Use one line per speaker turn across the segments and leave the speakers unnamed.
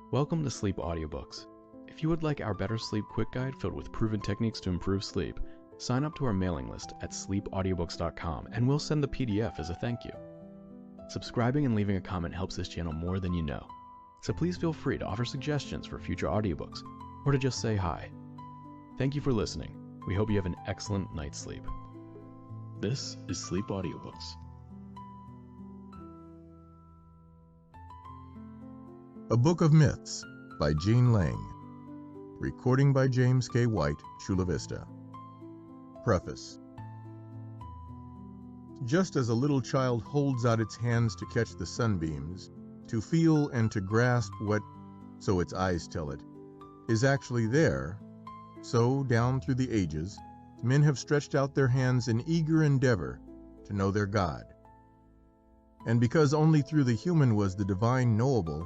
Welcome to Sleep Audiobooks. If you would like our Better Sleep Quick Guide filled with proven techniques to improve sleep, sign up to our mailing list at sleepaudiobooks.com and we'll send the PDF as a thank you. Subscribing and leaving a comment helps this channel more than you know, so please feel free to offer suggestions for future audiobooks or to just say hi. Thank you for listening. We hope you have an excellent night's sleep. This is Sleep Audiobooks.
A Book of Myths by Jean Lang. Recording by James K. White, Chula Vista. Preface. Just as a little child holds out its hands to catch the sunbeams, to feel and to grasp what, so its eyes tell it, is actually there, so down through the ages, men have stretched out their hands in eager endeavor to know their God. And because only through the human was the divine knowable,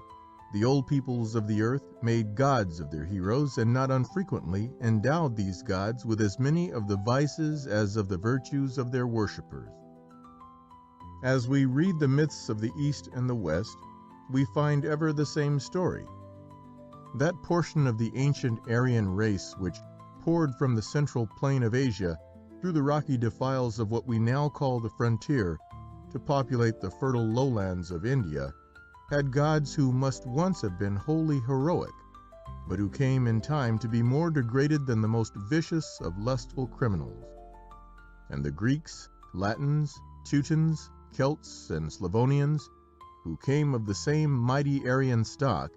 the old peoples of the earth made gods of their heroes, and not unfrequently endowed these gods with as many of the vices as of the virtues of their worshippers. As we read the myths of the East and the West, we find ever the same story. That portion of the ancient Aryan race which poured from the central plain of Asia through the rocky defiles of what we now call the frontier to populate the fertile lowlands of India, had gods who must once have been wholly heroic, but who came in time to be more degraded than the most vicious of lustful criminals. And the Greeks, Latins, Teutons, Celts, and Slavonians, who came of the same mighty Aryan stock,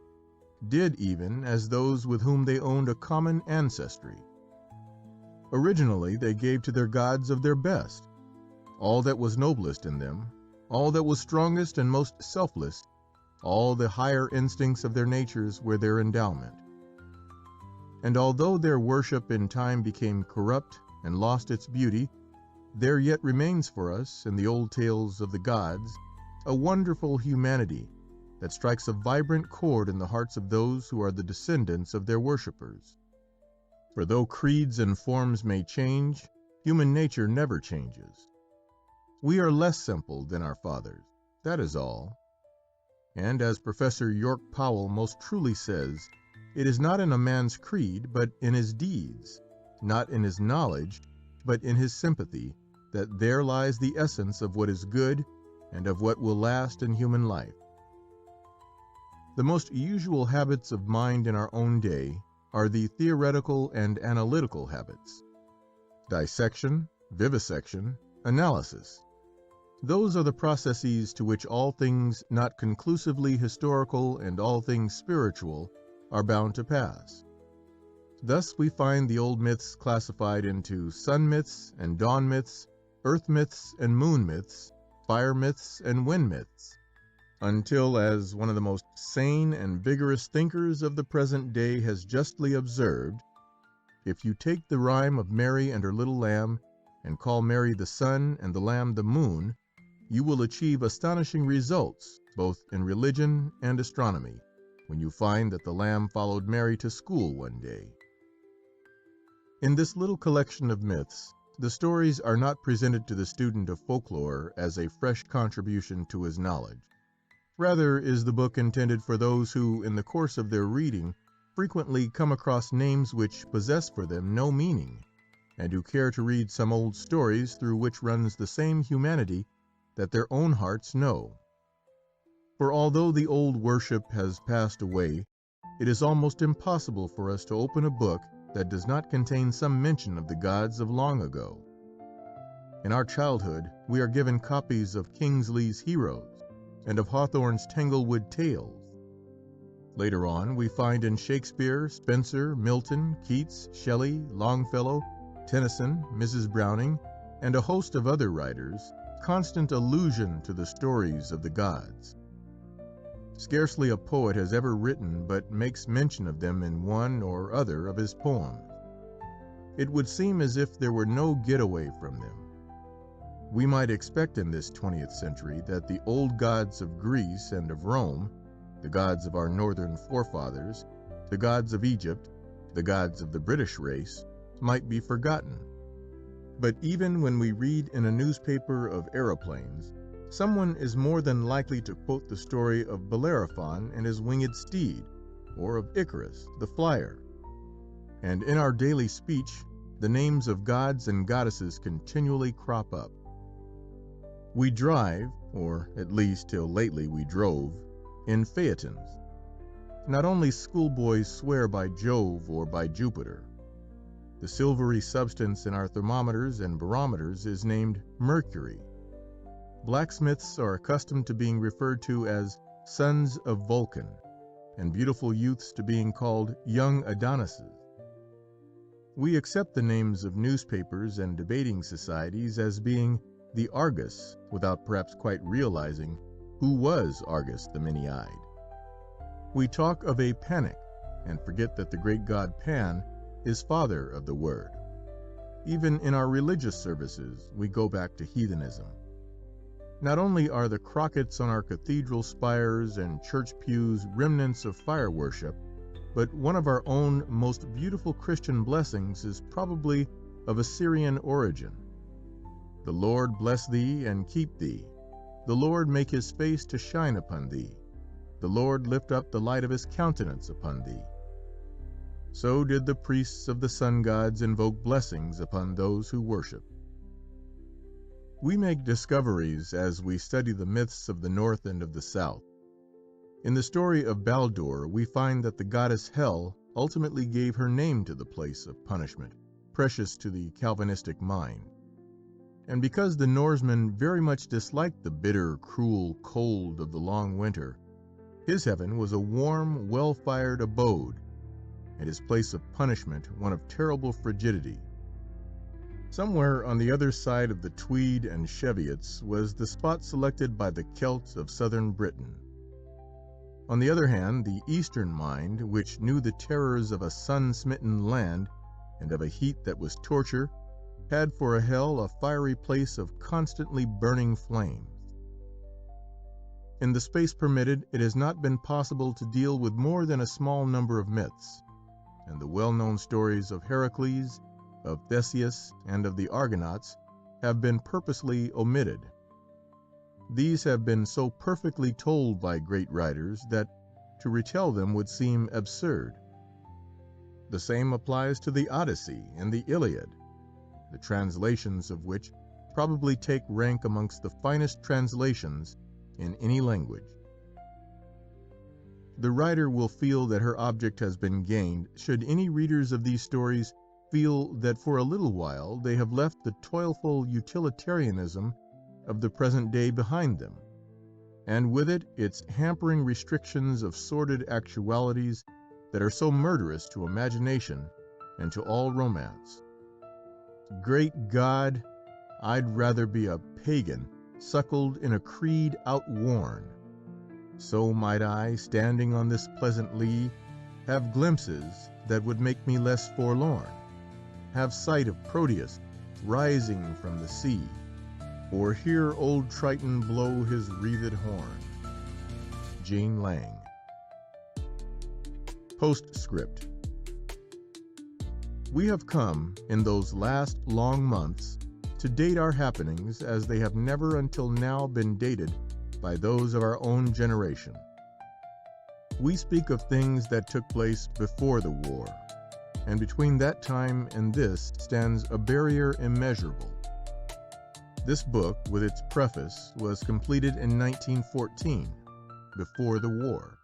did even as those with whom they owned a common ancestry. Originally, they gave to their gods of their best. All that was noblest in them, all that was strongest and most selfless, all the higher instincts of their natures were their endowment. And although their worship in time became corrupt and lost its beauty, there yet remains for us, in the old tales of the gods, a wonderful humanity that strikes a vibrant chord in the hearts of those who are the descendants of their worshippers. For though creeds and forms may change, human nature never changes. We are less simple than our fathers, that is all. And as Professor York Powell most truly says, it is not in a man's creed, but in his deeds, not in his knowledge, but in his sympathy, that there lies the essence of what is good and of what will last in human life. The most usual habits of mind in our own day are the theoretical and analytical habits: dissection, vivisection, analysis. Those are the processes to which all things not conclusively historical and all things spiritual are bound to pass. Thus we find the old myths classified into sun myths and dawn myths, earth myths and moon myths, fire myths and wind myths, until, as one of the most sane and vigorous thinkers of the present day has justly observed, if you take the rhyme of Mary and her little lamb and call Mary the sun and the lamb the moon, you will achieve astonishing results both in religion and astronomy when you find that the lamb followed Mary to school one day. In this little collection of myths, the stories are not presented to the student of folklore as a fresh contribution to his knowledge. Rather is the book intended for those who, in the course of their reading, frequently come across names which possess for them no meaning, and who care to read some old stories through which runs the same humanity that their own hearts know. For although the old worship has passed away, it is almost impossible for us to open a book that does not contain some mention of the gods of long ago. In our childhood, we are given copies of Kingsley's Heroes and of Hawthorne's Tanglewood Tales. Later on, we find in Shakespeare, Spenser, Milton, Keats, Shelley, Longfellow, Tennyson, Mrs. Browning, and a host of other writers, constant allusion to the stories of the gods. Scarcely a poet has ever written but makes mention of them in one or other of his poems. It would seem as if there were no getaway from them. We might expect in this 20th century that the old gods of Greece and of Rome, the gods of our northern forefathers, the gods of Egypt, the gods of the British race, might be forgotten. But even when we read in a newspaper of aeroplanes, someone is more than likely to quote the story of Bellerophon and his winged steed, or of Icarus, the flyer. And in our daily speech, the names of gods and goddesses continually crop up. We drive, or at least till lately we drove, in phaetons. Not only schoolboys swear by Jove or by Jupiter. The silvery substance in our thermometers and barometers is named Mercury. Blacksmiths are accustomed to being referred to as sons of Vulcan, and beautiful youths to being called young Adonises. We accept the names of newspapers and debating societies as being the Argus, without perhaps quite realizing who was Argus the many-eyed. We talk of a panic, and forget that the great god Pan is father of the word. Even in our religious services, we go back to heathenism. Not only are the crockets on our cathedral spires and church pews remnants of fire worship, but one of our own most beautiful Christian blessings is probably of Assyrian origin. The Lord bless thee and keep thee. The Lord make his face to shine upon thee. The Lord lift up the light of his countenance upon thee. So did the priests of the sun gods invoke blessings upon those who worship. We make discoveries as we study the myths of the north and of the south. In the story of Baldur, we find that the goddess Hel ultimately gave her name to the place of punishment, precious to the Calvinistic mind. And because the Norsemen very much disliked the bitter, cruel cold of the long winter, his heaven was a warm, well-fired abode, and his place of punishment one of terrible frigidity. Somewhere on the other side of the Tweed and Cheviots was the spot selected by the Celts of southern Britain. On the other hand, the eastern mind, which knew the terrors of a sun-smitten land and of a heat that was torture, had for a hell a fiery place of constantly burning flames. In the space permitted, it has not been possible to deal with more than a small number of myths, and the well-known stories of Heracles, of Theseus, and of the Argonauts have been purposely omitted. These have been so perfectly told by great writers that to retell them would seem absurd. The same applies to the Odyssey and the Iliad, the translations of which probably take rank amongst the finest translations in any language. The writer will feel that her object has been gained should any readers of these stories feel that for a little while they have left the toilful utilitarianism of the present day behind them, and with it its hampering restrictions of sordid actualities that are so murderous to imagination and to all romance. Great God, I'd rather be a pagan suckled in a creed outworn. So might I, standing on this pleasant lea, have glimpses that would make me less forlorn, have sight of Proteus rising from the sea, or hear old Triton blow his wreathed horn. Jean Lang. Postscript. We have come, in those last long months, to date our happenings as they have never until now been dated by those of our own generation. We speak of things that took place before the war, and between that time and this stands a barrier immeasurable. This book, with its preface, was completed in 1914, before the war.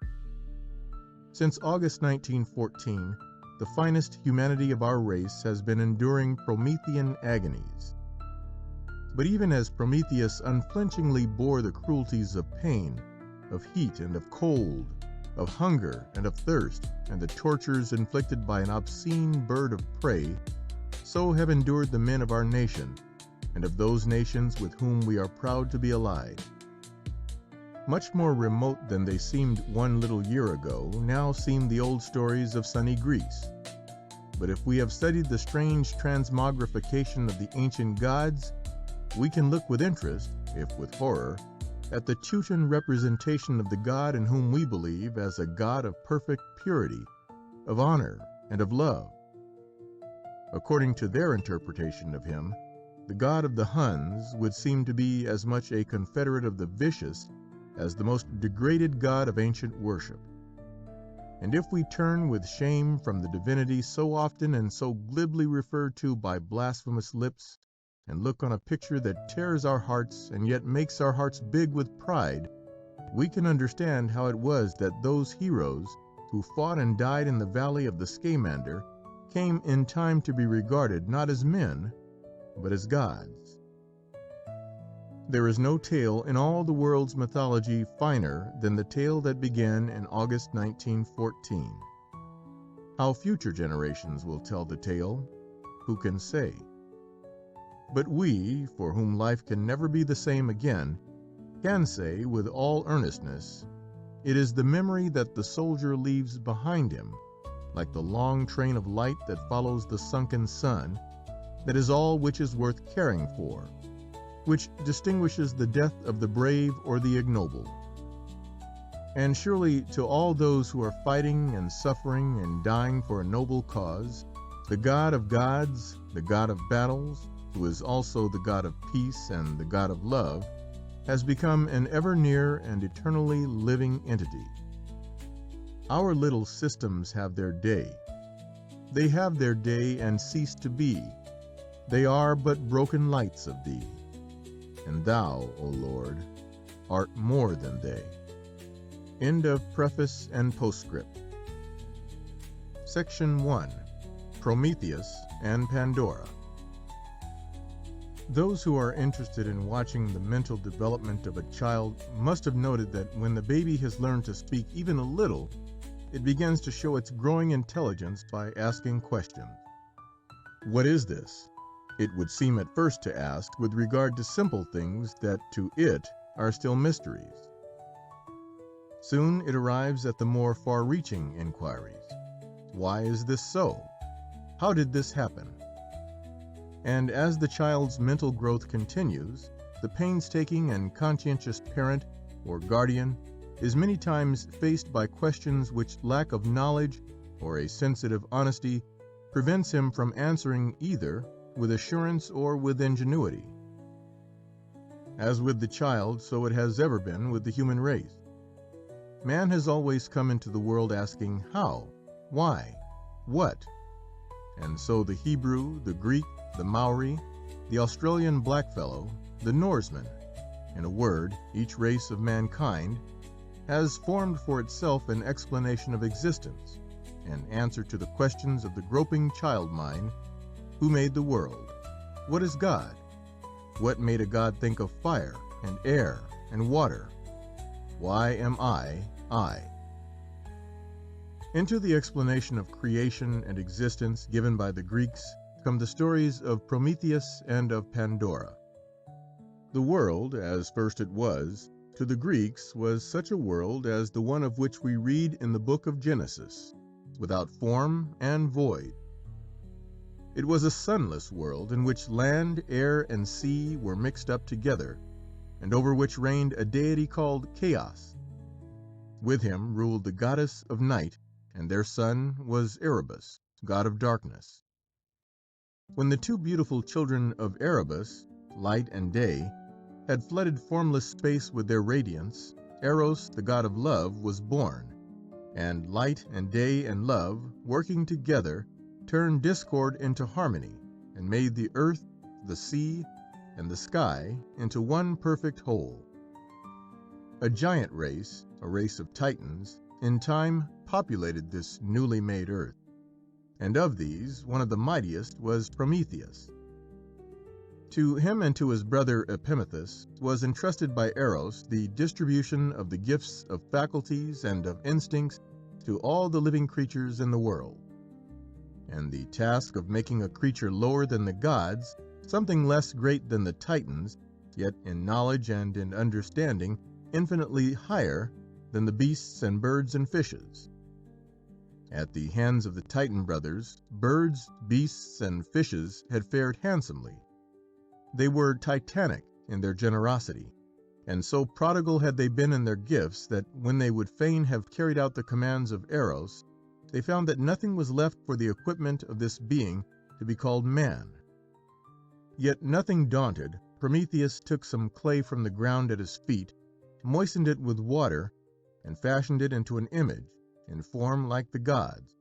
Since August 1914, the finest humanity of our race has been enduring Promethean agonies. But even as Prometheus unflinchingly bore the cruelties of pain, of heat and of cold, of hunger and of thirst, and the tortures inflicted by an obscene bird of prey, so have endured the men of our nation, and of those nations with whom we are proud to be allied. Much more remote than they seemed one little year ago, now seem the old stories of sunny Greece. But if we have studied the strange transmogrification of the ancient gods, we can look with interest, if with horror, at the Teuton representation of the God in whom we believe as a God of perfect purity, of honor, and of love. According to their interpretation of him, the God of the Huns would seem to be as much a confederate of the vicious as the most degraded god of ancient worship. And if we turn with shame from the divinity so often and so glibly referred to by blasphemous lips, and look on a picture that tears our hearts and yet makes our hearts big with pride, we can understand how it was that those heroes who fought and died in the valley of the Scamander came in time to be regarded not as men, but as gods. There is no tale in all the world's mythology finer than the tale that began in August 1914. How future generations will tell the tale, who can say? But we, for whom life can never be the same again, can say with all earnestness, it is the memory that the soldier leaves behind him, like the long train of light that follows the sunken sun, that is all which is worth caring for, which distinguishes the death of the brave or the ignoble. And surely to all those who are fighting and suffering and dying for a noble cause, the God of gods, the God of battles, who is also the God of peace and the God of love, has become an ever near and eternally living entity. Our little systems have their day. They have their day and cease to be. They are but broken lights of thee. And thou, O Lord, art more than they. End of preface and postscript. Section 1. Prometheus and Pandora. Those who are interested in watching the mental development of a child must have noted that when the baby has learned to speak even a little, it begins to show its growing intelligence by asking questions. What is this? It would seem at first to ask with regard to simple things that to it are still mysteries. Soon it arrives at the more far-reaching inquiries. Why is this so? How did this happen? And as the child's mental growth continues, the painstaking and conscientious parent or guardian is many times faced by questions which lack of knowledge or a sensitive honesty prevents him from answering either with assurance or with ingenuity. As with the child, so it has ever been with the human race. Man has always come into the world asking how, why, what, and so the Hebrew, the Greek, the Maori, the Australian blackfellow, the Norseman, in a word, each race of mankind, has formed for itself an explanation of existence, an answer to the questions of the groping child mind. Who made the world? What is God? What made a God think of fire and air and water? Why am I? Into the explanation of creation and existence given by the Greeks come the stories of Prometheus and of Pandora. The world, as first it was, to the Greeks was such a world as the one of which we read in the book of Genesis, without form and void. It was a sunless world in which land, air, and sea were mixed up together, and over which reigned a deity called Chaos. With him ruled the goddess of night, and their son was Erebus, god of darkness. When the two beautiful children of Erebus, light and day, had flooded formless space with their radiance, Eros, the god of love, was born, and light and day and love, working together, turned discord into harmony, and made the earth, the sea, and the sky into one perfect whole. A giant race, a race of Titans, in time populated this newly made earth, and of these one of the mightiest was Prometheus. To him and to his brother Epimetheus was entrusted by Eros the distribution of the gifts of faculties and of instincts to all the living creatures in the world, and the task of making a creature lower than the gods, something less great than the Titans, yet in knowledge and in understanding infinitely higher than the beasts and birds and fishes. At the hands of the Titan brothers, birds, beasts, and fishes had fared handsomely. They were titanic in their generosity, and so prodigal had they been in their gifts that when they would fain have carried out the commands of Eros, they found that nothing was left for the equipment of this being to be called man. Yet nothing daunted, Prometheus took some clay from the ground at his feet, moistened it with water, and fashioned it into an image, in form like the gods.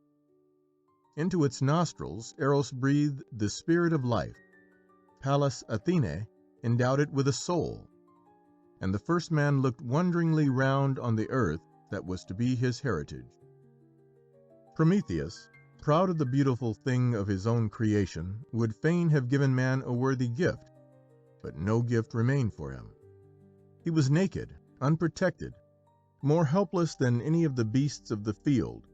Into its nostrils Eros breathed the spirit of life. Pallas Athene endowed it with a soul, and the first man looked wonderingly round on the earth that was to be his heritage. Prometheus, proud of the beautiful thing of his own creation, would fain have given man a worthy gift, but no gift remained for him. He was naked, unprotected, more helpless than any of the beasts of the field,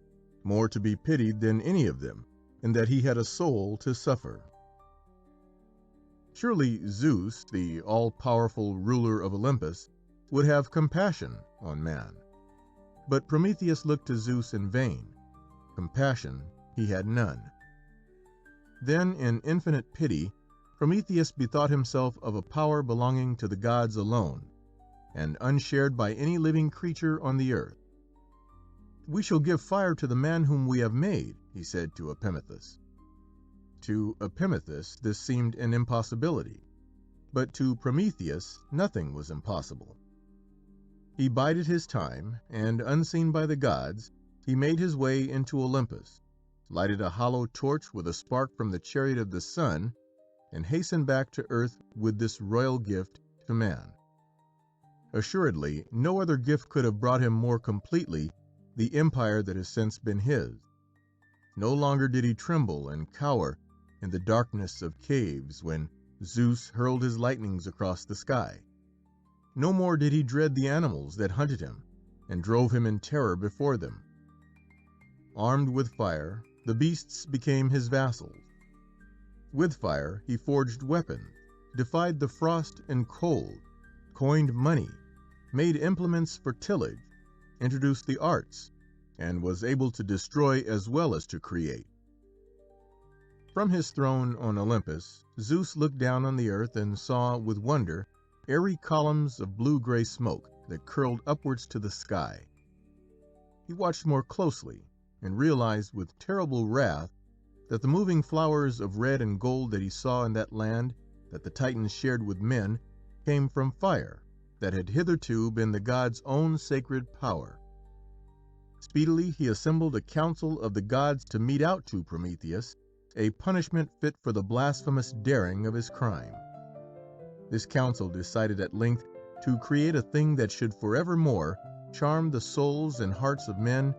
more to be pitied than any of them, in that he had a soul to suffer. Surely Zeus, the all-powerful ruler of Olympus, would have compassion on man. But Prometheus looked to Zeus in vain. Compassion he had none. Then, in infinite pity, Prometheus bethought himself of a power belonging to the gods alone, and unshared by any living creature on the earth. "We shall give fire to the man whom we have made," he said to Epimetheus. To Epimetheus this seemed an impossibility, but to Prometheus nothing was impossible. He bided his time, and, unseen by the gods, he made his way into Olympus, lighted a hollow torch with a spark from the chariot of the sun, and hastened back to earth with this royal gift to man. Assuredly, no other gift could have brought him more completely the empire that has since been his. No longer did he tremble and cower in the darkness of caves when Zeus hurled his lightnings across the sky. No more did he dread the animals that hunted him and drove him in terror before them. Armed with fire, the beasts became his vassals. With fire he forged weapons, defied the frost and cold, coined money, made implements for tillage, introduced the arts, and was able to destroy as well as to create. From his throne on Olympus, Zeus looked down on the earth and saw, with wonder, airy columns of blue-gray smoke that curled upwards to the sky. He watched more closely and realized with terrible wrath that the moving flowers of red and gold that he saw in that land that the Titans shared with men came from fire that had hitherto been the gods' own sacred power. Speedily he assembled a council of the gods to mete out to Prometheus a punishment fit for the blasphemous daring of his crime. This council decided at length to create a thing that should forevermore charm the souls and hearts of men,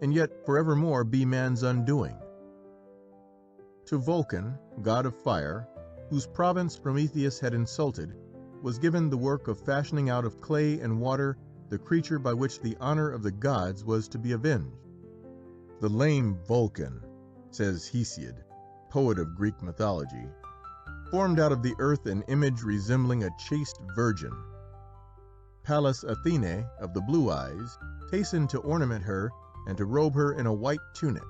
and yet forevermore be man's undoing. To Vulcan, god of fire, whose province Prometheus had insulted, was given the work of fashioning out of clay and water the creature by which the honor of the gods was to be avenged. The lame Vulcan, says Hesiod, poet of Greek mythology, formed out of the earth an image resembling a chaste virgin. Pallas Athene, of the blue eyes, hastened to ornament her and to robe her in a white tunic.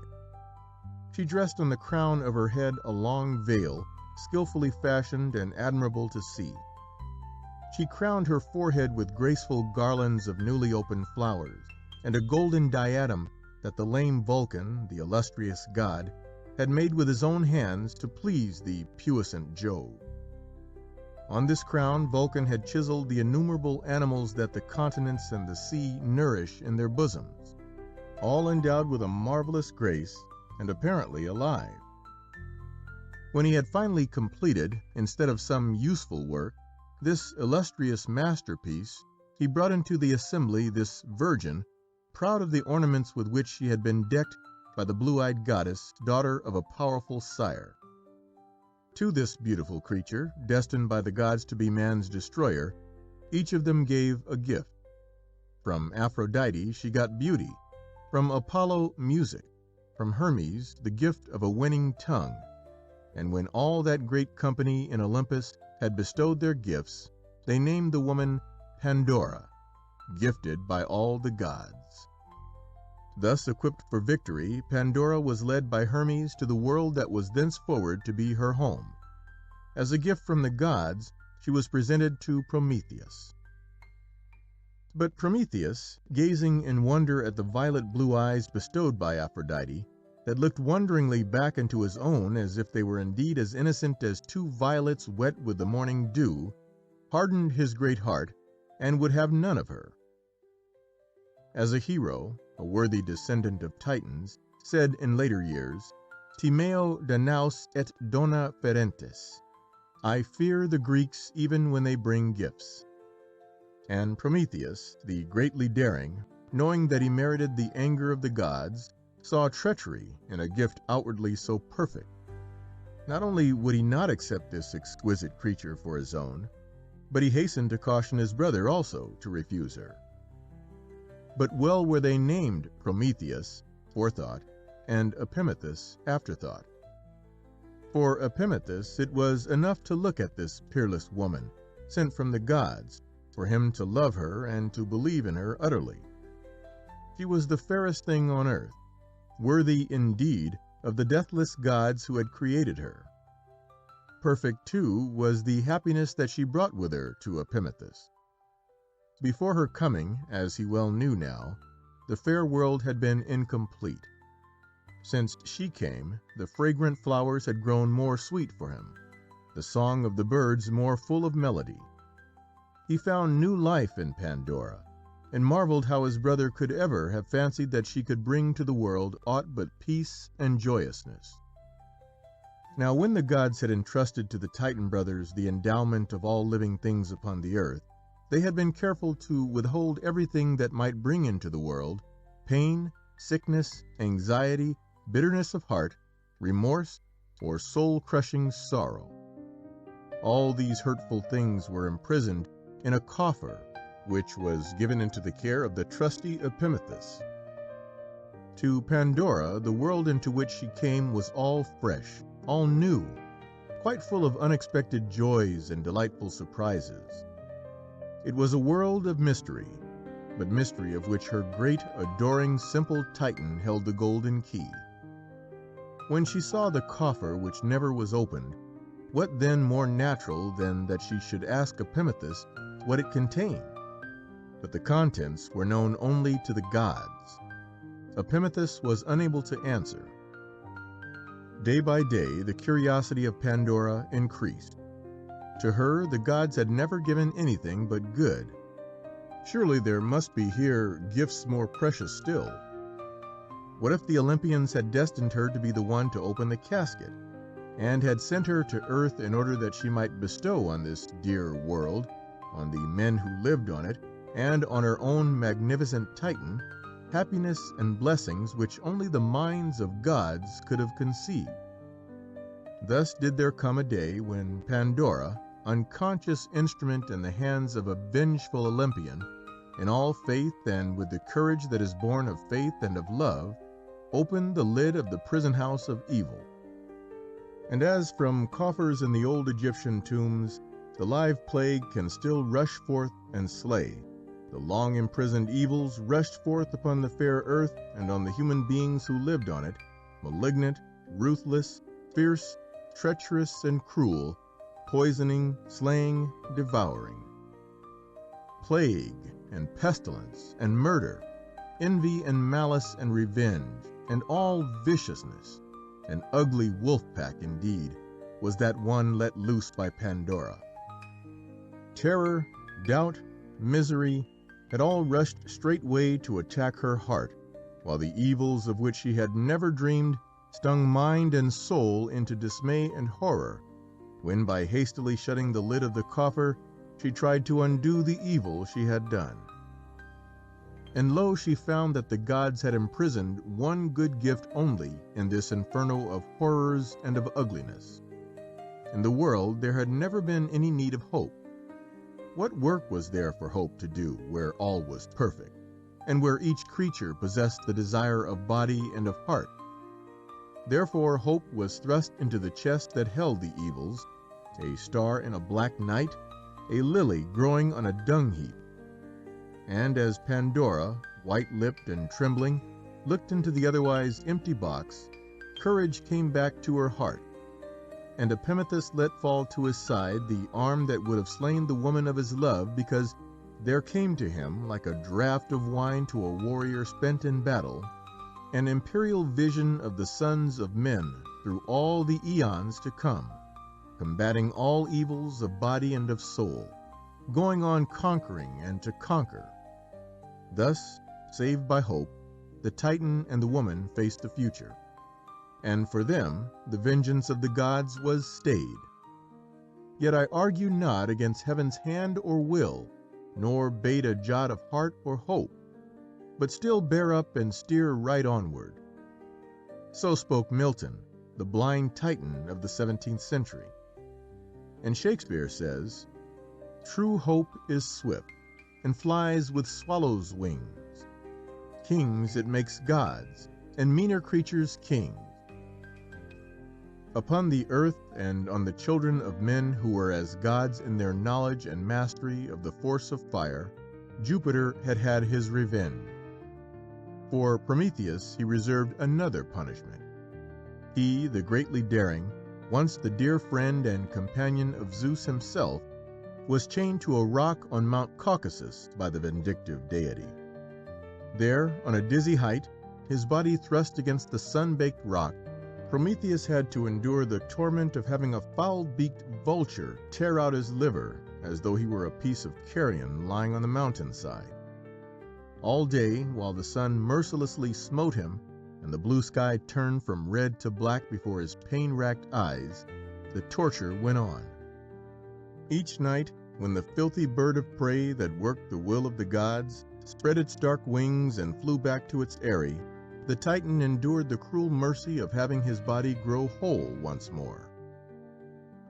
She dressed on the crown of her head a long veil, skillfully fashioned and admirable to see. She crowned her forehead with graceful garlands of newly opened flowers, and a golden diadem that the lame Vulcan, the illustrious god, had made with his own hands to please the puissant Jove. On this crown Vulcan had chiseled the innumerable animals that the continents and the sea nourish in their bosoms, all endowed with a marvelous grace and apparently alive. When he had finally completed, instead of some useful work, this illustrious masterpiece, he brought into the assembly this virgin, proud of the ornaments with which she had been decked by the blue-eyed goddess, daughter of a powerful sire. To this beautiful creature, destined by the gods to be man's destroyer, each of them gave a gift. From Aphrodite she got beauty, from Apollo music, from Hermes the gift of a winning tongue, and when all that great company in Olympus had bestowed their gifts, they named the woman Pandora, gifted by all the gods. Thus equipped for victory, Pandora was led by Hermes to the world that was thenceforward to be her home. As a gift from the gods, she was presented to Prometheus. But Prometheus, gazing in wonder at the violet blue eyes bestowed by Aphrodite, that looked wonderingly back into his own as if they were indeed as innocent as two violets wet with the morning dew, hardened his great heart and would have none of her. As a hero, a worthy descendant of Titans, said in later years, Timeo Danaus et dona ferentes. I fear the Greeks even when they bring gifts. And Prometheus, the greatly daring, knowing that he merited the anger of the gods, saw treachery in a gift outwardly so perfect. Not only would he not accept this exquisite creature for his own, but he hastened to caution his brother also to refuse her. But well were they named Prometheus, forethought, and Epimethus, afterthought. For Epimethus it was enough to look at this peerless woman, sent from the gods, for him to love her and to believe in her utterly. She was the fairest thing on earth, worthy indeed of the deathless gods who had created her. Perfect, too, was the happiness that she brought with her to Epimethus. Before her coming, as he well knew now, the fair world had been incomplete. Since she came, the fragrant flowers had grown more sweet for him, the song of the birds more full of melody. He found new life in Pandora, and marveled how his brother could ever have fancied that she could bring to the world aught but peace and joyousness. Now when the gods had entrusted to the Titan brothers the endowment of all living things upon the earth, they had been careful to withhold everything that might bring into the world pain, sickness, anxiety, bitterness of heart, remorse, or soul-crushing sorrow. All these hurtful things were imprisoned in a coffer, which was given into the care of the trusty Epimethus. To Pandora, the world into which she came was all fresh, all new, quite full of unexpected joys and delightful surprises. It was a world of mystery, but mystery of which her great, adoring, simple Titan held the golden key. When she saw the coffer which never was opened, what then more natural than that she should ask Epimethus what it contained? But the contents were known only to the gods. Epimethus was unable to answer. Day by day, the curiosity of Pandora increased. To her, the gods had never given anything but good. Surely there must be here gifts more precious still. What if the Olympians had destined her to be the one to open the casket, and had sent her to earth in order that she might bestow on this dear world, on the men who lived on it, and on her own magnificent Titan, happiness and blessings which only the minds of gods could have conceived? Thus did there come a day when Pandora, unconscious instrument in the hands of a vengeful Olympian, in all faith and with the courage that is born of faith and of love, opened the lid of the prison house of evil. And as from coffers in the old Egyptian tombs, the live plague can still rush forth and slay, the long imprisoned evils rushed forth upon the fair earth and on the human beings who lived on it, malignant, ruthless, fierce, treacherous, and cruel, poisoning, slaying, devouring. Plague and pestilence and murder, envy and malice and revenge, and all viciousness, an ugly wolf pack indeed, was that one let loose by Pandora. Terror, doubt, misery had all rushed straightway to attack her heart, while the evils of which she had never dreamed stung mind and soul into dismay and horror, when by hastily shutting the lid of the coffer, she tried to undo the evil she had done. And lo, she found that the gods had imprisoned one good gift only in this inferno of horrors and of ugliness. In the world there had never been any need of hope. What work was there for hope to do where all was perfect, and where each creature possessed the desire of body and of heart? Therefore hope was thrust into the chest that held the evils, a star in a black night, a lily growing on a dung heap. And as Pandora, white-lipped and trembling, looked into the otherwise empty box, courage came back to her heart, and Epimethus let fall to his side the arm that would have slain the woman of his love, because there came to him, like a draught of wine to a warrior spent in battle, an imperial vision of the sons of men through all the eons to come, combating all evils of body and of soul, going on conquering and to conquer. Thus Saved by hope, the Titan and the woman faced the future, and for them the vengeance of the gods was stayed. Yet I argue not against heaven's hand or will, nor bate a jot of heart or hope, but still bear up and steer right onward. So spoke Milton, the blind Titan of the 17th century. And Shakespeare says, "True hope is swift, and flies with swallows' wings. Kings it makes gods, and meaner creatures kings." Upon the earth and on the children of men who were as gods in their knowledge and mastery of the force of fire, Jupiter had had his revenge. For Prometheus he reserved another punishment. He, the greatly daring, once the dear friend and companion of Zeus himself, was chained to a rock on Mount Caucasus by the vindictive deity. There, on a dizzy height, his body thrust against the sun-baked rock, Prometheus had to endure the torment of having a foul-beaked vulture tear out his liver as though he were a piece of carrion lying on the mountainside. All day, while the sun mercilessly smote him and the blue sky turned from red to black before his pain-racked eyes, the torture went on. Each night, when the filthy bird of prey that worked the will of the gods spread its dark wings and flew back to its eyrie, the Titan endured the cruel mercy of having his body grow whole once more.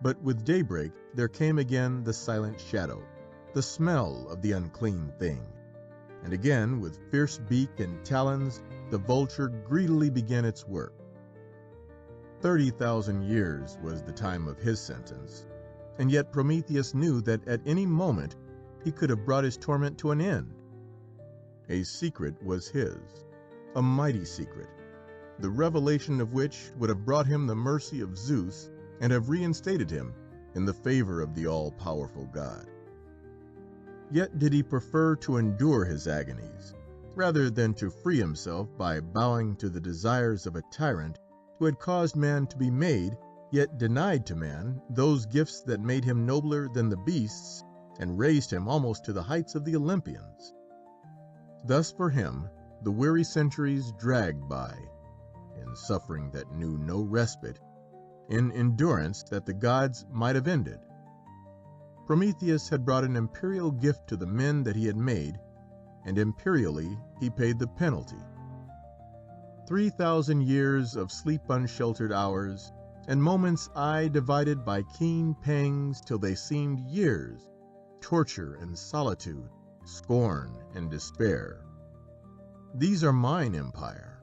But with daybreak there came again the silent shadow, the smell of the unclean thing, and again with fierce beak and talons the vulture greedily began its work. 30,000 years was the time of his sentence, and yet Prometheus knew that at any moment he could have brought his torment to an end. A secret was his, a mighty secret, the revelation of which would have brought him the mercy of Zeus and have reinstated him in the favor of the all-powerful god. Yet did he prefer to endure his agonies, rather than to free himself by bowing to the desires of a tyrant who had caused man to be made, yet denied to man those gifts that made him nobler than the beasts and raised him almost to the heights of the Olympians. Thus for him the weary centuries dragged by, in suffering that knew no respite, in endurance that the gods might have ended. Prometheus had brought an imperial gift to the men that he had made, and imperially he paid the penalty. 3,000 years of sleep-unsheltered hours, and moments aye divided by keen pangs till they seemed years, torture and solitude, scorn and despair. These are mine empire,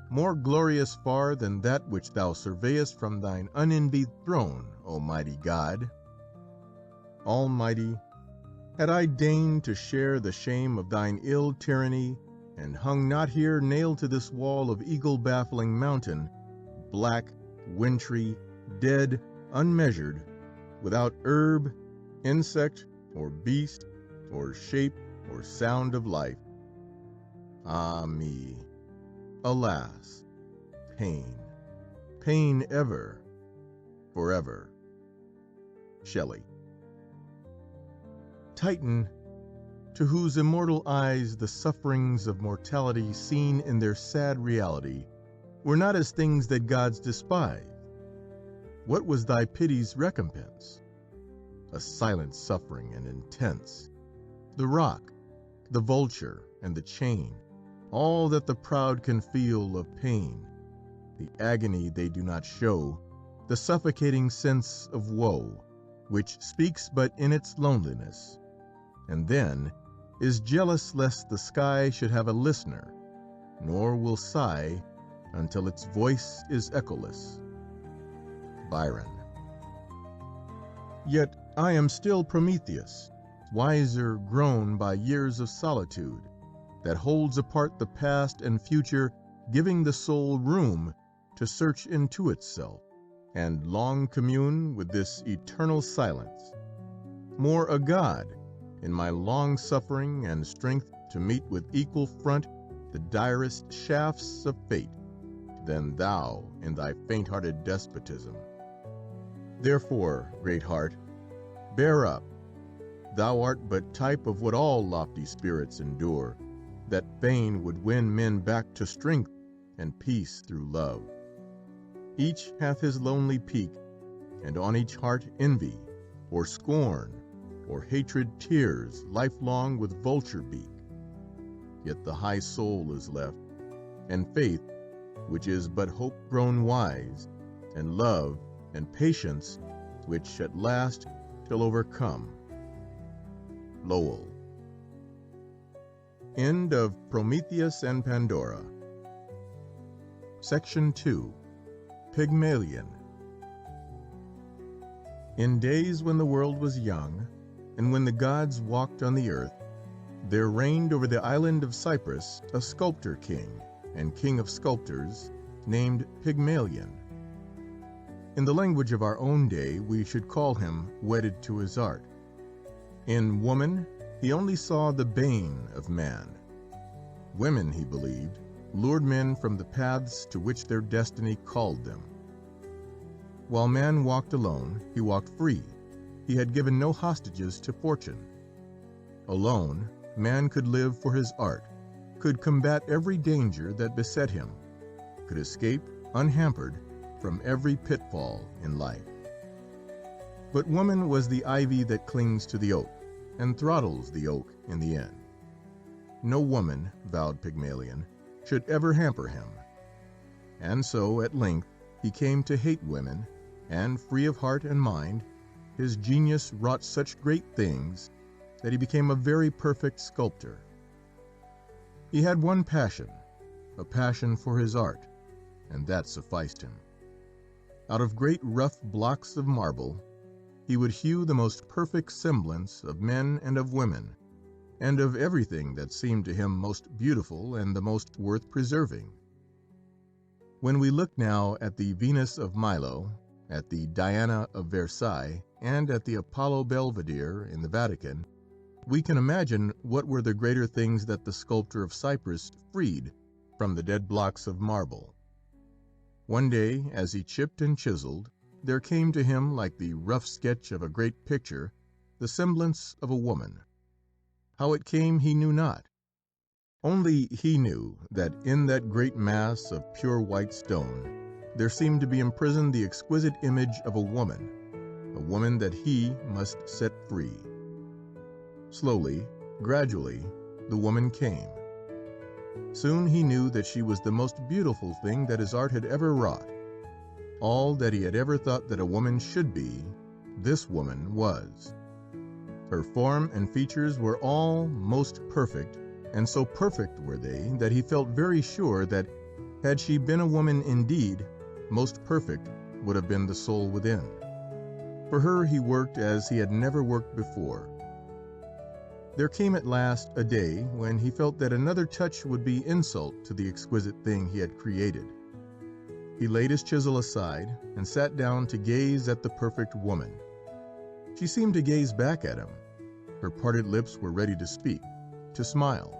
more glorious far than that which thou surveyest from thine unenvied throne, O mighty God. Almighty, had I deigned to share the shame of thine ill tyranny, and hung not here nailed to this wall of eagle-baffling mountain, black, wintry, dead, unmeasured, without herb, insect, or beast, or shape, or sound of life. Ah me! Alas! Pain, pain ever, forever. Shelley. Titan, to whose immortal eyes the sufferings of mortality seen in their sad reality were not as things that gods despise, what was thy pity's recompense? A silent suffering and intense, the rock, the vulture, and the chain, all that the proud can feel of pain, the agony they do not show, the suffocating sense of woe, which speaks but in its loneliness, and then is jealous lest the sky should have a listener, nor will sigh until its voice is echoless. Byron. Yet I am still Prometheus, wiser grown by years of solitude, that holds apart the past and future, giving the soul room to search into itself, and long commune with this eternal silence. More a god, in my long suffering and strength to meet with equal front the direst shafts of fate, than thou in thy faint-hearted despotism. Therefore, great heart, bear up. Thou art but type of what all lofty spirits endure, that fain would win men back to strength and peace through love. Each hath his lonely peak, and on each heart envy, or scorn, or hatred tears lifelong with vulture beak. Yet the high soul is left, and faith, which is but hope grown wise, and love and patience, which at last shall overcome. Lowell. End of Prometheus and Pandora. Section 2. Pygmalion. In days when the world was young, and when the gods walked on the earth, there reigned over the island of Cyprus a sculptor king, and king of sculptors, named Pygmalion. In the language of our own day, we should call him wedded to his art. In woman, he only saw the bane of man. Women, he believed, lured men from the paths to which their destiny called them. While man walked alone, he walked free. He had given no hostages to fortune. Alone, man could live for his art, could combat every danger that beset him, could escape unhampered from every pitfall in life. But woman was the ivy that clings to the oak, and throttles the oak in the end. No woman, vowed Pygmalion, should ever hamper him. And so, at length, he came to hate women, and, free of heart and mind, his genius wrought such great things that he became a very perfect sculptor. He had one passion, a passion for his art, and that sufficed him. Out of great rough blocks of marble, he would hew the most perfect semblance of men and of women, and of everything that seemed to him most beautiful and the most worth preserving. When we look now at the Venus of Milo, at the Diana of Versailles, and at the Apollo Belvedere in the Vatican, we can imagine what were the greater things that the sculptor of Cyprus freed from the dead blocks of marble. One day, as he chipped and chiseled, there came to him, like the rough sketch of a great picture, the semblance of a woman. How it came he knew not. Only he knew that in that great mass of pure white stone there seemed to be imprisoned the exquisite image of a woman that he must set free. Slowly, gradually, the woman came. Soon he knew that she was the most beautiful thing that his art had ever wrought. All that he had ever thought that a woman should be, this woman was. Her form and features were all most perfect, and so perfect were they that he felt very sure that, had she been a woman indeed, most perfect would have been the soul within. For her he worked as he had never worked before. There came at last a day when he felt that another touch would be insult to the exquisite thing he had created. He laid his chisel aside and sat down to gaze at the perfect woman. She seemed to gaze back at him. Her parted lips were ready to speak, to smile.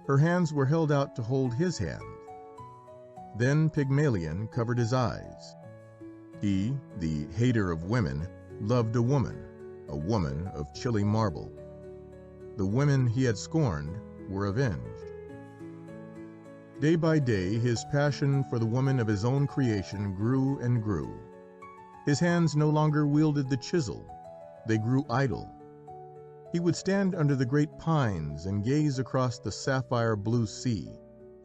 Her hands were held out to hold his hand. Then Pygmalion covered his eyes. He, the hater of women, loved a woman of chilly marble. The women he had scorned were avenged. Day by day, his passion for the woman of his own creation grew and grew. His hands no longer wielded the chisel. They grew idle. He would stand under the great pines and gaze across the sapphire blue sea,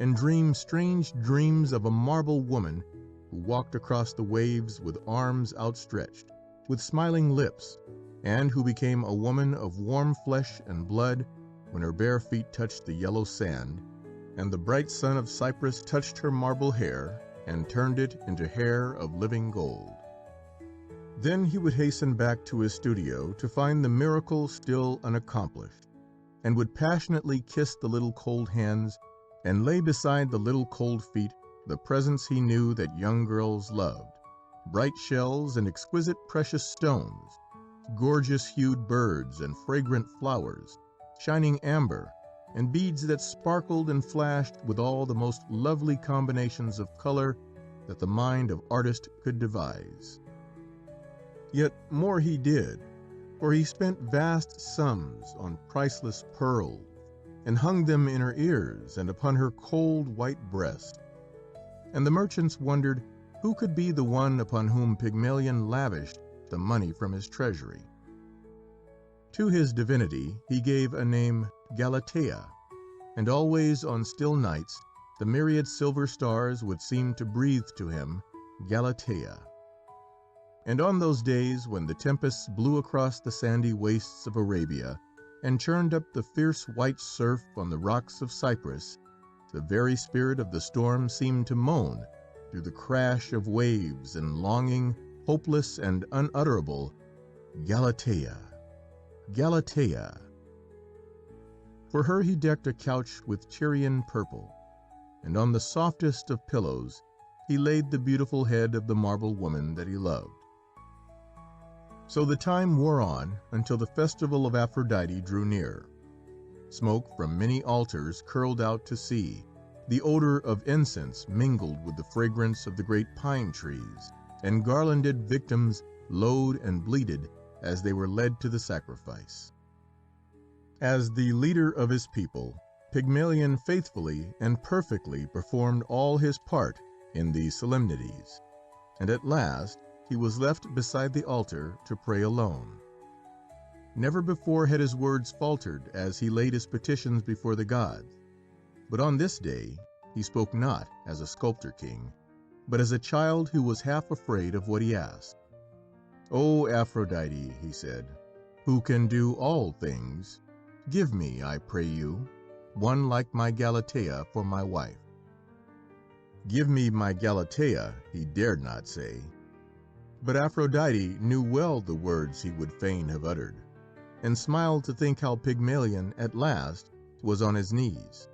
and dream strange dreams of a marble woman who walked across the waves with arms outstretched, with smiling lips, and who became a woman of warm flesh and blood when her bare feet touched the yellow sand, and the bright sun of Cyprus touched her marble hair and turned it into hair of living gold. Then he would hasten back to his studio to find the miracle still unaccomplished, and would passionately kiss the little cold hands and lay beside the little cold feet the presents he knew that young girls loved, bright shells and exquisite precious stones, gorgeous-hued birds and fragrant flowers, shining amber, and beads that sparkled and flashed with all the most lovely combinations of color that the mind of artist could devise. Yet more he did, for he spent vast sums on priceless pearls, and hung them in her ears and upon her cold white breast. And the merchants wondered who could be the one upon whom Pygmalion lavished the money from his treasury. To his divinity he gave a name Galatea, and always on still nights the myriad silver stars would seem to breathe to him Galatea. And on those days when the tempests blew across the sandy wastes of Arabia and churned up the fierce white surf on the rocks of Cyprus, the very spirit of the storm seemed to moan through the crash of waves and longing, hopeless and unutterable, Galatea, Galatea. For her he decked a couch with Tyrian purple, and on the softest of pillows he laid the beautiful head of the marble woman that he loved. So the time wore on until the festival of Aphrodite drew near. Smoke from many altars curled out to sea. The odor of incense mingled with the fragrance of the great pine trees, and garlanded victims lowed and bleated as they were led to the sacrifice. As the leader of his people, Pygmalion faithfully and perfectly performed all his part in these solemnities, and at last he was left beside the altar to pray alone. Never before had his words faltered as he laid his petitions before the gods, but on this day he spoke not as a sculptor king, but as a child who was half afraid of what he asked. "O Aphrodite," he said, "who can do all things, give me, I pray you, one like my Galatea for my wife." "Give me my Galatea," he dared not say, but Aphrodite knew well the words he would fain have uttered, and smiled to think how Pygmalion at last was on his knees.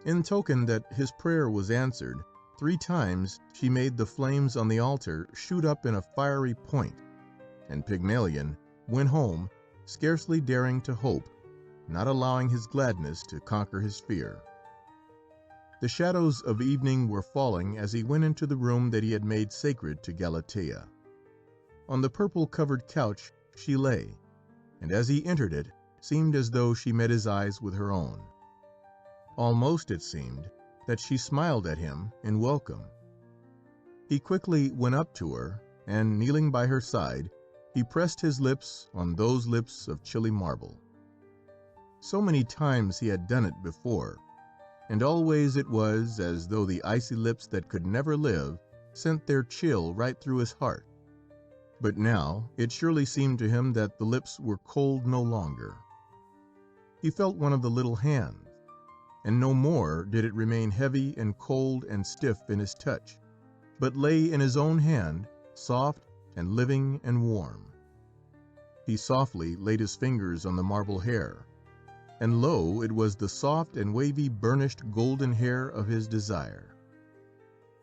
In token that his prayer was answered, 3 times she made the flames on the altar shoot up in a fiery point, and Pygmalion went home, scarcely daring to hope, not allowing his gladness to conquer his fear. The shadows of evening were falling as he went into the room that he had made sacred to Galatea. On the purple-covered couch she lay, and as he entered it, seemed as though she met his eyes with her own. Almost it seemed that she smiled at him in welcome. He quickly went up to her, and kneeling by her side, he pressed his lips on those lips of chilly marble. So many times he had done it before, and always it was as though the icy lips that could never live sent their chill right through his heart. But now it surely seemed to him that the lips were cold no longer. He felt one of the little hands, and no more did it remain heavy and cold and stiff in his touch, but lay in his own hand, soft and living and warm. He softly laid his fingers on the marble hair, and lo, it was the soft and wavy burnished golden hair of his desire.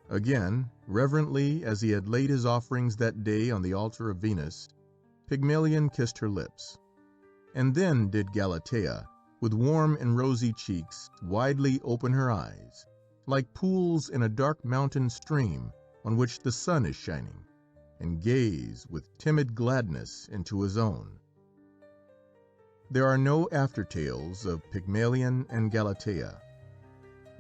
Again, reverently as he had laid his offerings that day on the altar of Venus, Pygmalion kissed her lips. And then did Galatea, with warm and rosy cheeks, widely open her eyes, like pools in a dark mountain stream on which the sun is shining, and gaze with timid gladness into his own. There are no aftertales of Pygmalion and Galatea.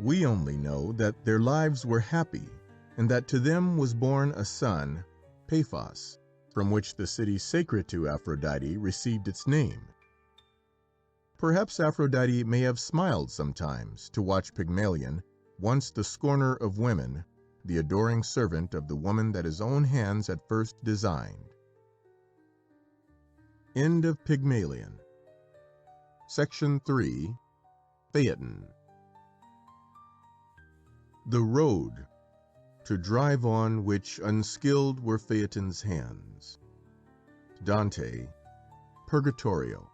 We only know that their lives were happy, and that to them was born a son, Paphos, from which the city sacred to Aphrodite received its name. Perhaps Aphrodite may have smiled sometimes to watch Pygmalion, once the scorner of women, the adoring servant of the woman that his own hands had first designed. End of Pygmalion. Section 3. Phaeton. The road, to drive on which unskilled were Phaeton's hands. Dante, Purgatorio.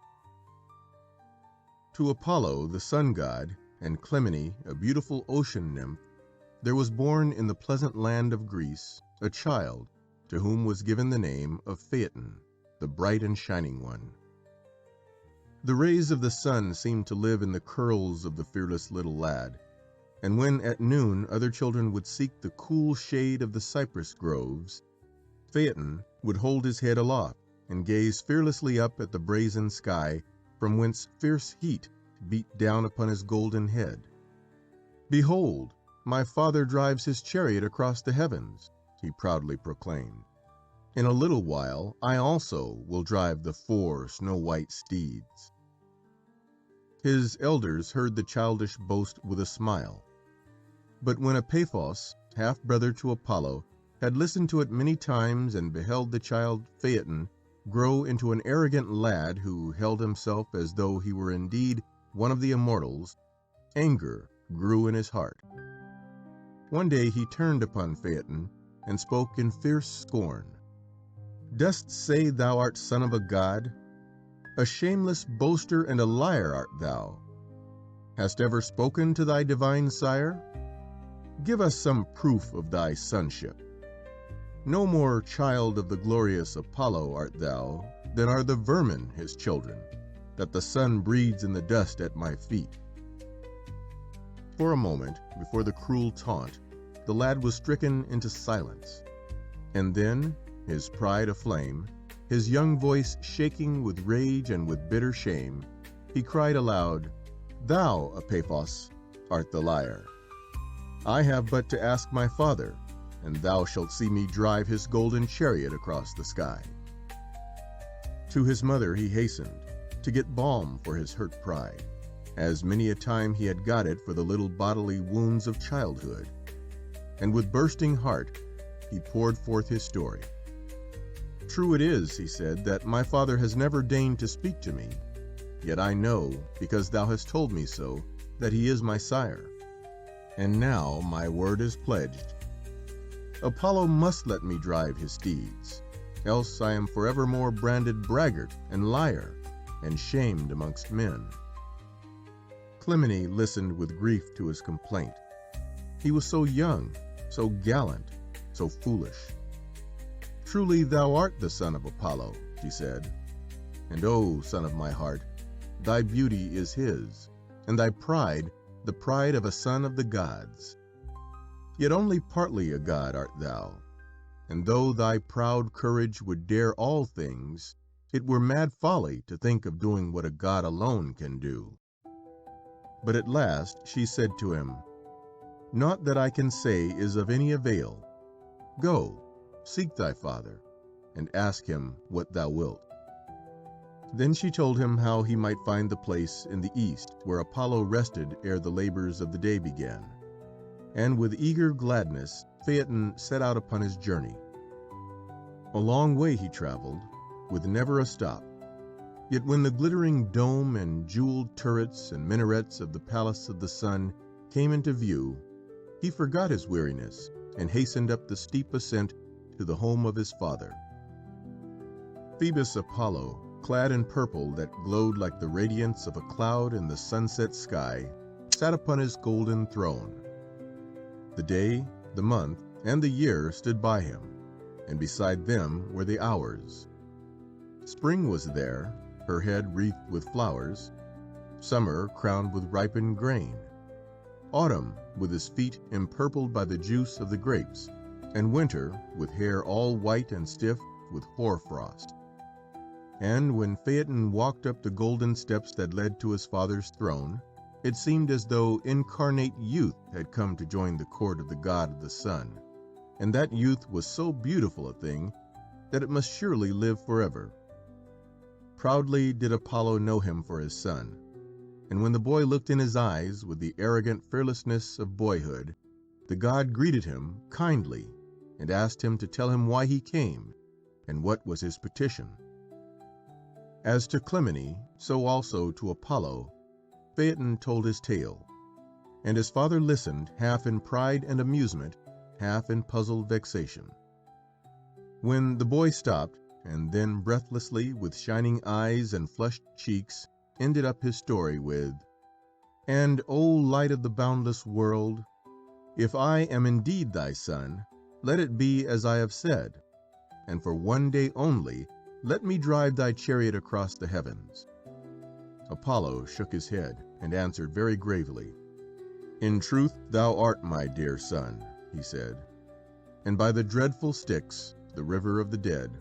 To Apollo, the sun god, and Clymene, a beautiful ocean nymph, there was born in the pleasant land of Greece a child, to whom was given the name of Phaeton, the bright and shining one. The rays of the sun seemed to live in the curls of the fearless little lad, and when at noon other children would seek the cool shade of the cypress groves, Phaeton would hold his head aloft and gaze fearlessly up at the brazen sky, from whence fierce heat beat down upon his golden head. "Behold, my father drives his chariot across the heavens," he proudly proclaimed. "In a little while I also will drive the 4 snow-white steeds." His elders heard the childish boast with a smile. But when Epaphos, half-brother to Apollo, had listened to it many times and beheld the child Phaeton grow into an arrogant lad who held himself as though he were indeed one of the immortals, anger grew in his heart. One day he turned upon Phaeton and spoke in fierce scorn. "Dost say thou art son of a god? A shameless boaster and a liar art thou. Hast ever spoken to thy divine sire? Give us some proof of thy sonship. No more child of the glorious Apollo art thou than are the vermin his children, that the sun breeds in the dust at my feet." For a moment, before the cruel taunt, the lad was stricken into silence, and then, his pride aflame, his young voice shaking with rage and with bitter shame, he cried aloud, "Thou, Epaphos, art the liar. I have but to ask my father, and thou shalt see me drive his golden chariot across the sky." To his mother he hastened, to get balm for his hurt pride, as many a time he had got it for the little bodily wounds of childhood. And with bursting heart he poured forth his story. "True it is," he said, "that my father has never deigned to speak to me, yet I know, because thou hast told me so, that he is my sire. And now my word is pledged. Apollo must let me drive his steeds, else I am forevermore branded braggart and liar, and shamed amongst men." Clymene listened with grief to his complaint. He was so young, so gallant, so foolish. "Truly thou art the son of Apollo," she said, "and O son of my heart, thy beauty is his, and thy pride the pride of a son of the gods. Yet only partly a god art thou, and though thy proud courage would dare all things, it were mad folly to think of doing what a god alone can do." But at last she said to him, "Naught that I can say is of any avail. Go, seek thy father, and ask him what thou wilt." Then she told him how he might find the place in the east where Apollo rested ere the labors of the day began. And with eager gladness Phaeton set out upon his journey. A long way he traveled, with never a stop. Yet when the glittering dome and jeweled turrets and minarets of the Palace of the Sun came into view, he forgot his weariness and hastened up the steep ascent to the home of his father. Phoebus Apollo, clad in purple that glowed like the radiance of a cloud in the sunset sky, sat upon his golden throne. The day, the month, and the year stood by him, and beside them were the hours. Spring was there, her head wreathed with flowers, summer crowned with ripened grain, autumn with his feet empurpled by the juice of the grapes, and winter with hair all white and stiff with hoar-frost. And when Phaeton walked up the golden steps that led to his father's throne, it seemed as though incarnate youth had come to join the court of the god of the sun, and that youth was so beautiful a thing that it must surely live forever. Proudly did Apollo know him for his son, and when the boy looked in his eyes with the arrogant fearlessness of boyhood, the god greeted him kindly and asked him to tell him why he came and what was his petition. As to Clymene, so also to Apollo, Phaeton told his tale, and his father listened, half in pride and amusement, half in puzzled vexation. When the boy stopped, and then breathlessly, with shining eyes and flushed cheeks, ended up his story with, "And, O light of the boundless world, if I am indeed thy son, let it be as I have said, and for one day only let me drive thy chariot across the heavens." Apollo shook his head and answered very gravely, "In truth thou art my dear son," he said, "and by the dreadful Styx, the river of the dead,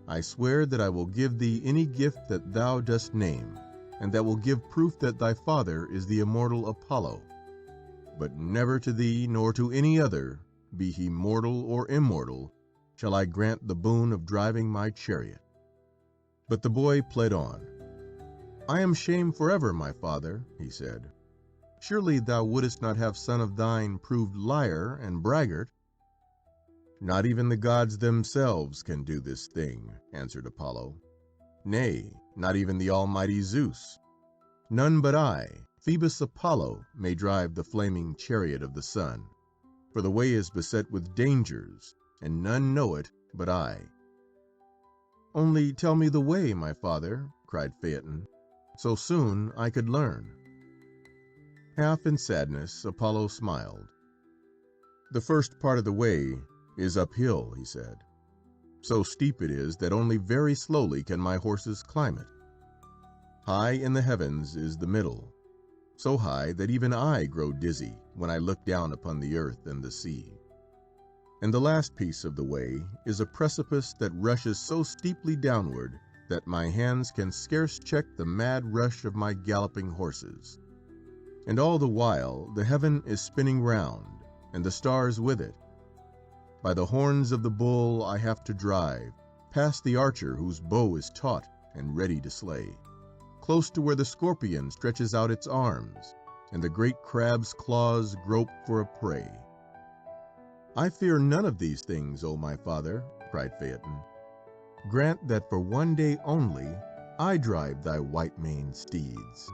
I swear that I will give thee any gift that thou dost name, and that will give proof that thy father is the immortal Apollo. But never to thee, nor to any other, be he mortal or immortal, shall I grant the boon of driving my chariot." But the boy pled on. "I am shamed forever, my father," he said. "Surely thou wouldest not have son of thine proved liar and braggart." "Not even the gods themselves can do this thing," answered Apollo. "Nay, not even the almighty Zeus. None but I, Phoebus Apollo, may drive the flaming chariot of the sun, for the way is beset with dangers, and none know it but I." "Only tell me the way, my father," cried Phaeton. "So soon I could learn." Half in sadness, Apollo smiled. "The first part of the way is uphill," he said. "So steep it is that only very slowly can my horses climb it. High in the heavens is the middle, so high that even I grow dizzy when I look down upon the earth and the sea. And the last piece of the way is a precipice that rushes so steeply downward that my hands can scarce check the mad rush of my galloping horses. And all the while the heaven is spinning round, and the stars with it. By the horns of the bull I have to drive, past the archer whose bow is taut and ready to slay, close to where the scorpion stretches out its arms, and the great crab's claws grope for a prey." "I fear none of these things, O my father," cried Phaeton. "Grant that for one day only I drive thy white-maned steeds."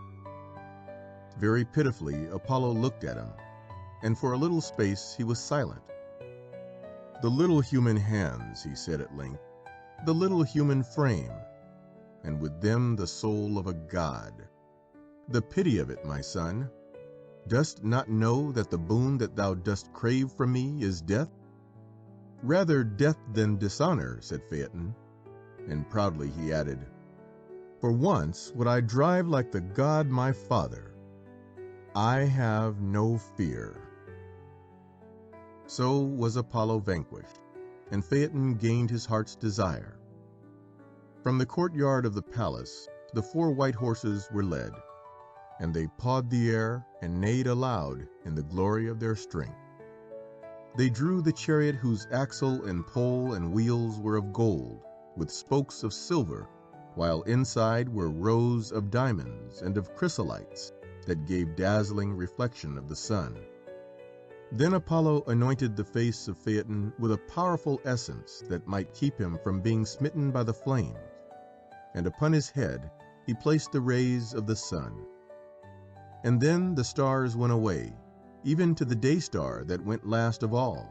Very pitifully Apollo looked at him, and for a little space he was silent. "The little human hands," he said at length, "the little human frame, and with them the soul of a god. The pity of it, my son! Dost not know that the boon that thou dost crave from me is death?" "Rather death than dishonor," said Phaeton, and proudly he added, "For once would I drive like the god my father. I have no fear." So was Apollo vanquished, and Phaeton gained his heart's desire. From the courtyard of the palace the 4 white horses were led, and they pawed the air and neighed aloud in the glory of their strength. They drew the chariot whose axle and pole and wheels were of gold, with spokes of silver, while inside were rows of diamonds and of chrysolites that gave dazzling reflection of the sun. Then Apollo anointed the face of Phaeton with a powerful essence that might keep him from being smitten by the flames, and upon his head he placed the rays of the sun. And then the stars went away, even to the day star that went last of all,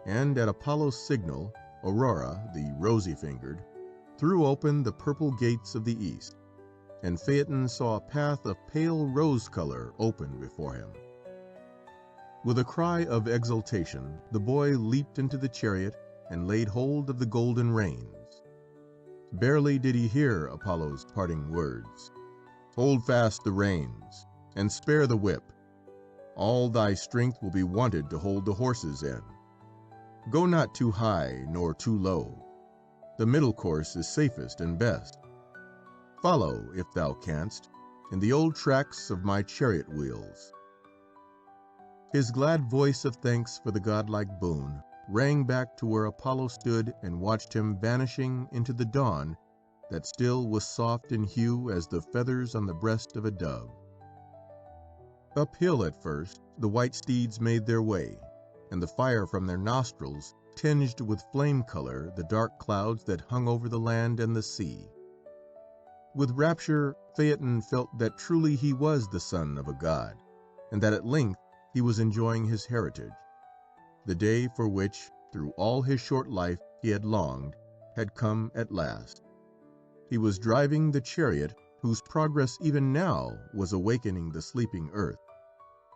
and at Apollo's signal, Aurora, the rosy-fingered, threw open the purple gates of the east, and Phaeton saw a path of pale rose color open before him. With a cry of exultation, the boy leaped into the chariot and laid hold of the golden reins. Barely did he hear Apollo's parting words: "Hold fast the reins, and spare the whip. All thy strength will be wanted to hold the horses in. Go not too high nor too low. The middle course is safest and best. Follow, if thou canst, in the old tracks of my chariot wheels." His glad voice of thanks for the godlike boon rang back to where Apollo stood and watched him vanishing into the dawn that still was soft in hue as the feathers on the breast of a dove. Uphill at first the white steeds made their way, and the fire from their nostrils tinged with flame color the dark clouds that hung over the land and the sea. With rapture Phaeton felt that truly he was the son of a god, and that at length he was enjoying his heritage. The day for which, through all his short life, he had longed, had come at last. He was driving the chariot whose progress even now was awakening the sleeping earth.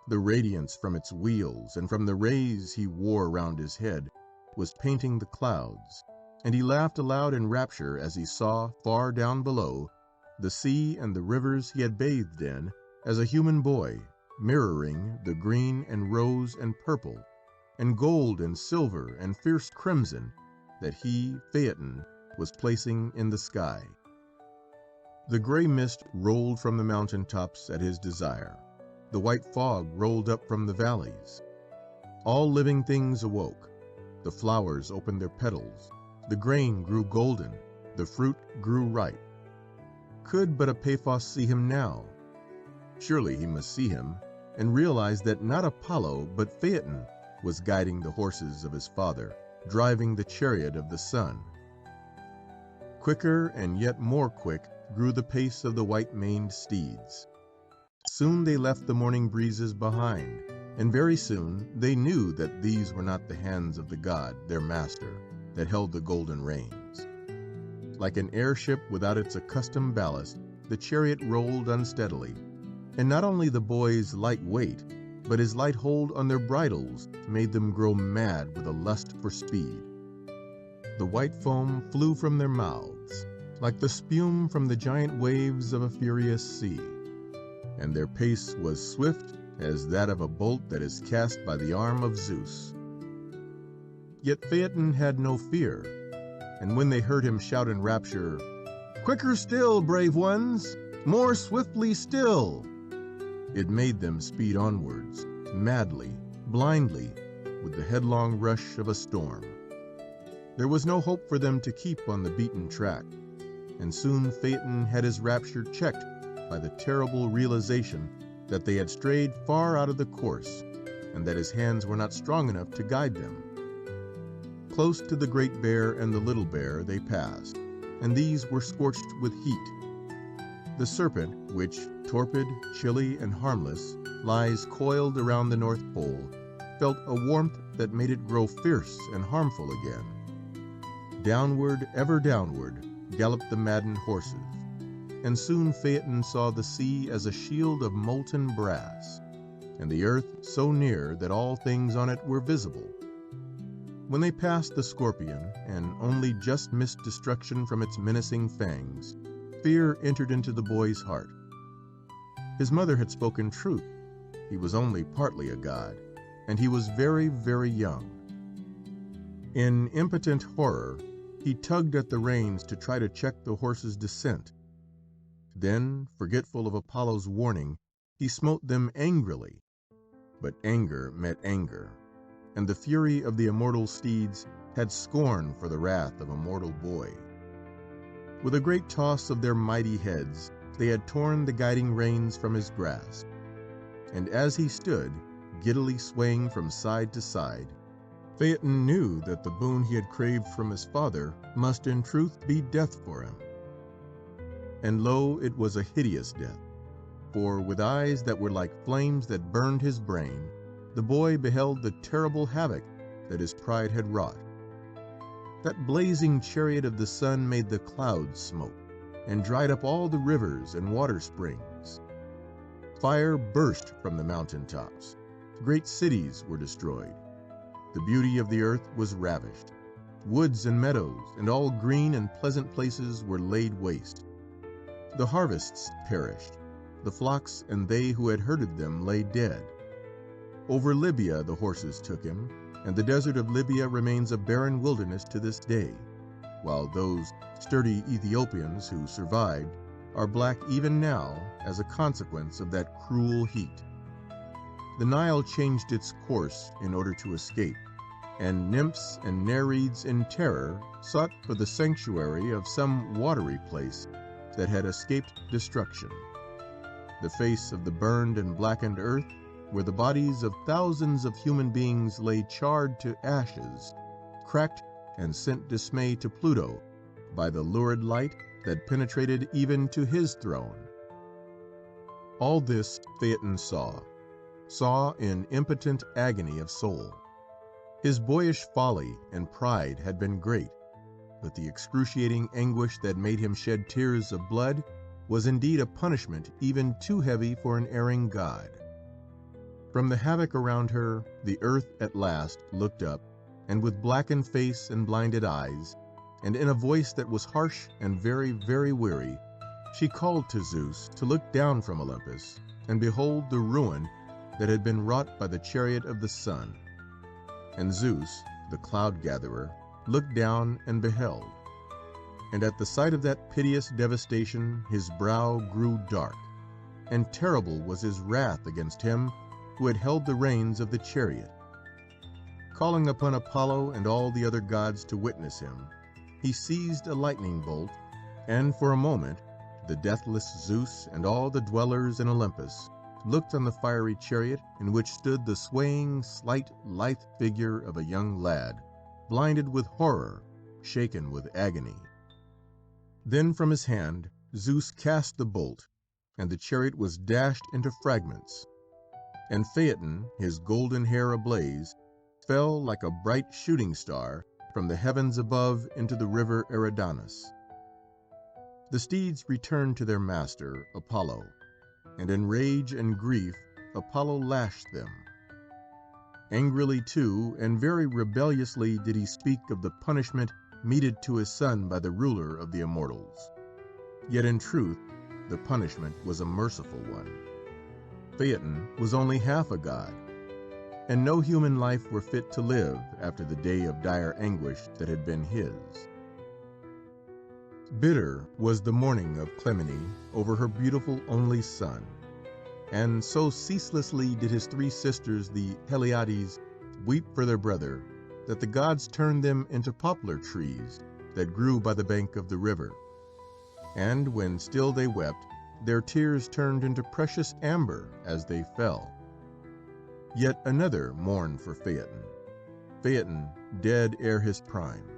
The radiance from its wheels and from the rays he wore round his head was painting the clouds, and he laughed aloud in rapture as he saw, far down below, the sea and the rivers he had bathed in as a human boy, mirroring the green and rose and purple and gold and silver and fierce crimson that he, Phaeton, was placing in the sky. The gray mist rolled from the mountain tops at his desire. The white fog rolled up from the valleys. All living things awoke. The flowers opened their petals. The grain grew golden. The fruit grew ripe. Could but Epaphos see him now? Surely he must see him and realize that not Apollo but Phaeton was guiding the horses of his father, driving the chariot of the sun. Quicker and yet more quick grew the pace of the white-maned steeds. Soon they left the morning breezes behind, and very soon they knew that these were not the hands of the god, their master, that held the golden reins. Like an airship without its accustomed ballast, the chariot rolled unsteadily, and not only the boy's light weight, but his light hold on their bridles made them grow mad with a lust for speed. The white foam flew from their mouths, like the spume from the giant waves of a furious sea, and their pace was swift as that of a bolt that is cast by the arm of Zeus. Yet Phaeton had no fear, and when they heard him shout in rapture, "Quicker still, brave ones! More swiftly still!" it made them speed onwards, madly, blindly, with the headlong rush of a storm. There was no hope for them to keep on the beaten track, and soon Phaeton had his rapture checked by the terrible realization that they had strayed far out of the course, and that his hands were not strong enough to guide them. Close to the great bear and the little bear they passed, and these were scorched with heat. The serpent, which, torpid, chilly, and harmless, lies coiled around the North Pole, felt a warmth that made it grow fierce and harmful again. Downward, ever downward, galloped the maddened horses, and soon Phaeton saw the sea as a shield of molten brass, and the earth so near that all things on it were visible. When they passed the scorpion, and only just missed destruction from its menacing fangs, fear entered into the boy's heart. His mother had spoken truth. He was only partly a god, and he was very, very young. In impotent horror, he tugged at the reins to try to check the horse's descent. Then, forgetful of Apollo's warning, he smote them angrily. But anger met anger, and the fury of the immortal steeds had scorn for the wrath of a mortal boy. With a great toss of their mighty heads, they had torn the guiding reins from his grasp, and as he stood, giddily swaying from side to side, Phaeton knew that the boon he had craved from his father must in truth be death for him. And lo, it was a hideous death, for with eyes that were like flames that burned his brain, the boy beheld the terrible havoc that his pride had wrought. That blazing chariot of the sun made the clouds smoke, and dried up all the rivers and water springs. Fire burst from the mountain tops. Great cities were destroyed. The beauty of the earth was ravished. Woods and meadows and all green and pleasant places were laid waste. The harvests perished. The flocks and they who had herded them lay dead. Over Libya the horses took him, and the desert of Libya remains a barren wilderness to this day, while those sturdy Ethiopians who survived are black even now as a consequence of that cruel heat. The Nile changed its course in order to escape, and nymphs and nereids in terror sought for the sanctuary of some watery place that had escaped destruction. The face of the burned and blackened earth, where the bodies of thousands of human beings lay charred to ashes, cracked and sent dismay to Pluto by the lurid light that penetrated even to his throne. All this Phaeton saw in impotent agony of soul. His boyish folly and pride had been great, but the excruciating anguish that made him shed tears of blood was indeed a punishment even too heavy for an erring god. From the havoc around her, the earth at last looked up, and with blackened face and blinded eyes, and in a voice that was harsh and very, very weary, she called to Zeus to look down from Olympus and behold the ruin that had been wrought by the chariot of the sun. And Zeus, the cloud gatherer, looked down and beheld. and at the sight of that piteous devastation his brow grew dark, and terrible was his wrath against him who had held the reins of the chariot. Calling upon Apollo and all the other gods to witness him, he seized a lightning bolt, and for a moment the deathless Zeus and all the dwellers in Olympus looked on the fiery chariot in which stood the swaying, slight, lithe figure of a young lad, blinded with horror, shaken with agony. Then from his hand Zeus cast the bolt, and the chariot was dashed into fragments, and Phaeton, his golden hair ablaze, fell like a bright shooting star from the heavens above into the river Eridanus. The steeds returned to their master, Apollo, and in rage and grief Apollo lashed them. Angrily too, and very rebelliously did he speak of the punishment meted to his son by the ruler of the immortals. Yet in truth, the punishment was a merciful one. Phaeton was only half a god, and no human life were fit to live after the day of dire anguish that had been his. Bitter was the mourning of Clymene over her beautiful only son, and so ceaselessly did his three sisters, the Heliades, weep for their brother, that the gods turned them into poplar trees that grew by the bank of the river. And when still they wept, their tears turned into precious amber as they fell. Yet another mourned for Phaeton, Phaeton dead ere his prime.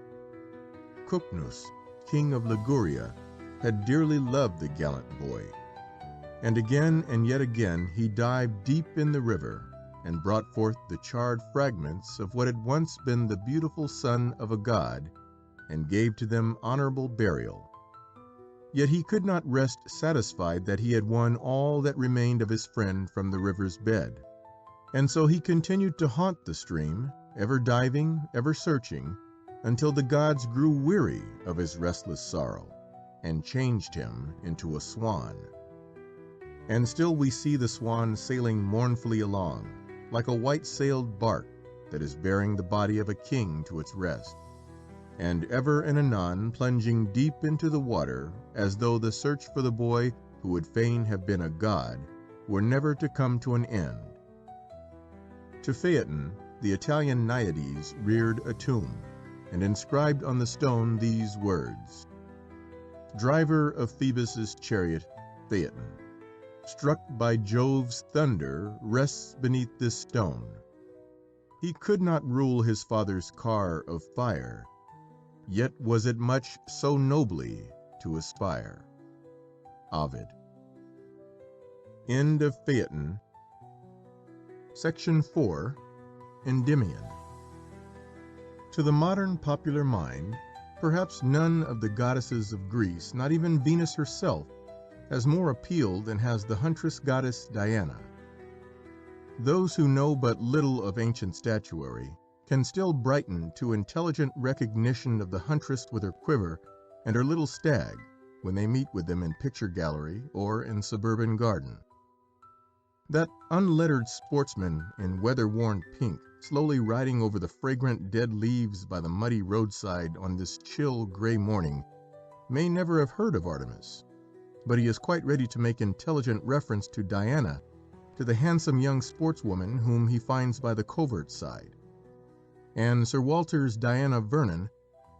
Cycnus, king of Liguria, had dearly loved the gallant boy, and again and yet again he dived deep in the river and brought forth the charred fragments of what had once been the beautiful son of a god, and gave to them honorable burial. Yet he could not rest satisfied that he had won all that remained of his friend from the river's bed, and so he continued to haunt the stream, ever diving, ever searching, until the gods grew weary of his restless sorrow, and changed him into a swan. And still we see the swan sailing mournfully along, like a white-sailed bark that is bearing the body of a king to its rest, and ever and anon plunging deep into the water, as though the search for the boy who would fain have been a god were never to come to an end. To Phaeton, the Italian Naiades reared a tomb, and inscribed on the stone these words: "Driver of Phoebus's chariot, Phaeton, struck by Jove's thunder, rests beneath this stone. He could not rule his father's car of fire, yet was it much so nobly to aspire." Ovid. End of Phaeton. Section 4. Endymion. To the modern popular mind, perhaps none of the goddesses of Greece, not even Venus herself, has more appeal than has the huntress goddess Diana. Those who know but little of ancient statuary can still brighten to intelligent recognition of the huntress with her quiver and her little stag when they meet with them in picture gallery or in suburban garden. That unlettered sportsman in weather-worn pink, slowly riding over the fragrant dead leaves by the muddy roadside on this chill gray morning, may never have heard of Artemis, but he is quite ready to make intelligent reference to Diana, to the handsome young sportswoman whom he finds by the covert side. And Sir Walter's Diana Vernon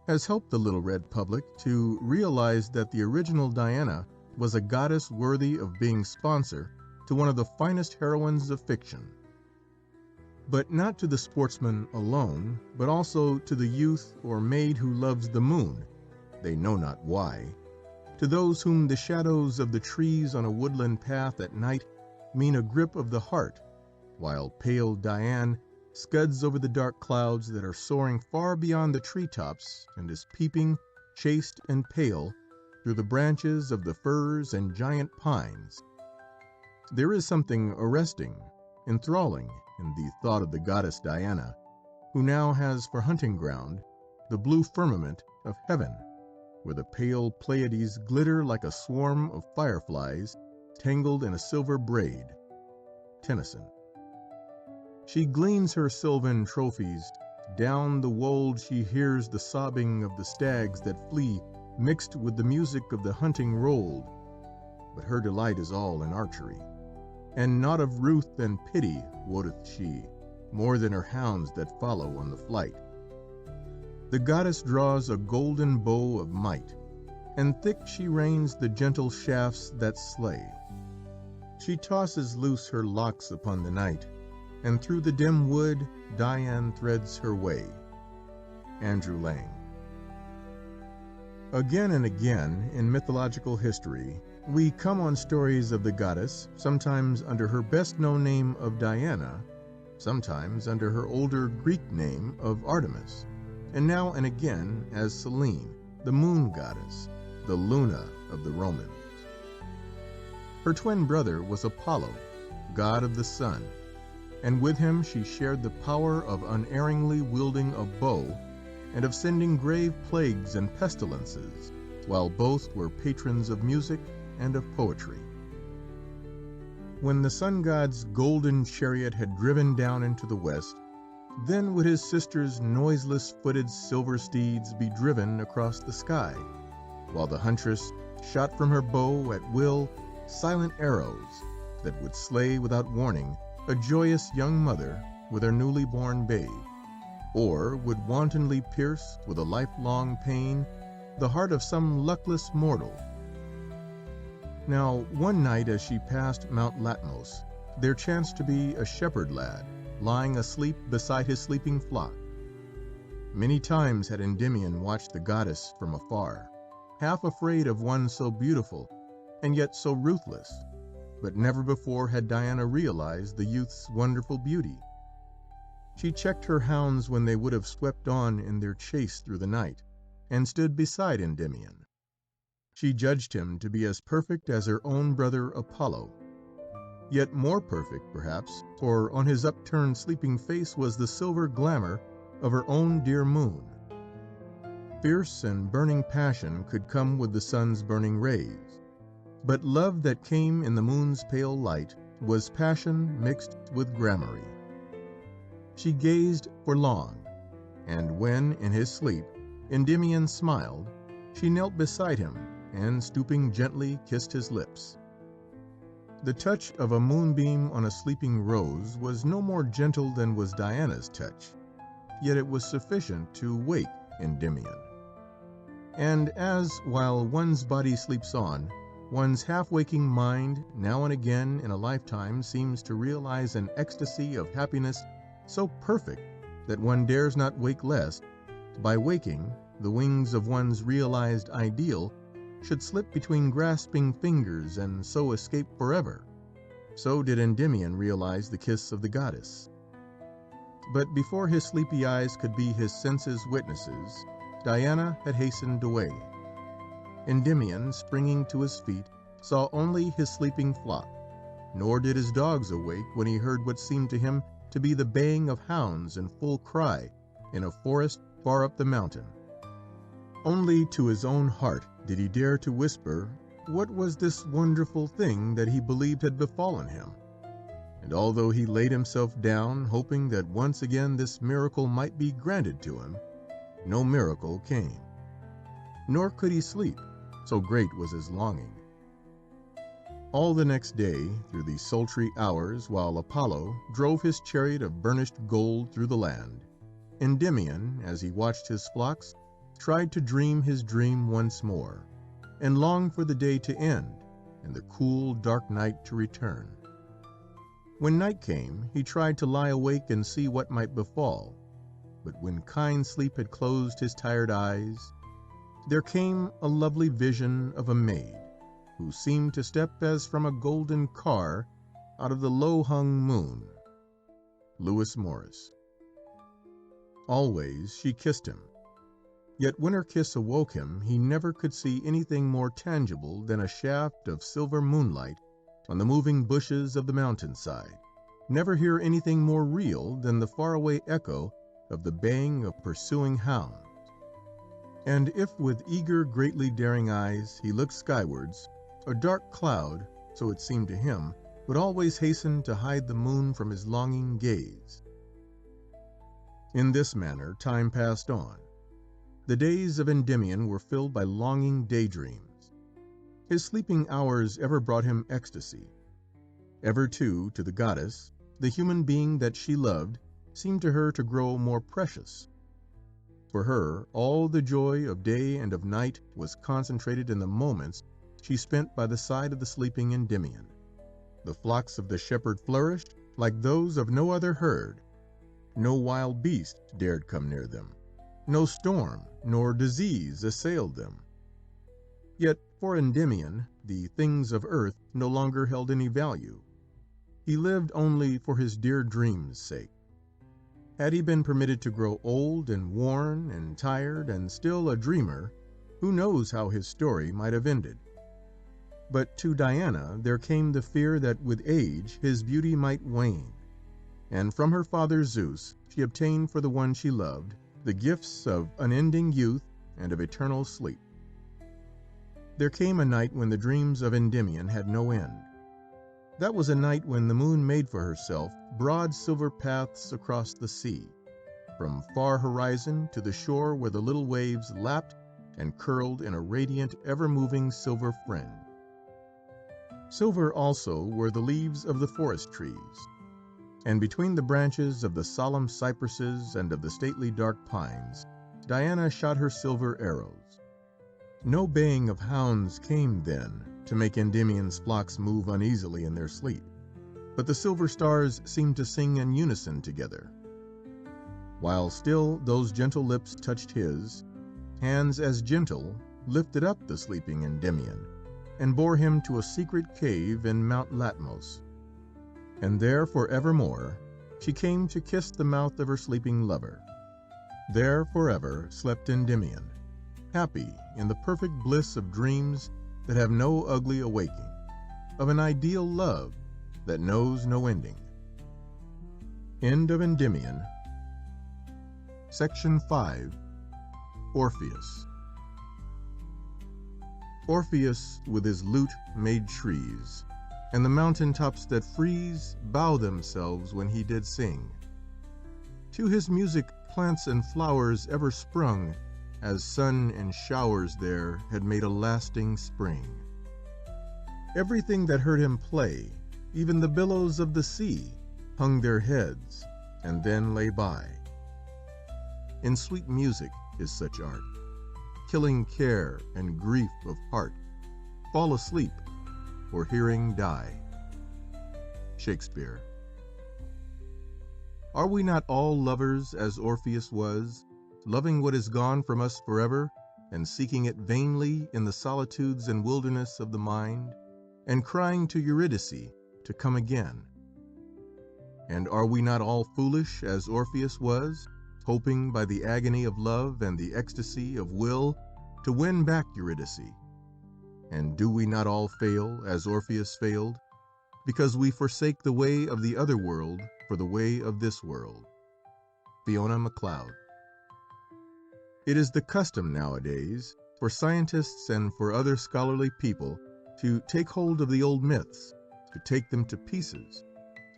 has helped the little red public to realize that the original Diana was a goddess worthy of being sponsor to one of the finest heroines of fiction. But not to the sportsman alone, but also to the youth or maid who loves the moon, they know not why, to those whom the shadows of the trees on a woodland path at night mean a grip of the heart, while pale Diane scuds over the dark clouds that are soaring far beyond the treetops and is peeping, chaste and pale, through the branches of the firs and giant pines. There is something arresting, enthralling in the thought of the goddess Diana, who now has for hunting ground the blue firmament of heaven, where the pale Pleiades glitter like a swarm of fireflies tangled in a silver braid. Tennyson. She gleans her sylvan trophies. Down the wold she hears the sobbing of the stags that flee mixed with the music of the hunting rolled, but her delight is all in archery, and naught of ruth and pity wotteth she, more than her hounds that follow on the flight. The goddess draws a golden bow of might, and thick she rains the gentle shafts that slay. She tosses loose her locks upon the night, and through the dim wood Dian threads her way. Andrew Lang. Again and again in mythological history, we come on stories of the goddess, sometimes under her best-known name of Diana, sometimes under her older Greek name of Artemis, and now and again as Selene, the moon goddess, the Luna of the Romans. Her twin brother was Apollo, god of the sun, and with him she shared the power of unerringly wielding a bow and of sending grave plagues and pestilences, while both were patrons of music and of poetry. When the sun god's golden chariot had driven down into the west, then would his sister's noiseless-footed silver steeds be driven across the sky, while the huntress shot from her bow at will silent arrows that would slay without warning a joyous young mother with her newly born babe, or would wantonly pierce with a lifelong pain the heart of some luckless mortal. Now, one night as she passed Mount Latmos, there chanced to be a shepherd lad lying asleep beside his sleeping flock. Many times had Endymion watched the goddess from afar, half afraid of one so beautiful and yet so ruthless, but never before had Diana realized the youth's wonderful beauty. She checked her hounds when they would have swept on in their chase through the night, and stood beside Endymion. She judged him to be as perfect as her own brother Apollo, yet more perfect, perhaps, for on his upturned sleeping face was the silver glamour of her own dear moon. Fierce and burning passion could come with the sun's burning rays, but love that came in the moon's pale light was passion mixed with gramarye. She gazed for long, and when, in his sleep, Endymion smiled, she knelt beside him, and, stooping gently, kissed his lips. The touch of a moonbeam on a sleeping rose was no more gentle than was Diana's touch, yet it was sufficient to wake Endymion. And as, while one's body sleeps on, one's half-waking mind, now and again in a lifetime, seems to realize an ecstasy of happiness so perfect that one dares not wake lest, by waking, the wings of one's realized ideal should slip between grasping fingers and so escape forever, so did Endymion realize the kiss of the goddess. But before his sleepy eyes could be his senses' witnesses, Diana had hastened away. Endymion, springing to his feet, saw only his sleeping flock, nor did his dogs awake when he heard what seemed to him to be the baying of hounds in full cry in a forest far up the mountain. Only to his own heart did he dare to whisper what was this wonderful thing that he believed had befallen him. And although he laid himself down, hoping that once again this miracle might be granted to him, no miracle came. Nor could he sleep, so great was his longing. All the next day, through the sultry hours, while Apollo drove his chariot of burnished gold through the land, Endymion, as he watched his flocks, tried to dream his dream once more, and longed for the day to end, and the cool, dark night to return. When night came, he tried to lie awake and see what might befall, but when kind sleep had closed his tired eyes, there came a lovely vision of a maid, who seemed to step as from a golden car out of the low-hung moon. Lewis Morris. Always she kissed him, yet when her kiss awoke him, he never could see anything more tangible than a shaft of silver moonlight on the moving bushes of the mountainside, never hear anything more real than the faraway echo of the baying of pursuing hounds. And if with eager, greatly daring eyes he looked skywards, a dark cloud, so it seemed to him, would always hasten to hide the moon from his longing gaze. In this manner time passed on. The days of Endymion were filled by longing daydreams. His sleeping hours ever brought him ecstasy. Ever, too, to the goddess, the human being that she loved seemed to her to grow more precious. For her, all the joy of day and of night was concentrated in the moments she spent by the side of the sleeping Endymion. The flocks of the shepherd flourished like those of no other herd. No wild beast dared come near them. No storm nor disease assailed them. Yet for Endymion, the things of earth no longer held any value. He lived only for his dear dreams' sake. Had he been permitted to grow old and worn and tired and still a dreamer, who knows how his story might have ended? But to Diana there came the fear that with age his beauty might wane, and from her father Zeus she obtained for the one she loved the gifts of unending youth and of eternal sleep. There came a night when the dreams of Endymion had no end. That was a night when the moon made for herself broad silver paths across the sea, from far horizon to the shore where the little waves lapped and curled in a radiant, ever-moving silver fringe. Silver also were the leaves of the forest trees, and between the branches of the solemn cypresses and of the stately dark pines, Diana shot her silver arrows. No baying of hounds came then to make Endymion's flocks move uneasily in their sleep, but the silver stars seemed to sing in unison together. While still those gentle lips touched his, hands as gentle lifted up the sleeping Endymion and bore him to a secret cave in Mount Latmos. And there for evermore she came to kiss the mouth of her sleeping lover. There forever slept Endymion, happy in the perfect bliss of dreams that have no ugly awaking, of an ideal love that knows no ending. End of Endymion. Section 5. Orpheus. Orpheus with his lute made trees, and the mountain tops that freeze bow themselves when he did sing. To his music plants and flowers ever sprung, as sun and showers there had made a lasting spring. Everything that heard him play, even the billows of the sea, hung their heads and then lay by. In sweet music is such art, killing care and grief of heart, fall asleep or hearing die. Shakespeare. Are we not all lovers as Orpheus was, loving what is gone from us forever, and seeking it vainly in the solitudes and wilderness of the mind, and crying to Eurydice to come again? And are we not all foolish as Orpheus was, hoping by the agony of love and the ecstasy of will to win back Eurydice? And do we not all fail as Orpheus failed, because we forsake the way of the other world for the way of this world? Fiona Macleod. It is the custom nowadays for scientists and for other scholarly people to take hold of the old myths, to take them to pieces,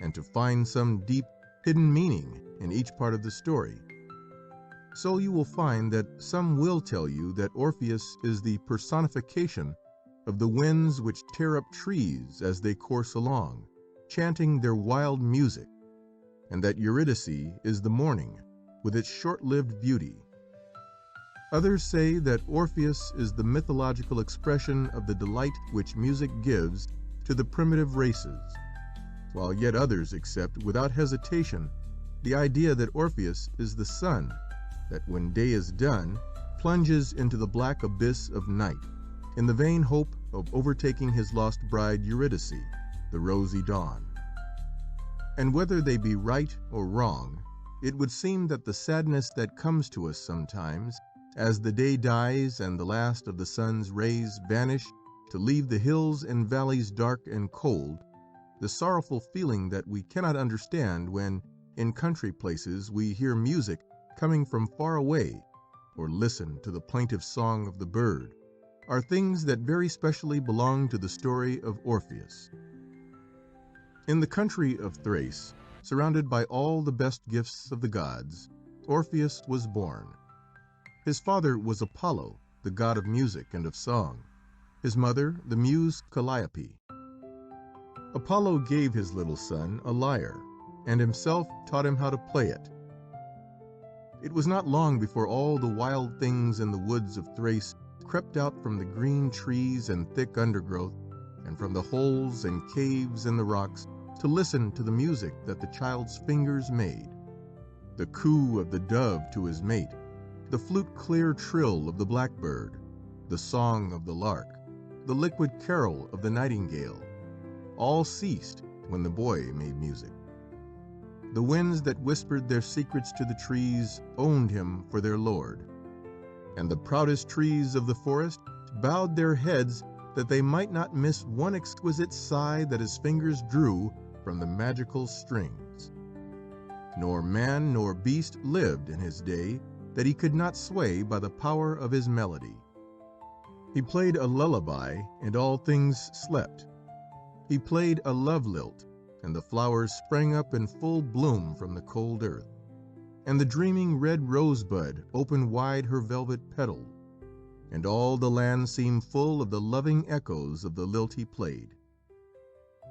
and to find some deep, hidden meaning in each part of the story. So you will find that some will tell you that Orpheus is the personification of the winds which tear up trees as they course along, chanting their wild music, and that Eurydice is the morning, with its short-lived beauty. Others say that Orpheus is the mythological expression of the delight which music gives to the primitive races, while yet others accept without hesitation the idea that Orpheus is the sun that, when day is done, plunges into the black abyss of night, in the vain hope of overtaking his lost bride Eurydice, the rosy dawn. And whether they be right or wrong, it would seem that the sadness that comes to us sometimes, as the day dies and the last of the sun's rays vanish to leave the hills and valleys dark and cold, the sorrowful feeling that we cannot understand when, in country places, we hear music coming from far away, or listen to the plaintive song of the bird, are things that very specially belong to the story of Orpheus. In the country of Thrace, surrounded by all the best gifts of the gods, Orpheus was born. His father was Apollo, the god of music and of song, his mother the muse Calliope. Apollo gave his little son a lyre, and himself taught him how to play it. It was not long before all the wild things in the woods of Thrace crept out from the green trees and thick undergrowth, and from the holes and caves in the rocks, to listen to the music that the child's fingers made. The coo of the dove to his mate, the flute-clear trill of the blackbird, the song of the lark, the liquid carol of the nightingale, all ceased when the boy made music. The winds that whispered their secrets to the trees owned him for their lord, and the proudest trees of the forest bowed their heads that they might not miss one exquisite sigh that his fingers drew from the magical strings. Nor man nor beast lived in his day that he could not sway by the power of his melody. He played a lullaby, and all things slept. He played a love lilt, and the flowers sprang up in full bloom from the cold earth, and the dreaming red rosebud opened wide her velvet petal, and all the land seemed full of the loving echoes of the lilt he played.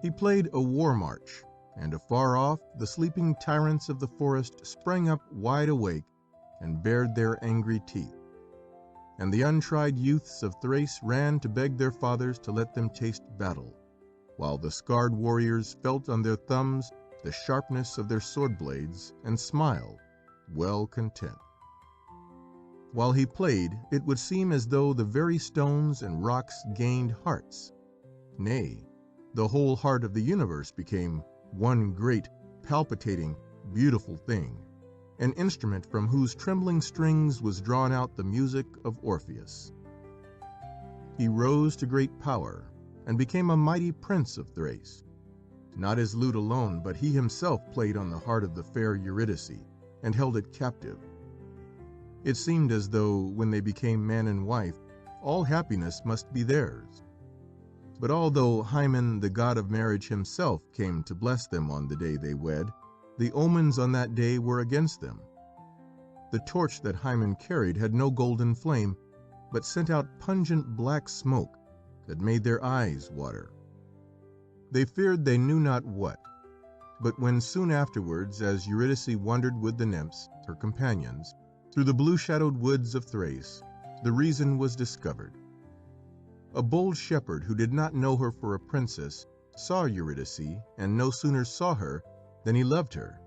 He played a war march, and afar off the sleeping tyrants of the forest sprang up wide awake and bared their angry teeth, and the untried youths of Thrace ran to beg their fathers to let them taste battle, while the scarred warriors felt on their thumbs the sharpness of their sword blades and smiled, well content. While he played, it would seem as though the very stones and rocks gained hearts. Nay, the whole heart of the universe became one great, palpitating, beautiful thing, an instrument from whose trembling strings was drawn out the music of Orpheus. He rose to great power and became a mighty prince of Thrace. Not his lute alone, but he himself played on the heart of the fair Eurydice and held it captive. It seemed as though, when they became man and wife, all happiness must be theirs. But although Hymen, the god of marriage himself, came to bless them on the day they wed, the omens on that day were against them. The torch that Hymen carried had no golden flame, but sent out pungent black smoke that made their eyes water. They feared they knew not what, but when soon afterwards, as Eurydice wandered with the nymphs, her companions, through the blue-shadowed woods of Thrace, the reason was discovered. A bold shepherd who did not know her for a princess saw Eurydice, and no sooner saw her than he loved her.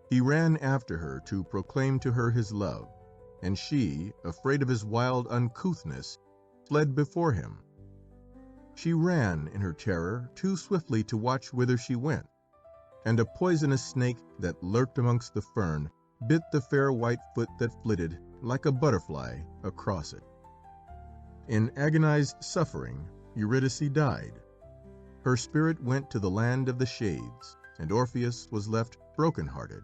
He ran after her to proclaim to her his love, and she, afraid of his wild uncouthness, fled before him. She ran in her terror too swiftly to watch whither she went, and a poisonous snake that lurked amongst the fern bit the fair white foot that flitted like a butterfly across it. In agonized suffering, Eurydice died. Her spirit went to the land of the shades, and Orpheus was left broken-hearted.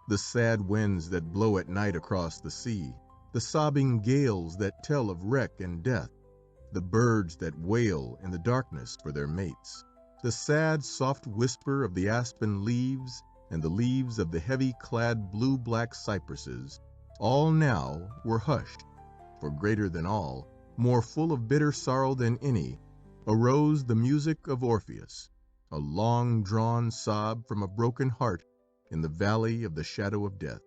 The sad winds that blow at night across the sea, the sobbing gales that tell of wreck and death, the birds that wail in the darkness for their mates, the sad, soft whisper of the aspen leaves and the leaves of the heavy-clad blue-black cypresses, all now were hushed, for greater than all, more full of bitter sorrow than any, arose the music of Orpheus, a long-drawn sob from a broken heart in the valley of the shadow of death.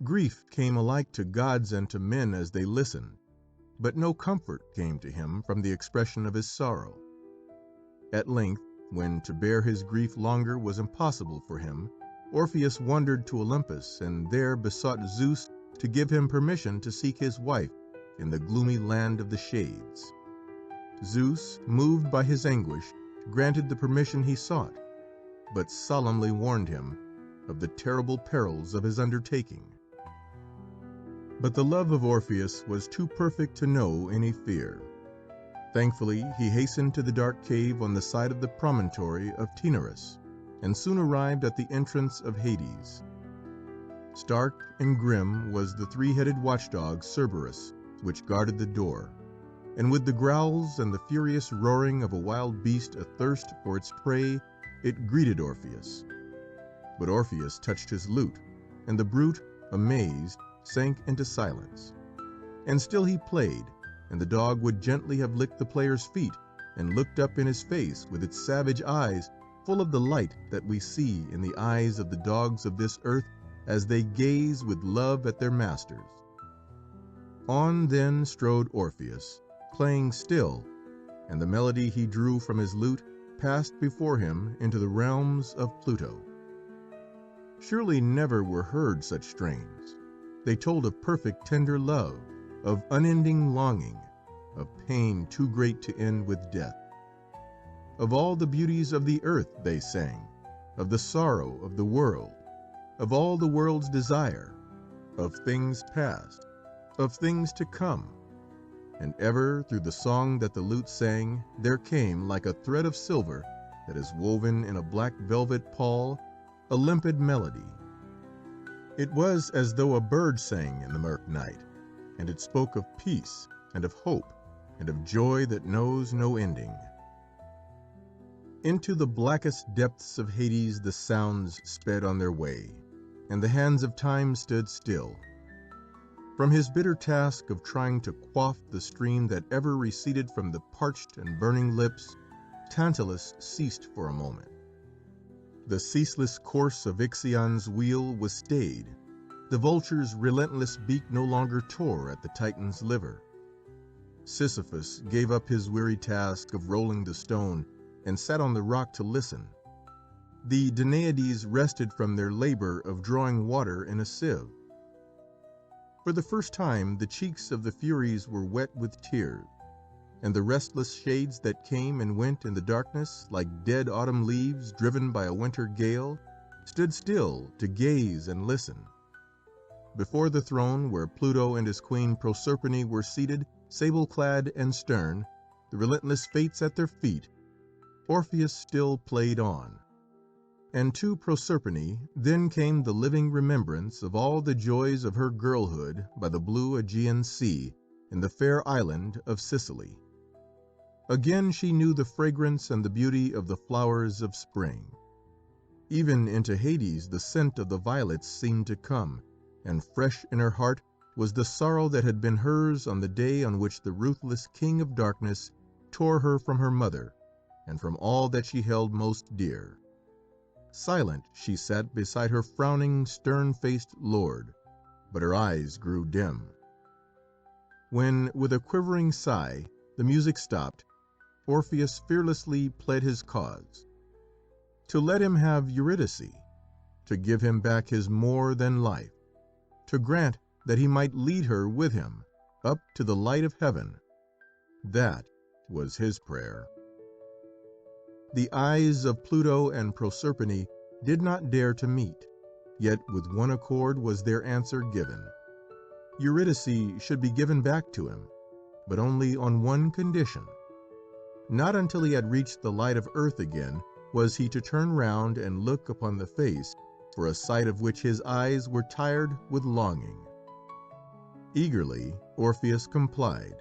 Grief came alike to gods and to men as they listened, but no comfort came to him from the expression of his sorrow. At length, when to bear his grief longer was impossible for him, Orpheus wandered to Olympus, and there besought Zeus to give him permission to seek his wife in the gloomy land of the shades. Zeus, moved by his anguish, granted the permission he sought, but solemnly warned him of the terrible perils of his undertaking. But the love of Orpheus was too perfect to know any fear. Thankfully, he hastened to the dark cave on the side of the promontory of Taenarus, and soon arrived at the entrance of Hades. Stark and grim was the three-headed watchdog Cerberus, which guarded the door, and with the growls and the furious roaring of a wild beast athirst for its prey, it greeted Orpheus. But Orpheus touched his lute, and the brute, amazed, sank into silence. And still he played, and the dog would gently have licked the player's feet and looked up in his face with its savage eyes full of the light that we see in the eyes of the dogs of this earth as they gaze with love at their masters. On then strode Orpheus, playing still, and the melody he drew from his lute passed before him into the realms of Pluto. Surely never were heard such strains. They told of perfect tender love, of unending longing, of pain too great to end with death. Of all the beauties of the earth they sang, of the sorrow of the world, of all the world's desire, of things past, of things to come. And ever through the song that the lute sang there came, like a thread of silver that is woven in a black velvet pall, a limpid melody. It was as though a bird sang in the murk night, and it spoke of peace and of hope and of joy that knows no ending. Into the blackest depths of Hades the sounds sped on their way, and the hands of time stood still. From his bitter task of trying to quaff the stream that ever receded from the parched and burning lips, Tantalus ceased for a moment. The ceaseless course of Ixion's wheel was stayed. The vulture's relentless beak no longer tore at the Titan's liver. Sisyphus gave up his weary task of rolling the stone and sat on the rock to listen. The Danaides rested from their labor of drawing water in a sieve. For the first time, the cheeks of the Furies were wet with tears, and the restless shades that came and went in the darkness, like dead autumn leaves driven by a winter gale, stood still to gaze and listen. Before the throne, where Pluto and his queen Proserpine were seated, sable-clad and stern, the relentless fates at their feet, Orpheus still played on. And to Proserpine then came the living remembrance of all the joys of her girlhood by the blue Aegean Sea in the fair island of Sicily. Again she knew the fragrance and the beauty of the flowers of spring. Even into Hades the scent of the violets seemed to come, and fresh in her heart was the sorrow that had been hers on the day on which the ruthless king of darkness tore her from her mother and from all that she held most dear. Silent she sat beside her frowning, stern-faced lord, but her eyes grew dim. When, with a quivering sigh, the music stopped, Orpheus fearlessly pled his cause. To let him have Eurydice, to give him back his more than life, to grant that he might lead her with him up to the light of heaven. That was his prayer. The eyes of Pluto and Proserpine did not dare to meet, yet with one accord was their answer given. Eurydice should be given back to him, but only on one condition. Not until he had reached the light of earth again was he to turn round and look upon the face for a sight of which his eyes were tired with longing. Eagerly Orpheus complied,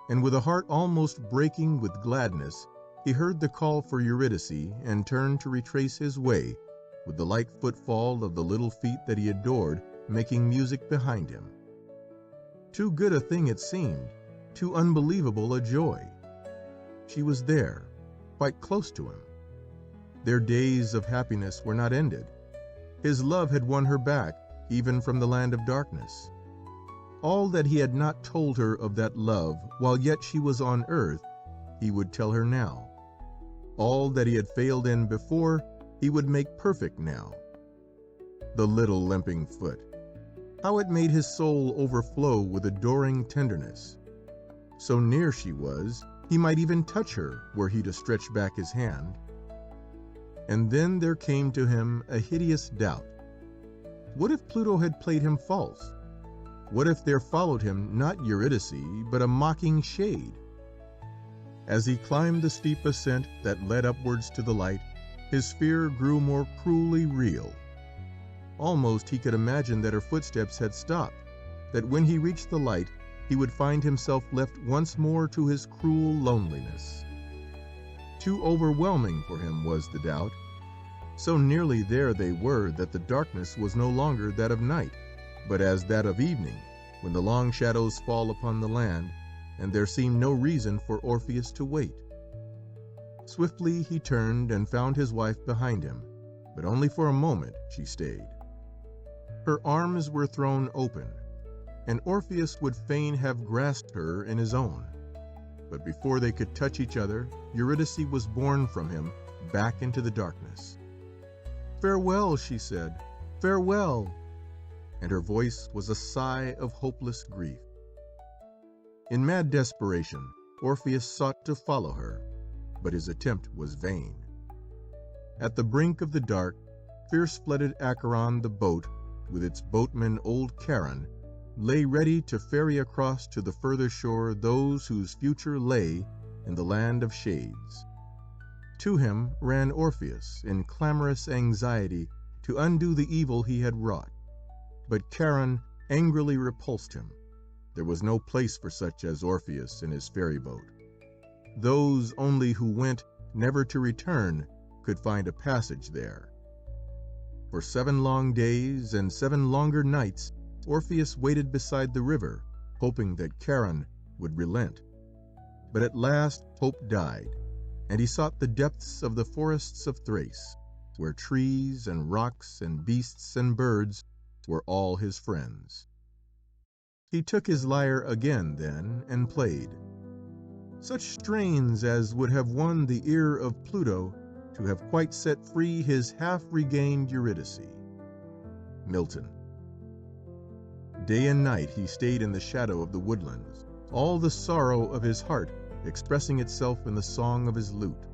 and with a heart almost breaking with gladness, he heard the call for Eurydice and turned to retrace his way, with the light footfall of the little feet that he adored making music behind him. Too good a thing it seemed, too unbelievable a joy. She was there, quite close to him. Their days of happiness were not ended. His love had won her back, even from the land of darkness. All that he had not told her of that love while yet she was on earth, he would tell her now. All that he had failed in before, he would make perfect now. The little limping foot, how it made his soul overflow with adoring tenderness. So near she was, he might even touch her were he to stretch back his hand. And then there came to him a hideous doubt. What if Pluto had played him false? What if there followed him not Eurydice, but a mocking shade? As he climbed the steep ascent that led upwards to the light, his fear grew more cruelly real. Almost he could imagine that her footsteps had stopped, that when he reached the light, he would find himself left once more to his cruel loneliness. Too overwhelming for him was the doubt. So nearly there they were that the darkness was no longer that of night, but as that of evening, when the long shadows fall upon the land, and there seemed no reason for Orpheus to wait. Swiftly he turned and found his wife behind him, but only for a moment she stayed. Her arms were thrown open, and Orpheus would fain have grasped her in his own. But before they could touch each other, Eurydice was borne from him back into the darkness. "Farewell," she said, "farewell," and her voice was a sigh of hopeless grief. In mad desperation, Orpheus sought to follow her, but his attempt was vain. At the brink of the dark, fierce-flooded Acheron the boat, with its boatman old Charon, lay ready to ferry across to the further shore those whose future lay in the land of shades. To him ran Orpheus in clamorous anxiety to undo the evil he had wrought, but Charon angrily repulsed him. There was no place for such as Orpheus in his ferry boat. Those only who went never to return could find a passage there. For 7 long days and 7 longer nights Orpheus waited beside the river, hoping that Charon would relent. But at last hope died, and he sought the depths of the forests of Thrace, where trees and rocks and beasts and birds were all his friends. He took his lyre again then and played such strains as would have won the ear of Pluto to have quite set free his half-regained Eurydice. Milton. Day and night he stayed in the shadow of the woodlands, all the sorrow of his heart expressing itself in the song of his lute.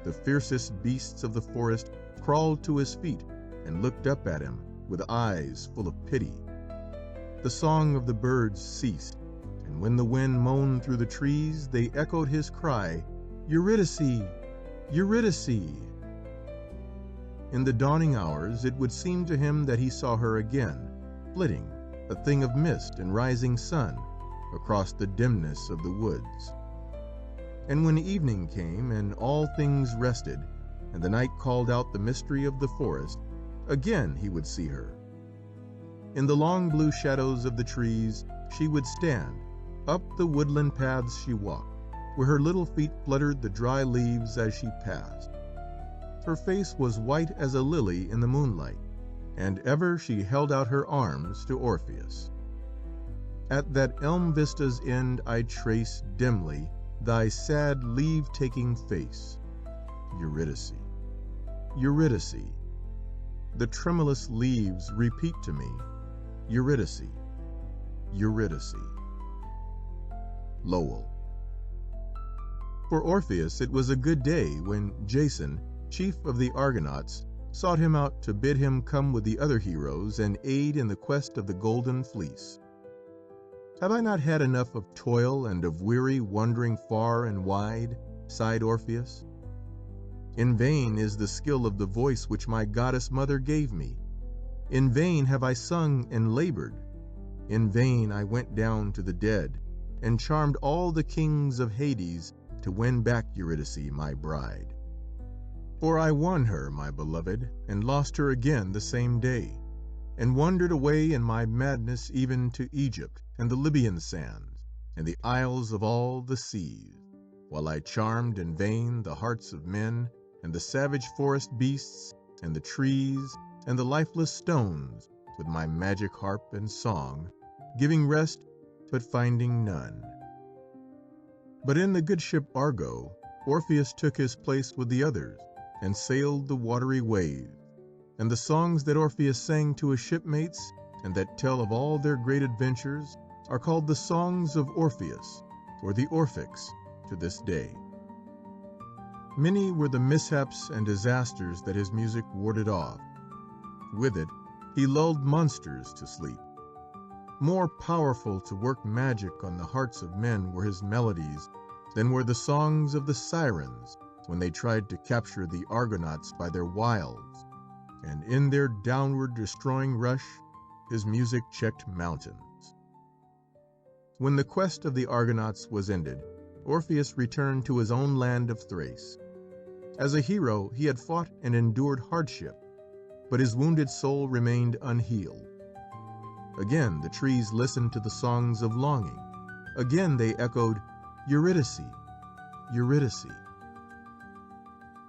The fiercest beasts of the forest crawled to his feet and looked up at him with eyes full of pity. The song of the birds ceased, and when the wind moaned through the trees, they echoed his cry, "Eurydice! Eurydice!" In the dawning hours it would seem to him that he saw her again, flitting, a thing of mist and rising sun, across the dimness of the woods. And when evening came and all things rested, and the night called out the mystery of the forest, again he would see her. In the long blue shadows of the trees she would stand, up the woodland paths she walked, where her little feet fluttered the dry leaves as she passed. Her face was white as a lily in the moonlight, and ever she held out her arms to Orpheus. At that elm vista's end I trace dimly thy sad leave-taking face, Eurydice, Eurydice. The tremulous leaves repeat to me, Eurydice, Eurydice. Lowell. For Orpheus it was a good day when Jason, chief of the Argonauts, sought him out to bid him come with the other heroes and aid in the quest of the Golden Fleece. "Have I not had enough of toil and of weary wandering far and wide?" sighed Orpheus. "In vain is the skill of the voice which my goddess mother gave me. In vain have I sung and labored. In vain I went down to the dead and charmed all the kings of Hades to win back Eurydice, my bride. For I won her, my beloved, and lost her again the same day, and wandered away in my madness even to Egypt and the Libyan sands and the isles of all the seas, while I charmed in vain the hearts of men and the savage forest beasts and the trees and the lifeless stones with my magic harp and song, giving rest but finding none." But in the good ship Argo, Orpheus took his place with the others and sailed the watery waves, and the songs that Orpheus sang to his shipmates and that tell of all their great adventures are called the songs of Orpheus, or the Orphics, to this day. Many were the mishaps and disasters that his music warded off. With it, he lulled monsters to sleep. More powerful to work magic on the hearts of men were his melodies than were the songs of the sirens when they tried to capture the Argonauts by their wiles, and in their downward destroying rush, his music checked mountains. When the quest of the Argonauts was ended, Orpheus returned to his own land of Thrace. As a hero, he had fought and endured hardship, but his wounded soul remained unhealed. Again the trees listened to the songs of longing. Again they echoed, Eurydice, Eurydice.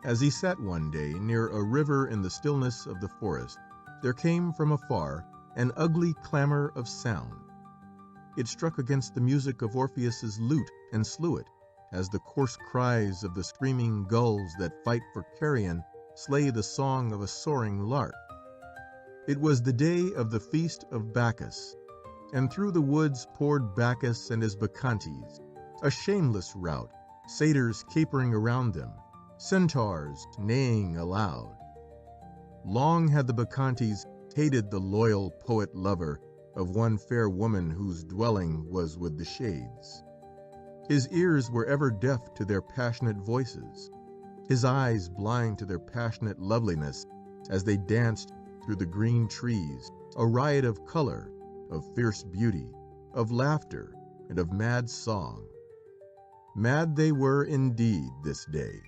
As he sat one day near a river in the stillness of the forest, there came from afar an ugly clamor of sound. It struck against the music of Orpheus's lute and slew it, as the coarse cries of the screaming gulls that fight for carrion slay the song of a soaring lark. It was the day of the feast of Bacchus, and through the woods poured Bacchus and his Bacchantes, a shameless rout, satyrs capering around them, centaurs neighing aloud. Long had the Bacchantes hated the loyal poet-lover of one fair woman whose dwelling was with the shades. His ears were ever deaf to their passionate voices, his eyes blind to their passionate loveliness as they danced through the green trees, a riot of color, of fierce beauty, of laughter, and of mad song. Mad they were indeed this day,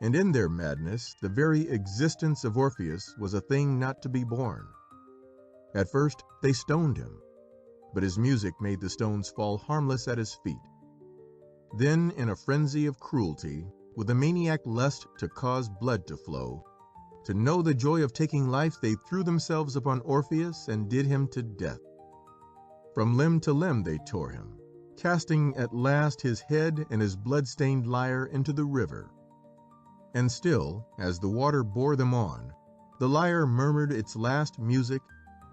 and in their madness the very existence of Orpheus was a thing not to be borne. At first they stoned him, but his music made the stones fall harmless at his feet. Then, in a frenzy of cruelty, with a maniac lust to cause blood to flow, to know the joy of taking life, they threw themselves upon Orpheus and did him to death. From limb to limb they tore him, casting at last his head and his blood-stained lyre into the river. And still, as the water bore them on, the lyre murmured its last music,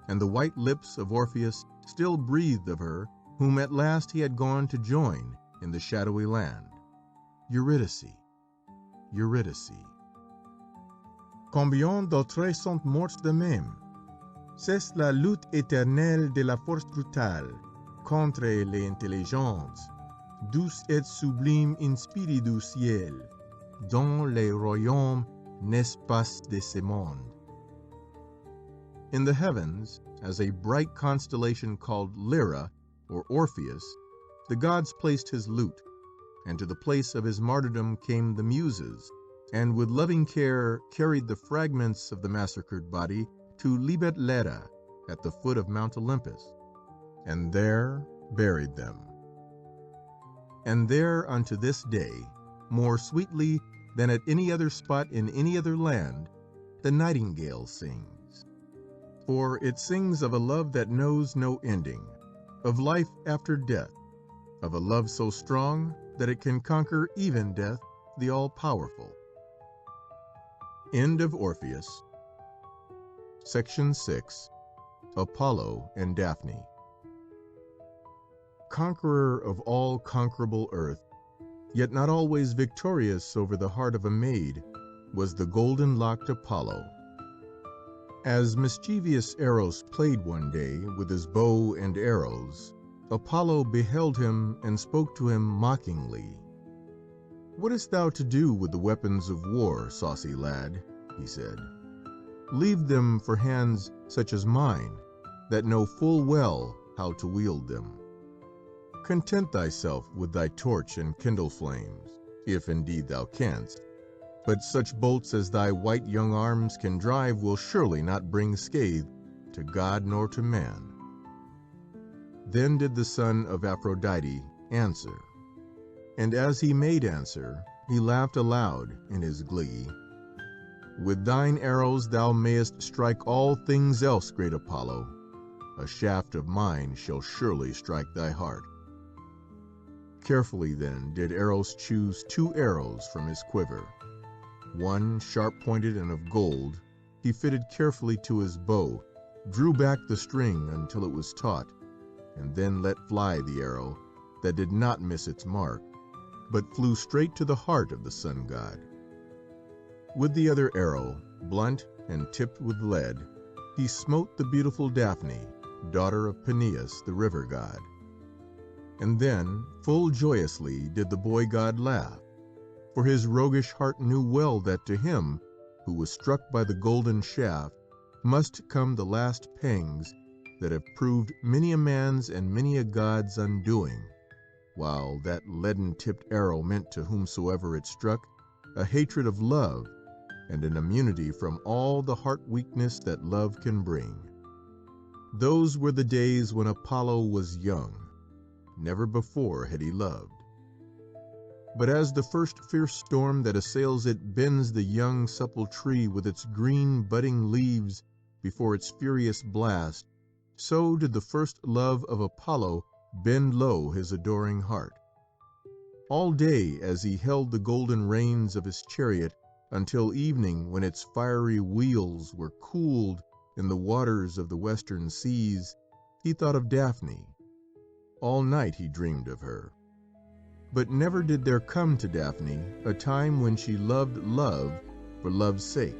and the white lips of Orpheus still breathed of her whom at last he had gone to join in the shadowy land. Eurydice, Eurydice. Combien d'autres sont morts de même? C'est la lutte éternelle de la force brutale contre l'intelligence, douce et sublime inspirée du ciel, dans les royaumes n'espace de ce monde. In the heavens, as a bright constellation called Lyra, or Orpheus, the gods placed his lute, and to the place of his martyrdom came the Muses, and with loving care carried the fragments of the massacred body to Libet Leda at the foot of Mount Olympus, and there buried them. And there unto this day, more sweetly than at any other spot in any other land, the nightingale sings. For it sings of a love that knows no ending, of life after death, of a love so strong that it can conquer even death, the all-powerful. End of Orpheus. Section 6. Apollo and Daphne. Conqueror of all conquerable earth, yet not always victorious over the heart of a maid, was the golden-locked Apollo. As mischievous Eros played one day with his bow and arrows, Apollo beheld him and spoke to him mockingly. "What hast thou to do with the weapons of war, saucy lad?" he said. "Leave them for hands such as mine, that know full well how to wield them. Content thyself with thy torch and kindle flames, if indeed thou canst, but such bolts as thy white young arms can drive will surely not bring scathe to God nor to man." Then did the son of Aphrodite answer, and as he made answer, he laughed aloud in his glee. "With thine arrows thou mayest strike all things else, great Apollo. A shaft of mine shall surely strike thy heart." Carefully then did Eros choose 2 arrows from his quiver. One, sharp-pointed and of gold, he fitted carefully to his bow, drew back the string until it was taut, and then let fly the arrow that did not miss its mark, but flew straight to the heart of the sun god. With the other arrow, blunt and tipped with lead, he smote the beautiful Daphne, daughter of Peneus, the river god. And then, full joyously did the boy god laugh, for his roguish heart knew well that to him, who was struck by the golden shaft, must come the last pangs that have proved many a man's and many a god's undoing, while that leaden-tipped arrow meant to whomsoever it struck a hatred of love and an immunity from all the heart weakness that love can bring. Those were the days when Apollo was young. Never before had he loved. But as the first fierce storm that assails it bends the young supple tree with its green budding leaves before its furious blast, so did the first love of Apollo bend low his adoring heart. All day as he held the golden reins of his chariot, until evening when its fiery wheels were cooled in the waters of the western seas, he thought of Daphne. All night he dreamed of her. But never did there come to Daphne a time when she loved love for love's sake.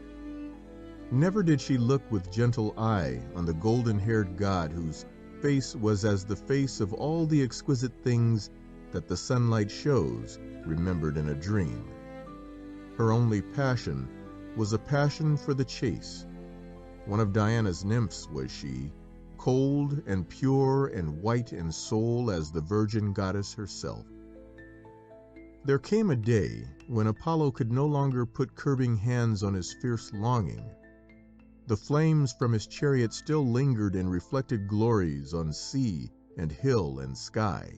Never did she look with gentle eye on the golden-haired god whose face was as the face of all the exquisite things that the sunlight shows, remembered in a dream. Her only passion was a passion for the chase. One of Diana's nymphs was she, cold and pure and white in soul as the virgin goddess herself. There came a day when Apollo could no longer put curbing hands on his fierce longing. The flames from his chariot still lingered in reflected glories on sea and hill and sky.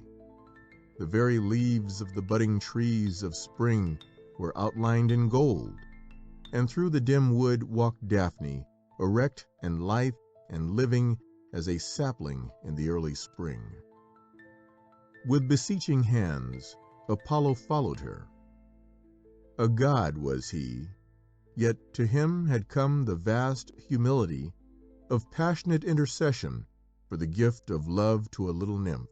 The very leaves of the budding trees of spring were outlined in gold, and through the dim wood walked Daphne, erect and lithe and living as a sapling in the early spring. With beseeching hands, Apollo followed her. A god was he, yet to him had come the vast humility of passionate intercession for the gift of love to a little nymph.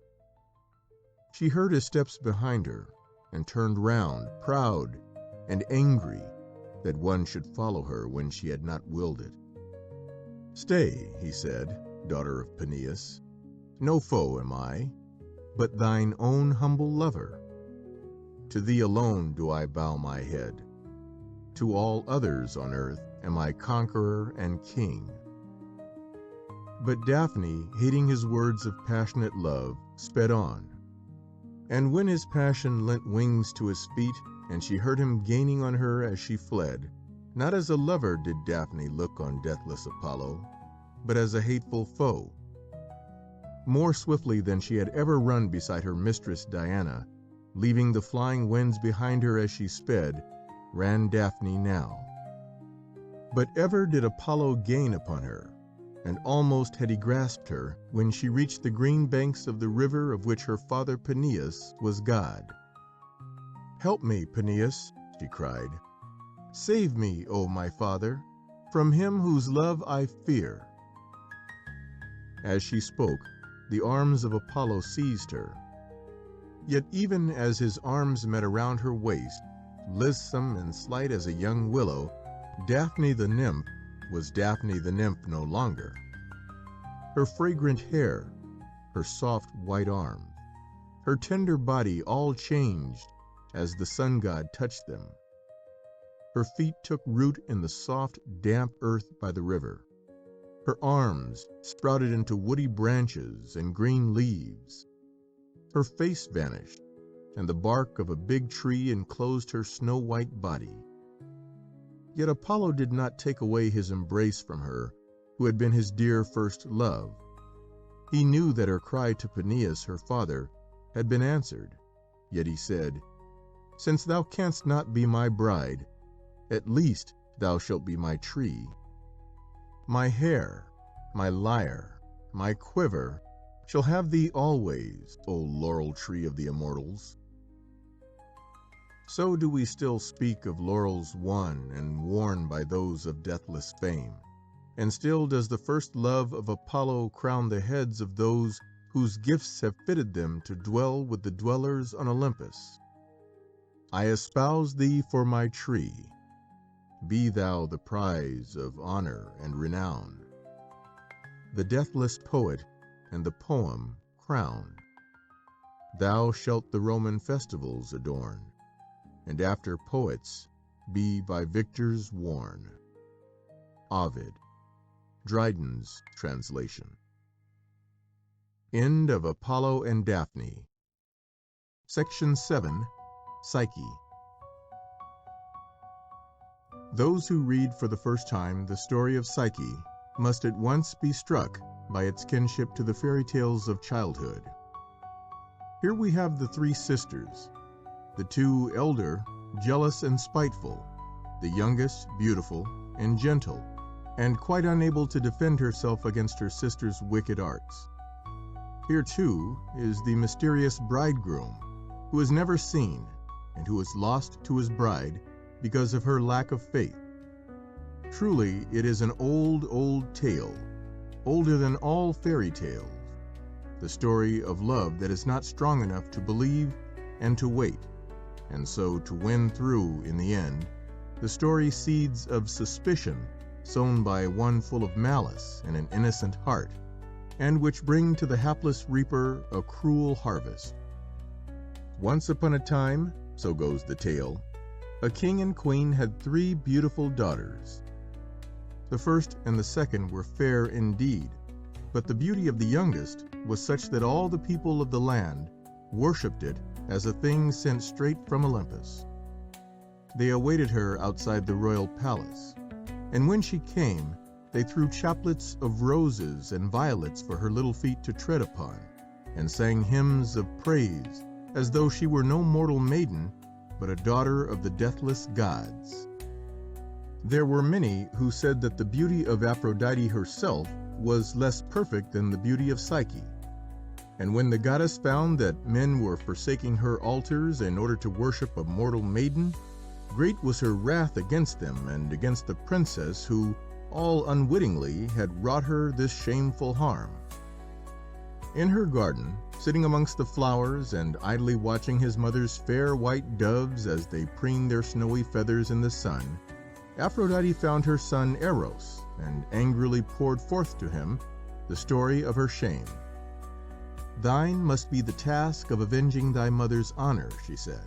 She heard his steps behind her and turned round, proud and angry that one should follow her when she had not willed it. "Stay," he said, "daughter of Peneus. No foe am I, but thine own humble lover. To thee alone do I bow my head. To all others on earth am I conqueror and king." But Daphne, hating his words of passionate love, sped on. And when his passion lent wings to his feet, and she heard him gaining on her as she fled, not as a lover did Daphne look on deathless Apollo, but as a hateful foe. More swiftly than she had ever run beside her mistress Diana, leaving the flying winds behind her as she sped, ran Daphne now. But ever did Apollo gain upon her, and almost had he grasped her when she reached the green banks of the river of which her father Peneus was god. "Help me, Peneus," she cried. "Save me, O my father, from him whose love I fear." As she spoke, the arms of Apollo seized her. Yet even as his arms met around her waist, lissome and slight as a young willow, Daphne the nymph was Daphne the nymph no longer. Her fragrant hair, her soft white arms, her tender body all changed as the sun god touched them. Her feet took root in the soft, damp earth by the river. Her arms sprouted into woody branches and green leaves. Her face vanished, and the bark of a big tree enclosed her snow-white body. Yet Apollo did not take away his embrace from her, who had been his dear first love. He knew that her cry to Peneus, her father, had been answered, yet he said, "Since thou canst not be my bride, at least thou shalt be my tree. My hair, my lyre, my quiver shall have thee always, O laurel tree of the immortals." So do we still speak of laurels won and worn by those of deathless fame, and still does the first love of Apollo crown the heads of those whose gifts have fitted them to dwell with the dwellers on Olympus. I espouse thee for my tree. Be thou the prize of honor and renown, the deathless poet and the poem crowned. Thou shalt the Roman festivals adorn, and after poets be by victors worn. Ovid, Dryden's translation. End of Apollo and Daphne. Section 7. Psyche. Those who read for the first time the story of Psyche must at once be struck by its kinship to the fairy tales of childhood. Here we have the three sisters, the two elder, jealous and spiteful, the youngest, beautiful and gentle, and quite unable to defend herself against her sister's wicked arts. Here, too, is the mysterious bridegroom, who is never seen, and who is lost to his bride because of her lack of faith. Truly, it is an old, old tale, older than all fairy tales, the story of love that is not strong enough to believe and to wait, and so to win through in the end, the story seeds of suspicion sown by one full of malice and an innocent heart, and which bring to the hapless reaper a cruel harvest. Once upon a time, so goes the tale, a king and queen had 3 beautiful daughters. The first and the second were fair indeed, but the beauty of the youngest was such that all the people of the land worshipped it as a thing sent straight from Olympus. They awaited her outside the royal palace, and when she came, they threw chaplets of roses and violets for her little feet to tread upon, and sang hymns of praise as though she were no mortal maiden, but a daughter of the deathless gods. There were many who said that the beauty of Aphrodite herself was less perfect than the beauty of Psyche. And when the goddess found that men were forsaking her altars in order to worship a mortal maiden, great was her wrath against them and against the princess who, all unwittingly, had wrought her this shameful harm. In her garden, sitting amongst the flowers and idly watching his mother's fair white doves as they preened their snowy feathers in the sun, Aphrodite found her son Eros and angrily poured forth to him the story of her shame. "Thine must be the task of avenging thy mother's honor," she said.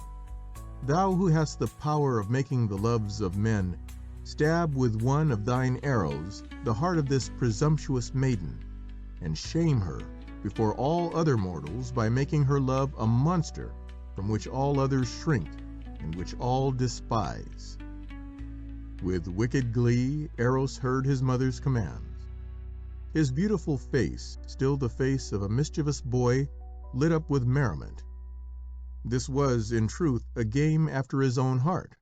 "Thou who hast the power of making the loves of men, stab with one of thine arrows the heart of this presumptuous maiden, and shame her before all other mortals by making her love a monster from which all others shrink and which all despise." With wicked glee, Eros heard his mother's commands. His beautiful face, still the face of a mischievous boy, lit up with merriment. This was, in truth, a game after his own heart.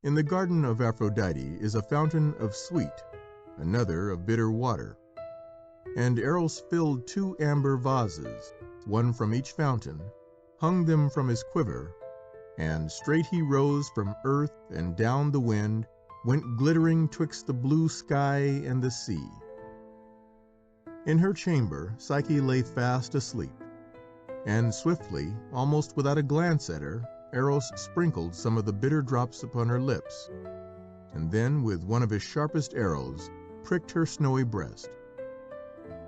In the garden of Aphrodite is a fountain of sweet, another of bitter water. And Eros filled 2 amber vases, one from each fountain, hung them from his quiver, and straight he rose from earth and down the wind, went glittering twixt the blue sky and the sea. In her chamber Psyche lay fast asleep, and swiftly, almost without a glance at her, Eros sprinkled some of the bitter drops upon her lips, and then with one of his sharpest arrows pricked her snowy breast.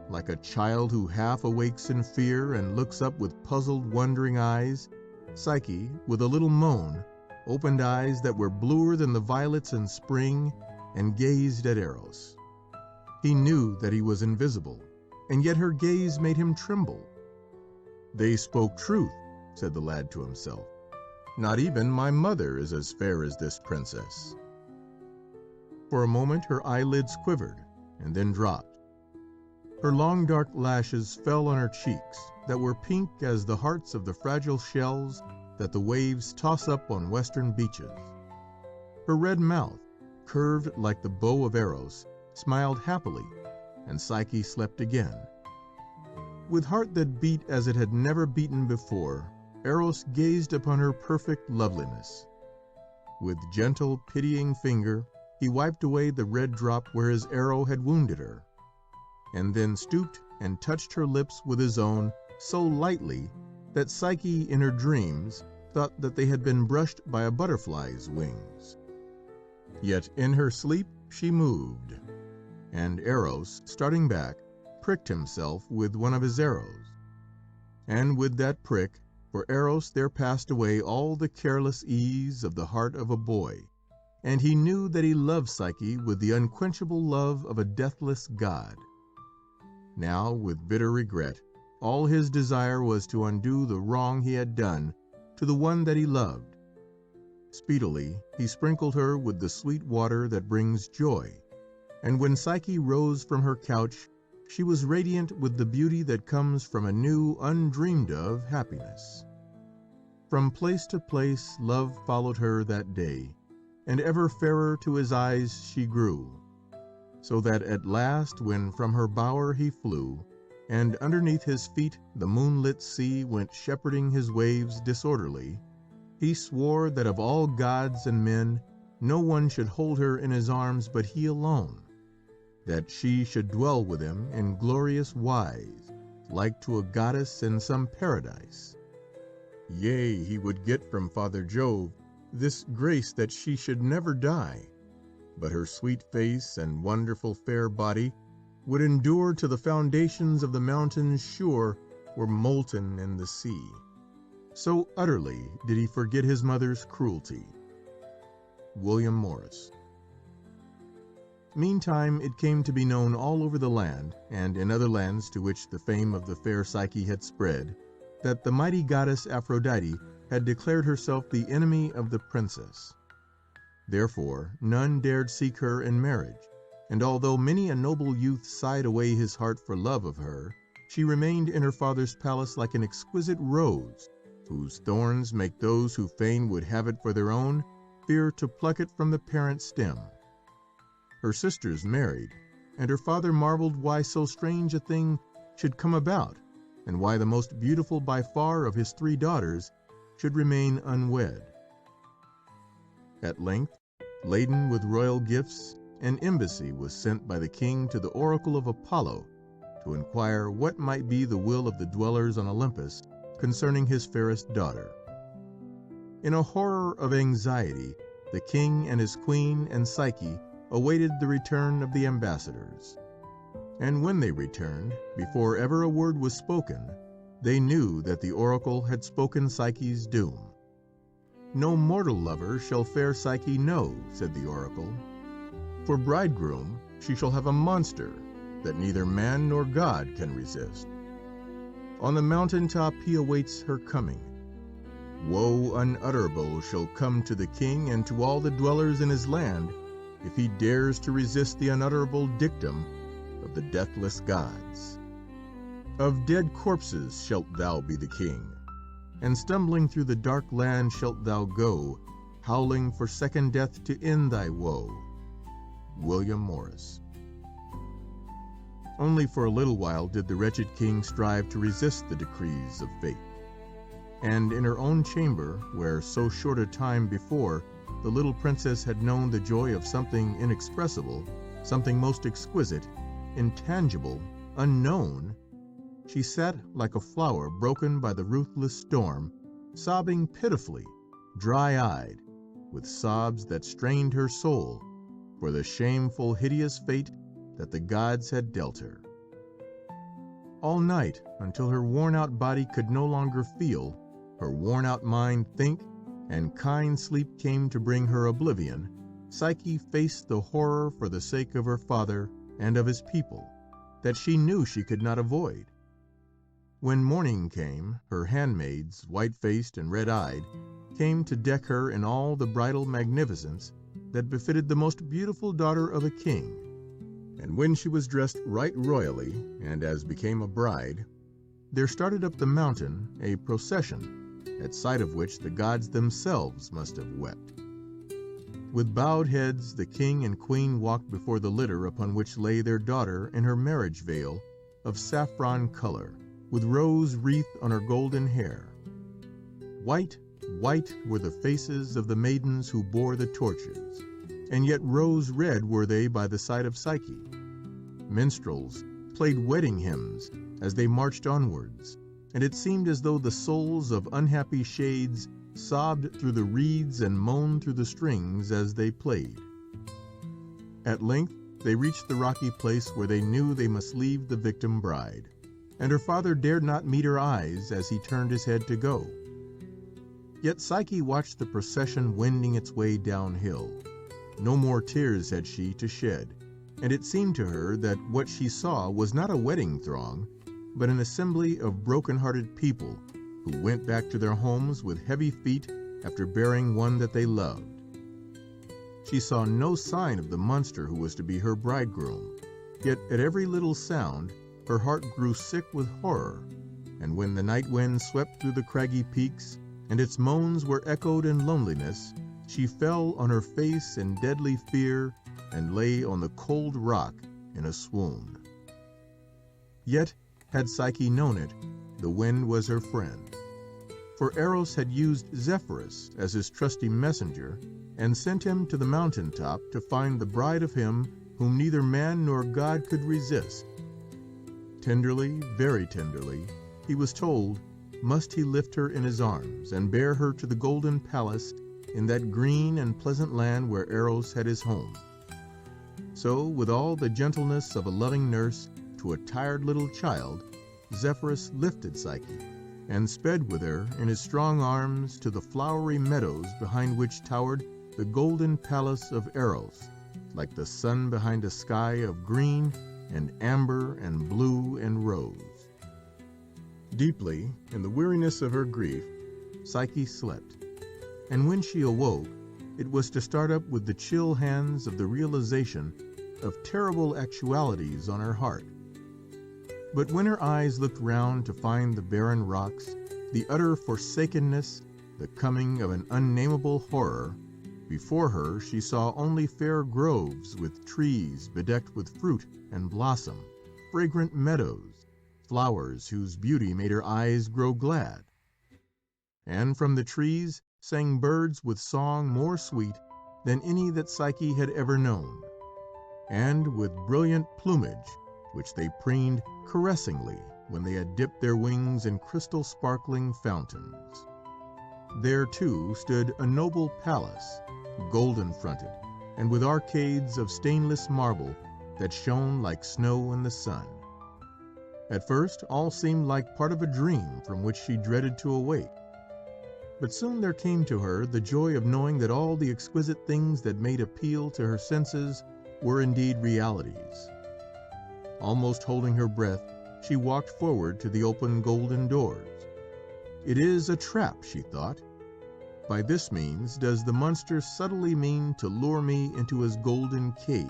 Like a child who half awakes in fear and looks up with puzzled, wondering eyes, Psyche, with a little moan, opened eyes that were bluer than the violets in spring, and gazed at Eros. He knew that he was invisible, and yet her gaze made him tremble. "They spoke truth," said the lad to himself. "Not even my mother is as fair as this princess." For a moment her eyelids quivered, and then dropped. Her long dark lashes fell on her cheeks, that were pink as the hearts of the fragile shells that the waves toss up on western beaches. Her red mouth, curved like the bow of Eros, smiled happily, and Psyche slept again. With heart that beat as it had never beaten before, Eros gazed upon her perfect loveliness. With gentle, pitying finger, he wiped away the red drop where his arrow had wounded her, and then stooped and touched her lips with his own so lightly that Psyche in her dreams thought that they had been brushed by a butterfly's wings. Yet in her sleep she moved, and Eros, starting back, pricked himself with one of his arrows. And with that prick, for Eros there passed away all the careless ease of the heart of a boy, and he knew that he loved Psyche with the unquenchable love of a deathless god. Now, with bitter regret, all his desire was to undo the wrong he had done to the one that he loved. Speedily he sprinkled her with the sweet water that brings joy, and when Psyche rose from her couch, she was radiant with the beauty that comes from a new, undreamed-of happiness. From place to place love followed her that day, and ever fairer to his eyes she grew, so that at last, when from her bower he flew, and underneath his feet the moonlit sea went shepherding his waves disorderly, he swore that of all gods and men no one should hold her in his arms but he alone, that she should dwell with him in glorious wise, like to a goddess in some paradise. Yea, he would get from Father Jove this grace that she should never die, but her sweet face and wonderful fair body would endure till the foundations of the mountains sure were molten in the sea. So utterly did he forget his mother's cruelty. William Morris. Meantime it came to be known all over the land, and in other lands to which the fame of the fair Psyche had spread, that the mighty goddess Aphrodite had declared herself the enemy of the princess. Therefore none dared seek her in marriage, and although many a noble youth sighed away his heart for love of her, she remained in her father's palace like an exquisite rose, whose thorns make those who fain would have it for their own fear to pluck it from the parent stem. Her sisters married, and her father marveled why so strange a thing should come about, and why the most beautiful by far of his 3 daughters should remain unwed. At length, laden with royal gifts, an embassy was sent by the king to the oracle of Apollo to inquire what might be the will of the dwellers on Olympus concerning his fairest daughter. In a horror of anxiety, the king and his queen and Psyche awaited the return of the ambassadors. And when they returned, before ever a word was spoken, they knew that the oracle had spoken Psyche's doom. "No mortal lover shall fair Psyche know," said the oracle. "For bridegroom she shall have a monster that neither man nor god can resist. On the mountain top he awaits her coming. Woe unutterable shall come to the king and to all the dwellers in his land if he dares to resist the unutterable dictum of the deathless gods. Of dead corpses shalt thou be the king, and stumbling through the dark land shalt thou go, howling for second death to end thy woe." William Morris. Only for a little while did the wretched king strive to resist the decrees of fate. And in her own chamber, where so short a time before the little princess had known the joy of something inexpressible, something most exquisite, intangible, unknown, she sat like a flower broken by the ruthless storm, sobbing pitifully, dry-eyed, with sobs that strained her soul for the shameful, hideous fate that the gods had dealt her. All night, until her worn-out body could no longer feel, her worn-out mind think, and kind sleep came to bring her oblivion, Psyche faced the horror for the sake of her father and of his people, that she knew she could not avoid. When morning came, her handmaids, white-faced and red-eyed, came to deck her in all the bridal magnificence that befitted the most beautiful daughter of a king. And when she was dressed right royally, and as became a bride, there started up the mountain a procession, at sight of which the gods themselves must have wept. With bowed heads the king and queen walked before the litter upon which lay their daughter in her marriage veil of saffron color, with rose wreath on her golden hair. White, white were the faces of the maidens who bore the torches, and yet rose red were they by the side of Psyche. Minstrels played wedding hymns as they marched onwards, and it seemed as though the souls of unhappy shades sobbed through the reeds and moaned through the strings as they played. At length they reached the rocky place where they knew they must leave the victim bride, and her father dared not meet her eyes as he turned his head to go. Yet Psyche watched the procession wending its way downhill. No more tears had she to shed, and it seemed to her that what she saw was not a wedding throng, but an assembly of broken-hearted people who went back to their homes with heavy feet after burying one that they loved. She saw no sign of the monster who was to be her bridegroom, yet at every little sound her heart grew sick with horror, and when the night wind swept through the craggy peaks, and its moans were echoed in loneliness, she fell on her face in deadly fear and lay on the cold rock in a swoon. Yet, had Psyche known it, the wind was her friend. For Eros had used Zephyrus as his trusty messenger, and sent him to the mountain top to find the bride of him whom neither man nor God could resist. Tenderly, very tenderly, he was told, must he lift her in his arms and bear her to the golden palace in that green and pleasant land where Eros had his home. So, with all the gentleness of a loving nurse to a tired little child, Zephyrus lifted Psyche and sped with her in his strong arms to the flowery meadows behind which towered the golden palace of Eros, like the sun behind a sky of green and amber and blue and rose. Deeply, in the weariness of her grief, Psyche slept, and when she awoke, it was to start up with the chill hands of the realization of terrible actualities on her heart. But when her eyes looked round to find the barren rocks, the utter forsakenness, the coming of an unnameable horror, before her she saw only fair groves with trees bedecked with fruit and blossom, fragrant meadows, flowers whose beauty made her eyes grow glad. And from the trees sang birds with song more sweet than any that Psyche had ever known, and with brilliant plumage, which they preened caressingly when they had dipped their wings in crystal sparkling fountains. There, too, stood a noble palace, golden-fronted, and with arcades of stainless marble that shone like snow in the sun. At first, all seemed like part of a dream from which she dreaded to awake. But soon there came to her the joy of knowing that all the exquisite things that made appeal to her senses were indeed realities. Almost holding her breath, she walked forward to the open golden doors. It is a trap, she thought. By this means does the monster subtly mean to lure me into his golden cage.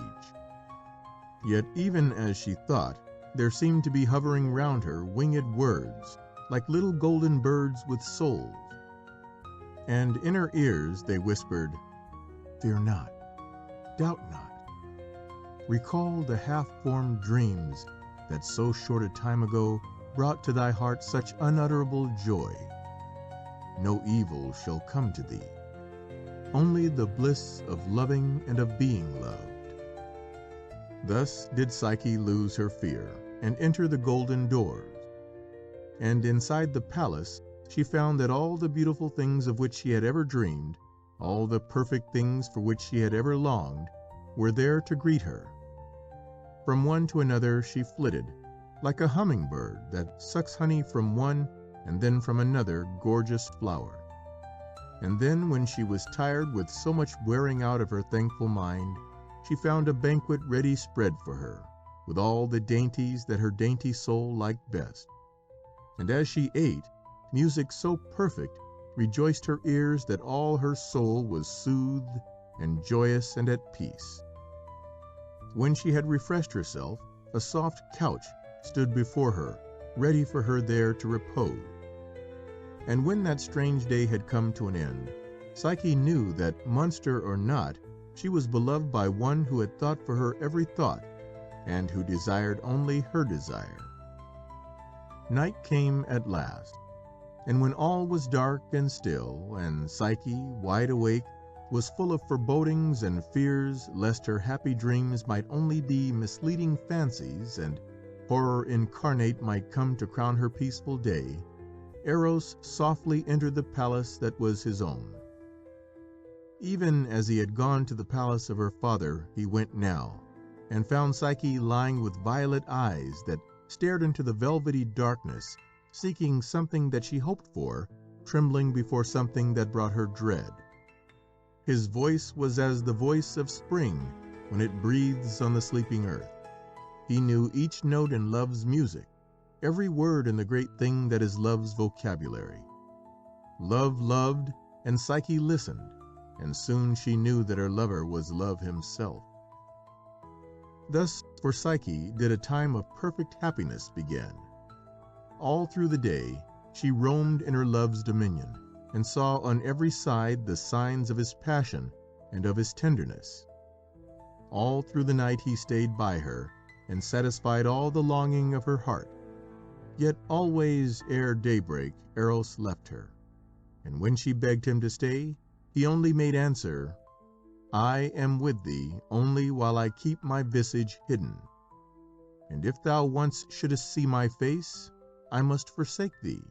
Yet even as she thought, there seemed to be hovering round her winged words, like little golden birds with souls. And in her ears they whispered, "Fear not, doubt not. Recall the half-formed dreams that so short a time ago brought to thy heart such unutterable joy. No evil shall come to thee, only the bliss of loving and of being loved." Thus did Psyche lose her fear and enter the golden doors. And inside the palace she found that all the beautiful things of which she had ever dreamed, all the perfect things for which she had ever longed, were there to greet her. From one to another she flitted, like a hummingbird that sucks honey from one and then from another gorgeous flower. And then, when she was tired with so much wearing out of her thankful mind, she found a banquet ready spread for her, with all the dainties that her dainty soul liked best. And as she ate, music so perfect rejoiced her ears that all her soul was soothed and joyous and at peace. When she had refreshed herself, a soft couch stood before her, ready for her there to repose. And when that strange day had come to an end, Psyche knew that, monster or not, she was beloved by one who had thought for her every thought, and who desired only her desire. Night came at last, and when all was dark and still, and Psyche, wide awake, was full of forebodings and fears lest her happy dreams might only be misleading fancies, and horror incarnate might come to crown her peaceful day, Eros softly entered the palace that was his own. Even as he had gone to the palace of her father, he went now, and found Psyche lying with violet eyes that stared into the velvety darkness, seeking something that she hoped for, trembling before something that brought her dread. His voice was as the voice of spring when it breathes on the sleeping earth. He knew each note in love's music, every word in the great thing that is love's vocabulary. Love loved, and Psyche listened, and soon she knew that her lover was love himself. Thus for Psyche did a time of perfect happiness begin. All through the day she roamed in her love's dominion, and saw on every side the signs of his passion and of his tenderness. All through the night he stayed by her, and satisfied all the longing of her heart. Yet always ere daybreak Eros left her, and when she begged him to stay, he only made answer, "I am with thee only while I keep my visage hidden. And if thou once shouldest see my face, I must forsake thee."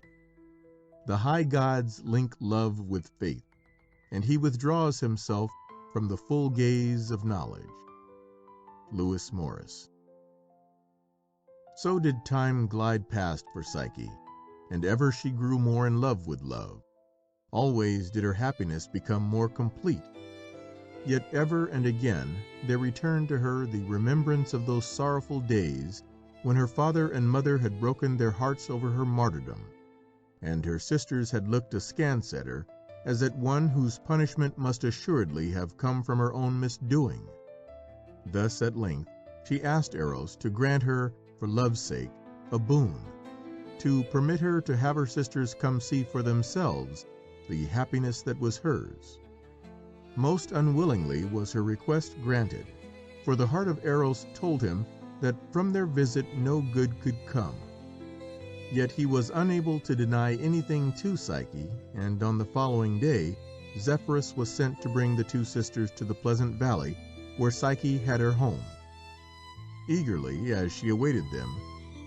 The high gods link love with faith, and he withdraws himself from the full gaze of knowledge. Lewis Morris. So did time glide past for Psyche, and ever she grew more in love with love. Always did her happiness become more complete. Yet ever and again there returned to her the remembrance of those sorrowful days when her father and mother had broken their hearts over her martyrdom, and her sisters had looked askance at her as at one whose punishment must assuredly have come from her own misdoing. Thus at length she asked Eros to grant her, for love's sake, a boon, to permit her to have her sisters come see for themselves the happiness that was hers. Most unwillingly was her request granted, for the heart of Eros told him that from their visit no good could come. Yet he was unable to deny anything to Psyche, and on the following day Zephyrus was sent to bring the two sisters to the pleasant valley where Psyche had her home. Eagerly as she awaited them,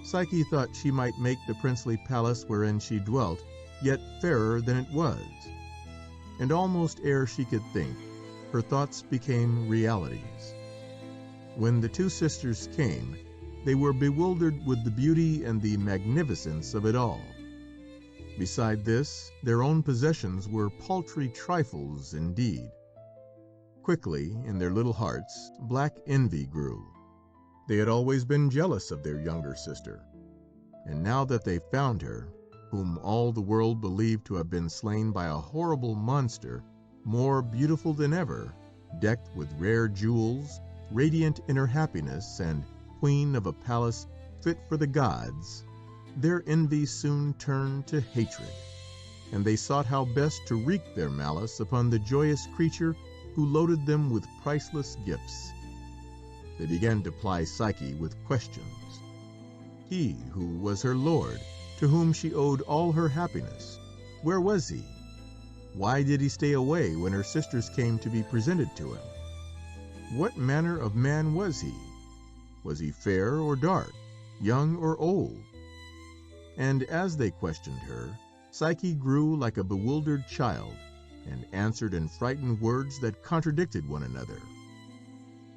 Psyche thought she might make the princely palace wherein she dwelt yet fairer than it was. And almost ere she could think, her thoughts became realities. When the two sisters came, they were bewildered with the beauty and the magnificence of it all. Beside this, their own possessions were paltry trifles indeed. Quickly, in their little hearts, black envy grew. They had always been jealous of their younger sister, and now that they found her, whom all the world believed to have been slain by a horrible monster, more beautiful than ever, decked with rare jewels, radiant in her happiness, and queen of a palace fit for the gods, their envy soon turned to hatred, and they sought how best to wreak their malice upon the joyous creature who loaded them with priceless gifts. They began to ply Psyche with questions. He who was her lord, to whom she owed all her happiness, where was he? Why did he stay away when her sisters came to be presented to him? What manner of man was he? Was he fair or dark, young or old? And as they questioned her, Psyche grew like a bewildered child, and answered in frightened words that contradicted one another.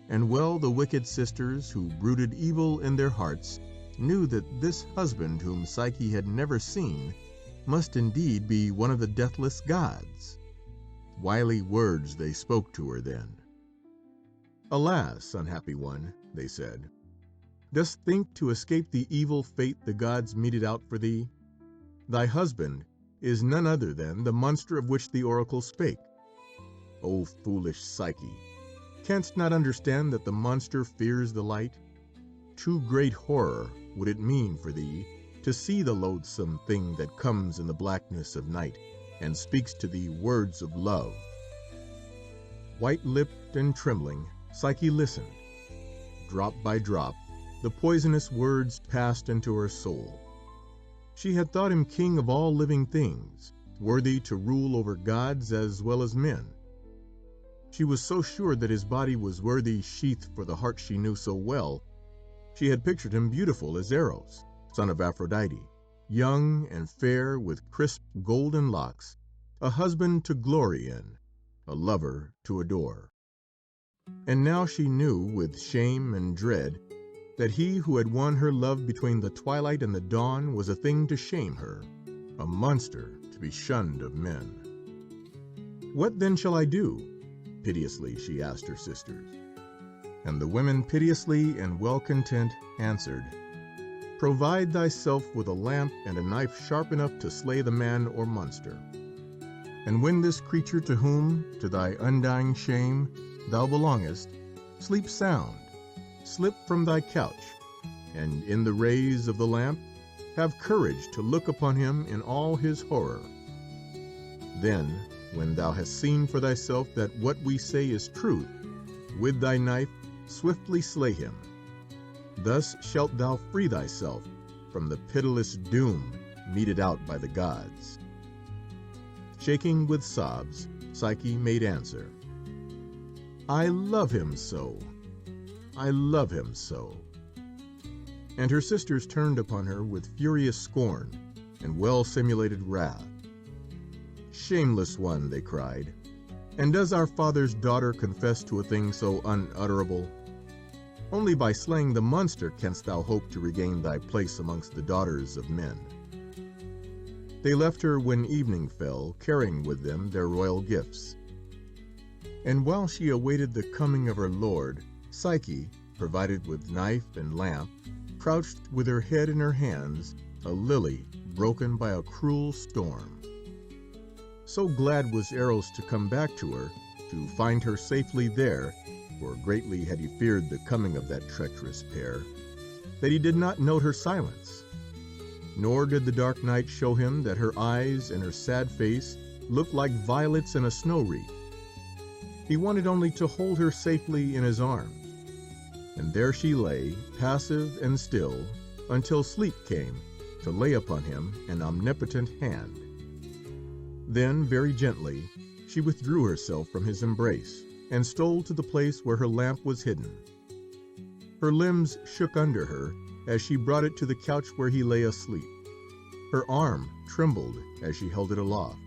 And well the wicked sisters, who brooded evil in their hearts, knew that this husband whom Psyche had never seen must indeed be one of the deathless gods. Wily words they spoke to her then. "Alas, unhappy one," they said, "dost think to escape the evil fate the gods meted out for thee? Thy husband is none other than the monster of which the oracle spake. O foolish Psyche, canst not understand that the monster fears the light? Too great horror would it mean for thee to see the loathsome thing that comes in the blackness of night and speaks to thee words of love." White-lipped and trembling, Psyche listened. Drop by drop, the poisonous words passed into her soul. She had thought him king of all living things, worthy to rule over gods as well as men. She was so sure that his body was worthy sheath for the heart she knew so well. She had pictured him beautiful as Eros, son of Aphrodite, young and fair with crisp golden locks, a husband to glory in, a lover to adore. And now she knew with shame and dread that he who had won her love between the twilight and the dawn was a thing to shame her, a monster to be shunned of men. "What then shall I do?" piteously she asked her sisters. And the women piteously and well content answered, "Provide thyself with a lamp and a knife sharp enough to slay the man or monster. And when this creature to whom, to thy undying shame, thou belongest, sleep sound, slip from thy couch, and in the rays of the lamp have courage to look upon him in all his horror. Then, when thou hast seen for thyself that what we say is truth, with thy knife swiftly slay him. Thus shalt thou free thyself from the pitiless doom meted out by the gods." Shaking with sobs, Psyche made answer, "I love him so, I love him so." And her sisters turned upon her with furious scorn and well-simulated wrath. "Shameless one," they cried, "and does our father's daughter confess to a thing so unutterable? Only by slaying the monster canst thou hope to regain thy place amongst the daughters of men." They left her when evening fell, carrying with them their royal gifts. And while she awaited the coming of her lord, Psyche, provided with knife and lamp, crouched with her head in her hands, a lily broken by a cruel storm. So glad was Eros to come back to her, to find her safely there, for greatly had he feared the coming of that treacherous pair, that he did not note her silence. Nor did the dark night show him that her eyes and her sad face looked like violets in a snow wreath. He wanted only to hold her safely in his arms. And there she lay, passive and still, until sleep came to lay upon him an omnipotent hand. Then, very gently, she withdrew herself from his embrace and stole to the place where her lamp was hidden. Her limbs shook under her as she brought it to the couch where he lay asleep. Her arm trembled as she held it aloft.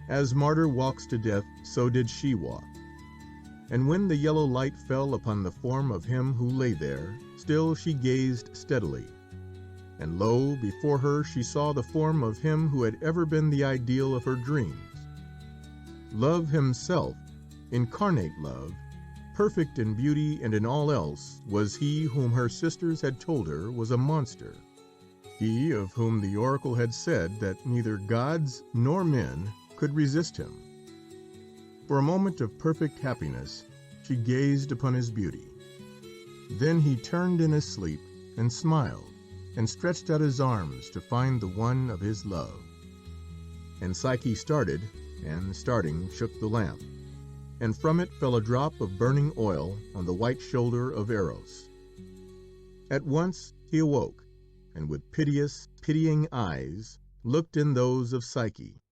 As martyr walks to death, so did she walk. And when the yellow light fell upon the form of him who lay there, still she gazed steadily. And lo, before her she saw the form of him who had ever been the ideal of her dreams. Love himself, incarnate love, perfect in beauty and in all else, was he whom her sisters had told her was a monster. He of whom the oracle had said that neither gods nor men could resist him. For a moment of perfect happiness, she gazed upon his beauty. Then he turned in his sleep and smiled, and stretched out his arms to find the one of his love. And Psyche started, and starting shook the lamp, and from it fell a drop of burning oil on the white shoulder of Eros. At once he awoke, and with piteous, pitying eyes looked in those of Psyche.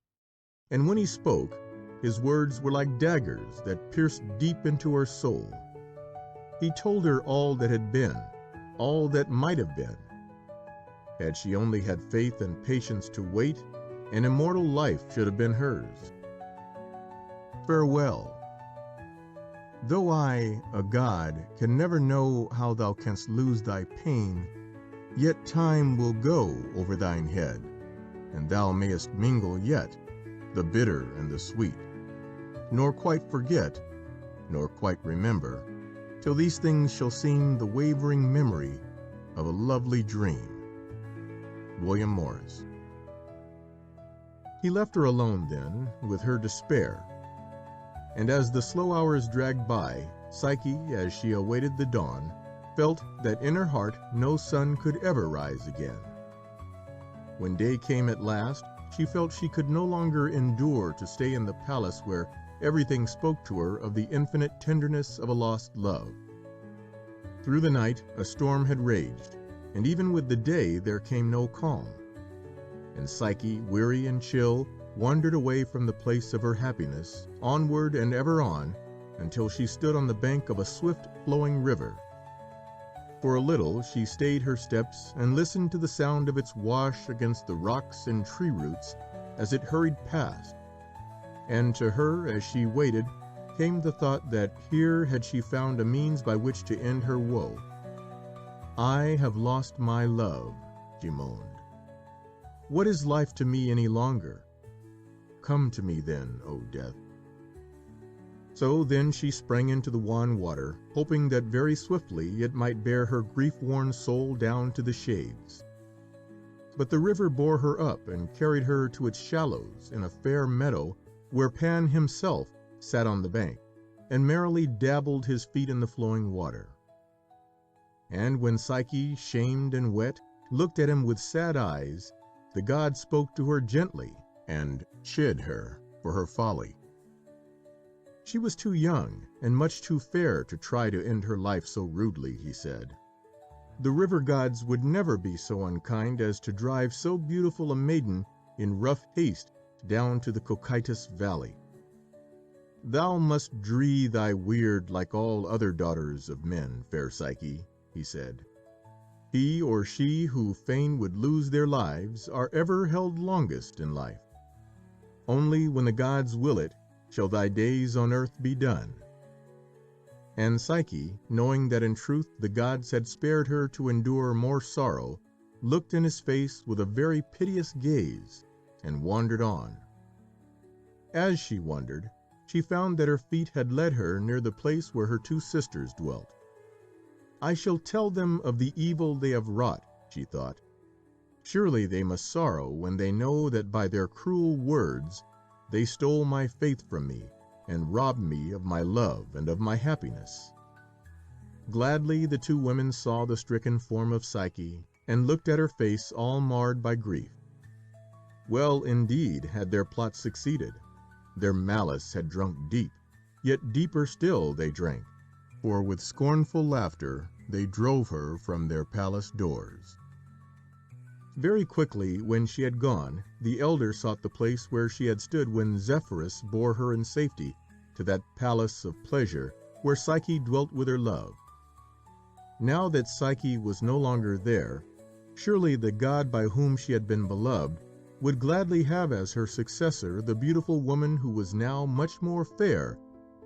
And when he spoke, his words were like daggers that pierced deep into her soul. He told her all that had been, all that might have been. Had she only had faith and patience to wait, an immortal life should have been hers. Farewell. Though I, a god, can never know how thou canst lose thy pain, yet time will go over thine head, and thou mayest mingle yet the bitter and the sweet, nor quite forget, nor quite remember, till these things shall seem the wavering memory of a lovely dream. William Morris. He left her alone then, with her despair. And as the slow hours dragged by, Psyche, as she awaited the dawn, felt that in her heart no sun could ever rise again. When day came at last, she felt she could no longer endure to stay in the palace where everything spoke to her of the infinite tenderness of a lost love. Through the night a storm had raged, and even with the day there came no calm. And Psyche, weary and chill, wandered away from the place of her happiness, onward and ever on, until she stood on the bank of a swift-flowing river. For a little she stayed her steps and listened to the sound of its wash against the rocks and tree roots as it hurried past. And to her, as she waited, came the thought that here had she found a means by which to end her woe. "I have lost my love," she moaned. "What is life to me any longer? Come to me then, O death." So then she sprang into the wan water, hoping that very swiftly it might bear her grief-worn soul down to the shades. But the river bore her up and carried her to its shallows in a fair meadow where Pan himself sat on the bank, and merrily dabbled his feet in the flowing water. and when Psyche, shamed and wet, looked at him with sad eyes, the god spoke to her gently and chid her for her folly. She was too young and much too fair to try to end her life so rudely, he said. The river gods would never be so unkind as to drive so beautiful a maiden in rough haste down to the Cocytus valley. Thou must dree thy weird like all other daughters of men, fair Psyche, he said. He or she who fain would lose their lives are ever held longest in life. Only when the gods will it shall thy days on earth be done. And Psyche, knowing that in truth the gods had spared her to endure more sorrow, looked in his face with a very piteous gaze and wandered on. As she wandered, she found that her feet had led her near the place where her two sisters dwelt. I shall tell them of the evil they have wrought, she thought. Surely they must sorrow when they know that by their cruel words they stole my faith from me and robbed me of my love and of my happiness. Gladly the two women saw the stricken form of Psyche and looked at her face all marred by grief. Well indeed had their plot succeeded. Their malice had drunk deep, yet deeper still they drank, for with scornful laughter they drove her from their palace doors. Very quickly, when she had gone, the elder sought the place where she had stood when Zephyrus bore her in safety to that palace of pleasure where Psyche dwelt with her love. Now that Psyche was no longer there, surely the god by whom she had been beloved would gladly have as her successor the beautiful woman who was now much more fair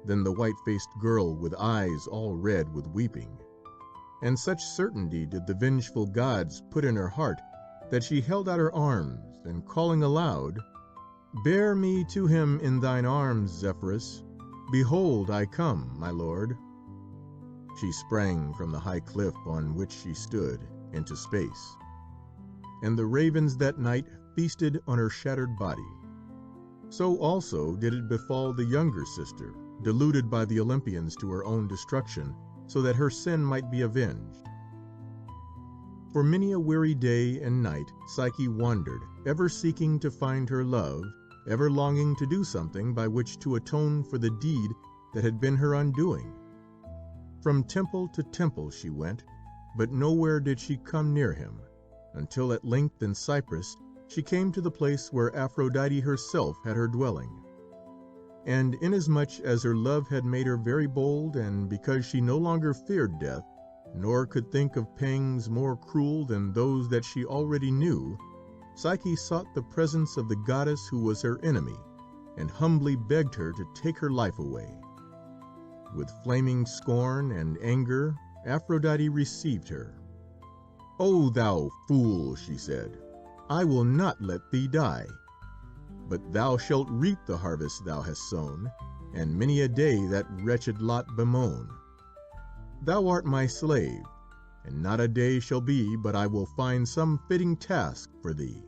than the white-faced girl with eyes all red with weeping. And such certainty did the vengeful gods put in her heart that she held out her arms, and calling aloud, "Bear me to him in thine arms, Zephyrus. Behold, I come, my lord." She sprang from the high cliff on which she stood into space, and the ravens that night feasted on her shattered body. So also did it befall the younger sister, deluded by the Olympians to her own destruction, so that her sin might be avenged. For many a weary day and night Psyche wandered, ever seeking to find her love, ever longing to do something by which to atone for the deed that had been her undoing. From temple to temple she went, but nowhere did she come near him, until at length in Cyprus she came to the place where Aphrodite herself had her dwelling. And inasmuch as her love had made her very bold, and because she no longer feared death, nor could think of pangs more cruel than those that she already knew, Psyche sought the presence of the goddess who was her enemy, and humbly begged her to take her life away. With flaming scorn and anger, Aphrodite received her. "O thou fool," she said, "I will not let thee die. But thou shalt reap the harvest thou hast sown, and many a day that wretched lot bemoan. Thou art my slave, and not a day shall be but I will find some fitting task for thee."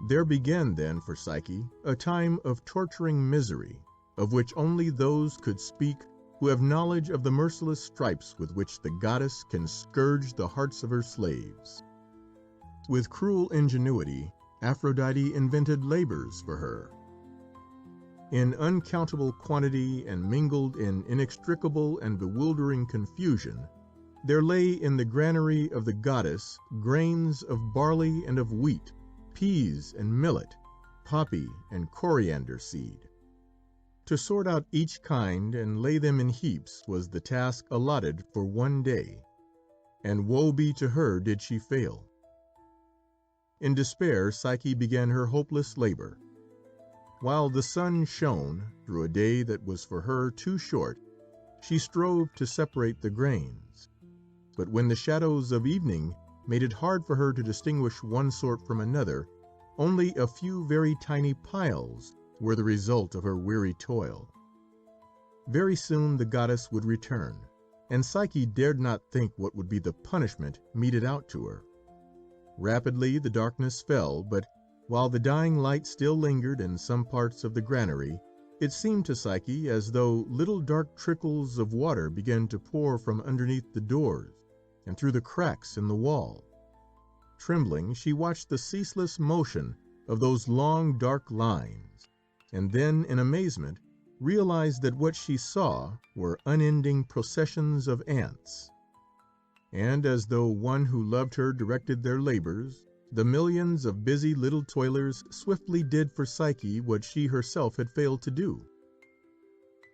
There began then for Psyche a time of torturing misery, of which only those could speak who have knowledge of the merciless stripes with which the goddess can scourge the hearts of her slaves. With cruel ingenuity, Aphrodite invented labors for her. In uncountable quantity and mingled in inextricable and bewildering confusion, there lay in the granary of the goddess grains of barley and of wheat, peas and millet, poppy and coriander seed. To sort out each kind and lay them in heaps was the task allotted for one day, and woe be to her did she fail. In despair, Psyche began her hopeless labor. While the sun shone through a day that was for her too short, she strove to separate the grains. But when the shadows of evening made it hard for her to distinguish one sort from another, only a few very tiny piles were the result of her weary toil. Very soon the goddess would return, and Psyche dared not think what would be the punishment meted out to her. Rapidly the darkness fell, but while the dying light still lingered in some parts of the granary, It seemed to Psyche as though little dark trickles of water began to pour from underneath the doors and through the cracks in the wall. Trembling, she watched the ceaseless motion of those long dark lines, and then, in amazement, realized that what she saw were unending processions of ants. And as though one who loved her directed their labors, the millions of busy little toilers swiftly did for Psyche what she herself had failed to do.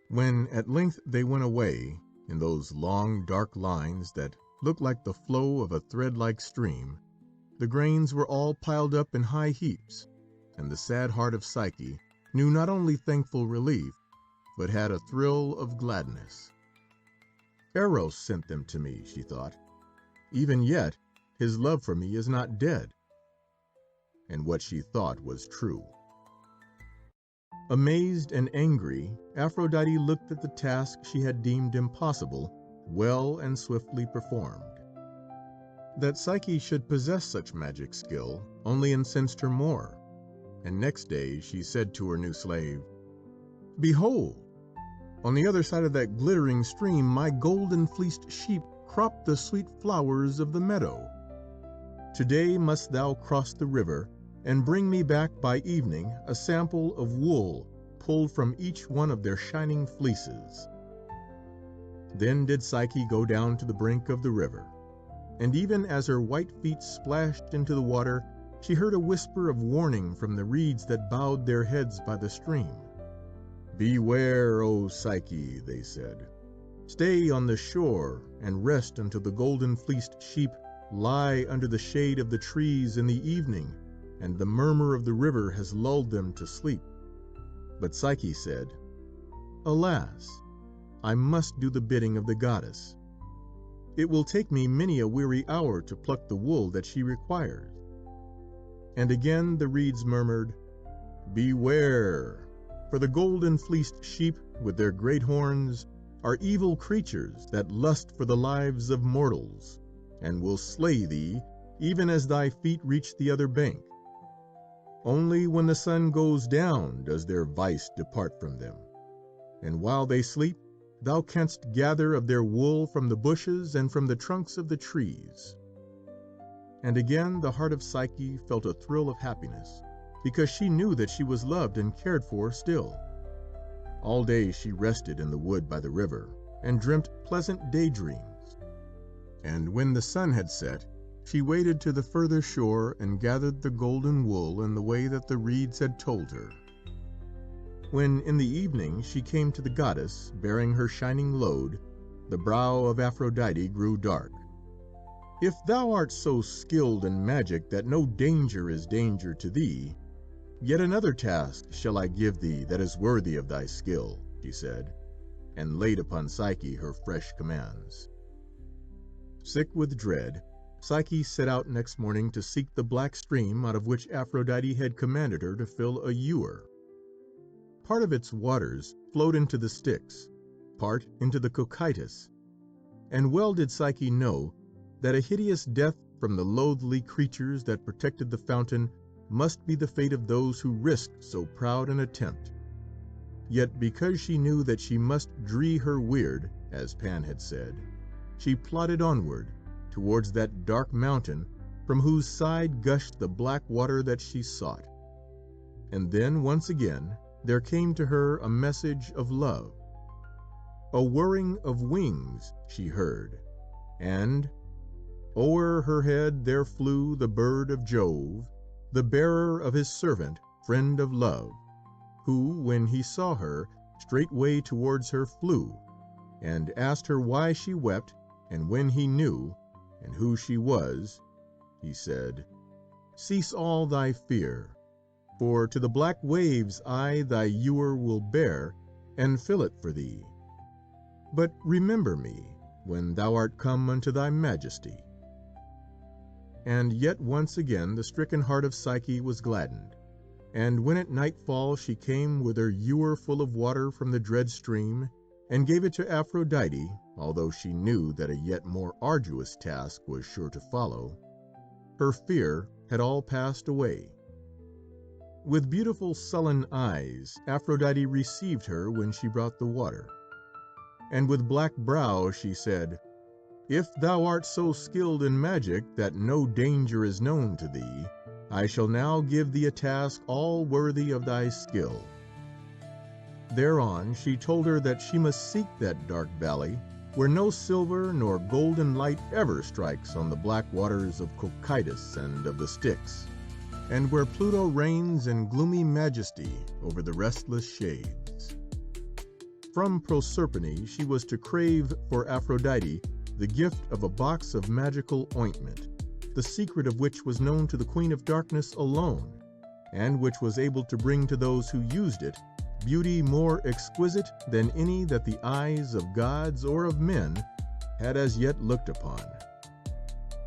When at length they went away, in those long dark lines that looked like the flow of a thread-like stream, the grains were all piled up in high heaps, and the sad heart of Psyche knew not only thankful relief, but had a thrill of gladness. Eros sent them to me, she thought. Even yet, his love for me is not dead. And what she thought was true. Amazed and angry, Aphrodite looked at the task she had deemed impossible, well and swiftly performed. That Psyche should possess such magic skill only incensed her more, and next day she said to her new slave, "Behold, on the other side of that glittering stream my golden-fleeced sheep crop the sweet flowers of the meadow. Today must thou cross the river and bring me back by evening a sample of wool pulled from each one of their shining fleeces." Then did Psyche go down to the brink of the river, and even as her white feet splashed into the water, she heard a whisper of warning from the reeds that bowed their heads by the stream. "Beware, O Psyche," they said. "Stay on the shore and rest until the golden-fleeced sheep lie under the shade of the trees in the evening, and the murmur of the river has lulled them to sleep." But Psyche said, "Alas, I must do the bidding of the goddess. It will take me many a weary hour to pluck the wool that she requires." And again the reeds murmured, "Beware, for the golden-fleeced sheep with their great horns are evil creatures that lust for the lives of mortals, and will slay thee even as thy feet reach the other bank. Only when the sun goes down does their vice depart from them, and while they sleep thou canst gather of their wool from the bushes and from the trunks of the trees." And again the heart of Psyche felt a thrill of happiness, because she knew that she was loved and cared for still. All day she rested in the wood by the river, and dreamt pleasant daydreams. And when the sun had set, she waded to the further shore and gathered the golden wool in the way that the reeds had told her. When in the evening she came to the goddess, bearing her shining load, the brow of Aphrodite grew dark. "If thou art so skilled in magic that no danger is danger to thee, yet another task shall I give thee that is worthy of thy skill," she said, and laid upon Psyche her fresh commands. Sick with dread, Psyche set out next morning to seek the black stream out of which Aphrodite had commanded her to fill a ewer. Part of its waters flowed into the Styx, part into the Cocytus, and well did Psyche know that a hideous death from the loathly creatures that protected the fountain must be the fate of those who risked so proud an attempt. Yet because she knew that she must dree her weird, as Pan had said, she plodded onward towards that dark mountain from whose side gushed the black water that she sought. And then once again there came to her a message of love. A whirring of wings she heard, and o'er her head there flew the bird of Jove, the bearer of his servant, friend of love, who, when he saw her, straightway towards her flew, and asked her why she wept, and when he knew, and who she was, he said, "Cease all thy fear, for to the black waves I thy ewer will bear, and fill it for thee. But remember me, when thou art come unto thy majesty." And yet once again the stricken heart of Psyche was gladdened, and when at nightfall she came with her ewer full of water from the dread stream, and gave it to Aphrodite, although she knew that a yet more arduous task was sure to follow, her fear had all passed away. With beautiful sullen eyes, Aphrodite received her when she brought the water. And with black brow she said, "If thou art so skilled in magic that no danger is known to thee, I shall now give thee a task all worthy of thy skill." Thereon she told her that she must seek that dark valley where no silver nor golden light ever strikes on the black waters of Cocytus and of the Styx, and where Pluto reigns in gloomy majesty over the restless shades. From Proserpine she was to crave for Aphrodite the gift of a box of magical ointment, the secret of which was known to the Queen of Darkness alone, and which was able to bring to those who used it beauty more exquisite than any that the eyes of gods or of men had as yet looked upon.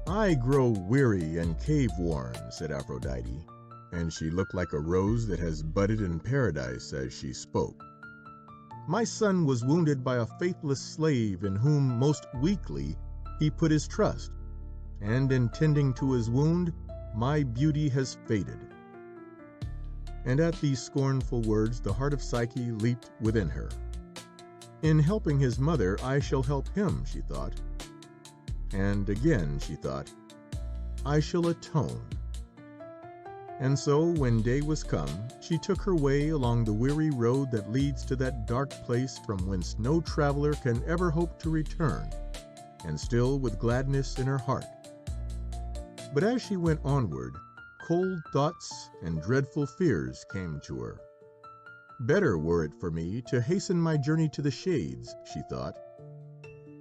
"I grow weary and cave-worn," said Aphrodite, and she looked like a rose that has budded in paradise as she spoke. "My son was wounded by a faithless slave in whom most weakly he put his trust, and in tending to his wound, my beauty has faded." And at these scornful words the heart of Psyche leaped within her. "In helping his mother I shall help him," she thought. And again she thought, "I shall atone." And so, when day was come, she took her way along the weary road that leads to that dark place from whence no traveler can ever hope to return, and still with gladness in her heart. But as she went onward, cold thoughts and dreadful fears came to her. "Better were it for me to hasten my journey to the shades," she thought.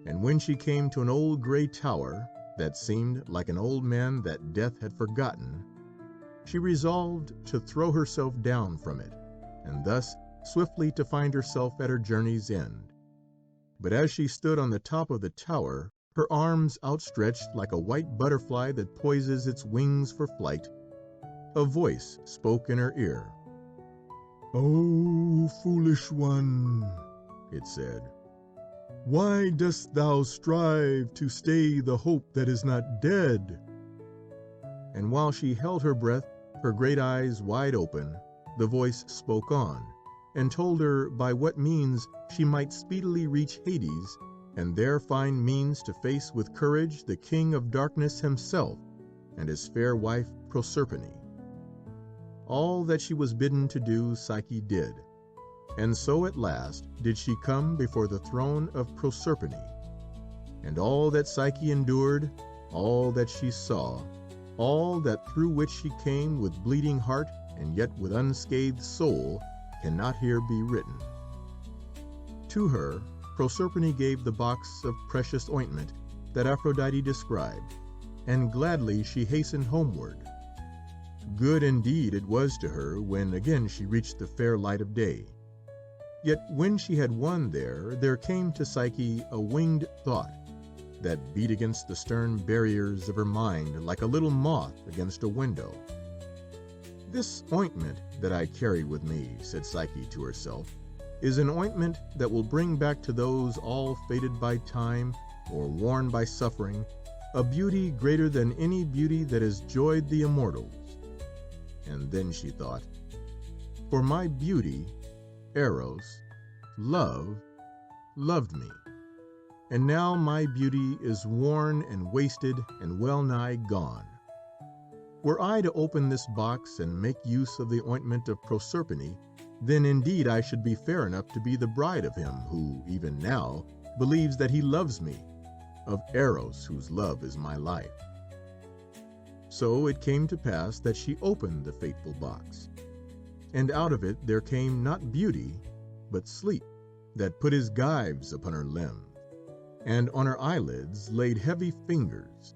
And when she came to an old gray tower that seemed like an old man that death had forgotten, she resolved to throw herself down from it, and thus swiftly to find herself at her journey's end. But as she stood on the top of the tower, her arms outstretched like a white butterfly that poises its wings for flight, a voice spoke in her ear. "O foolish one," it said, "why dost thou strive to stay the hope that is not dead?" And while she held her breath, her great eyes wide open, the voice spoke on, and told her by what means she might speedily reach Hades, and there find means to face with courage the King of Darkness himself and his fair wife Proserpine. All that she was bidden to do Psyche did, and so at last did she come before the throne of Proserpine. And all that Psyche endured, all that she saw, all that through which she came with bleeding heart and yet with unscathed soul, cannot here be written. To her, Proserpine gave the box of precious ointment that Aphrodite described, and gladly she hastened homeward. Good indeed it was to her when again she reached the fair light of day. Yet when she had won there came to Psyche a winged thought that beat against the stern barriers of her mind like a little moth against a window. "This ointment that I carry with me," said Psyche to herself, "is an ointment that will bring back to those all faded by time or worn by suffering a beauty greater than any beauty that has joyed the immortals." And then she thought, "For my beauty, Eros, love, loved me, and now my beauty is worn and wasted and well nigh gone. Were I to open this box and make use of the ointment of Proserpine, then indeed I should be fair enough to be the bride of him who, even now, believes that he loves me, of Eros whose love is my life." So it came to pass that she opened the fateful box, and out of it there came not beauty, but sleep, that put his gyves upon her limbs, and on her eyelids laid heavy fingers.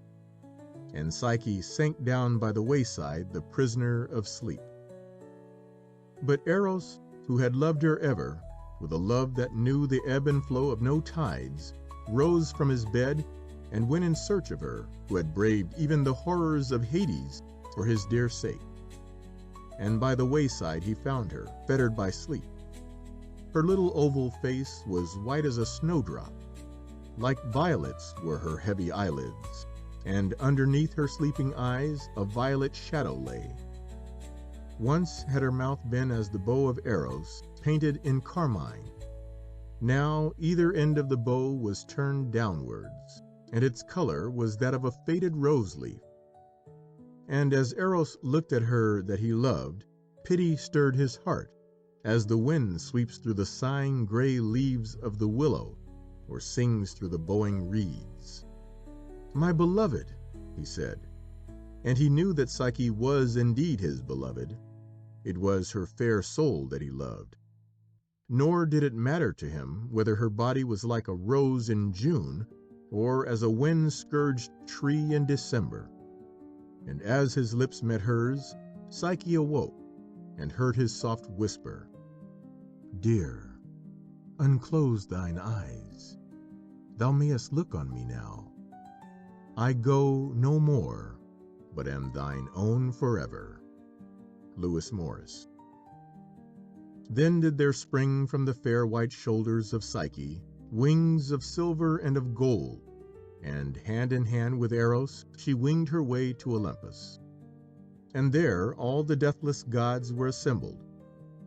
And Psyche sank down by the wayside, the prisoner of sleep. But Eros, who had loved her ever, with a love that knew the ebb and flow of no tides, rose from his bed and went in search of her, who had braved even the horrors of Hades for his dear sake. And by the wayside he found her, fettered by sleep. Her little oval face was white as a snowdrop. Like violets were her heavy eyelids, and underneath her sleeping eyes a violet shadow lay. Once had her mouth been as the bow of Eros, painted in carmine. Now either end of the bow was turned downwards, and its color was that of a faded rose leaf. And as Eros looked at her that he loved, pity stirred his heart, as the wind sweeps through the sighing gray leaves of the willow, or sings through the bowing reeds. "My beloved," he said, and he knew that Psyche was indeed his beloved. It was her fair soul that he loved. Nor did it matter to him whether her body was like a rose in June, or as a wind-scourged tree in December. And as his lips met hers, Psyche awoke, and heard his soft whisper, "Dear, unclose thine eyes. Thou mayest look on me now. I go no more, but am thine own forever." Lewis Morris. Then did there spring from the fair white shoulders of Psyche wings of silver and of gold, and hand in hand with Eros she winged her way to Olympus. And there all the deathless gods were assembled,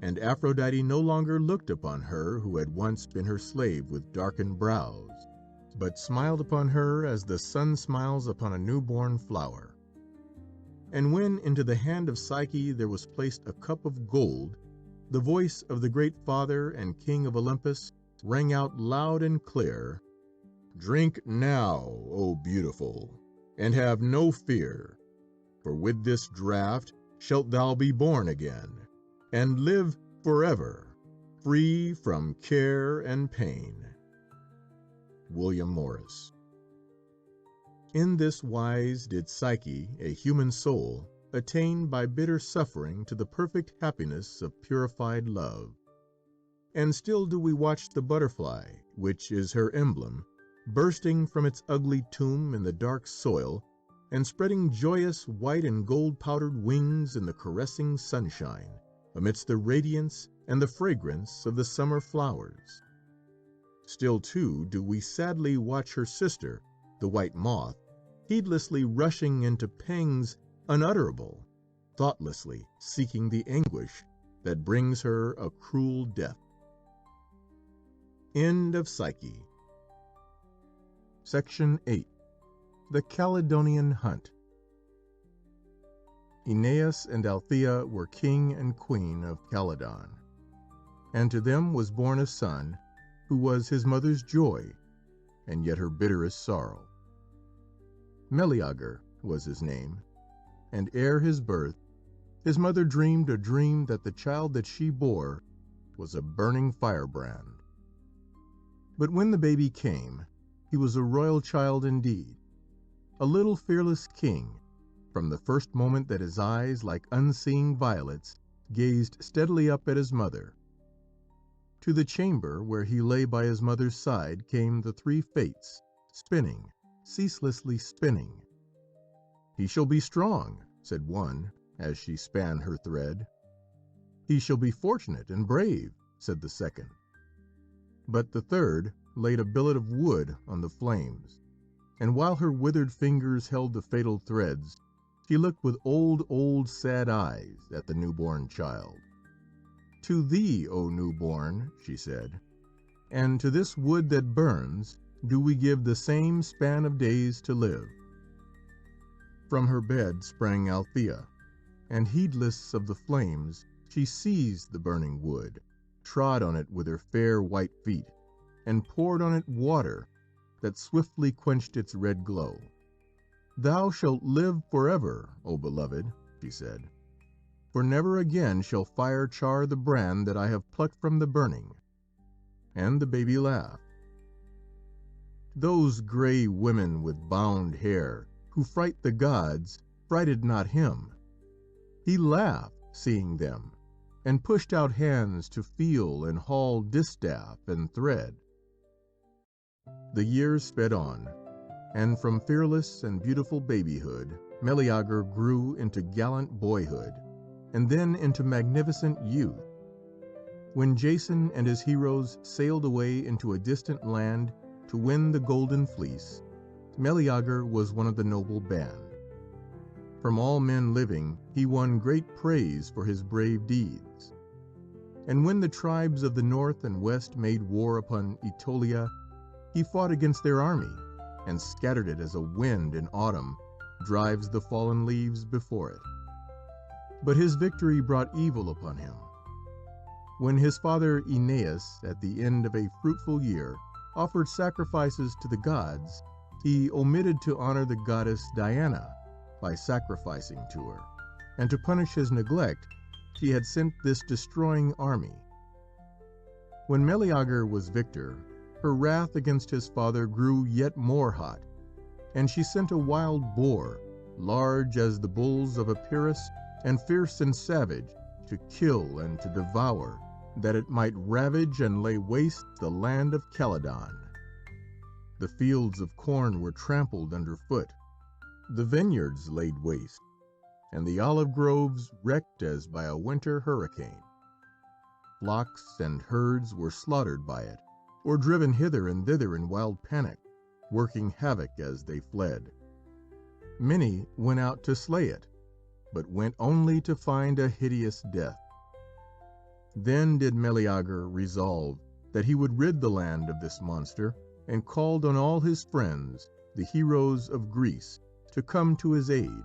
and Aphrodite no longer looked upon her who had once been her slave with darkened brows, but smiled upon her as the sun smiles upon a newborn flower. And when into the hand of Psyche there was placed a cup of gold, the voice of the great Father and King of Olympus rang out loud and clear, "Drink now, O beautiful, and have no fear, for with this draught shalt thou be born again, and live forever, free from care and pain." William Morris. In this wise did Psyche, a human soul, attain by bitter suffering to the perfect happiness of purified love. And still do we watch the butterfly, which is her emblem, bursting from its ugly tomb in the dark soil, and spreading joyous white and gold-powdered wings in the caressing sunshine, amidst the radiance and the fragrance of the summer flowers. Still, too, do we sadly watch her sister, the white moth, heedlessly rushing into pangs unutterable, thoughtlessly seeking the anguish that brings her a cruel death. End of Psyche. Section 8. The Caledonian Hunt. Aeneas and Althea were king and queen of Caledon, and to them was born a son, who was his mother's joy, and yet her bitterest sorrow. Meleager was his name, and ere his birth, his mother dreamed a dream that the child that she bore was a burning firebrand. But when the baby came, he was a royal child indeed, a little fearless king, from the first moment that his eyes, like unseeing violets, gazed steadily up at his mother. To the chamber where he lay by his mother's side came the three Fates, spinning, ceaselessly spinning. "He shall be strong," said one, as she span her thread. "He shall be fortunate and brave," said the second. But the third laid a billet of wood on the flames, and while her withered fingers held the fatal threads, she looked with old, sad eyes at the newborn child. "To thee, O newborn," she said, "and to this wood that burns, do we give the same span of days to live." From her bed sprang Althea, and heedless of the flames, she seized the burning wood, trod on it with her fair white feet, and poured on it water that swiftly quenched its red glow. "Thou shalt live forever, O beloved," she said, "for never again shall fire char the brand that I have plucked from the burning." And the baby laughed. Those grey women with bound hair, who fright the gods, frighted not him. He laughed, seeing them, and pushed out hands to feel and haul distaff and thread. The years sped on, and from fearless and beautiful babyhood, Meleager grew into gallant boyhood, and then into magnificent youth. When Jason and his heroes sailed away into a distant land to win the Golden Fleece, Meleager was one of the noble band. From all men living he won great praise for his brave deeds. And when the tribes of the north and west made war upon Aetolia, he fought against their army, and scattered it as a wind in autumn drives the fallen leaves before it. But his victory brought evil upon him. When his father Aeneas, at the end of a fruitful year, offered sacrifices to the gods, he omitted to honor the goddess Diana by sacrificing to her, and to punish his neglect, she had sent this destroying army. When Meleager was victor, her wrath against his father grew yet more hot, and she sent a wild boar, large as the bulls of Epirus, and fierce and savage, to kill and to devour, that it might ravage and lay waste the land of Calydon. The fields of corn were trampled underfoot, the vineyards laid waste, and the olive groves wrecked as by a winter hurricane. Flocks and herds were slaughtered by it, or driven hither and thither in wild panic, working havoc as they fled. Many went out to slay it, but went only to find a hideous death. Then did Meleager resolve that he would rid the land of this monster, and called on all his friends, the heroes of Greece, to come to his aid.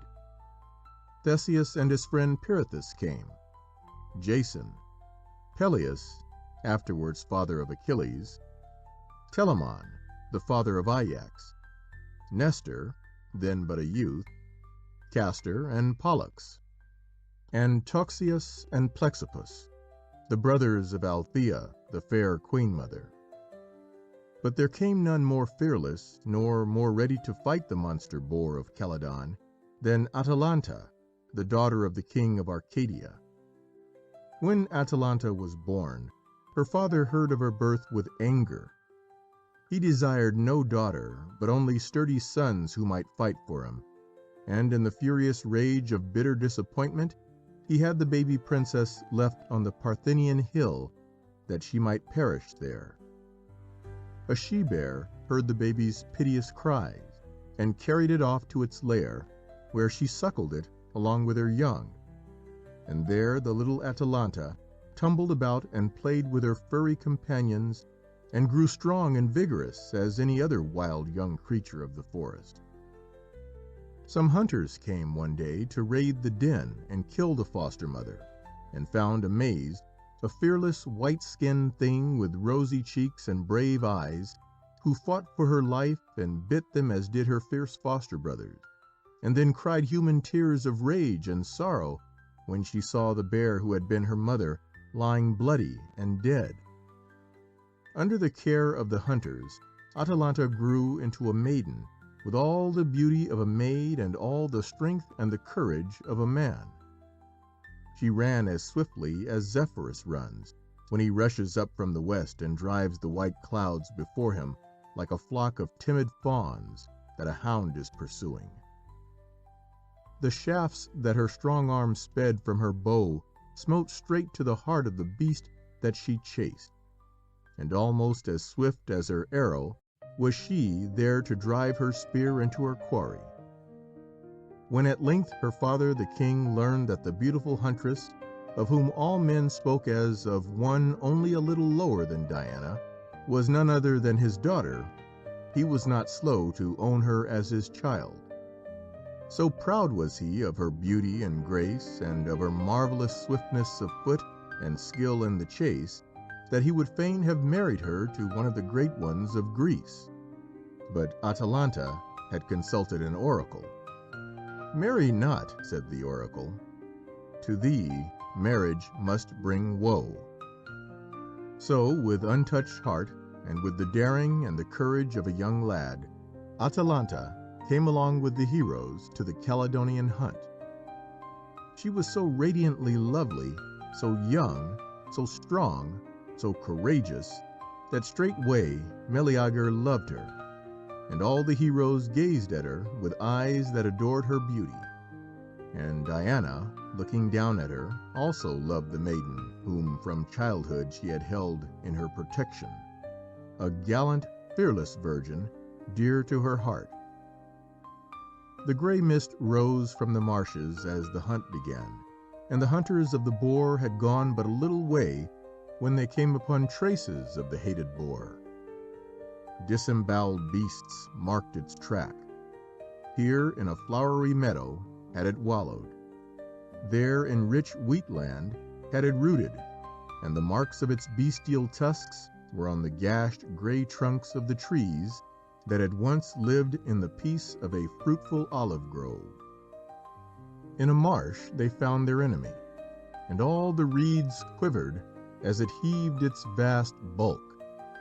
Theseus and his friend Pirithous came, Jason, Peleus, afterwards father of Achilles, Telamon, the father of Ajax, Nestor, then but a youth, Castor and Pollux, and Toxeus and Plexippus, the brothers of Althea, the fair queen-mother. But there came none more fearless, nor more ready to fight the monster boar of Calydon, than Atalanta, the daughter of the king of Arcadia. When Atalanta was born, her father heard of her birth with anger. He desired no daughter, but only sturdy sons who might fight for him, and in the furious rage of bitter disappointment, he had the baby princess left on the Parthenian hill, that she might perish there. A she-bear heard the baby's piteous cries, and carried it off to its lair, where she suckled it along with her young. And there the little Atalanta tumbled about and played with her furry companions, and grew strong and vigorous as any other wild young creature of the forest. Some hunters came one day to raid the den and kill the foster mother, and found, amazed, a fearless, white-skinned thing with rosy cheeks and brave eyes, who fought for her life and bit them as did her fierce foster brothers, and then cried human tears of rage and sorrow when she saw the bear who had been her mother lying bloody and dead. Under the care of the hunters, Atalanta grew into a maiden, with all the beauty of a maid and all the strength and the courage of a man. She ran as swiftly as Zephyrus runs, when he rushes up from the west and drives the white clouds before him like a flock of timid fawns that a hound is pursuing. The shafts that her strong arm sped from her bow smote straight to the heart of the beast that she chased, and almost as swift as her arrow was she there to drive her spear into her quarry. When at length her father the king learned that the beautiful huntress, of whom all men spoke as of one only a little lower than Diana, was none other than his daughter, he was not slow to own her as his child. So proud was he of her beauty and grace, and of her marvelous swiftness of foot and skill in the chase, that he would fain have married her to one of the great ones of Greece. But Atalanta had consulted an oracle. "Marry not," said the oracle. "To thee marriage must bring woe." So, with untouched heart, and with the daring and the courage of a young lad, Atalanta came along with the heroes to the Calydonian hunt. She was so radiantly lovely, so young, so strong, so courageous, that straightway Meleager loved her, and all the heroes gazed at her with eyes that adored her beauty. And Diana, looking down at her, also loved the maiden whom from childhood she had held in her protection, a gallant, fearless virgin, dear to her heart. The grey mist rose from the marshes as the hunt began, and the hunters of the boar had gone but a little way when they came upon traces of the hated boar. Disemboweled beasts marked its track. Here in a flowery meadow had it wallowed. There in rich wheatland had it rooted, and the marks of its bestial tusks were on the gashed grey trunks of the trees that had once lived in the peace of a fruitful olive grove. In a marsh they found their enemy, and all the reeds quivered as it heaved its vast bulk,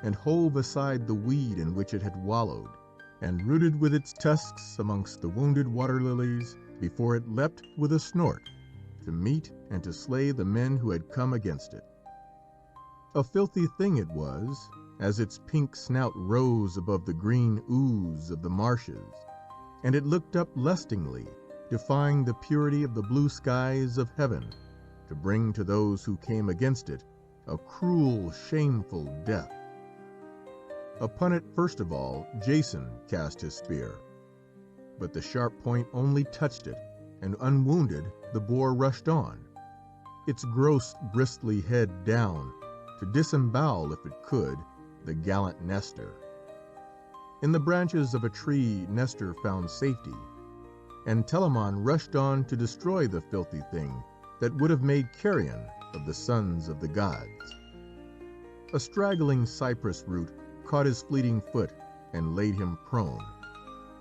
and hove aside the weed in which it had wallowed, and rooted with its tusks amongst the wounded water lilies before it leapt with a snort to meet and to slay the men who had come against it. A filthy thing it was, as its pink snout rose above the green ooze of the marshes, and it looked up lustingly, defying the purity of the blue skies of heaven, to bring to those who came against it a cruel, shameful death. Upon it first of all Jason cast his spear, but the sharp point only touched it, and unwounded the boar rushed on, its gross bristly head down, to disembowel, if it could, the gallant Nestor. In the branches of a tree Nestor found safety, and Telamon rushed on to destroy the filthy thing that would have made carrion of the sons of the gods. A straggling cypress root caught his fleeting foot and laid him prone,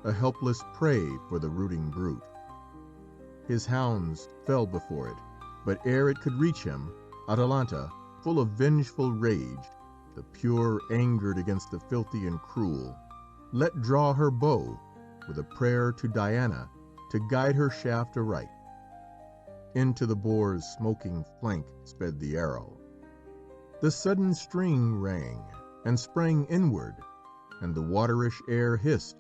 a helpless prey for the rooting brute. His hounds fell before it, but ere it could reach him, Atalanta, full of vengeful rage, the pure angered against the filthy and cruel, let draw her bow with a prayer to Diana to guide her shaft aright. Into the boar's smoking flank sped the arrow. The sudden string rang and sprang inward, and the waterish air hissed,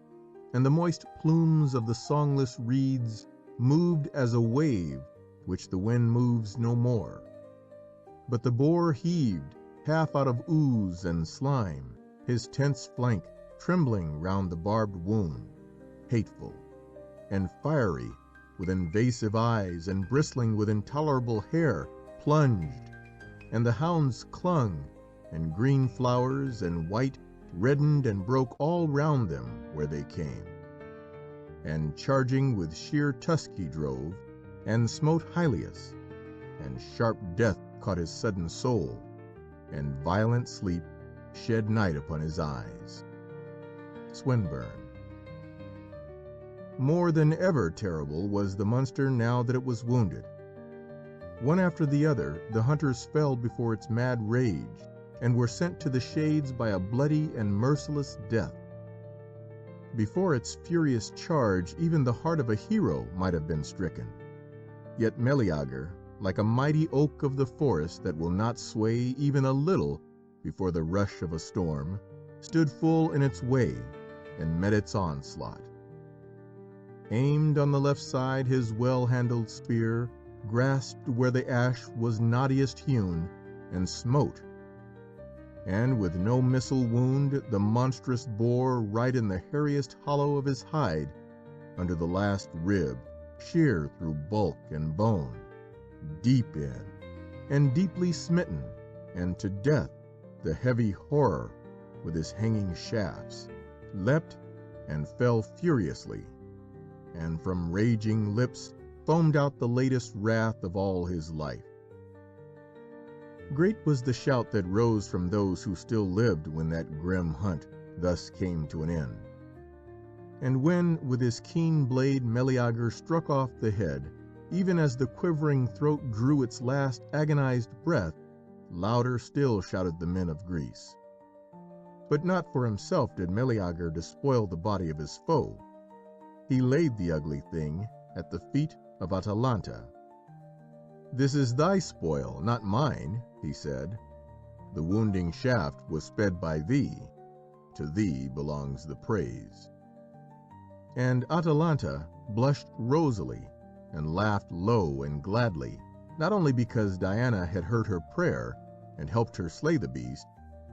and the moist plumes of the songless reeds moved as a wave which the wind moves no more. But the boar heaved, half out of ooze and slime, his tense flank trembling round the barbed wound, hateful and fiery, with invasive eyes and bristling with intolerable hair, plunged, and the hounds clung, and green flowers and white reddened and broke all round them where they came. And charging with sheer tusk he drove, and smote Hylias, and sharp death caught his sudden soul, and violent sleep shed night upon his eyes. Swinburne. More than ever terrible was the monster now that it was wounded. One after the other, the hunters fell before its mad rage, and were sent to the shades by a bloody and merciless death. Before its furious charge, even the heart of a hero might have been stricken. Yet Meleager, like a mighty oak of the forest that will not sway even a little before the rush of a storm, stood full in its way and met its onslaught. Aimed on the left side, his well-handled spear grasped where the ash was knottiest hewn, and smote. And with no missile wound, the monstrous bore right in the hairiest hollow of his hide, under the last rib, sheer through bulk and bone, deep in, and deeply smitten, and to death the heavy horror, with his hanging shafts, leapt and fell furiously, and from raging lips foamed out the latest wrath of all his life. Great was the shout that rose from those who still lived when that grim hunt thus came to an end. And when, with his keen blade, Meleager struck off the head, even as the quivering throat drew its last agonized breath, louder still shouted the men of Greece. But not for himself did Meleager despoil the body of his foe. He laid the ugly thing at the feet of Atalanta. "This is thy spoil, not mine," he said. "The wounding shaft was sped by thee. To thee belongs the praise." And Atalanta blushed rosily and laughed low and gladly, not only because Diana had heard her prayer and helped her slay the beast,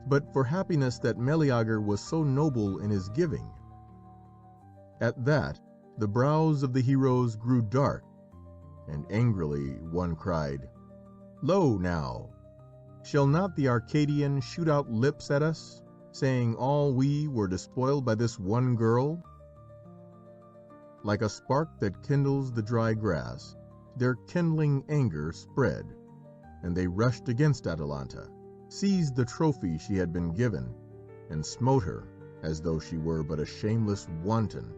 but for happiness that Meleager was so noble in his giving. At that, the brows of the heroes grew dark, and angrily one cried, "Lo now, shall not the Arcadian shoot out lips at us, saying all we were despoiled by this one girl?" Like a spark that kindles the dry grass, their kindling anger spread, and they rushed against Atalanta, seized the trophy she had been given, and smote her as though she were but a shameless wanton,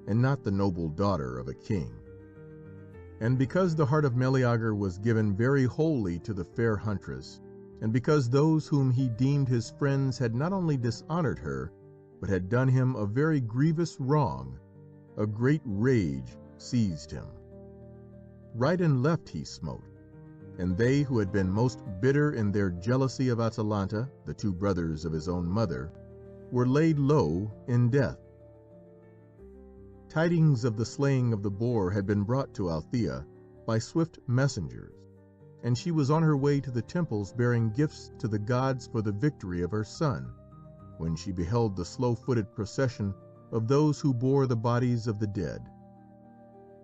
and not the noble daughter of a king. And because the heart of Meleager was given very wholly to the fair huntress, and because those whom he deemed his friends had not only dishonoured her, but had done him a very grievous wrong, a great rage seized him. Right and left he smote, and they who had been most bitter in their jealousy of Atalanta, the two brothers of his own mother, were laid low in death. Tidings of the slaying of the boar had been brought to Althea by swift messengers, and she was on her way to the temples bearing gifts to the gods for the victory of her son, when she beheld the slow-footed procession of those who bore the bodies of the dead.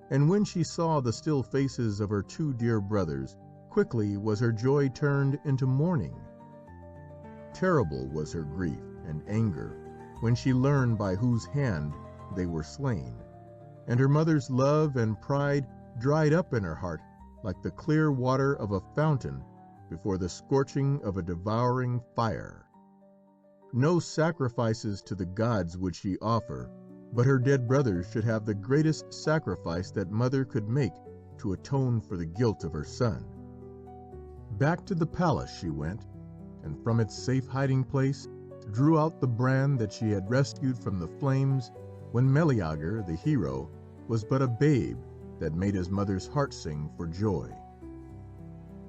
And when she saw the still faces of her two dear brothers, quickly was her joy turned into mourning. Terrible was her grief and anger when she learned by whose hand they were slain, and her mother's love and pride dried up in her heart like the clear water of a fountain before the scorching of a devouring fire. No sacrifices to the gods would she offer, but her dead brothers should have the greatest sacrifice that mother could make to atone for the guilt of her son. Back to the palace she went, and from its safe hiding place drew out the brand that she had rescued from the flames when Meleager, the hero, was but a babe that made his mother's heart sing for joy.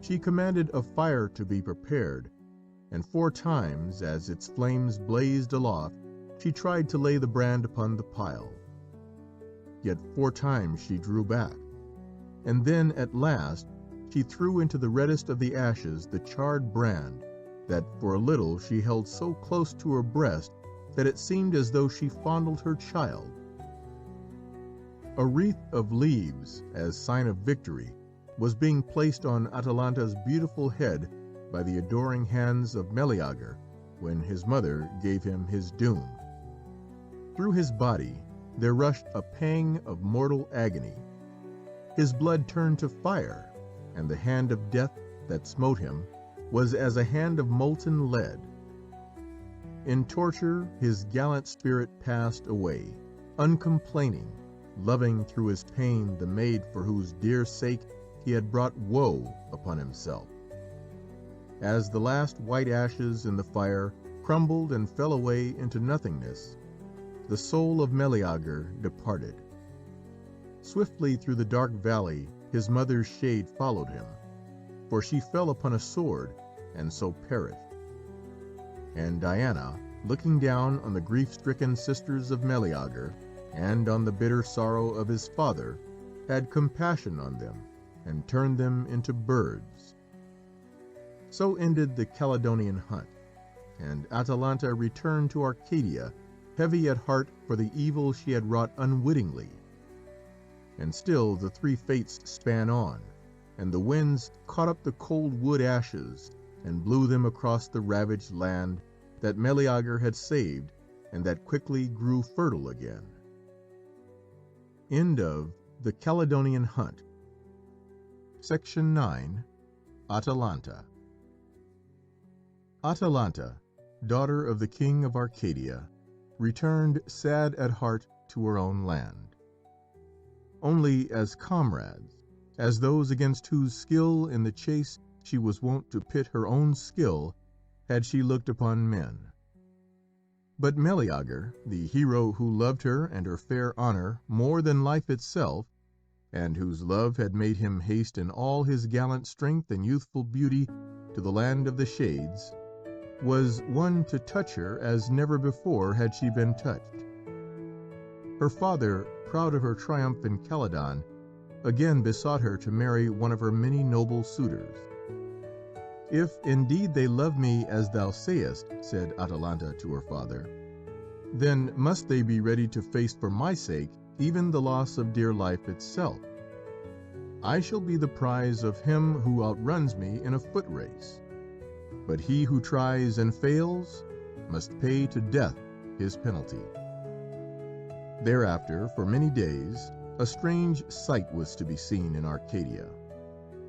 She commanded a fire to be prepared, and 4 times, as its flames blazed aloft, she tried to lay the brand upon the pile. Yet 4 times she drew back, and then at last she threw into the reddest of the ashes the charred brand that for a little she held so close to her breast that it seemed as though she fondled her child. A wreath of leaves, as sign of victory, was being placed on Atalanta's beautiful head by the adoring hands of Meleager when his mother gave him his doom. Through his body there rushed a pang of mortal agony. His blood turned to fire, and the hand of death that smote him was as a hand of molten lead. In torture his gallant spirit passed away, uncomplaining, loving through his pain the maid for whose dear sake he had brought woe upon himself. As the last white ashes in the fire crumbled and fell away into nothingness, the soul of Meleager departed. Swiftly through the dark valley his mother's shade followed him, for she fell upon a sword and so perished. And Diana, looking down on the grief-stricken sisters of Meleager and on the bitter sorrow of his father, had compassion on them and turned them into birds. So ended the Caledonian hunt, and Atalanta returned to Arcadia, heavy at heart for the evil she had wrought unwittingly. And still the 3 fates span on, and the winds caught up the cold wood ashes and blew them across the ravaged land that Meleager had saved and that quickly grew fertile again. End of The Caledonian Hunt. Section 9. Atalanta. Atalanta, daughter of the king of Arcadia, returned sad at heart to her own land. Only as comrades, as those against whose skill in the chase she was wont to pit her own skill, had she looked upon men. But Meleager, the hero who loved her and her fair honour more than life itself, and whose love had made him haste in all his gallant strength and youthful beauty to the land of the shades, was one to touch her as never before had she been touched. Her father, proud of her triumph in Caledon, again besought her to marry one of her many noble suitors. "If indeed they love me as thou sayest," said Atalanta to her father, "then must they be ready to face for my sake even the loss of dear life itself. I shall be the prize of him who outruns me in a foot race. But he who tries and fails must pay to death his penalty." Thereafter, for many days, a strange sight was to be seen in Arcadia.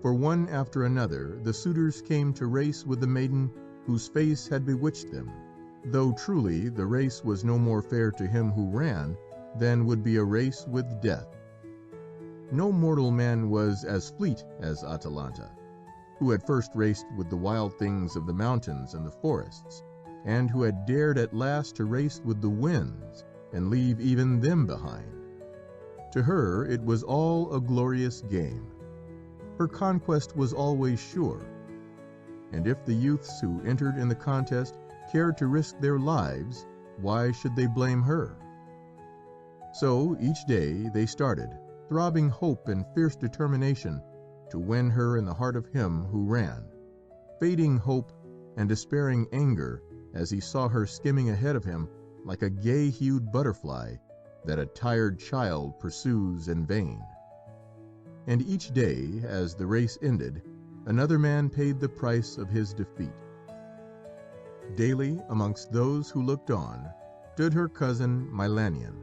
For one after another, the suitors came to race with the maiden whose face had bewitched them, though truly the race was no more fair to him who ran than would be a race with death. No mortal man was as fleet as Atalanta, who had first raced with the wild things of the mountains and the forests, and who had dared at last to race with the winds and leave even them behind. To her it was all a glorious game. Her conquest was always sure, and if the youths who entered in the contest cared to risk their lives, why should they blame her? So each day they started, throbbing hope and fierce determination to win her in the heart of him who ran, fading hope and despairing anger as he saw her skimming ahead of him like a gay-hued butterfly that a tired child pursues in vain. And each day, as the race ended, another man paid the price of his defeat. Daily, amongst those who looked on, stood her cousin Milanion.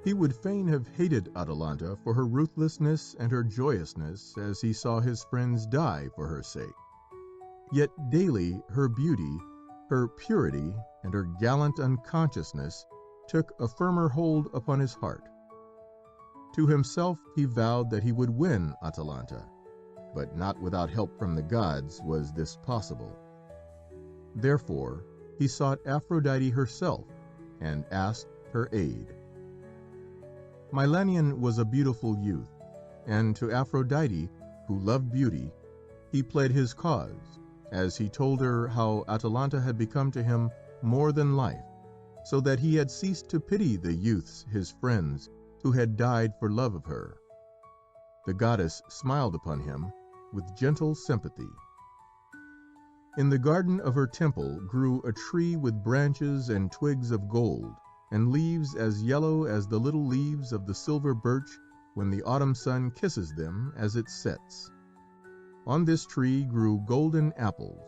He would fain have hated Atalanta for her ruthlessness and her joyousness as he saw his friends die for her sake. Yet daily her beauty, her purity, and her gallant unconsciousness took a firmer hold upon his heart. To himself he vowed that he would win Atalanta, but not without help from the gods was this possible. Therefore he sought Aphrodite herself and asked her aid. Milanion was a beautiful youth, and to Aphrodite, who loved beauty, he pled his cause, as he told her how Atalanta had become to him more than life, so that he had ceased to pity the youths, his friends, who had died for love of her. The goddess smiled upon him with gentle sympathy. In the garden of her temple grew a tree with branches and twigs of gold, and leaves as yellow as the little leaves of the silver birch when the autumn sun kisses them as it sets. On this tree grew golden apples,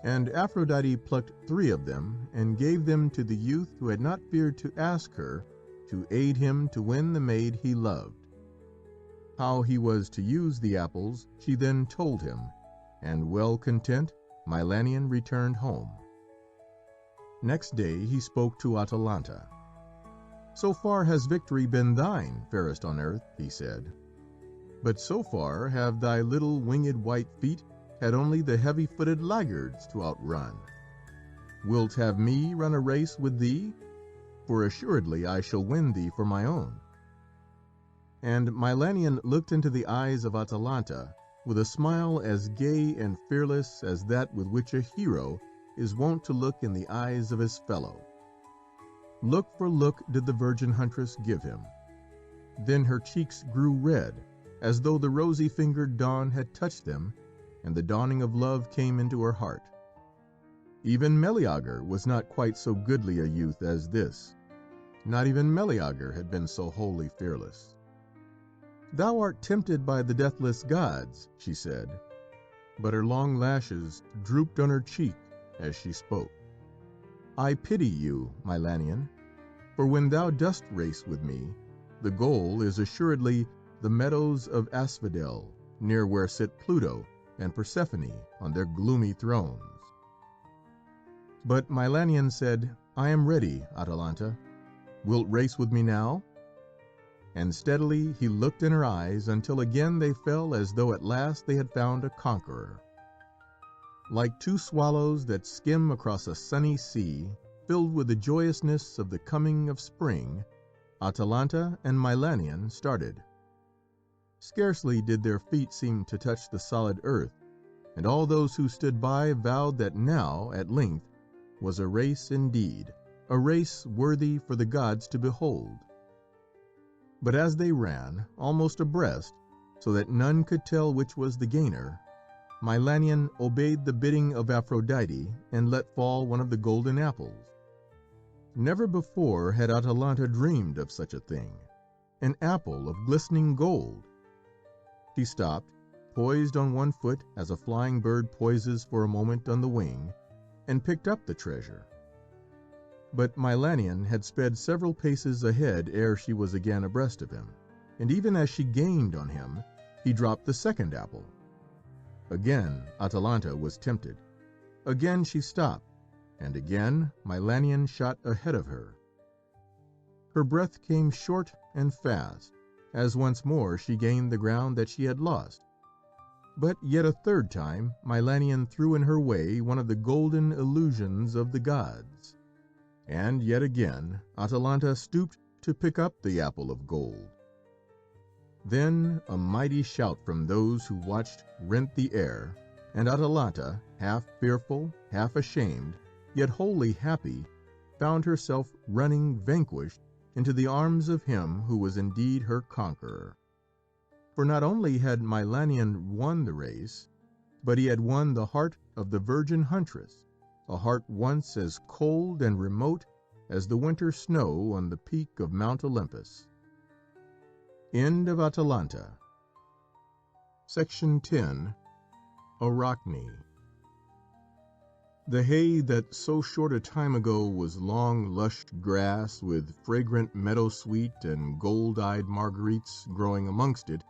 and Aphrodite plucked 3 of them and gave them to the youth who had not feared to ask her to aid him to win the maid he loved. How he was to use the apples she then told him, and well content, Milanion returned home. Next day he spoke to Atalanta. "So far has victory been thine, fairest on earth," he said. "But so far have thy little winged white feet had only the heavy-footed laggards to outrun. Wilt have me run a race with thee? For assuredly I shall win thee for my own." And Milanion looked into the eyes of Atalanta with a smile as gay and fearless as that with which a hero is wont to look in the eyes of his fellow. Look for look did the virgin huntress give him. Then her cheeks grew red, as though the rosy-fingered dawn had touched them, and the dawning of love came into her heart. Even Meleager was not quite so goodly a youth as this. Not even Meleager had been so wholly fearless. "Thou art tempted by the deathless gods," she said, but her long lashes drooped on her cheek as she spoke. "I pity you, Milanion, for when thou dost race with me, the goal is assuredly the meadows of Asphodel, near where sit Pluto and Persephone on their gloomy thrones." But Milanion said, "I am ready, Atalanta. Wilt race with me now?" And steadily he looked in her eyes until again they fell as though at last they had found a conqueror. Like 2 swallows that skim across a sunny sea, filled with the joyousness of the coming of spring, Atalanta and Milanion started. Scarcely did their feet seem to touch the solid earth, and all those who stood by vowed that now, at length, was a race indeed, a race worthy for the gods to behold. But as they ran, almost abreast, so that none could tell which was the gainer, Milanion obeyed the bidding of Aphrodite and let fall one of the golden apples. Never before had Atalanta dreamed of such a thing, an apple of glistening gold. She stopped, poised on one foot as a flying bird poises for a moment on the wing, and picked up the treasure. But Milanion had sped several paces ahead ere she was again abreast of him, and even as she gained on him, he dropped the second apple. Again Atalanta was tempted. Again she stopped, and again Milanion shot ahead of her. Her breath came short and fast, as once more she gained the ground that she had lost. But yet a third time Milanion threw in her way one of the golden illusions of the gods. And yet again Atalanta stooped to pick up the apple of gold. Then a mighty shout from those who watched rent the air, and Atalanta, half fearful, half ashamed, yet wholly happy, found herself running vanquished into the arms of him who was indeed her conqueror. For not only had Milanion won the race, but he had won the heart of the virgin huntress, a heart once as cold and remote as the winter snow on the peak of Mount Olympus. End of Atalanta. Section 10. Arachne. The hay that so short a time ago was long lush grass with fragrant meadowsweet and gold-eyed marguerites growing amongst it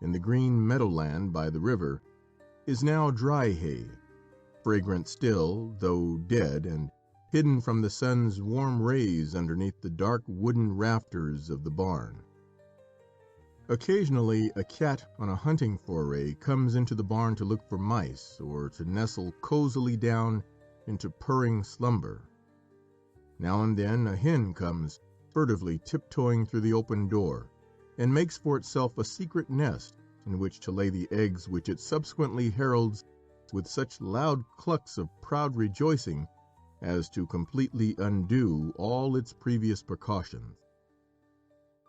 in the green meadowland by the river is now dry hay, fragrant still, though dead, and hidden from the sun's warm rays underneath the dark wooden rafters of the barn. Occasionally a cat on a hunting foray comes into the barn to look for mice or to nestle cozily down into purring slumber. Now and then a hen comes furtively tiptoeing through the open door and makes for itself a secret nest in which to lay the eggs which it subsequently heralds with such loud clucks of proud rejoicing as to completely undo all its previous precautions.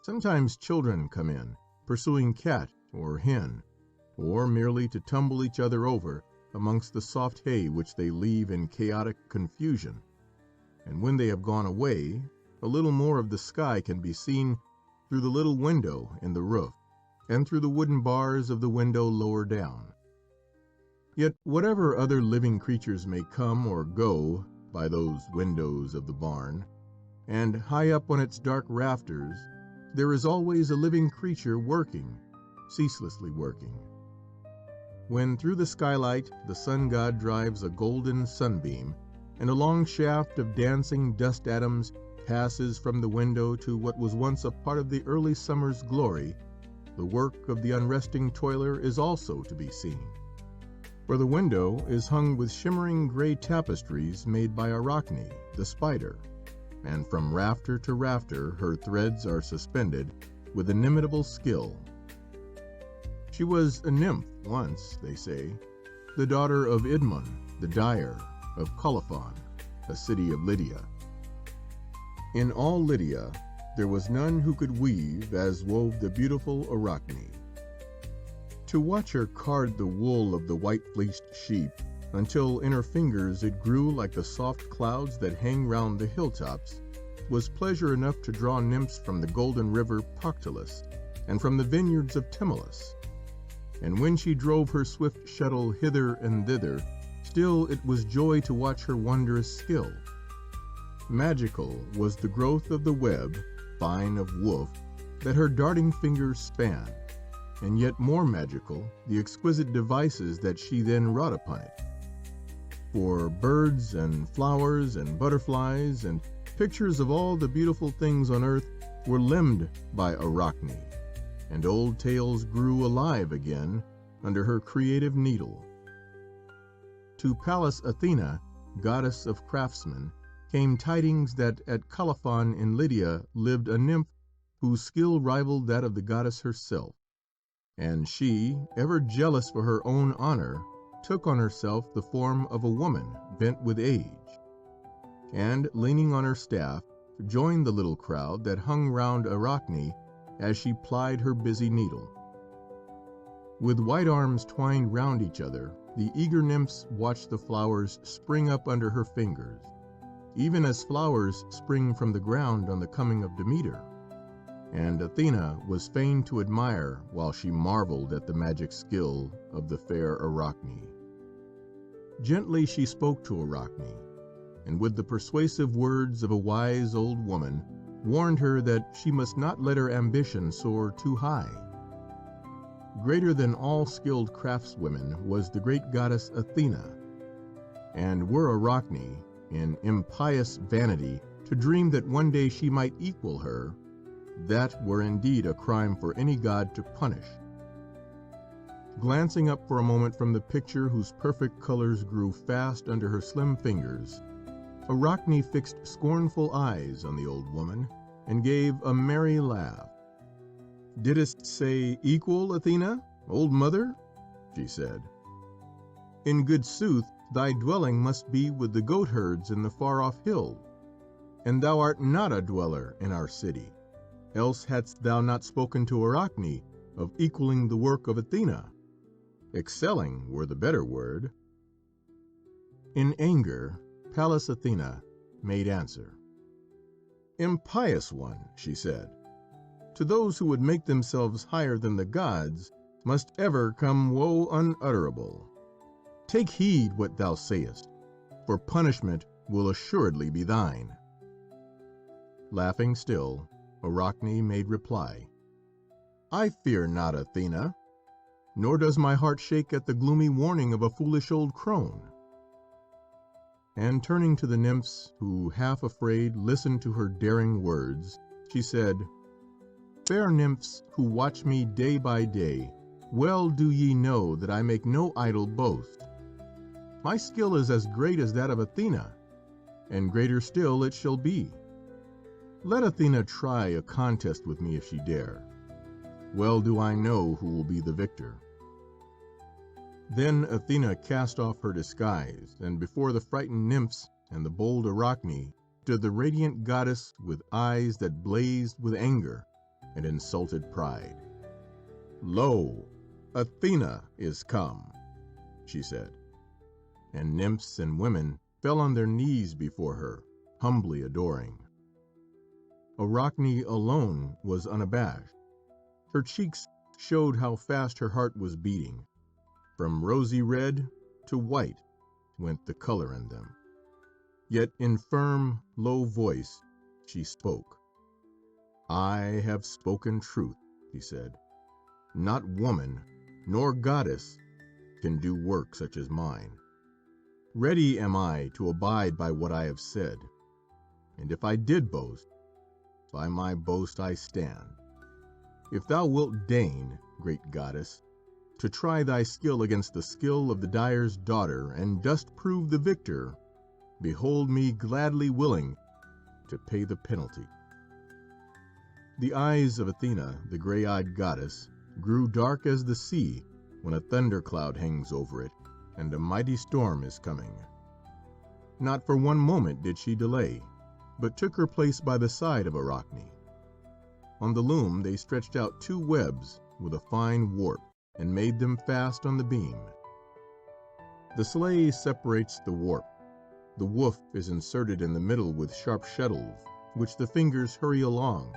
Sometimes children come in, pursuing cat or hen, or merely to tumble each other over amongst the soft hay which they leave in chaotic confusion, and when they have gone away, a little more of the sky can be seen through the little window in the roof, and through the wooden bars of the window lower down. Yet whatever other living creatures may come or go by those windows of the barn, and high up on its dark rafters, there is always a living creature working, ceaselessly working. When through the skylight the sun god drives a golden sunbeam, and a long shaft of dancing dust atoms passes from the window to what was once a part of the early summer's glory, the work of the unresting toiler is also to be seen. For the window is hung with shimmering gray tapestries made by Arachne, the spider, and from rafter to rafter her threads are suspended with inimitable skill. She was a nymph once, they say, the daughter of Idmon, the dyer, of Colophon, a city of Lydia. In all Lydia there was none who could weave as wove the beautiful Arachne. To watch her card the wool of the white-fleeced sheep, until in her fingers it grew like the soft clouds that hang round the hilltops, was pleasure enough to draw nymphs from the golden river Pactolus, and from the vineyards of Tmolus. And when she drove her swift shuttle hither and thither, still it was joy to watch her wondrous skill. Magical was the growth of the web, fine of woof, that her darting fingers spanned, and yet more magical the exquisite devices that she then wrought upon it. For birds and flowers and butterflies and pictures of all the beautiful things on earth were limned by Arachne, and old tales grew alive again under her creative needle. To Pallas Athena, goddess of craftsmen, came tidings that at Colophon in Lydia lived a nymph whose skill rivaled that of the goddess herself, and she, ever jealous for her own honor, took on herself the form of a woman bent with age, and, leaning on her staff, joined the little crowd that hung round Arachne as she plied her busy needle. With white arms twined round each other, the eager nymphs watched the flowers spring up under her fingers, even as flowers spring from the ground on the coming of Demeter. And Athena was fain to admire while she marveled at the magic skill of the fair Arachne. Gently she spoke to Arachne, and with the persuasive words of a wise old woman, warned her that she must not let her ambition soar too high. Greater than all skilled craftswomen was the great goddess Athena, and were Arachne, in impious vanity, to dream that one day she might equal her, that were indeed a crime for any god to punish. Glancing up for a moment from the picture whose perfect colors grew fast under her slim fingers, Arachne fixed scornful eyes on the old woman and gave a merry laugh. "Didst say equal, Athena, old mother?" she said. "In good sooth, thy dwelling must be with the goatherds in the far-off hill, and thou art not a dweller in our city, else hadst thou not spoken to Arachne of equaling the work of Athena. Excelling were the better word." In anger, Pallas Athena made answer. "Impious one," she said, "to those who would make themselves higher than the gods must ever come woe unutterable. Take heed what thou sayest, for punishment will assuredly be thine." Laughing still, Arachne made reply, "I fear not Athena, nor does my heart shake at the gloomy warning of a foolish old crone." And turning to the nymphs, who, half afraid, listened to her daring words, she said, "Fair nymphs, who watch me day by day, well do ye know that I make no idle boast. My skill is as great as that of Athena, and greater still it shall be. Let Athena try a contest with me if she dare. Well do I know who will be the victor." Then Athena cast off her disguise, and before the frightened nymphs and the bold Arachne stood the radiant goddess with eyes that blazed with anger and insulted pride. "Lo, Athena is come," she said, and nymphs and women fell on their knees before her, humbly adoring. Arachne alone was unabashed. Her cheeks showed how fast her heart was beating. From rosy red to white went the color in them. Yet in firm, low voice she spoke. "I have spoken truth," she said. "Not woman, nor goddess, can do work such as mine. Ready am I to abide by what I have said, and if I did boast, by my boast I stand. If thou wilt deign, great goddess, to try thy skill against the skill of the dyer's daughter, and dost prove the victor, behold me gladly willing to pay the penalty." The eyes of Athena, the grey-eyed goddess, grew dark as the sea when a thundercloud hangs over it and a mighty storm is coming. Not for one moment did she delay, but took her place by the side of Arachne. On the loom they stretched out 2 webs with a fine warp, and made them fast on the beam. The sleigh separates the warp. The woof is inserted in the middle with sharp shuttles, which the fingers hurry along,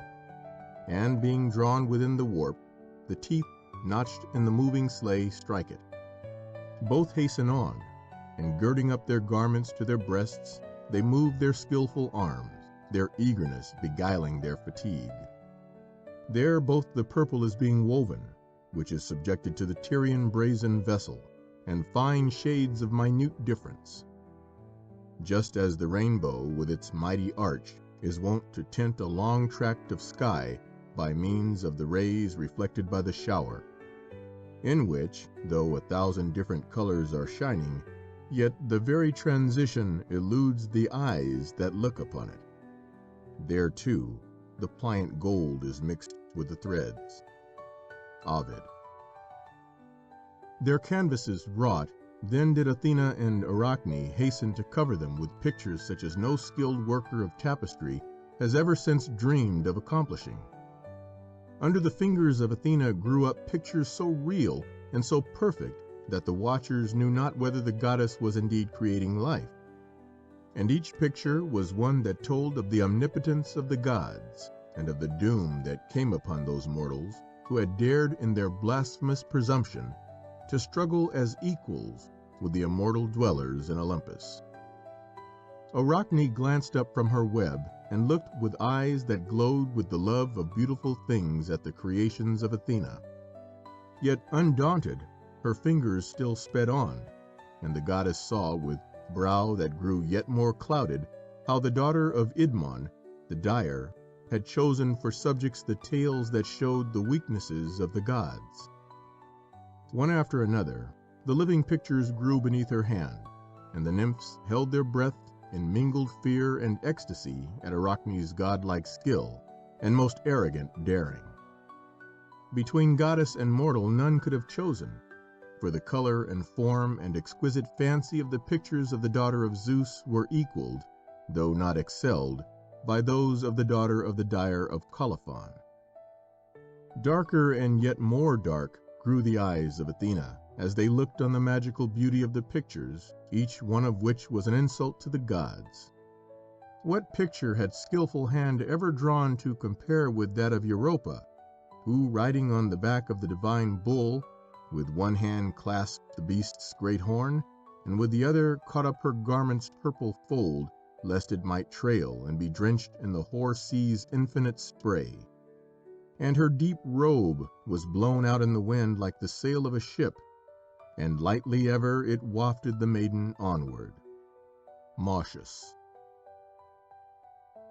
and being drawn within the warp, the teeth notched in the moving sleigh strike it. Both hasten on, and girding up their garments to their breasts, they move their skillful arms, their eagerness beguiling their fatigue. There both the purple is being woven, which is subjected to the Tyrian brazen vessel, and fine shades of minute difference. Just as the rainbow, with its mighty arch, is wont to tint a long tract of sky by means of the rays reflected by the shower, in which, though 1,000 different colors are shining, yet the very transition eludes the eyes that look upon it. There, too, the pliant gold is mixed with the threads. Ovid. Their canvases wrought, then did Athena and Arachne hasten to cover them with pictures such as no skilled worker of tapestry has ever since dreamed of accomplishing. Under the fingers of Athena grew up pictures so real and so perfect that the watchers knew not whether the goddess was indeed creating life. and each picture was one that told of the omnipotence of the gods, and of the doom that came upon those mortals who had dared in their blasphemous presumption to struggle as equals with the immortal dwellers in Olympus. Arachne glanced up from her web and looked with eyes that glowed with the love of beautiful things at the creations of Athena. Yet undaunted, her fingers still sped on, and the goddess saw, with brow that grew yet more clouded, how the daughter of Idmon, the dyer, had chosen for subjects the tales that showed the weaknesses of the gods. One after another, the living pictures grew beneath her hand, and the nymphs held their breath in mingled fear and ecstasy at Arachne's godlike skill and most arrogant daring. Between goddess and mortal none could have chosen, for the color and form and exquisite fancy of the pictures of the daughter of Zeus were equaled, though not excelled, by those of the daughter of the dyer of Colophon. Darker and yet more dark grew the eyes of Athena as they looked on the magical beauty of the pictures, each one of which was an insult to the gods. What picture had skillful hand ever drawn to compare with that of Europa, who, riding on the back of the divine bull, with one hand clasped the beast's great horn, and with the other caught up her garment's purple fold, lest it might trail and be drenched in the hoar sea's infinite spray. And her deep robe was blown out in the wind like the sail of a ship, and lightly ever it wafted the maiden onward. Mausius.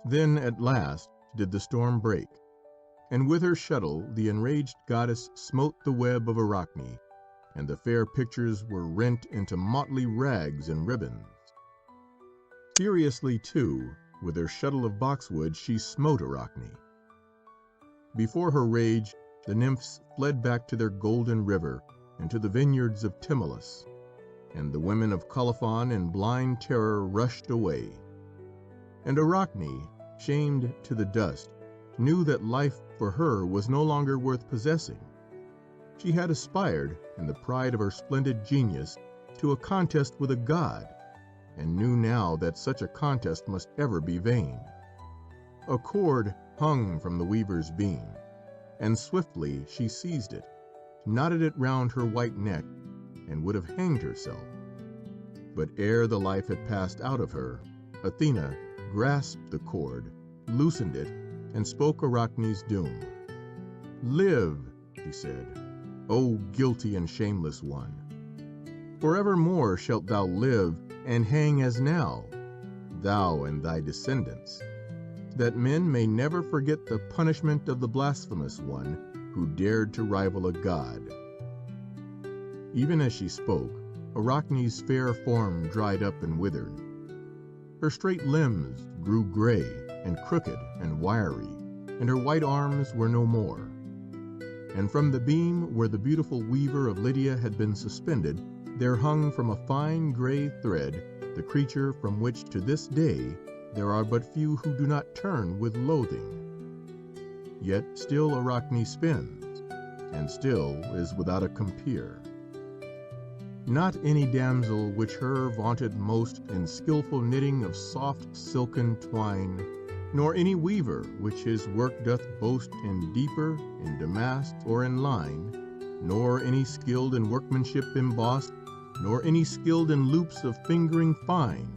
Then at last did the storm break, and with her shuttle the enraged goddess smote the web of Arachne, and the fair pictures were rent into motley rags and ribbons. Furiously, too, with her shuttle of boxwood she smote Arachne. Before her rage, the nymphs fled back to their golden river and to the vineyards of Tmolus, and the women of Colophon in blind terror rushed away. And Arachne, shamed to the dust, knew that life for her was no longer worth possessing. She had aspired, in the pride of her splendid genius, to a contest with a god, and knew now that such a contest must ever be vain. A cord hung from the weaver's beam, and swiftly she seized it, knotted it round her white neck, and would have hanged herself. But ere the life had passed out of her, Athena grasped the cord, loosened it, and spoke Arachne's doom. "Live," she said, "O guilty and shameless one. Forevermore shalt thou live and hang as now, thou and thy descendants, that men may never forget the punishment of the blasphemous one who dared to rival a god." Even as she spoke, Arachne's fair form dried up and withered. Her straight limbs grew gray and crooked and wiry, and her white arms were no more. And from the beam where the beautiful weaver of Lydia had been suspended, there hung from a fine gray thread the creature from which to this day there are but few who do not turn with loathing. Yet still Arachne spins, and still is without a compeer. Not any damsel which her vaunted most in skilful knitting of soft silken twine, nor any weaver which his work doth boast in deeper, in damask, or in line, nor any skilled in workmanship embossed, nor any skilled in loops of fingering fine,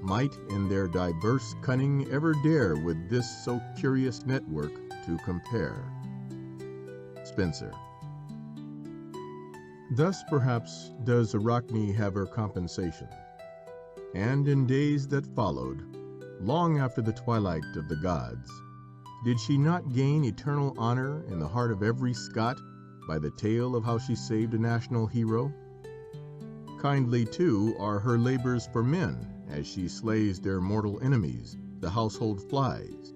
might in their diverse cunning ever dare with this so curious network to compare. Spenser. Thus perhaps does Arachne have her compensation, and in days that followed, long after the twilight of the gods, did she not gain eternal honor in the heart of every Scot by the tale of how she saved a national hero? Kindly, too, are her labors for men as she slays their mortal enemies, the household flies,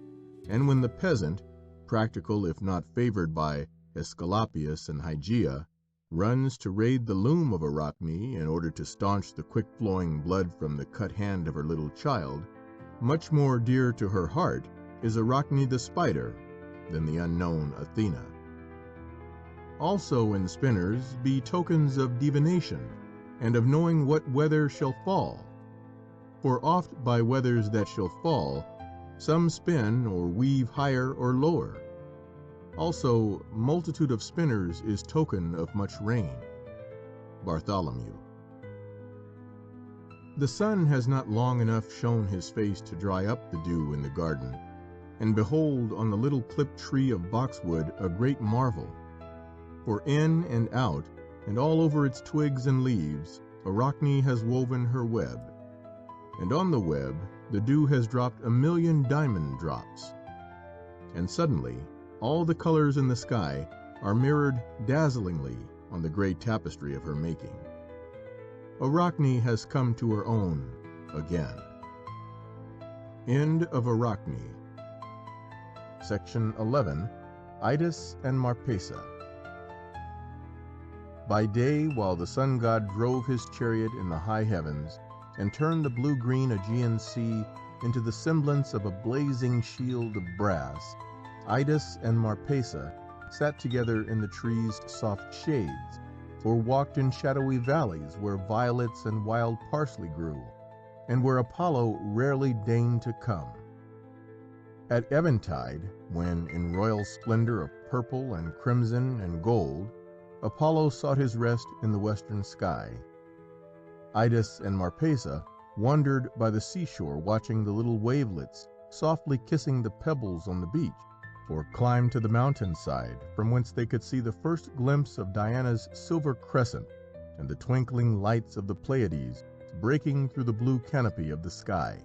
and when the peasant, practical if not favored by Aesculapius and Hygeia, runs to raid the loom of Arachne in order to staunch the quick-flowing blood from the cut hand of her little child, much more dear to her heart is Arachne the spider than the unknown Athena. Also in spinners be tokens of divination, and of knowing what weather shall fall. For oft by weathers that shall fall, some spin or weave higher or lower. Also, multitude of spinners is token of much rain. Bartholomew. The sun has not long enough shown his face to dry up the dew in the garden, and behold on the little clipped tree of boxwood a great marvel. For in and out, and all over its twigs and leaves, Arachne has woven her web, and on the web the dew has dropped 1,000,000 diamond drops. And suddenly all the colors in the sky are mirrored dazzlingly on the grey tapestry of her making. Arachne has come to her own again. End of Arachne. Section 11. Idas and Marpessa. By day, while the sun god drove his chariot in the high heavens, and turned the blue-green Aegean Sea into the semblance of a blazing shield of brass, Idas and Marpessa sat together in the trees' soft shades, or walked in shadowy valleys where violets and wild parsley grew, and where Apollo rarely deigned to come. At eventide, when in royal splendor of purple and crimson and gold, Apollo sought his rest in the western sky, Idas and Marpessa wandered by the seashore watching the little wavelets softly kissing the pebbles on the beach, or climbed to the mountainside from whence they could see the first glimpse of Diana's silver crescent and the twinkling lights of the Pleiades breaking through the blue canopy of the sky.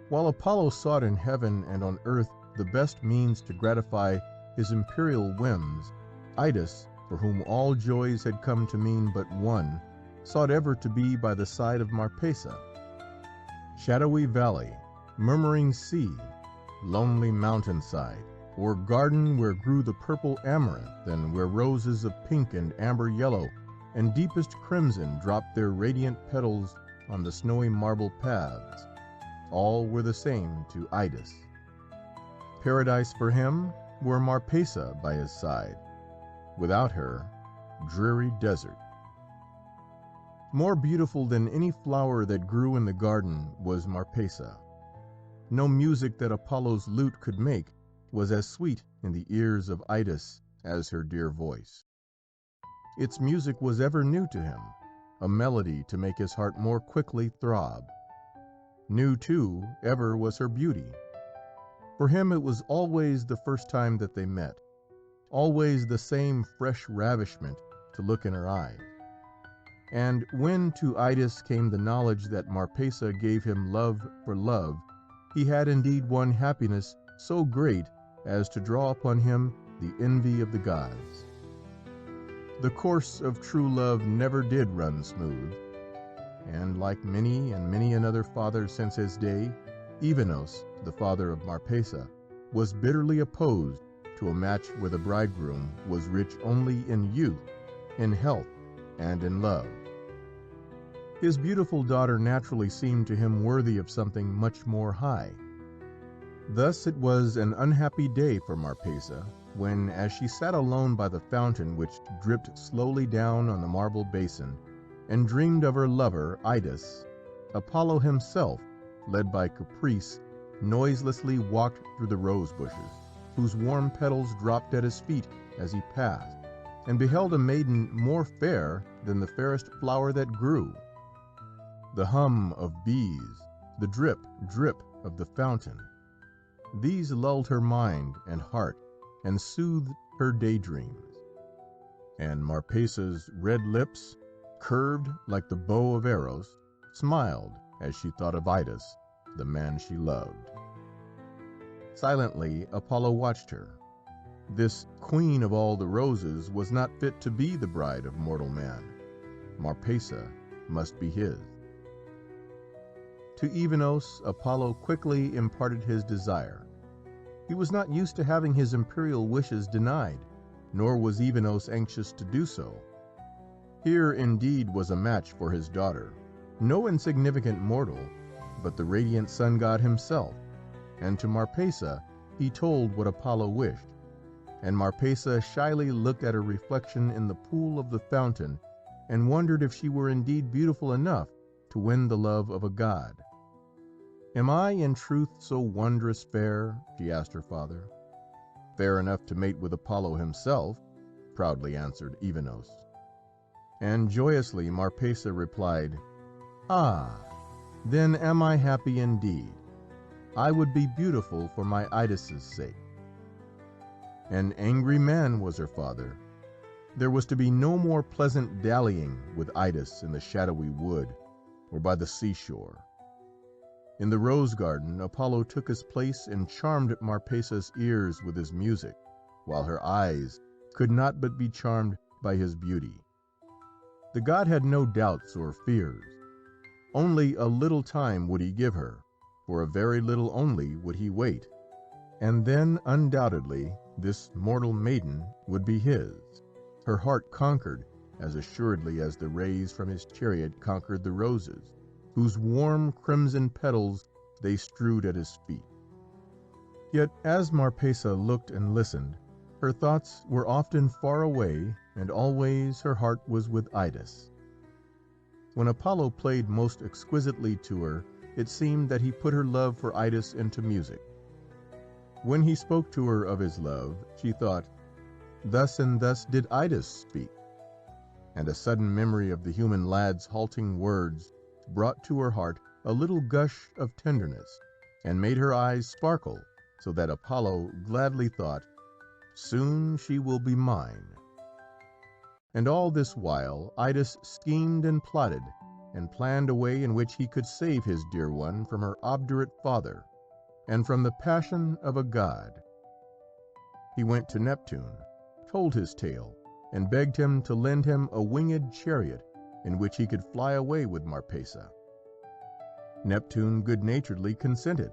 While Apollo sought in heaven and on earth the best means to gratify his imperial whims, Idas, for whom all joys had come to mean but one, sought ever to be by the side of Marpessa. Shadowy valley, murmuring sea, lonely mountainside, or garden where grew the purple amaranth, and where roses of pink and amber yellow and deepest crimson dropped their radiant petals on the snowy marble paths, all were the same to Idas. Paradise for him were Marpessa by his side, without her, dreary desert. More beautiful than any flower that grew in the garden was Marpessa. No music that Apollo's lute could make was as sweet in the ears of Idas as her dear voice. Its music was ever new to him, a melody to make his heart more quickly throb. New, too, ever was her beauty. For him it was always the first time that they met, always the same fresh ravishment to look in her eyes. And when to Idas came the knowledge that Marpessa gave him love for love, he had indeed won happiness so great as to draw upon him the envy of the gods. The course of true love never did run smooth, and like many and many another father since his day, Evenos, the father of Marpessa, was bitterly opposed to a match where the bridegroom was rich only in youth, in health, and in love. His beautiful daughter naturally seemed to him worthy of something much more high. Thus it was an unhappy day for Marpessa when, as she sat alone by the fountain which dripped slowly down on the marble basin, and dreamed of her lover, Idas, Apollo himself, led by caprice, noiselessly walked through the rose bushes, whose warm petals dropped at his feet as he passed, and beheld a maiden more fair than the fairest flower that grew. The hum of bees, the drip, drip of the fountain, these lulled her mind and heart and soothed her daydreams. And Marpessa's red lips, curved like the bow of Eros, smiled as she thought of Idas, the man she loved. Silently Apollo watched her. This queen of all the roses was not fit to be the bride of mortal man. Marpessa must be his. To Evenos, Apollo quickly imparted his desire. He was not used to having his imperial wishes denied, nor was Evenos anxious to do so. Here indeed was a match for his daughter, no insignificant mortal, but the radiant sun god himself, and to Marpessa he told what Apollo wished, and Marpessa shyly looked at her reflection in the pool of the fountain and wondered if she were indeed beautiful enough to win the love of a god. "Am I in truth so wondrous fair?" she asked her father. "Fair enough to mate with Apollo himself," proudly answered Evenos. And joyously Marpessa replied, "Ah, then am I happy indeed. I would be beautiful for my Idas' sake." An angry man was her father. There was to be no more pleasant dallying with Idas in the shadowy wood or by the seashore. In the rose garden Apollo took his place and charmed Marpessa's ears with his music, while her eyes could not but be charmed by his beauty. The god had no doubts or fears. Only a little time would he give her, for a very little only would he wait, and then undoubtedly this mortal maiden would be his, her heart conquered as assuredly as the rays from his chariot conquered the roses, whose warm crimson petals they strewed at his feet. Yet as Marpessa looked and listened, her thoughts were often far away, and always her heart was with Idas. When Apollo played most exquisitely to her, it seemed that he put her love for Idas into music. When he spoke to her of his love, she thought, "Thus and thus did Idas speak," and a sudden memory of the human lad's halting words brought to her heart a little gush of tenderness, and made her eyes sparkle, so that Apollo gladly thought, "Soon she will be mine." And all this while Idas schemed and plotted, and planned a way in which he could save his dear one from her obdurate father, and from the passion of a god. He went to Neptune, told his tale, and begged him to lend him a winged chariot in which he could fly away with Marpessa. Neptune good-naturedly consented,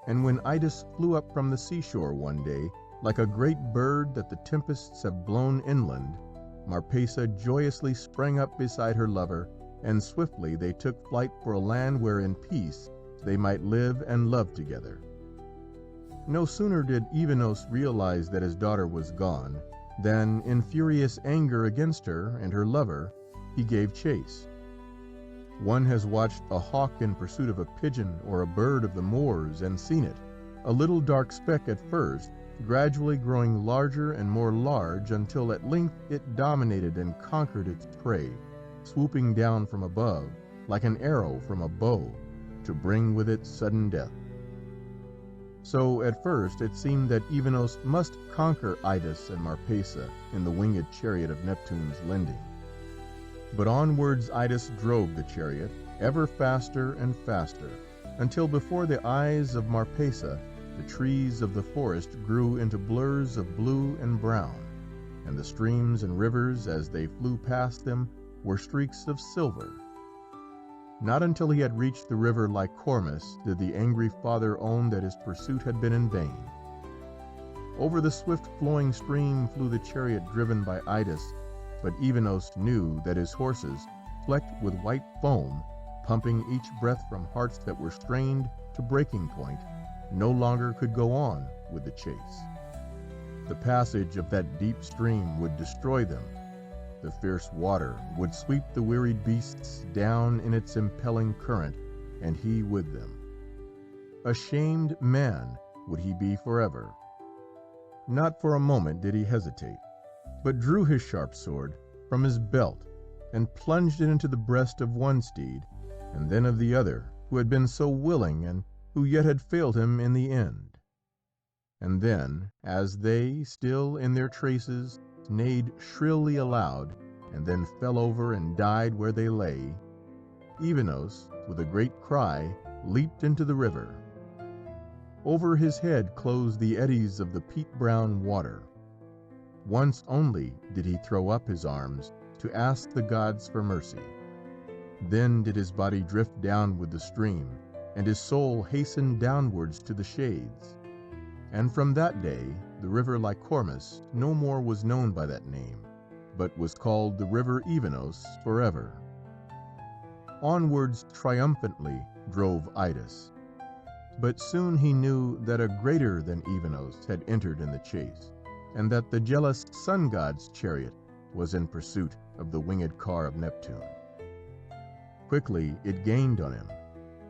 and when Idas flew up from the seashore one day, like a great bird that the tempests have blown inland, Marpessa joyously sprang up beside her lover, and swiftly they took flight for a land where in peace they might live and love together. No sooner did Evenos realize that his daughter was gone, than, in furious anger against her and her lover, he gave chase. One has watched a hawk in pursuit of a pigeon or a bird of the moors and seen it, a little dark speck at first, gradually growing larger and more large until at length it dominated and conquered its prey, swooping down from above like an arrow from a bow to bring with it sudden death. So at first it seemed that Evenos must conquer Idas and Marpessa in the winged chariot of Neptune's lending. But onwards Idas drove the chariot, ever faster and faster, until before the eyes of Marpessa the trees of the forest grew into blurs of blue and brown, and the streams and rivers, as they flew past them, were streaks of silver. Not until he had reached the river Lycormas did the angry father own that his pursuit had been in vain. Over the swift-flowing stream flew the chariot driven by Idas, but Evenos knew that his horses, flecked with white foam, pumping each breath from hearts that were strained to breaking point, no longer could go on with the chase. The passage of that deep stream would destroy them. The fierce water would sweep the wearied beasts down in its impelling current, and he with them. A shamed man would he be forever. Not for a moment did he hesitate, but drew his sharp sword from his belt and plunged it into the breast of one steed, and then of the other, who had been so willing and who yet had failed him in the end. And then, as they, still in their traces, neighed shrilly aloud, and then fell over and died where they lay, Evenos, with a great cry, leaped into the river. Over his head closed the eddies of the peat-brown water. Once only did he throw up his arms to ask the gods for mercy. Then did his body drift down with the stream, and his soul hastened downwards to the shades. And from that day the river Lycormas no more was known by that name, but was called the river Evenos forever. Onwards triumphantly drove Idas, but soon he knew that a greater than Evenos had entered in the chase, and that the jealous sun-god's chariot was in pursuit of the winged car of Neptune. Quickly it gained on him.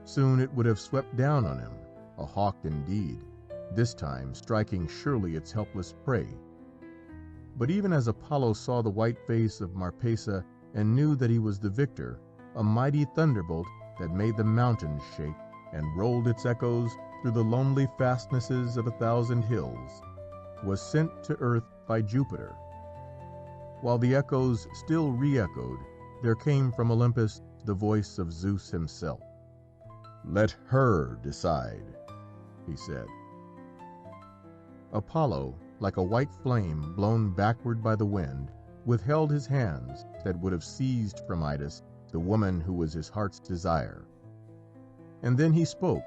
Soon it would have swept down on him, a hawk indeed, this time striking surely its helpless prey. But even as Apollo saw the white face of Marpessa and knew that he was the victor, a mighty thunderbolt that made the mountains shake and rolled its echoes through the lonely fastnesses of 1,000 hills, was sent to earth by Jupiter. While the echoes still re-echoed, there came from Olympus the voice of Zeus himself. "Let her decide," he said. Apollo, like a white flame blown backward by the wind, withheld his hands that would have seized from Idas the woman who was his heart's desire. And then he spoke,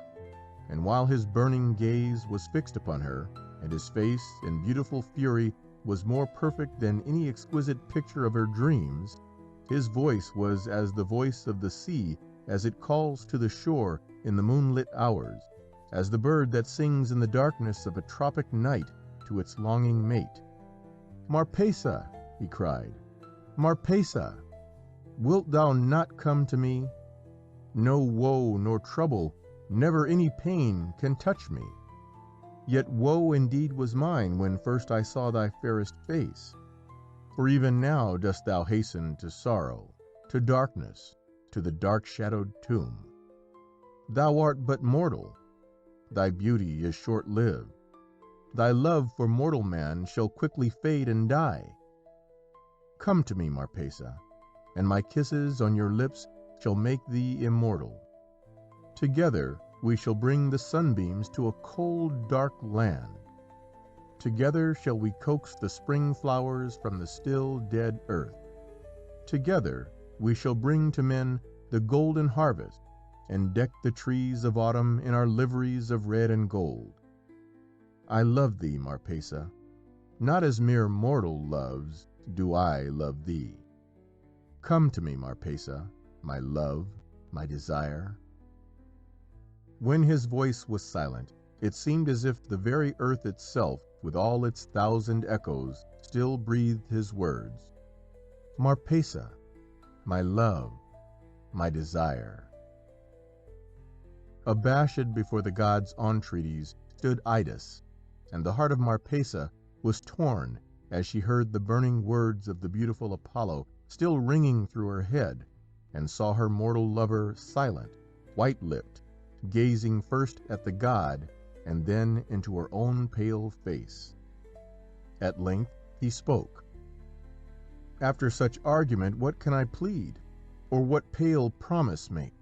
and while his burning gaze was fixed upon her, and his face in beautiful fury was more perfect than any exquisite picture of her dreams, his voice was as the voice of the sea as it calls to the shore in the moonlit hours, as the bird that sings in the darkness of a tropic night to its longing mate. "Marpessa," he cried, "Marpessa, wilt thou not come to me? No woe nor trouble, never any pain can touch me. Yet woe indeed was mine when first I saw thy fairest face. For even now dost thou hasten to sorrow, to darkness, to the dark-shadowed tomb. Thou art but mortal, thy beauty is short-lived. Thy love for mortal man shall quickly fade and die. Come to me, Marpessa, and my kisses on your lips shall make thee immortal. Together we shall bring the sunbeams to a cold, dark land. Together shall we coax the spring flowers from the still, dead earth. Together we shall bring to men the golden harvest, and deck the trees of autumn in our liveries of red and gold. I love thee, Marpessa, not as mere mortal loves do I love thee. Come to me, Marpessa, my love, my desire." When his voice was silent, it seemed as if the very earth itself, with all its 1,000 echoes, still breathed his words. "Marpessa, my love, my desire." Abashed before the god's entreaties stood Idas, and the heart of Marpessa was torn as she heard the burning words of the beautiful Apollo still ringing through her head, and saw her mortal lover silent, white-lipped, gazing first at the god and then into her own pale face. At length he spoke. "After such argument, what can I plead, or what pale promise make?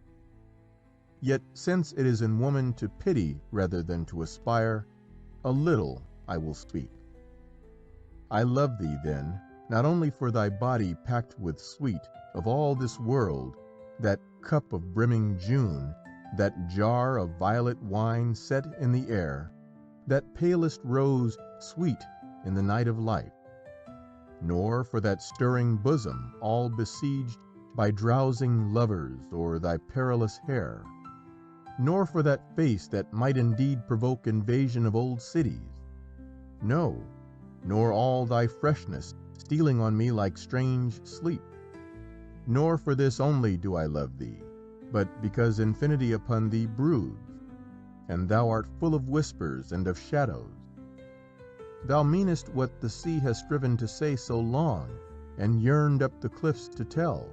Yet since it is in woman to pity rather than to aspire, a little I will speak. I love thee, then, not only for thy body packed with sweet of all this world, that cup of brimming June, that jar of violet wine set in the air, that palest rose sweet in the night of life, nor for that stirring bosom all besieged by drowsing lovers or thy perilous hair, nor for that face that might indeed provoke invasion of old cities. No, nor all thy freshness stealing on me like strange sleep. Nor for this only do I love thee, but because infinity upon thee broods, and thou art full of whispers and of shadows. Thou meanest what the sea has striven to say so long, and yearned up the cliffs to tell.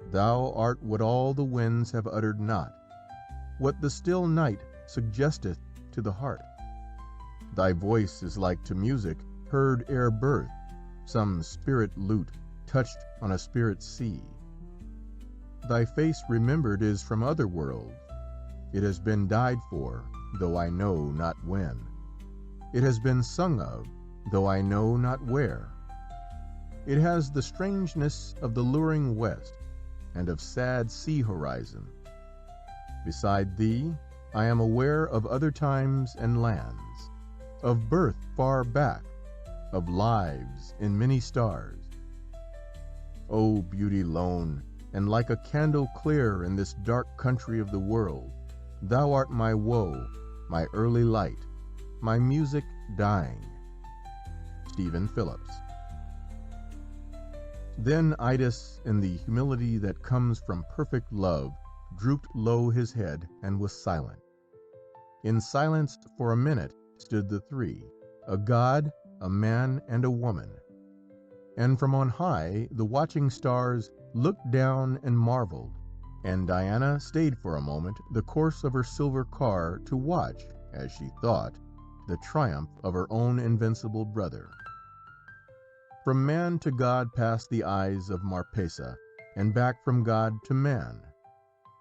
Thou art what all the winds have uttered not, what the still night suggesteth to the heart. Thy voice is like to music heard ere birth, some spirit lute touched on a spirit sea. Thy face remembered is from other worlds. It has been died for, though I know not when. It has been sung of, though I know not where. It has the strangeness of the luring west, and of sad sea horizon. Beside thee, I am aware of other times and lands, of birth far back, of lives in many stars. O beauty lone, and like a candle clear in this dark country of the world, thou art my woe, my early light, my music dying. Stephen Phillips. Then Idas, in the humility that comes from perfect love, drooped low his head and was silent. In silence for a minute stood the three, a god, a man, and a woman. And from on high the watching stars looked down and marveled, and Diana stayed for a moment the course of her silver car to watch, as she thought, the triumph of her own invincible brother. From man to god passed the eyes of Marpessa, and back from god to man,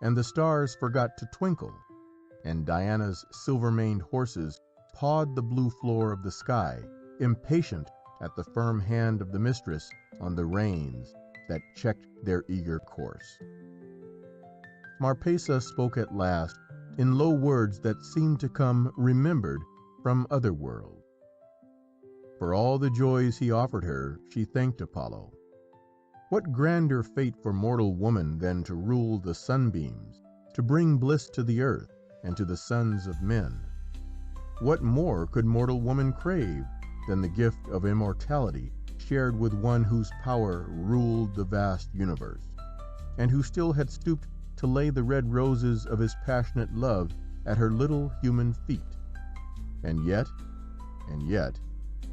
and the stars forgot to twinkle, and Diana's silver-maned horses pawed the blue floor of the sky, impatient at the firm hand of the mistress on the reins that checked their eager course. Marpessa spoke at last in low words that seemed to come remembered from other worlds. For all the joys he offered her, she thanked Apollo. What grander fate for mortal woman than to rule the sunbeams, to bring bliss to the earth and to the sons of men? What more could mortal woman crave than the gift of immortality shared with one whose power ruled the vast universe, and who still had stooped to lay the red roses of his passionate love at her little human feet? And yet,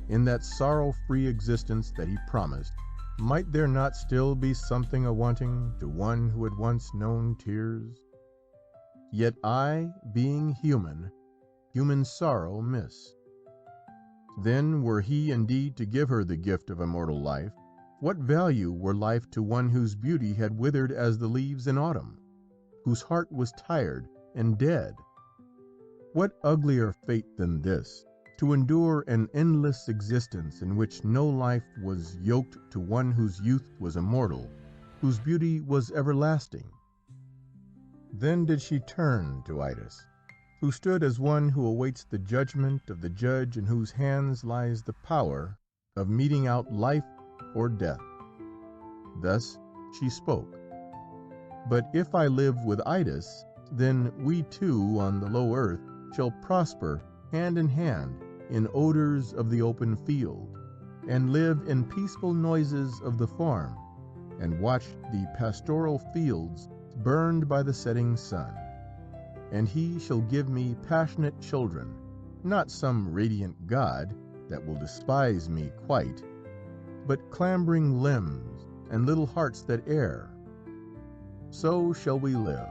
in that sorrow-free existence that he promised, might there not still be something a-wanting to one who had once known tears? Yet I, being human sorrow miss. Then were he indeed to give her the gift of immortal life, what value were life to one whose beauty had withered as the leaves in autumn, whose heart was tired and dead? What uglier fate than this, to endure an endless existence in which no life was yoked to one whose youth was immortal, whose beauty was everlasting? Then did she turn to Idas, who stood as one who awaits the judgment of the judge in whose hands lies the power of meting out life or death. Thus she spoke: "But if I live with Idas, then we two on the low earth shall prosper hand in hand in odors of the open field, and live in peaceful noises of the farm, and watch the pastoral fields burned by the setting sun. And he shall give me passionate children, not some radiant god that will despise me quite, but clambering limbs and little hearts that err. So shall we live.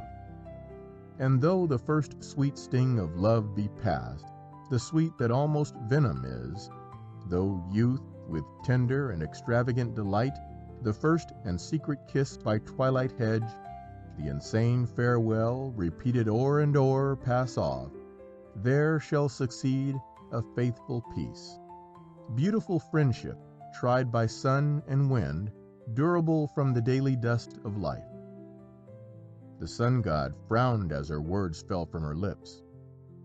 And though the first sweet sting of love be past, the sweet that almost venom is, though youth with tender and extravagant delight, the first and secret kiss by twilight hedge, the insane farewell repeated o'er and o'er pass off, there shall succeed a faithful peace, beautiful friendship tried by sun and wind, durable from the daily dust of life." The sun god frowned as her words fell from her lips.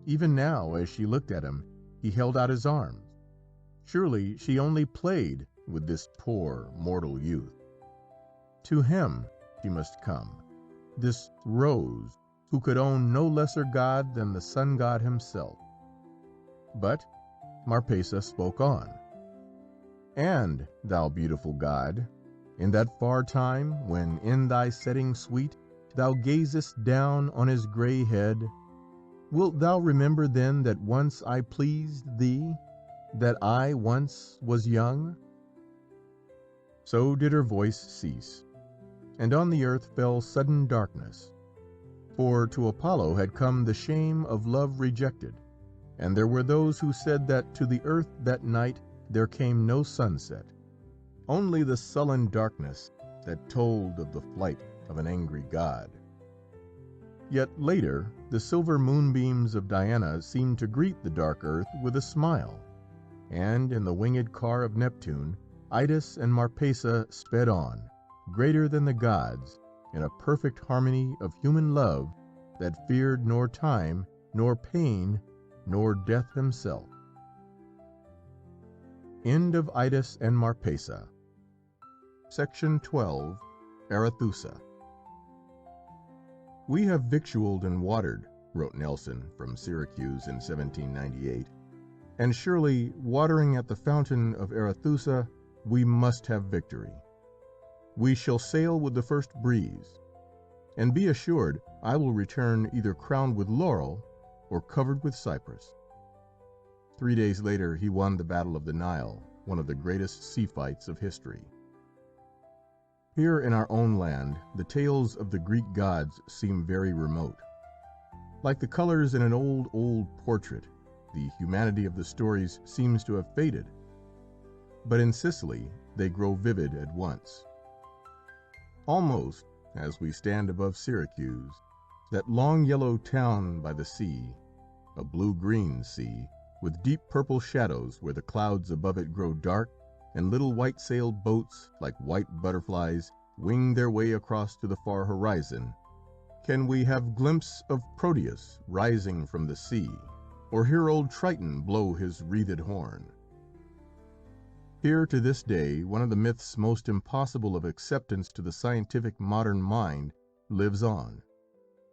Even now, as she looked at him, he held out his arms. Surely she only played with this poor mortal youth. To him she must come, this rose, who could own no lesser god than the sun god himself. But Marpessa spoke on. "And, thou beautiful god, in that far time, when in thy setting sweet thou gazest down on his grey head, wilt thou remember then that once I pleased thee, that I once was young?" So did her voice cease, and on the earth fell sudden darkness. For to Apollo had come the shame of love rejected, and there were those who said that to the earth that night there came no sunset, only the sullen darkness that told of the flight of an angry god. Yet later the silver moonbeams of Diana seemed to greet the dark earth with a smile, and in the winged car of Neptune, Idas and Marpessa sped on, greater than the gods, in a perfect harmony of human love that feared nor time, nor pain, nor death himself. End of Idas and Marpessa. Section 12. Arethusa. "We have victualled and watered," wrote Nelson from Syracuse in 1798, "and surely, watering at the fountain of Arethusa, we must have victory. We shall sail with the first breeze, and be assured I will return either crowned with laurel or covered with cypress." 3 days later he won the Battle of the Nile, one of the greatest sea fights of history. Here in our own land, the tales of the Greek gods seem very remote. Like the colors in an old portrait, the humanity of the stories seems to have faded. But in Sicily, they grow vivid at once. Almost, as we stand above Syracuse, that long yellow town by the sea, a blue-green sea, with deep purple shadows where the clouds above it grow dark, and little white-sailed boats, like white butterflies, wing their way across to the far horizon, can we have glimpse of Proteus rising from the sea, or hear old Triton blow his wreathed horn. Here to this day, one of the myths most impossible of acceptance to the scientific modern mind lives on,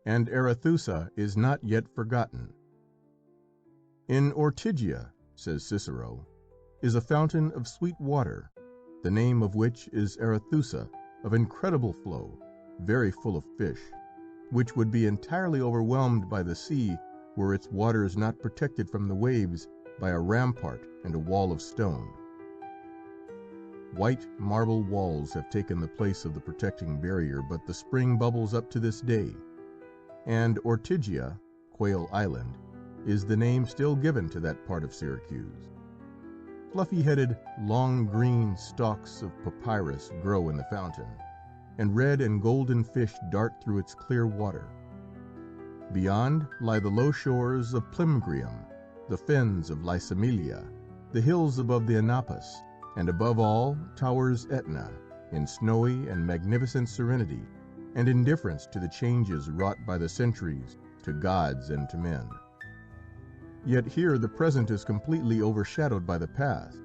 and Arethusa is not yet forgotten. "In Ortygia," says Cicero, "is a fountain of sweet water, the name of which is Arethusa, of incredible flow, very full of fish, which would be entirely overwhelmed by the sea were its waters not protected from the waves by a rampart and a wall of stone." White marble walls have taken the place of the protecting barrier, but the spring bubbles up to this day, and Ortygia, Quail Island, is the name still given to that part of Syracuse. Fluffy-headed, long green stalks of papyrus grow in the fountain, and red and golden fish dart through its clear water. Beyond lie the low shores of Plymgrium, the fens of Lysimeleia, the hills above the Anapus, and above all towers Etna, in snowy and magnificent serenity and indifference to the changes wrought by the centuries to gods and to men. Yet here the present is completely overshadowed by the past,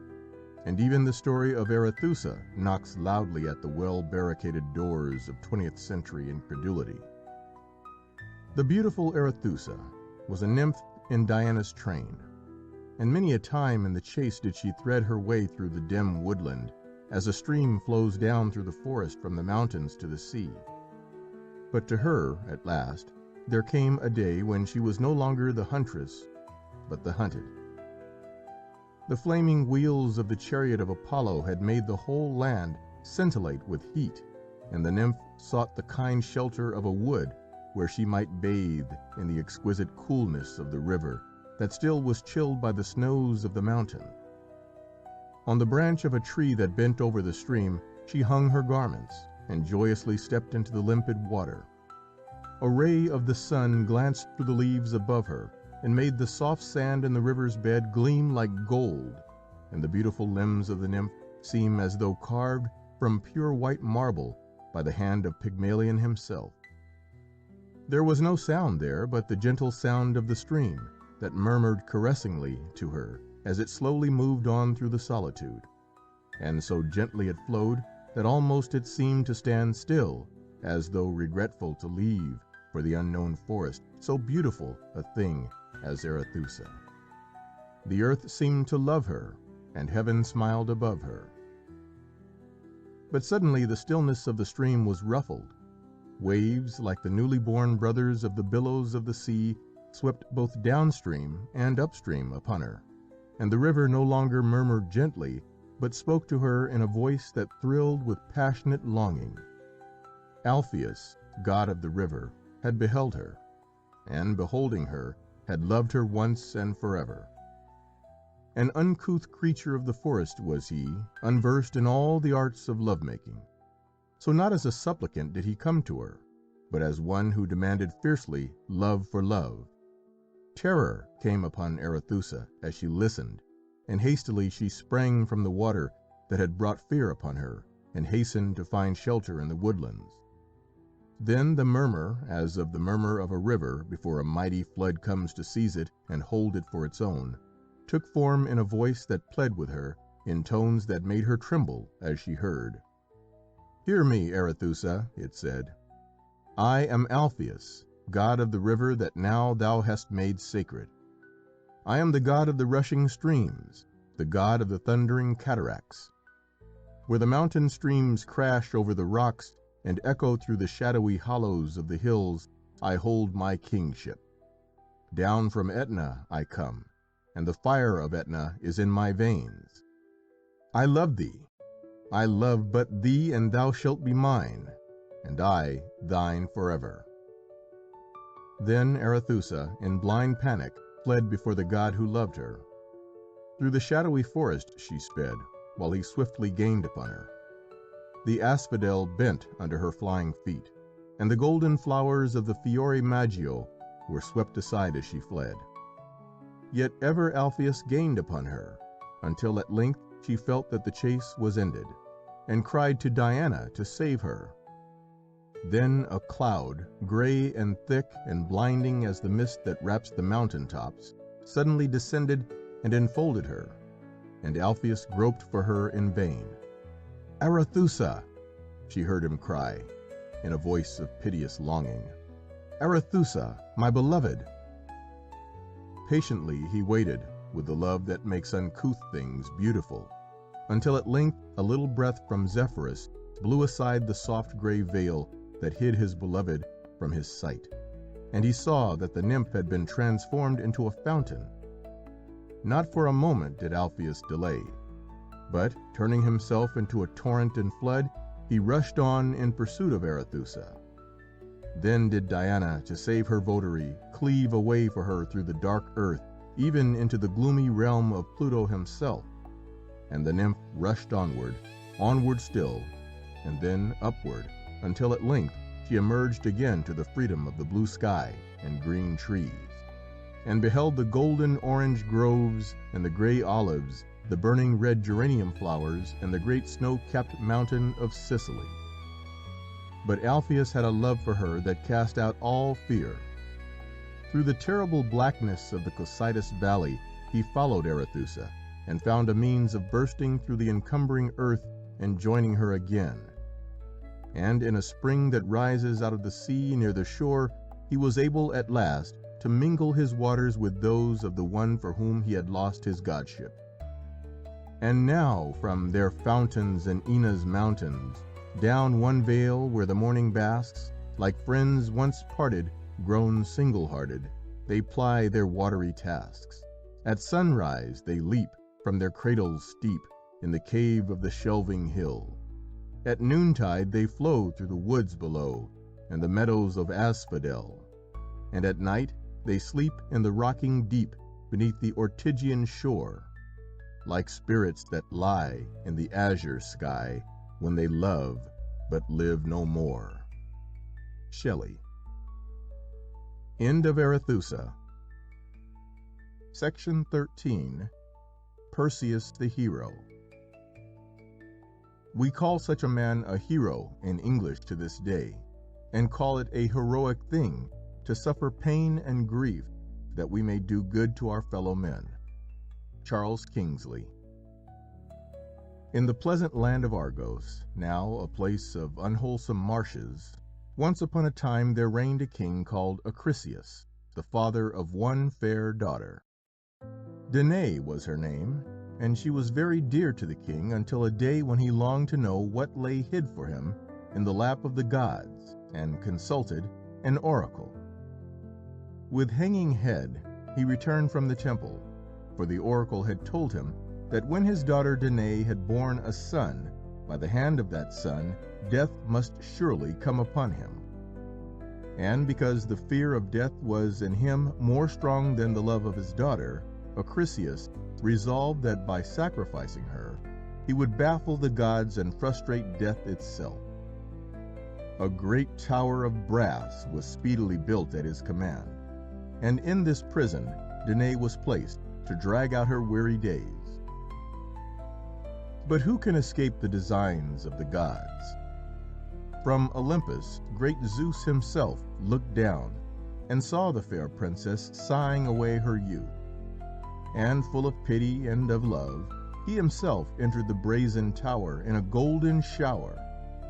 and even the story of Arethusa knocks loudly at the well-barricaded doors of 20th century incredulity. The beautiful Arethusa was a nymph in Diana's train, and many a time in the chase did she thread her way through the dim woodland, as a stream flows down through the forest from the mountains to the sea. But to her, at last, there came a day when she was no longer the huntress, but the hunted. The flaming wheels of the chariot of Apollo had made the whole land scintillate with heat, and the nymph sought the kind shelter of a wood where she might bathe in the exquisite coolness of the river that still was chilled by the snows of the mountain. On the branch of a tree that bent over the stream, she hung her garments and joyously stepped into the limpid water. A ray of the sun glanced through the leaves above her and made the soft sand in the river's bed gleam like gold, and the beautiful limbs of the nymph seem as though carved from pure white marble by the hand of Pygmalion himself. There was no sound there but the gentle sound of the stream that murmured caressingly to her as it slowly moved on through the solitude, and so gently it flowed that almost it seemed to stand still, as though regretful to leave for the unknown forest so beautiful a thing as Arethusa. The earth seemed to love her, and heaven smiled above her. But suddenly the stillness of the stream was ruffled. Waves, like the newly born brothers of the billows of the sea, swept both downstream and upstream upon her, and the river no longer murmured gently, but spoke to her in a voice that thrilled with passionate longing. Alpheus, god of the river, had beheld her, and, beholding her, had loved her once and forever. An uncouth creature of the forest was he, unversed in all the arts of love-making. So not as a supplicant did he come to her, but as one who demanded fiercely love for love. Terror came upon Arethusa as she listened, and hastily she sprang from the water that had brought fear upon her, and hastened to find shelter in the woodlands. Then the murmur, as of the murmur of a river before a mighty flood comes to seize it and hold it for its own, took form in a voice that pled with her, in tones that made her tremble as she heard. "Hear me, Arethusa," it said. "I am Alpheus, god of the river that now thou hast made sacred. I am the god of the rushing streams, the god of the thundering cataracts. where the mountain streams crash over the rocks and echo through the shadowy hollows of the hills, I hold my kingship. Down from Etna I come, and the fire of Etna is in my veins. I love thee, I love but thee, and thou shalt be mine, and I thine forever." Then Arethusa, in blind panic, fled before the god who loved her. Through the shadowy forest she sped, while he swiftly gained upon her. The asphodel bent under her flying feet, and the golden flowers of the Fiore Maggio were swept aside as she fled. Yet ever Alpheus gained upon her, until at length she felt that the chase was ended, and cried to Diana to save her. Then a cloud, grey and thick and blinding as the mist that wraps the mountain tops, suddenly descended and enfolded her, and Alpheus groped for her in vain. "Arethusa!" she heard him cry, in a voice of piteous longing. "Arethusa, my beloved!" Patiently he waited, with the love that makes uncouth things beautiful, until at length a little breath from Zephyrus blew aside the soft grey veil that hid his beloved from his sight, and he saw that the nymph had been transformed into a fountain. Not for a moment did Alpheus delay, but, turning himself into a torrent and flood, he rushed on in pursuit of Arethusa. Then did Diana, to save her votary, cleave a way for her through the dark earth, even into the gloomy realm of Pluto himself, and the nymph rushed onward, onward still, and then upward, until at length she emerged again to the freedom of the blue sky and green trees, and beheld the golden orange groves and the grey olives, the burning red geranium flowers, and the great snow-capped mountain of Sicily. But Alpheus had a love for her that cast out all fear. Through the terrible blackness of the Cocytus valley he followed Arethusa, and found a means of bursting through the encumbering earth and joining her again. And in a spring that rises out of the sea near the shore, he was able at last to mingle his waters with those of the one for whom he had lost his godship. And now from their fountains and Ina's mountains, down one vale where the morning basks, like friends once parted, grown single-hearted, they ply their watery tasks. At sunrise they leap from their cradles steep in the cave of the shelving hill. At noontide they flow through the woods below and the meadows of asphodel, and at night they sleep in the rocking deep beneath the Ortygian shore, like spirits that lie in the azure sky when they love but live no more. Shelley. End of Arethusa. Section 13. Perseus the Hero. We call such a man a hero in English to this day, and call it a heroic thing to suffer pain and grief that we may do good to our fellow men. Charles Kingsley. In the pleasant land of Argos, now a place of unwholesome marshes, once upon a time there reigned a king called Acrisius, the father of one fair daughter. Danae was her name, and she was very dear to the king until a day when he longed to know what lay hid for him in the lap of the gods, and consulted an oracle. With hanging head he returned from the temple, for the oracle had told him that when his daughter Danae had borne a son, by the hand of that son death must surely come upon him. And because the fear of death was in him more strong than the love of his daughter, Acrisius resolved that by sacrificing her, he would baffle the gods and frustrate death itself. A great tower of brass was speedily built at his command, and in this prison Danae was placed to drag out her weary days. But who can escape the designs of the gods? From Olympus, great Zeus himself looked down and saw the fair princess sighing away her youth. And full of pity and of love, he himself entered the brazen tower in a golden shower,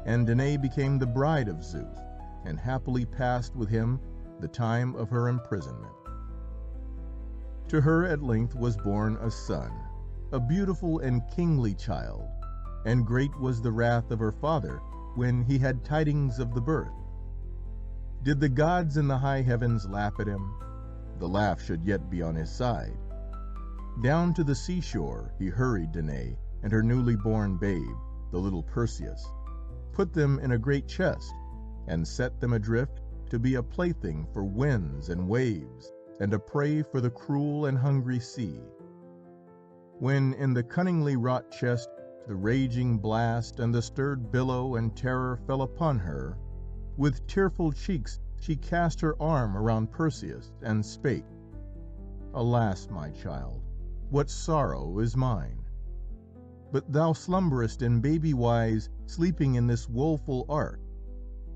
and Danae became the bride of Zeus, and happily passed with him the time of her imprisonment. To her at length was born a son, a beautiful and kingly child, and great was the wrath of her father when he had tidings of the birth. Did the gods in the high heavens laugh at him? The laugh should yet be on his side. Down to the seashore he hurried Danae and her newly born babe, the little Perseus, put them in a great chest, and set them adrift to be a plaything for winds and waves, and a prey for the cruel and hungry sea. When in the cunningly wrought chest the raging blast and the stirred billow and terror fell upon her, with tearful cheeks she cast her arm around Perseus and spake, "Alas, my child, what sorrow is mine! But thou slumberest in baby wise, sleeping in this woeful ark.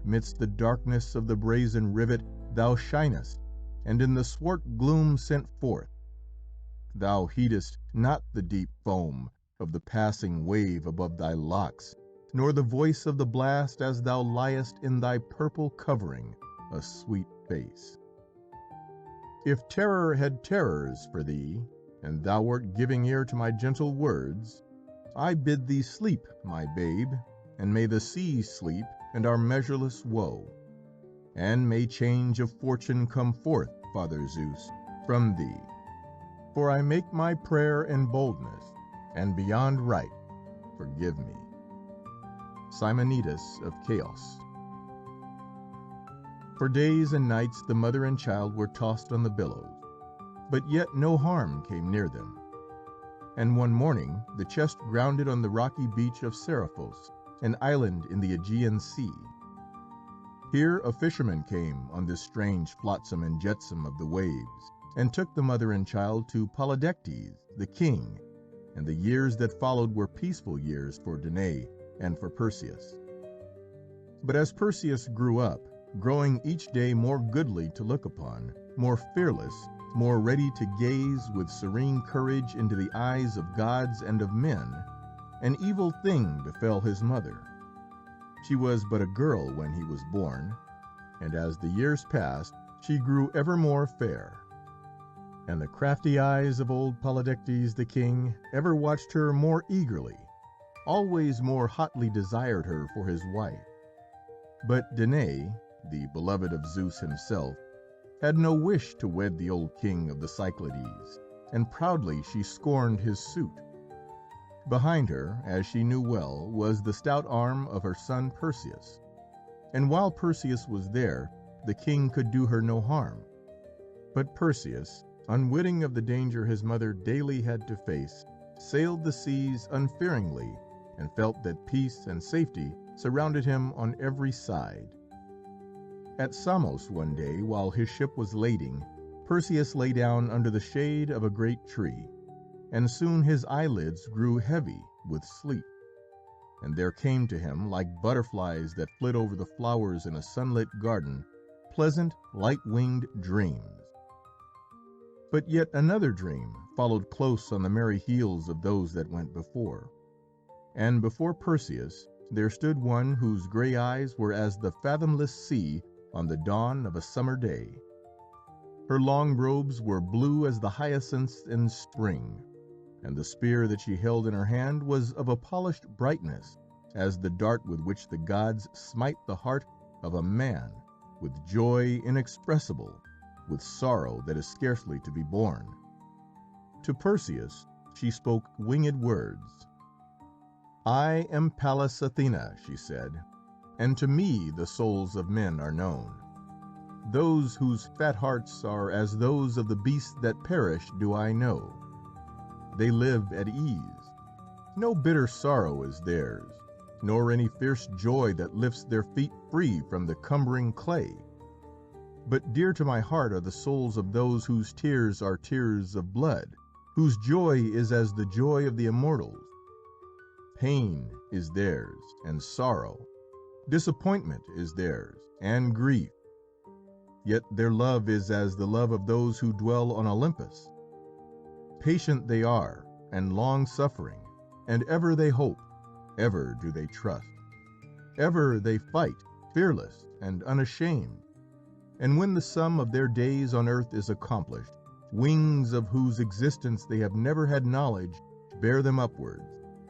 Midst the darkness of the brazen rivet thou shinest, and in the swart gloom sent forth. Thou heedest not the deep foam of the passing wave above thy locks, nor the voice of the blast as thou liest in thy purple covering, a sweet face. If terror had terrors for thee, and thou wert giving ear to my gentle words, I bid thee sleep, my babe, and may the sea sleep and our measureless woe, and may change of fortune come forth, Father Zeus, from thee. For I make my prayer in boldness, and beyond right, forgive me." Simonides of Chaos. For days and nights the mother and child were tossed on the billows, but yet no harm came near them. And one morning the chest grounded on the rocky beach of Seriphos, an island in the Aegean Sea. Here a fisherman came on this strange flotsam and jetsam of the waves, and took the mother and child to Polydectes, the king, and the years that followed were peaceful years for Danae and for Perseus. But as Perseus grew up, growing each day more goodly to look upon, more fearless, more ready to gaze with serene courage into the eyes of gods and of men, an evil thing befell his mother. She was but a girl when he was born, and as the years passed, she grew ever more fair. And the crafty eyes of old Polydectes the king ever watched her more eagerly, always more hotly desired her for his wife. But Danae, the beloved of Zeus himself, had no wish to wed the old king of the Cyclades, and proudly she scorned his suit. Behind her, as she knew well, was the stout arm of her son Perseus, and while Perseus was there, the king could do her no harm. But Perseus, unwitting of the danger his mother daily had to face, sailed the seas unfearingly, and felt that peace and safety surrounded him on every side. At Samos one day, while his ship was lading, Perseus lay down under the shade of a great tree, and soon his eyelids grew heavy with sleep, and there came to him, like butterflies that flit over the flowers in a sunlit garden, pleasant, light-winged dreams. But yet another dream followed close on the merry heels of those that went before. And before Perseus there stood one whose grey eyes were as the fathomless sea on the dawn of a summer day. Her long robes were blue as the hyacinths in spring, and the spear that she held in her hand was of a polished brightness, as the dart with which the gods smite the heart of a man, with joy inexpressible, with sorrow that is scarcely to be borne. To Perseus she spoke winged words. "I am Pallas Athena," she said, "and to me the souls of men are known. Those whose fat hearts are as those of the beasts that perish do I know. They live at ease. No bitter sorrow is theirs, nor any fierce joy that lifts their feet free from the cumbering clay. But dear to my heart are the souls of those whose tears are tears of blood, whose joy is as the joy of the immortals. Pain is theirs, and sorrow. Disappointment is theirs, and grief. Yet their love is as the love of those who dwell on Olympus. Patient they are, and long-suffering, and ever they hope, ever do they trust. Ever they fight, fearless and unashamed. And when the sum of their days on earth is accomplished, wings of whose existence they have never had knowledge bear them upwards,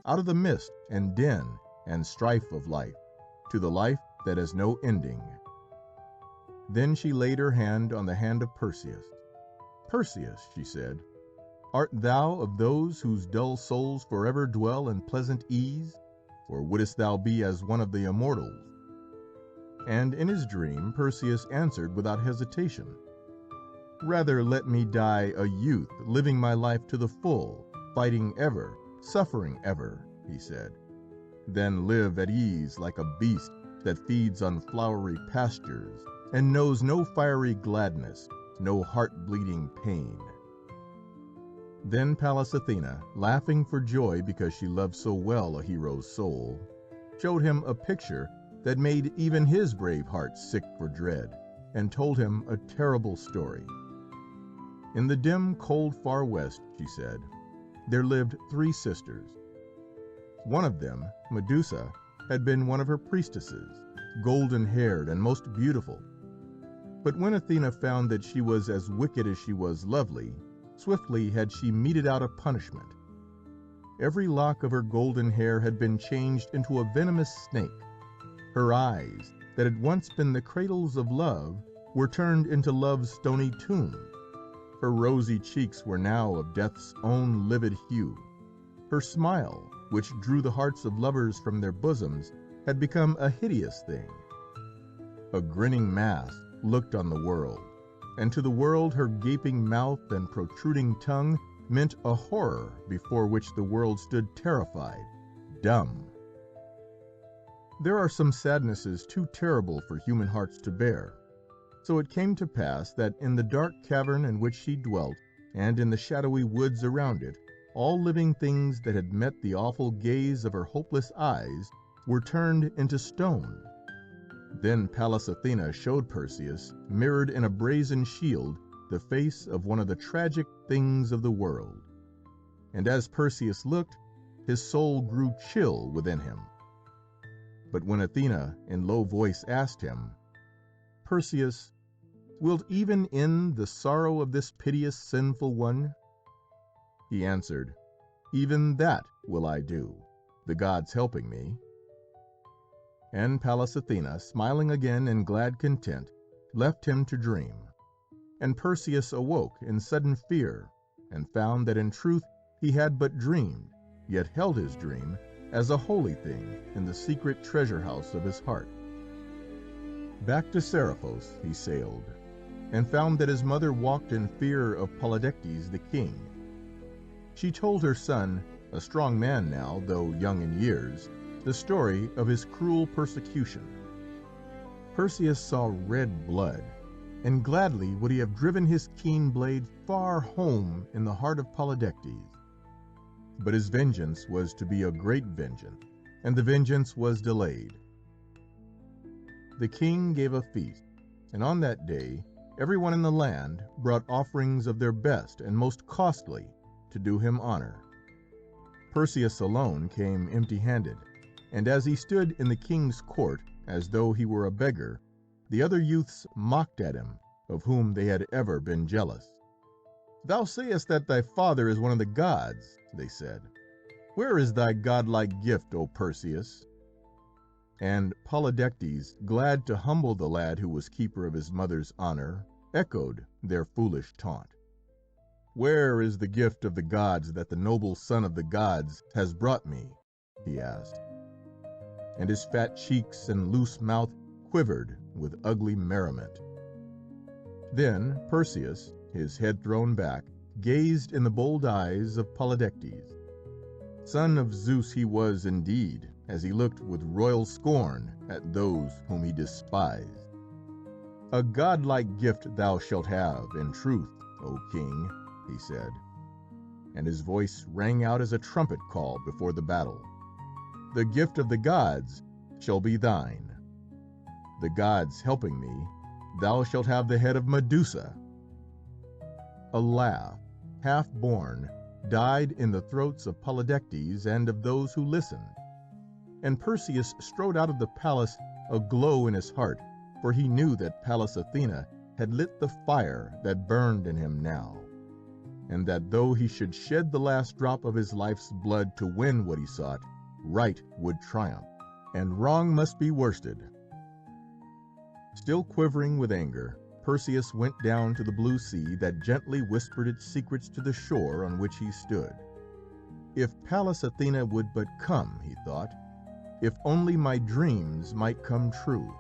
out of the mist and din and strife of life, to the life that has no ending. Then she laid her hand on the hand of Perseus. "Perseus," she said, "art thou of those whose dull souls forever dwell in pleasant ease, or wouldest thou be as one of the immortals?" And in his dream Perseus answered without hesitation, "Rather let me die a youth, living my life to the full, fighting ever, suffering ever," he said, "than live at ease like a beast that feeds on flowery pastures and knows no fiery gladness, no heart-bleeding pain." Then Pallas Athena, laughing for joy because she loved so well a hero's soul, showed him a picture that made even his brave heart sick for dread, and told him a terrible story. In the dim, cold Far West, she said, there lived 3 sisters. One of them, Medusa, had been one of her priestesses, golden-haired and most beautiful. But when Athena found that she was as wicked as she was lovely, swiftly had she meted out a punishment. Every lock of her golden hair had been changed into a venomous snake. Her eyes, that had once been the cradles of love, were turned into love's stony tombs. Her rosy cheeks were now of death's own livid hue. Her smile, which drew the hearts of lovers from their bosoms, had become a hideous thing. A grinning mask looked on the world, and to the world her gaping mouth and protruding tongue meant a horror before which the world stood terrified, dumb. There are some sadnesses too terrible for human hearts to bear. So it came to pass that in the dark cavern in which she dwelt, and in the shadowy woods around it, all living things that had met the awful gaze of her hopeless eyes were turned into stone. Then Pallas Athena showed Perseus, mirrored in a brazen shield, the face of one of the tragic things of the world. And as Perseus looked, his soul grew chill within him. But when Athena in low voice asked him, "Perseus, wilt even end the sorrow of this piteous sinful one?" he answered, "Even that will I do, the gods helping me." And Pallas Athena, smiling again in glad content, left him to dream. And Perseus awoke in sudden fear, and found that in truth he had but dreamed, yet held his dream as a holy thing in the secret treasure house of his heart. Back to Seriphos he sailed, and found that his mother walked in fear of Polydectes the king. She told her son, a strong man now, though young in years, the story of his cruel persecution. Perseus saw red blood, and gladly would he have driven his keen blade far home in the heart of Polydectes. But his vengeance was to be a great vengeance, and the vengeance was delayed. The king gave a feast, and on that day everyone in the land brought offerings of their best and most costly to do him honor. Perseus alone came empty-handed, and as he stood in the king's court as though he were a beggar, the other youths mocked at him, of whom they had ever been jealous. "Thou sayest that thy father is one of the gods," they said. "Where is thy godlike gift, O Perseus?" And Polydectes, glad to humble the lad who was keeper of his mother's honor, echoed their foolish taunt. "Where is the gift of the gods that the noble son of the gods has brought me?" he asked. And his fat cheeks and loose mouth quivered with ugly merriment. Then Perseus, his head thrown back, gazed in the bold eyes of Polydectes. Son of Zeus he was indeed, as he looked with royal scorn at those whom he despised. "A godlike gift thou shalt have, in truth, O king," he said, and his voice rang out as a trumpet call before the battle. "The gift of the gods shall be thine. The gods helping me, thou shalt have the head of Medusa." A laugh, half-born, died in the throats of Polydectes and of those who listened, and Perseus strode out of the palace aglow in his heart, for he knew that Pallas Athena had lit the fire that burned in him now. and that though he should shed the last drop of his life's blood to win what he sought, right would triumph, and wrong must be worsted. Still quivering with anger, Perseus went down to the blue sea that gently whispered its secrets to the shore on which he stood. If Pallas Athena would but come, he thought, if only my dreams might come true.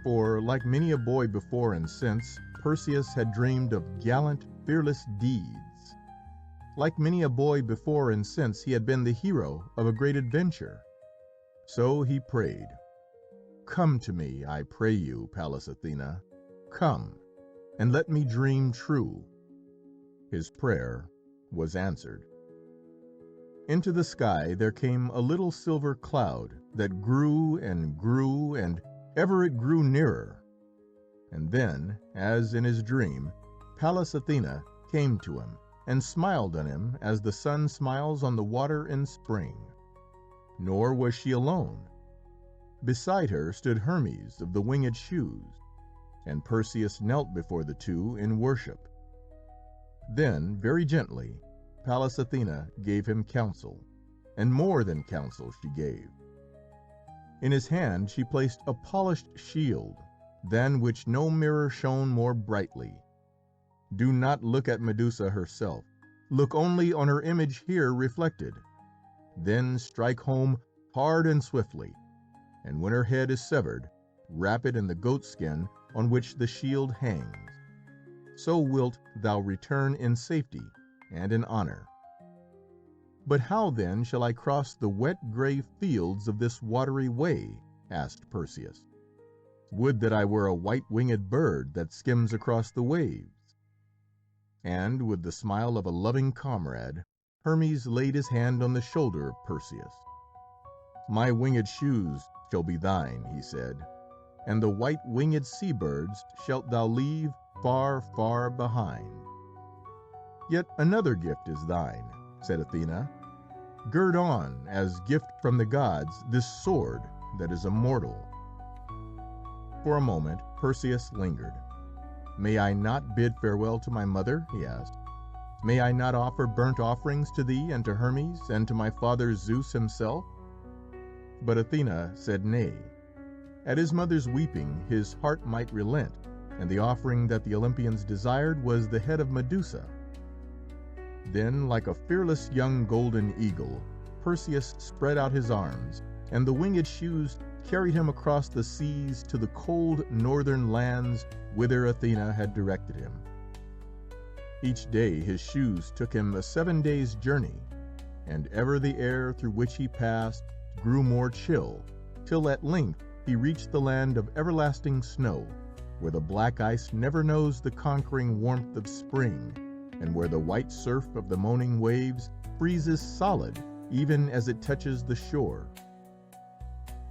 For, like many a boy before and since, Perseus had dreamed of gallant, fearless deeds. Like many a boy before and since, he had been the hero of a great adventure. So he prayed, "Come to me, I pray you, Pallas Athena. Come, and let me dream true." His prayer was answered. Into the sky there came a little silver cloud that grew, and ever it grew nearer. And then, as in his dream, Pallas Athena came to him and smiled on him as the sun smiles on the water in spring. Nor was she alone. Beside her stood Hermes of the winged shoes, and Perseus knelt before the two in worship. Then, very gently, Pallas Athena gave him counsel, and more than counsel she gave. In his hand she placed a polished shield, than which no mirror shone more brightly. Do not look at Medusa herself, look only on her image here reflected. Then strike home hard and swiftly, and when her head is severed, wrap it in the goat skin on which the shield hangs. So wilt thou return in safety and in honor. But how then shall I cross the wet grey fields of this watery way? Asked Perseus. Would that I were a white-winged bird that skims across the waves. And with the smile of a loving comrade, Hermes laid his hand on the shoulder of Perseus. My winged shoes shall be thine, he said, and the white-winged sea-birds shalt thou leave far, far behind. Yet another gift is thine, said Athena. Gird on, as gift from the gods, this sword that is immortal. For a moment Perseus lingered. May I not bid farewell to my mother? He asked. May I not offer burnt offerings to thee and to Hermes and to my father Zeus himself? But Athena said nay. At his mother's weeping his heart might relent, and the offering that the Olympians desired was the head of Medusa. Then, like a fearless young golden eagle, Perseus spread out his arms, and the winged shoes carried him across the seas to the cold northern lands whither Athena had directed him. Each day his shoes took him a 7 days' journey, and ever the air through which he passed grew more chill, till at length he reached the land of everlasting snow, where the black ice never knows the conquering warmth of spring, and where the white surf of the moaning waves freezes solid even as it touches the shore.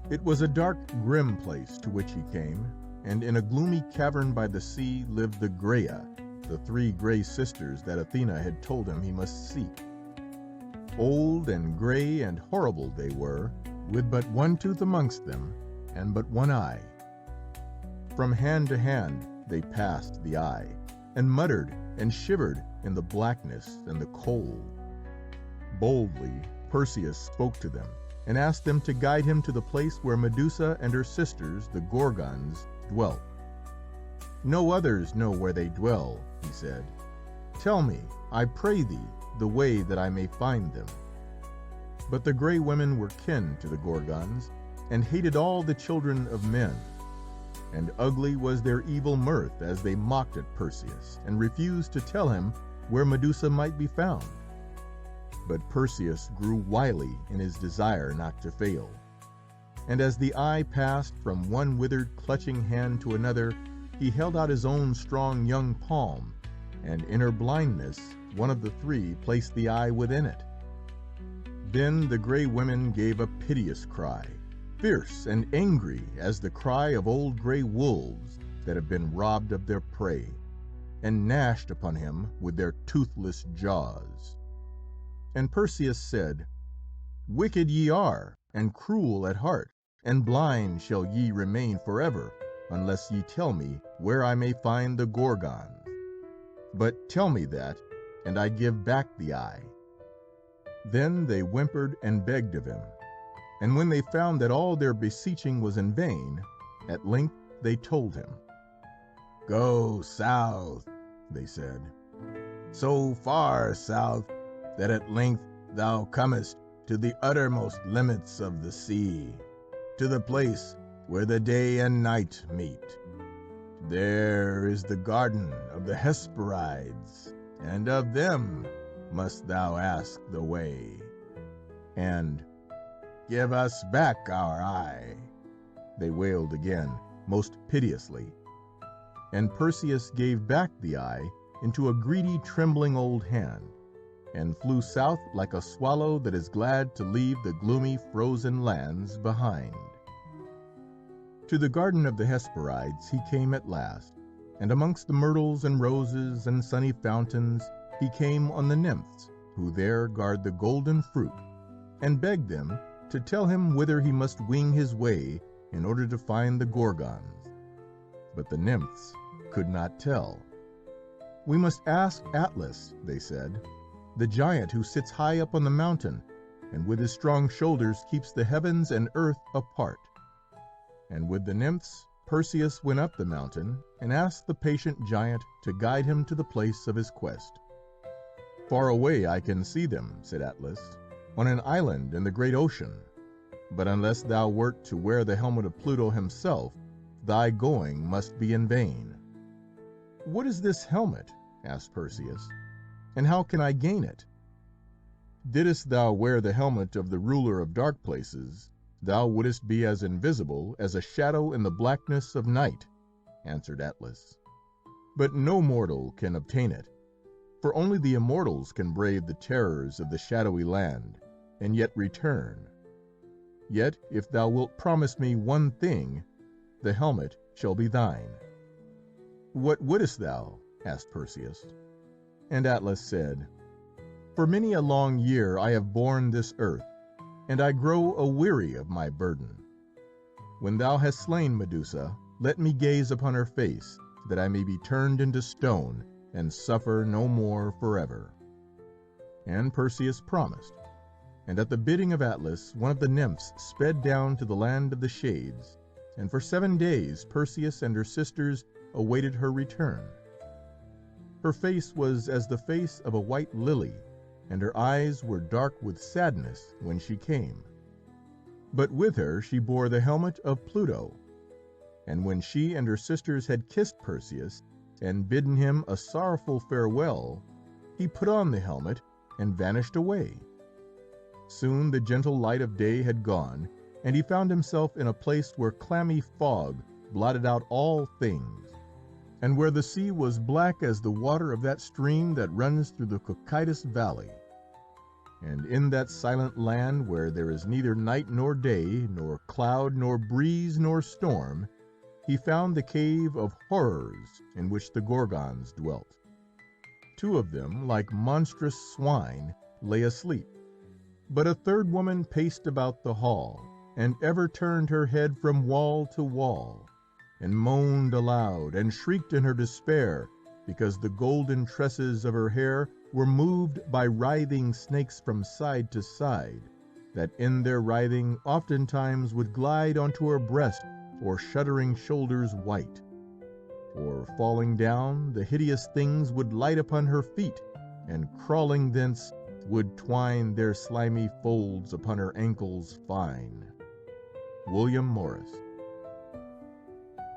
It was a dark, grim place to which he came, and in a gloomy cavern by the sea lived the Graea, the 3 grey sisters that Athena had told him he must seek. Old and grey and horrible they were, with but one tooth amongst them, and but one eye. From hand to hand they passed the eye, and muttered and shivered in the blackness and the cold. Boldly Perseus spoke to them, and asked them to guide him to the place where Medusa and her sisters, the Gorgons, dwelt. No others know where they dwell, he said. Tell me, I pray thee, the way that I may find them. But the grey women were kin to the Gorgons, and hated all the children of men. And ugly was their evil mirth as they mocked at Perseus, and refused to tell him where Medusa might be found. But Perseus grew wily in his desire not to fail. And as the eye passed from one withered, clutching hand to another, he held out his own strong young palm, and in her blindness one of the 3 placed the eye within it. Then the grey women gave a piteous cry, fierce and angry as the cry of old grey wolves that have been robbed of their prey, and gnashed upon him with their toothless jaws. And Perseus said, Wicked ye are, and cruel at heart, and blind shall ye remain forever, unless ye tell me where I may find the Gorgons. But tell me that, and I give back the eye." Then they whimpered and begged of him, and when they found that all their beseeching was in vain, at length they told him. "Go south," they said, "so far south that at length thou comest to the uttermost limits of the sea, to the place where the day and night meet. There is the garden of the Hesperides, and of them must thou ask the way. And give us back our eye," they wailed again, most piteously. And Perseus gave back the eye into a greedy, trembling old hand, and flew south like a swallow that is glad to leave the gloomy, frozen lands behind. To the garden of the Hesperides he came at last, and amongst the myrtles and roses and sunny fountains he came on the nymphs who there guard the golden fruit, and begged them to tell him whither he must wing his way in order to find the Gorgons. But the nymphs could not tell. "We must ask Atlas," they said, "the giant who sits high up on the mountain, and with his strong shoulders keeps the heavens and earth apart." And with the nymphs Perseus went up the mountain and asked the patient giant to guide him to the place of his quest. "Far away I can see them," said Atlas, "on an island in the great ocean. But unless thou wert to wear the helmet of Pluto himself, thy going must be in vain." "What is this helmet?" asked Perseus, "and how can I gain it?" "Didst thou wear the helmet of the ruler of dark places, thou wouldst be as invisible as a shadow in the blackness of night," answered Atlas. "But no mortal can obtain it, for only the immortals can brave the terrors of the shadowy land, and yet return. Yet if thou wilt promise me one thing, the helmet shall be thine." "What wouldst thou?" asked Perseus. And Atlas said, "For many a long year I have borne this earth, and I grow aweary of my burden. When thou hast slain Medusa, let me gaze upon her face, that I may be turned into stone, and suffer no more forever." And Perseus promised, and at the bidding of Atlas one of the nymphs sped down to the land of the shades, and for 7 days Perseus and her sisters awaited her return. Her face was as the face of a white lily, and her eyes were dark with sadness when she came. But with her she bore the helmet of Pluto, and when she and her sisters had kissed Perseus and bidden him a sorrowful farewell, he put on the helmet and vanished away. Soon the gentle light of day had gone, and he found himself in a place where clammy fog blotted out all things, and where the sea was black as the water of that stream that runs through the Cocytus Valley. And in that silent land where there is neither night nor day, nor cloud nor breeze nor storm, he found the cave of horrors in which the Gorgons dwelt. 2 of them, like monstrous swine, lay asleep, but a third woman paced about the hall, and ever turned her head from wall to wall, and moaned aloud, and shrieked in her despair, because the golden tresses of her hair were moved by writhing snakes from side to side, that in their writhing oftentimes would glide onto her breast or shuddering shoulders white. Or falling down, the hideous things would light upon her feet, and crawling thence would twine their slimy folds upon her ankles fine. William Morris.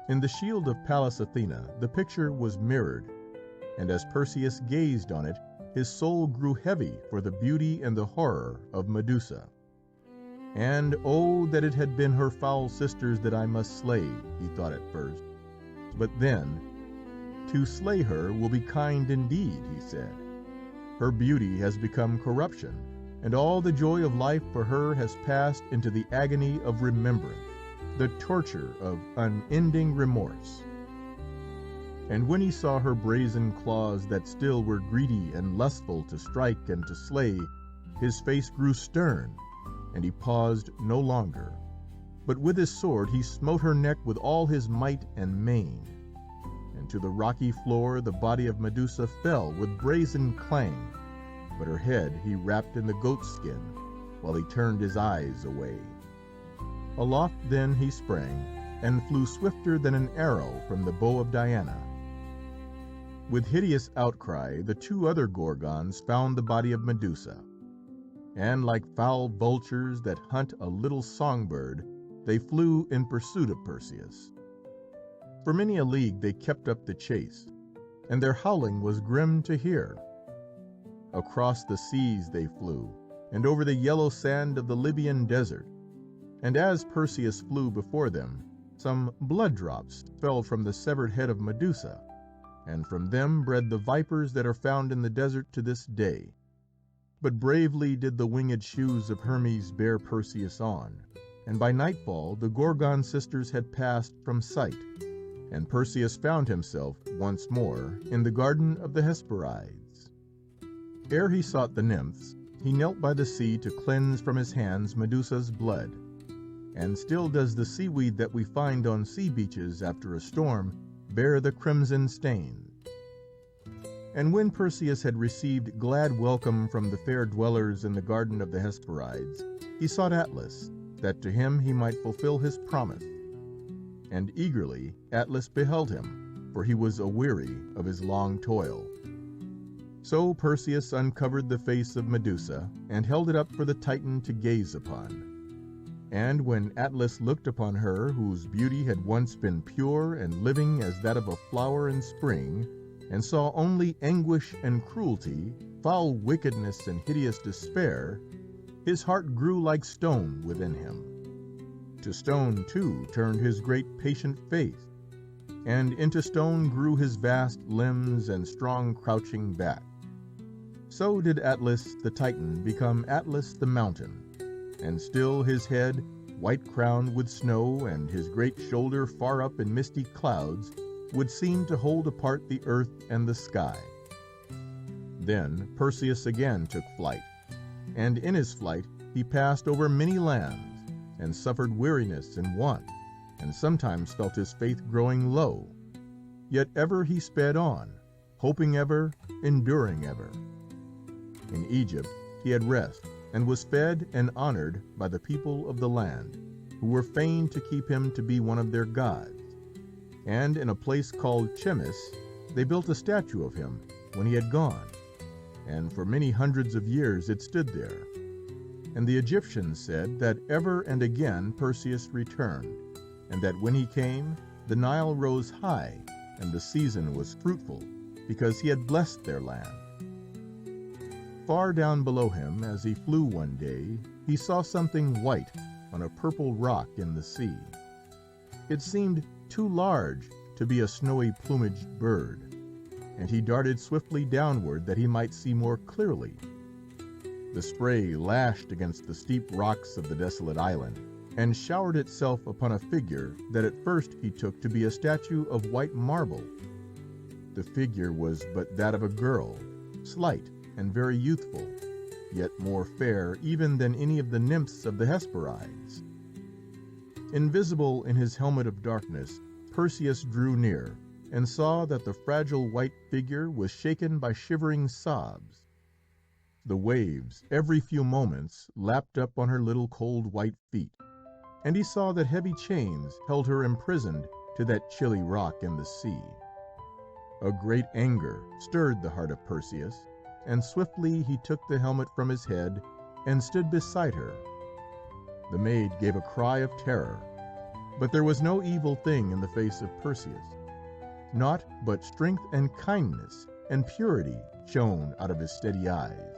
In the shield of Pallas Athena the picture was mirrored, and as Perseus gazed on it, his soul grew heavy for the beauty and the horror of Medusa. And oh, that it had been her foul sisters that I must slay, he thought at first. But then, to slay her will be kind indeed, he said. Her beauty has become corruption, and all the joy of life for her has passed into the agony of remembrance, the torture of unending remorse. And when he saw her brazen claws that still were greedy and lustful to strike and to slay, his face grew stern, and he paused no longer, but with his sword he smote her neck with all his might and main. And to the rocky floor the body of Medusa fell with brazen clang, but her head he wrapped in the goat's skin, while he turned his eyes away. Aloft then he sprang, and flew swifter than an arrow from the bow of Diana. With hideous outcry the two other Gorgons found the body of Medusa, and like foul vultures that hunt a little songbird, they flew in pursuit of Perseus. For many a league they kept up the chase, and their howling was grim to hear. Across the seas they flew, and over the yellow sand of the Libyan desert, and as Perseus flew before them, some blood drops fell from the severed head of Medusa, and from them bred the vipers that are found in the desert to this day. But bravely did the winged shoes of Hermes bear Perseus on, and by nightfall the Gorgon sisters had passed from sight, and Perseus found himself once more in the garden of the Hesperides. Ere he sought the nymphs, he knelt by the sea to cleanse from his hands Medusa's blood, and still does the seaweed that we find on sea beaches after a storm bear the crimson stain. And when Perseus had received glad welcome from the fair dwellers in the garden of the Hesperides, he sought Atlas, that to him he might fulfill his promise. And eagerly Atlas beheld him, for he was aweary of his long toil. So Perseus uncovered the face of Medusa, and held it up for the Titan to gaze upon. And when Atlas looked upon her, whose beauty had once been pure and living as that of a flower in spring, and saw only anguish and cruelty, foul wickedness and hideous despair, his heart grew like stone within him. To stone, too, turned his great patient faith, and into stone grew his vast limbs and strong crouching back. So did Atlas the Titan become Atlas the mountain, and still his head, white-crowned with snow, and his great shoulder far up in misty clouds, would seem to hold apart the earth and the sky. Then Perseus again took flight, and in his flight he passed over many lands, and suffered weariness and want, and sometimes felt his faith growing low. Yet ever he sped on, hoping ever, enduring ever. In Egypt he had rest, and was fed and honored by the people of the land, who were fain to keep him to be one of their gods. And in a place called Chemis they built a statue of him when he had gone, and for many hundreds of years it stood there. And the Egyptians said that ever and again Perseus returned, and that when he came, the Nile rose high, and the season was fruitful, because he had blessed their land. Far down below him, as he flew one day, he saw something white on a purple rock in the sea. It seemed too large to be a snowy plumaged bird, and he darted swiftly downward that he might see more clearly. The spray lashed against the steep rocks of the desolate island, and showered itself upon a figure that at first he took to be a statue of white marble. The figure was but that of a girl, slight and very youthful, yet more fair even than any of the nymphs of the Hesperides. Invisible in his helmet of darkness, Perseus drew near, and saw that the fragile white figure was shaken by shivering sobs. The waves, every few moments, lapped up on her little cold white feet, and he saw that heavy chains held her imprisoned to that chilly rock in the sea. A great anger stirred the heart of Perseus, and swiftly he took the helmet from his head and stood beside her. The maid gave a cry of terror, but there was no evil thing in the face of Perseus. Naught but strength and kindness and purity shone out of his steady eyes.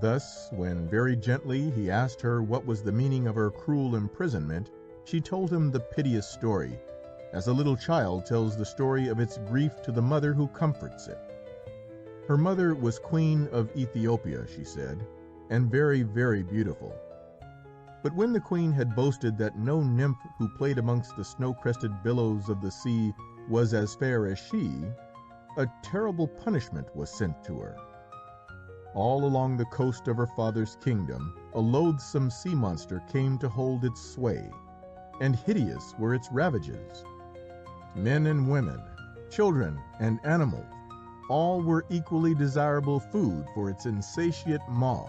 Thus, when very gently he asked her what was the meaning of her cruel imprisonment, she told him the piteous story, as a little child tells the story of its grief to the mother who comforts it. Her mother was Queen of Ethiopia, she said, and very, very beautiful. But when the queen had boasted that no nymph who played amongst the snow-crested billows of the sea was as fair as she, a terrible punishment was sent to her. All along the coast of her father's kingdom, a loathsome sea monster came to hold its sway, and hideous were its ravages. Men and women, children, and animals, all were equally desirable food for its insatiate maw,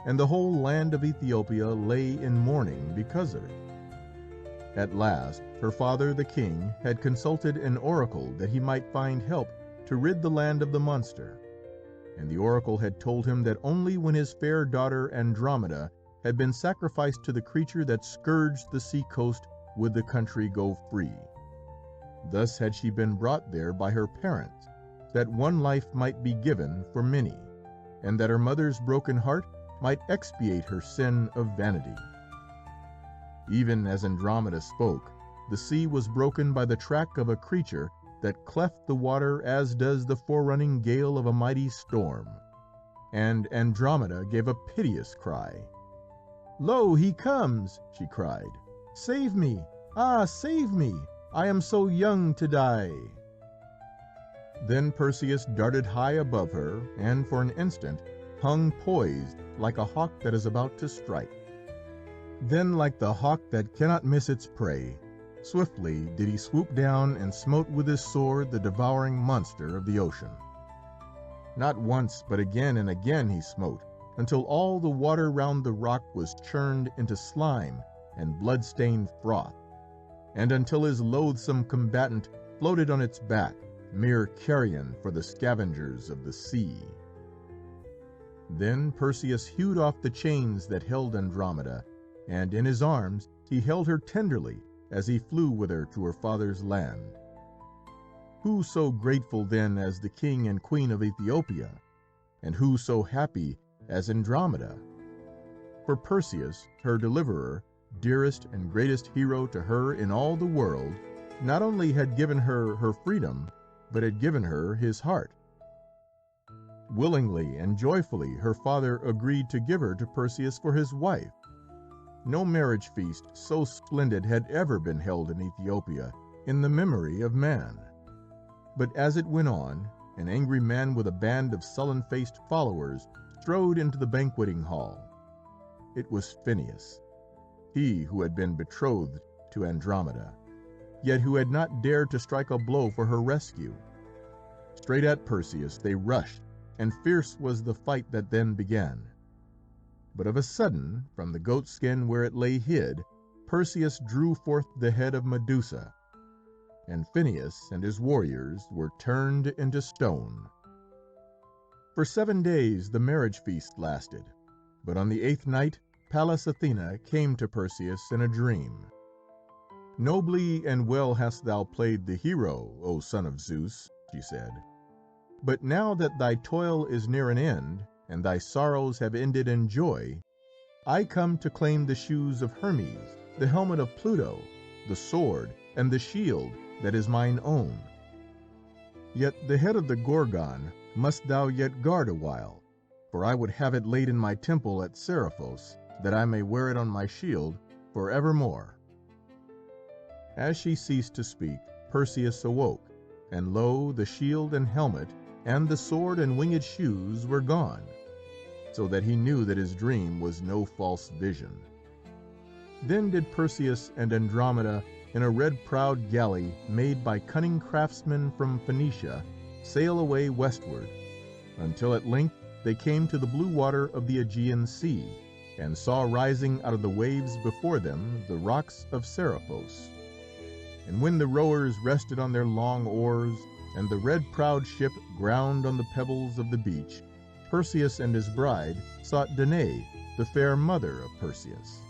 and the whole land of Ethiopia lay in mourning because of it. At last, her father, the king, had consulted an oracle that he might find help to rid the land of the monster, and the oracle had told him that only when his fair daughter Andromeda had been sacrificed to the creature that scourged the sea-coast would the country go free. Thus had she been brought there by her parents, that one life might be given for many, and that her mother's broken heart might expiate her sin of vanity. Even as Andromeda spoke, the sea was broken by the track of a creature that cleft the water as does the forerunning gale of a mighty storm. And Andromeda gave a piteous cry. "Lo, he comes!" she cried. "Save me! Ah, save me! I am so young to die!" Then Perseus darted high above her, and for an instant hung poised like a hawk that is about to strike. Then, like the hawk that cannot miss its prey, swiftly did he swoop down and smote with his sword the devouring monster of the ocean. Not once, but again and again he smote, until all the water round the rock was churned into slime and blood-stained froth, and until his loathsome combatant floated on its back, mere carrion for the scavengers of the sea. Then Perseus hewed off the chains that held Andromeda, and in his arms he held her tenderly as he flew with her to her father's land. Who so grateful then as the king and queen of Ethiopia, and who so happy as Andromeda? For Perseus, her deliverer, dearest and greatest hero to her in all the world, not only had given her her freedom, but had given her his heart. Willingly and joyfully her father agreed to give her to Perseus for his wife. No marriage feast so splendid had ever been held in Ethiopia in the memory of man. But as it went on, an angry man with a band of sullen-faced followers strode into the banqueting hall. It was Phineus, he who had been betrothed to Andromeda, yet who had not dared to strike a blow for her rescue. Straight at Perseus they rushed, and fierce was the fight that then began. But of a sudden, from the goatskin where it lay hid, Perseus drew forth the head of Medusa, and Phineus and his warriors were turned into stone. For 7 days the marriage feast lasted, but on the 8th night Pallas Athena came to Perseus in a dream. "Nobly and well hast thou played the hero, O son of Zeus," she said. "But now that thy toil is near an end, and thy sorrows have ended in joy, I come to claim the shoes of Hermes, the helmet of Pluto, the sword, and the shield that is mine own. Yet the head of the Gorgon must thou yet guard a while, for I would have it laid in my temple at Seriphos, that I may wear it on my shield for evermore." As she ceased to speak, Perseus awoke, and lo, the shield and helmet, and the sword and winged shoes were gone, so that he knew that his dream was no false vision. Then did Perseus and Andromeda, in a red-prowed galley made by cunning craftsmen from Phoenicia, sail away westward, until at length they came to the blue water of the Aegean Sea, and saw rising out of the waves before them the rocks of Seriphos. And when the rowers rested on their long oars, and the red-prowed ship ground on the pebbles of the beach, Perseus and his bride sought Danae, the fair mother of Perseus.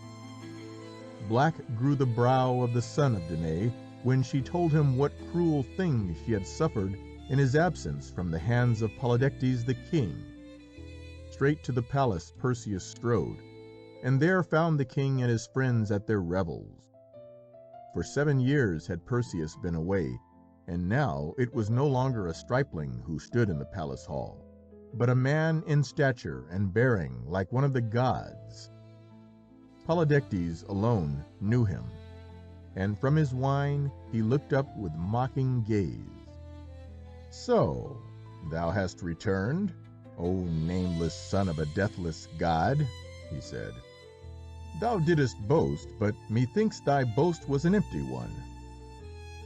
Black grew the brow of the son of Danae when she told him what cruel things she had suffered in his absence from the hands of Polydectes the king. Straight to the palace Perseus strode, and there found the king and his friends at their revels. For 7 years had Perseus been away, and now it was no longer a stripling who stood in the palace hall, but a man in stature and bearing like one of the gods. Polydectes alone knew him, and from his wine he looked up with mocking gaze. "So, thou hast returned, O nameless son of a deathless god," he said. "Thou didst boast, but methinks thy boast was an empty one."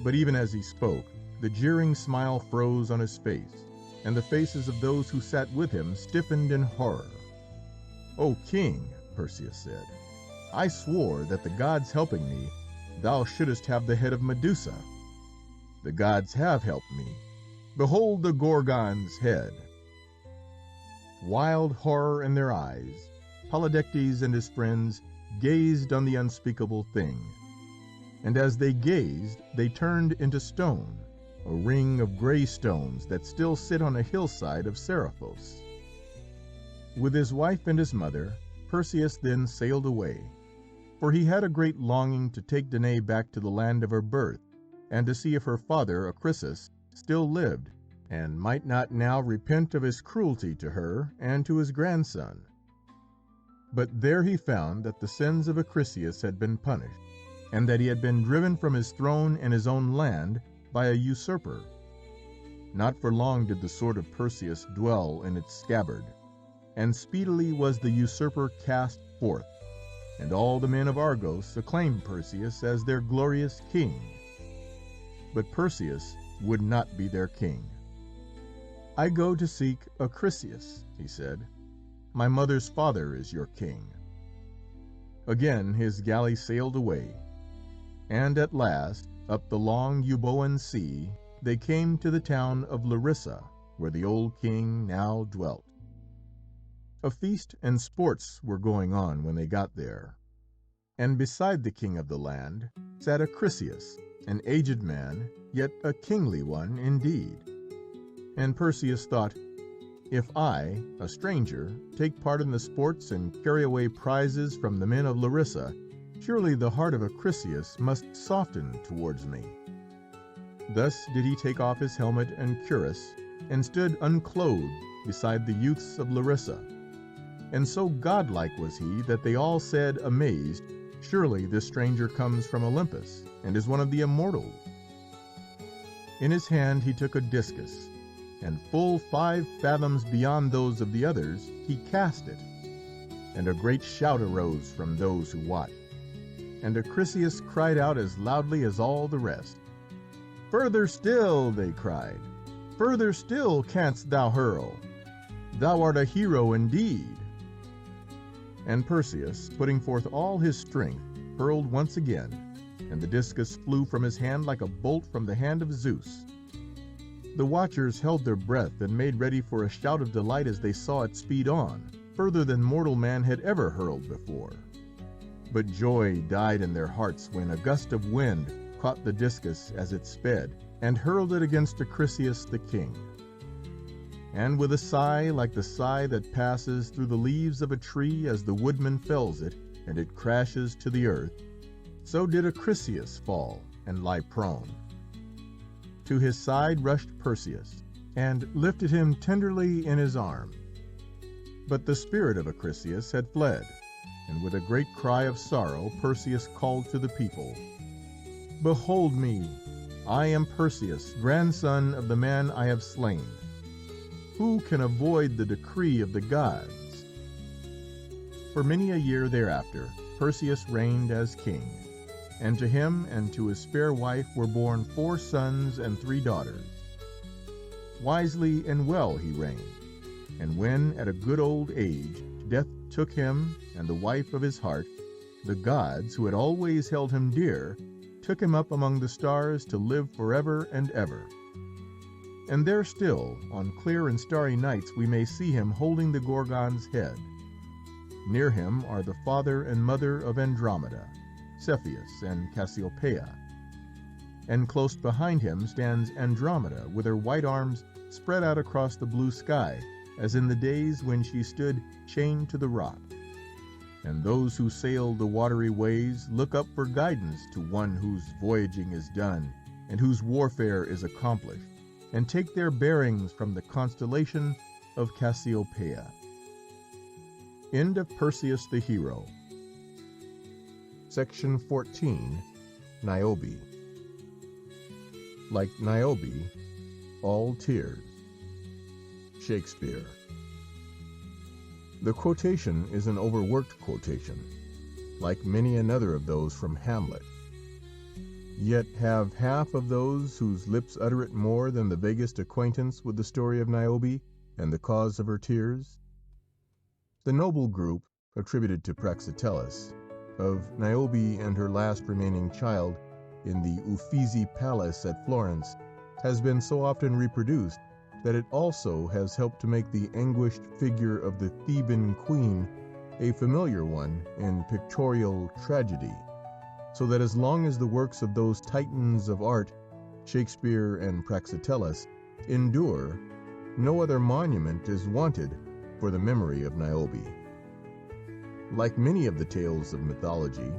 But even as he spoke, the jeering smile froze on his face, and the faces of those who sat with him stiffened in horror. "O king," Perseus said, "I swore that the gods helping me, thou shouldest have the head of Medusa. The gods have helped me. Behold the Gorgon's head." Wild horror in their eyes, Polydectes and his friends gazed on the unspeakable thing. And as they gazed, they turned into stone, a ring of gray stones that still sit on a hillside of Seriphos. With his wife and his mother, Perseus then sailed away, for he had a great longing to take Danae back to the land of her birth, and to see if her father, Acrisius, still lived, and might not now repent of his cruelty to her and to his grandson. But there he found that the sins of Acrisius had been punished, and that he had been driven from his throne and his own land by a usurper. Not for long did the sword of Perseus dwell in its scabbard, and speedily was the usurper cast forth, and all the men of Argos acclaimed Perseus as their glorious king. But Perseus would not be their king. "I go to seek Acrisius," he said. "My mother's father is your king." Again his galley sailed away, and at last, up the long Euboean sea, they came to the town of Larissa, where the old king now dwelt. A feast and sports were going on when they got there, and beside the king of the land sat Acrisius, an aged man, yet a kingly one indeed. And Perseus thought, "If I, a stranger, take part in the sports and carry away prizes from the men of Larissa, surely the heart of Acrisius must soften towards me." Thus did he take off his helmet and cuirass, and stood unclothed beside the youths of Larissa. And so godlike was he that they all said, amazed, "Surely this stranger comes from Olympus, and is one of the immortals." In his hand he took a discus, and full 5 fathoms beyond those of the others he cast it, and a great shout arose from those who watched. And Acrisius cried out as loudly as all the rest. "Further still," they cried, "further still canst thou hurl. Thou art a hero indeed." And Perseus, putting forth all his strength, hurled once again, and the discus flew from his hand like a bolt from the hand of Zeus. The watchers held their breath and made ready for a shout of delight as they saw it speed on, further than mortal man had ever hurled before. But joy died in their hearts when a gust of wind caught the discus as it sped, and hurled it against Acrisius the king. And with a sigh like the sigh that passes through the leaves of a tree as the woodman fells it, and it crashes to the earth, so did Acrisius fall and lie prone. To his side rushed Perseus, and lifted him tenderly in his arm. But the spirit of Acrisius had fled, and with a great cry of sorrow Perseus called to the people, "Behold me! I am Perseus, grandson of the man I have slain. Who can avoid the decree of the gods?" For many a year thereafter Perseus reigned as king, and to him and to his fair wife were born 4 sons and 3 daughters. Wisely and well he reigned, and when at a good old age death took him and the wife of his heart, the gods, who had always held him dear, took him up among the stars to live forever and ever. And there still, on clear and starry nights, we may see him holding the Gorgon's head. Near him are the father and mother of Andromeda, Cepheus and Cassiopeia. And close behind him stands Andromeda, with her white arms spread out across the blue sky, as in the days when she stood chained to the rock. And those who sail the watery ways look up for guidance to one whose voyaging is done, and whose warfare is accomplished, and take their bearings from the constellation of Cassiopeia. End of Perseus the Hero. Section 14. Niobe. Like Niobe, all tears. Shakespeare. The quotation is an overworked quotation, like many another of those from Hamlet. Yet have half of those whose lips utter it more than the vaguest acquaintance with the story of Niobe and the cause of her tears? The noble group, attributed to Praxiteles, of Niobe and her last remaining child in the Uffizi Palace at Florence has been so often reproduced that it also has helped to make the anguished figure of the Theban queen a familiar one in pictorial tragedy, so that as long as the works of those titans of art, Shakespeare and Praxiteles, endure, no other monument is wanted for the memory of Niobe. Like many of the tales of mythology,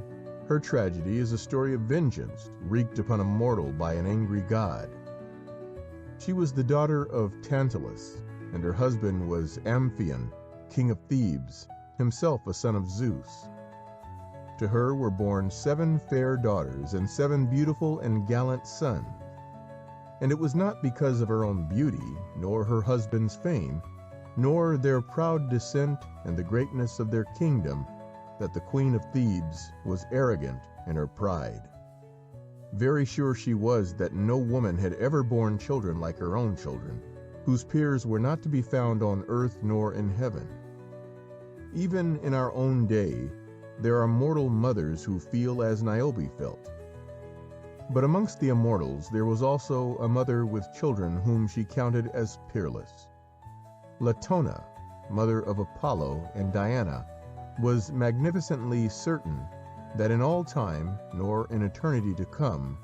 her tragedy is a story of vengeance wreaked upon a mortal by an angry god. She was the daughter of Tantalus, and her husband was Amphion, king of Thebes, himself a son of Zeus. To her were born 7 fair daughters and 7 beautiful and gallant sons. And it was not because of her own beauty, nor her husband's fame, nor their proud descent and the greatness of their kingdom, that the queen of Thebes was arrogant in her pride. Very sure she was that no woman had ever borne children like her own children, whose peers were not to be found on earth nor in heaven. Even in our own day, there are mortal mothers who feel as Niobe felt. But amongst the immortals there was also a mother with children whom she counted as peerless. Latona, mother of Apollo and Diana, was magnificently certain that in all time, nor in eternity to come,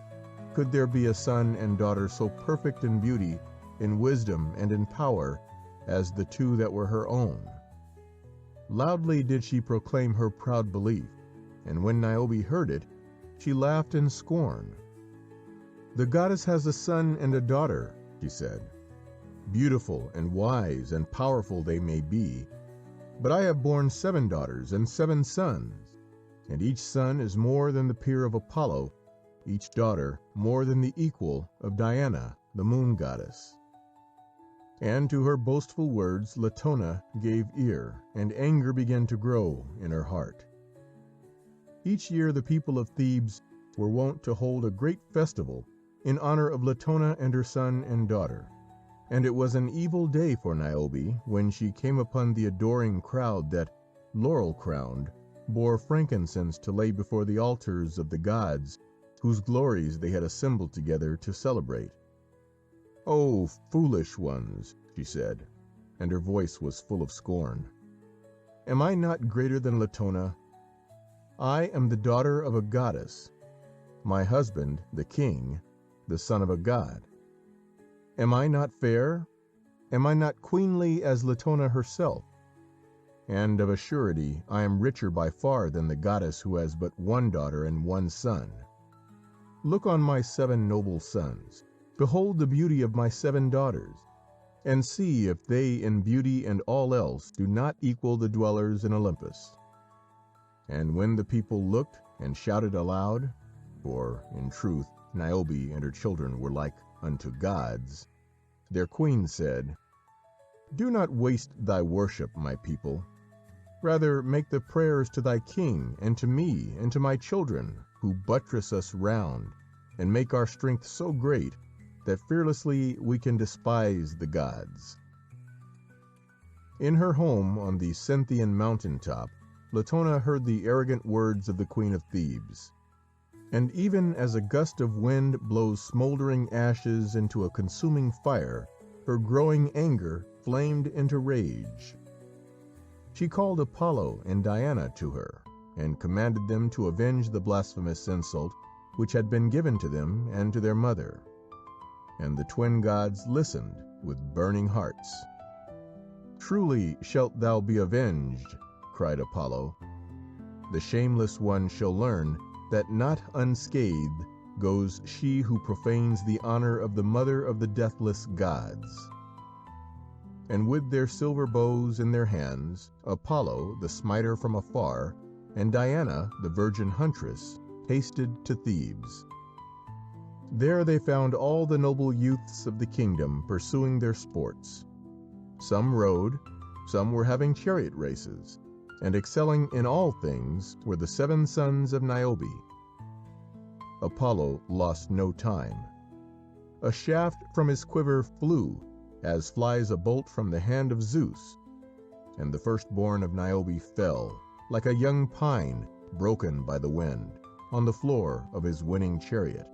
could there be a son and daughter so perfect in beauty, in wisdom, and in power as the 2 that were her own. Loudly did she proclaim her proud belief, and when Niobe heard it, she laughed in scorn. "The goddess has a son and a daughter," she said. "Beautiful and wise and powerful they may be, but I have borne 7 daughters and 7 sons, and each son is more than the peer of Apollo, each daughter more than the equal of Diana, the moon goddess." And to her boastful words Latona gave ear, and anger began to grow in her heart. Each year the people of Thebes were wont to hold a great festival in honor of Latona and her son and daughter, and it was an evil day for Niobe when she came upon the adoring crowd that, laurel-crowned, bore frankincense to lay before the altars of the gods whose glories they had assembled together to celebrate. "Oh, foolish ones," she said, and her voice was full of scorn. "Am I not greater than Latona? I am the daughter of a goddess, my husband, the king, the son of a god. Am I not fair? Am I not queenly as Latona herself? And of a surety I am richer by far than the goddess who has but 1 daughter and 1 son. Look on my 7 noble sons, behold the beauty of my 7 daughters, and see if they in beauty and all else do not equal the dwellers in Olympus." And when the people looked and shouted aloud, for in truth Niobe and her children were like unto gods, their queen said, "Do not waste thy worship, my people. Rather make the prayers to thy king and to me and to my children, who buttress us round and make our strength so great that fearlessly we can despise the gods." In her home on the Cynthian mountain top, Latona heard the arrogant words of the queen of Thebes. And even as a gust of wind blows smoldering ashes into a consuming fire, her growing anger flamed into rage. She called Apollo and Diana to her, and commanded them to avenge the blasphemous insult which had been given to them and to their mother. And the twin gods listened with burning hearts. "Truly shalt thou be avenged," cried Apollo. "The shameless one shall learn that not unscathed goes she who profanes the honor of the mother of the deathless gods." And with their silver bows in their hands, Apollo, the smiter from afar, and Diana, the virgin huntress, hasted to Thebes. There they found all the noble youths of the kingdom pursuing their sports. Some rode, some were having chariot races, and excelling in all things were the 7 sons of Niobe. Apollo lost no time. A shaft from his quiver flew, as flies a bolt from the hand of Zeus, and the firstborn of Niobe fell, like a young pine broken by the wind, on the floor of his winning chariot.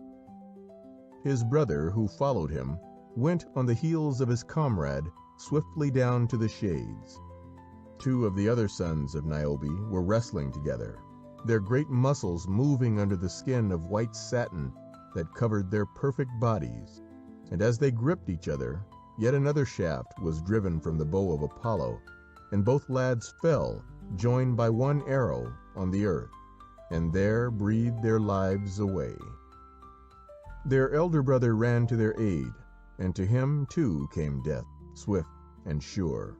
His brother, who followed him, went on the heels of his comrade swiftly down to the shades. Two of the other sons of Niobe were wrestling together, their great muscles moving under the skin of white satin that covered their perfect bodies, and as they gripped each other, yet another shaft was driven from the bow of Apollo, and both lads fell, joined by one arrow, on the earth, and there breathed their lives away. Their elder brother ran to their aid, and to him too came death, swift and sure.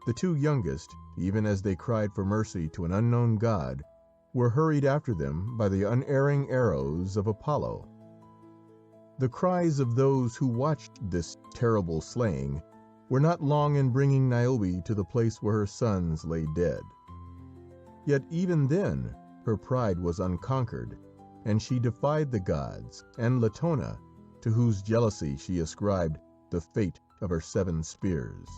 The two youngest, even as they cried for mercy to an unknown god, were hurried after them by the unerring arrows of Apollo. The cries of those who watched this terrible slaying were not long in bringing Niobe to the place where her sons lay dead. Yet even then her pride was unconquered, and she defied the gods and Latona, to whose jealousy she ascribed the fate of her 7 spears.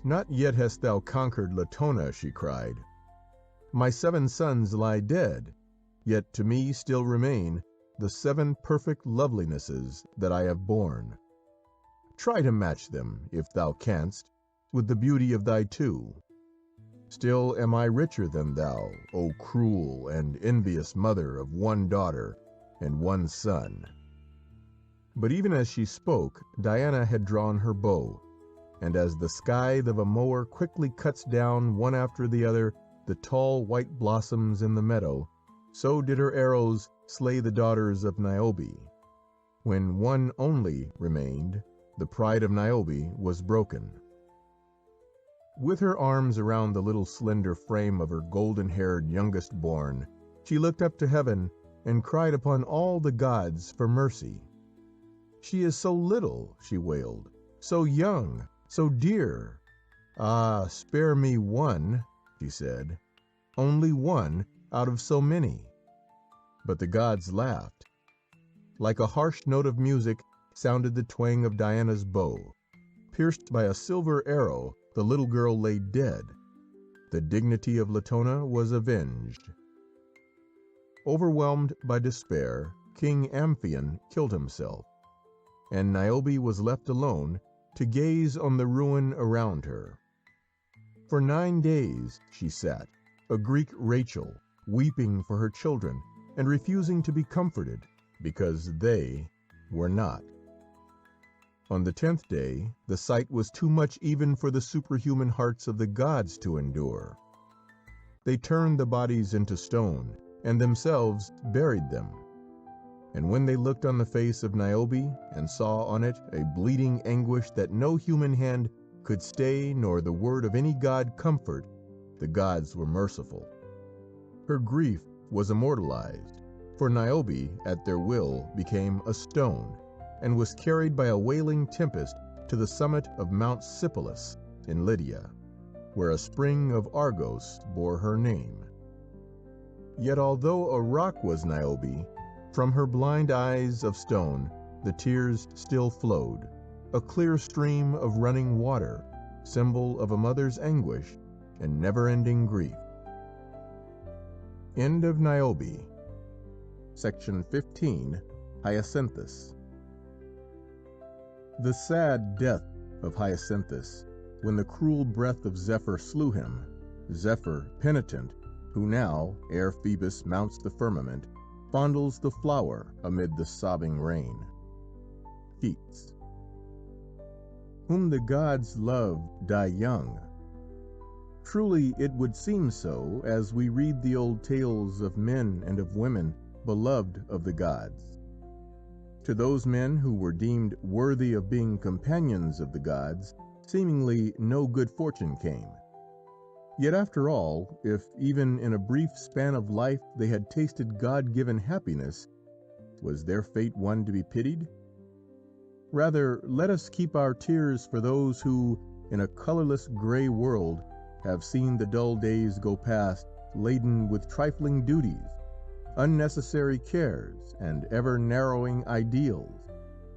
"Not yet hast thou conquered Latona," she cried. "My 7 sons lie dead, yet to me still remain the 7 perfect lovelinesses that I have borne. Try to match them, if thou canst, with the beauty of thy 2. Still am I richer than thou, O cruel and envious mother of 1 daughter and 1 son." But even as she spoke, Diana had drawn her bow, and as the scythe of a mower quickly cuts down one after the other the tall white blossoms in the meadow, so did her arrows slay the daughters of Niobe. When one only remained, the pride of Niobe was broken. With her arms around the little slender frame of her golden-haired youngest born, she looked up to heaven and cried upon all the gods for mercy. "She is so little," she wailed, "so young, so dear. Ah, spare me one," she said, "only one out of so many." But the gods laughed. Like a harsh note of music sounded the twang of Diana's bow. Pierced by a silver arrow, the little girl lay dead. The dignity of Latona was avenged. Overwhelmed by despair, King Amphion killed himself, and Niobe was left alone to gaze on the ruin around her. For 9 days she sat, a Greek Rachel, weeping for her children and refusing to be comforted, because they were not. On the 10th day, the sight was too much even for the superhuman hearts of the gods to endure. They turned the bodies into stone, and themselves buried them. And when they looked on the face of Niobe, and saw on it a bleeding anguish that no human hand could stay, nor the word of any god comfort, the gods were merciful. Her grief was immortalized, for Niobe, at their will, became a stone, and was carried by a wailing tempest to the summit of Mount Sipylus in Lydia, where a spring of Argos bore her name. Yet although a rock was Niobe, from her blind eyes of stone the tears still flowed, a clear stream of running water, symbol of a mother's anguish and never-ending grief. End of Niobe. Section 15. Hyacinthus. The sad death of Hyacinthus, when the cruel breath of Zephyr slew him, Zephyr penitent, who now, ere Phoebus mounts the firmament, fondles the flower amid the sobbing rain. Keats. Whom the gods love die young. Truly it would seem so, as we read the old tales of men and of women beloved of the gods. To those men who were deemed worthy of being companions of the gods, seemingly no good fortune came. Yet after all, if even in a brief span of life they had tasted God-given happiness, was their fate one to be pitied? Rather, let us keep our tears for those who, in a colorless gray world, have seen the dull days go past laden with trifling duties, unnecessary cares, and ever-narrowing ideals,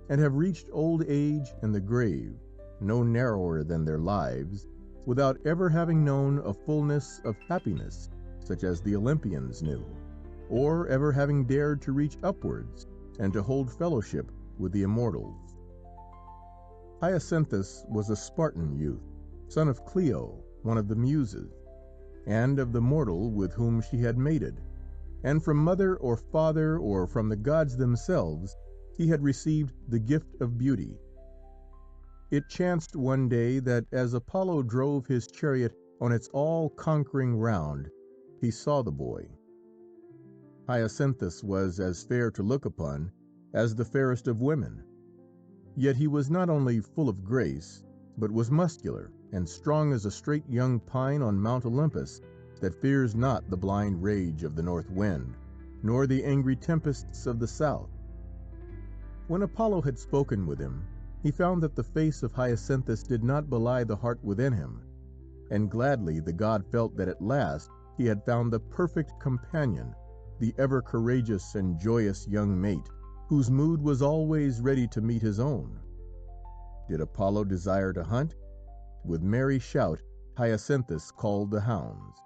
and have reached old age and the grave, no narrower than their lives, without ever having known a fullness of happiness such as the Olympians knew, or ever having dared to reach upwards and to hold fellowship with the immortals. Hyacinthus was a Spartan youth, son of Clio, one of the Muses, and of the mortal with whom she had mated, and from mother or father or from the gods themselves he had received the gift of beauty. It chanced one day that as Apollo drove his chariot on its all-conquering round, he saw the boy. Hyacinthus was as fair to look upon as the fairest of women, yet he was not only full of grace, but was muscular and strong as a straight young pine on Mount Olympus that fears not the blind rage of the north wind, nor the angry tempests of the south. When Apollo had spoken with him, he found that the face of Hyacinthus did not belie the heart within him, and gladly the god felt that at last he had found the perfect companion, the ever courageous and joyous young mate, whose mood was always ready to meet his own. Did Apollo desire to hunt? With merry shout Hyacinthus called the hounds.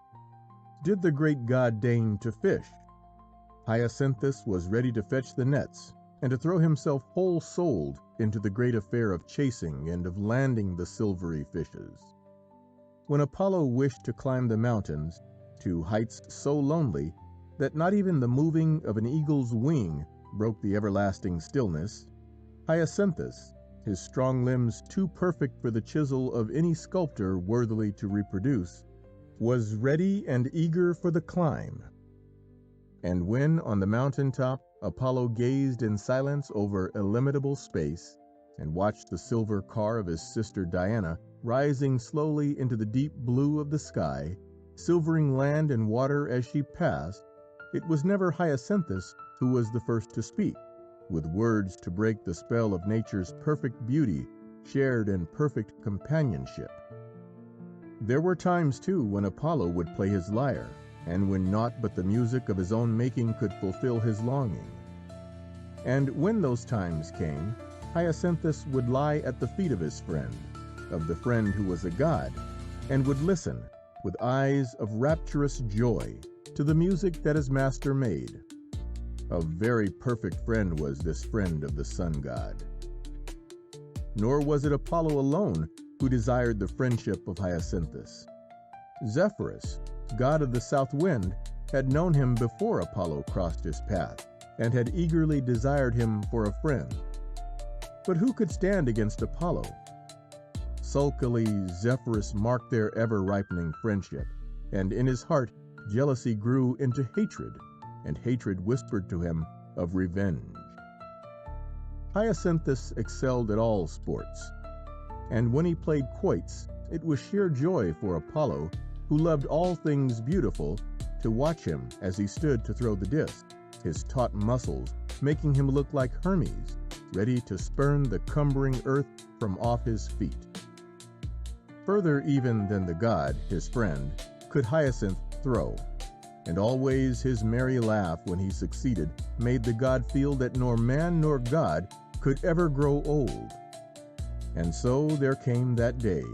Did the great god deign to fish? Hyacinthus was ready to fetch the nets, and to throw himself whole-souled into the great affair of chasing and of landing the silvery fishes. When Apollo wished to climb the mountains, to heights so lonely that not even the moving of an eagle's wing broke the everlasting stillness, Hyacinthus, his strong limbs too perfect for the chisel of any sculptor worthily to reproduce, was ready and eager for the climb. And when on the mountain top Apollo gazed in silence over illimitable space, and watched the silver car of his sister Diana rising slowly into the deep blue of the sky, silvering land and water as she passed, it was never Hyacinthus who was the first to speak, with words to break the spell of nature's perfect beauty shared in perfect companionship. There were times, too, when Apollo would play his lyre, and when naught but the music of his own making could fulfill his longing. And when those times came, Hyacinthus would lie at the feet of his friend, of the friend who was a god, and would listen, with eyes of rapturous joy, to the music that his master made. A very perfect friend was this friend of the sun god. Nor was it Apollo alone who desired the friendship of Hyacinthus. Zephyrus, god of the south wind, had known him before Apollo crossed his path, and had eagerly desired him for a friend. But who could stand against Apollo? Sulkily Zephyrus marked their ever-ripening friendship, and in his heart jealousy grew into hatred, and hatred whispered to him of revenge. Hyacinthus excelled at all sports, and when he played quoits, it was sheer joy for Apollo, who loved all things beautiful, to watch him as he stood to throw the disc, his taut muscles making him look like Hermes, ready to spurn the cumbering earth from off his feet. Further even than the god, his friend, could Hyacinth throw, and always his merry laugh when he succeeded made the god feel that nor man nor god could ever grow old. And so there came that day,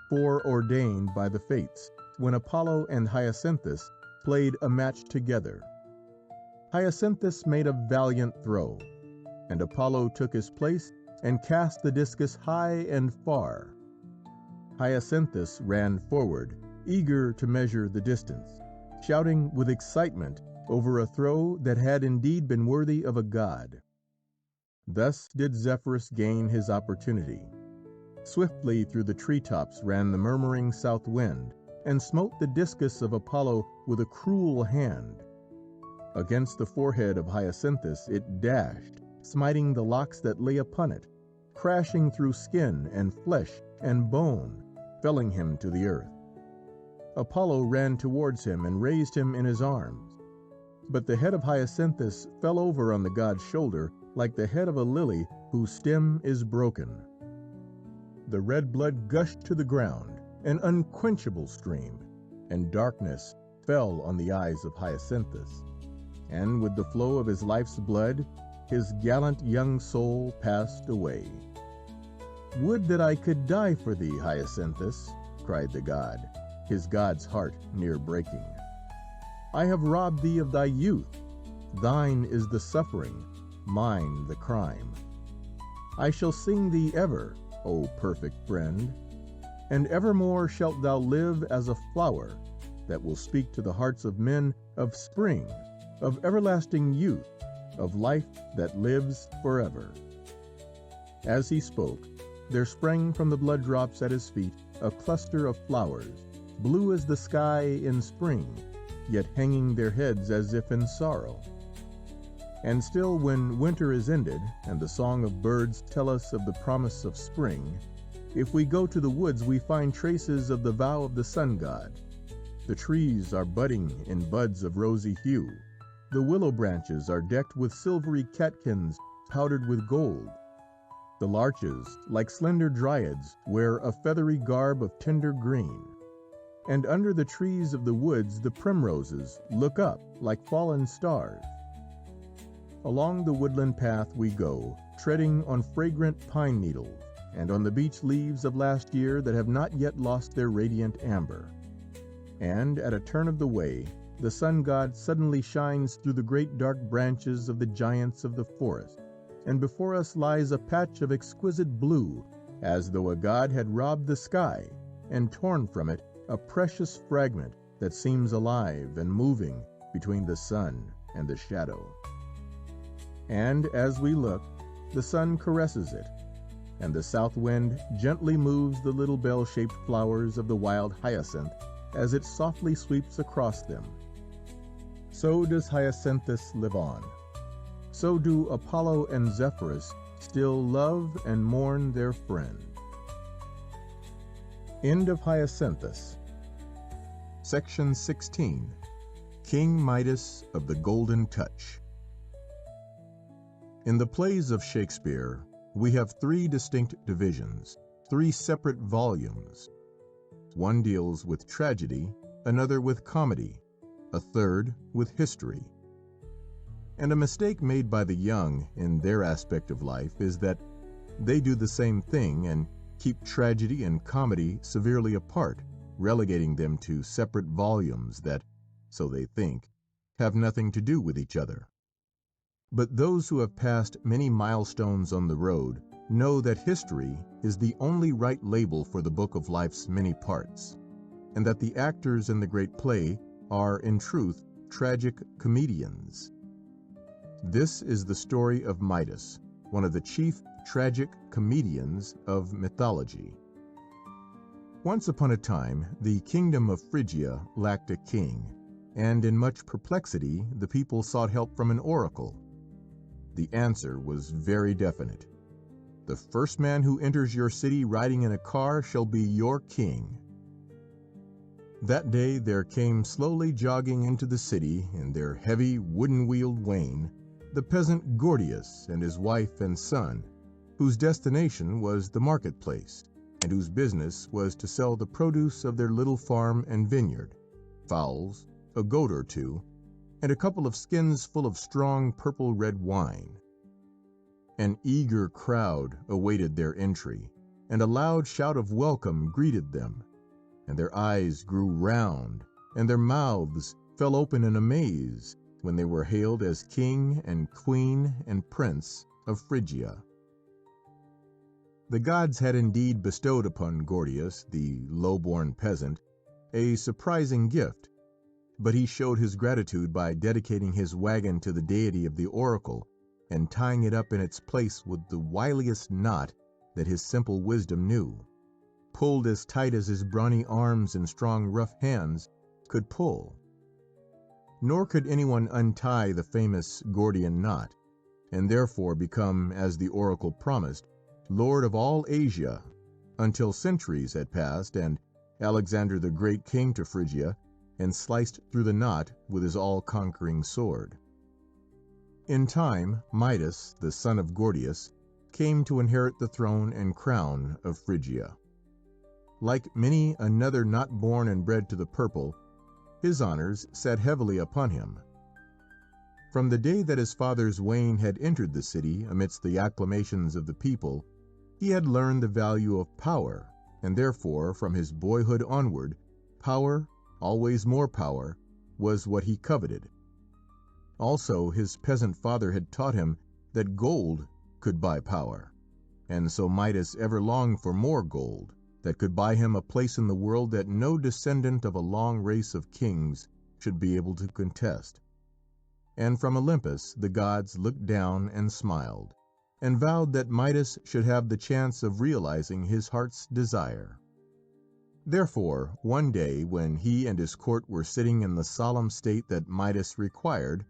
foreordained by the fates, when Apollo and Hyacinthus played a match together. Hyacinthus made a valiant throw, and Apollo took his place and cast the discus high and far. Hyacinthus ran forward, eager to measure the distance, shouting with excitement over a throw that had indeed been worthy of a god. Thus did Zephyrus gain his opportunity. Swiftly through the treetops ran the murmuring south wind, and smote the discus of Apollo with a cruel hand. Against the forehead of Hyacinthus it dashed, smiting the locks that lay upon it, crashing through skin and flesh and bone, felling him to the earth. Apollo ran towards him and raised him in his arms, but the head of Hyacinthus fell over on the god's shoulder like the head of a lily whose stem is broken. The red blood gushed to the ground, an unquenchable stream, and darkness fell on the eyes of Hyacinthus, and with the flow of his life's blood, his gallant young soul passed away. "Would that I could die for thee, Hyacinthus," cried the god, his god's heart near breaking. "I have robbed thee of thy youth. Thine is the suffering, mine the crime. I shall sing thee ever, O perfect friend, and evermore shalt thou live as a flower that will speak to the hearts of men of spring, of everlasting youth, of life that lives forever." As he spoke, there sprang from the blood drops at his feet a cluster of flowers, blue as the sky in spring, yet hanging their heads as if in sorrow. And still, when winter is ended, and the song of birds tell us of the promise of spring, if we go to the woods we find traces of the vow of the sun god. The trees are budding in buds of rosy hue. The willow branches are decked with silvery catkins powdered with gold. The larches, like slender dryads, wear a feathery garb of tender green. And under the trees of the woods the primroses look up like fallen stars. Along the woodland path we go, treading on fragrant pine needles and on the beech leaves of last year that have not yet lost their radiant amber. And at a turn of the way, the sun god suddenly shines through the great dark branches of the giants of the forest, and before us lies a patch of exquisite blue, as though a god had robbed the sky and torn from it a precious fragment that seems alive and moving between the sun and the shadow. And as we look, the sun caresses it, and the south wind gently moves the little bell-shaped flowers of the wild hyacinth as it softly sweeps across them. So does Hyacinthus live on. So do Apollo and Zephyrus still love and mourn their friend. End of Hyacinthus. Section 16. King Midas of the Golden Touch. In the plays of Shakespeare, we have three distinct divisions, three separate volumes. One deals with tragedy, another with comedy, a third with history. And a mistake made by the young in their aspect of life is that they do the same thing and keep tragedy and comedy severely apart, relegating them to separate volumes that, so they think, have nothing to do with each other. But those who have passed many milestones on the road know that history is the only right label for the book of life's many parts, and that the actors in the great play are, in truth, tragic comedians. This is the story of Midas, one of the chief tragic comedians of mythology. Once upon a time, the kingdom of Phrygia lacked a king, and in much perplexity the people sought help from an oracle. The answer was very definite. The first man who enters your city riding in a car shall be your king. That day there came slowly jogging into the city in their heavy wooden-wheeled wain the peasant Gordius and his wife and son, whose destination was the marketplace, and whose business was to sell the produce of their little farm and vineyard, fowls, a goat or two, and a couple of skins full of strong purple-red wine. An eager crowd awaited their entry, and a loud shout of welcome greeted them, and their eyes grew round, and their mouths fell open in amaze when they were hailed as King and Queen and Prince of Phrygia. The gods had indeed bestowed upon Gordius, the low-born peasant, a surprising gift, but he showed his gratitude by dedicating his wagon to the deity of the oracle and tying it up in its place with the wiliest knot that his simple wisdom knew, pulled as tight as his brawny arms and strong rough hands could pull. Nor could anyone untie the famous Gordian knot, and therefore become, as the oracle promised, lord of all Asia, until centuries had passed and Alexander the Great came to Phrygia and sliced through the knot with his all-conquering sword. In time, Midas, the son of Gordius, came to inherit the throne and crown of Phrygia. Like many another not born and bred to the purple, his honors sat heavily upon him. From the day that his father's wain had entered the city amidst the acclamations of the people, he had learned the value of power, and therefore, from his boyhood onward, power, always more power, was what he coveted. Also, his peasant father had taught him that gold could buy power, and so Midas ever longed for more gold that could buy him a place in the world that no descendant of a long race of kings should be able to contest. And from Olympus the gods looked down and smiled, and vowed that Midas should have the chance of realizing his heart's desire. Therefore, one day when he and his court were sitting in the solemn state that Midas required,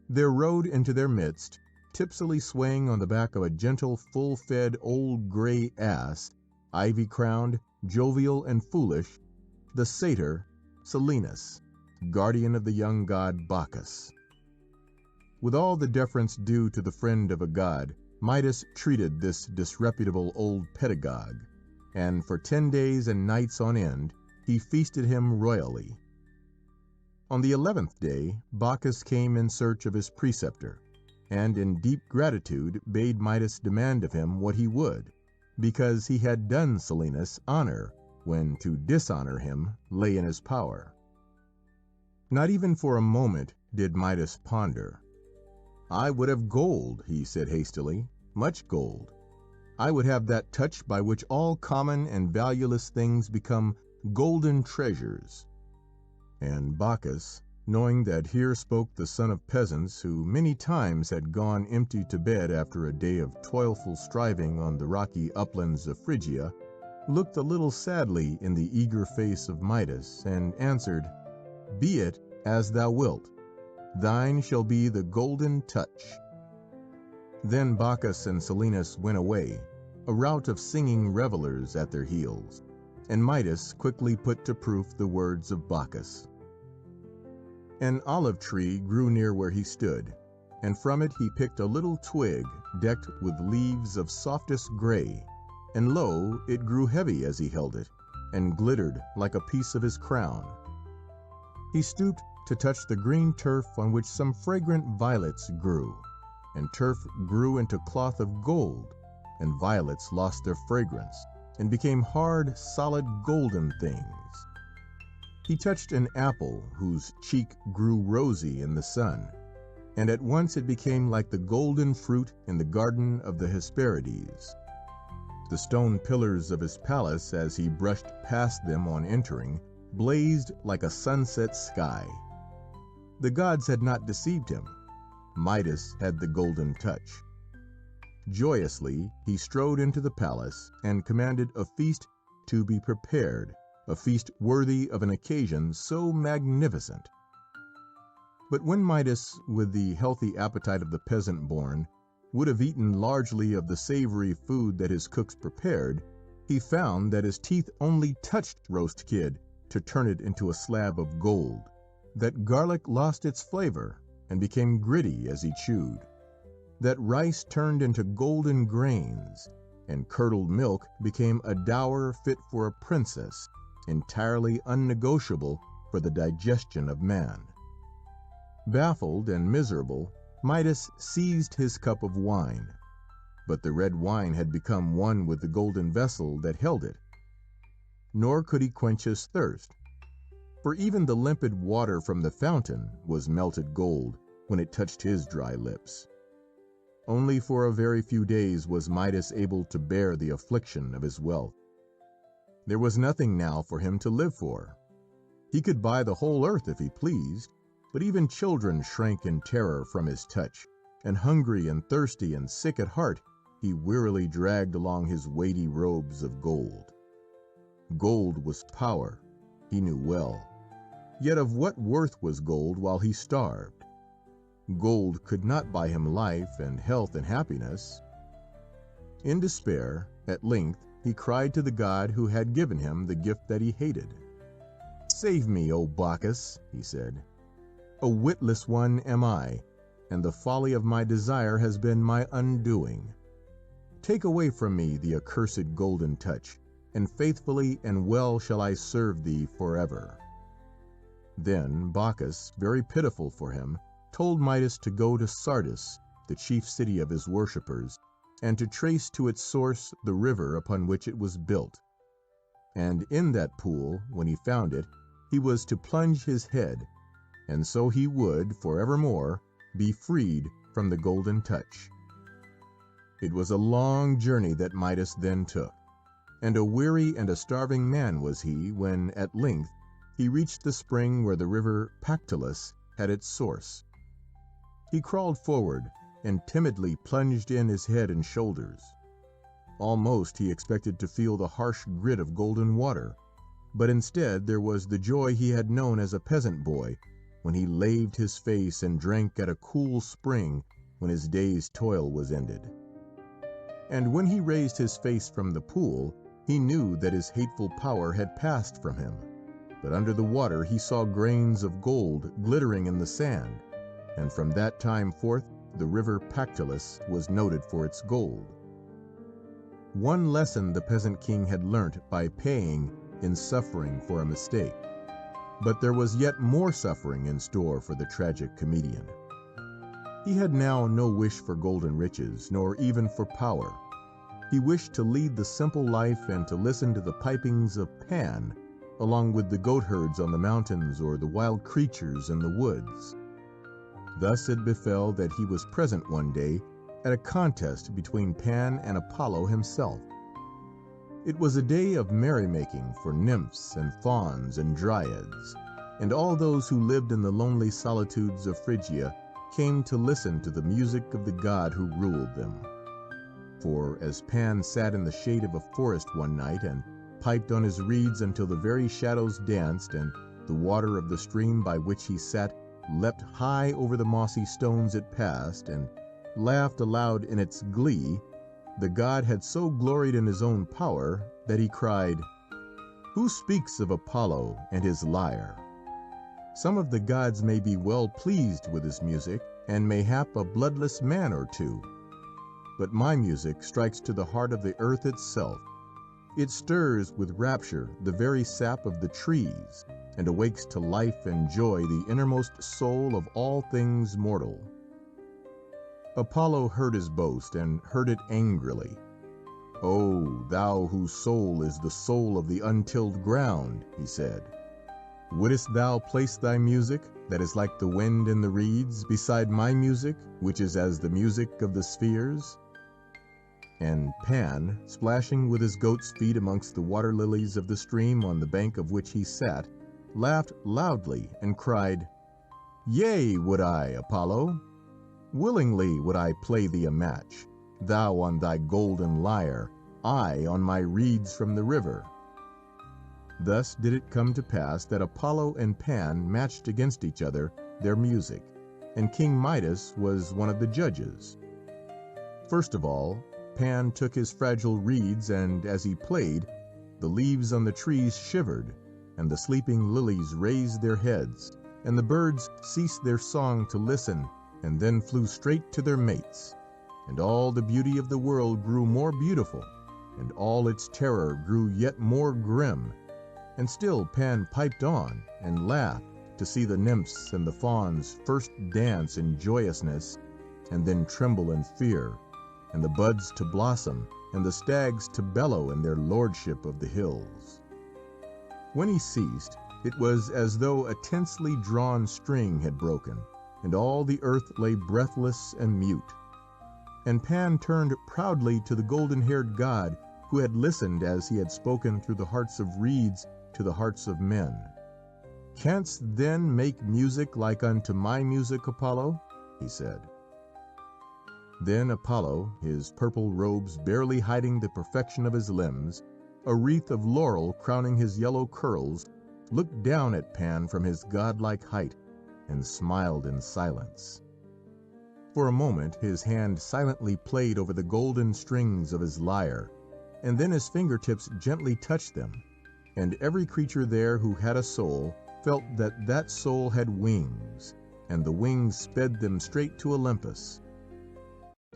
there rode into their midst, tipsily swaying on the back of a gentle, full-fed old grey ass, ivy-crowned, jovial and foolish, the satyr Silenus, guardian of the young god Bacchus. With all the deference due to the friend of a god, Midas treated this disreputable old pedagogue, and for 10 days and nights on end he feasted him royally. On the 11th day Bacchus came in search of his preceptor, and in deep gratitude bade Midas demand of him what he would, because he had done Silenus honor when to dishonor him lay in his power. Not even for a moment did Midas ponder. "I would have gold," he said hastily, "much gold. I would have that touch by which all common and valueless things become golden treasures." And Bacchus, knowing that here spoke the son of peasants who many times had gone empty to bed after a day of toilful striving on the rocky uplands of Phrygia, looked a little sadly in the eager face of Midas, and answered, "Be it as thou wilt. Thine shall be the golden touch." Then Bacchus and Silenus went away, a rout of singing revelers at their heels, and Midas quickly put to proof the words of Bacchus. An olive tree grew near where he stood, and from it he picked a little twig decked with leaves of softest gray, and lo, it grew heavy as he held it, and glittered like a piece of his crown. He stooped to touch the green turf on which some fragrant violets grew, and turf grew into cloth of gold, and violets lost their fragrance, and became hard, solid, golden things. He touched an apple whose cheek grew rosy in the sun, and at once it became like the golden fruit in the garden of the Hesperides. The stone pillars of his palace, as he brushed past them on entering, blazed like a sunset sky. The gods had not deceived him. Midas had the golden touch. Joyously he strode into the palace and commanded a feast to be prepared, a feast worthy of an occasion so magnificent. But when Midas, with the healthy appetite of the peasant born, would have eaten largely of the savory food that his cooks prepared, he found that his teeth only touched roast kid to turn it into a slab of gold, that garlic lost its flavor and became gritty as he chewed, that rice turned into golden grains, and curdled milk became a dower fit for a princess, entirely unnegotiable for the digestion of man. Baffled and miserable, Midas seized his cup of wine, but the red wine had become one with the golden vessel that held it. Nor could he quench his thirst, for even the limpid water from the fountain was melted gold when it touched his dry lips. Only for a very few days was Midas able to bear the affliction of his wealth. There was nothing now for him to live for. He could buy the whole earth if he pleased, but even children shrank in terror from his touch, and hungry and thirsty and sick at heart, he wearily dragged along his weighty robes of gold. Gold was power, he knew well. Yet of what worth was gold while he starved? Gold could not buy him life and health and happiness. In despair, at length, he cried to the god who had given him the gift that he hated. "Save me, O Bacchus," he said. "A witless one am I, and the folly of my desire has been my undoing. Take away from me the accursed golden touch, and faithfully and well shall I serve thee forever." Then Bacchus, very pitiful for him, told Midas to go to Sardis, the chief city of his worshippers, and to trace to its source the river upon which it was built. And in that pool, when he found it, he was to plunge his head, and so he would, forevermore, be freed from the golden touch. It was a long journey that Midas then took, and a weary and a starving man was he when, at length, he reached the spring where the river Pactolus had its source. He crawled forward and timidly plunged in his head and shoulders. Almost he expected to feel the harsh grit of golden water, but instead there was the joy he had known as a peasant boy when he laved his face and drank at a cool spring when his day's toil was ended. And when he raised his face from the pool, he knew that his hateful power had passed from him. But under the water he saw grains of gold glittering in the sand, and from that time forth the river Pactolus was noted for its gold. One lesson the peasant king had learnt by paying in suffering for a mistake, but there was yet more suffering in store for the tragic comedian. He had now no wish for golden riches, nor even for power. He wished to lead the simple life and to listen to the pipings of Pan, along with the goatherds on the mountains or the wild creatures in the woods. Thus it befell that he was present one day at a contest between Pan and Apollo himself. It was a day of merrymaking for nymphs and fauns and dryads, and all those who lived in the lonely solitudes of Phrygia came to listen to the music of the god who ruled them. For as Pan sat in the shade of a forest one night and piped on his reeds until the very shadows danced, and the water of the stream by which he sat leapt high over the mossy stones it passed, and laughed aloud in its glee, the god had so gloried in his own power that he cried, "Who speaks of Apollo and his lyre? Some of the gods may be well pleased with his music, and mayhap a bloodless man or two. But my music strikes to the heart of the earth itself. It stirs with rapture the very sap of the trees, and awakes to life and joy the innermost soul of all things mortal." Apollo heard his boast, and heard it angrily. "O thou whose soul is the soul of the untilled ground," he said, "wouldest thou place thy music, that is like the wind in the reeds, beside my music, which is as the music of the spheres?" And Pan, splashing with his goat's feet amongst the water lilies of the stream on the bank of which he sat, laughed loudly and cried, "Yea, would I, Apollo. Willingly would I play thee a match, thou on thy golden lyre, I on my reeds from the river." Thus did it come to pass that Apollo and Pan matched against each other their music, and King Midas was one of the judges. First of all, Pan took his fragile reeds, and as he played, the leaves on the trees shivered, and the sleeping lilies raised their heads, and the birds ceased their song to listen, and then flew straight to their mates, and all the beauty of the world grew more beautiful, and all its terror grew yet more grim, and still Pan piped on and laughed to see the nymphs and the fauns first dance in joyousness, and then tremble in fear, and the buds to blossom, and the stags to bellow in their lordship of the hills. When he ceased, it was as though a tensely drawn string had broken, and all the earth lay breathless and mute. And Pan turned proudly to the golden-haired god who had listened as he had spoken through the hearts of reeds to the hearts of men. "Canst then make music like unto my music, Apollo?" he said. Then Apollo, his purple robes barely hiding the perfection of his limbs, a wreath of laurel crowning his yellow curls, looked down at Pan from his godlike height, and smiled in silence. For a moment his hand silently played over the golden strings of his lyre, and then his fingertips gently touched them, and every creature there who had a soul felt that that soul had wings, and the wings sped them straight to Olympus.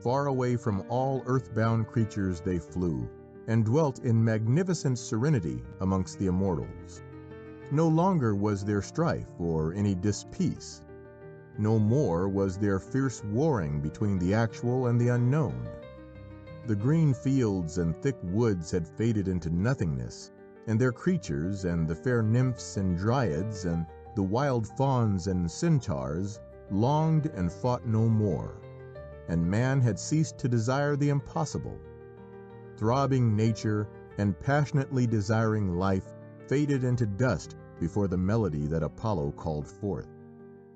Far away from all earthbound creatures they flew, and dwelt in magnificent serenity amongst the immortals. No longer was there strife or any dispeace. No more was there fierce warring between the actual and the unknown. The green fields and thick woods had faded into nothingness, and their creatures, and the fair nymphs and dryads, and the wild fauns and centaurs, longed and fought no more, and man had ceased to desire the impossible. Throbbing nature and passionately desiring life faded into dust before the melody that Apollo called forth.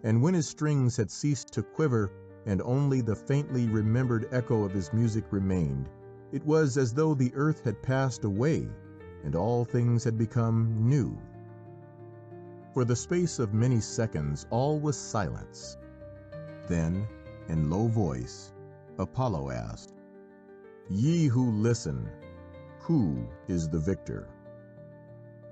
And when his strings had ceased to quiver and only the faintly remembered echo of his music remained, it was as though the earth had passed away and all things had become new. For the space of many seconds all was silence. Then, in low voice, Apollo asked, "Ye who listen, who is the victor?"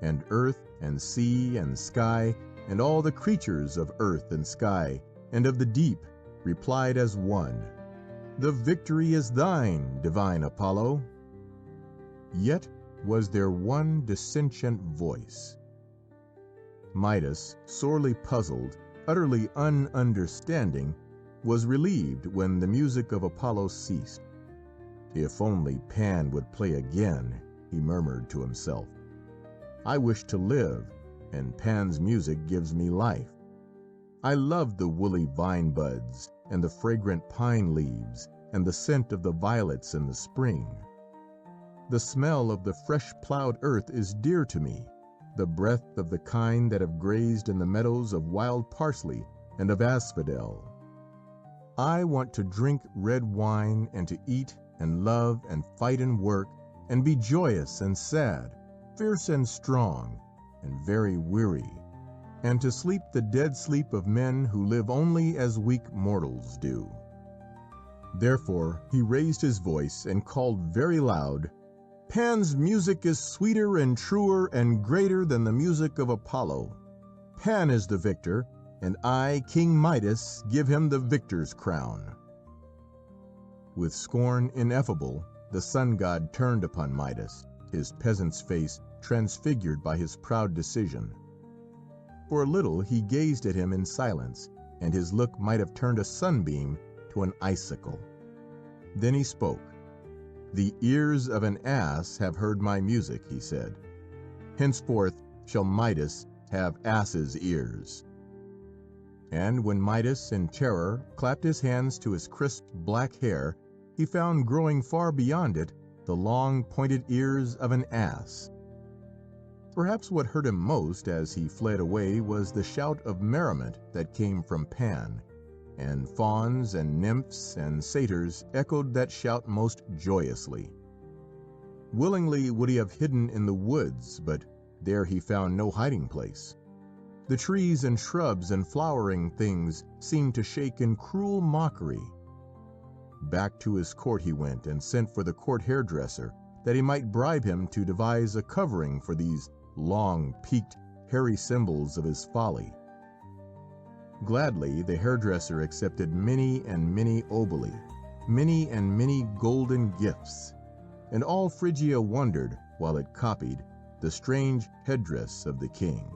And earth and sea and sky and all the creatures of earth and sky and of the deep replied as one, "The victory is thine, divine Apollo." Yet was there one dissentient voice. Midas, sorely puzzled, utterly ununderstanding, was relieved when the music of Apollo ceased. "If only Pan would play again," he murmured to himself. "I wish to live, and Pan's music gives me life. I love the woolly vine buds, and the fragrant pine leaves, and the scent of the violets in the spring. The smell of the fresh plowed earth is dear to me, the breath of the kine that have grazed in the meadows of wild parsley and of asphodel. I want to drink red wine, and to eat and love and fight and work, and be joyous and sad, fierce and strong, and very weary, and to sleep the dead sleep of men who live only as weak mortals do." Therefore he raised his voice and called very loud, "Pan's music is sweeter and truer and greater than the music of Apollo. Pan is the victor, and I, King Midas, give him the victor's crown." With scorn ineffable, the sun god turned upon Midas, his peasant's face transfigured by his proud decision. For a little he gazed at him in silence, and his look might have turned a sunbeam to an icicle. Then he spoke. "The ears of an ass have heard my music," he said. "Henceforth shall Midas have ass's ears." And when Midas, in terror, clapped his hands to his crisp black hair, he found growing far beyond it the long pointed ears of an ass. Perhaps what hurt him most as he fled away was the shout of merriment that came from Pan, and fauns and nymphs and satyrs echoed that shout most joyously. Willingly would he have hidden in the woods, but there he found no hiding place. The trees and shrubs and flowering things seemed to shake in cruel mockery. Back to his court he went and sent for the court hairdresser, that he might bribe him to devise a covering for these long, peaked, hairy symbols of his folly. Gladly the hairdresser accepted many and many oboli, many and many golden gifts, and all Phrygia wondered, while it copied, the strange headdress of the king.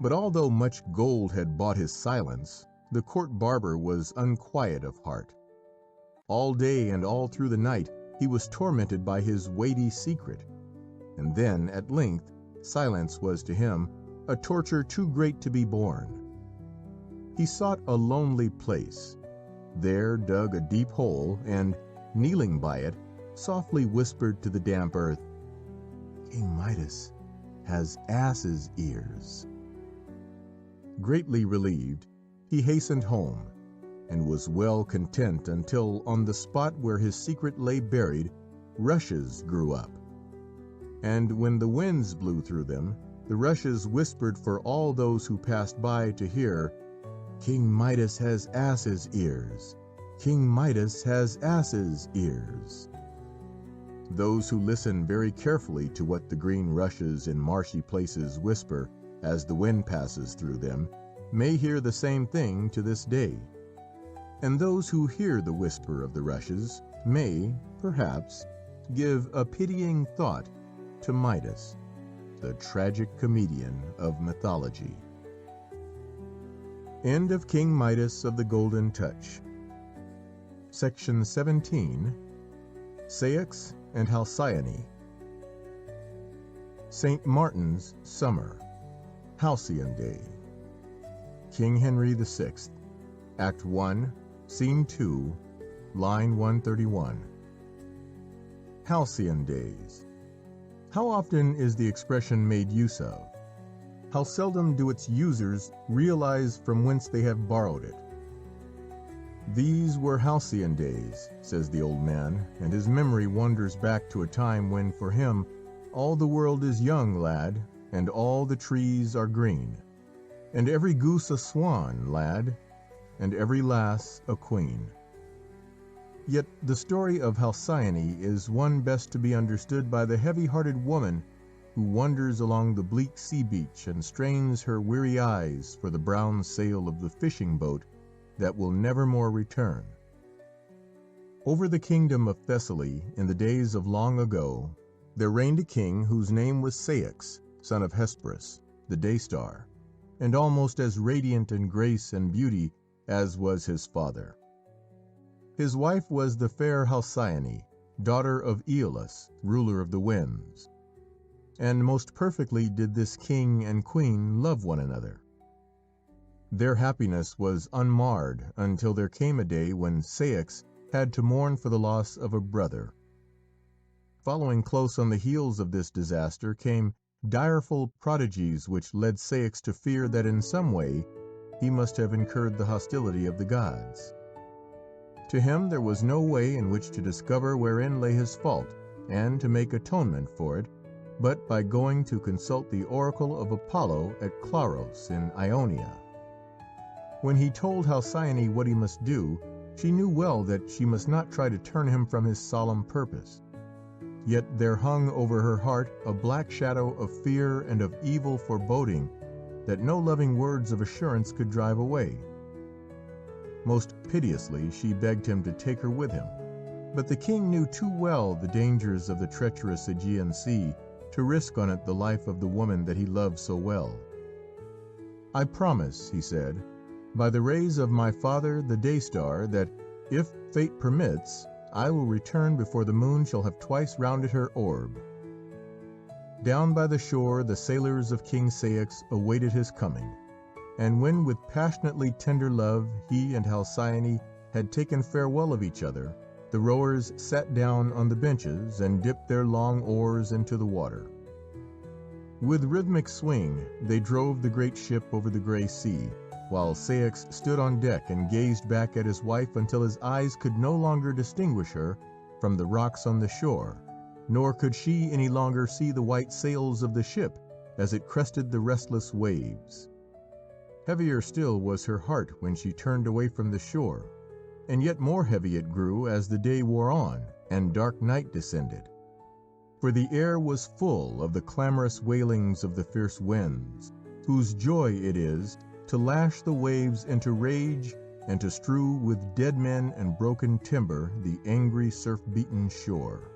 But although much gold had bought his silence, the court barber was unquiet of heart. All day and all through the night he was tormented by his weighty secret, and then, at length, silence was to him a torture too great to be borne. He sought a lonely place, there dug a deep hole, and, kneeling by it, softly whispered to the damp earth, "King Midas has ass's ears." Greatly relieved, he hastened home, and was well content until, on the spot where his secret lay buried, rushes grew up. And when the winds blew through them, the rushes whispered for all those who passed by to hear, "King Midas has ass's ears. King Midas has ass's ears." Those who listen very carefully to what the green rushes in marshy places whisper as the wind passes through them may hear the same thing to this day. And those who hear the whisper of the rushes may, perhaps, give a pitying thought to Midas, the tragic comedian of mythology. End of King Midas of the Golden Touch. Section 17. Ceyx and Halcyone. St. Martin's Summer. Halcyon Day. King Henry VI. Act 1, Scene 2, line 131. Halcyon Days. How often is the expression made use of? How seldom do its users realize from whence they have borrowed it? These were halcyon days, says the old man, and his memory wanders back to a time when, for him, all the world is young, lad, and all the trees are green, and every goose a swan, lad, and every lass a queen. Yet the story of Halcyone is one best to be understood by the heavy-hearted woman who wanders along the bleak sea beach and strains her weary eyes for the brown sail of the fishing boat that will never more return. Over the kingdom of Thessaly, in the days of long ago, there reigned a king whose name was Ceyx, son of Hesperus, the day-star, and almost as radiant in grace and beauty as was his father. His wife was the fair Halcyone, daughter of Aeolus, ruler of the winds. And most perfectly did this king and queen love one another. Their happiness was unmarred until there came a day when Ceyx had to mourn for the loss of a brother. Following close on the heels of this disaster came direful prodigies which led Ceyx to fear that in some way he must have incurred the hostility of the gods. To him there was no way in which to discover wherein lay his fault, and to make atonement for it, but by going to consult the oracle of Apollo at Claros in Ionia. When he told Halcyone what he must do, she knew well that she must not try to turn him from his solemn purpose. Yet there hung over her heart a black shadow of fear and of evil foreboding that no loving words of assurance could drive away. Most piteously she begged him to take her with him, but the king knew too well the dangers of the treacherous Aegean Sea to risk on it the life of the woman that he loved so well. "I promise," he said, "by the rays of my father the day-star, that, if fate permits, I will return before the moon shall have twice rounded her orb." Down by the shore the sailors of King Ceyx awaited his coming, and when with passionately tender love he and Halcyone had taken farewell of each other, the rowers sat down on the benches and dipped their long oars into the water. With rhythmic swing they drove the great ship over the grey sea, while Ceyx stood on deck and gazed back at his wife until his eyes could no longer distinguish her from the rocks on the shore, nor could she any longer see the white sails of the ship as it crested the restless waves. Heavier still was her heart when she turned away from the shore, and yet more heavy it grew as the day wore on and dark night descended. For the air was full of the clamorous wailings of the fierce winds, whose joy it is to lash the waves into rage and to strew with dead men and broken timber the angry surf-beaten shore.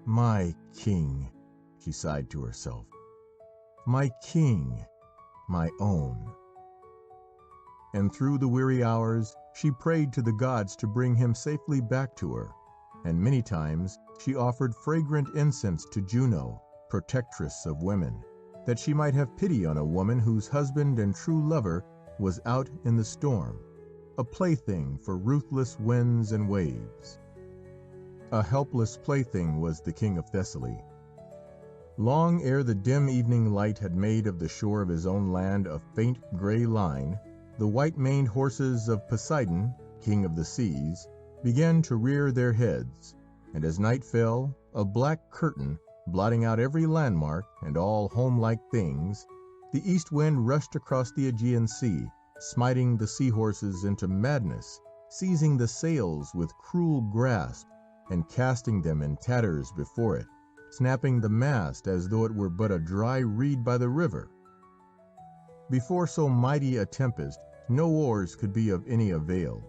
"My king," she sighed to herself, "my king, my own." And through the weary hours she prayed to the gods to bring him safely back to her, and many times she offered fragrant incense to Juno, protectress of women, that she might have pity on a woman whose husband and true lover was out in the storm, a plaything for ruthless winds and waves. A helpless plaything was the king of Thessaly. Long ere the dim evening light had made of the shore of his own land a faint grey line, the white-maned horses of Poseidon, king of the seas, began to rear their heads, and as night fell, a black curtain blotting out every landmark and all home-like things, the east wind rushed across the Aegean Sea, smiting the seahorses into madness, seizing the sails with cruel grasp, and casting them in tatters before it, snapping the mast as though it were but a dry reed by the river. Before so mighty a tempest, no oars could be of any avail,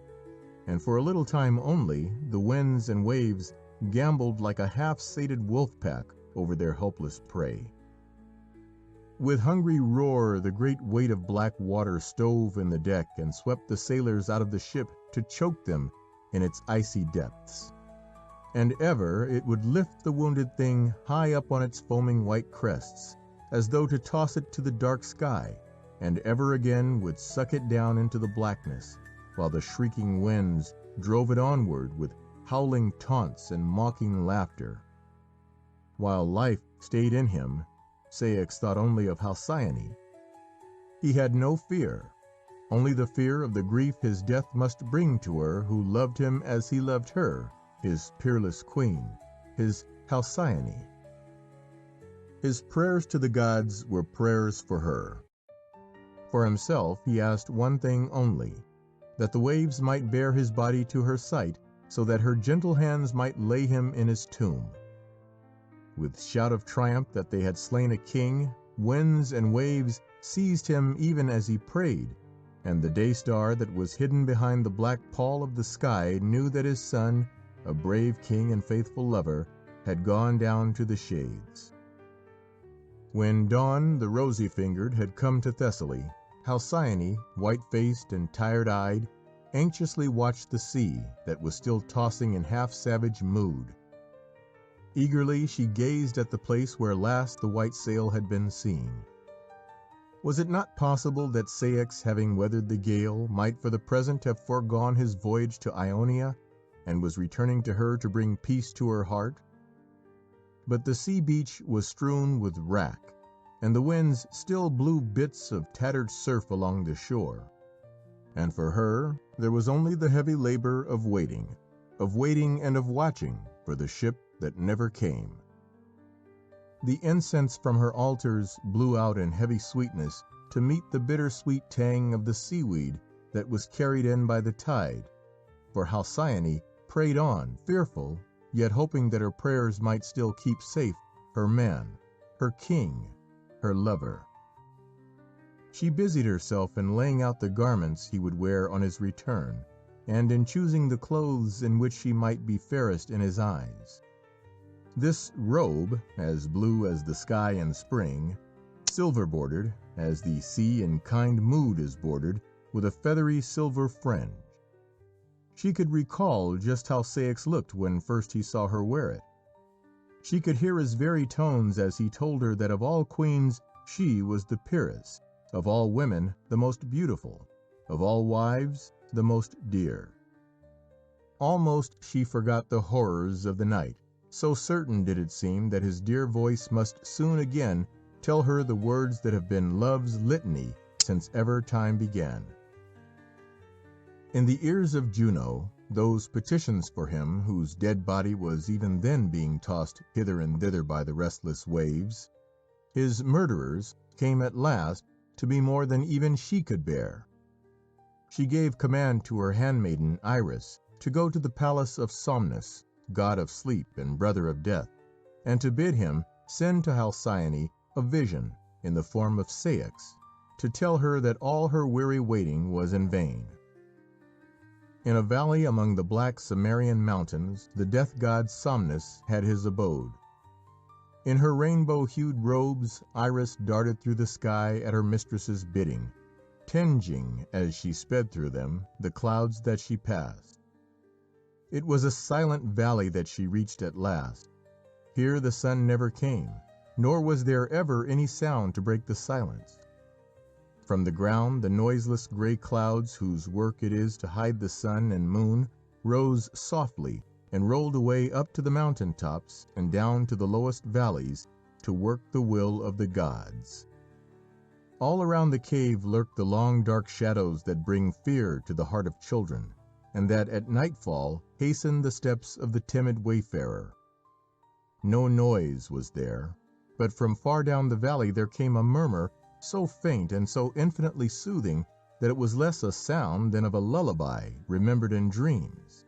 and for a little time only the winds and waves gamboled like a half-sated wolf-pack over their helpless prey. With hungry roar the great weight of black water stove in the deck and swept the sailors out of the ship to choke them in its icy depths. And ever it would lift the wounded thing high up on its foaming white crests, as though to toss it to the dark sky, and ever again would suck it down into the blackness, while the shrieking winds drove it onward with howling taunts and mocking laughter. While life stayed in him, Ceyx thought only of Halcyone. He had no fear, only the fear of the grief his death must bring to her who loved him as he loved her, his peerless queen, his Halcyone. His prayers to the gods were prayers for her. For himself he asked one thing only, that the waves might bear his body to her sight, so that her gentle hands might lay him in his tomb. With shout of triumph that they had slain a king, winds and waves seized him even as he prayed, and the day star that was hidden behind the black pall of the sky knew that his son, a brave king and faithful lover, had gone down to the shades. When Dawn, the rosy-fingered, had come to Thessaly, Halcyone, white-faced and tired-eyed, anxiously watched the sea that was still tossing in half-savage mood. Eagerly she gazed at the place where last the white sail had been seen. Was it not possible that Ceyx, having weathered the gale, might for the present have foregone his voyage to Ionia, and was returning to her to bring peace to her heart? But the sea beach was strewn with wrack, and the winds still blew bits of tattered surf along the shore. And for her there was only the heavy labor of waiting and of watching for the ship that never came. The incense from her altars blew out in heavy sweetness to meet the bitter-sweet tang of the seaweed that was carried in by the tide, for Halcyone prayed on, fearful, yet hoping that her prayers might still keep safe her man, her king, her lover. She busied herself in laying out the garments he would wear on his return, and in choosing the clothes in which she might be fairest in his eyes. This robe, as blue as the sky in spring, silver-bordered, as the sea in kind mood is bordered, with a feathery silver fringe. She could recall just how Ceyx looked when first he saw her wear it. She could hear his very tones as he told her that of all queens she was the peeress, of all women the most beautiful, of all wives the most dear. Almost she forgot the horrors of the night, so certain did it seem that his dear voice must soon again tell her the words that have been love's litany since ever time began. In the ears of Juno, those petitions for him, whose dead body was even then being tossed hither and thither by the restless waves, his murderers, came at last to be more than even she could bear. She gave command to her handmaiden Iris to go to the palace of Somnus, god of sleep and brother of death, and to bid him send to Halcyone a vision in the form of Ceyx, to tell her that all her weary waiting was in vain. In a valley among the black Cimmerian mountains, the death god Somnus had his abode. In her rainbow-hued robes, Iris darted through the sky at her mistress's bidding, tinging, as she sped through them, the clouds that she passed. It was a silent valley that she reached at last. Here the sun never came, nor was there ever any sound to break the silence. From the ground, the noiseless gray clouds, whose work it is to hide the sun and moon, rose softly and rolled away up to the mountain tops and down to the lowest valleys to work the will of the gods. All around the cave lurked the long dark shadows that bring fear to the heart of children, and that at nightfall hasten the steps of the timid wayfarer. No noise was there, but from far down the valley there came a murmur so faint and so infinitely soothing that it was less a sound than of a lullaby remembered in dreams.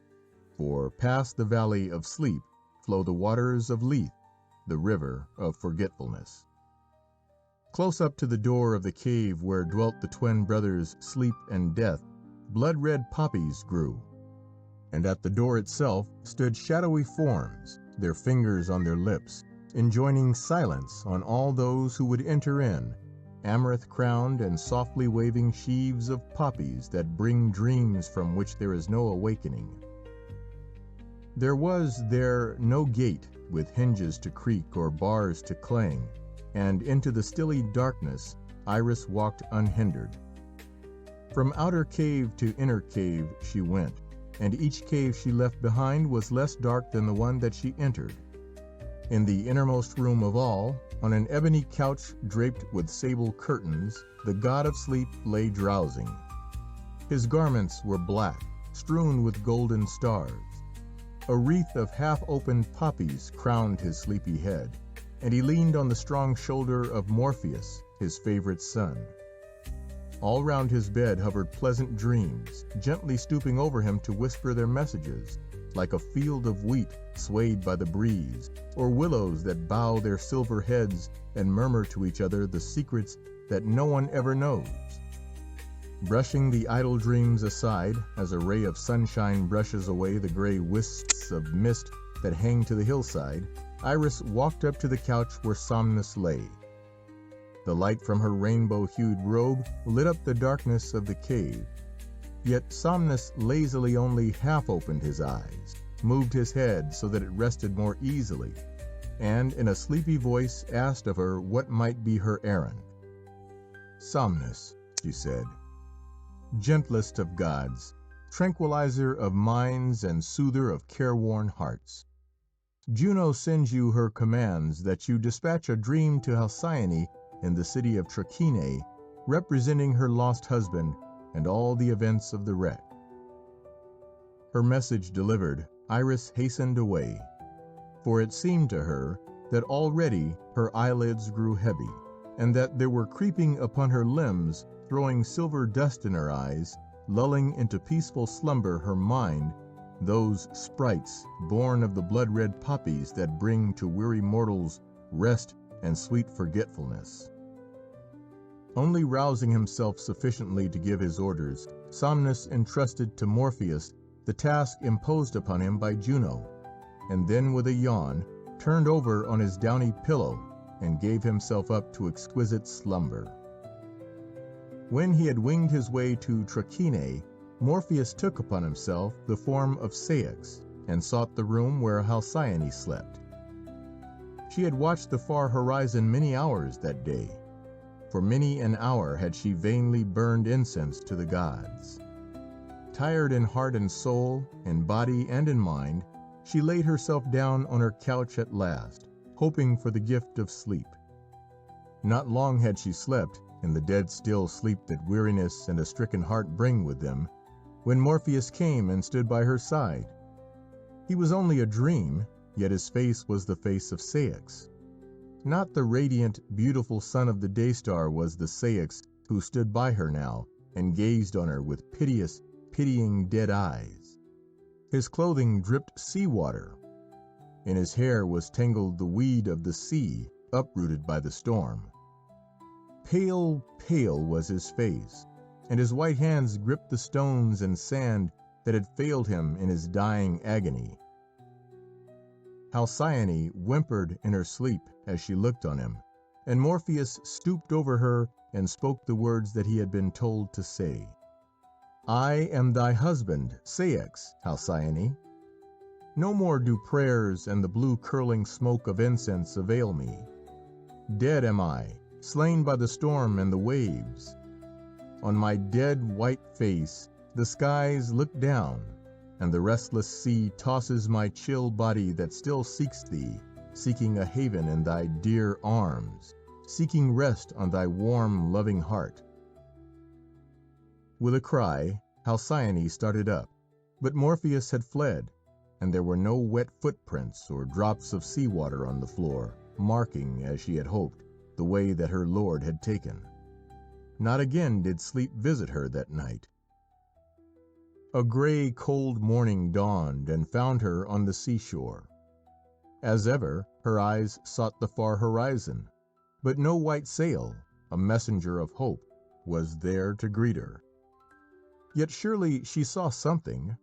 For past the valley of sleep flow the waters of Lethe, the river of forgetfulness. Close up to the door of the cave where dwelt the twin brothers Sleep and Death, blood-red poppies grew, and at the door itself stood shadowy forms, their fingers on their lips, enjoining silence on all those who would enter in, amaranth-crowned and softly waving sheaves of poppies that bring dreams from which there is no awakening. There was there no gate with hinges to creak or bars to clang, and into the stilly darkness Iris walked unhindered. From outer cave to inner cave she went, and each cave she left behind was less dark than the one that she entered. In the innermost room of all, on an ebony couch draped with sable curtains, the god of sleep lay drowsing. His garments were black, strewn with golden stars. A wreath of half-opened poppies crowned his sleepy head, and he leaned on the strong shoulder of Morpheus, his favorite son. All round his bed hovered pleasant dreams, gently stooping over him to whisper their messages, like a field of wheat swayed by the breeze, or willows that bow their silver heads and murmur to each other the secrets that no one ever knows. Brushing the idle dreams aside, as a ray of sunshine brushes away the gray wisps of mist that hang to the hillside, Iris walked up to the couch where Somnus lay. The light from her rainbow-hued robe lit up the darkness of the cave. Yet Somnus lazily only half opened his eyes, moved his head so that it rested more easily, and in a sleepy voice asked of her what might be her errand. "Somnus," she said, "gentlest of gods, tranquilizer of minds and soother of careworn hearts, Juno sends you her commands that you dispatch a dream to Halcyone in the city of Trachine, representing her lost husband and all the events of the wreck." Her message delivered, Iris hastened away, for it seemed to her that already her eyelids grew heavy, and that there were creeping upon her limbs, throwing silver dust in her eyes, lulling into peaceful slumber her mind, those sprites born of the blood-red poppies that bring to weary mortals rest and sweet forgetfulness. Only rousing himself sufficiently to give his orders, Somnus entrusted to Morpheus the task imposed upon him by Juno, and then with a yawn turned over on his downy pillow and gave himself up to exquisite slumber. When he had winged his way to Trachine, Morpheus took upon himself the form of Ceyx and sought the room where Halcyone slept. She had watched the far horizon many hours that day. For many an hour had she vainly burned incense to the gods. Tired in heart and soul, in body and in mind, she laid herself down on her couch at last, hoping for the gift of sleep. Not long had she slept, in the dead-still sleep that weariness and a stricken heart bring with them, when Morpheus came and stood by her side. He was only a dream, yet his face was the face of Ceyx. Not the radiant, beautiful son of the day-star was the Ceyx who stood by her now and gazed on her with piteous, pitying dead eyes. His clothing dripped sea-water. In his hair was tangled the weed of the sea, uprooted by the storm. Pale, pale was his face, and his white hands gripped the stones and sand that had failed him in his dying agony. Halcyone whimpered in her sleep as she looked on him, and Morpheus stooped over her and spoke the words that he had been told to say. "I am thy husband, Ceyx, Halcyone. No more do prayers and the blue curling smoke of incense avail me. Dead am I, slain by the storm and the waves. On my dead white face the skies look down, and the restless sea tosses my chill body that still seeks thee, seeking a haven in thy dear arms, seeking rest on thy warm, loving heart." With a cry, Halcyone started up, but Morpheus had fled, and there were no wet footprints or drops of sea-water on the floor, marking, as she had hoped, the way that her lord had taken. Not again did sleep visit her that night. A gray, cold morning dawned and found her on the seashore. As ever, her eyes sought the far horizon, but no white sail, a messenger of hope, was there to greet her. Yet surely she saw something,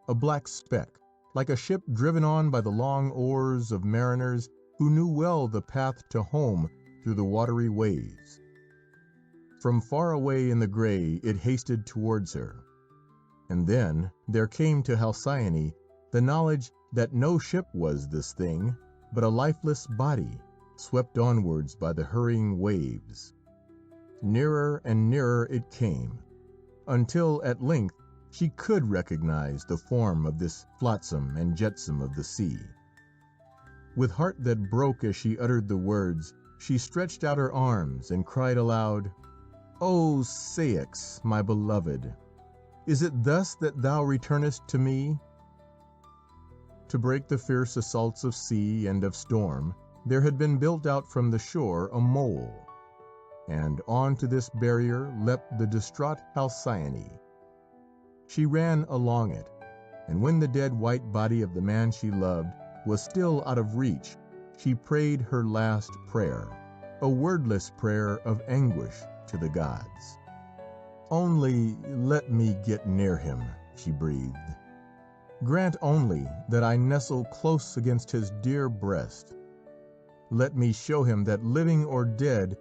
a black speck, like a ship driven on by the long oars of mariners who who knew well the path to home through the watery ways. From far away in the gray it hasted towards her. And then there came to Halcyone the knowledge that no ship was this thing, but a lifeless body, swept onwards by the hurrying waves. Nearer and nearer it came, until at length she could recognize the form of this flotsam and jetsam of the sea. With heart that broke as she uttered the words, she stretched out her arms and cried aloud, "O Ceyx, my beloved, is it thus that thou returnest to me?" To break the fierce assaults of sea and of storm, there had been built out from the shore a mole, and on to this barrier leapt the distraught Halcyone. She ran along it, and when the dead white body of the man she loved was still out of reach, she prayed her last prayer, a wordless prayer of anguish to the gods. "Only let me get near him," she breathed. "Grant only that I nestle close against his dear breast. Let me show him that, living or dead,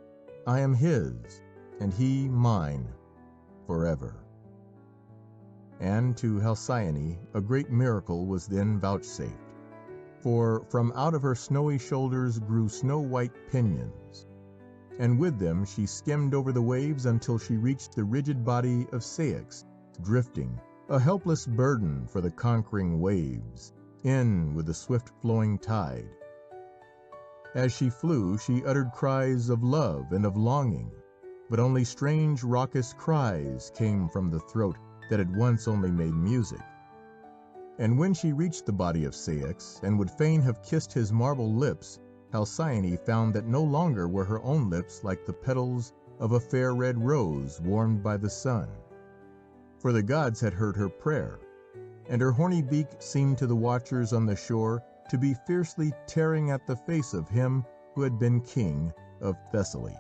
I am his, and he mine, forever." And to Halcyone a great miracle was then vouchsafed, for from out of her snowy shoulders grew snow-white pinions, and with them she skimmed over the waves until she reached the rigid body of Ceyx, drifting, a helpless burden for the conquering waves, in with the swift-flowing tide. As she flew, she uttered cries of love and of longing, but only strange raucous cries came from the throat that had once only made music. And when she reached the body of Ceyx, and would fain have kissed his marble lips, Halcyone found that no longer were her own lips like the petals of a fair red rose warmed by the sun. For the gods had heard her prayer, and her horny beak seemed to the watchers on the shore to be fiercely tearing at the face of him who had been king of Thessaly.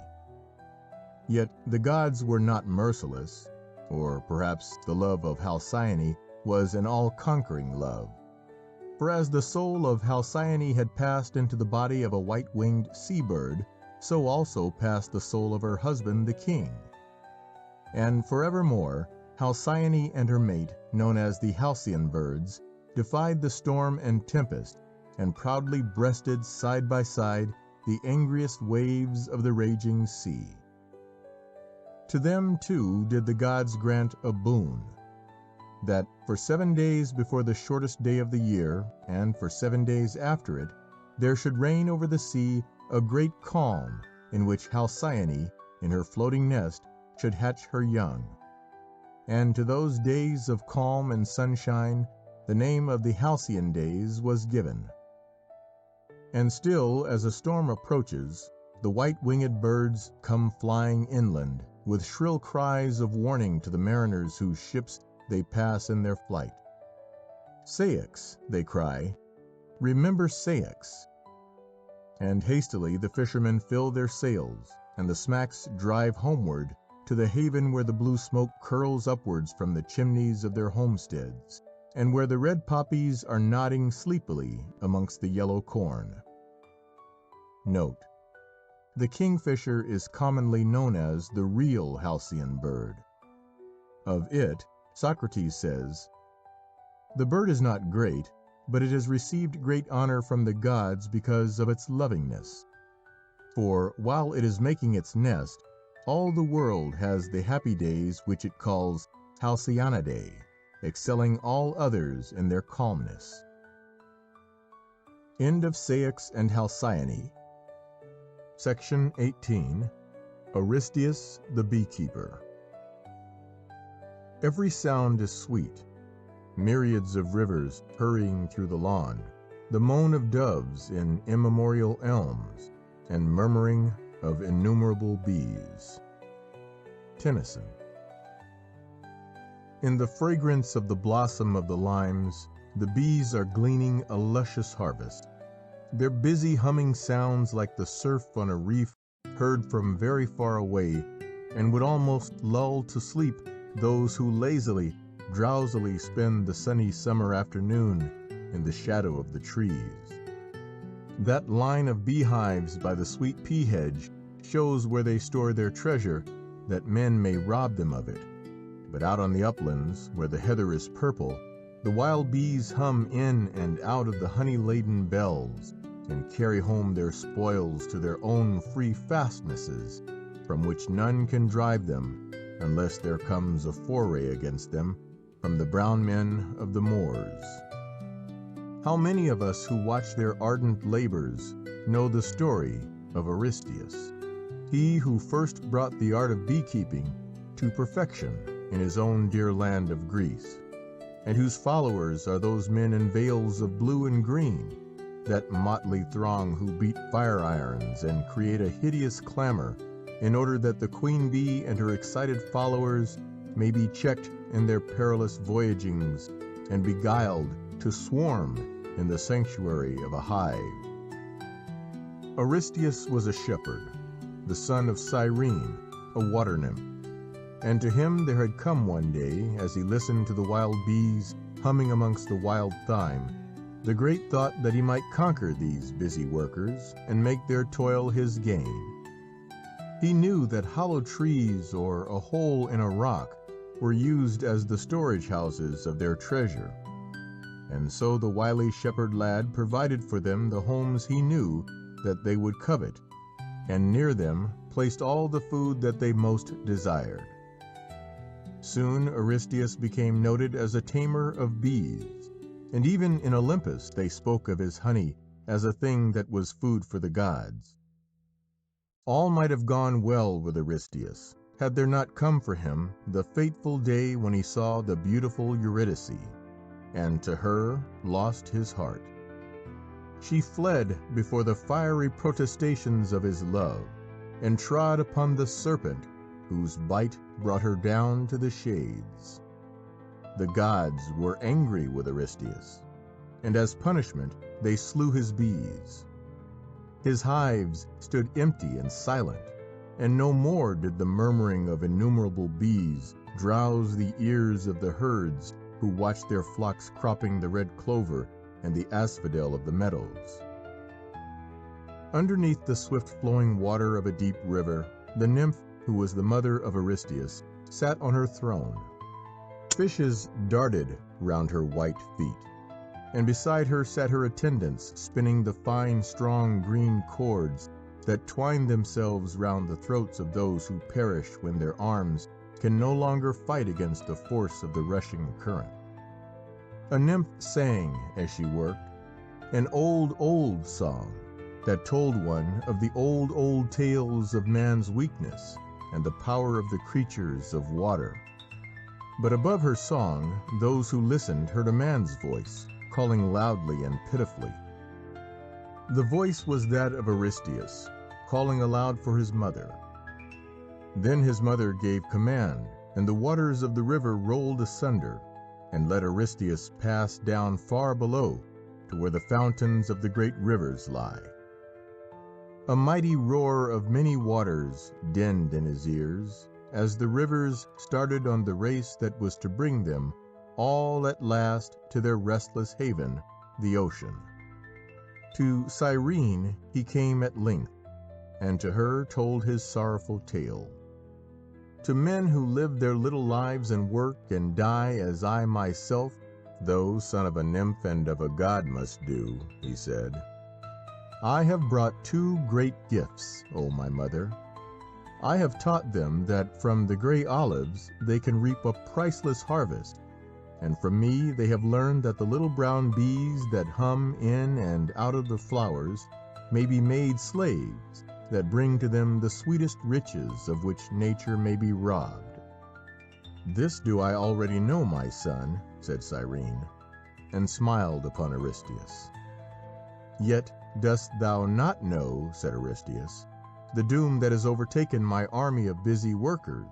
Yet the gods were not merciless, or perhaps the love of Halcyone was an all-conquering love. For as the soul of Halcyone had passed into the body of a white-winged sea-bird, so also passed the soul of her husband the king. And forevermore Halcyone and her mate, known as the Halcyon birds, defied the storm and tempest, and proudly breasted side by side the angriest waves of the raging sea. To them, too, did the gods grant a boon, that for 7 days before the shortest day of the year, and for 7 days after it, there should reign over the sea a great calm, in which Halcyone, in her floating nest, should hatch her young. And to those days of calm and sunshine, the name of the Halcyon days was given. And still, as a storm approaches, the white-winged birds come flying inland, with shrill cries of warning to the mariners whose ships they pass in their flight. "Ceyx," they cry, "remember Ceyx." And hastily the fishermen fill their sails, and the smacks drive homeward to the haven where the blue smoke curls upwards from the chimneys of their homesteads, and where the red poppies are nodding sleepily amongst the yellow corn. Note: the kingfisher is commonly known as the real Halcyon bird. Of it, Socrates says, "The bird is not great, but it has received great honor from the gods because of its lovingness. For while it is making its nest, all the world has the happy days which it calls Halcyonidae, excelling all others in their calmness." End of Ceyx and Halcyone. Section 18. Aristeus the Beekeeper. Every sound is sweet, myriads of rivers hurrying through the lawn, the moan of doves in immemorial elms, and murmuring of innumerable bees. Tennyson. In the fragrance of the blossom of the limes, the bees are gleaning a luscious harvest. Their busy humming sounds like the surf on a reef heard from very far away, and would almost lull to sleep those who lazily, drowsily spend the sunny summer afternoon in the shadow of the trees. That line of beehives by the sweet pea hedge shows where they store their treasure, that men may rob them of it. But out on the uplands, where the heather is purple, the wild bees hum in and out of the honey-laden bells, and carry home their spoils to their own free fastnesses, from which none can drive them, unless there comes a foray against them from the brown men of the moors. How many of us who watch their ardent labors know the story of Aristeus, he who first brought the art of beekeeping to perfection in his own dear land of Greece, and whose followers are those men in veils of blue and green, that motley throng who beat fire irons and create a hideous clamor in order that the queen bee and her excited followers may be checked in their perilous voyagings and beguiled to swarm in the sanctuary of a hive. Aristeus was a shepherd, the son of Cyrene, a water nymph, and to him there had come one day, as he listened to the wild bees humming amongst the wild thyme, the great thought that he might conquer these busy workers and make their toil his gain. He knew that hollow trees or a hole in a rock were used as the storage houses of their treasure, and so the wily shepherd lad provided for them the homes he knew that they would covet, and near them placed all the food that they most desired. Soon Aristeus became noted as a tamer of bees, and even in Olympus they spoke of his honey as a thing that was food for the gods. All might have gone well with Aristeus, had there not come for him the fateful day when he saw the beautiful Eurydice, and to her lost his heart. She fled before the fiery protestations of his love, and trod upon the serpent, whose bite brought her down to the shades. The gods were angry with Aristeus, and as punishment they slew his bees. His hives stood empty and silent, and no more did the murmuring of innumerable bees drowse the ears of the herds who watched their flocks cropping the red clover and the asphodel of the meadows. Underneath the swift-flowing water of a deep river, the nymph who was the mother of Aristeus sat on her throne. Fishes darted round her white feet, and beside her sat her attendants, spinning the fine, strong green cords that twine themselves round the throats of those who perish when their arms can no longer fight against the force of the rushing current. A nymph sang as she worked, an old, old song that told one of the old, old tales of man's weakness and the power of the creatures of water. But above her song, those who listened heard a man's voice, calling loudly and pitifully. The voice was that of Aristeus, calling aloud for his mother. Then his mother gave command, and the waters of the river rolled asunder, and let Aristeus pass down far below to where the fountains of the great rivers lie. A mighty roar of many waters dinned in his ears, as the rivers started on the race that was to bring them all at last to their restless haven, the ocean. To Cyrene he came at length, and to her told his sorrowful tale. To men who live their little lives and work and die as I myself, though son of a nymph and of a god, must do, he said, I have brought two great gifts, O my mother. I have taught them that from the gray olives they can reap a priceless harvest, and from me they have learned that the little brown bees that hum in and out of the flowers may be made slaves that bring to them the sweetest riches of which nature may be robbed. This do I already know, my son, said Cyrene, and smiled upon Aristeus. Yet dost thou not know, said Aristeus, the doom that has overtaken my army of busy workers?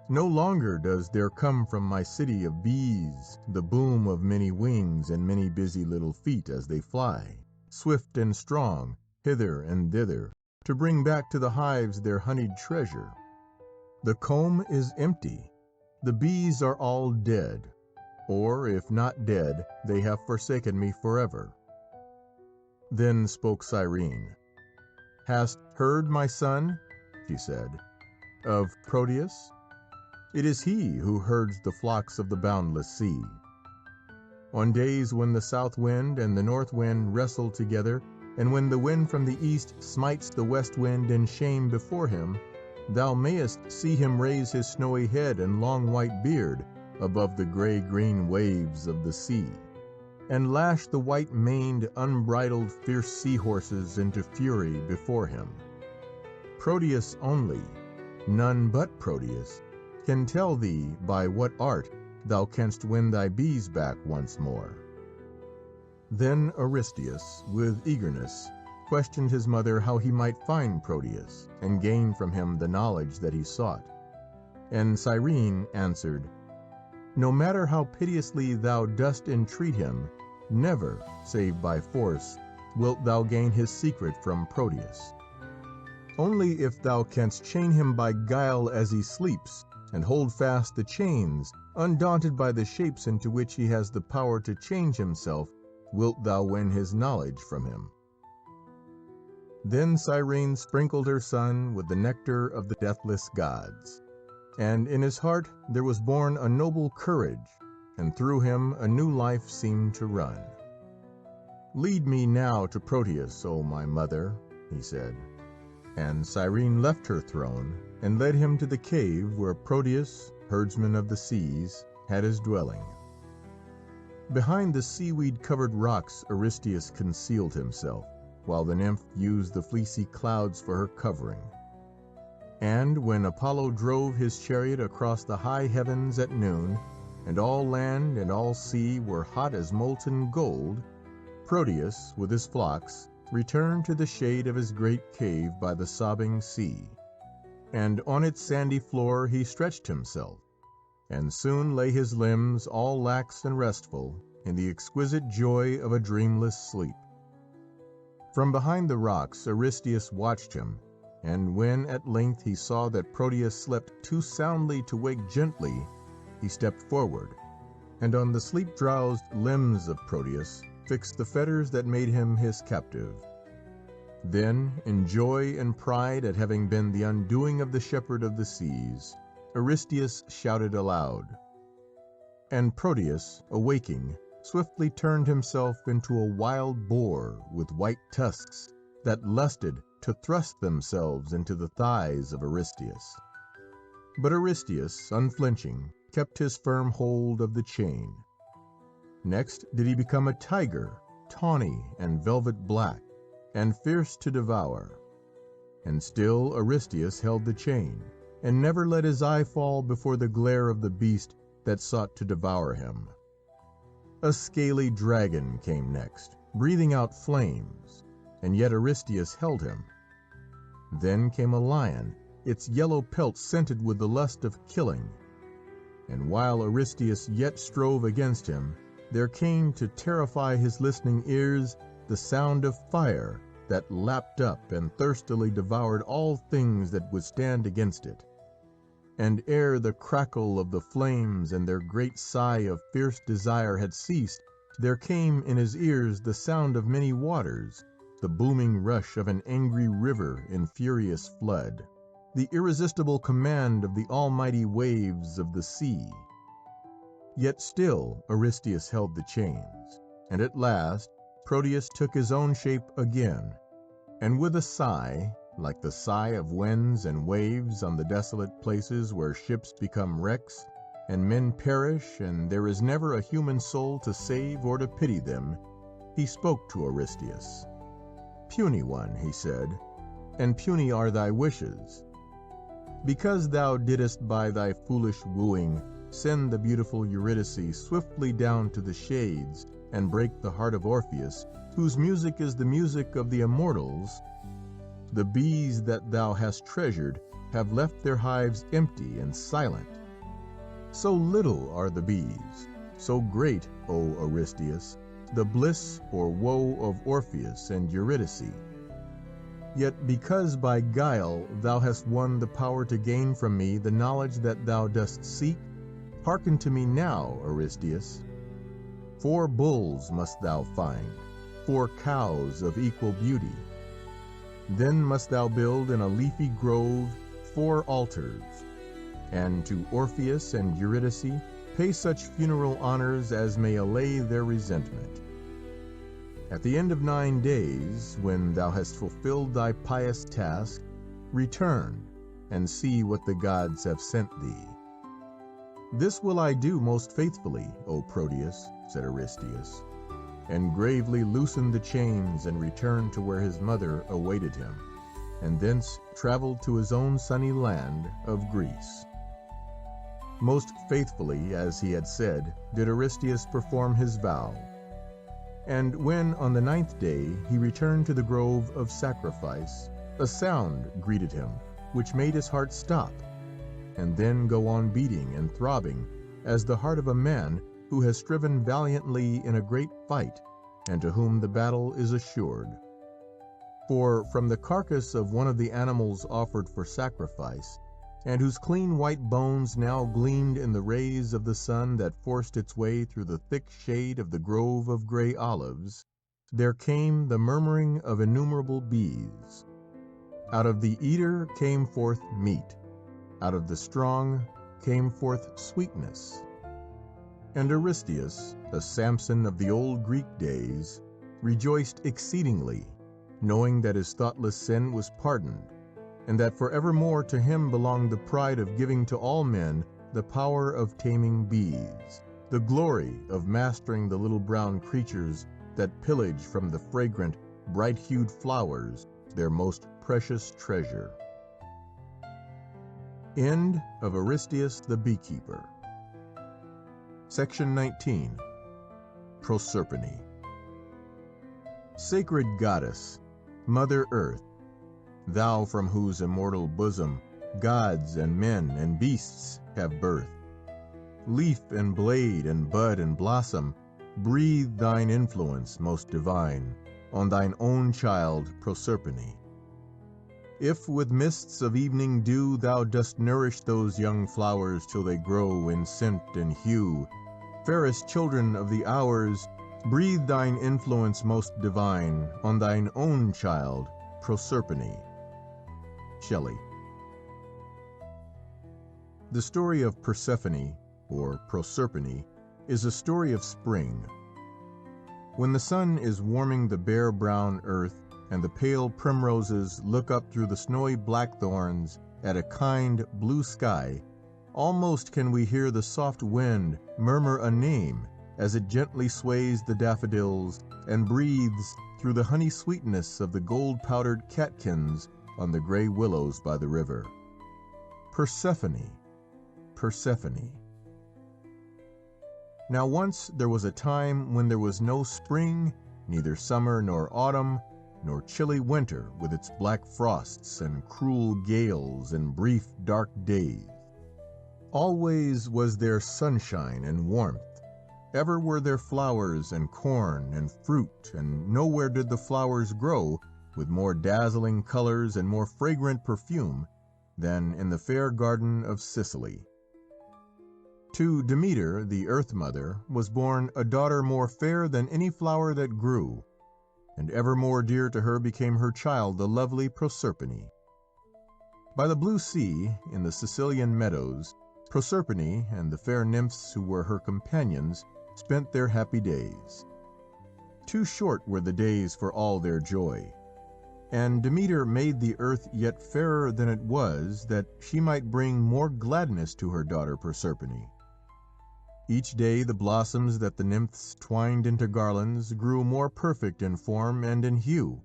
No longer does there come from my city of bees the boom of many wings and many busy little feet as they fly, swift and strong, hither and thither, to bring back to the hives their honeyed treasure. The comb is empty, the bees are all dead, or if not dead, they have forsaken me forever. Then spoke Cyrene. "Hast heard, my son," she said, "of Proteus? It is he who herds the flocks of the boundless sea. On days when the south wind and the north wind wrestle together, and when the wind from the east smites the west wind in shame before him, thou mayest see him raise his snowy head and long white beard above the grey-green waves of the sea, and lash the white-maned, unbridled, fierce sea-horses into fury before him. Proteus only, none but Proteus, can tell thee by what art thou canst win thy bees back once more." Then Aristeus, with eagerness, questioned his mother how he might find Proteus and gain from him the knowledge that he sought. And Cyrene answered, "No matter how piteously thou dost entreat him, never, save by force, wilt thou gain his secret from Proteus. Only if thou canst chain him by guile as he sleeps, and hold fast the chains, undaunted by the shapes into which he has the power to change himself, wilt thou win his knowledge from him." Then Cyrene sprinkled her son with the nectar of the deathless gods, and in his heart there was born a noble courage, and through him a new life seemed to run. "Lead me now to Proteus, O my mother," he said. And Cyrene left her throne and led him to the cave where Proteus, herdsman of the seas, had his dwelling. Behind the seaweed-covered rocks Aristeus concealed himself, while the nymph used the fleecy clouds for her covering. And when Apollo drove his chariot across the high heavens at noon, and all land and all sea were hot as molten gold, Proteus, with his flocks, returned to the shade of his great cave by the sobbing sea, and on its sandy floor he stretched himself, and soon lay his limbs all lax and restful in the exquisite joy of a dreamless sleep. From behind the rocks Aristeus watched him, and when at length he saw that Proteus slept too soundly to wake gently, he stepped forward, and on the sleep-drowsed limbs of Proteus fixed the fetters that made him his captive. Then, in joy and pride at having been the undoing of the shepherd of the seas, Aristeus shouted aloud. And Proteus, awaking, swiftly turned himself into a wild boar with white tusks that lusted to thrust themselves into the thighs of Aristeus. But Aristeus, unflinching, kept his firm hold of the chain. Next did he become a tiger, tawny and velvet black, and fierce to devour. And still Aristeus held the chain, and never let his eye fall before the glare of the beast that sought to devour him. A scaly dragon came next, breathing out flames, and yet Aristeus held him. Then came a lion, its yellow pelt scented with the lust of killing. And while Aristeus yet strove against him, there came to terrify his listening ears the sound of fire that lapped up and thirstily devoured all things that would stand against it. And ere the crackle of the flames and their great sigh of fierce desire had ceased, there came in his ears the sound of many waters, the booming rush of an angry river in furious flood, the irresistible command of the almighty waves of the sea. Yet still Aristeus held the chains, and at last Proteus took his own shape again, and with a sigh, like the sigh of winds and waves on the desolate places where ships become wrecks, and men perish, and there is never a human soul to save or to pity them, he spoke to Aristeus. "Puny one," he said, "and puny are thy wishes. Because thou didst by thy foolish wooing send the beautiful Eurydice swiftly down to the shades, and break the heart of Orpheus, whose music is the music of the immortals, the bees that thou hast treasured have left their hives empty and silent. So little are the bees, so great, O Aristeus, the bliss or woe of Orpheus and Eurydice. Yet because by guile thou hast won the power to gain from me the knowledge that thou dost seek, hearken to me now, Aristeus. 4 bulls must thou find, 4 cows of equal beauty. Then must thou build in a leafy grove 4 altars, and to Orpheus and Eurydice pay such funeral honors as may allay their resentment. At the end of 9 days, when thou hast fulfilled thy pious task, return and see what the gods have sent thee. This will I do most faithfully, O Proteus, said Aristeus, and gravely loosened the chains and returned to where his mother awaited him, and thence traveled to his own sunny land of Greece. Most faithfully, as he had said, did Aristeus perform his vow. And when on the 9th day he returned to the grove of sacrifice, a sound greeted him, which made his heart stop, and then go on beating and throbbing, as the heart of a man who has striven valiantly in a great fight, and to whom the battle is assured. For from the carcass of one of the animals offered for sacrifice, and whose clean white bones now gleamed in the rays of the sun that forced its way through the thick shade of the grove of grey olives, there came the murmuring of innumerable bees. Out of the eater came forth meat, out of the strong came forth sweetness. And Aristeus, a Samson of the old Greek days, rejoiced exceedingly, knowing that his thoughtless sin was pardoned, and that forevermore to him belonged the pride of giving to all men the power of taming bees, the glory of mastering the little brown creatures that pillage from the fragrant, bright-hued flowers their most precious treasure. End of Aristeus the Beekeeper. Section 19. Proserpine. Sacred goddess, Mother Earth, thou from whose immortal bosom gods and men and beasts have birth, leaf and blade and bud and blossom, breathe thine influence most divine on thine own child Proserpine. If with mists of evening dew thou dost nourish those young flowers till they grow in scent and hue, fairest children of the hours, breathe thine influence most divine on thine own child Proserpine. Shelley. The story of Persephone, or Proserpine, is a story of spring. When the sun is warming the bare brown earth, and the pale primroses look up through the snowy blackthorns at a kind blue sky, almost can we hear the soft wind murmur a name as it gently sways the daffodils and breathes through the honey sweetness of the gold-powdered catkins on the gray willows by the river. Persephone, Persephone. Now once there was a time when there was no spring, neither summer nor autumn, nor chilly winter with its black frosts and cruel gales and brief dark days. Always was there sunshine and warmth. Ever were there flowers and corn and fruit, and nowhere did the flowers grow with more dazzling colors and more fragrant perfume than in the fair garden of Sicily. To Demeter, the Earth Mother, was born a daughter more fair than any flower that grew, and ever more dear to her became her child, the lovely Proserpine. By the blue sea, in the Sicilian meadows, Proserpine and the fair nymphs who were her companions spent their happy days. Too short were the days for all their joy, and Demeter made the earth yet fairer than it was, that she might bring more gladness to her daughter Proserpine. Each day the blossoms that the nymphs twined into garlands grew more perfect in form and in hue,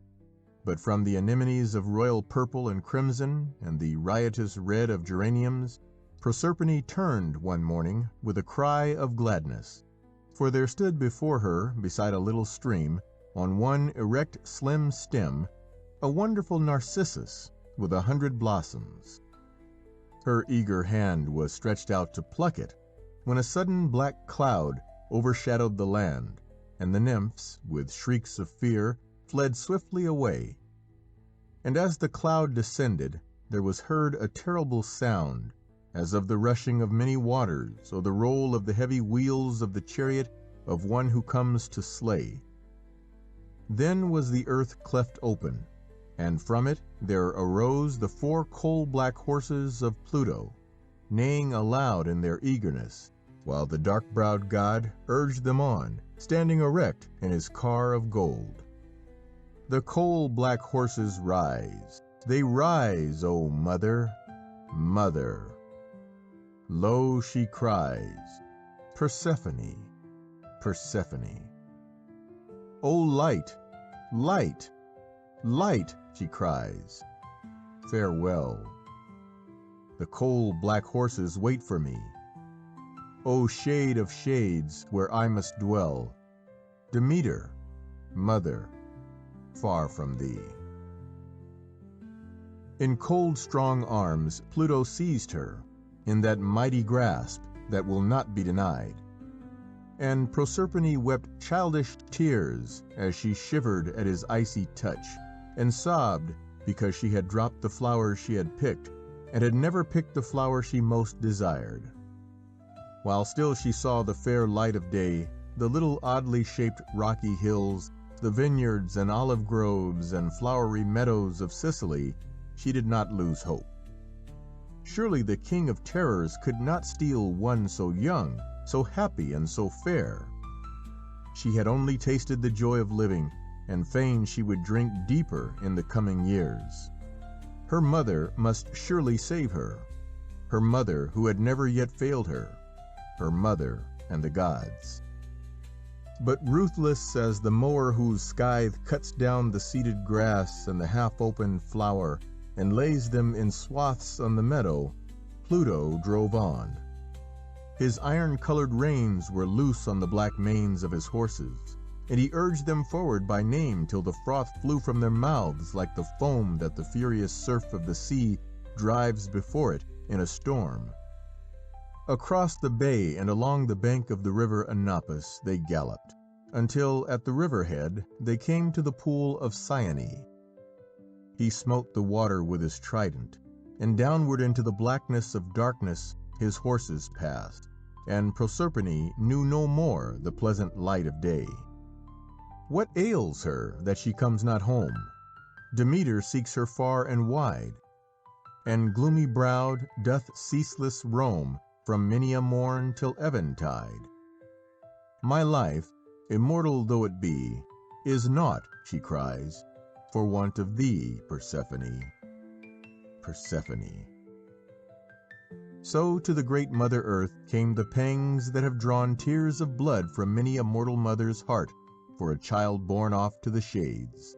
but from the anemones of royal purple and crimson and the riotous red of geraniums, Proserpine turned one morning with a cry of gladness, for there stood before her, beside a little stream, on one erect slim stem, a wonderful narcissus with 100 blossoms. Her eager hand was stretched out to pluck it, when a sudden black cloud overshadowed the land, and the nymphs, with shrieks of fear, fled swiftly away. And as the cloud descended, there was heard a terrible sound, as of the rushing of many waters, or the roll of the heavy wheels of the chariot of one who comes to slay. Then was the earth cleft open, and from it there arose the 4 coal-black horses of Pluto, neighing aloud in their eagerness, while the dark-browed god urged them on, standing erect in his car of gold. The coal-black horses rise, they rise, O mother, mother. Lo, she cries, Persephone, Persephone. O light, light, light, she cries, farewell. The coal-black horses wait for me. O shade of shades, where I must dwell, Demeter, mother, far from thee. In cold, strong arms, Pluto seized her, in that mighty grasp that will not be denied. And Proserpine wept childish tears as she shivered at his icy touch, and sobbed because she had dropped the flowers she had picked, and had never picked the flower she most desired. While still she saw the fair light of day, the little oddly shaped rocky hills, the vineyards and olive groves and flowery meadows of Sicily, she did not lose hope. Surely the king of terrors could not steal one so young, so happy and so fair. She had only tasted the joy of living, and fain she would drink deeper in the coming years. Her mother must surely save her, her mother who had never yet failed her, her mother and the gods. But ruthless as the mower whose scythe cuts down the seeded grass and the half-opened flower, and lays them in swaths on the meadow, Pluto drove on. His iron-colored reins were loose on the black manes of his horses, and he urged them forward by name till the froth flew from their mouths like the foam that the furious surf of the sea drives before it in a storm. Across the bay and along the bank of the river Anapus they galloped, until at the river-head they came to the pool of Cyane. He smote the water with his trident, and downward into the blackness of darkness his horses passed, and Proserpine knew no more the pleasant light of day. What ails her that she comes not home? Demeter seeks her far and wide, and gloomy-browed doth ceaseless roam from many a morn till eventide. My life, immortal though it be, is naught, she cries, for want of thee, Persephone, Persephone. So to the great Mother Earth came the pangs that have drawn tears of blood from many a mortal mother's heart for a child born off to the shades.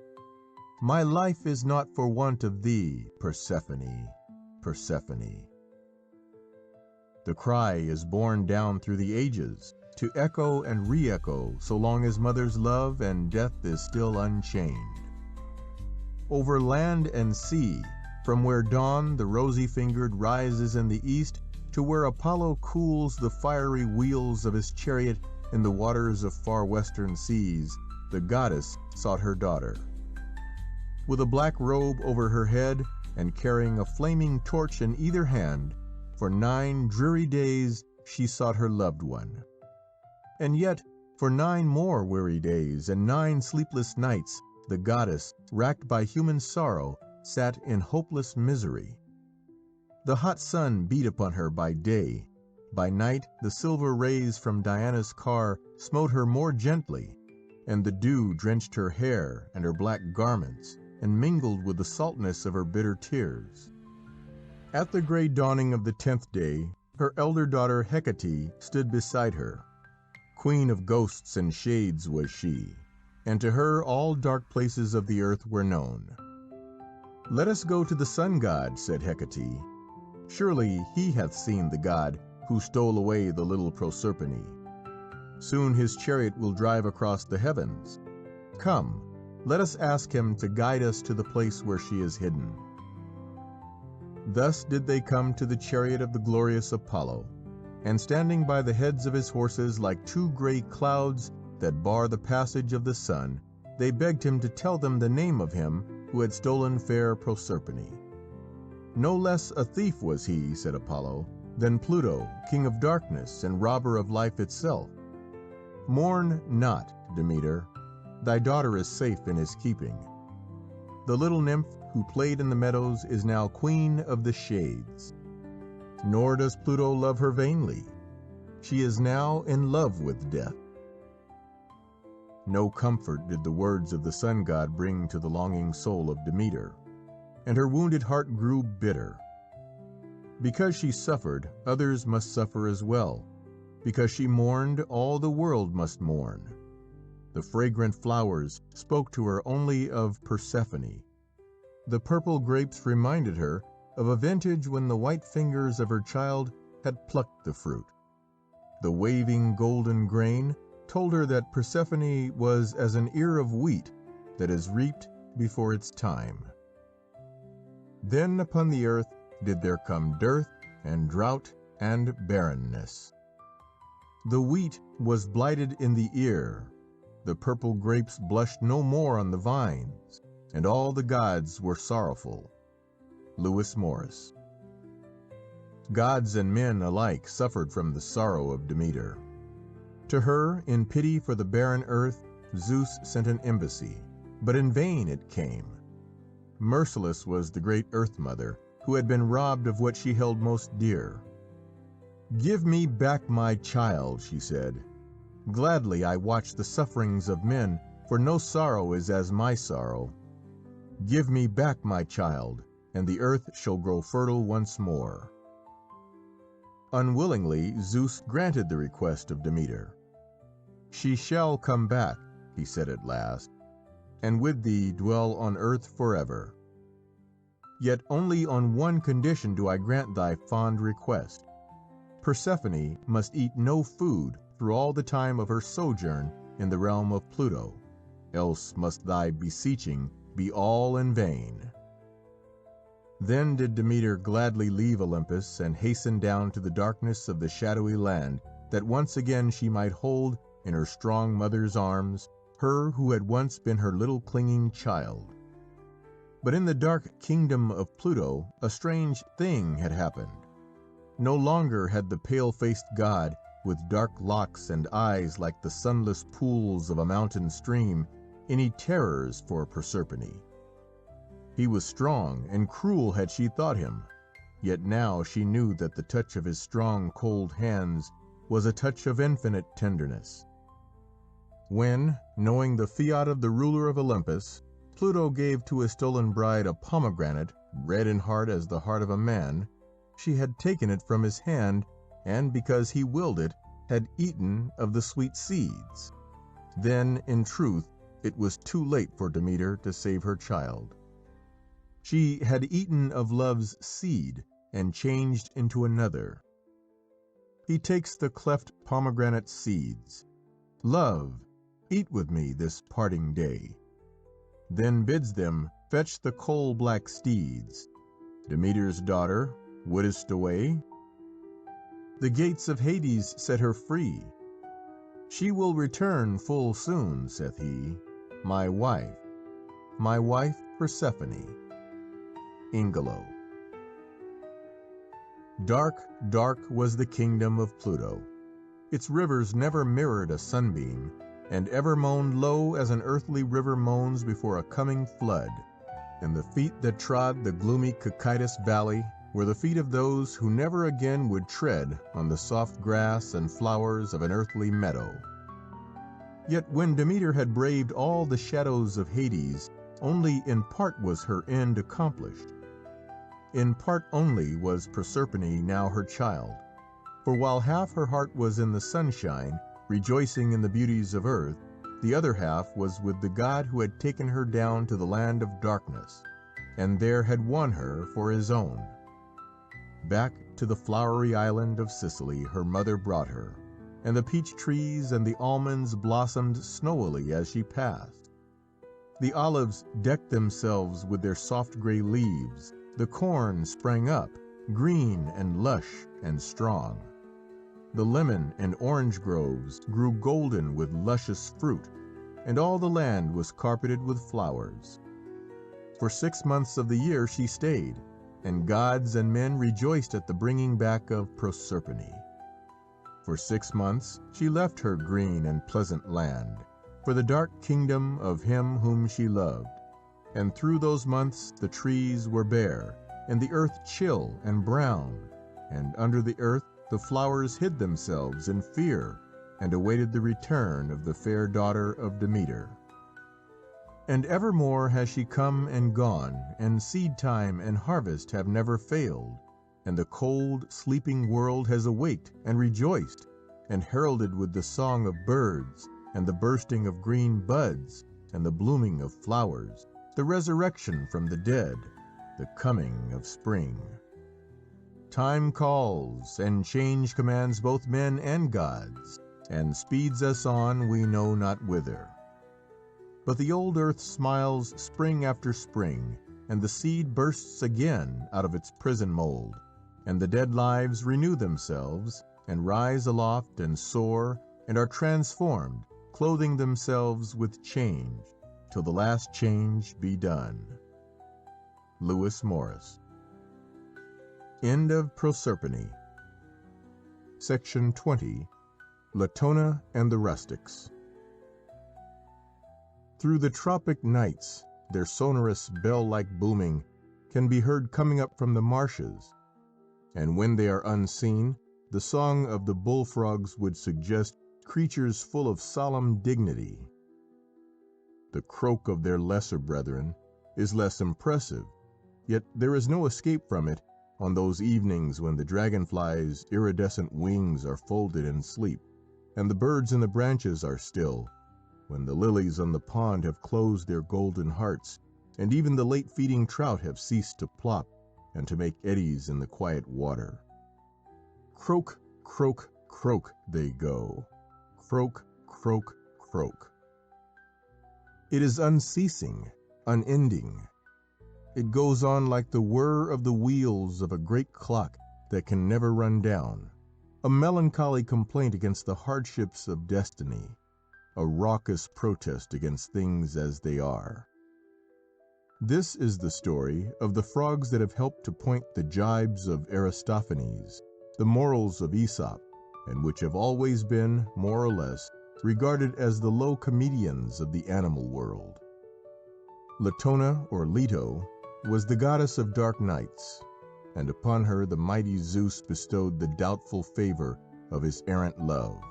My life is not for want of thee, Persephone, Persephone. The cry is borne down through the ages, to echo and re-echo so long as mother's love and death is still unchained. Over land and sea, from where dawn the rosy-fingered rises in the east, to where Apollo cools the fiery wheels of his chariot in the waters of far western seas, the goddess sought her daughter. With a black robe over her head, and carrying a flaming torch in either hand, for 9 dreary days she sought her loved one. And yet, for 9 more weary days and 9 sleepless nights, the goddess, racked by human sorrow, sat in hopeless misery. The hot sun beat upon her by day. By night, the silver rays from Diana's car smote her more gently, and the dew drenched her hair and her black garments, and mingled with the saltness of her bitter tears. At the gray dawning of the 10th day, her elder daughter Hecate stood beside her. Queen of ghosts and shades was she, and to her all dark places of the earth were known. Let us go to the sun god, said Hecate. Surely he hath seen the god who stole away the little Proserpine. Soon his chariot will drive across the heavens. Come, let us ask him to guide us to the place where she is hidden. Thus did they come to the chariot of the glorious Apollo, and standing by the heads of his horses like 2 gray clouds that bar the passage of the sun, they begged him to tell them the name of him who had stolen fair Proserpine. No less a thief was he, said Apollo, than Pluto, king of darkness and robber of life itself. Mourn not, Demeter, thy daughter is safe in his keeping. The little nymph who played in the meadows is now queen of the shades. Nor does Pluto love her vainly. She is now in love with death. No comfort did the words of the sun god bring to the longing soul of Demeter, and her wounded heart grew bitter. Because she suffered, others must suffer as well. Because she mourned, all the world must mourn. The fragrant flowers spoke to her only of Persephone. The purple grapes reminded her of a vintage when the white fingers of her child had plucked the fruit. The waving golden grain told her that Persephone was as an ear of wheat that is reaped before its time. Then upon the earth did there come dearth and drought and barrenness. The wheat was blighted in the ear, the purple grapes blushed no more on the vines, and all the gods were sorrowful. Lewis Morris. Gods and men alike suffered from the sorrow of Demeter. To her, in pity for the barren earth, Zeus sent an embassy, but in vain it came. Merciless was the great Earth Mother, who had been robbed of what she held most dear. "Give me back my child," she said. "Gladly I watch the sufferings of men, for no sorrow is as my sorrow. Give me back my child, and the earth shall grow fertile once more." Unwillingly, Zeus granted the request of Demeter. "She shall come back," he said at last, "and with thee dwell on earth forever. Yet only on one condition do I grant thy fond request. Persephone must eat no food through all the time of her sojourn in the realm of Pluto, else must thy beseeching be all in vain." Then did Demeter gladly leave Olympus and hasten down to the darkness of the shadowy land, that once again she might hold in her strong mother's arms her who had once been her little clinging child. But in the dark kingdom of Pluto a strange thing had happened. No longer had the pale-faced god, with dark locks and eyes like the sunless pools of a mountain stream, any terrors for Proserpine. He was strong and cruel had she thought him, yet now she knew that the touch of his strong, cold hands was a touch of infinite tenderness. When, knowing the fiat of the ruler of Olympus, Pluto gave to his stolen bride a pomegranate, red in heart as the heart of a man, she had taken it from his hand, and, because he willed it, had eaten of the sweet seeds. Then, in truth, it was too late for Demeter to save her child. She had eaten of love's seed, and changed into another. He takes the cleft pomegranate seeds. "Love, eat with me this parting day." Then bids them fetch the coal-black steeds. "Demeter's daughter, wouldest away? The gates of Hades set her free. She will return full soon," saith he, my wife Persephone." Ingelo. Dark, dark was the kingdom of Pluto. Its rivers never mirrored a sunbeam, and ever moaned low as an earthly river moans before a coming flood. And the feet that trod the gloomy Cocytus valley were the feet of those who never again would tread on the soft grass and flowers of an earthly meadow. Yet when Demeter had braved all the shadows of Hades, only in part was her end accomplished. In part only was Proserpine now her child, for while half her heart was in the sunshine, rejoicing in the beauties of earth, the other half was with the god who had taken her down to the land of darkness, and there had won her for his own. Back to the flowery island of Sicily her mother brought her, and the peach trees and the almonds blossomed snowily as she passed. The olives decked themselves with their soft gray leaves, the corn sprang up, green and lush and strong. The lemon and orange groves grew golden with luscious fruit, and all the land was carpeted with flowers. For 6 months of the year she stayed, and gods and men rejoiced at the bringing back of Proserpine. For 6 months she left her green and pleasant land, for the dark kingdom of him whom she loved. And through those months the trees were bare, and the earth chill and brown, and under the earth the flowers hid themselves in fear, and awaited the return of the fair daughter of Demeter. And evermore has she come and gone, and seed time and harvest have never failed, and the cold, sleeping world has awaked and rejoiced, and heralded with the song of birds, and the bursting of green buds, and the blooming of flowers, the resurrection from the dead, the coming of spring. Time calls, and change commands both men and gods, and speeds us on we know not whither. But the old earth smiles spring after spring, and the seed bursts again out of its prison mold, and the dead lives renew themselves, and rise aloft and soar, and are transformed, clothing themselves with change, till the last change be done. Lewis Morris. End of Proserpine. Section 20. Latona and the Rustics. Through the tropic nights, their sonorous bell-like booming can be heard coming up from the marshes, and when they are unseen, the song of the bullfrogs would suggest creatures full of solemn dignity. The croak of their lesser brethren is less impressive, yet there is no escape from it on those evenings when the dragonfly's iridescent wings are folded in sleep, and the birds in the branches are still, when the lilies on the pond have closed their golden hearts, and even the late-feeding trout have ceased to plop and to make eddies in the quiet water. Croak, croak, croak they go. Croak, croak, croak. It is unceasing, unending. It goes on like the whir of the wheels of a great clock that can never run down, a melancholy complaint against the hardships of destiny, a raucous protest against things as they are. This is the story of the frogs that have helped to point the jibes of Aristophanes, the morals of Aesop, and which have always been, more or less, regarded as the low comedians of the animal world. Latona, or Leto, was the goddess of dark nights, and upon her the mighty Zeus bestowed the doubtful favor of his errant love.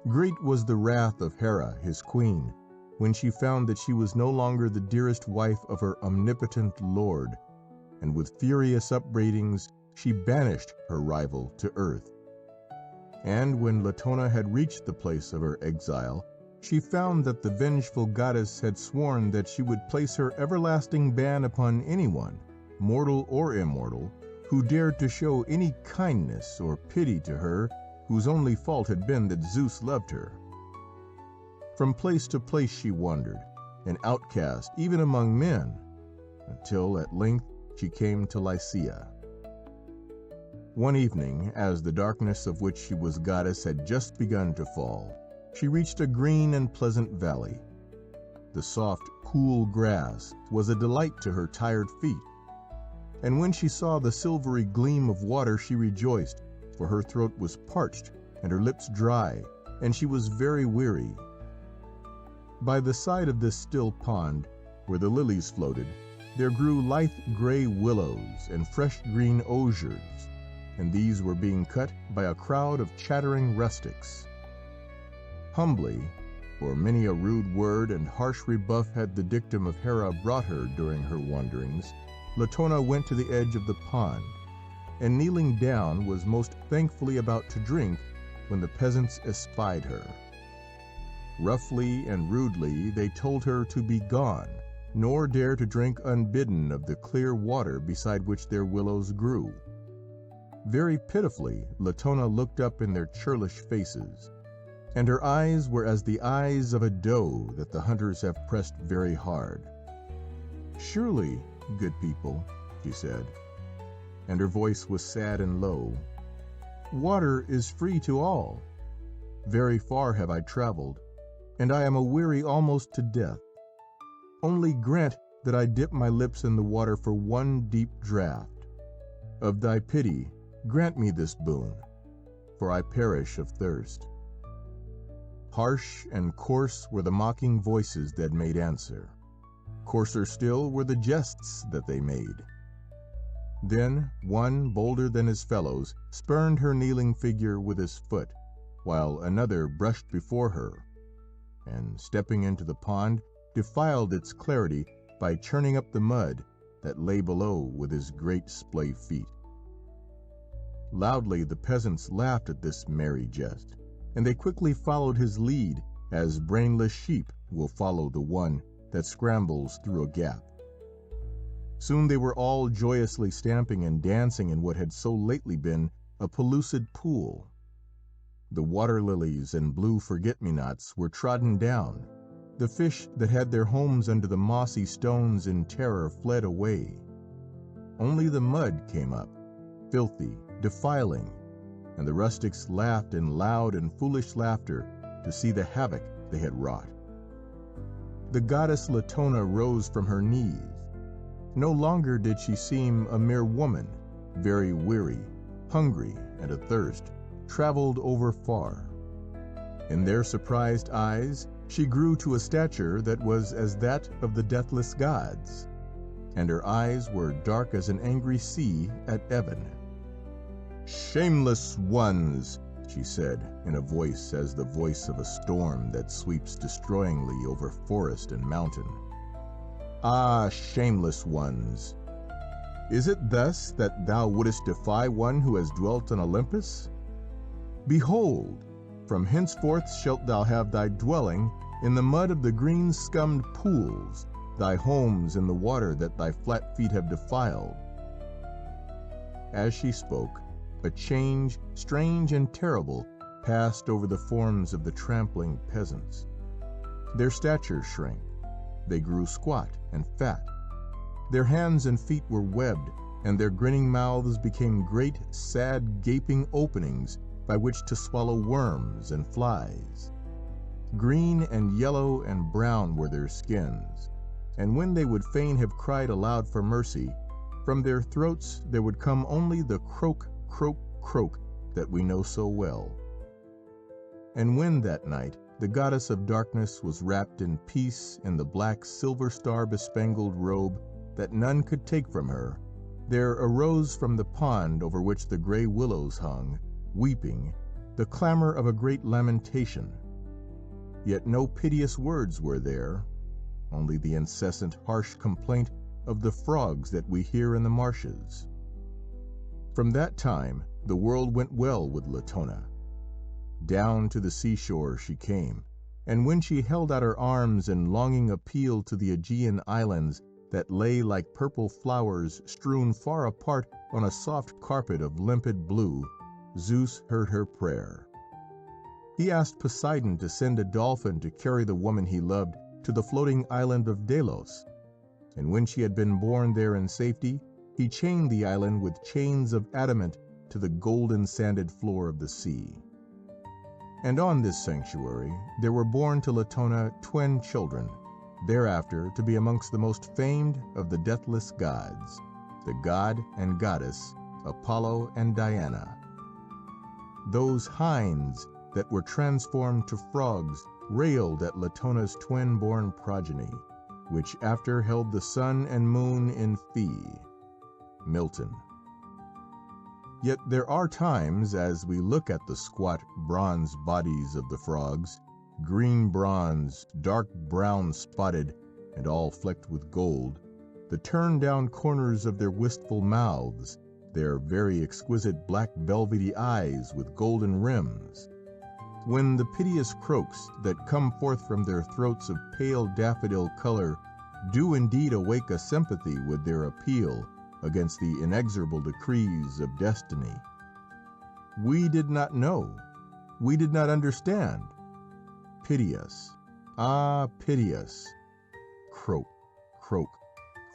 Great was the wrath of Hera, his queen, when she found that she was no longer the dearest wife of her omnipotent lord, and with furious upbraidings she banished her rival to earth. And when Latona had reached the place of her exile, she found that the vengeful goddess had sworn that she would place her everlasting ban upon anyone, mortal or immortal, who dared to show any kindness or pity to her whose only fault had been that Zeus loved her. From place to place she wandered, an outcast even among men, until at length she came to Lycia. One evening, as the darkness of which she was goddess had just begun to fall, she reached a green and pleasant valley. The soft, cool grass was a delight to her tired feet, and when she saw the silvery gleam of water she rejoiced, for her throat was parched and her lips dry, and she was very weary. By the side of this still pond, where the lilies floated, there grew lithe gray willows and fresh green osiers, and these were being cut by a crowd of chattering rustics. Humbly, for many a rude word and harsh rebuff had the dictum of Hera brought her during her wanderings, Latona went to the edge of the pond, and kneeling down was most thankfully about to drink when the peasants espied her. Roughly and rudely they told her to be gone, nor dare to drink unbidden of the clear water beside which their willows grew. Very pitifully Latona looked up in their churlish faces, and her eyes were as the eyes of a doe that the hunters have pressed very hard. "Surely, good people," she said, and her voice was sad and low, "water is free to all. Very far have I traveled, and I am aweary almost to death. Only grant that I dip my lips in the water for one deep draught. Of thy pity, grant me this boon, for I perish of thirst." Harsh and coarse were the mocking voices that made answer. Coarser still were the jests that they made. Then one, bolder than his fellows, spurned her kneeling figure with his foot, while another brushed before her, and, stepping into the pond, defiled its clarity by churning up the mud that lay below with his great splay feet. Loudly the peasants laughed at this merry jest, and they quickly followed his lead, as brainless sheep will follow the one that scrambles through a gap. Soon they were all joyously stamping and dancing in what had so lately been a pellucid pool. The water lilies and blue forget-me-nots were trodden down. The fish that had their homes under the mossy stones in terror fled away. Only the mud came up, filthy, defiling, and the rustics laughed in loud and foolish laughter to see the havoc they had wrought. The goddess Latona rose from her knees. No longer did she seem a mere woman, very weary, hungry, and athirst, traveled over far. In their surprised eyes, she grew to a stature that was as that of the deathless gods, and her eyes were dark as an angry sea at even. "Shameless ones," she said, in a voice as the voice of a storm that sweeps destroyingly over forest and mountain. "Ah, shameless ones! Is it thus that thou wouldest defy one who has dwelt on Olympus? Behold, from henceforth shalt thou have thy dwelling in the mud of the green-scummed pools, thy homes in the water that thy flat feet have defiled." As she spoke, a change, strange and terrible, passed over the forms of the trampling peasants. Their stature shrank. They grew squat and fat. Their hands and feet were webbed, and their grinning mouths became great, sad, gaping openings by which to swallow worms and flies. Green and yellow and brown were their skins, and when they would fain have cried aloud for mercy, from their throats there would come only the croak, croak, croak that we know so well. And when that night the goddess of darkness was wrapped in peace in the black silver star-bespangled robe that none could take from her, there arose from the pond over which the gray willows hung, weeping, the clamor of a great lamentation. Yet no piteous words were there, only the incessant harsh complaint of the frogs that we hear in the marshes. From that time the world went well with Latona. Down to the seashore she came, and when she held out her arms in longing appeal to the Aegean islands that lay like purple flowers strewn far apart on a soft carpet of limpid blue, Zeus heard her prayer. He asked Poseidon to send a dolphin to carry the woman he loved to the floating island of Delos, and when she had been borne there in safety, he chained the island with chains of adamant to the golden sanded floor of the sea. And on this sanctuary there were born to Latona twin children, thereafter to be amongst the most famed of the deathless gods, the god and goddess Apollo and Diana. Those hinds that were transformed to frogs railed at Latona's twin-born progeny, which after held the sun and moon in fee. Milton. Yet there are times, as we look at the squat bronze bodies of the frogs, green bronze, dark brown spotted, and all flecked with gold, the turned-down corners of their wistful mouths, their very exquisite black velvety eyes with golden rims, when the piteous croaks that come forth from their throats of pale daffodil color do indeed awake a sympathy with their appeal against the inexorable decrees of destiny. We did not know, we did not understand. Pity us, ah, pity us. Croak, croak,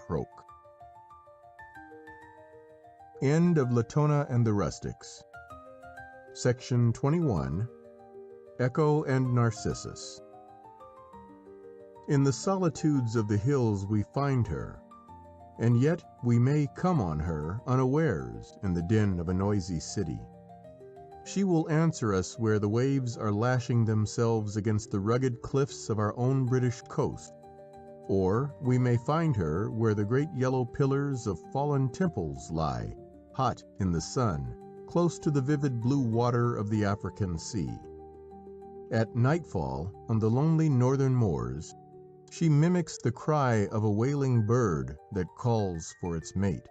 croak. End of Latona and the Rustics. Section 21. Echo and Narcissus. In the solitudes of the hills we find her, and yet we may come on her unawares in the din of a noisy city. She will answer us where the waves are lashing themselves against the rugged cliffs of our own British coast. Or we may find her where the great yellow pillars of fallen temples lie, hot in the sun, close to the vivid blue water of the African Sea. At nightfall, on the lonely northern moors, she mimics the cry of a wailing bird that calls for its mate.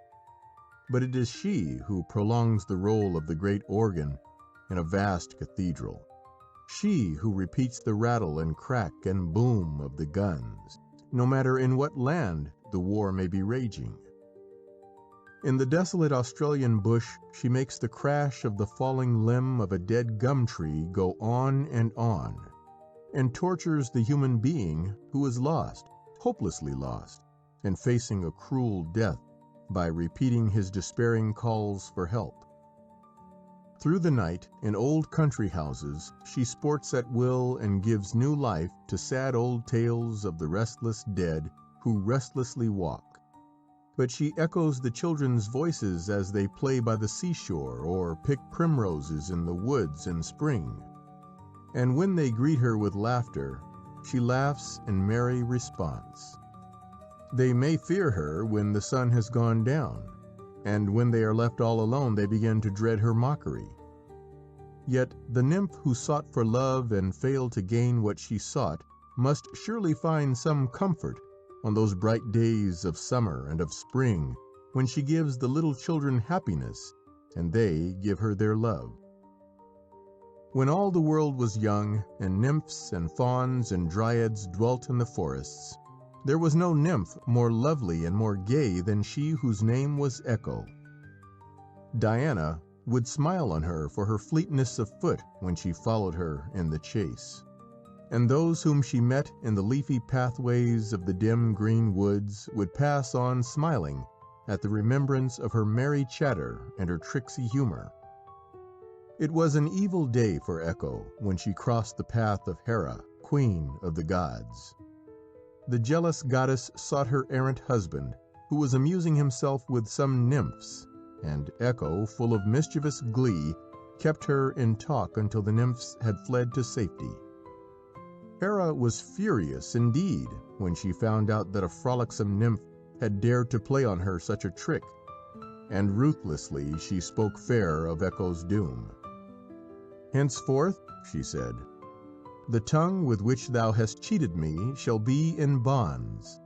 But it is she who prolongs the roll of the great organ in a vast cathedral. She who repeats the rattle and crack and boom of the guns, no matter in what land the war may be raging. In the desolate Australian bush, she makes the crash of the falling limb of a dead gum tree go on, and tortures the human being who is lost, hopelessly lost, and facing a cruel death by repeating his despairing calls for help. Through the night, in old country houses, she sports at will and gives new life to sad old tales of the restless dead who restlessly walk. But she echoes the children's voices as they play by the seashore or pick primroses in the woods in spring. And when they greet her with laughter, she laughs in merry response. They may fear her when the sun has gone down, and when they are left all alone they begin to dread her mockery. Yet the nymph who sought for love and failed to gain what she sought must surely find some comfort on those bright days of summer and of spring, when she gives the little children happiness and they give her their love. When all the world was young, and nymphs and fauns and dryads dwelt in the forests, there was no nymph more lovely and more gay than she whose name was Echo. Diana would smile on her for her fleetness of foot when she followed her in the chase. And those whom she met in the leafy pathways of the dim green woods would pass on smiling at the remembrance of her merry chatter and her tricksy humor. It was an evil day for Echo when she crossed the path of Hera, queen of the gods. The jealous goddess sought her errant husband, who was amusing himself with some nymphs, and Echo, full of mischievous glee, kept her in talk until the nymphs had fled to safety. Hera was furious indeed when she found out that a frolicsome nymph had dared to play on her such a trick, and ruthlessly she spoke fair of Echo's doom. "Henceforth," she said, "the tongue with which thou hast cheated me shall be in bonds.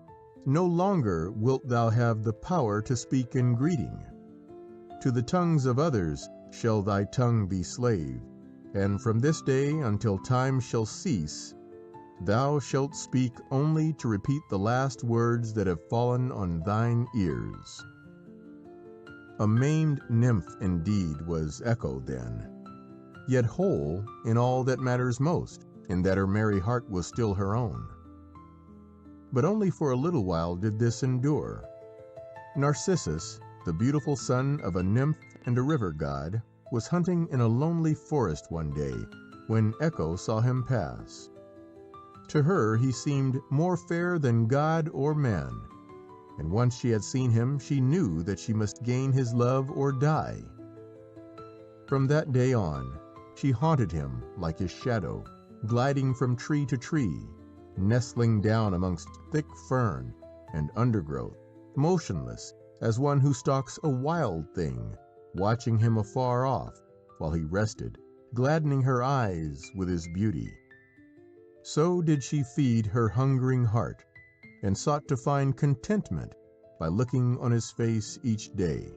No longer wilt thou have the power to speak in greeting. To the tongues of others shall thy tongue be slave, and from this day until time shall cease, thou shalt speak only to repeat the last words that have fallen on thine ears." A maimed nymph indeed was Echo then, yet whole in all that matters most, in that her merry heart was still her own. But only for a little while did this endure. Narcissus, the beautiful son of a nymph and a river god, was hunting in a lonely forest one day when Echo saw him pass. To her he seemed more fair than god or man, and once she had seen him she knew that she must gain his love or die. From that day on, she haunted him like his shadow, gliding from tree to tree, nestling down amongst thick fern and undergrowth, motionless as one who stalks a wild thing, watching him afar off while he rested, gladdening her eyes with his beauty. So did she feed her hungering heart, and sought to find contentment by looking on his face each day.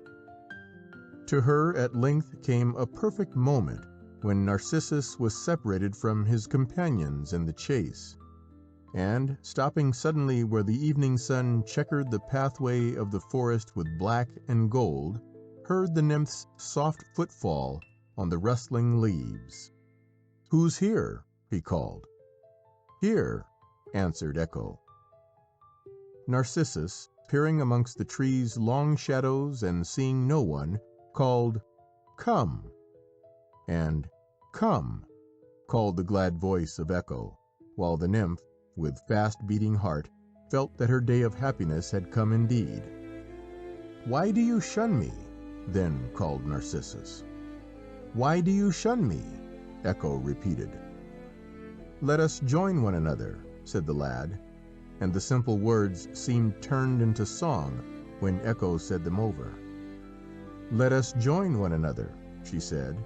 To her at length came a perfect moment when Narcissus was separated from his companions in the chase, and, stopping suddenly where the evening sun checkered the pathway of the forest with black and gold, heard the nymph's soft footfall on the rustling leaves. "Who's here?" he called. "Here," answered Echo. Narcissus, peering amongst the trees' long shadows and seeing no one, called, "Come," and "Come," called the glad voice of Echo, while the nymph, with fast-beating heart, felt that her day of happiness had come indeed. "Why do you shun me?" then called Narcissus. "Why do you shun me?" Echo repeated. "Let us join one another," said the lad, and the simple words seemed turned into song when Echo said them over. "Let us join one another," she said.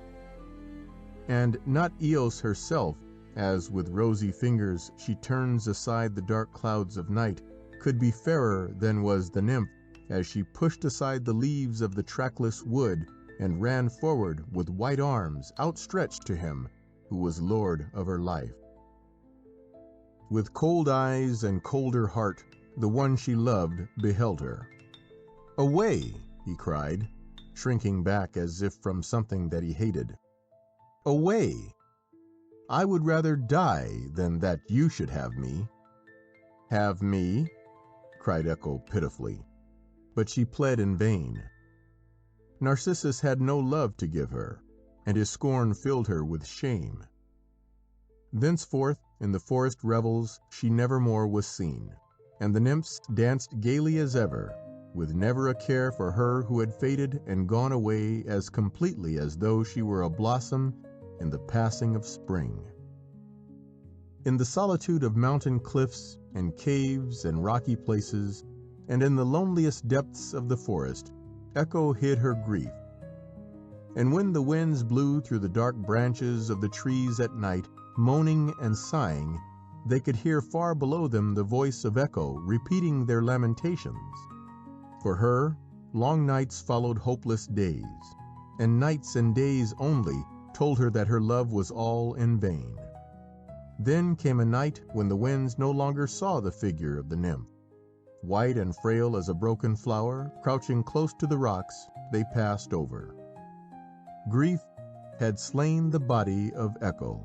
And not Eos herself, as with rosy fingers she turns aside the dark clouds of night, could be fairer than was the nymph as she pushed aside the leaves of the trackless wood and ran forward with white arms outstretched to him who was lord of her life. With cold eyes and colder heart, the one she loved beheld her. "Away!" he cried, shrinking back as if from something that he hated. "Away! I would rather die than that you should have me." "Have me?" cried Echo pitifully, but she pled in vain. Narcissus had no love to give her, and his scorn filled her with shame. Thenceforth, in the forest revels, she never more was seen, and the nymphs danced gaily as ever, with never a care for her who had faded and gone away as completely as though she were a blossom in the passing of spring. In the solitude of mountain cliffs and caves and rocky places, and in the loneliest depths of the forest, Echo hid her grief. And when the winds blew through the dark branches of the trees at night, moaning and sighing, they could hear far below them the voice of Echo repeating their lamentations. For her, long nights followed hopeless days, and nights and days only told her that her love was all in vain. Then came a night when the winds no longer saw the figure of the nymph. White and frail as a broken flower, crouching close to the rocks, they passed over. Grief had slain the body of Echo.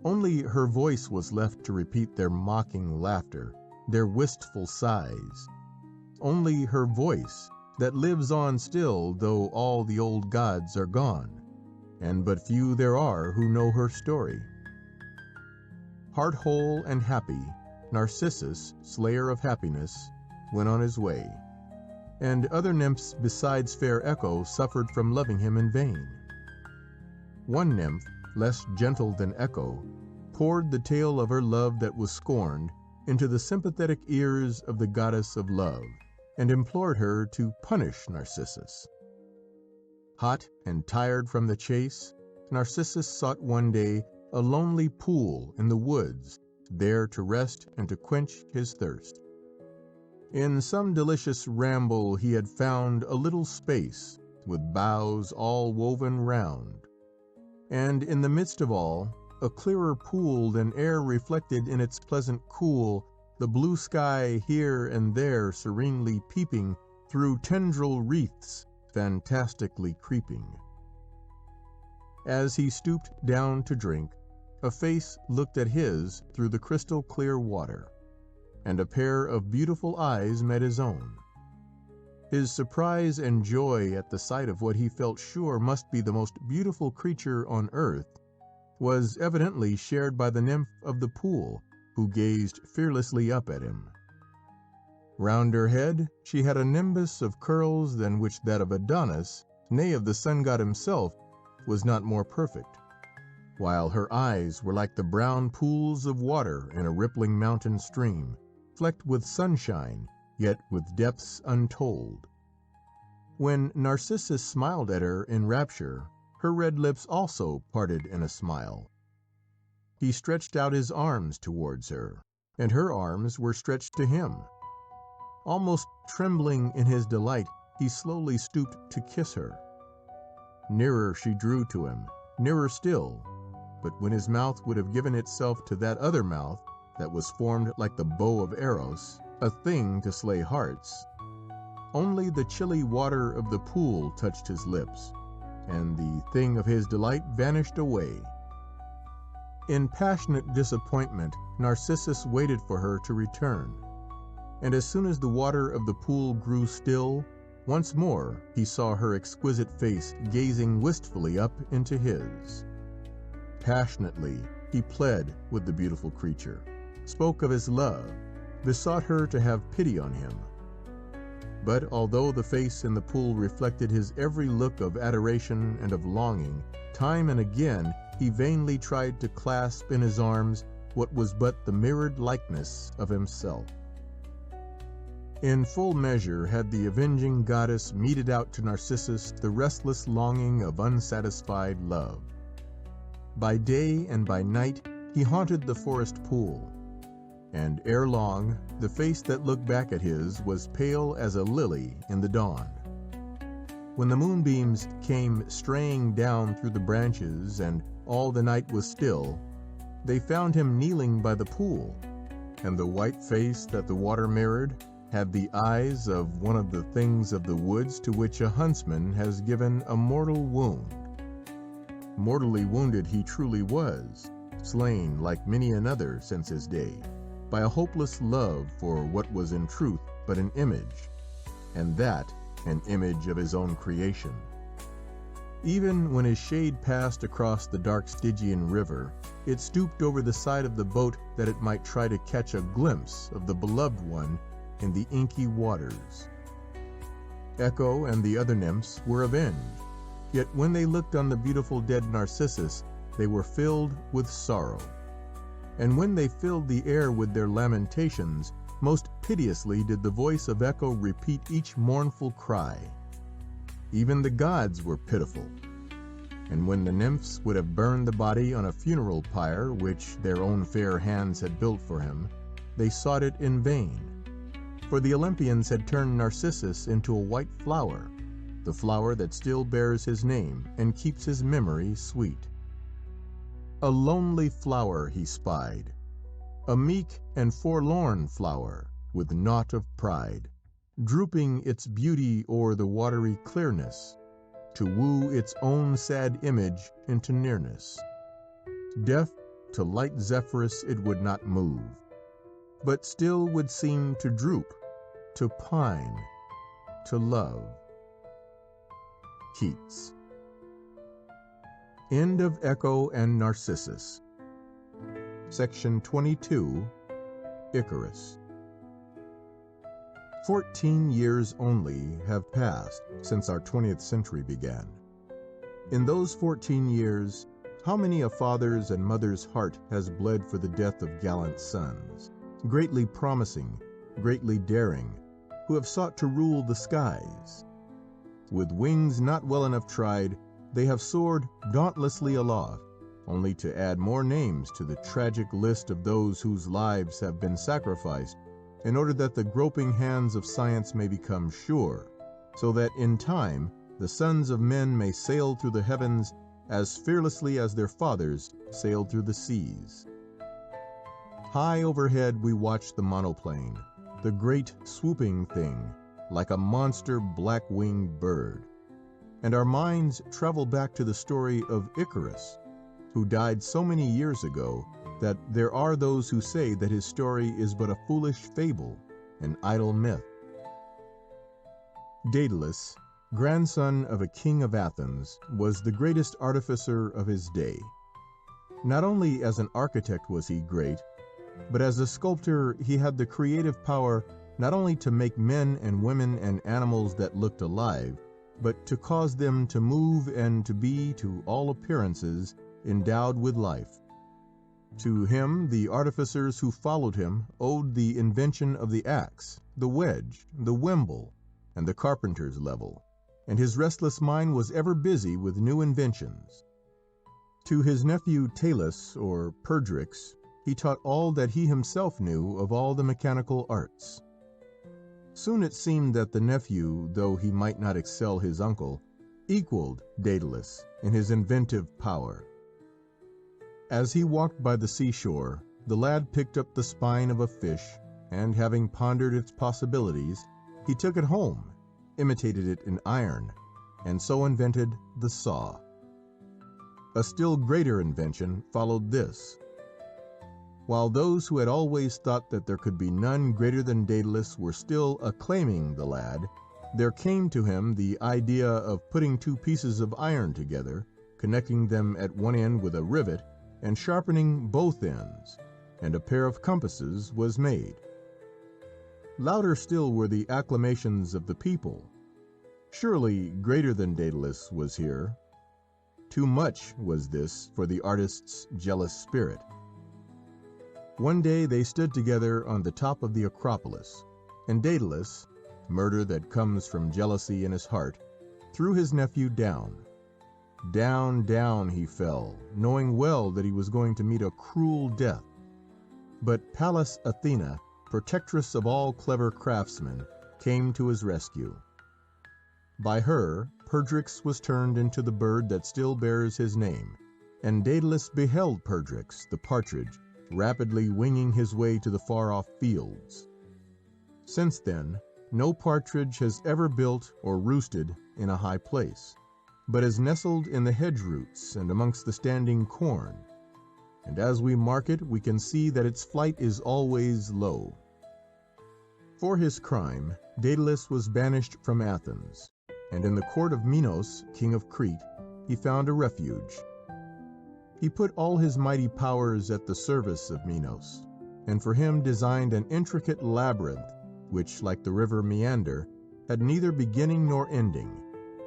Only her voice was left to repeat their mocking laughter, their wistful sighs. Only her voice, that lives on still though all the old gods are gone, and but few there are who know her story. Heart whole and happy, Narcissus, slayer of happiness, went on his way, and other nymphs besides fair Echo suffered from loving him in vain. One nymph, less gentle than Echo, poured the tale of her love that was scorned into the sympathetic ears of the goddess of love, and implored her to punish Narcissus. Hot and tired from the chase, Narcissus sought one day a lonely pool in the woods, there to rest and to quench his thirst. In some delicious ramble he had found a little space, with boughs all woven round, and in the midst of all, a clearer pool than air reflected in its pleasant cool, the blue sky here and there serenely peeping through tendril wreaths fantastically creeping. As he stooped down to drink, a face looked at his through the crystal clear water, and a pair of beautiful eyes met his own. His surprise and joy at the sight of what he felt sure must be the most beautiful creature on earth was evidently shared by the nymph of the pool, who gazed fearlessly up at him. Round her head she had a nimbus of curls than which that of Adonis, nay, of the sun god himself, was not more perfect, while her eyes were like the brown pools of water in a rippling mountain stream, flecked with sunshine, yet with depths untold. When Narcissus smiled at her in rapture, her red lips also parted in a smile. He stretched out his arms towards her, and her arms were stretched to him. Almost trembling in his delight, he slowly stooped to kiss her. Nearer she drew to him, nearer still, but when his mouth would have given itself to that other mouth that was formed like the bow of Eros, a thing to slay hearts, only the chilly water of the pool touched his lips, and the thing of his delight vanished away. In passionate disappointment, Narcissus waited for her to return, and as soon as the water of the pool grew still, once more he saw her exquisite face gazing wistfully up into his. Passionately he pled with the beautiful creature, spoke of his love, besought her to have pity on him. But although the face in the pool reflected his every look of adoration and of longing, time and again he vainly tried to clasp in his arms what was but the mirrored likeness of himself. In full measure had the avenging goddess meted out to Narcissus the restless longing of unsatisfied love. By day and by night he haunted the forest pool, and ere long the face that looked back at his was pale as a lily in the dawn. When the moonbeams came straying down through the branches and all the night was still, they found him kneeling by the pool, and the white face that the water mirrored had the eyes of one of the things of the woods to which a huntsman has given a mortal wound. Mortally wounded he truly was, slain like many another since his day, by a hopeless love for what was in truth but an image, and that an image of his own creation. Even when his shade passed across the dark Stygian river, it stooped over the side of the boat that it might try to catch a glimpse of the beloved one in the inky waters. Echo and the other nymphs were avenged, yet when they looked on the beautiful dead Narcissus, they were filled with sorrow. And when they filled the air with their lamentations, most piteously did the voice of Echo repeat each mournful cry. Even the gods were pitiful, and when the nymphs would have burned the body on a funeral pyre which their own fair hands had built for him, they sought it in vain. For the Olympians had turned Narcissus into a white flower, the flower that still bears his name and keeps his memory sweet. A lonely flower he spied, a meek and forlorn flower, with naught of pride, drooping its beauty o'er the watery clearness, to woo its own sad image into nearness. Deaf to light Zephyrus it would not move, but still would seem to droop, to pine, to love. Keats. End of Echo and Narcissus. Section 22. Icarus. 14 years only have passed since our 20th century began. In those 14 years, how many a father's and mother's heart has bled for the death of gallant sons, greatly promising, greatly daring, who have sought to rule the skies. With wings not well enough tried, they have soared dauntlessly aloft, only to add more names to the tragic list of those whose lives have been sacrificed in order that the groping hands of science may become sure, so that in time the sons of men may sail through the heavens as fearlessly as their fathers sailed through the seas. High overhead we watch the monoplane, the great swooping thing, like a monster black-winged bird, and our minds travel back to the story of Icarus, who died so many years ago that there are those who say that his story is but a foolish fable, an idle myth. Daedalus, grandson of a king of Athens, was the greatest artificer of his day. Not only as an architect was he great, but as a sculptor he had the creative power not only to make men and women and animals that looked alive, but to cause them to move and to be, to all appearances, endowed with life. To him the artificers who followed him owed the invention of the axe, the wedge, the wimble, and the carpenter's level, and his restless mind was ever busy with new inventions. To his nephew Talus, or Perdrix, he taught all that he himself knew of all the mechanical arts. Soon it seemed that the nephew, though he might not excel his uncle, equaled Daedalus in his inventive power. As he walked by the seashore, the lad picked up the spine of a fish, and having pondered its possibilities, he took it home, imitated it in iron, and so invented the saw. A still greater invention followed this. While those who had always thought that there could be none greater than Daedalus were still acclaiming the lad, there came to him the idea of putting two pieces of iron together, connecting them at one end with a rivet, and sharpening both ends, and a pair of compasses was made. Louder still were the acclamations of the people. Surely greater than Daedalus was here. Too much was this for the artist's jealous spirit. One day they stood together on the top of the Acropolis, and Daedalus, murder that comes from jealousy in his heart, threw his nephew down. Down, down he fell, knowing well that he was going to meet a cruel death. But Pallas Athena, protectress of all clever craftsmen, came to his rescue. By her, Perdrix was turned into the bird that still bears his name, and Daedalus beheld Perdrix, the partridge, rapidly winging his way to the far-off fields. Since then, no partridge has ever built or roosted in a high place, but is nestled in the hedge roots and amongst the standing corn, and as we mark it, we can see that its flight is always low. For his crime, Daedalus was banished from Athens, and in the court of Minos, king of Crete, he found a refuge. He put all his mighty powers at the service of Minos, and for him designed an intricate labyrinth, which, like the river Meander, had neither beginning nor ending,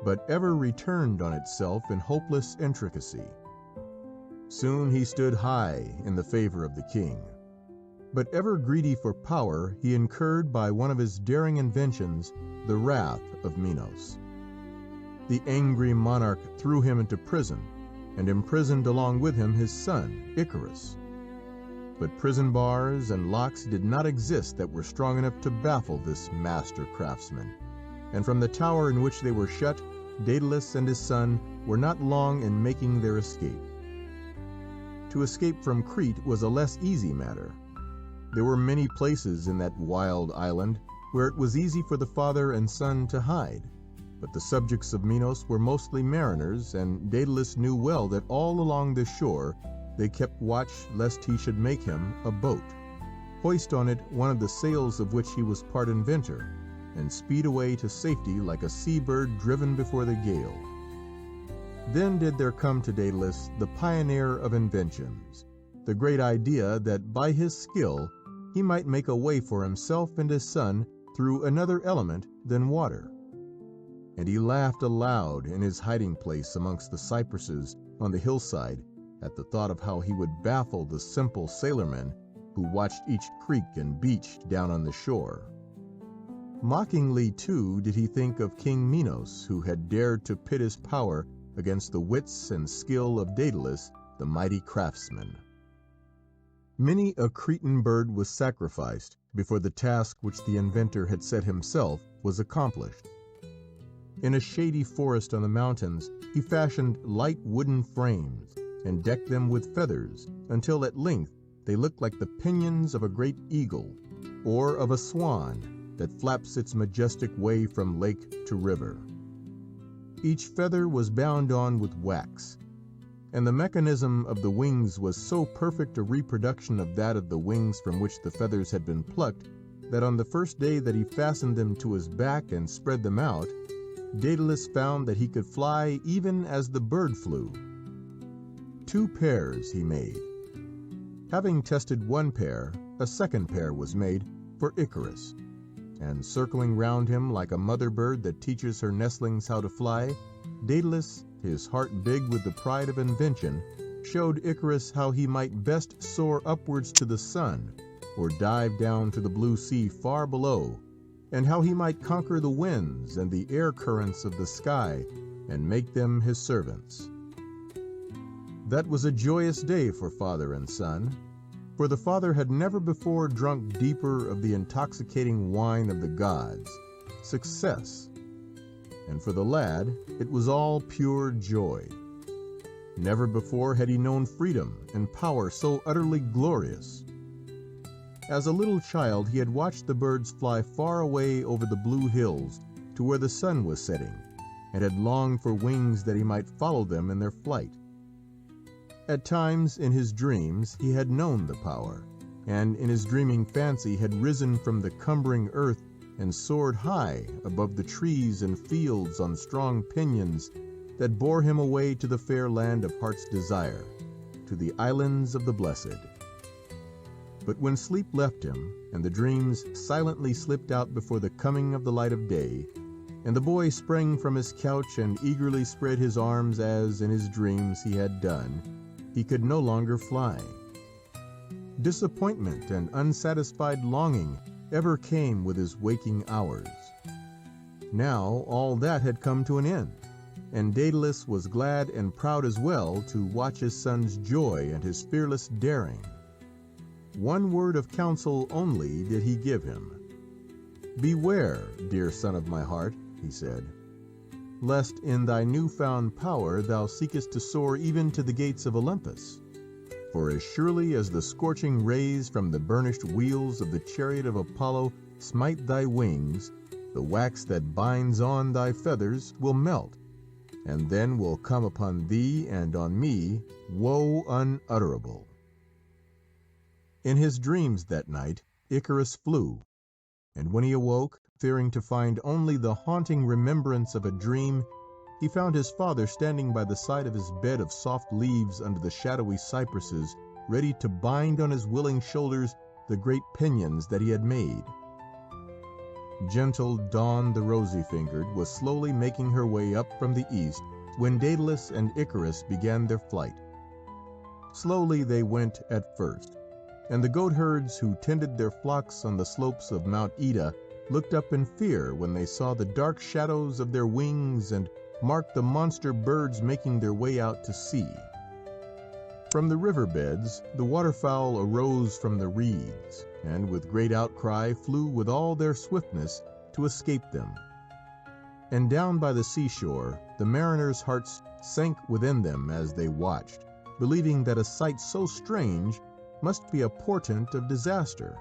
but ever returned on itself in hopeless intricacy. Soon he stood high in the favor of the king, but ever greedy for power, he incurred by one of his daring inventions the wrath of Minos. The angry monarch threw him into prison, and imprisoned along with him his son, Icarus. But prison bars and locks did not exist that were strong enough to baffle this master craftsman, and from the tower in which they were shut, Daedalus and his son were not long in making their escape. To escape from Crete was a less easy matter. There were many places in that wild island where it was easy for the father and son to hide, but the subjects of Minos were mostly mariners, and Daedalus knew well that all along the shore they kept watch lest he should make him a boat, hoist on it one of the sails of which he was part inventor, and speed away to safety like a seabird driven before the gale. Then did there come to Daedalus, the pioneer of inventions, the great idea that by his skill he might make a way for himself and his son through another element than water. And he laughed aloud in his hiding place amongst the cypresses on the hillside at the thought of how he would baffle the simple sailormen who watched each creek and beach down on the shore. Mockingly, too, did he think of King Minos, who had dared to pit his power against the wits and skill of Daedalus, the mighty craftsman. Many a Cretan bird was sacrificed before the task which the inventor had set himself was accomplished. In a shady forest on the mountains, he fashioned light wooden frames and decked them with feathers until at length they looked like the pinions of a great eagle or of a swan that flaps its majestic way from lake to river. Each feather was bound on with wax, and the mechanism of the wings was so perfect a reproduction of that of the wings from which the feathers had been plucked that on the first day that he fastened them to his back and spread them out, Daedalus found that he could fly even as the bird flew. 2 pairs he made. Having tested one pair, a second pair was made for Icarus, and circling round him like a mother bird that teaches her nestlings how to fly, Daedalus, his heart big with the pride of invention, showed Icarus how he might best soar upwards to the sun, or dive down to the blue sea far below, and how he might conquer the winds and the air currents of the sky, and make them his servants. That was a joyous day for father and son, for the father had never before drunk deeper of the intoxicating wine of the gods, success, and for the lad it was all pure joy. Never before had he known freedom and power so utterly glorious. As a little child he had watched the birds fly far away over the blue hills to where the sun was setting, and had longed for wings that he might follow them in their flight. At times in his dreams he had known the power, and in his dreaming fancy had risen from the cumbering earth and soared high above the trees and fields on strong pinions that bore him away to the fair land of heart's desire, to the islands of the blessed. But when sleep left him, and the dreams silently slipped out before the coming of the light of day, and the boy sprang from his couch and eagerly spread his arms as in his dreams he had done, he could no longer fly. Disappointment and unsatisfied longing ever came with his waking hours. Now all that had come to an end, and Daedalus was glad and proud as well to watch his son's joy and his fearless daring. One word of counsel only did he give him. "Beware, dear son of my heart," he said, "lest in thy new-found power thou seekest to soar even to the gates of Olympus. For as surely as the scorching rays from the burnished wheels of the chariot of Apollo smite thy wings, the wax that binds on thy feathers will melt, and then will come upon thee and on me woe unutterable." In his dreams that night Icarus flew, and when he awoke, fearing to find only the haunting remembrance of a dream, he found his father standing by the side of his bed of soft leaves under the shadowy cypresses, ready to bind on his willing shoulders the great pinions that he had made. Gentle Dawn the rosy-fingered was slowly making her way up from the east when Daedalus and Icarus began their flight. Slowly they went at first, and the goatherds who tended their flocks on the slopes of Mount Ida looked up in fear when they saw the dark shadows of their wings and marked the monster birds making their way out to sea. From the riverbeds the waterfowl arose from the reeds, and with great outcry flew with all their swiftness to escape them. And down by the seashore the mariners' hearts sank within them as they watched, believing that a sight so strange must be a portent of disaster.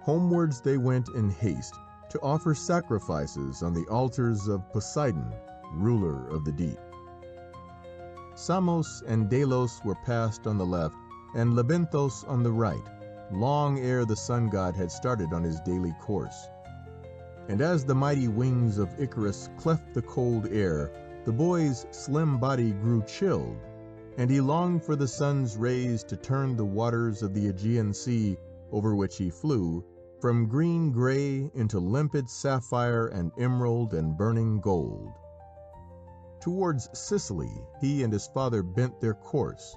Homewards they went in haste to offer sacrifices on the altars of Poseidon, ruler of the deep. Samos and Delos were passed on the left, and Lebynthos on the right, long ere the sun god had started on his daily course. And as the mighty wings of Icarus cleft the cold air, the boy's slim body grew chilled, and he longed for the sun's rays to turn the waters of the Aegean Sea, over which he flew, from green-gray into limpid sapphire and emerald and burning gold. Towards Sicily he and his father bent their course,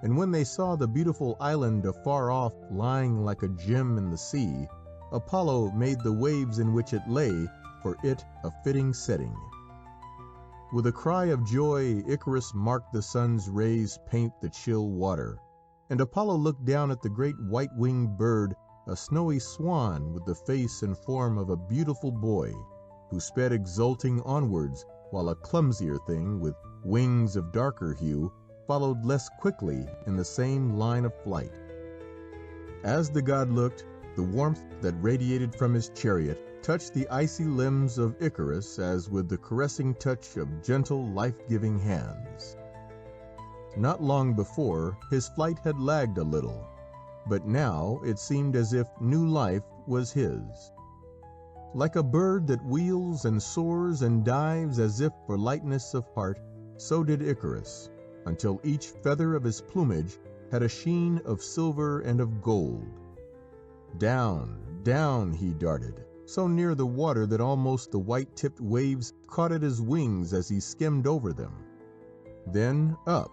and when they saw the beautiful island afar off lying like a gem in the sea, Apollo made the waves in which it lay for it a fitting setting. With a cry of joy, Icarus marked the sun's rays paint the chill water, and Apollo looked down at the great white-winged bird, a snowy swan with the face and form of a beautiful boy, who sped exulting onwards, while a clumsier thing with wings of darker hue followed less quickly in the same line of flight. As the god looked, the warmth that radiated from his chariot touched the icy limbs of Icarus as with the caressing touch of gentle, life-giving hands. Not long before, his flight had lagged a little, but now it seemed as if new life was his. Like a bird that wheels and soars and dives as if for lightness of heart, so did Icarus, until each feather of his plumage had a sheen of silver and of gold. Down, down he darted, so near the water that almost the white-tipped waves caught at his wings as he skimmed over them. Then up,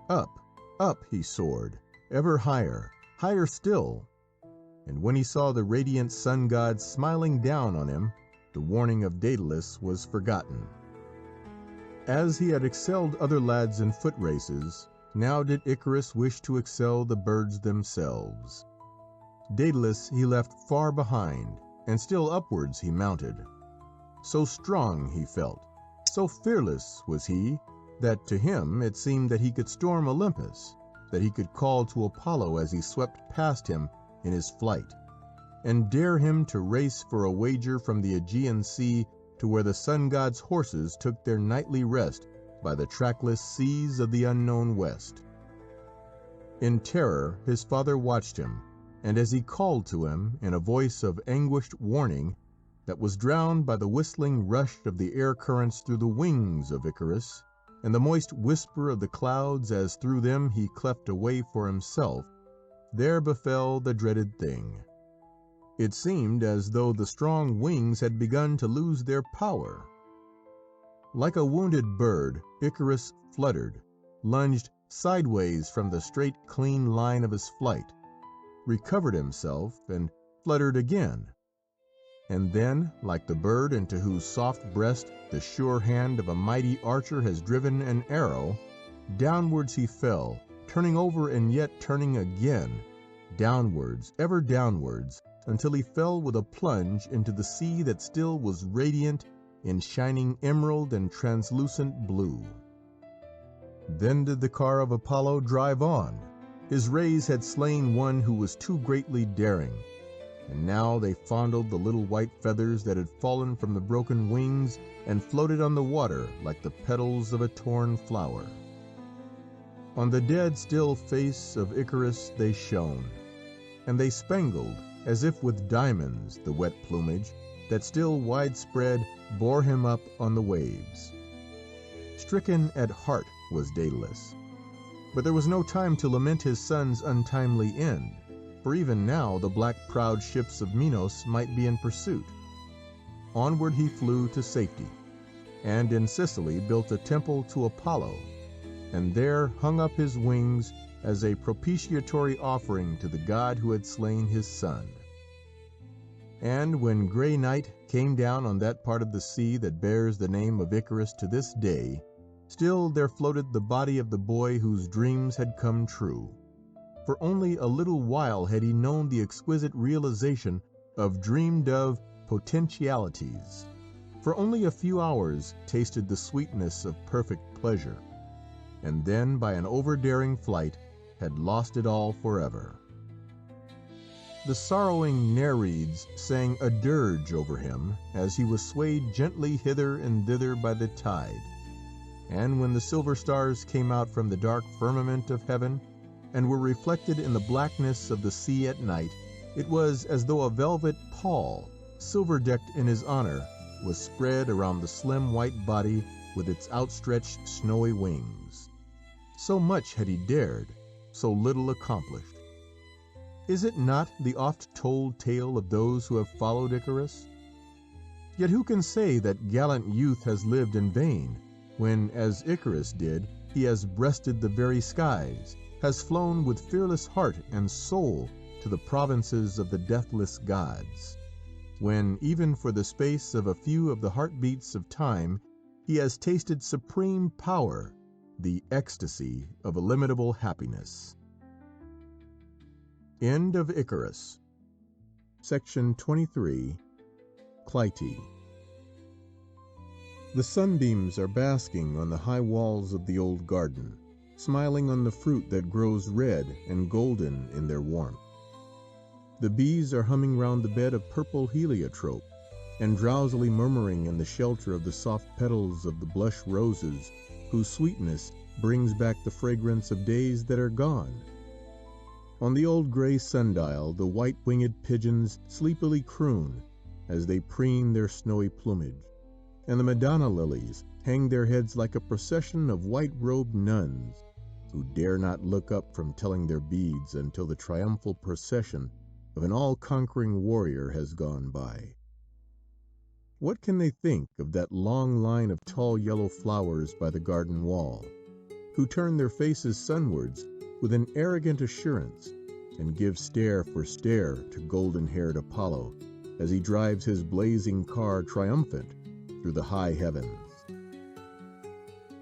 up, up he soared, ever higher, higher still, and when he saw the radiant sun god smiling down on him, the warning of Daedalus was forgotten. As he had excelled other lads in foot races, now did Icarus wish to excel the birds themselves. Daedalus he left far behind, and still upwards he mounted. So strong he felt, so fearless was he, that to him it seemed that he could storm Olympus, that he could call to Apollo as he swept past him in his flight, and dare him to race for a wager from the Aegean Sea to where the sun god's horses took their nightly rest by the trackless seas of the unknown west. In terror his father watched him, and as he called to him in a voice of anguished warning that was drowned by the whistling rush of the air currents through the wings of Icarus, and the moist whisper of the clouds as through them he cleft a way for himself, there befell the dreaded thing. It seemed as though the strong wings had begun to lose their power. Like a wounded bird, Icarus fluttered, lunged sideways from the straight, clean line of his flight, recovered himself, and fluttered again. And then, like the bird into whose soft breast the sure hand of a mighty archer has driven an arrow, downwards he fell, turning over and yet turning again, downwards, ever downwards, until he fell with a plunge into the sea that still was radiant in shining emerald and translucent blue. Then did the car of Apollo drive on. His rays had slain one who was too greatly daring, and now they fondled the little white feathers that had fallen from the broken wings and floated on the water like the petals of a torn flower. On the dead, still face of Icarus they shone, and they spangled, as if with diamonds, the wet plumage that still widespread bore him up on the waves. Stricken at heart was Daedalus, but there was no time to lament his son's untimely end, for even now the black-prowed ships of Minos might be in pursuit. Onward he flew to safety, and in Sicily built a temple to Apollo, and there hung up his wings as a propitiatory offering to the god who had slain his son. And when gray night came down on that part of the sea that bears the name of Icarus to this day, still there floated the body of the boy whose dreams had come true. For only a little while had he known the exquisite realization of dreamed-of potentialities. For only a few hours tasted the sweetness of perfect pleasure, and then by an overdaring flight had lost it all forever. The sorrowing Nereids sang a dirge over him as he was swayed gently hither and thither by the tide. And when the silver stars came out from the dark firmament of heaven and were reflected in the blackness of the sea at night, it was as though a velvet pall, silver-decked in his honor, was spread around the slim white body with its outstretched snowy wings. So much had he dared, so little accomplished. Is it not the oft-told tale of those who have followed Icarus? Yet who can say that gallant youth has lived in vain, when, as Icarus did, he has breasted the very skies, has flown with fearless heart and soul to the provinces of the deathless gods, when, even for the space of a few of the heartbeats of time, he has tasted supreme power, the ecstasy of illimitable happiness. End of Icarus. Section 23. Clytie. The sunbeams are basking on the high walls of the old garden, smiling on the fruit that grows red and golden in their warmth. The bees are humming round the bed of purple heliotrope, and drowsily murmuring in the shelter of the soft petals of the blush roses, whose sweetness brings back the fragrance of days that are gone. On the old gray sundial, the white-winged pigeons sleepily croon as they preen their snowy plumage, and the Madonna lilies hang their heads like a procession of white-robed nuns who dare not look up from telling their beads until the triumphal procession of an all-conquering warrior has gone by. What can they think of that long line of tall yellow flowers by the garden wall, who turn their faces sunwards with an arrogant assurance, and give stare for stare to golden-haired Apollo as he drives his blazing car triumphant through the high heavens?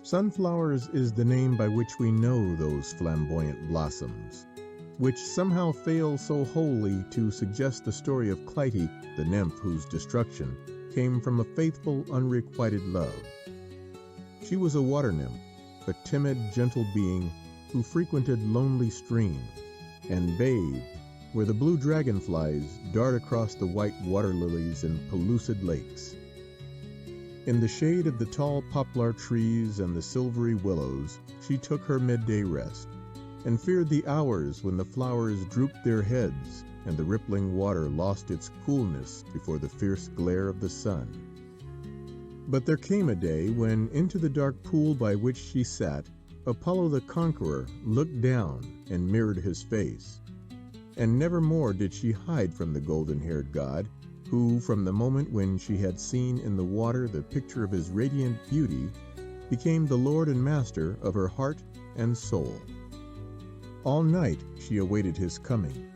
Sunflowers is the name by which we know those flamboyant blossoms, which somehow fail so wholly to suggest the story of Clytie, the nymph whose destruction came from a faithful, unrequited love. She was a water nymph, a timid, gentle being who frequented lonely streams and bathed where the blue dragonflies dart across the white water lilies in pellucid lakes. In the shade of the tall poplar trees and the silvery willows, she took her midday rest, and feared the hours when the flowers drooped their heads and the rippling water lost its coolness before the fierce glare of the sun. But there came a day when into the dark pool by which she sat, Apollo the Conqueror looked down and mirrored his face, and never more did she hide from the golden-haired god, who, from the moment when she had seen in the water the picture of his radiant beauty, became the lord and master of her heart and soul. All night she awaited his coming,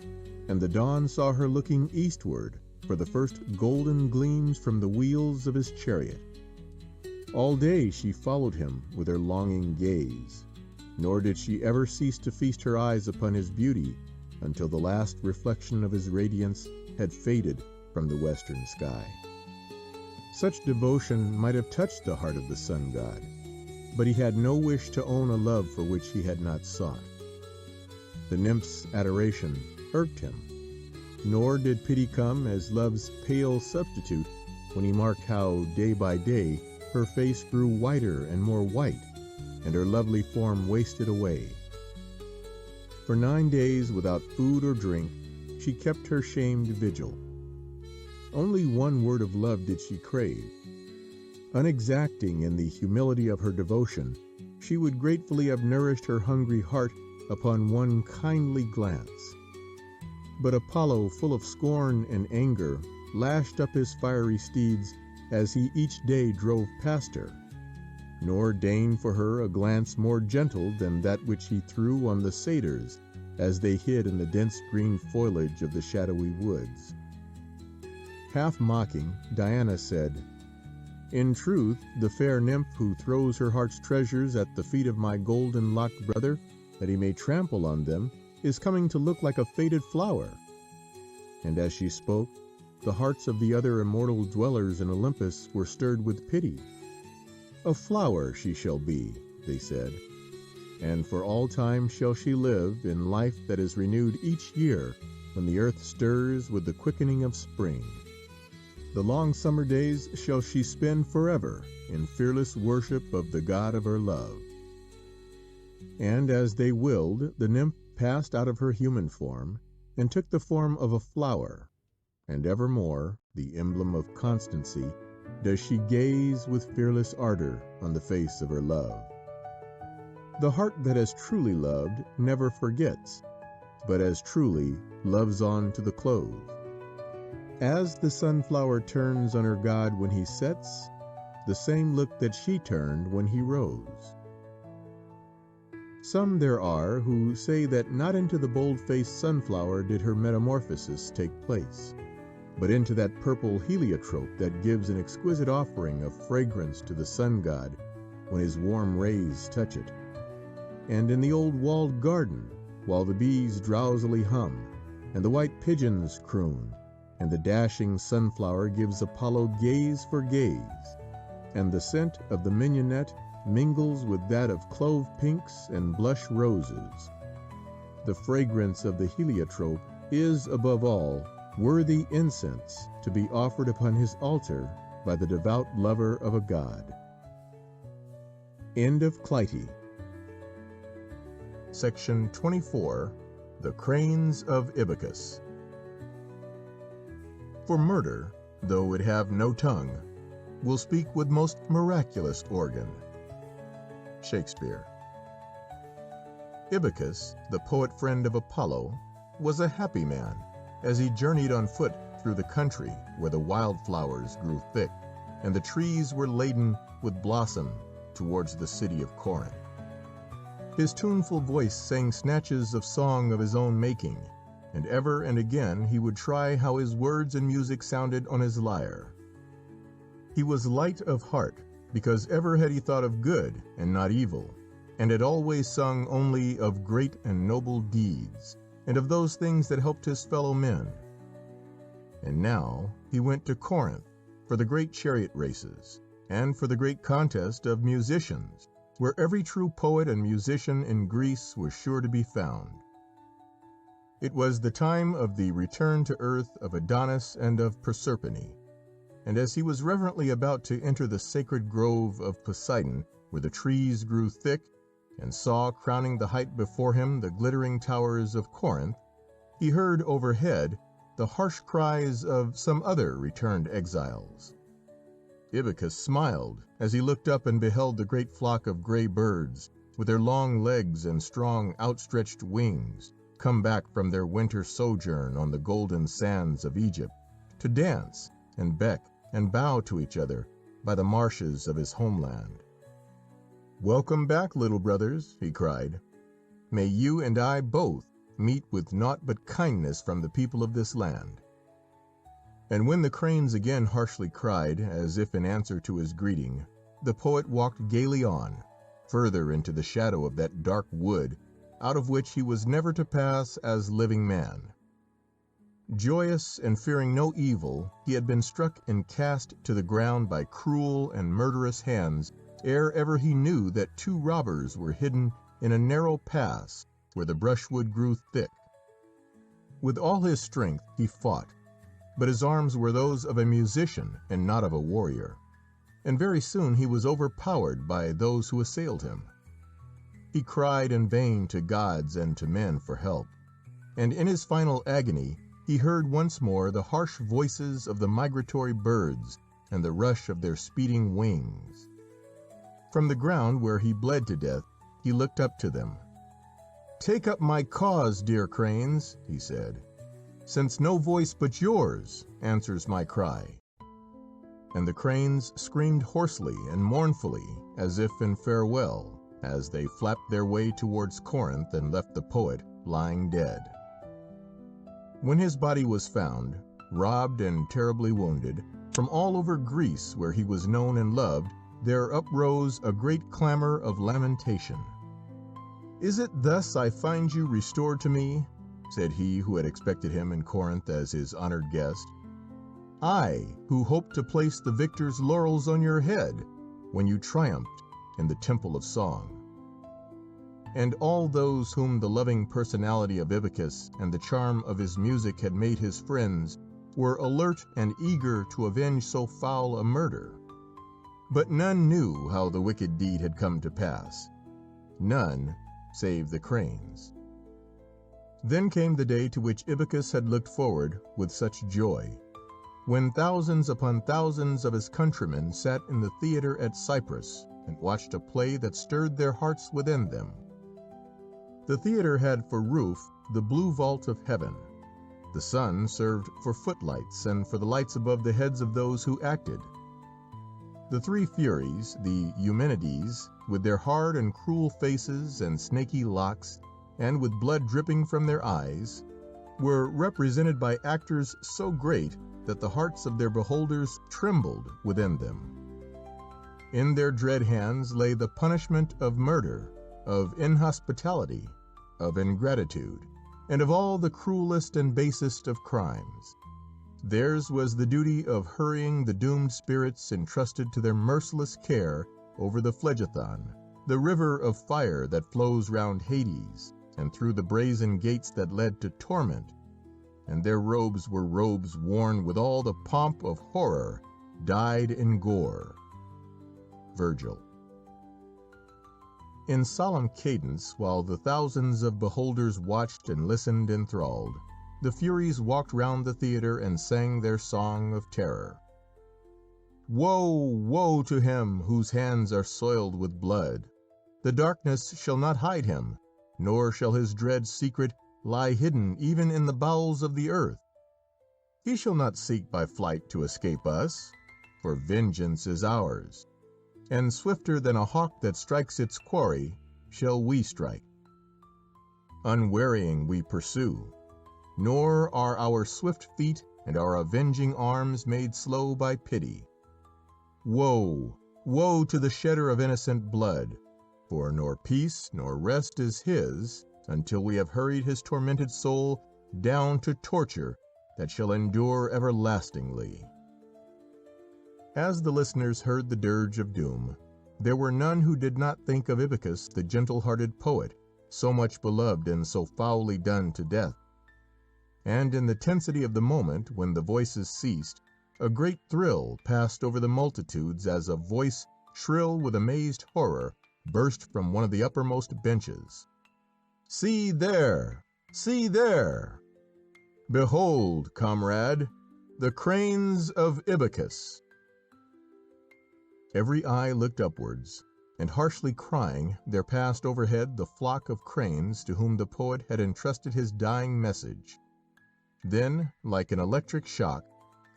and the dawn saw her looking eastward for the first golden gleams from the wheels of his chariot. All day she followed him with her longing gaze, nor did she ever cease to feast her eyes upon his beauty until the last reflection of his radiance had faded from the western sky. Such devotion might have touched the heart of the sun god, but he had no wish to own a love for which he had not sought. The nymph's adoration irked him, nor did pity come as love's pale substitute when he marked how, day by day, her face grew whiter and more white, and her lovely form wasted away. For 9 days, without food or drink, she kept her shamed vigil. Only one word of love did she crave. Unexacting in the humility of her devotion, she would gratefully have nourished her hungry heart upon one kindly glance. But Apollo, full of scorn and anger, lashed up his fiery steeds as he each day drove past her, nor deigned for her a glance more gentle than that which he threw on the satyrs as they hid in the dense green foliage of the shadowy woods. Half mocking, Diana said, "In truth, the fair nymph who throws her heart's treasures at the feet of my golden-locked brother, that he may trample on them, is coming to look like a faded flower." And as she spoke, the hearts of the other immortal dwellers in Olympus were stirred with pity. "A flower she shall be," they said, "and for all time shall she live in life that is renewed each year when the earth stirs with the quickening of spring. The long summer days shall she spend forever in fearless worship of the god of her love." And as they willed, the nymph passed out of her human form and took the form of a flower, and evermore, the emblem of constancy, does she gaze with fearless ardor on the face of her love. The heart that has truly loved never forgets, but as truly loves on to the close. As the sunflower turns on her god when he sets, the same look that she turned when he rose. Some there are who say that not into the bold-faced sunflower did her metamorphosis take place, but into that purple heliotrope that gives an exquisite offering of fragrance to the sun god when his warm rays touch it. And in the old walled garden, while the bees drowsily hum, and the white pigeons croon, and the dashing sunflower gives Apollo gaze for gaze, and the scent of the mignonette mingles with that of clove pinks and blush roses. The fragrance of the heliotrope is, above all, worthy incense to be offered upon his altar by the devout lover of a god. End of Clytie. Section 24. The Cranes of Ibycus. For murder, though it have no tongue, will speak with most miraculous organ. Shakespeare. Ibycus, the poet-friend of Apollo, was a happy man as he journeyed on foot through the country where the wildflowers grew thick and the trees were laden with blossom towards the city of Corinth. His tuneful voice sang snatches of song of his own making, and ever and again he would try how his words and music sounded on his lyre. He was light of heart, because ever had he thought of good and not evil, and had always sung only of great and noble deeds, and of those things that helped his fellow men. And now he went to Corinth for the great chariot races, and for the great contest of musicians, where every true poet and musician in Greece was sure to be found. It was the time of the return to earth of Adonis and of Proserpine, and as he was reverently about to enter the sacred grove of Poseidon, where the trees grew thick, and saw crowning the height before him the glittering towers of Corinth, he heard overhead the harsh cries of some other returned exiles. Ibycus smiled as he looked up and beheld the great flock of grey birds, with their long legs and strong outstretched wings, come back from their winter sojourn on the golden sands of Egypt to dance and beck and bow to each other by the marshes of his homeland. "Welcome back, little brothers," he cried. "May you and I both meet with naught but kindness from the people of this land." And when the cranes again harshly cried, as if in answer to his greeting, the poet walked gaily on, further into the shadow of that dark wood out of which he was never to pass as living man. Joyous and fearing no evil, he had been struck and cast to the ground by cruel and murderous hands ere ever he knew that two robbers were hidden in a narrow pass where the brushwood grew thick. With all his strength he fought, but his arms were those of a musician and not of a warrior, and very soon he was overpowered by those who assailed him. He cried in vain to gods and to men for help, and in his final agony he heard once more the harsh voices of the migratory birds and the rush of their speeding wings. From the ground where he bled to death, he looked up to them. "Take up my cause, dear cranes," he said, "since no voice but yours answers my cry." And the cranes screamed hoarsely and mournfully, as if in farewell, as they flapped their way towards Corinth and left the poet lying dead. When his body was found, robbed and terribly wounded, from all over Greece, where he was known and loved, there uprose a great clamor of lamentation. "Is it thus I find you restored to me?" said he who had expected him in Corinth as his honored guest. "I, who hoped to place the victor's laurels on your head when you triumphed in the temple of song." And all those whom the loving personality of Ibycus and the charm of his music had made his friends were alert and eager to avenge so foul a murder. But none knew how the wicked deed had come to pass. None save the cranes. Then came the day to which Ibycus had looked forward with such joy, when thousands upon thousands of his countrymen sat in the theatre at Cyprus and watched a play that stirred their hearts within them. The theatre had for roof the blue vault of heaven. The sun served for footlights and for the lights above the heads of those who acted. The three Furies, the Eumenides, with their hard and cruel faces and snaky locks, and with blood dripping from their eyes, were represented by actors so great that the hearts of their beholders trembled within them. In their dread hands lay the punishment of murder, of inhospitality, of ingratitude, and of all the cruelest and basest of crimes. Theirs was the duty of hurrying the doomed spirits entrusted to their merciless care over the Phlegethon, the river of fire that flows round Hades, and through the brazen gates that led to torment, and their robes were robes worn with all the pomp of horror, dyed in gore. Virgil. In solemn cadence, while the thousands of beholders watched and listened enthralled, the Furies walked round the theatre and sang their song of terror. "Woe, woe to him whose hands are soiled with blood! The darkness shall not hide him, nor shall his dread secret lie hidden even in the bowels of the earth. He shall not seek by flight to escape us, for vengeance is ours, and swifter than a hawk that strikes its quarry shall we strike. Unwearying we pursue, nor are our swift feet and our avenging arms made slow by pity. Woe, woe to the shedder of innocent blood, for nor peace nor rest is his until we have hurried his tormented soul down to torture that shall endure everlastingly." As the listeners heard the dirge of doom, there were none who did not think of Ibycus, the gentle-hearted poet, so much beloved and so foully done to death. And in the tensity of the moment, when the voices ceased, a great thrill passed over the multitudes as a voice, shrill with amazed horror, burst from one of the uppermost benches. "See there! See there! Behold, comrade, the cranes of Ibycus!" Every eye looked upwards, and harshly crying, there passed overhead the flock of cranes to whom the poet had entrusted his dying message. Then, like an electric shock,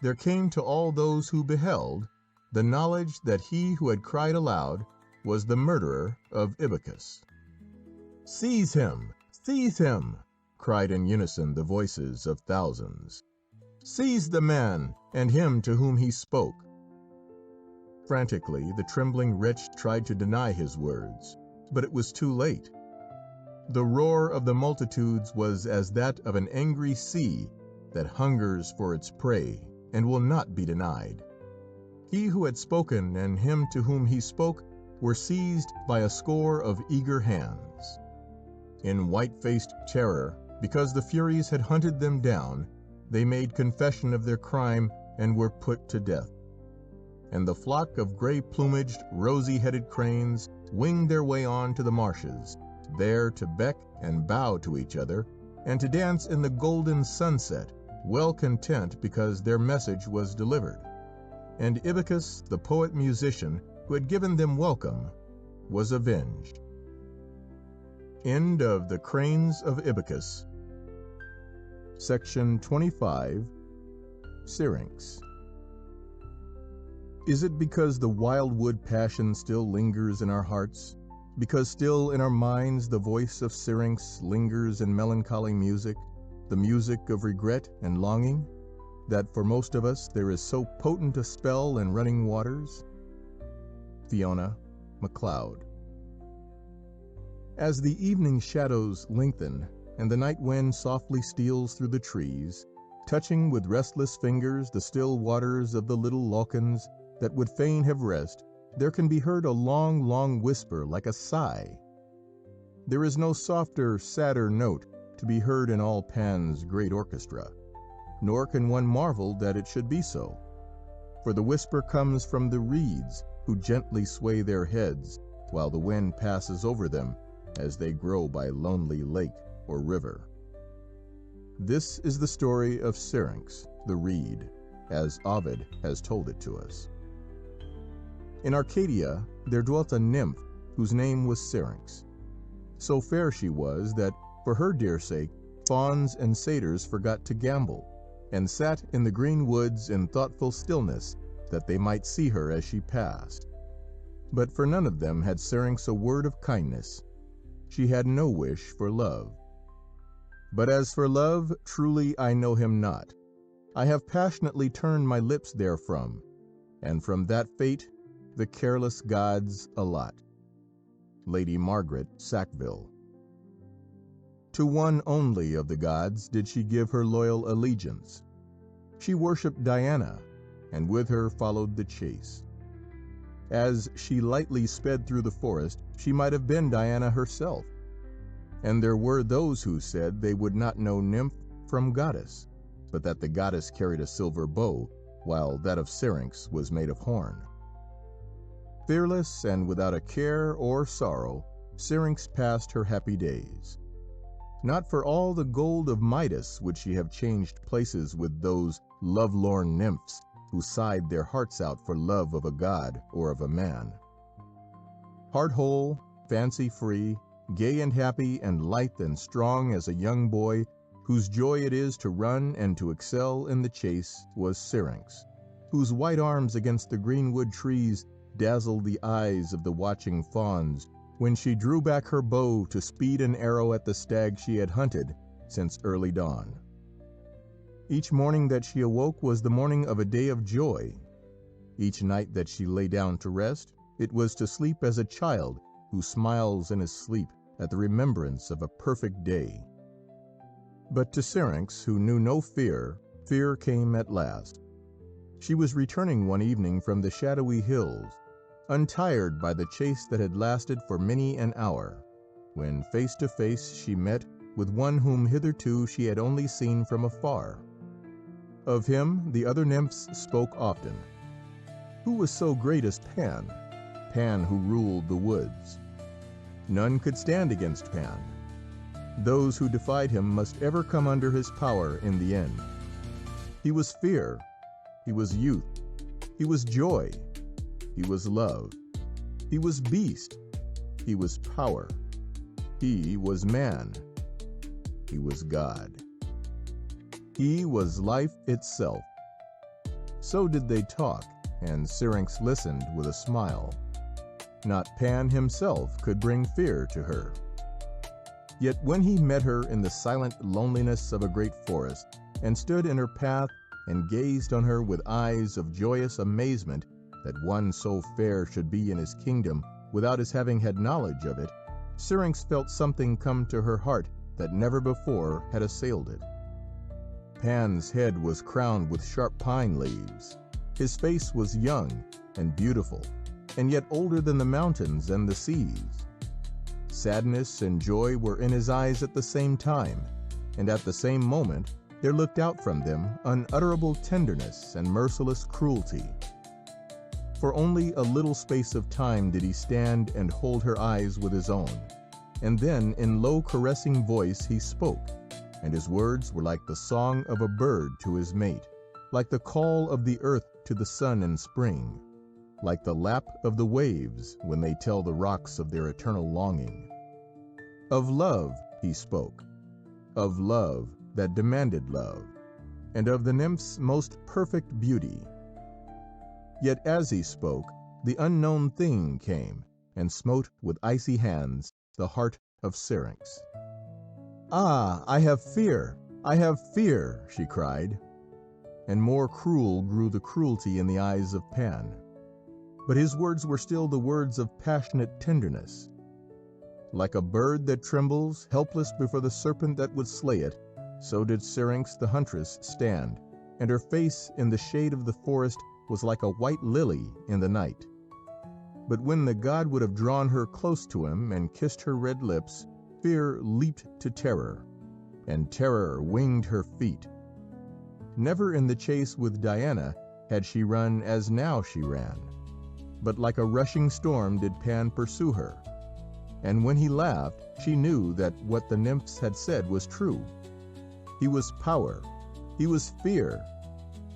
there came to all those who beheld the knowledge that he who had cried aloud was the murderer of Ibycus. "Seize him! Seize him!" cried in unison the voices of thousands. "Seize the man, and him to whom he spoke!" Frantically, the trembling wretch tried to deny his words, but it was too late. The roar of the multitudes was as that of an angry sea that hungers for its prey and will not be denied. He who had spoken and him to whom he spoke were seized by a score of eager hands. In white-faced terror, because the Furies had hunted them down, they made confession of their crime and were put to death. And the flock of gray-plumaged, rosy-headed cranes winged their way on to the marshes, there to beck and bow to each other, and to dance in the golden sunset, well content because their message was delivered. And Ibycus, the poet-musician, who had given them welcome, was avenged. End of The Cranes of Ibycus. Section 25. Syrinx. Is it because the wildwood passion still lingers in our hearts, because still in our minds the voice of Syrinx lingers in melancholy music, the music of regret and longing, that for most of us there is so potent a spell in running waters? Fiona MacLeod. As the evening shadows lengthen and the night wind softly steals through the trees, touching with restless fingers the still waters of the little lochans that would fain have rest, there can be heard a long, long whisper like a sigh. There is no softer, sadder note to be heard in all Pan's great orchestra, nor can one marvel that it should be so, for the whisper comes from the reeds, who gently sway their heads while the wind passes over them as they grow by lonely lake or river. This is the story of Syrinx, the reed, as Ovid has told it to us. In Arcadia there dwelt a nymph whose name was Syrinx. So fair she was that, for her dear sake, fauns and satyrs forgot to gambol, and sat in the green woods in thoughtful stillness, that they might see her as she passed. But for none of them had Syrinx a word of kindness. She had no wish for love. But as for love, truly I know him not. I have passionately turned my lips therefrom, and from that fate the careless gods allot. Lady Margaret Sackville. To one only of the gods did she give her loyal allegiance. She worshipped Diana, and with her followed the chase. As she lightly sped through the forest, she might have been Diana herself. And there were those who said they would not know nymph from goddess, but that the goddess carried a silver bow, while that of Syrinx was made of horn. Fearless and without a care or sorrow, Syrinx passed her happy days. Not for all the gold of Midas would she have changed places with those lovelorn nymphs who sighed their hearts out for love of a god or of a man. Heart-whole, fancy-free, gay and happy and lithe and strong as a young boy whose joy it is to run and to excel in the chase, was Syrinx, whose white arms against the greenwood trees dazzled the eyes of the watching fawns when she drew back her bow to speed an arrow at the stag she had hunted since early dawn. Each morning that she awoke was the morning of a day of joy. Each night that she lay down to rest, it was to sleep as a child who smiles in his sleep at the remembrance of a perfect day. But to Syrinx, who knew no fear, fear came at last. She was returning one evening from the shadowy hills, untired by the chase that had lasted for many an hour, when face to face she met with one whom hitherto she had only seen from afar. Of him the other nymphs spoke often. Who was so great as Pan? Pan who ruled the woods. None could stand against Pan. Those who defied him must ever come under his power in the end. He was fear, he was youth, he was joy, he was love. He was beast. He was power. He was man. He was God. He was life itself. So did they talk, and Syrinx listened with a smile. Not Pan himself could bring fear to her. Yet when he met her in the silent loneliness of a great forest, and stood in her path and gazed on her with eyes of joyous amazement that one so fair should be in his kingdom without his having had knowledge of it, Syrinx felt something come to her heart that never before had assailed it. Pan's head was crowned with sharp pine leaves. His face was young and beautiful, and yet older than the mountains and the seas. Sadness and joy were in his eyes at the same time, and at the same moment there looked out from them unutterable tenderness and merciless cruelty. For only a little space of time did he stand and hold her eyes with his own, and then in low caressing voice he spoke, and his words were like the song of a bird to his mate, like the call of the earth to the sun in spring, like the lap of the waves when they tell the rocks of their eternal longing. Of love he spoke, of love that demanded love, and of the nymph's most perfect beauty. Yet as he spoke, the unknown thing came and smote with icy hands the heart of Syrinx. "Ah, I have fear! I have fear!" she cried, and more cruel grew the cruelty in the eyes of Pan. But his words were still the words of passionate tenderness. Like a bird that trembles, helpless before the serpent that would slay it, so did Syrinx the huntress stand, and her face in the shade of the forest was like a white lily in the night. But when the god would have drawn her close to him and kissed her red lips, fear leaped to terror, and terror winged her feet. Never in the chase with Diana had she run as now she ran, but like a rushing storm did Pan pursue her. And when he laughed, she knew that what the nymphs had said was true. He was power, he was fear,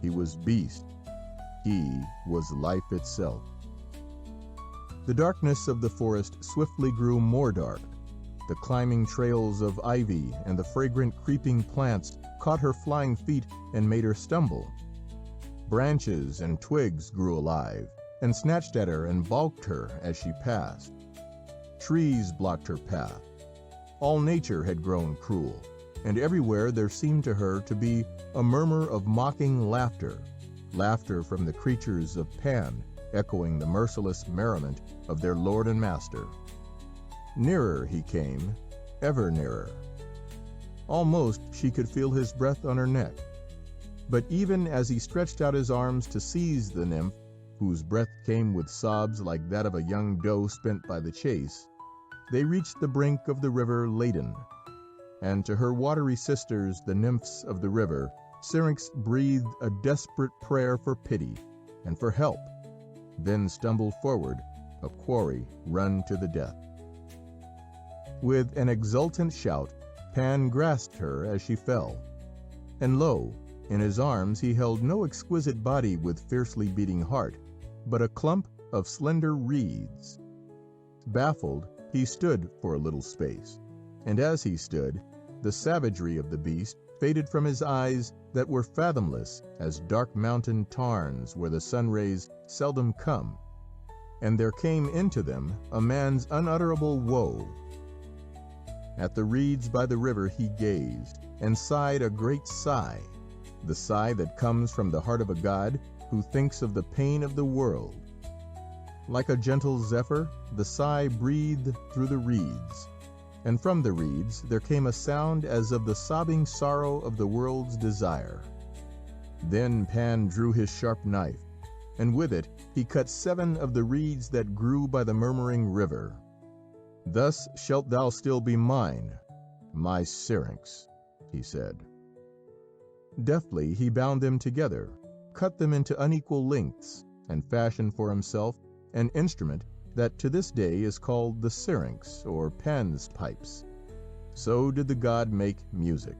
he was beast, he was life itself. The darkness of the forest swiftly grew more dark. The climbing trails of ivy and the fragrant creeping plants caught her flying feet and made her stumble. Branches and twigs grew alive and snatched at her and balked her as she passed. Trees blocked her path. All nature had grown cruel, and everywhere there seemed to her to be a murmur of mocking laughter, laughter from the creatures of Pan, echoing the merciless merriment of their lord and master. Nearer he came, ever nearer. Almost she could feel his breath on her neck. But even as he stretched out his arms to seize the nymph, whose breath came with sobs like that of a young doe spent by the chase, they reached the brink of the river laden. And to her watery sisters, the nymphs of the river, Syrinx breathed a desperate prayer for pity and for help, then stumbled forward, a quarry run to the death. With an exultant shout, Pan grasped her as she fell, and lo, in his arms he held no exquisite body with fiercely beating heart, but a clump of slender reeds. Baffled, he stood for a little space, and as he stood, the savagery of the beast faded from his eyes that were fathomless as dark mountain tarns where the sun rays seldom come, and there came into them a man's unutterable woe. At the reeds by the river he gazed, and sighed a great sigh, the sigh that comes from the heart of a god who thinks of the pain of the world. Like a gentle zephyr, the sigh breathed through the reeds, and from the reeds there came a sound as of the sobbing sorrow of the world's desire. Then Pan drew his sharp knife, and with it he cut 7 of the reeds that grew by the murmuring river. "Thus shalt thou still be mine, my Syrinx," he said. Deftly he bound them together, cut them into unequal lengths, and fashioned for himself an instrument that to this day is called the Syrinx, or Pan's pipes. So did the god make music.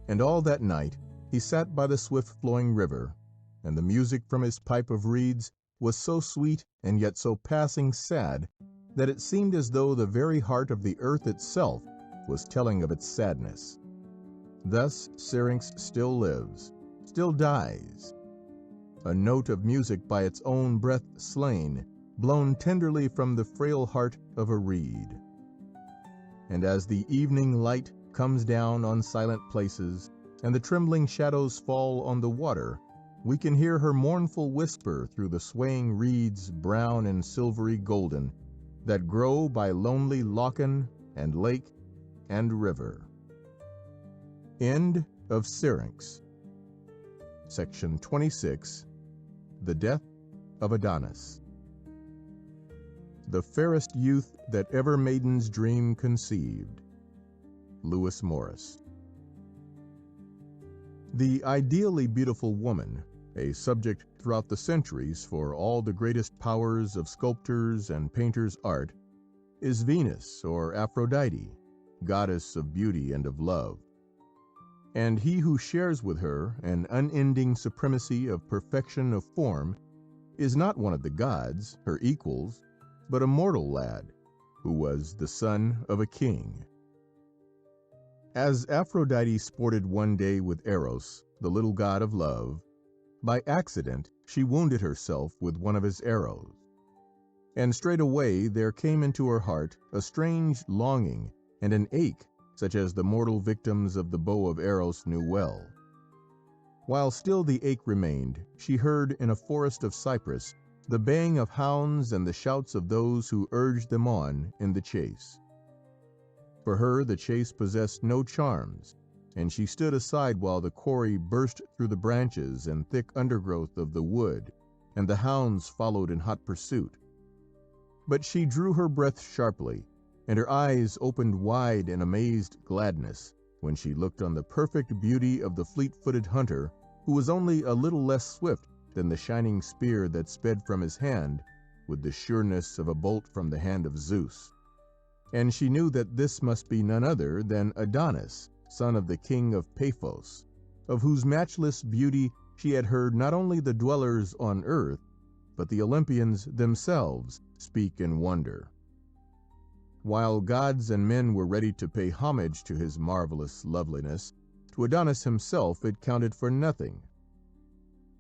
And all that night he sat by the swift-flowing river, and the music from his pipe of reeds was so sweet and yet so passing sad that it seemed as though the very heart of the earth itself was telling of its sadness. Thus Syrinx still lives, still dies, a note of music by its own breath slain, blown tenderly from the frail heart of a reed. And as the evening light comes down on silent places, and the trembling shadows fall on the water, we can hear her mournful whisper through the swaying reeds, brown and silvery golden, that grow by lonely lochen and lake and river. End of Syrinx. Section 26. The Death of Adonis. The fairest youth that ever maiden's dream conceived. Lewis Morris. The ideally beautiful woman, a subject throughout the centuries for all the greatest powers of sculptors' and painters' art, is Venus or Aphrodite, goddess of beauty and of love. And he who shares with her an unending supremacy of perfection of form is not one of the gods, her equals, but a mortal lad, who was the son of a king. As Aphrodite sported one day with Eros, the little god of love, by accident she wounded herself with one of his arrows. And straightway there came into her heart a strange longing and an ache, such as the mortal victims of the bow of Eros knew well. While still the ache remained, she heard in a forest of cypress the baying of hounds and the shouts of those who urged them on in the chase. For her the chase possessed no charms, and she stood aside while the quarry burst through the branches and thick undergrowth of the wood, and the hounds followed in hot pursuit. But she drew her breath sharply, and her eyes opened wide in amazed gladness when she looked on the perfect beauty of the fleet-footed hunter, who was only a little less swift than the shining spear that sped from his hand with the sureness of a bolt from the hand of Zeus. And she knew that this must be none other than Adonis, son of the king of Paphos, of whose matchless beauty she had heard not only the dwellers on earth, but the Olympians themselves speak in wonder. While gods and men were ready to pay homage to his marvelous loveliness, to Adonis himself it counted for nothing.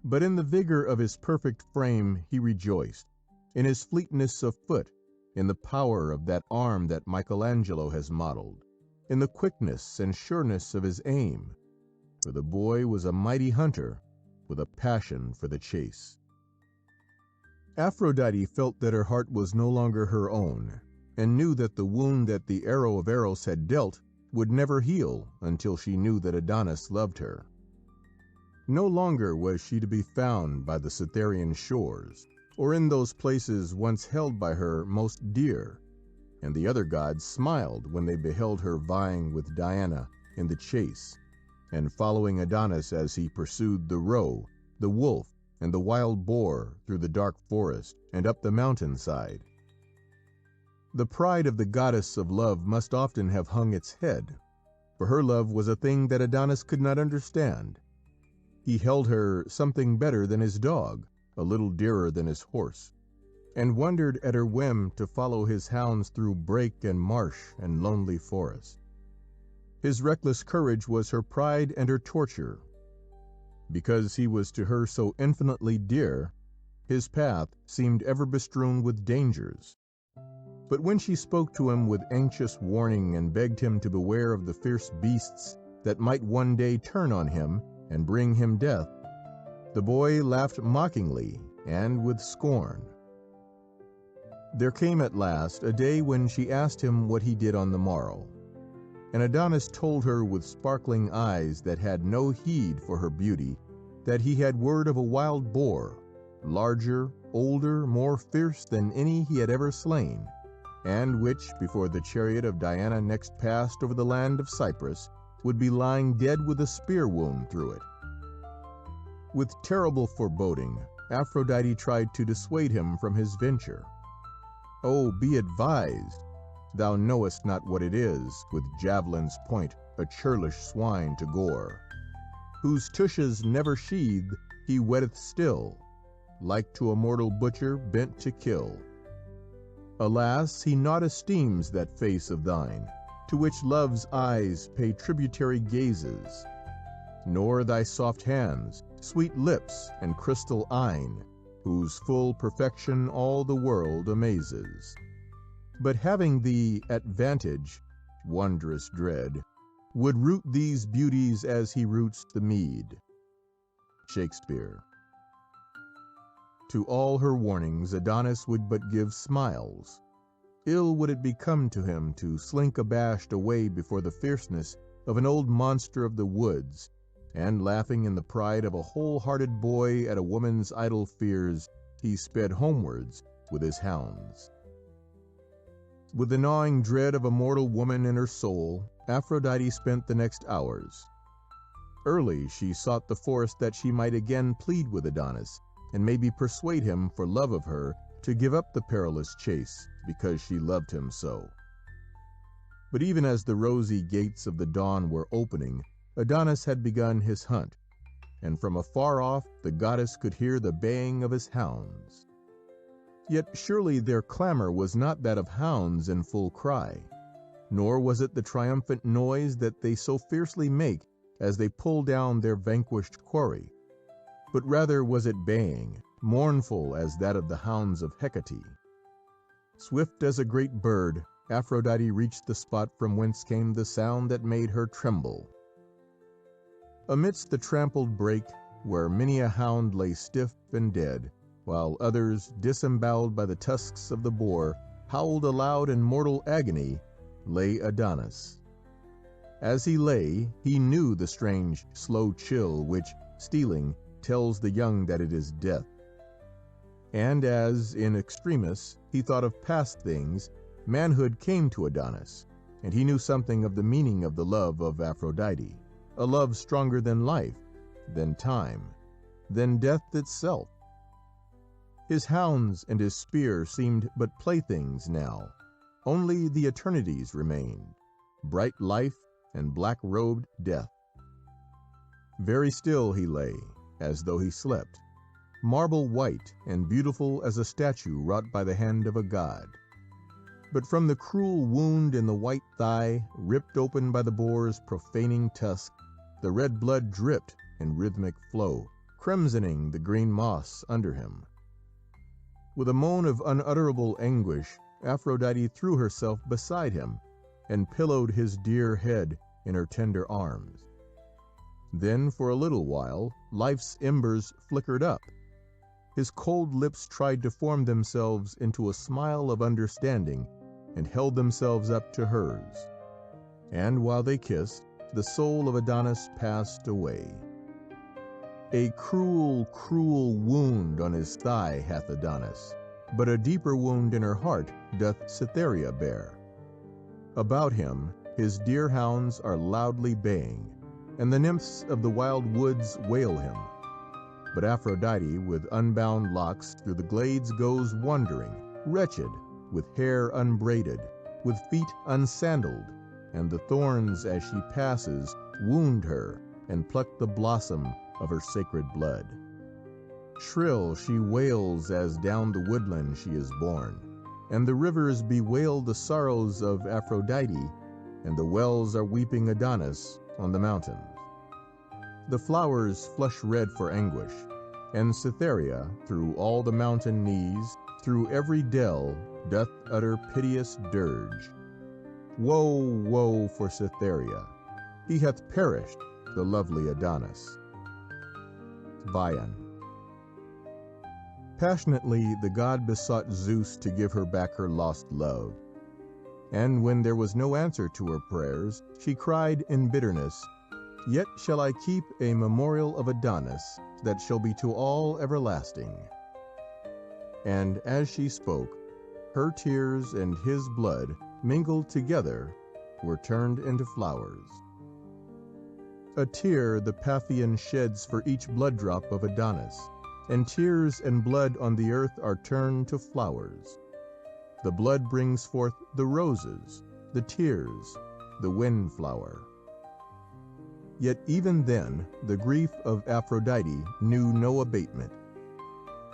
But in the vigor of his perfect frame he rejoiced, in his fleetness of foot, in the power of that arm that Michelangelo has modeled, in the quickness and sureness of his aim, for the boy was a mighty hunter with a passion for the chase. Aphrodite felt that her heart was no longer her own, and knew that the wound that the arrow of Eros had dealt would never heal until she knew that Adonis loved her. No longer was she to be found by the Cytherean shores, or in those places once held by her most dear, and the other gods smiled when they beheld her vying with Diana in the chase, and following Adonis as he pursued the roe, the wolf, and the wild boar through the dark forest and up the mountainside. The pride of the goddess of love must often have hung its head, for her love was a thing that Adonis could not understand. He held her something better than his dog, a little dearer than his horse, and wondered at her whim to follow his hounds through brake and marsh and lonely forest. His reckless courage was her pride and her torture. Because he was to her so infinitely dear, his path seemed ever bestrewn with dangers. But when she spoke to him with anxious warning and begged him to beware of the fierce beasts that might one day turn on him and bring him death, the boy laughed mockingly and with scorn. There came at last a day when she asked him what he did on the morrow, and Adonis told her with sparkling eyes that had no heed for her beauty that he had word of a wild boar, larger, older, more fierce than any he had ever slain, and which, before the chariot of Diana next passed over the land of Cyprus, would be lying dead with a spear wound through it. With terrible foreboding, Aphrodite tried to dissuade him from his venture. "Oh, be advised! Thou knowest not what it is, with javelin's point a churlish swine to gore, whose tushes never sheathed he wetteth still, like to a mortal butcher bent to kill. Alas, he not esteems that face of thine, to which love's eyes pay tributary gazes, nor thy soft hands, sweet lips, and crystal eyne, whose full perfection all the world amazes. But having thee at vantage, wondrous dread, would root these beauties as he roots the mead. Shakespeare. To all her warnings Adonis would but give smiles. Ill would it become to him to slink abashed away before the fierceness of an old monster of the woods, and laughing in the pride of a whole-hearted boy at a woman's idle fears, he sped homewards with his hounds. With the gnawing dread of a mortal woman in her soul, Aphrodite spent the next hours. Early she sought the forest that she might again plead with Adonis, and maybe persuade him for love of her to give up the perilous chase, because she loved him so. But even as the rosy gates of the dawn were opening, Adonis had begun his hunt, and from afar off the goddess could hear the baying of his hounds. Yet surely their clamor was not that of hounds in full cry, nor was it the triumphant noise that they so fiercely make as they pull down their vanquished quarry, but rather was it baying, mournful as that of the hounds of Hecate. Swift as a great bird, Aphrodite reached the spot from whence came the sound that made her tremble. Amidst the trampled brake, where many a hound lay stiff and dead, while others, disemboweled by the tusks of the boar, howled aloud in mortal agony, lay Adonis. As he lay, he knew the strange, slow chill which, stealing, tells the young that it is death. And as, in extremis, he thought of past things, manhood came to Adonis, and he knew something of the meaning of the love of Aphrodite, a love stronger than life, than time, than death itself. His hounds and his spear seemed but playthings now. Only the eternities remained, bright life and black-robed death. Very still he lay, as though he slept, marble white and beautiful as a statue wrought by the hand of a god. But from the cruel wound in the white thigh, ripped open by the boar's profaning tusk, the red blood dripped in rhythmic flow, crimsoning the green moss under him. With a moan of unutterable anguish, Aphrodite threw herself beside him and pillowed his dear head in her tender arms. Then, for a little while, life's embers flickered up. His cold lips tried to form themselves into a smile of understanding and held themselves up to hers. And while they kissed, the soul of Adonis passed away. A cruel, cruel wound on his thigh hath Adonis, but a deeper wound in her heart doth Cytherea bear. About him his dear hounds are loudly baying, and the nymphs of the wild woods wail him. But Aphrodite, with unbound locks, through the glades goes wandering, wretched, with hair unbraided, with feet unsandaled, and the thorns as she passes wound her and pluck the blossom of her sacred blood. Shrill she wails as down the woodland she is borne, and the rivers bewail the sorrows of Aphrodite, and the wells are weeping Adonis on the mountains. The flowers flush red for anguish, and Cytherea, through all the mountain knees, through every dell, doth utter piteous dirge. Woe, woe for Cytherea! He hath perished, the lovely Adonis. Bion. Passionately the god besought Zeus to give her back her lost love. And when there was no answer to her prayers, she cried in bitterness, "Yet shall I keep a memorial of Adonis, that shall be to all everlasting." And as she spoke, her tears and his blood, mingled together, were turned into flowers. A tear the Paphian sheds for each blood drop of Adonis, and tears and blood on the earth are turned to flowers. The blood brings forth the roses, the tears, the windflower. Yet even then the grief of Aphrodite knew no abatement,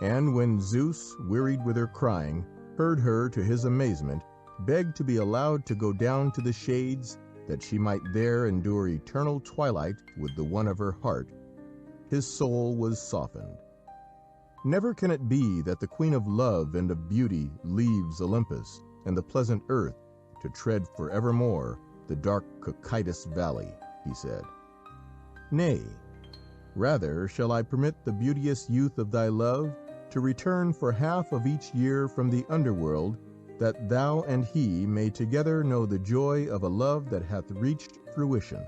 And when Zeus, wearied with her crying, heard her to his amazement, begged to be allowed to go down to the shades, that she might there endure eternal twilight with the one of her heart, his soul was softened. Never can it be that the Queen of Love and of Beauty leaves Olympus and the pleasant earth to tread forevermore the dark Cocytus valley, he said. Nay, rather shall I permit the beauteous youth of thy love to return for half of each year from the underworld, that thou and he may together know the joy of a love that hath reached fruition.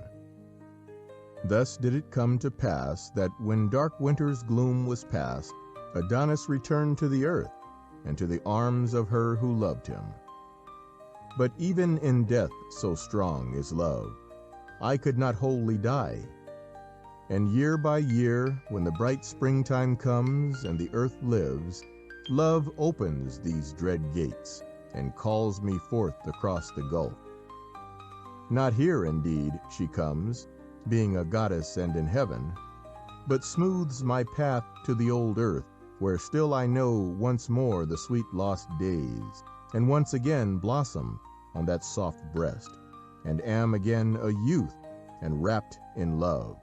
Thus did it come to pass that when dark winter's gloom was past, Adonis returned to the earth and to the arms of her who loved him. But even in death so strong is love, I could not wholly die. And year by year, when the bright springtime comes and the earth lives, love opens these dread gates and calls me forth across the gulf. Not here, indeed, she comes, being a goddess and in heaven, but smooths my path to the old earth, where still I know once more the sweet lost days, and once again blossom on that soft breast, and am again a youth and wrapped in love.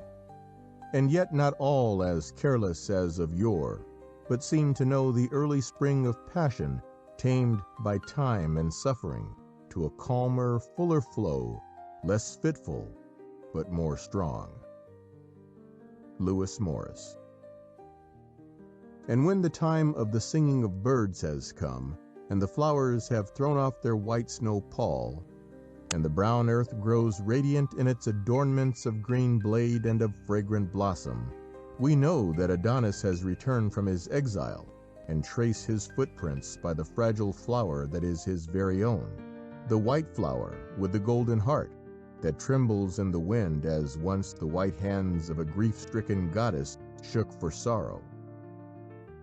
And yet not all as careless as of yore, but seem to know the early spring of passion, tamed by time and suffering, to a calmer, fuller flow, less fitful, but more strong. Lewis Morris. And when the time of the singing of birds has come, and the flowers have thrown off their white snow pall, and the brown earth grows radiant in its adornments of green blade and of fragrant blossom, we know that Adonis has returned from his exile, and trace his footprints by the fragile flower that is his very own, the white flower with the golden heart, that trembles in the wind as once the white hands of a grief-stricken goddess shook for sorrow.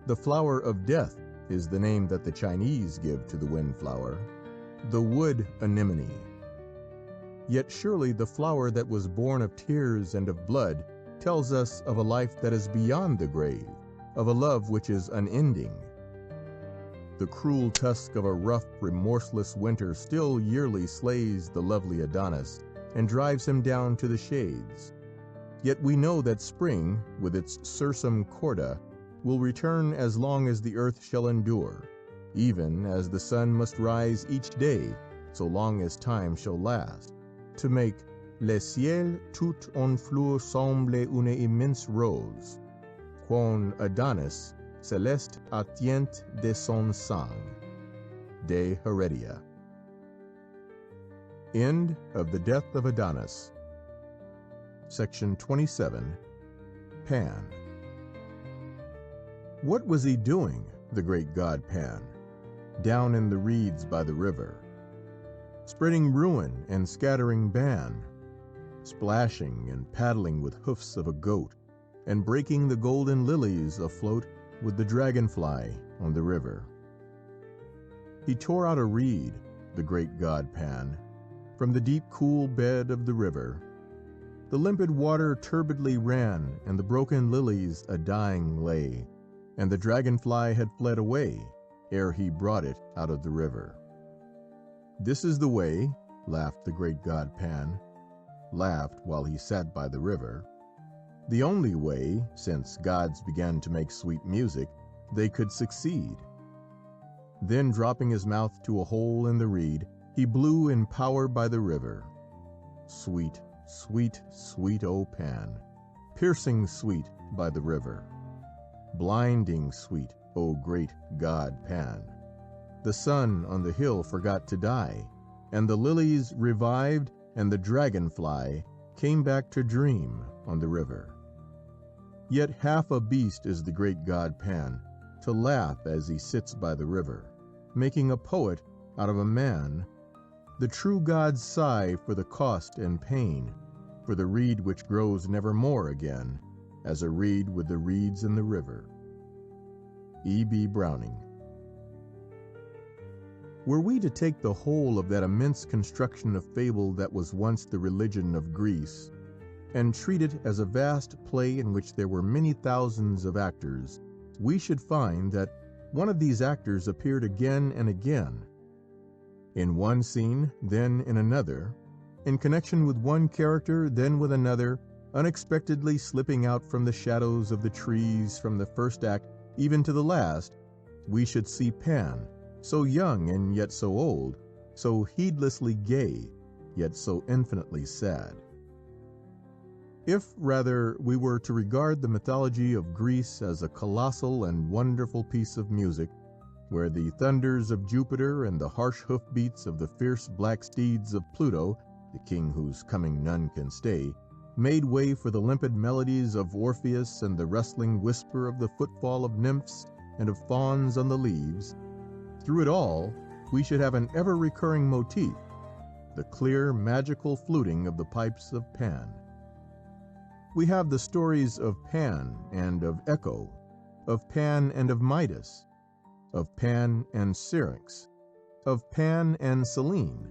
The flower of death is the name that the Chinese give to the windflower, the wood anemone. Yet surely the flower that was born of tears and of blood tells us of a life that is beyond the grave, of a love which is unending. The cruel tusk of a rough, remorseless winter still yearly slays the lovely Adonis and drives him down to the shades. Yet we know that spring, with its sursum corda, will return as long as the earth shall endure, even as the sun must rise each day, so long as time shall last, to make le ciel tout en fleur semble une immense rose, quon Adonis céleste attient de son sang. De Heredia. End of The Death of Adonis. Section 27. Pan. What was he doing, the great god Pan, down in the reeds by the river? Spreading ruin and scattering ban, splashing and paddling with hoofs of a goat, and breaking the golden lilies afloat with the dragonfly on the river. He tore out a reed, the great god Pan, from the deep cool bed of the river. The limpid water turbidly ran, and the broken lilies a-dying lay, and the dragonfly had fled away ere he brought it out of the river. This is the way, laughed the great god Pan, laughed while he sat by the river, the only way, since gods began to make sweet music, they could succeed. Then, dropping his mouth to a hole in the reed, he blew in power by the river. Sweet, sweet, sweet, O Pan, piercing sweet by the river. Blinding sweet, O great god Pan. The sun on the hill forgot to die, and the lilies revived, and the dragonfly came back to dream on the river. Yet half a beast is the great god Pan, to laugh as he sits by the river, making a poet out of a man. The true gods sigh for the cost and pain, for the reed which grows never more again, as a reed with the reeds in the river. E. B. Browning. Were we to take the whole of that immense construction of fable that was once the religion of Greece, and treat it as a vast play in which there were many thousands of actors, we should find that one of these actors appeared again and again, in one scene, then in another, in connection with one character, then with another, unexpectedly slipping out from the shadows of the trees from the first act even to the last. We should see Pan, so young and yet so old, so heedlessly gay, yet so infinitely sad. If, rather, we were to regard the mythology of Greece as a colossal and wonderful piece of music, where the thunders of Jupiter and the harsh hoofbeats of the fierce black steeds of Pluto, the king whose coming none can stay, made way for the limpid melodies of Orpheus and the rustling whisper of the footfall of nymphs and of fauns on the leaves, through it all we should have an ever-recurring motif, the clear, magical fluting of the pipes of Pan. We have the stories of Pan and of Echo, of Pan and of Midas, of Pan and Syrinx, of Pan and Selene,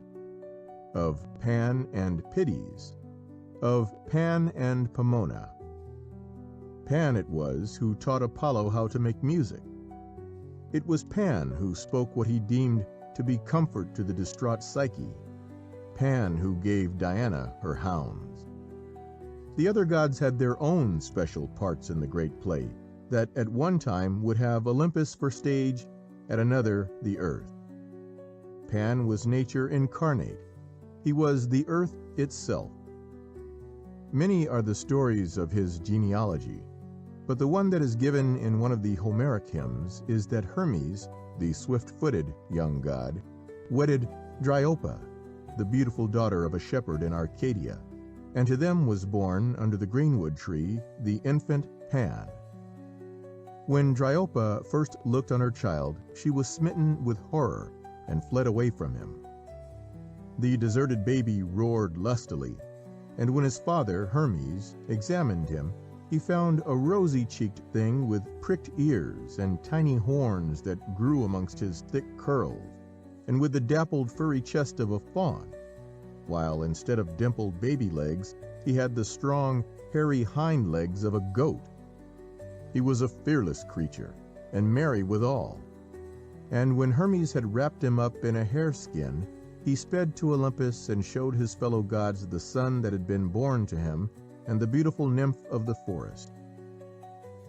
of Pan and Pitys, of Pan and Pomona. Pan it was who taught Apollo how to make music. It was Pan who spoke what he deemed to be comfort to the distraught Psyche, Pan who gave Diana her hounds. The other gods had their own special parts in the great play, that at one time would have Olympus for stage, at another the earth. Pan was nature incarnate. He was the earth itself. Many are the stories of his genealogy, but the one that is given in one of the Homeric hymns is that Hermes, the swift-footed young god, wedded Dryope, the beautiful daughter of a shepherd in Arcadia, and to them was born, under the greenwood tree, the infant Pan. When Dryope first looked on her child, she was smitten with horror and fled away from him. The deserted baby roared lustily, and when his father, Hermes, examined him, he found a rosy-cheeked thing with pricked ears and tiny horns that grew amongst his thick curls, and with the dappled furry chest of a fawn, while instead of dimpled baby legs, he had the strong, hairy hind legs of a goat. He was a fearless creature, and merry withal. And when Hermes had wrapped him up in a hare-skin, he sped to Olympus and showed his fellow gods the son that had been born to him and the beautiful nymph of the forest.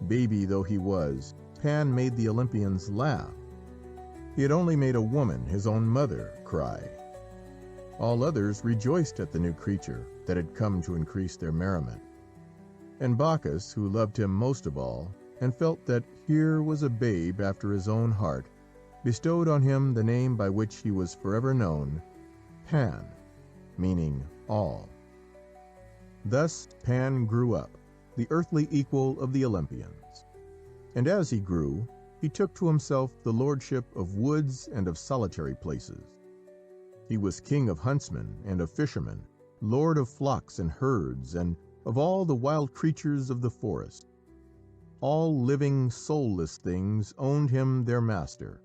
Baby though he was, Pan made the Olympians laugh. He had only made a woman, his own mother, cry. All others rejoiced at the new creature that had come to increase their merriment. And Bacchus, who loved him most of all, and felt that here was a babe after his own heart, bestowed on him the name by which he was forever known, Pan, meaning all. Thus Pan grew up, the earthly equal of the Olympians. And as he grew, he took to himself the lordship of woods and of solitary places. He was king of huntsmen and of fishermen, lord of flocks and herds, and of all the wild creatures of the forest. All living, soulless things owned him their master.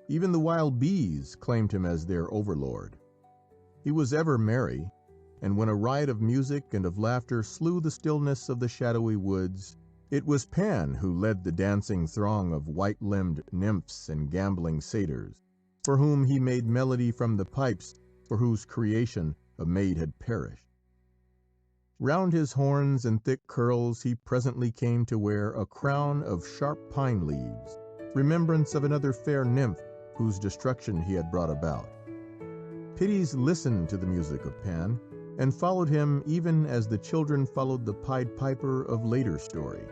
Even the wild bees claimed him as their overlord. He was ever merry, and when a riot of music and of laughter slew the stillness of the shadowy woods, it was Pan who led the dancing throng of white-limbed nymphs and gambling satyrs, for whom he made melody from the pipes for whose creation a maid had perished. Round his horns and thick curls he presently came to wear a crown of sharp pine leaves, remembrance of another fair nymph whose destruction he had brought about. Pitys listened to the music of Pan, and followed him even as the children followed the Pied Piper of later story.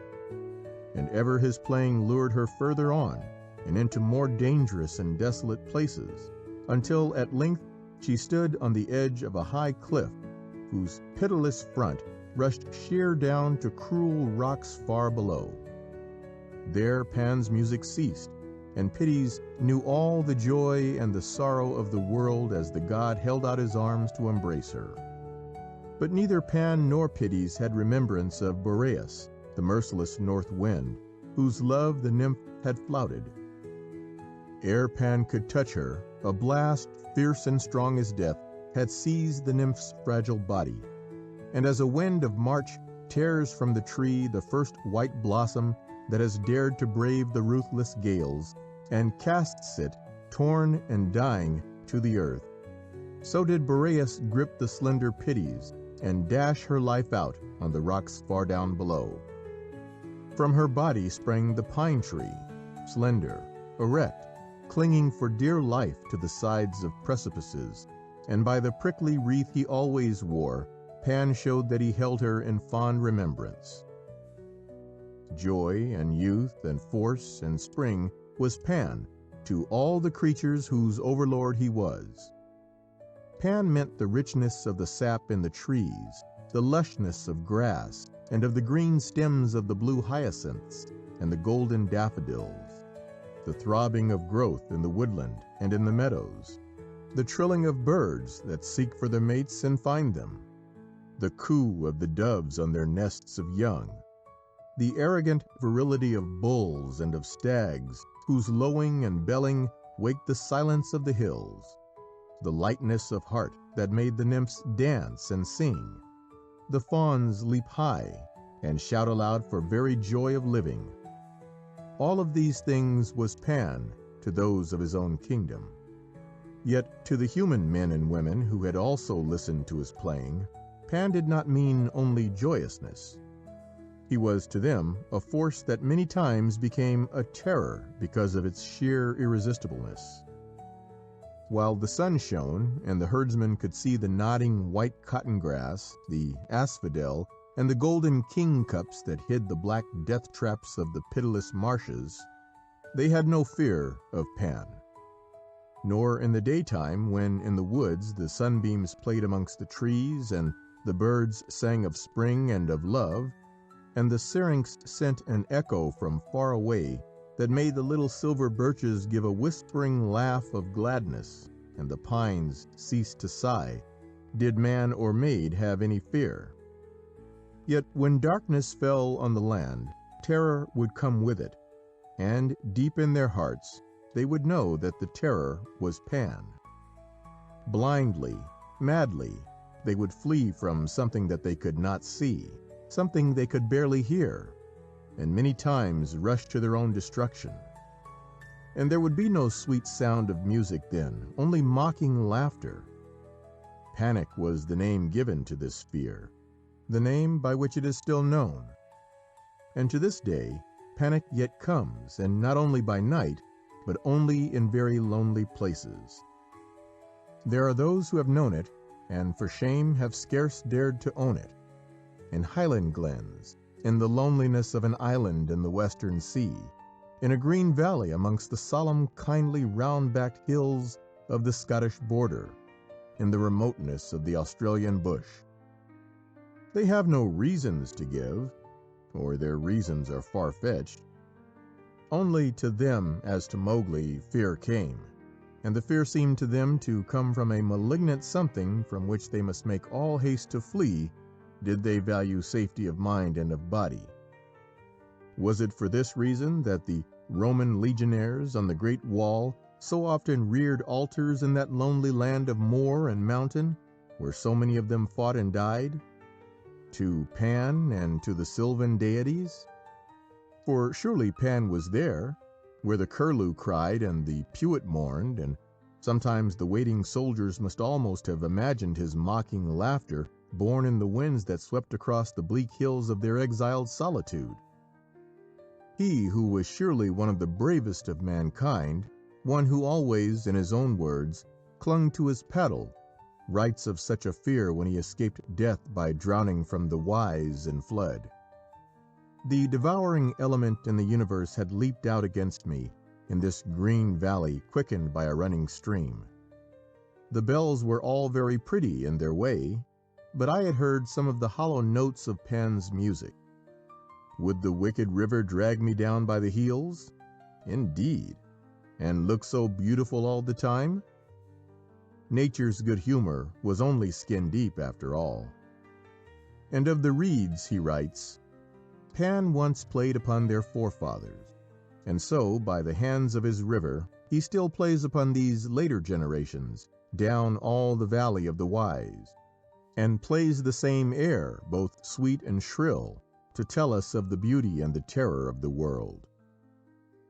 And ever his playing lured her further on, and into more dangerous and desolate places, until at length she stood on the edge of a high cliff, whose pitiless front rushed sheer down to cruel rocks far below. There Pan's music ceased, and Pitys knew all the joy and the sorrow of the world as the god held out his arms to embrace her. But neither Pan nor Pitys had remembrance of Boreas, the merciless north wind, whose love the nymph had flouted. Ere Pan could touch her, a blast, fierce and strong as death, had seized the nymph's fragile body, and as a wind of March tears from the tree the first white blossom that has dared to brave the ruthless gales, and casts it, torn and dying, to the earth. So did Boreas grip the slender Pitys and dash her life out on the rocks far down below. From her body sprang the pine tree, slender, erect, clinging for dear life to the sides of precipices, and by the prickly wreath he always wore, Pan showed that he held her in fond remembrance. Joy and youth and force and spring was Pan to all the creatures whose overlord he was. Pan meant the richness of the sap in the trees, the lushness of grass, and of the green stems of the blue hyacinths and the golden daffodils, the throbbing of growth in the woodland and in the meadows, the trilling of birds that seek for their mates and find them, the coo of the doves on their nests of young, the arrogant virility of bulls and of stags, whose lowing and belling wake the silence of the hills, the lightness of heart that made the nymphs dance and sing, the fawns leap high and shout aloud for very joy of living. All of these things was Pan to those of his own kingdom. Yet to the human men and women who had also listened to his playing, Pan did not mean only joyousness. He was to them a force that many times became a terror because of its sheer irresistibleness. While the sun shone and the herdsmen could see the nodding white cotton grass, the asphodel, and the golden kingcups that hid the black death traps of the pitiless marshes, they had no fear of Pan. Nor in the daytime, when in the woods the sunbeams played amongst the trees, and the birds sang of spring and of love, and the syrinx sent an echo from far away that made the little silver birches give a whispering laugh of gladness, and the pines cease to sigh, did man or maid have any fear. Yet when darkness fell on the land, terror would come with it, and deep in their hearts they would know that the terror was Pan. Blindly, madly, they would flee from something that they could not see, something they could barely hear, and many times rush to their own destruction. And there would be no sweet sound of music then, only mocking laughter. Panic was the name given to this fear, the name by which it is still known. And to this day, panic yet comes, and not only by night, but only in very lonely places. There are those who have known it, and for shame have scarce dared to own it. In highland glens, in the loneliness of an island in the western sea, in a green valley amongst the solemn, kindly, round-backed hills of the Scottish border, in the remoteness of the Australian bush. They have no reasons to give, or their reasons are far-fetched. Only to them, as to Mowgli, fear came, and the fear seemed to them to come from a malignant something from which they must make all haste to flee, did they value safety of mind and of body. Was it for this reason that the Roman legionaries on the Great Wall so often reared altars in that lonely land of moor and mountain, where so many of them fought and died? To Pan and to the sylvan deities? For surely Pan was there, where the curlew cried and the pewit mourned, and sometimes the waiting soldiers must almost have imagined his mocking laughter born in the winds that swept across the bleak hills of their exiled solitude. He who was surely one of the bravest of mankind, one who always, in his own words, clung to his paddle, writes of such a fear when he escaped death by drowning from the Wise in flood. The devouring element in the universe had leaped out against me in this green valley quickened by a running stream. The bells were all very pretty in their way, but I had heard some of the hollow notes of Pan's music. Would the wicked river drag me down by the heels? Indeed, and look so beautiful all the time? Nature's good humor was only skin deep after all. And of the reeds he writes, Pan once played upon their forefathers, and so, by the hands of his river, he still plays upon these later generations, down all the valley of the Wise, and plays the same air, both sweet and shrill, to tell us of the beauty and the terror of the world.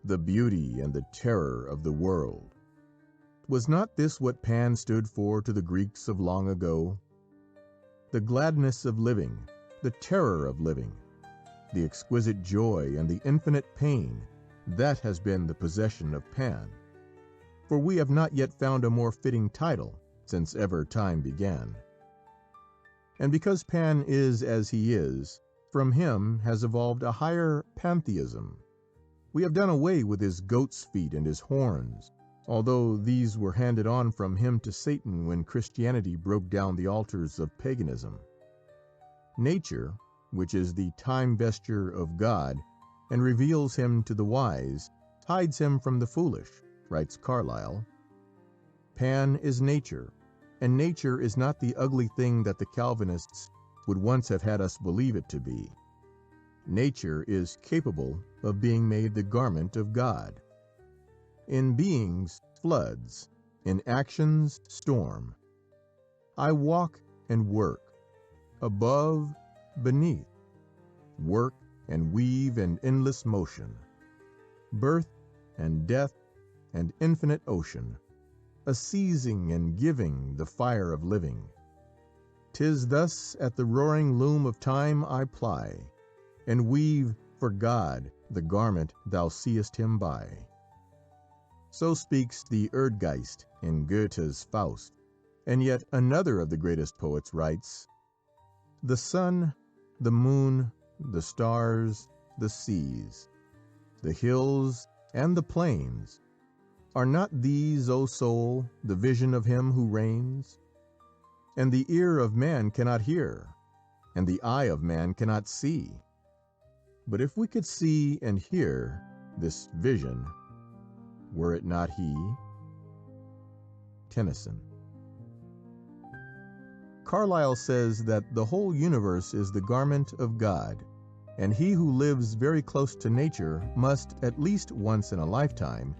The beauty and the terror of the world. Was not this what Pan stood for to the Greeks of long ago? The gladness of living, the terror of living, the exquisite joy and the infinite pain, that has been the possession of Pan. For we have not yet found a more fitting title since ever time began. And because Pan is as he is, from him has evolved a higher pantheism. We have done away with his goat's feet and his horns, although these were handed on from him to Satan when Christianity broke down the altars of paganism. Nature, which is the time vesture of God and reveals him to the wise, hides him from the foolish, writes Carlyle. Pan is nature, and nature is not the ugly thing that the Calvinists would once have had us believe it to be. Nature is capable of being made the garment of God. In beings, floods; in actions, storm. I walk and work, above, beneath, work and weave in endless motion, birth and death and infinite ocean, a seizing and giving the fire of living. 'Tis thus at the roaring loom of time I ply, and weave for God the garment thou seest him by. So speaks the Erdgeist in Goethe's Faust, and yet another of the greatest poets writes, "The sun, the moon, the stars, the seas, the hills and the plains, are not these, O soul, the vision of him who reigns? And the ear of man cannot hear, and the eye of man cannot see. But if we could see and hear this vision, were it not he?" Tennyson. Carlyle says that the whole universe is the garment of God, and he who lives very close to nature must, at least once in a lifetime,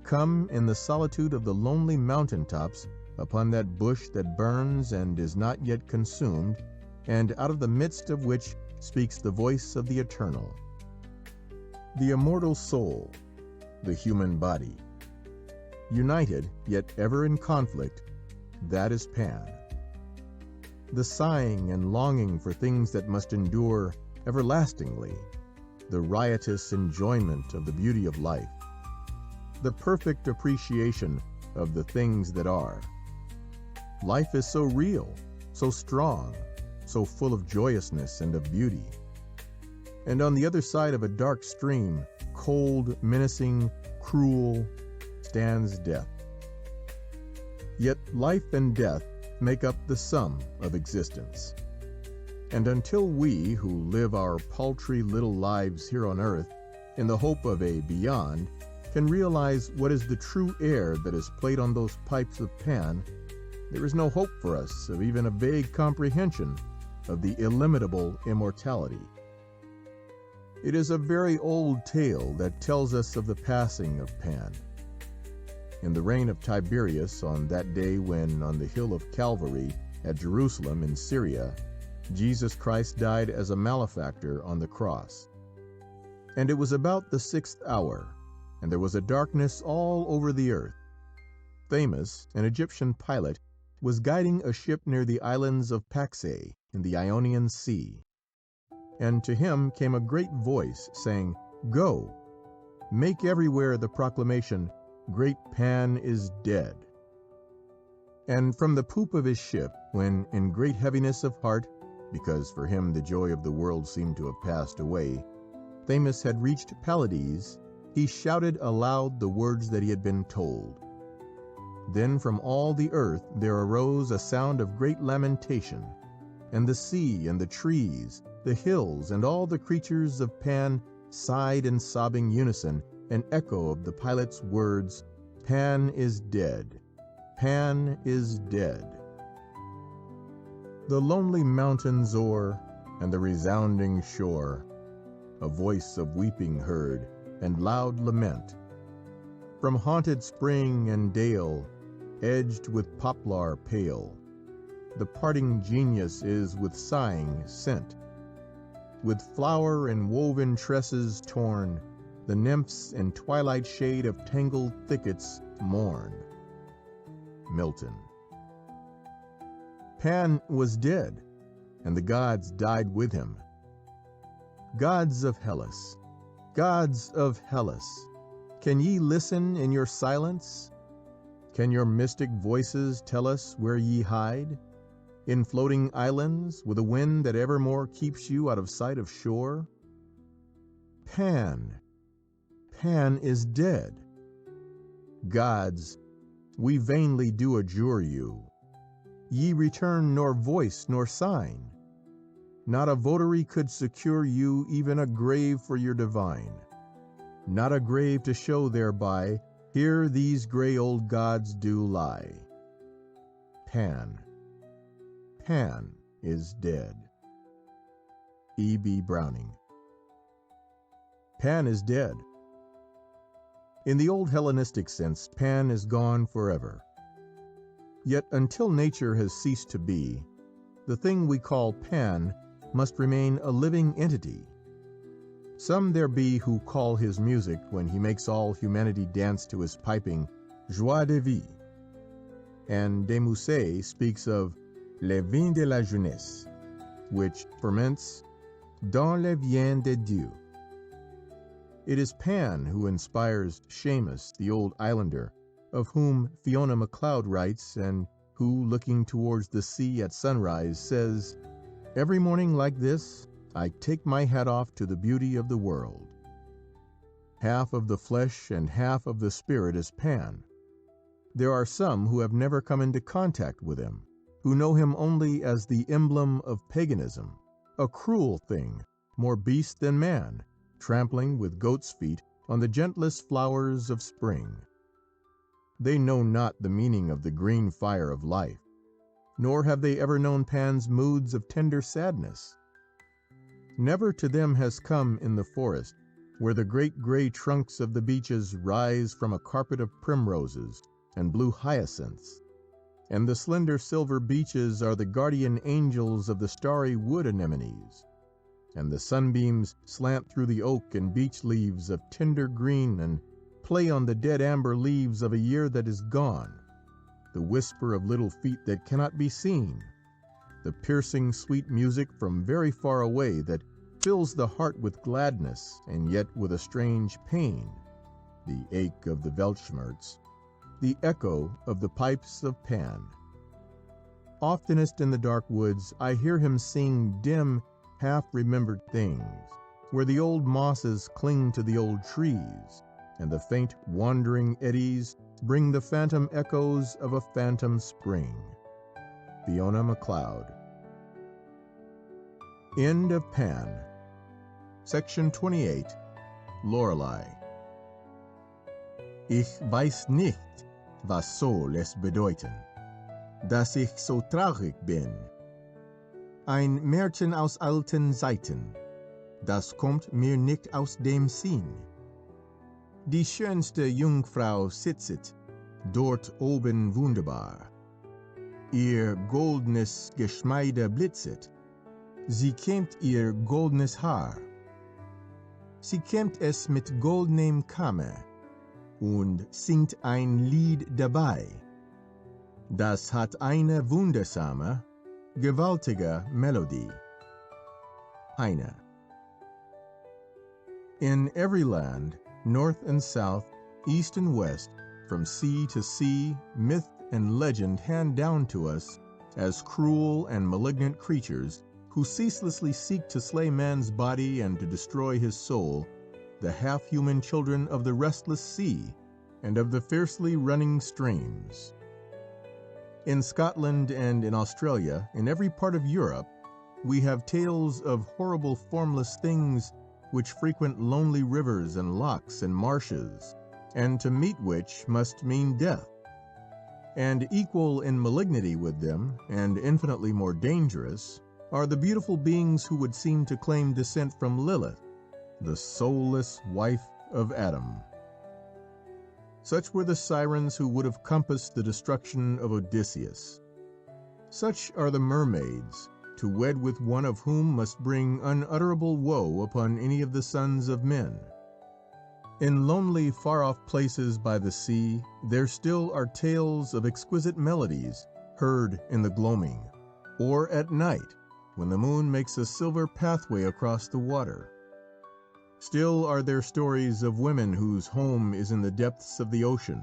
come in the solitude of the lonely mountain tops upon that bush that burns and is not yet consumed, and out of the midst of which speaks the voice of the eternal. The immortal soul, the human body, united yet ever in conflict, that is Pan. The sighing and longing for things that must endure everlastingly, the riotous enjoyment of the beauty of life, the perfect appreciation of the things that are. Life is so real, so strong, so full of joyousness and of beauty. And on the other side of a dark stream, cold, menacing, cruel, stands death. Yet life and death make up the sum of existence. And until we, who live our paltry little lives here on earth in the hope of a beyond, can realize what is the true air that is played on those pipes of Pan, there is no hope for us of even a vague comprehension of the illimitable immortality. It is a very old tale that tells us of the passing of Pan. In the reign of Tiberius, on that day when, on the hill of Calvary at Jerusalem in Syria, Jesus Christ died as a malefactor on the cross. And it was about the 6th hour, and there was a darkness all over the earth. Thamus, an Egyptian pilot, was guiding a ship near the islands of Paxae in the Ionian Sea. And to him came a great voice, saying, "Go, make everywhere the proclamation, Great Pan is dead." And from the poop of his ship, when in great heaviness of heart, because for him the joy of the world seemed to have passed away, Thamus had reached Pallades, he shouted aloud the words that he had been told. Then from all the earth there arose a sound of great lamentation, and the sea and the trees, the hills and all the creatures of Pan sighed in sobbing unison an echo of the pilot's words, "Pan is dead, Pan is dead." The lonely mountains o'er, and the resounding shore, a voice of weeping heard, and loud lament. From haunted spring and dale, edged with poplar pale, the parting genius is with sighing sent. with flower and woven tresses torn, the nymphs in twilight shade of tangled thickets mourn. Milton. Pan was dead, and the gods died with him. Gods of Hellas, gods of Hellas, can ye listen in your silence? Can your mystic voices tell us where ye hide? In floating islands, with a wind that evermore keeps you out of sight of shore? Pan, Pan is dead. Gods, we vainly do adjure you. Ye return nor voice nor sign. Not a votary could secure you even a grave for your divine. Not a grave to show thereby, here these grey old gods do lie. Pan, Pan is dead. E.B. Browning. Pan is dead. In the old Hellenistic sense, Pan is gone forever. Yet until nature has ceased to be, the thing we call Pan must remain a living entity. Some there be who call his music, when he makes all humanity dance to his piping, joie de vie. And de Musset speaks of le vin de la jeunesse, which ferments dans le vin de Dieu. It is Pan who inspires Seamus, the old islander, of whom Fiona Macleod writes, and who, looking towards the sea at sunrise, says, "Every morning like this, I take my hat off to the beauty of the world." Half of the flesh and half of the spirit is Pan. There are some who have never come into contact with him, who know him only as the emblem of paganism, a cruel thing, more beast than man, trampling with goat's feet on the gentlest flowers of spring. They know not the meaning of the green fire of life, nor have they ever known Pan's moods of tender sadness. Never to them has come in the forest, where the great grey trunks of the beeches rise from a carpet of primroses and blue hyacinths, and the slender silver beeches are the guardian angels of the starry wood anemones, and the sunbeams slant through the oak and beech leaves of tender green and play on the dead amber leaves of a year that is gone, the whisper of little feet that cannot be seen, the piercing sweet music from very far away that fills the heart with gladness and yet with a strange pain, the ache of the Weltschmerz, the echo of the pipes of Pan. Oftenest in the dark woods I hear him sing dim, half-remembered things, where the old mosses cling to the old trees, and the faint wandering eddies bring the phantom echoes of a phantom spring. Fiona Macleod. End of Pan. Section 28. Lorelei. Ich weiß nicht, was soll es bedeuten, dass ich so traurig bin. Ein Märchen aus alten Zeiten, das kommt mir nicht aus dem Sinn. Die schönste Jungfrau sitzet dort oben wunderbar. Ihr goldnes Geschmeide blitzet, sie kämmt ihr goldnes Haar. Sie kämmt es mit goldnem Kamme und singt ein Lied dabei. Das hat eine wundersame, gewaltige Melodie. Heine. In every land, north and south, east and west, from sea to sea, myth and legend hand down to us as cruel and malignant creatures who ceaselessly seek to slay man's body and to destroy his soul, the half-human children of the restless sea and of the fiercely running streams. In Scotland and in Australia, in every part of Europe, we have tales of horrible formless things which frequent lonely rivers and lochs and marshes, and to meet which must mean death. And equal in malignity with them, and infinitely more dangerous, are the beautiful beings who would seem to claim descent from Lilith, the soulless wife of Adam. Such were the sirens who would have compassed the destruction of Odysseus. Such are the mermaids to wed with one of whom must bring unutterable woe upon any of the sons of men. In lonely, far-off places by the sea, there still are tales of exquisite melodies heard in the gloaming, or at night, when the moon makes a silver pathway across the water. Still are there stories of women whose home is in the depths of the ocean,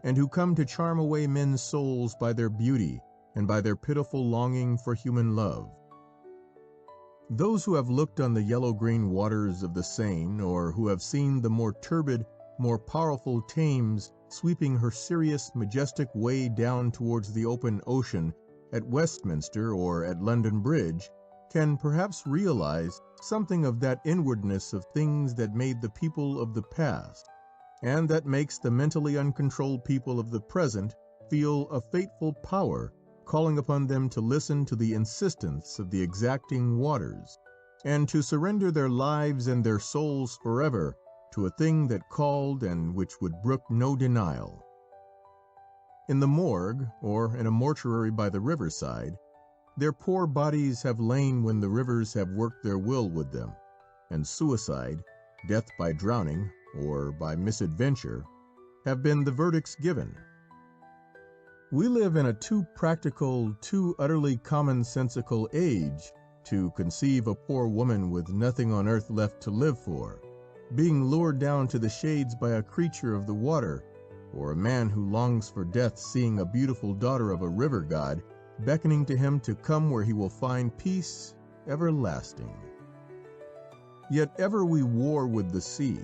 and who come to charm away men's souls by their beauty and by their pitiful longing for human love. Those who have looked on the yellow-green waters of the Seine, or who have seen the more turbid, more powerful Thames sweeping her serious, majestic way down towards the open ocean at Westminster or at London Bridge, can perhaps realize something of that inwardness of things that made the people of the past, and that makes the mentally uncontrolled people of the present feel a fateful power calling upon them to listen to the insistence of the exacting waters, and to surrender their lives and their souls forever to a thing that called and which would brook no denial. In the morgue, or in a mortuary by the riverside, their poor bodies have lain when the rivers have worked their will with them, and suicide, death by drowning, or by misadventure, have been the verdicts given. We live in a too practical, too utterly commonsensical age to conceive a poor woman with nothing on earth left to live for, being lured down to the shades by a creature of the water, or a man who longs for death seeing a beautiful daughter of a river god beckoning to him to come where he will find peace everlasting. Yet ever we war with the sea.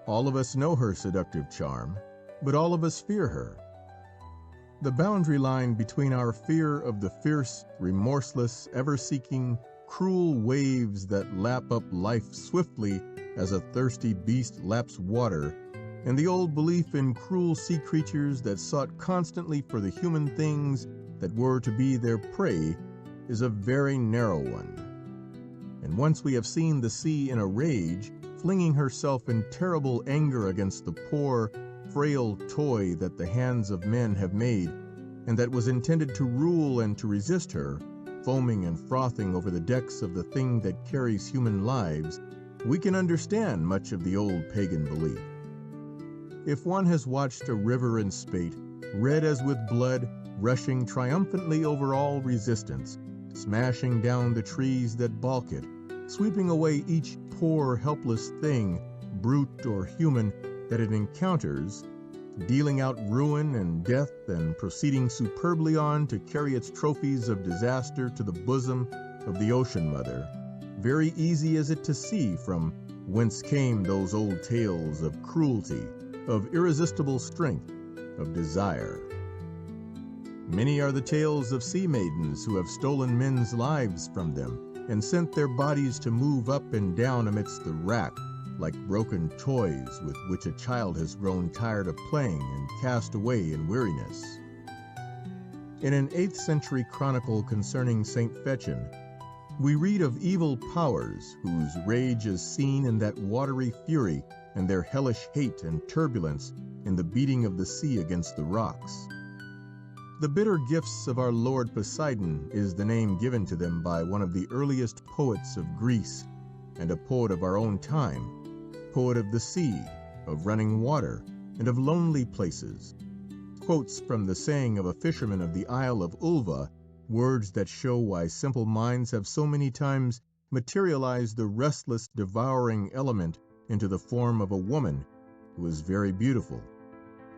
All of us know her seductive charm, but all of us fear her. The boundary line between our fear of the fierce, remorseless, ever-seeking, cruel waves that lap up life swiftly as a thirsty beast laps water, and the old belief in cruel sea creatures that sought constantly for the human things that were to be their prey, is a very narrow one. And once we have seen the sea in a rage, flinging herself in terrible anger against the poor, frail toy that the hands of men have made, and that was intended to rule and to resist her, foaming and frothing over the decks of the thing that carries human lives, we can understand much of the old pagan belief. If one has watched a river in spate, red as with blood, rushing triumphantly over all resistance, smashing down the trees that balk it, sweeping away each poor, helpless thing, brute or human, that it encounters, dealing out ruin and death and proceeding superbly on to carry its trophies of disaster to the bosom of the ocean mother, very easy is it to see from whence came those old tales of cruelty, of irresistible strength, of desire. Many are the tales of sea maidens who have stolen men's lives from them and sent their bodies to move up and down amidst the wrack, like broken toys with which a child has grown tired of playing and cast away in weariness. In an 8th century chronicle concerning St. Fechin, we read of evil powers whose rage is seen in that watery fury and their hellish hate and turbulence in the beating of the sea against the rocks. The bitter gifts of our Lord Poseidon is the name given to them by one of the earliest poets of Greece, and a poet of our own time, poet of the sea, of running water, and of lonely places. Quotes from the saying of a fisherman of the Isle of Ulva, words that show why simple minds have so many times materialized the restless, devouring element into the form of a woman who is very beautiful,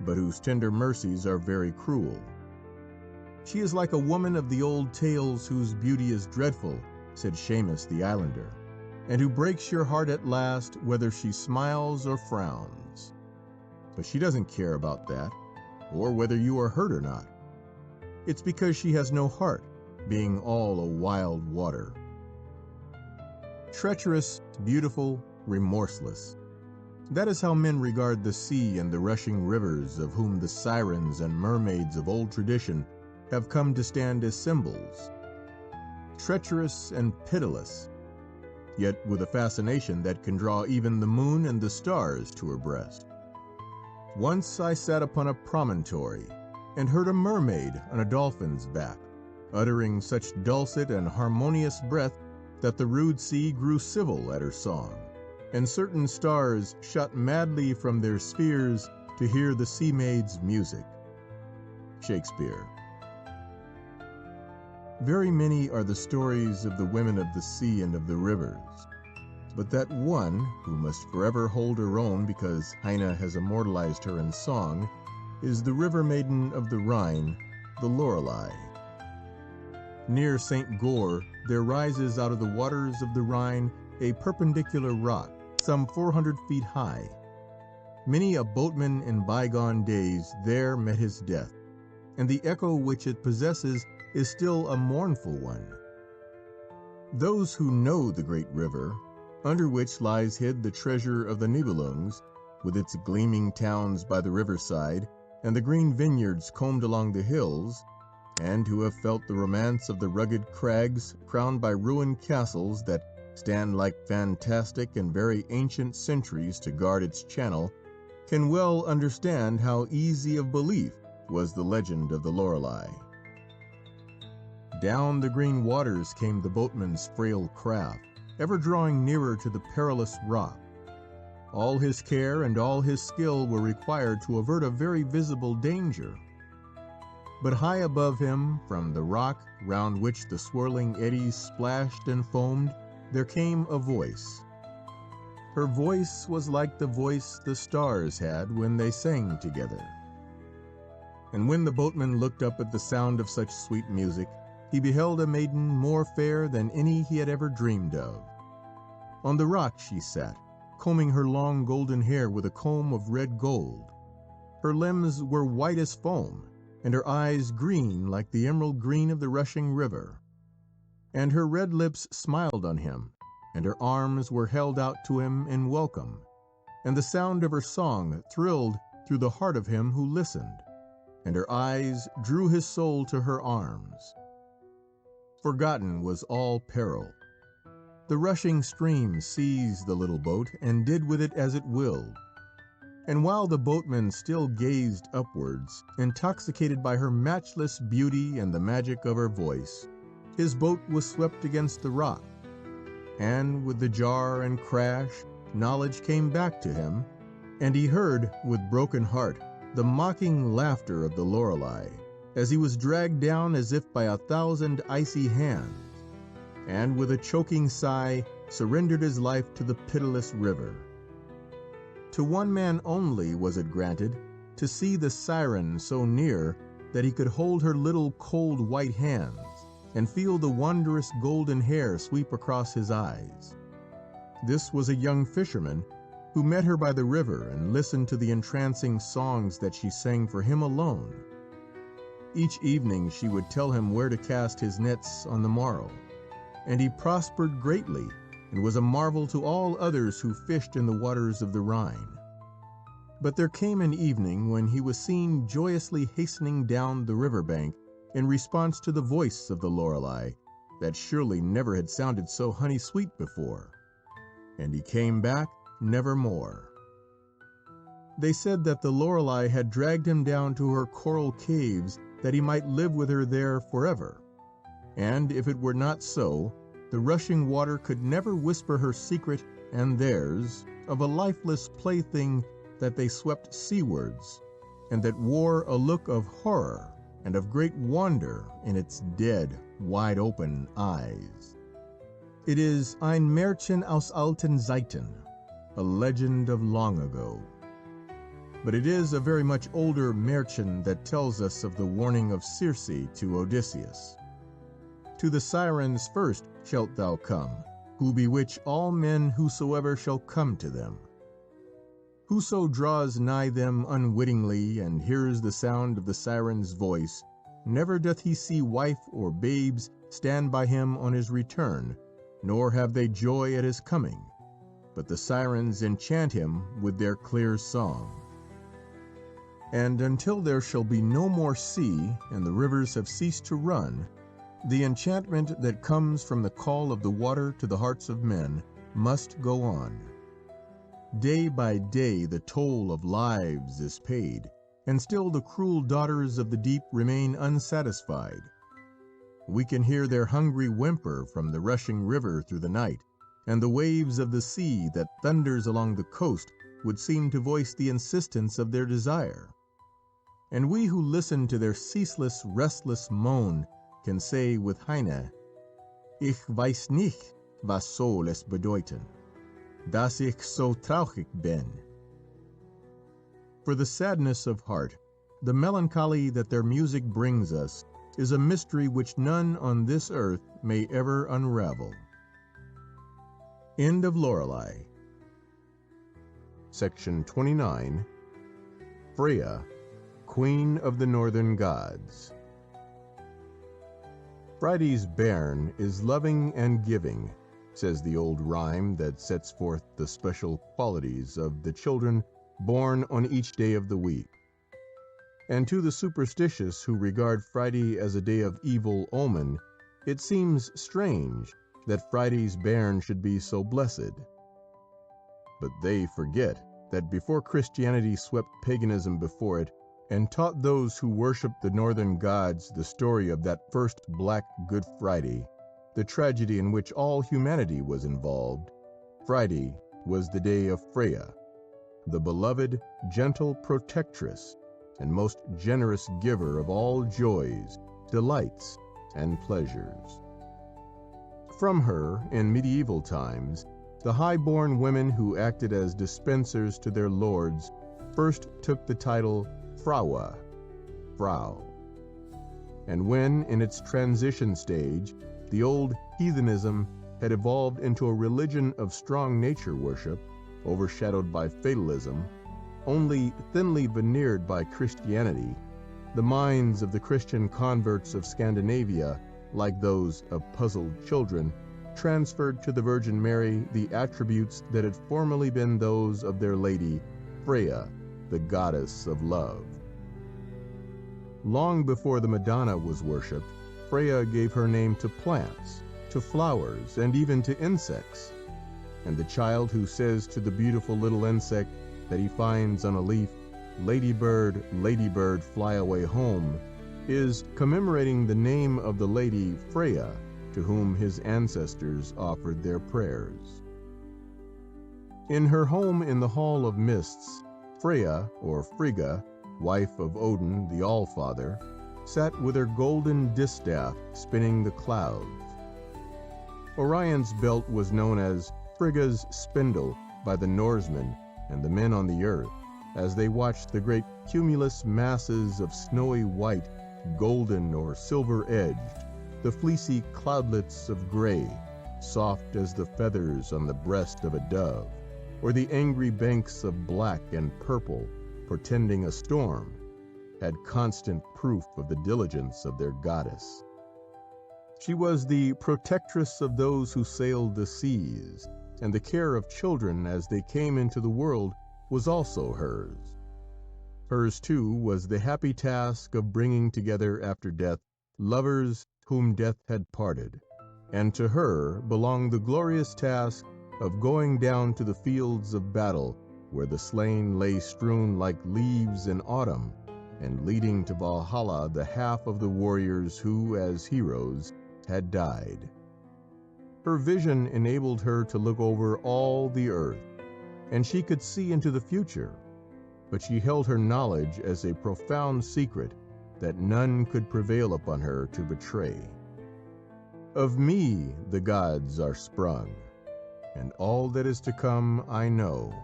but whose tender mercies are very cruel. She is like a woman of the old tales whose beauty is dreadful, said Seamus the islander, and who breaks your heart at last whether she smiles or frowns. But she doesn't care about that, or whether you are hurt or not. It's because she has no heart, being all a wild water. Treacherous, beautiful, remorseless. That is how men regard the sea and the rushing rivers of whom the sirens and mermaids of old tradition have come to stand as symbols. Treacherous and pitiless, yet with a fascination that can draw even the moon and the stars to her breast. Once I sat upon a promontory and heard a mermaid on a dolphin's back, uttering such dulcet and harmonious breath that the rude sea grew civil at her song, and certain stars shot madly from their spheres to hear the sea maid's music. Shakespeare. Very many are the stories of the women of the sea and of the rivers, but that one, who must forever hold her own because Heine has immortalized her in song, is the river maiden of the Rhine, the Lorelei. Near St. Goar, there rises out of the waters of the Rhine a perpendicular rock, some 400 feet high. Many a boatman in bygone days there met his death, and the echo which it possesses is still a mournful one. Those who know the great river, under which lies hid the treasure of the Nibelungs, with its gleaming towns by the riverside, and the green vineyards combed along the hills, and who have felt the romance of the rugged crags crowned by ruined castles that stand like fantastic and very ancient sentries to guard its channel, can well understand how easy of belief was the legend of the Lorelei. Down the green waters came the boatman's frail craft, ever drawing nearer to the perilous rock. All his care and all his skill were required to avert a very visible danger. But high above him, from the rock round which the swirling eddies splashed and foamed, there came a voice. Her voice was like the voice the stars had when they sang together. And when the boatman looked up at the sound of such sweet music, he beheld a maiden more fair than any he had ever dreamed of. On the rock she sat, combing her long golden hair with a comb of red gold. Her limbs were white as foam, and her eyes green like the emerald green of the rushing river. And her red lips smiled on him, and her arms were held out to him in welcome, and the sound of her song thrilled through the heart of him who listened, and her eyes drew his soul to her arms. Forgotten was all peril. The rushing stream seized the little boat and did with it as it willed. And while the boatman still gazed upwards, intoxicated by her matchless beauty and the magic of her voice, his boat was swept against the rock. And with the jar and crash, knowledge came back to him, and he heard, with broken heart, the mocking laughter of the Lorelei, as he was dragged down as if by 1,000 icy hands, and with a choking sigh surrendered his life to the pitiless river. To one man only was it granted to see the siren so near that he could hold her little cold white hands and feel the wondrous golden hair sweep across his eyes. This was a young fisherman who met her by the river and listened to the entrancing songs that she sang for him alone. Each evening she would tell him where to cast his nets on the morrow, and he prospered greatly and was a marvel to all others who fished in the waters of the Rhine. But there came an evening when he was seen joyously hastening down the river bank in response to the voice of the Lorelei that surely never had sounded so honey-sweet before, and he came back nevermore. They said that the Lorelei had dragged him down to her coral caves that he might live with her there forever, and if it were not so, the rushing water could never whisper her secret and theirs of a lifeless plaything that they swept seawards, and that wore a look of horror and of great wonder in its dead, wide-open eyes. It is ein Märchen aus alten Zeiten, a legend of long ago. But it is a very much older Märchen that tells us of the warning of Circe to Odysseus. To the sirens first shalt thou come, who bewitch all men whosoever shall come to them. Whoso draws nigh them unwittingly and hears the sound of the siren's voice, never doth he see wife or babes stand by him on his return, nor have they joy at his coming, but the sirens enchant him with their clear song. And until there shall be no more sea and the rivers have ceased to run, the enchantment that comes from the call of the water to the hearts of men must go on. Day by day the toll of lives is paid, and still the cruel daughters of the deep remain unsatisfied. We can hear their hungry whimper from the rushing river through the night, and the waves of the sea that thunders along the coast would seem to voice the insistence of their desire. And we who listen to their ceaseless, restless moan can say with Heine, Ich weiß nicht, was soll es bedeuten, dass ich so traurig bin. For the sadness of heart, the melancholy that their music brings us, is a mystery which none on this earth may ever unravel. End of Lorelei. Section 29. Freya, Queen of the Northern Gods. Friday's bairn is loving and giving, says the old rhyme that sets forth the special qualities of the children born on each day of the week. And to the superstitious who regard Friday as a day of evil omen, it seems strange that Friday's bairn should be so blessed. But they forget that before Christianity swept paganism before it and taught those who worshiped the northern gods the story of that first black Good Friday, the tragedy in which all humanity was involved, Friday was the day of Freya, the beloved, gentle protectress and most generous giver of all joys, delights, and pleasures. From her, in medieval times, the high-born women who acted as dispensers to their lords first took the title Frauwa, Frau. And when, in its transition stage, the old heathenism had evolved into a religion of strong nature worship, overshadowed by fatalism, only thinly veneered by Christianity, the minds of the Christian converts of Scandinavia, like those of puzzled children, transferred to the Virgin Mary the attributes that had formerly been those of their lady, Freya, the goddess of love. Long before the Madonna was worshipped, Freya gave her name to plants, to flowers, and even to insects. And the child who says to the beautiful little insect that he finds on a leaf, "Ladybird, ladybird, fly away home," is commemorating the name of the lady Freya, to whom his ancestors offered their prayers. In her home in the Hall of Mists, Freya, or Frigga, wife of Odin the Allfather, sat with her golden distaff spinning the clouds. Orion's belt was known as Frigga's spindle by the Norsemen and the men on the earth, as they watched the great cumulus masses of snowy white, golden or silver-edged, the fleecy cloudlets of gray, soft as the feathers on the breast of a dove, or the angry banks of black and purple, portending a storm, had constant proof of the diligence of their goddess. She was the protectress of those who sailed the seas, and the care of children as they came into the world was also hers. Hers, too, was the happy task of bringing together after death lovers whom death had parted, and to her belonged the glorious task of going down to the fields of battle where the slain lay strewn like leaves in autumn, and leading to Valhalla the half of the warriors who, as heroes, had died. Her vision enabled her to look over all the earth, and she could see into the future, but she held her knowledge as a profound secret that none could prevail upon her to betray. Of me the gods are sprung, and all that is to come I know,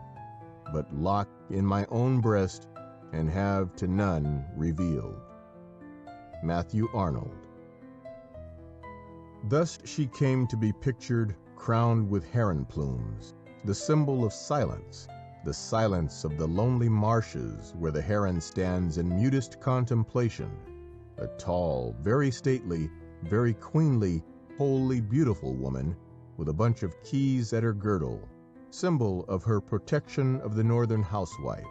but lock in my own breast and have to none revealed. Matthew Arnold. Thus she came to be pictured crowned with heron plumes, the symbol of silence, the silence of the lonely marshes where the heron stands in mutest contemplation, a tall, very stately, very queenly, wholly beautiful woman with a bunch of keys at her girdle, symbol of her protection of the northern housewife,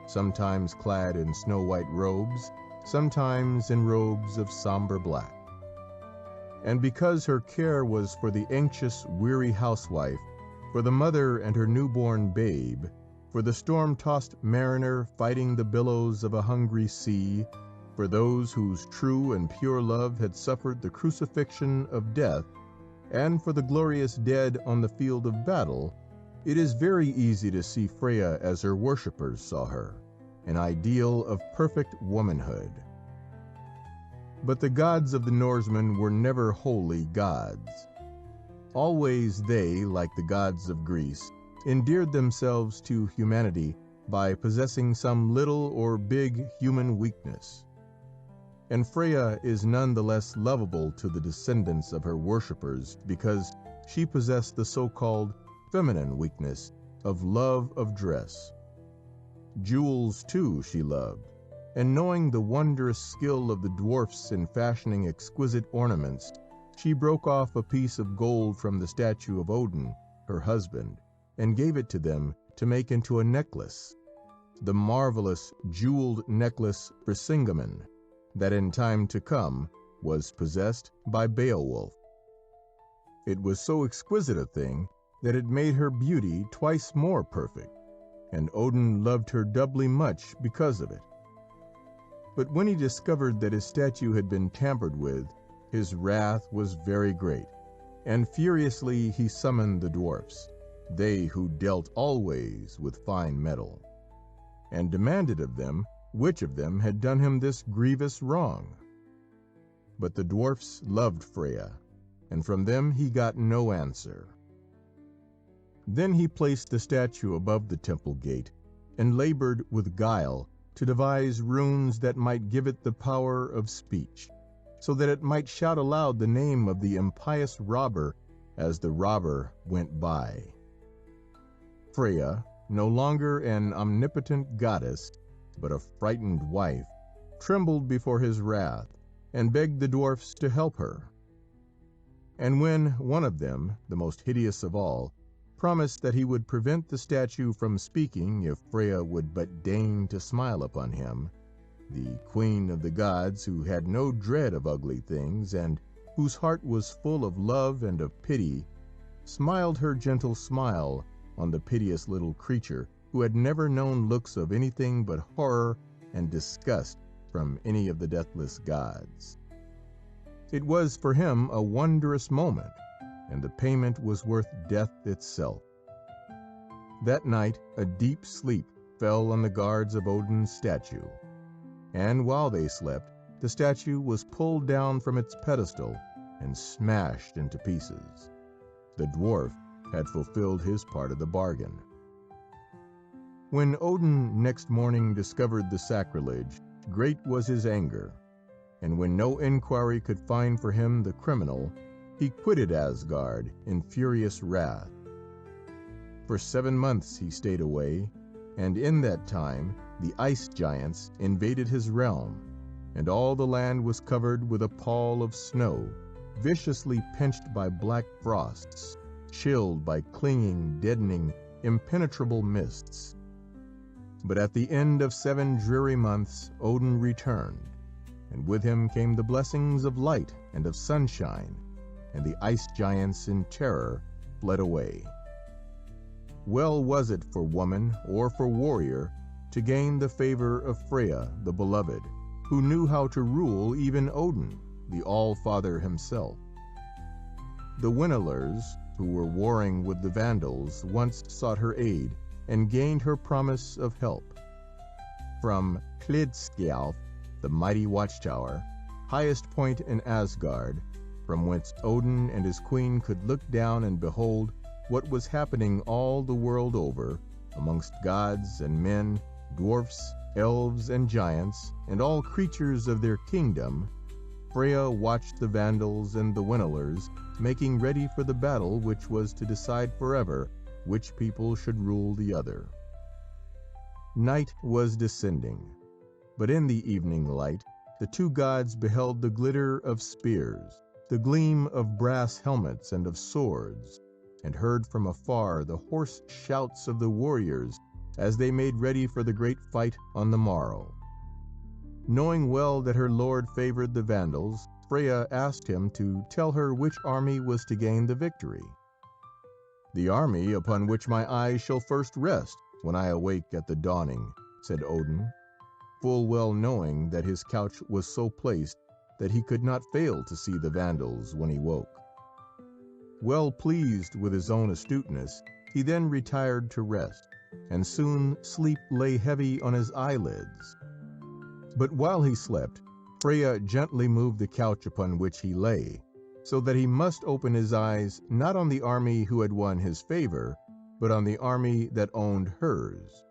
sometimes clad in snow-white robes, sometimes in robes of somber black. And because her care was for the anxious, weary housewife, for the mother and her newborn babe, for the storm-tossed mariner fighting the billows of a hungry sea, For those whose true and pure love had suffered the crucifixion of death, and for the glorious dead on the field of battle, it is very easy to see Freya as her worshippers saw her, an ideal of perfect womanhood. But the gods of the Norsemen were never wholly gods. Always they, like the gods of Greece, endeared themselves to humanity by possessing some little or big human weakness. And Freya is none the less lovable to the descendants of her worshippers because she possessed the so-called feminine weakness of love of dress. Jewels, too, she loved, and knowing the wondrous skill of the dwarfs in fashioning exquisite ornaments, she broke off a piece of gold from the statue of Odin, her husband, and gave it to them to make into a necklace, the marvelous jeweled necklace Brisingamen, that in time to come was possessed by Beowulf. It was so exquisite a thing that it made her beauty twice more perfect, and Odin loved her doubly much because of it. But when he discovered that his statue had been tampered with, his wrath was very great, and furiously he summoned the dwarfs, they who dealt always with fine metal, and demanded of them which of them had done him this grievous wrong. But the dwarfs loved Freya, and from them he got no answer. Then he placed the statue above the temple gate, and labored with guile to devise runes that might give it the power of speech, so that it might shout aloud the name of the impious robber as the robber went by. Freya, no longer an omnipotent goddess, but a frightened wife, trembled before his wrath, and begged the dwarfs to help her. And when one of them, the most hideous of all, promised that he would prevent the statue from speaking if Freya would but deign to smile upon him, the queen of the gods, who had no dread of ugly things, and whose heart was full of love and of pity, smiled her gentle smile on the piteous little creature who had never known looks of anything but horror and disgust from any of the deathless gods. It was for him a wondrous moment, and the payment was worth death itself. That night a deep sleep fell on the guards of Odin's statue, and while they slept, the statue was pulled down from its pedestal and smashed into pieces. The dwarf had fulfilled his part of the bargain. When Odin next morning discovered the sacrilege, great was his anger, and when no inquiry could find for him the criminal, he quitted Asgard in furious wrath. For 7 months he stayed away, and in that time the ice giants invaded his realm, and all the land was covered with a pall of snow, viciously pinched by black frosts, chilled by clinging, deadening, impenetrable mists. But at the end of 7 dreary months Odin returned, and with him came the blessings of light and of sunshine, and the ice giants in terror fled away. Well was it for woman or for warrior to gain the favor of Freya the beloved, who knew how to rule even Odin, the All-Father himself. The Winilers, who were warring with the Vandals, once sought her aid and gained her promise of help. From Hlidskjalf, the mighty watchtower, highest point in Asgard, from whence Odin and his queen could look down and behold what was happening all the world over, amongst gods and men, dwarfs, elves and giants, and all creatures of their kingdom, Freya watched the Vandals and the Winilers making ready for the battle which was to decide forever which people should rule the other. Night was descending, but in the evening light the two gods beheld the glitter of spears, the gleam of brass helmets and of swords, and heard from afar the hoarse shouts of the warriors as they made ready for the great fight on the morrow. Knowing well that her lord favored the Vandals, Freya asked him to tell her which army was to gain the victory. "The army upon which my eyes shall first rest when I awake at the dawning," said Odin. full well knowing that his couch was so placed that he could not fail to see the vandals when he woke. Well pleased with his own astuteness, he then retired to rest, and soon sleep lay heavy on his eyelids. But while he slept, Freya gently moved the couch upon which he lay, so that he must open his eyes not on the army who had won his favor, but on the army that owned hers.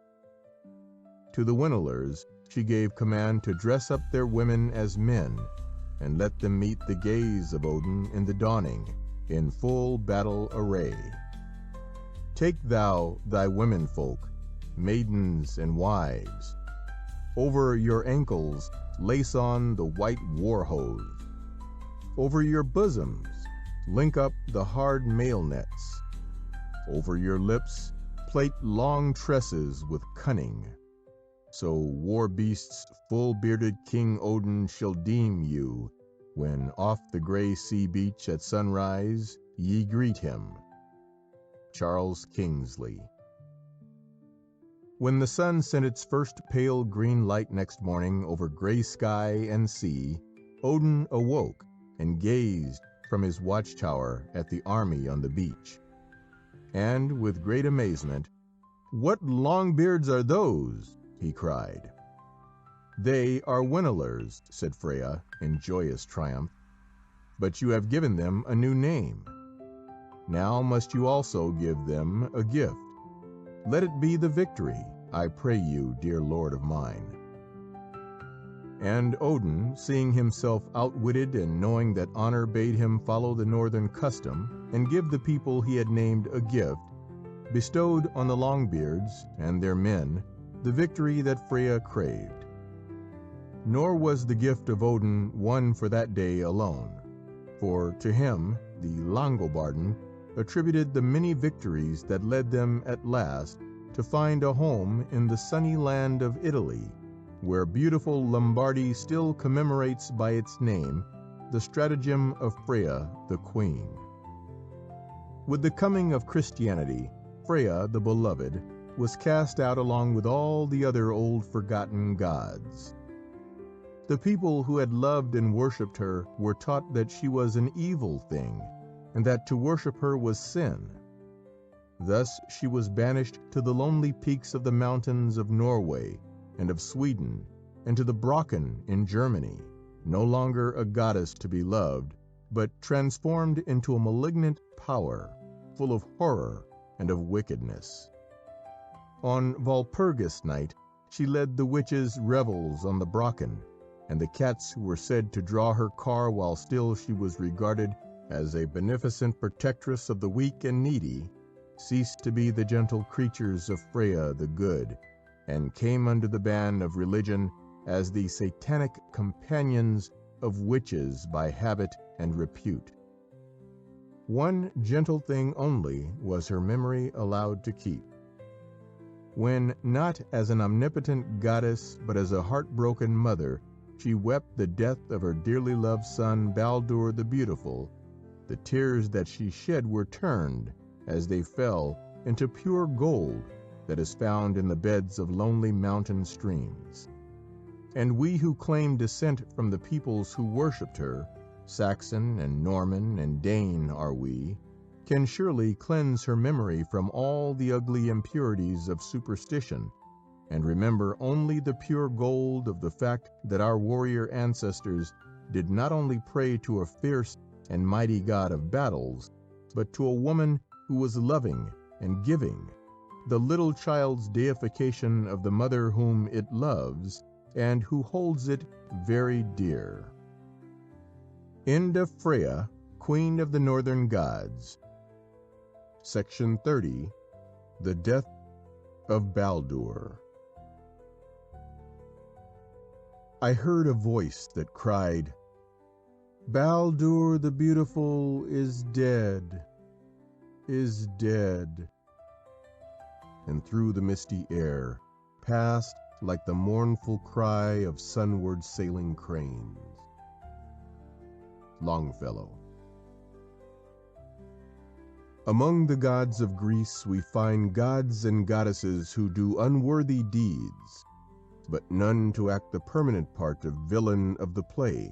To the Winilers she gave command to dress up their women as men, and let them meet the gaze of Odin in the dawning, in full battle array. Take thou thy womenfolk, maidens and wives. Over your ankles lace on the white war hose. Over your bosoms link up the hard mail nets. Over your lips plait long tresses with cunning. So war beasts full-bearded King Odin shall deem you, when off the grey sea beach at sunrise ye greet him. Charles Kingsley. When the sun sent its first pale green light next morning over grey sky and sea, Odin awoke and gazed from his watchtower at the army on the beach. And with great amazement, "What long beards are those?" he cried. "They are Winilers," said Freya in joyous triumph, "but you have given them a new name. Now must you also give them a gift. Let it be the victory, I pray you, dear lord of mine." And Odin, seeing himself outwitted and knowing that honor bade him follow the northern custom and give the people he had named a gift, bestowed on the Longbeards and their men the victory that Freya craved. Nor was the gift of Odin one for that day alone, for to him the Langobarden attributed the many victories that led them at last to find a home in the sunny land of Italy, where beautiful Lombardy still commemorates by its name the stratagem of Freya the Queen. With the coming of Christianity, Freya the Beloved was cast out along with all the other old forgotten gods. The people who had loved and worshipped her were taught that she was an evil thing, and that to worship her was sin. Thus she was banished to the lonely peaks of the mountains of Norway and of Sweden, and to the Brocken in Germany, no longer a goddess to be loved, but transformed into a malignant power, full of horror and of wickedness. On Walpurgis night she led the witches' revels on the Brocken, and the cats who were said to draw her car while still she was regarded as a beneficent protectress of the weak and needy, ceased to be the gentle creatures of Freya the Good, and came under the ban of religion as the satanic companions of witches by habit and repute. One gentle thing only was her memory allowed to keep. When, not as an omnipotent goddess, but as a heartbroken mother, she wept the death of her dearly loved son Baldur the Beautiful, the tears that she shed were turned, as they fell, into pure gold that is found in the beds of lonely mountain streams. And we who claim descent from the peoples who worshipped her, Saxon and Norman and Dane are we, can surely cleanse her memory from all the ugly impurities of superstition, and remember only the pure gold of the fact that our warrior ancestors did not only pray to a fierce and mighty god of battles, but to a woman who was loving and giving, the little child's deification of the mother whom it loves and who holds it very dear. End of Freya, Queen of the Northern Gods. Section 30. The Death of Baldur. I heard a voice that cried, "Baldur the Beautiful is dead, is dead," and through the misty air passed like the mournful cry of sunward sailing cranes. Longfellow. Among the gods of Greece we find gods and goddesses who do unworthy deeds. but none to act the permanent part of villain of the play.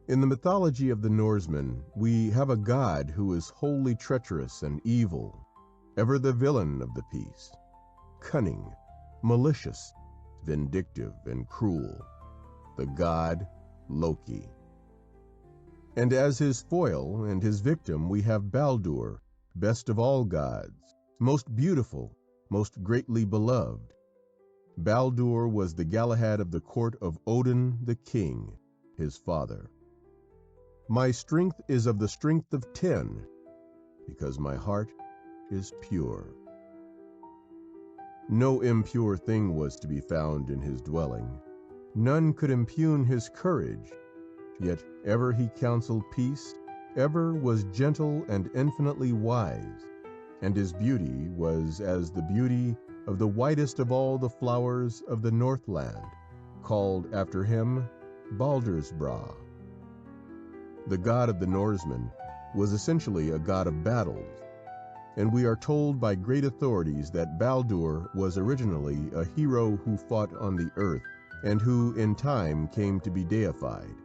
In the mythology of the Norsemen, we have a god who is wholly treacherous and evil, ever the villain of the piece, cunning, malicious, vindictive, and cruel, the god Loki. And as his foil and his victim, we have Baldur, best of all gods, most beautiful, most greatly beloved. Baldur was the Galahad of the court of Odin the king, his father. My strength is of the strength of 10, because my heart is pure. No impure thing was to be found in his dwelling. None could impugn his courage, yet ever he counseled peace, ever was gentle and infinitely wise, and his beauty was as the beauty of the whitest of all the flowers of the Northland, called after him Baldursbrá. The god of the Norsemen was essentially a god of battles, and we are told by great authorities that Baldur was originally a hero who fought on the earth and who in time came to be deified.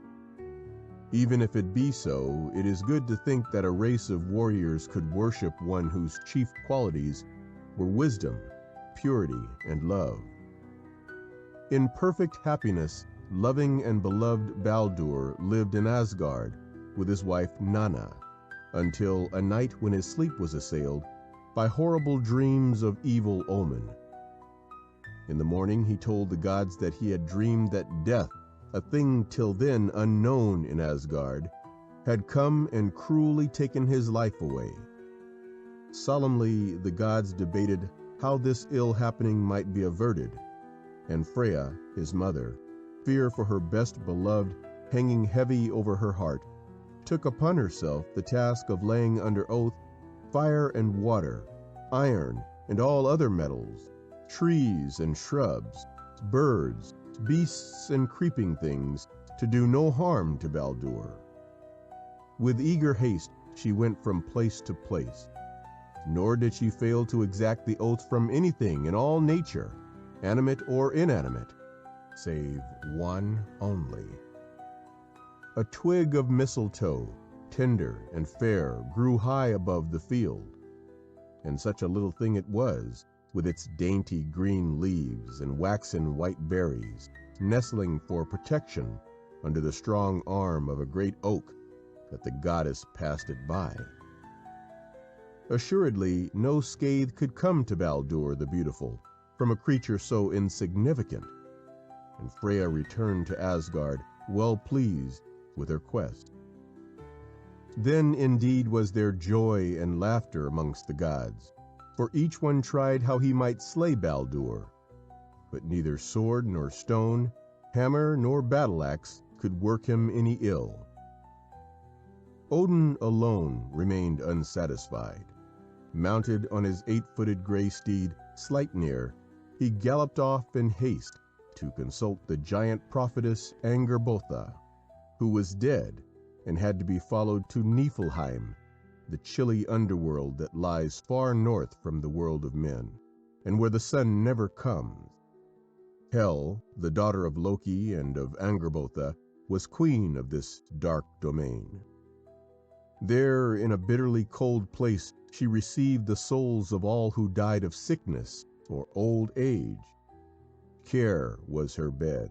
Even if it be so, it is good to think that a race of warriors could worship one whose chief qualities were wisdom, purity, and love. In perfect happiness, loving and beloved Baldur lived in Asgard with his wife Nanna, until a night when his sleep was assailed by horrible dreams of evil omen. In the morning he told the gods that he had dreamed that death, a thing till then unknown in Asgard, had come and cruelly taken his life away. Solemnly the gods debated how this ill happening might be averted, and Freya, his mother, fear for her best beloved hanging heavy over her heart, took upon herself the task of laying under oath fire and water, iron and all other metals, trees and shrubs, birds, beasts and creeping things, to do no harm to Baldur. With eager haste she went from place to place, nor did she fail to exact the oath from anything in all nature, animate or inanimate, save one only. A twig of mistletoe, tender and fair, grew high above the field, and such a little thing it was, with its dainty green leaves and waxen white berries, nestling for protection under the strong arm of a great oak, that the goddess passed it by. Assuredly, no scathe could come to Baldur the Beautiful from a creature so insignificant, and Freya returned to Asgard well pleased with her quest. Then indeed was there joy and laughter amongst the gods, for each one tried how he might slay Baldur, but neither sword nor stone, hammer nor battle-axe could work him any ill. Odin alone remained unsatisfied. Mounted on his 8-footed gray steed, Sleipnir, he galloped off in haste to consult the giant prophetess Angerbotha, who was dead and had to be followed to Niflheim, the chilly underworld that lies far north from the world of men, and where the sun never comes. Hel, the daughter of Loki and of Angerbotha, was queen of this dark domain. There, in a bitterly cold place, she received the souls of all who died of sickness or old age. Care was her bed,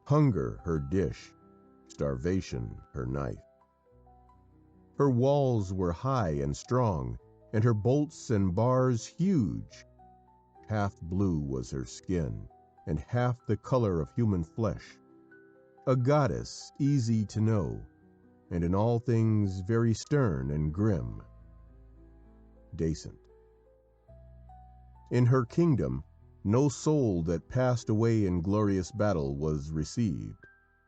hunger her dish, starvation her knife. Her walls were high and strong, and her bolts and bars huge. Half blue was her skin, and half the color of human flesh. A goddess easy to know, and in all things very stern and grim. Decent. In her kingdom, no soul that passed away in glorious battle was received,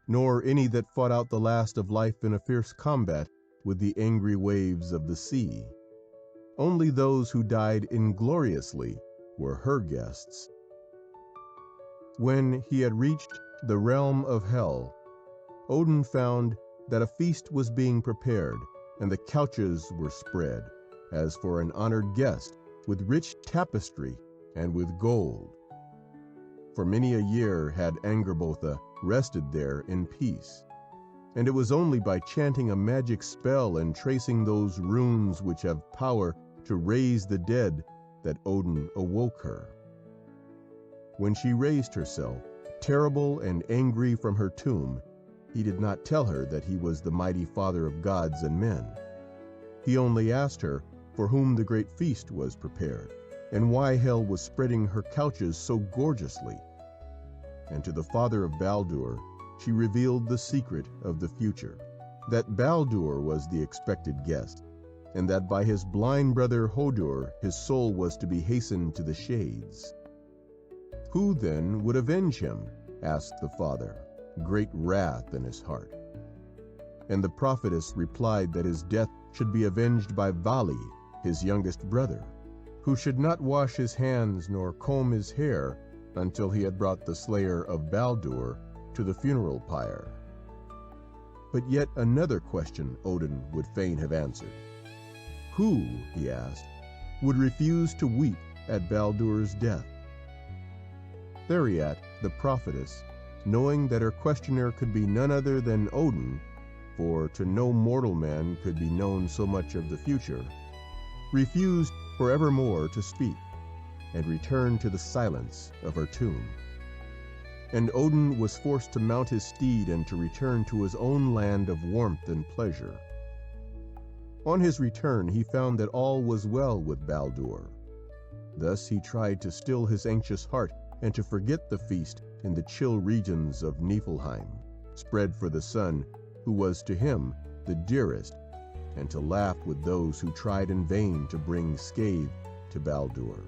nor any that fought out the last of life in a fierce combat with the angry waves of the sea. Only those who died ingloriously were her guests. When he had reached the realm of Hel, Odin found that a feast was being prepared, and the couches were spread, as for an honored guest, with rich tapestry and with gold. For many a year had Angerbotha rested there in peace, and it was only by chanting a magic spell and tracing those runes which have power to raise the dead that Odin awoke her. When she raised herself, terrible and angry from her tomb, he did not tell her that he was the mighty father of gods and men. He only asked her for whom the great feast was prepared, and why Hel was spreading her couches so gorgeously. And to the father of Baldur, she revealed the secret of the future, that Baldur was the expected guest, and that by his blind brother Hodur his soul was to be hastened to the shades. Who then would avenge him? Asked the father, great wrath in his heart. And the prophetess replied that his death should be avenged by Vali, his youngest brother, who should not wash his hands nor comb his hair until he had brought the slayer of Baldur to the funeral pyre. But yet another question Odin would fain have answered. Who, he asked, would refuse to weep at Baldur's death? Theriat, the prophetess, knowing that her questioner could be none other than Odin, for to no mortal man could be known so much of the future, refused forevermore to speak, and returned to the silence of her tomb. And Odin was forced to mount his steed and to return to his own land of warmth and pleasure. On his return he found that all was well with Baldur. Thus he tried to still his anxious heart and to forget the feast in the chill regions of Niflheim, spread for the son who was to him the dearest, and to laugh with those who tried in vain to bring scathe to Baldur.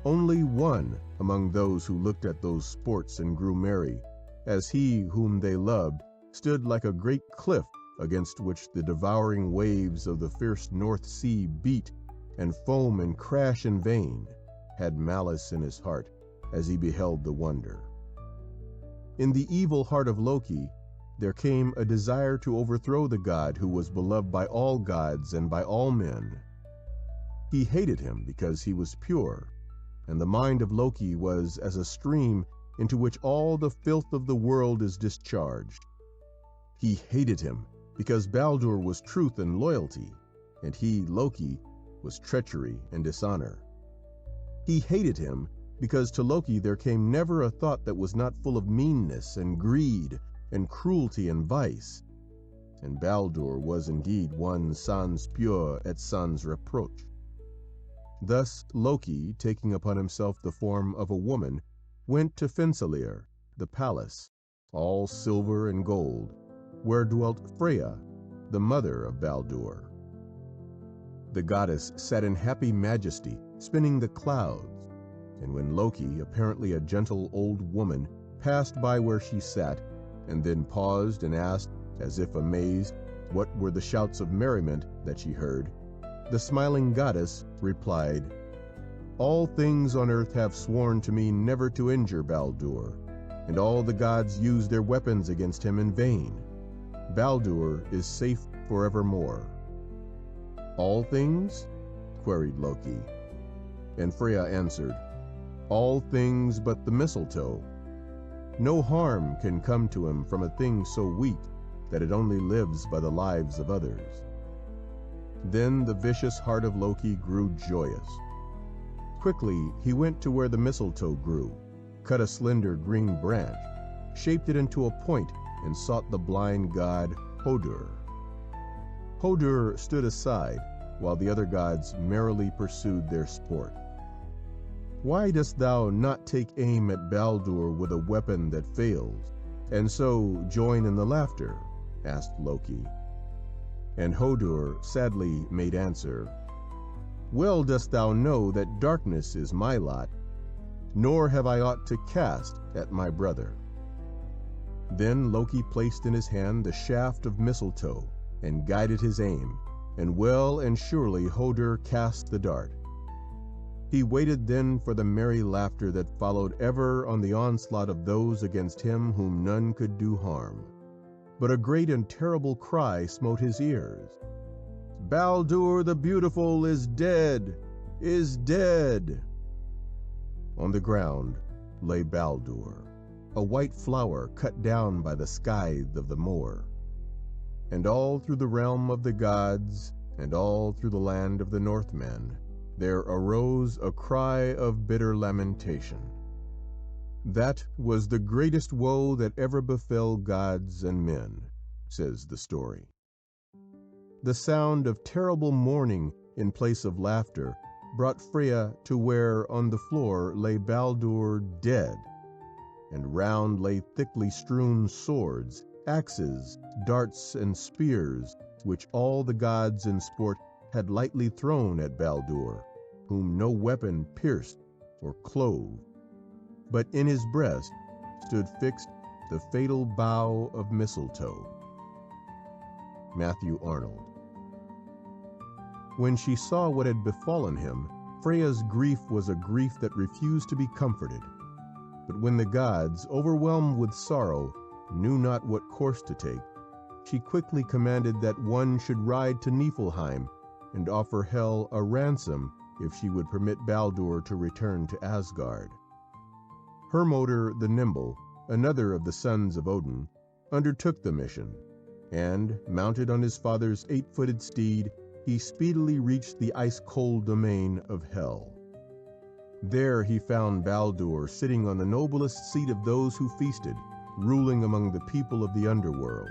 Only one among those who looked at those sports and grew merry, as he whom they loved stood like a great cliff against which the devouring waves of the fierce North Sea beat and foam and crash in vain, had malice in his heart as he beheld the wonder. In the evil heart of Loki there came a desire to overthrow the god who was beloved by all gods and by all men. He hated him because he was pure, and the mind of Loki was as a stream into which all the filth of the world is discharged. He hated him because Baldur was truth and loyalty, and he, Loki, was treachery and dishonor. He hated him because to Loki there came never a thought that was not full of meanness and greed and cruelty and vice, and Baldur was indeed one sans peur et sans reproche. Thus Loki, taking upon himself the form of a woman, went to Fensalir, the palace, all silver and gold, where dwelt Freya, the mother of Baldur. The goddess sat in happy majesty, spinning the clouds, and when Loki, apparently a gentle old woman, passed by where she sat, and then paused and asked, as if amazed, what were the shouts of merriment that she heard, the smiling goddess replied, "All things on earth have sworn to me never to injure Baldur, and all the gods use their weapons against him in vain. Baldur is safe forevermore." "All things?" queried Loki. And Freya answered, "All things but the mistletoe. No harm can come to him from a thing so weak that it only lives by the lives of others." Then the vicious heart of Loki grew joyous. Quickly he went to where the mistletoe grew, cut a slender green branch, shaped it into a point, and sought the blind god Hodur. Hodur stood aside, while the other gods merrily pursued their sport. "Why dost thou not take aim at Baldur with a weapon that fails, and so join in the laughter?" asked Loki. And Hodur sadly made answer, "Well dost thou know that darkness is my lot, nor have I aught to cast at my brother." Then Loki placed in his hand the shaft of mistletoe, and guided his aim, and well and surely Hodur cast the dart. He waited then for the merry laughter that followed ever on the onslaught of those against him whom none could do harm. But a great and terrible cry smote his ears. "Baldur the Beautiful is dead, is dead!" On the ground, lay Baldur, a white flower cut down by the scythe of the mower. And all through the realm of the gods, and all through the land of the Northmen, there arose a cry of bitter lamentation. That was the greatest woe that ever befell gods and men, says the story. The sound of terrible mourning in place of laughter brought Freya to where on the floor lay Baldur dead, and round lay thickly strewn swords, axes, darts, and spears, which all the gods in sport had lightly thrown at Baldur, whom no weapon pierced or clove. But in his breast stood fixed the fatal bough of mistletoe. Matthew Arnold. When she saw what had befallen him, Freya's grief was a grief that refused to be comforted. But when the gods, overwhelmed with sorrow, knew not what course to take, she quickly commanded that one should ride to Niflheim and offer Hel a ransom if she would permit Baldur to return to Asgard. Hermodr the Nimble, another of the sons of Odin, undertook the mission, and, mounted on his father's 8-footed steed, he speedily reached the ice-cold domain of Hel. There he found Baldur sitting on the noblest seat of those who feasted, ruling among the people of the underworld.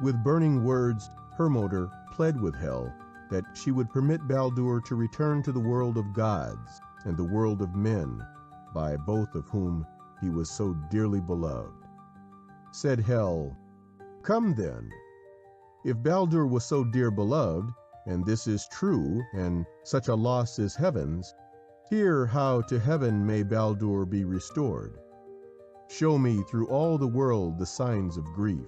With burning words, Hermodr pled with Hel that she would permit Baldur to return to the world of gods and the world of men, by both of whom he was so dearly beloved. Said Hel, "Come then. If Baldur was so dear beloved, and this is true, and such a loss is heaven's, hear how to heaven may Baldur be restored. Show me through all the world the signs of grief.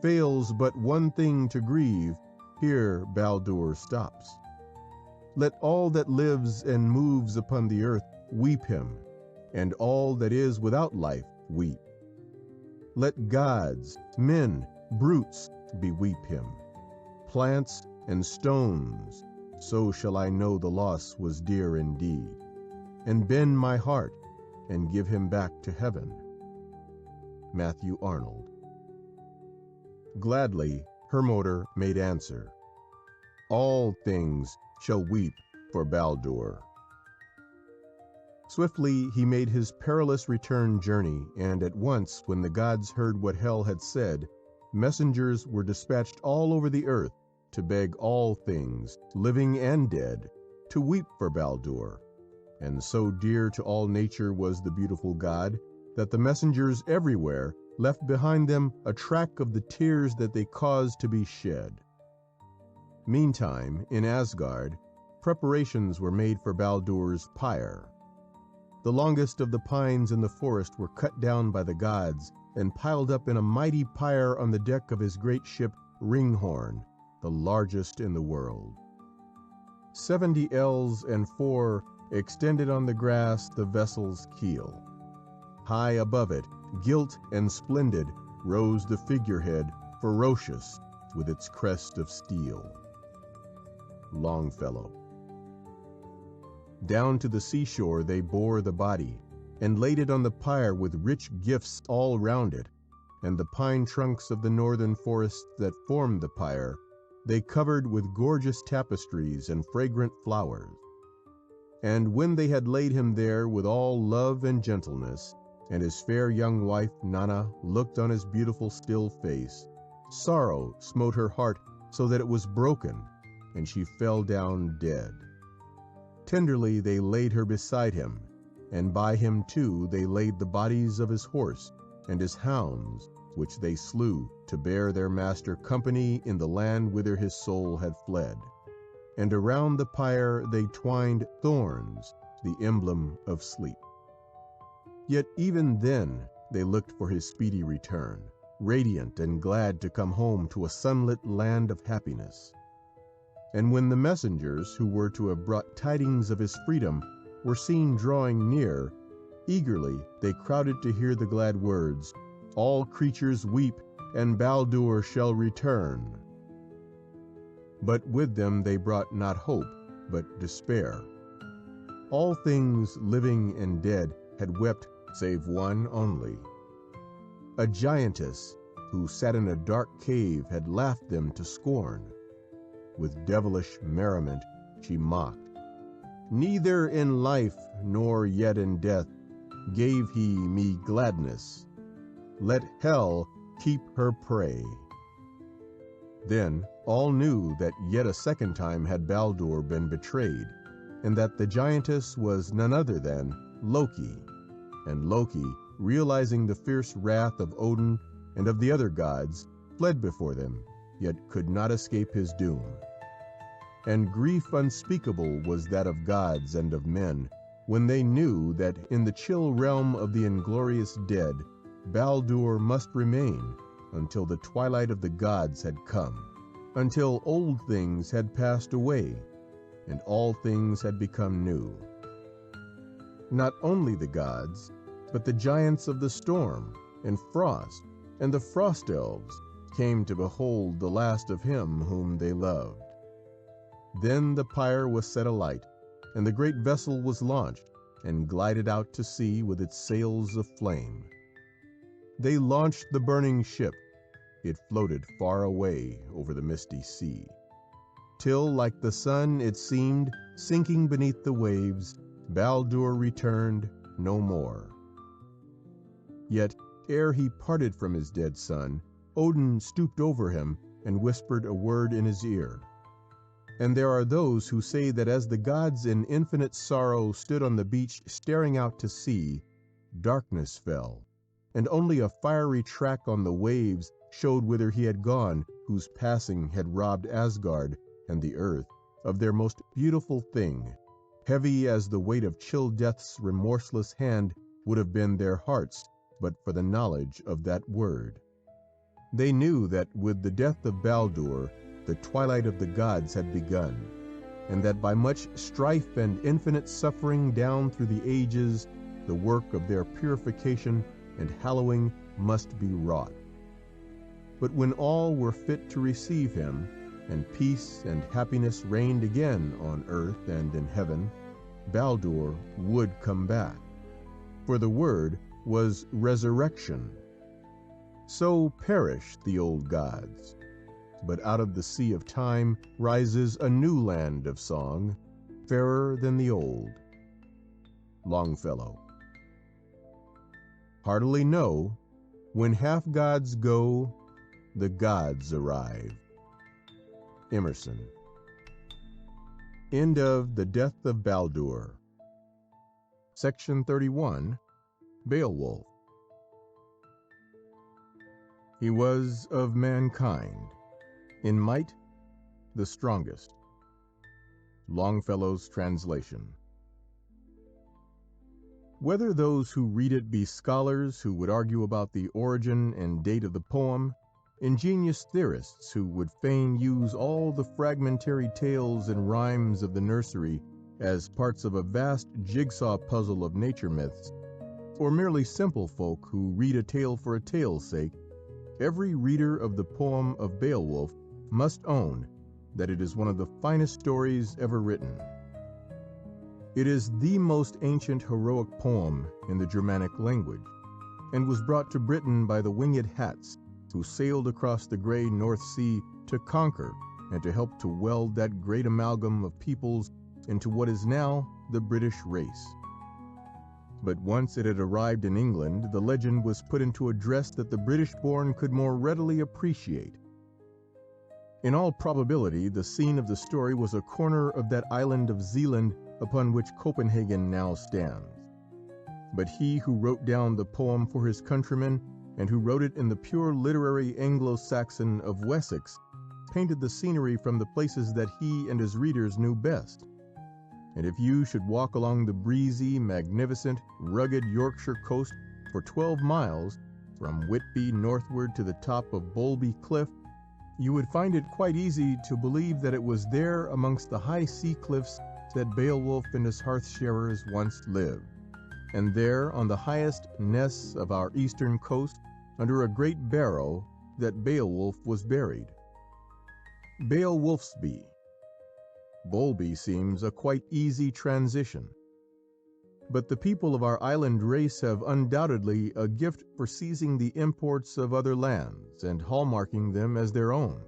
Fails but one thing to grieve, here Baldur stops. Let all that lives and moves upon the earth weep him, and all that is without life weep. Let gods, men, brutes beweep him, plants and stones, so shall I know the loss was dear indeed, and bend my heart and give him back to heaven." Matthew Arnold. Gladly Hermodr made answer, "All things shall weep for Baldur." Swiftly he made his perilous return journey, and at once, when the gods heard what Hel had said, messengers were dispatched all over the earth to beg all things, living and dead, to weep for Baldur. And so dear to all nature was the beautiful god, that the messengers everywhere left behind them a track of the tears that they caused to be shed. Meantime, in Asgard, preparations were made for Baldur's pyre. The longest of the pines in the forest were cut down by the gods and piled up in a mighty pyre on the deck of his great ship Ringhorn, the largest in the world. 70 ells and 4 extended on the grass the vessel's keel. High above it, gilt and splendid, rose the figurehead, ferocious, with its crest of steel. Longfellow. Down to the seashore they bore the body, and laid it on the pyre with rich gifts all round it, and the pine trunks of the northern forests that formed the pyre they covered with gorgeous tapestries and fragrant flowers. And when they had laid him there with all love and gentleness, and his fair young wife Nanna looked on his beautiful still face, sorrow smote her heart so that it was broken, and she fell down dead. Tenderly they laid her beside him, and by him too they laid the bodies of his horse and his hounds, which they slew to bear their master company in the land whither his soul had fled. And around the pyre they twined thorns, the emblem of sleep. Yet even then they looked for his speedy return, radiant and glad to come home to a sunlit land of happiness. And when the messengers who were to have brought tidings of his freedom were seen drawing near, eagerly they crowded to hear the glad words, "All creatures weep, and Baldur shall return." But with them they brought not hope, but despair. All things living and dead had wept save one only. A giantess who sat in a dark cave had laughed them to scorn. With devilish merriment she mocked. Neither in life nor yet in death gave he me gladness. Let hell keep her prey. Then all knew that yet a second time had Baldur been betrayed, and that the giantess was none other than Loki. And Loki, realizing the fierce wrath of Odin and of the other gods, fled before them, yet could not escape his doom. And grief unspeakable was that of gods and of men, when they knew that in the chill realm of the inglorious dead, Baldur must remain until the twilight of the gods had come, until old things had passed away, and all things had become new. Not only the gods, but the giants of the storm and frost and the frost elves came to behold the last of him whom they loved. Then the pyre was set alight, and the great vessel was launched and glided out to sea with its sails of flame. They launched the burning ship. It floated far away over the misty sea, till, like the sun, it seemed, sinking beneath the waves, Baldur returned no more. Yet, ere he parted from his dead son, Odin stooped over him and whispered a word in his ear. And there are those who say that as the gods in infinite sorrow stood on the beach staring out to sea, darkness fell, and only a fiery track on the waves showed whither he had gone, whose passing had robbed Asgard and the earth of their most beautiful thing. Heavy as the weight of chill death's remorseless hand would have been their hearts, but for the knowledge of that word. They knew that with the death of Baldur, the twilight of the gods had begun, and that by much strife and infinite suffering down through the ages, the work of their purification and hallowing must be wrought. But when all were fit to receive him, and peace and happiness reigned again on earth and in heaven, Baldur would come back. For the word was resurrection. So perished the old gods, but out of the sea of time rises a new land of song, fairer than the old. Longfellow. Heartily know, when half gods go, the gods arrive. Emerson. End of The Death of Baldur. Section 31. Beowulf. He was of mankind, in might the strongest. Longfellow's translation. Whether those who read it be scholars who would argue about the origin and date of the poem, ingenious theorists who would fain use all the fragmentary tales and rhymes of the nursery as parts of a vast jigsaw puzzle of nature myths, or merely simple folk who read a tale for a tale's sake, every reader of the poem of Beowulf must own that it is one of the finest stories ever written. It is the most ancient heroic poem in the Germanic language, and was brought to Britain by the winged hats who sailed across the grey North Sea to conquer and to help to weld that great amalgam of peoples into what is now the British race. But once it had arrived in England, the legend was put into a dress that the British-born could more readily appreciate. In all probability, the scene of the story was a corner of that island of Zealand upon which Copenhagen now stands. But he who wrote down the poem for his countrymen, and who wrote it in the pure literary Anglo-Saxon of Wessex, painted the scenery from the places that he and his readers knew best. And if you should walk along the breezy, magnificent, rugged Yorkshire coast for 12 miles, from Whitby northward to the top of Bolby Cliff, you would find it quite easy to believe that it was there amongst the high sea cliffs that Beowulf and his hearth-sharers once lived, and there on the highest nests of our eastern coast, under a great barrow, that Beowulf was buried. Beowulfsby. Bolby seems a quite easy transition. but the people of our island race have undoubtedly a gift for seizing the imports of other lands and hallmarking them as their own,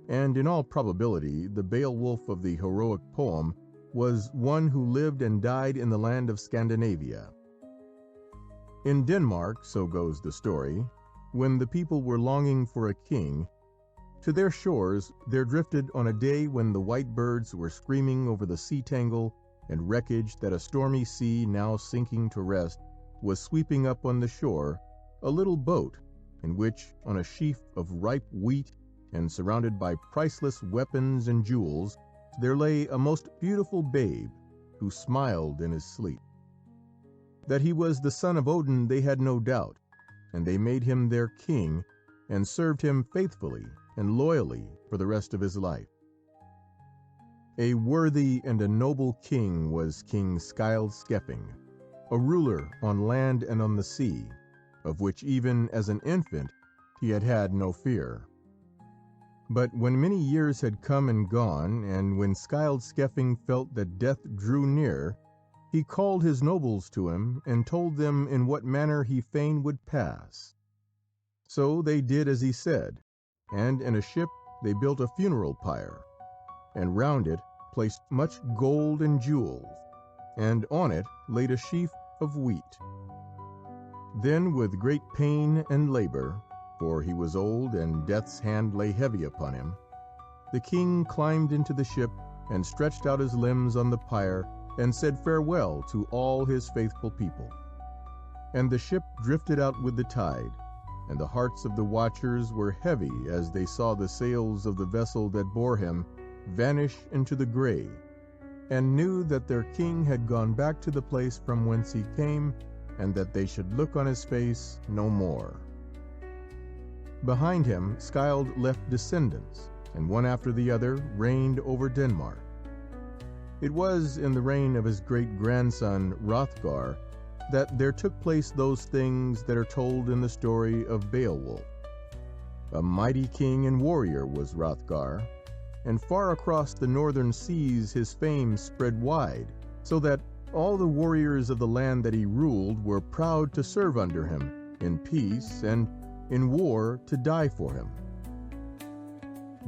and in all probability the Beowulf of the heroic poem was one who lived and died in the land of Scandinavia. In Denmark, so goes the story, when the people were longing for a king, to their shores there drifted on a day when the white birds were screaming over the sea tangle and wreckage that a stormy sea, now sinking to rest, was sweeping up on the shore, a little boat in which, on a sheaf of ripe wheat and surrounded by priceless weapons and jewels, there lay a most beautiful babe who smiled in his sleep. That he was the son of Odin they had no doubt, and they made him their king and served him faithfully and loyally for the rest of his life. A worthy and a noble king was King Scyld Skeffing, a ruler on land and on the sea, of which even as an infant he had had no fear. But when many years had come and gone, and when Scyld Skeffing felt that death drew near, he called his nobles to him and told them in what manner he fain would pass. So they did as he said, and in a ship they built a funeral pyre, and round it placed much gold and jewels, and on it laid a sheaf of wheat. Then with great pain and labour, for he was old and death's hand lay heavy upon him, the king climbed into the ship and stretched out his limbs on the pyre and said farewell to all his faithful people. And the ship drifted out with the tide, and the hearts of the watchers were heavy as they saw the sails of the vessel that bore him vanish into the grey, and knew that their king had gone back to the place from whence he came, and that they should look on his face no more. Behind him Scyld left descendants, and one after the other reigned over Denmark. It was in the reign of his great-grandson Hrothgar that there took place those things that are told in the story of Beowulf. A mighty king and warrior was Hrothgar, and far across the northern seas his fame spread wide, so that all the warriors of the land that he ruled were proud to serve under him, in peace and in war to die for him.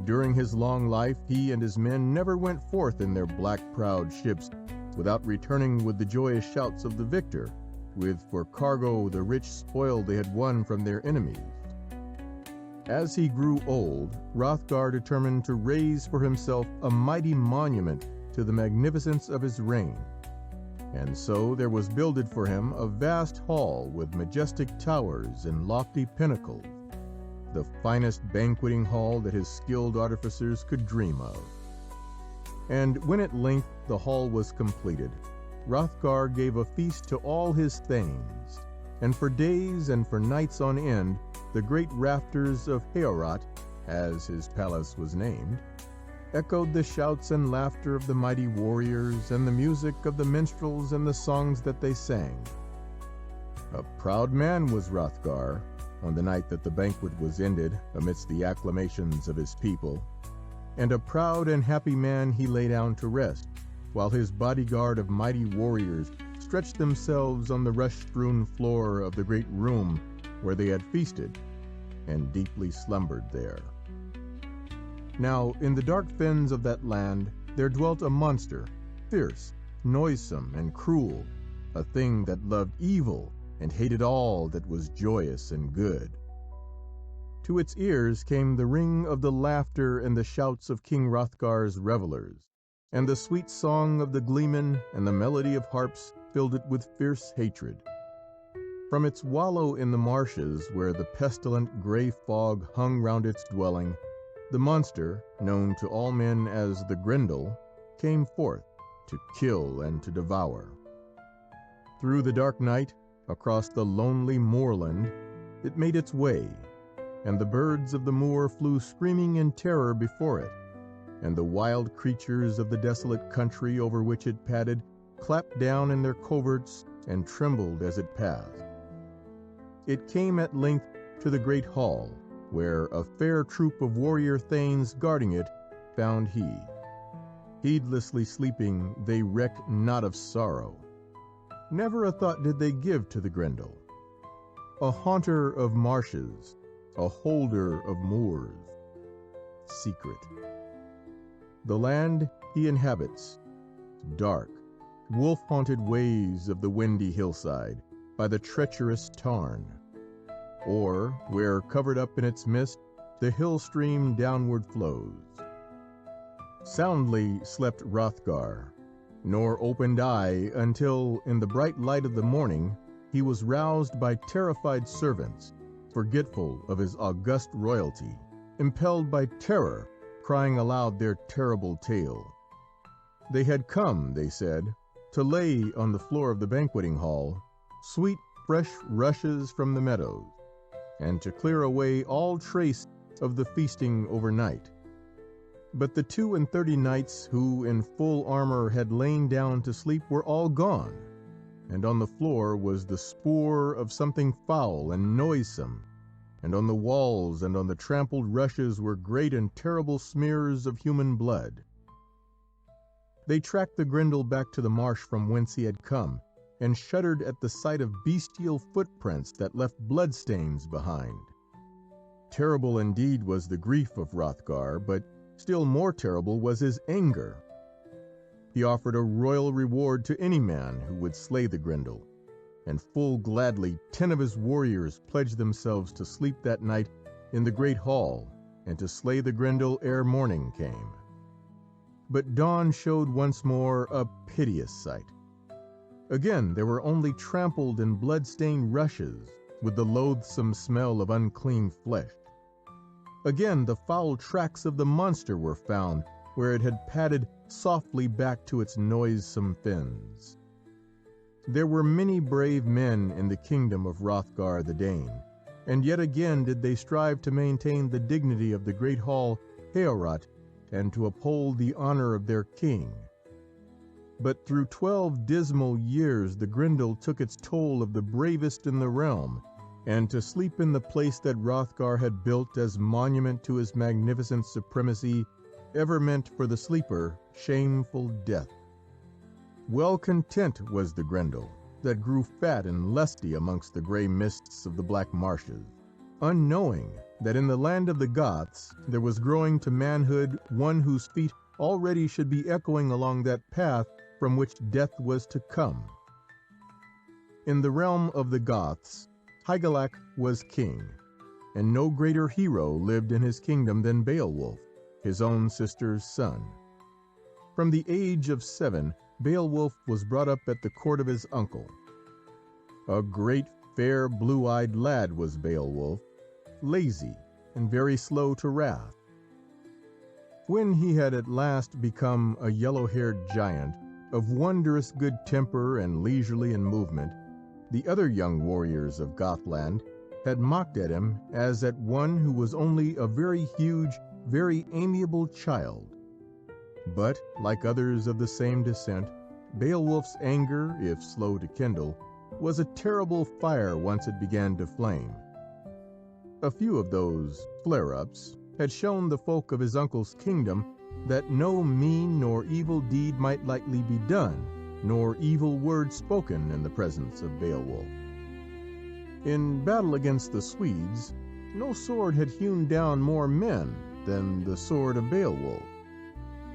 During his long life he and his men never went forth in their black prowed ships without returning with the joyous shouts of the victor, with for cargo the rich spoil they had won from their enemies. As he grew old, Hrothgar determined to raise for himself a mighty monument to the magnificence of his reign, and so there was builded for him a vast hall with majestic towers and lofty pinnacles, the finest banqueting hall that his skilled artificers could dream of. And when at length the hall was completed, Hrothgar gave a feast to all his thanes, and for days and for nights on end the great rafters of Heorot, as his palace was named, echoed the shouts and laughter of the mighty warriors and the music of the minstrels and the songs that they sang. A proud man was Hrothgar on the night that the banquet was ended amidst the acclamations of his people, and a proud and happy man he lay down to rest, while his bodyguard of mighty warriors stretched themselves on the rush-strewn floor of the great room where they had feasted, and deeply slumbered there. Now in the dark fens of that land there dwelt a monster, fierce, noisome, and cruel, a thing that loved evil and hated all that was joyous and good. To its ears came the ring of the laughter and the shouts of King Hrothgar's revelers, and the sweet song of the gleemen and the melody of harps filled it with fierce hatred. From its wallow in the marshes, where the pestilent grey fog hung round its dwelling, the monster, known to all men as the Grendel, came forth to kill and to devour. Through the dark night, across the lonely moorland, it made its way, and the birds of the moor flew screaming in terror before it, and the wild creatures of the desolate country over which it padded clapped down in their coverts and trembled as it passed. It came at length to the great hall, where a fair troop of warrior thanes guarding it found he. Heedlessly sleeping, they reck not of sorrow. never a thought did they give to the Grendel, a haunter of marshes, a holder of moors, secret. The land he inhabits, dark, wolf-haunted ways of the windy hillside, by the treacherous tarn, or where, covered up in its mist, the hill stream downward flows. Soundly slept Hrothgar, nor opened eye until, in the bright light of the morning, he was roused by terrified servants, forgetful of his august royalty, impelled by terror, crying aloud their terrible tale. They had come, they said, to lay on the floor of the banqueting hall sweet fresh rushes from the meadows, and to clear away all trace of the feasting overnight. But the 32 knights who in full armor had lain down to sleep were all gone, and on the floor was the spoor of something foul and noisome, and on the walls and on the trampled rushes were great and terrible smears of human blood. They tracked the Grendel back to the marsh from whence he had come, and shuddered at the sight of bestial footprints that left bloodstains behind. Terrible indeed was the grief of Hrothgar, but still more terrible was his anger. He offered a royal reward to any man who would slay the Grendel, and full gladly 10 of his warriors pledged themselves to sleep that night in the great hall, and to slay the Grendel ere morning came. But dawn showed once more a piteous sight. Again there were only trampled and blood-stained rushes, with the loathsome smell of unclean flesh. Again the foul tracks of the monster were found, where it had padded softly back to its noisome fens. There were many brave men in the kingdom of Hrothgar the Dane, and yet again did they strive to maintain the dignity of the great hall Heorot, and to uphold the honor of their king. But through 12 dismal years the Grendel took its toll of the bravest in the realm, and to sleep in the place that Hrothgar had built as monument to his magnificent supremacy ever meant for the sleeper shameful death. Well content was the Grendel, that grew fat and lusty amongst the grey mists of the black marshes, unknowing that in the land of the Goths there was growing to manhood one whose feet already should be echoing along that path from which death was to come. In the realm of the Goths, Hygelac was king, and no greater hero lived in his kingdom than Beowulf, his own sister's son. From the age of 7, Beowulf was brought up at the court of his uncle. A great, fair, blue-eyed lad was Beowulf, lazy and very slow to wrath. When he had at last become a yellow-haired giant, of wondrous good temper and leisurely in movement, the other young warriors of Gothland had mocked at him as at one who was only a very huge, very amiable child. But, like others of the same descent, Beowulf's anger, if slow to kindle, was a terrible fire once it began to flame. A few of those flare-ups had shown the folk of his uncle's kingdom that no mean nor evil deed might lightly be done, nor evil word spoken in the presence of Beowulf. In battle against the Swedes, no sword had hewn down more men than the sword of Beowulf,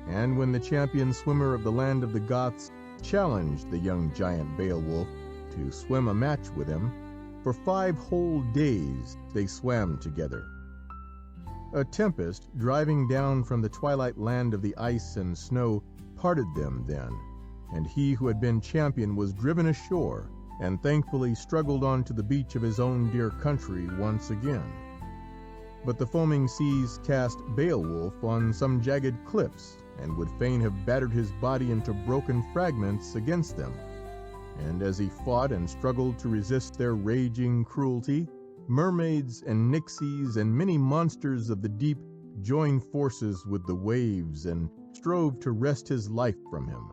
and when the champion swimmer of the land of the Goths challenged the young giant Beowulf to swim a match with him, for 5 whole days they swam together. A tempest, driving down from the twilight land of the ice and snow, parted them then, and he who had been champion was driven ashore, and thankfully struggled on to the beach of his own dear country once again. But the foaming seas cast Beowulf on some jagged cliffs, and would fain have battered his body into broken fragments against them. And as he fought and struggled to resist their raging cruelty, mermaids and nixies and many monsters of the deep joined forces with the waves and strove to wrest his life from him.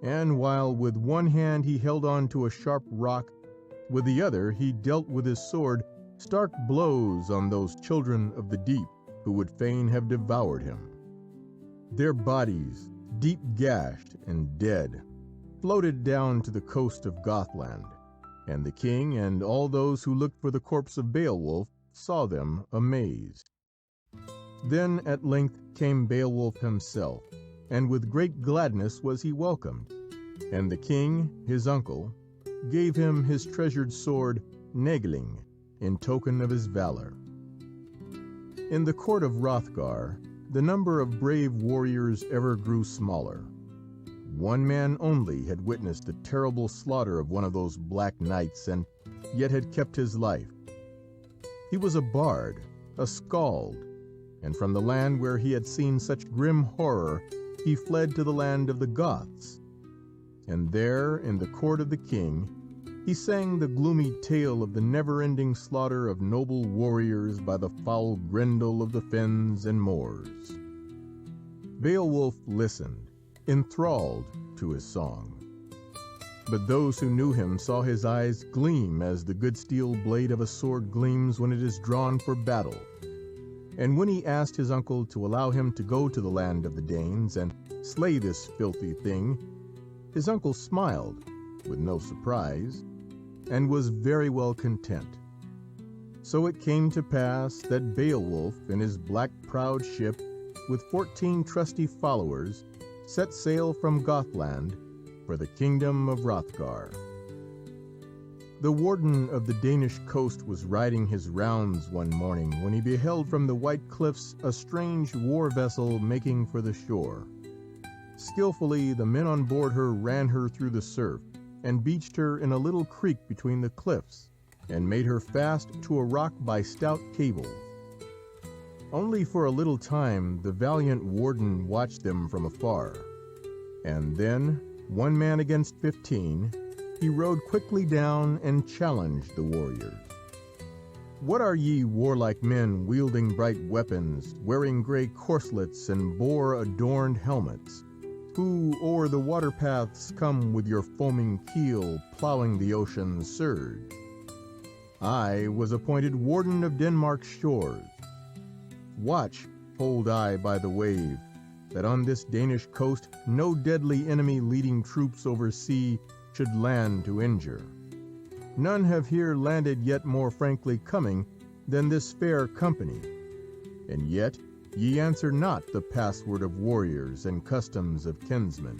And while with one hand he held on to a sharp rock, with the other he dealt with his sword stark blows on those children of the deep who would fain have devoured him. Their bodies, deep gashed and dead, floated down to the coast of Gothland, and the king and all those who looked for the corpse of Beowulf saw them amazed. Then at length came Beowulf himself, and with great gladness was he welcomed, and the king, his uncle, gave him his treasured sword Negling in token of his valor. In the court of Hrothgar, the number of brave warriors ever grew smaller. One man only had witnessed the terrible slaughter of one of those black knights, and yet had kept his life. He was a bard, a skald, and from the land where he had seen such grim horror, he fled to the land of the Goths. And there, in the court of the king, he sang the gloomy tale of the never-ending slaughter of noble warriors by the foul Grendel of the fens and moors. Beowulf listened, enthralled to his song. But those who knew him saw his eyes gleam as the good steel blade of a sword gleams when it is drawn for battle. And when he asked his uncle to allow him to go to the land of the Danes and slay this filthy thing, his uncle smiled, with no surprise, and was very well content. So it came to pass that Beowulf in his black prowed ship, with 14 trusty followers, set sail from Gothland for the kingdom of Hrothgar. The warden of the Danish coast was riding his rounds one morning when he beheld from the white cliffs a strange war vessel making for the shore. Skillfully the men on board her ran her through the surf, and beached her in a little creek between the cliffs, and made her fast to a rock by stout cables. Only for a little time the valiant warden watched them from afar, and then, one man against 15, he rode quickly down and challenged the warriors. "What are ye warlike men, wielding bright weapons, wearing grey corslets and boar-adorned helmets, who o'er the water paths come with your foaming keel, ploughing the ocean's surge? I was appointed warden of Denmark's shores. Watch hold I by the wave, that on this Danish coast no deadly enemy leading troops over sea should land to injure. None have here landed yet more frankly coming than this fair company, and yet ye answer not the password of warriors and customs of kinsmen.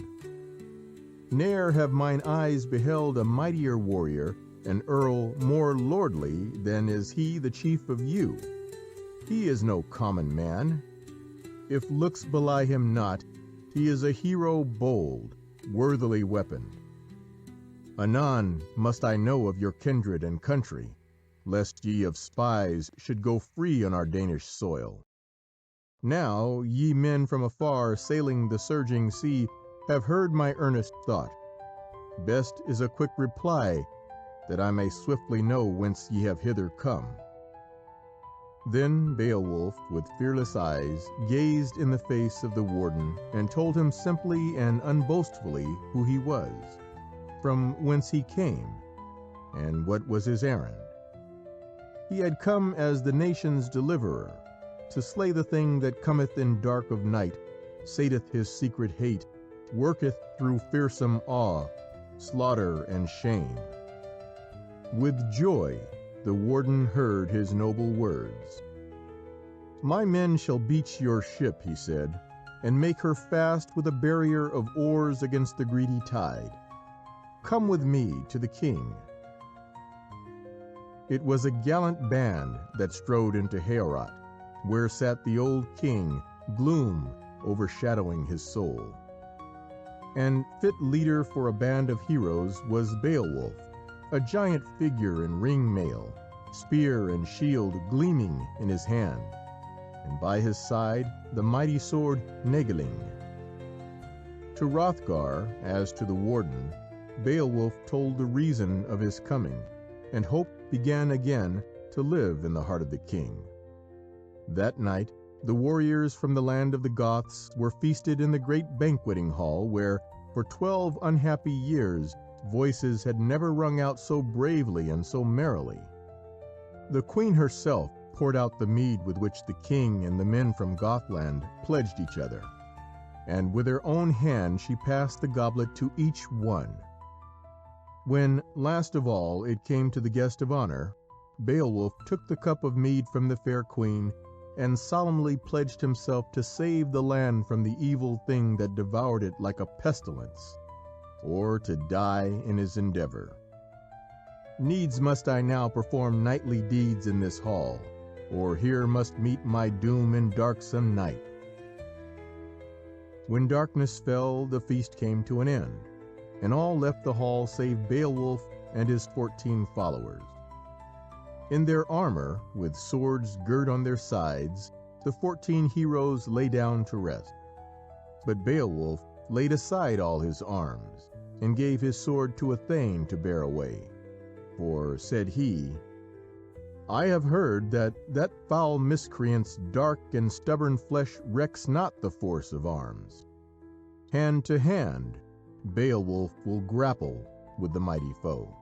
Ne'er have mine eyes beheld a mightier warrior, an earl more lordly than is he the chief of you. He is no common man. If looks belie him not, he is a hero bold, worthily weaponed. Anon must I know of your kindred and country, lest ye of spies should go free on our Danish soil. Now ye men from afar sailing the surging sea have heard my earnest thought. Best is a quick reply, that I may swiftly know whence ye have hither come." Then Beowulf, with fearless eyes, gazed in the face of the warden, and told him simply and unboastfully who he was, from whence he came, and what was his errand. He had come as the nation's deliverer, to slay the thing that cometh in dark of night, sateth his secret hate, worketh through fearsome awe, slaughter and shame. With joy the warden heard his noble words. "My men shall beach your ship," he said, "and make her fast with a barrier of oars against the greedy tide. Come with me to the king." It was a gallant band that strode into Heorot, where sat the old king, gloom overshadowing his soul. And fit leader for a band of heroes was Beowulf, a giant figure in ring mail, spear and shield gleaming in his hand, and by his side the mighty sword Negling. To Hrothgar, as to the warden, Beowulf told the reason of his coming, and hope began again to live in the heart of the king. That night the warriors from the land of the Goths were feasted in the great banqueting hall, where for 12 unhappy years voices had never rung out so bravely and so merrily. The queen herself poured out the mead with which the king and the men from Gothland pledged each other. and with her own hand she passed the goblet to each one. When, last of all, it came to the guest of honor, Beowulf took the cup of mead from the fair queen and solemnly pledged himself to save the land from the evil thing that devoured it like a pestilence, or to die in his endeavor. Needs must I now perform knightly deeds in this hall, or here must meet my doom in darksome night. When darkness fell, the feast came to an end, and all left the hall save Beowulf and his 14 followers. In their armor, with swords girt on their sides, the 14 heroes lay down to rest. But Beowulf laid aside all his arms, and gave his sword to a thane to bear away. For, said he, I have heard that foul miscreant's dark and stubborn flesh recks not the force of arms. Hand to hand, Beowulf will grapple with the mighty foe.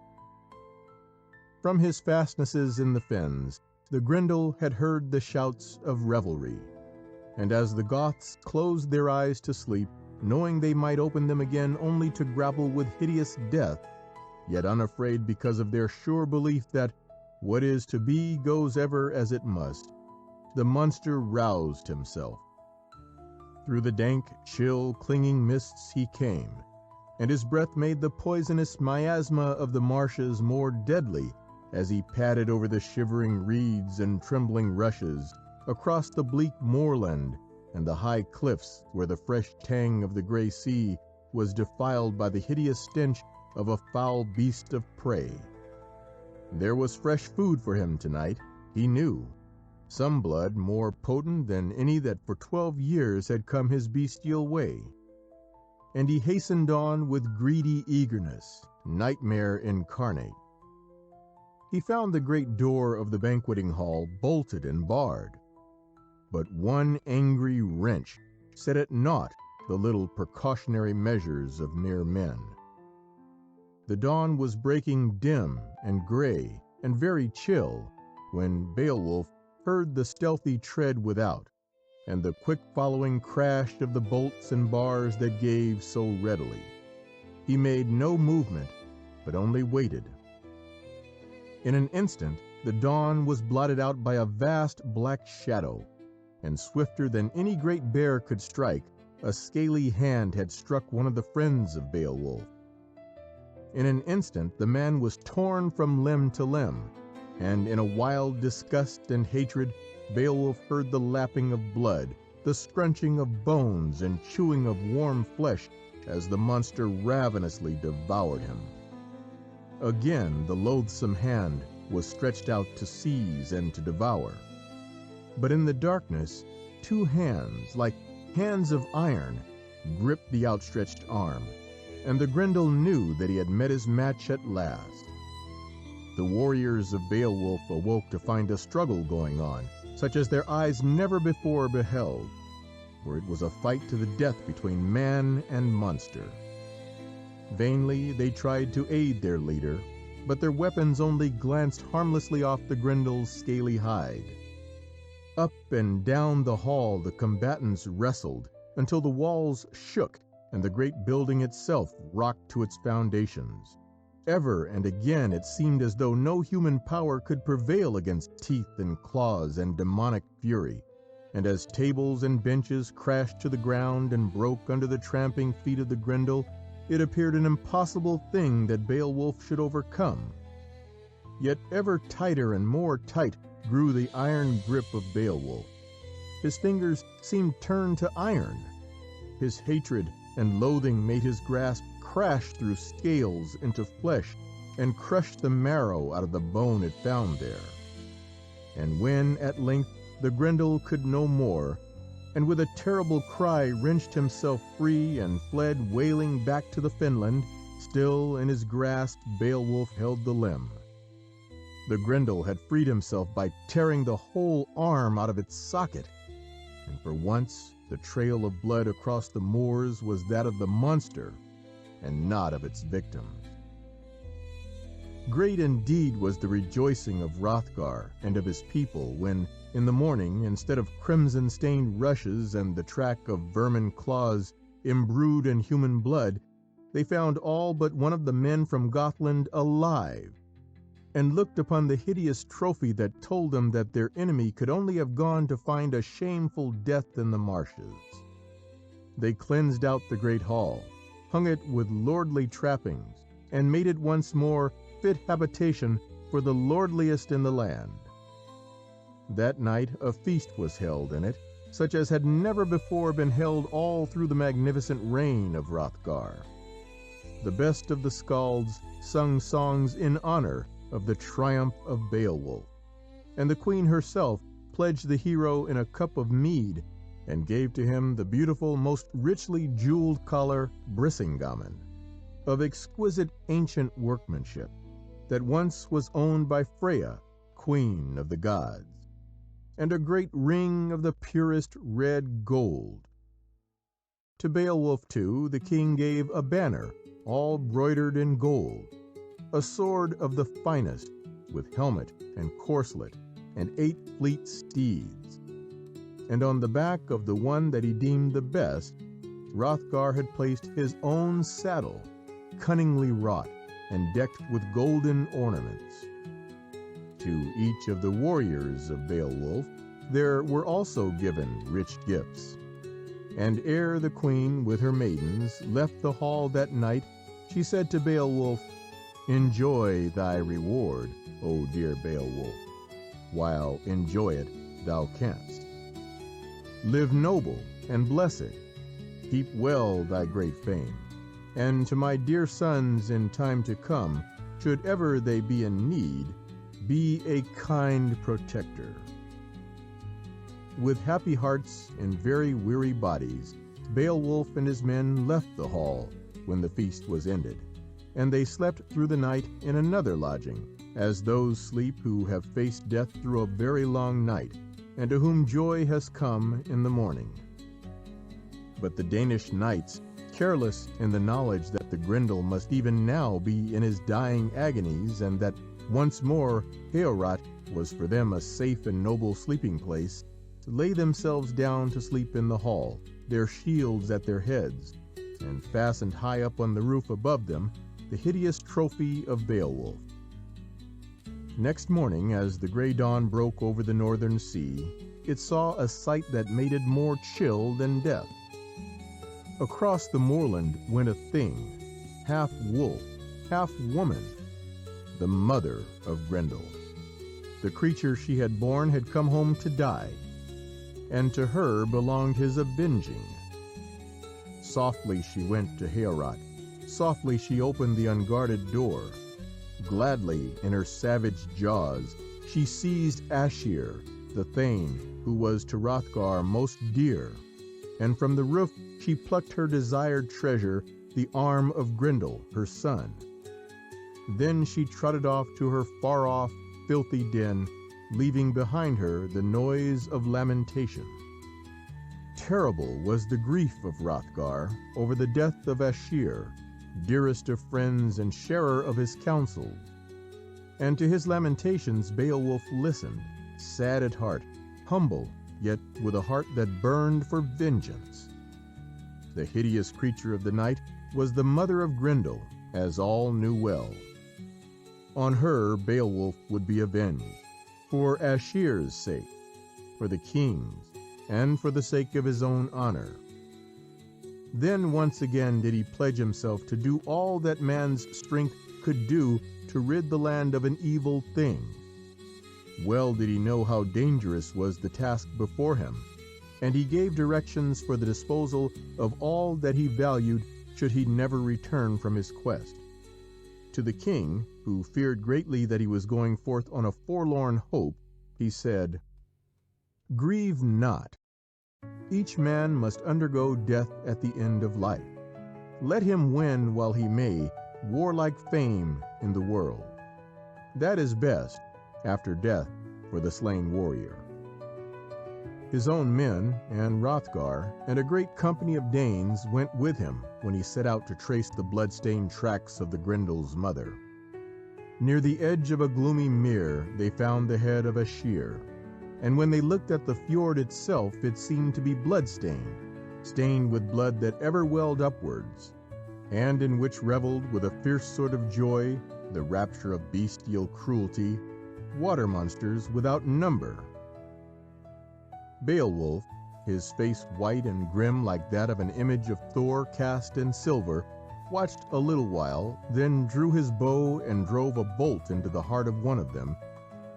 From his fastnesses in the fens, the Grendel had heard the shouts of revelry, and as the Goths closed their eyes to sleep, knowing they might open them again only to grapple with hideous death, yet unafraid because of their sure belief that what is to be goes ever as it must, the monster roused himself. Through the dank, chill, clinging mists he came, and his breath made the poisonous miasma of the marshes more deadly as he padded over the shivering reeds and trembling rushes, across the bleak moorland and the high cliffs where the fresh tang of the grey sea was defiled by the hideous stench of a foul beast of prey. There was fresh food for him tonight, he knew, some blood more potent than any that for 12 years had come his bestial way. And he hastened on with greedy eagerness, nightmare incarnate. He found the great door of the banqueting hall bolted and barred, but one angry wrench set at naught the little precautionary measures of mere men. The dawn was breaking dim and grey and very chill when Beowulf heard the stealthy tread without, and the quick following crash of the bolts and bars that gave so readily. He made no movement, but only waited. In an instant, the dawn was blotted out by a vast black shadow, and swifter than any great bear could strike, a scaly hand had struck one of the friends of Beowulf. In an instant, the man was torn from limb to limb, and in a wild disgust and hatred, Beowulf heard the lapping of blood, the scrunching of bones and chewing of warm flesh as the monster ravenously devoured him. Again the loathsome hand was stretched out to seize and to devour. But in the darkness, 2 hands, like hands of iron, gripped the outstretched arm, and the Grendel knew that he had met his match at last. The warriors of Beowulf awoke to find a struggle going on, such as their eyes never before beheld, for it was a fight to the death between man and monster. Vainly they tried to aid their leader, but their weapons only glanced harmlessly off the Grendel's scaly hide. Up and down the hall the combatants wrestled until the walls shook and the great building itself rocked to its foundations. Ever and again it seemed as though no human power could prevail against teeth and claws and demonic fury, and as tables and benches crashed to the ground and broke under the tramping feet of the Grendel, it appeared an impossible thing that Beowulf should overcome. Yet ever tighter and more tight grew the iron grip of Beowulf. His fingers seemed turned to iron. His hatred and loathing made his grasp crash through scales into flesh and crush the marrow out of the bone it found there. And when, at length, the Grendel could no more, and with a terrible cry wrenched himself free and fled wailing back to the fenland, still in his grasp Beowulf held the limb. The Grendel had freed himself by tearing the whole arm out of its socket, and for once the trail of blood across the moors was that of the monster and not of its victims. Great indeed was the rejoicing of Hrothgar and of his people when, In the morning, instead of crimson-stained rushes and the track of vermin claws imbrued in human blood, they found all but one of the men from Gothland alive, and looked upon the hideous trophy that told them that their enemy could only have gone to find a shameful death in the marshes. They cleansed out the great hall, hung it with lordly trappings, and made it once more fit habitation for the lordliest in the land. That night a feast was held in it, such as had never before been held all through the magnificent reign of Hrothgar. The best of the skalds sung songs in honor of the triumph of Beowulf, and the queen herself pledged the hero in a cup of mead and gave to him the beautiful, most richly jeweled collar Brisingamen, of exquisite ancient workmanship, that once was owned by Freya, queen of the gods, and a great ring of the purest red gold. To Beowulf, too, the king gave a banner all broidered in gold, a sword of the finest, with helmet and corslet, and 8 fleet steeds. And on the back of the one that he deemed the best, Hrothgar had placed his own saddle, cunningly wrought and decked with golden ornaments. To each of the warriors of Beowulf there were also given rich gifts. And ere the queen with her maidens left the hall that night, she said to Beowulf, "Enjoy thy reward, O dear Beowulf, while enjoy it thou canst. Live noble and blessed, keep well thy great fame, and to my dear sons in time to come, should ever they be in need, be a kind protector." With happy hearts and very weary bodies, Beowulf and his men left the hall when the feast was ended, and they slept through the night in another lodging, as those sleep who have faced death through a very long night, and to whom joy has come in the morning. But the Danish knights, careless in the knowledge that the Grendel must even now be in his dying agonies, and that once more Heorot was for them a safe and noble sleeping place, lay themselves down to sleep in the hall, their shields at their heads, and fastened high up on the roof above them the hideous trophy of Beowulf. Next morning, as the grey dawn broke over the northern sea, it saw a sight that made it more chill than death. Across the moorland went a thing, half wolf, half woman, the mother of Grendel. The creature she had borne had come home to die, and to her belonged his avenging. Softly she went to Heorot, softly she opened the unguarded door. Gladly in her savage jaws she seized Aegir, the thane who was to Hrothgar most dear, and from the roof she plucked her desired treasure, the arm of Grendel, her son. Then she trotted off to her far-off, filthy den, leaving behind her the noise of lamentation. Terrible was the grief of Hrothgar over the death of Aegir, dearest of friends and sharer of his counsels. And to his lamentations Beowulf listened, sad at heart, humble, yet with a heart that burned for vengeance. The hideous creature of the night was the mother of Grendel, as all knew well. On her Beowulf would be avenged, for Aegir's sake, for the king's, and for the sake of his own honor. Then once again did he pledge himself to do all that man's strength could do to rid the land of an evil thing. Well did he know how dangerous was the task before him, and he gave directions for the disposal of all that he valued should he never return from his quest. To the king, who feared greatly that he was going forth on a forlorn hope, he said, "Grieve not. Each man must undergo death at the end of life. Let him win, while he may, warlike fame in the world. That is best, after death, for the slain warrior." His own men, and Hrothgar, and a great company of Danes went with him when he set out to trace the blood-stained tracks of the Grendel's mother. Near the edge of a gloomy mere they found the head of Aegir, and when they looked at the fjord itself, it seemed to be blood-stained, stained with blood that ever welled upwards, and in which revelled with a fierce sort of joy, the rapture of bestial cruelty, water monsters without number. Beowulf, his face white and grim like that of an image of Thor cast in silver, watched a little while, then drew his bow and drove a bolt into the heart of one of them,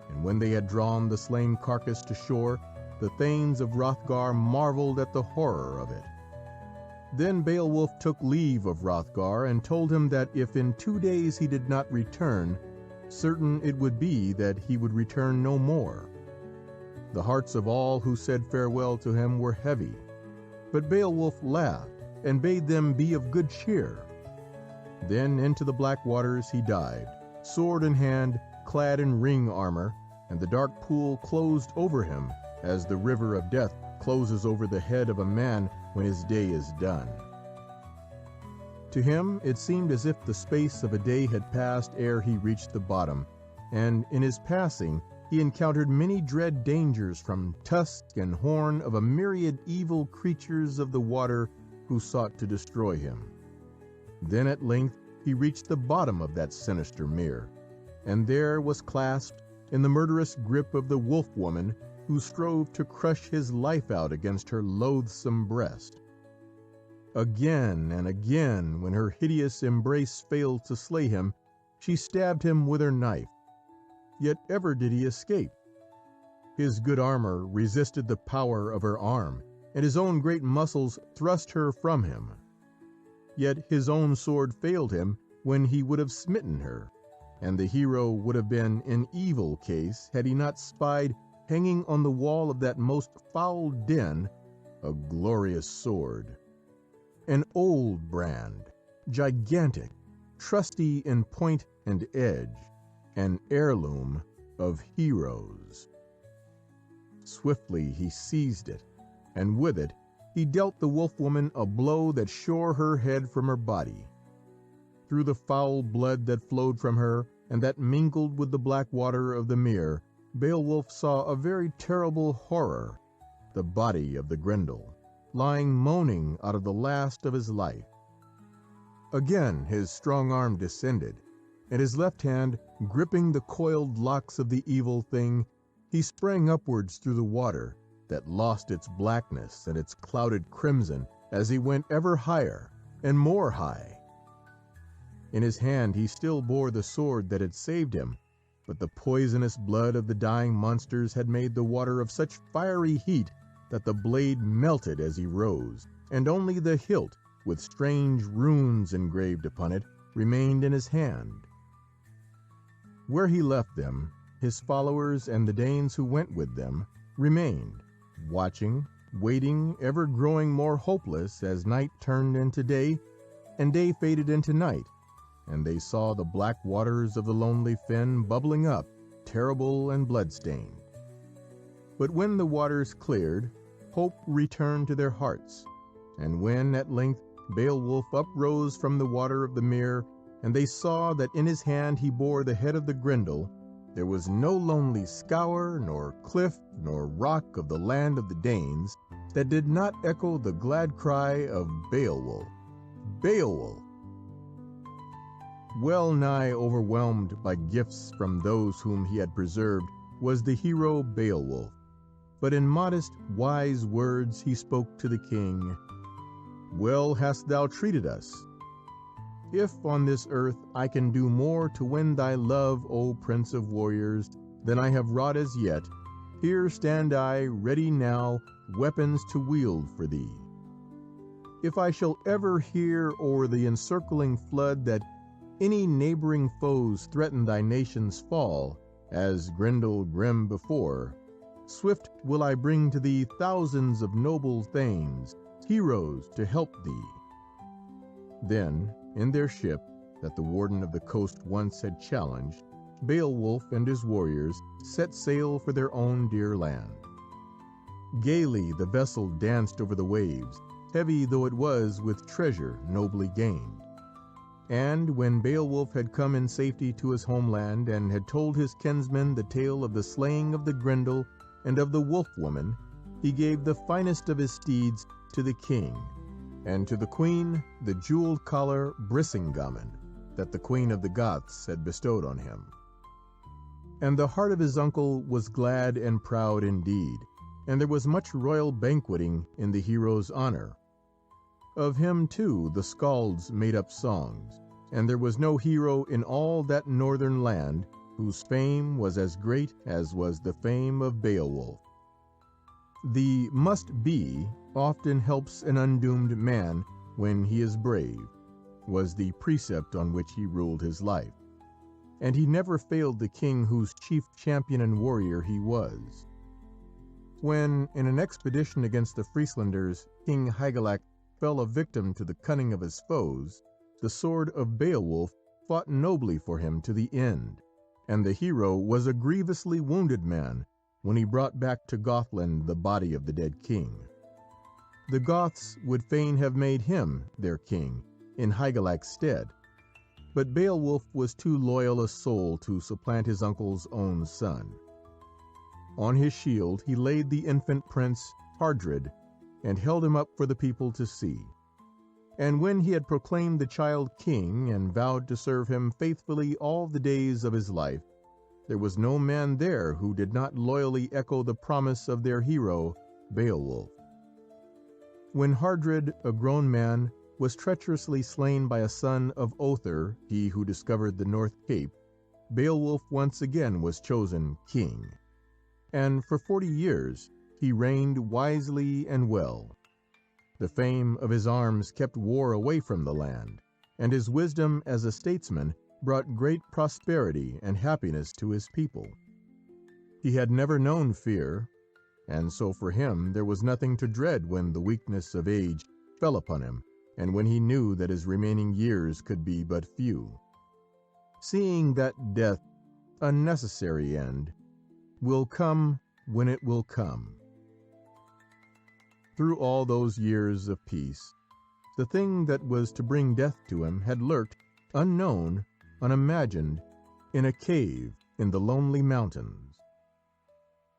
and when they had drawn the slain carcass to shore, the thanes of Hrothgar marvelled at the horror of it. Then Beowulf took leave of Hrothgar and told him that if in 2 days he did not return, certain it would be that he would return no more. The hearts of all who said farewell to him were heavy, but Beowulf laughed and bade them be of good cheer. Then into the black waters he dived, sword in hand, clad in ring armor, and the dark pool closed over him as the river of death closes over the head of a man when his day is done. To him it seemed as if the space of a day had passed ere he reached the bottom, and in his passing he encountered many dread dangers from tusk and horn of a myriad evil creatures of the water who sought to destroy him. Then at length he reached the bottom of that sinister mere, and there was clasped in the murderous grip of the wolf-woman who strove to crush his life out against her loathsome breast. Again and again, when her hideous embrace failed to slay him, she stabbed him with her knife, yet ever did he escape. His good armor resisted the power of her arm, and his own great muscles thrust her from him. Yet his own sword failed him when he would have smitten her, and the hero would have been in evil case had he not spied, hanging on the wall of that most foul den, a glorious sword, an old brand, gigantic, trusty in point and edge, an heirloom of heroes. Swiftly he seized it, and with it he dealt the wolf-woman a blow that shore her head from her body. Through the foul blood that flowed from her, and that mingled with the black water of the mere, Beowulf saw a very terrible horror, the body of the Grendel, lying moaning out of the last of his life. Again his strong arm descended, and his left hand, gripping the coiled locks of the evil thing, he sprang upwards through the water, that lost its blackness and its clouded crimson as he went ever higher and more high. In his hand he still bore the sword that had saved him, but the poisonous blood of the dying monsters had made the water of such fiery heat that the blade melted as he rose, and only the hilt, with strange runes engraved upon it, remained in his hand. Where he left them, his followers and the Danes who went with them remained, watching, waiting, ever growing more hopeless as night turned into day and day faded into night, and they saw the black waters of the lonely fen bubbling up, terrible and blood-stained. But when the waters cleared, hope returned to their hearts, and when at length Beowulf uprose from the water of the mere, and they saw that in his hand he bore the head of the Grendel, there was no lonely scaur, nor cliff, nor rock of the land of the Danes that did not echo the glad cry of Beowulf, Beowulf! Well nigh overwhelmed by gifts from those whom he had preserved was the hero Beowulf, but in modest, wise words he spoke to the king. "Well hast thou treated us. If on this earth I can do more to win thy love, O Prince of Warriors, than I have wrought as yet, here stand I ready now weapons to wield for thee. If I shall ever hear o'er the encircling flood that any neighboring foes threaten thy nation's fall, as Grendel grim before, swift will I bring to thee thousands of noble thanes, heroes to help thee." Then, in their ship, that the warden of the coast once had challenged, Beowulf and his warriors set sail for their own dear land. Gaily the vessel danced over the waves, heavy though it was with treasure nobly gained. And when Beowulf had come in safety to his homeland, and had told his kinsmen the tale of the slaying of the Grendel and of the wolf woman he gave the finest of his steeds to the king, and to the queen the jeweled collar Brisingamen that the queen of the Goths had bestowed on him. And the heart of his uncle was glad and proud indeed, and there was much royal banqueting in the hero's honor. Of him too the skalds made up songs, and there was no hero in all that northern land whose fame was as great as was the fame of Beowulf. The must-be often helps an undoomed man when he is brave, was the precept on which he ruled his life, and he never failed the king whose chief champion and warrior he was. When, in an expedition against the Frieslanders, King Hygelac fell a victim to the cunning of his foes, the sword of Beowulf fought nobly for him to the end, and the hero was a grievously wounded man when he brought back to Gothland the body of the dead king. The Goths would fain have made him their king in Hygelac's stead, but Beowulf was too loyal a soul to supplant his uncle's own son. On his shield he laid the infant prince Hardred, and held him up for the people to see. And when he had proclaimed the child king, and vowed to serve him faithfully all the days of his life, there was no man there who did not loyally echo the promise of their hero, Beowulf. When Hardred, a grown man, was treacherously slain by a son of Other, he who discovered the North Cape, Beowulf once again was chosen king, and for 40 years he reigned wisely and well. The fame of his arms kept war away from the land, and his wisdom as a statesman brought great prosperity and happiness to his people. He had never known fear, and so for him there was nothing to dread when the weakness of age fell upon him, and when he knew that his remaining years could be but few. Seeing that death, a necessary end, will come when it will come. Through all those years of peace, the thing that was to bring death to him had lurked, unknown, unimagined, in a cave in the lonely mountains.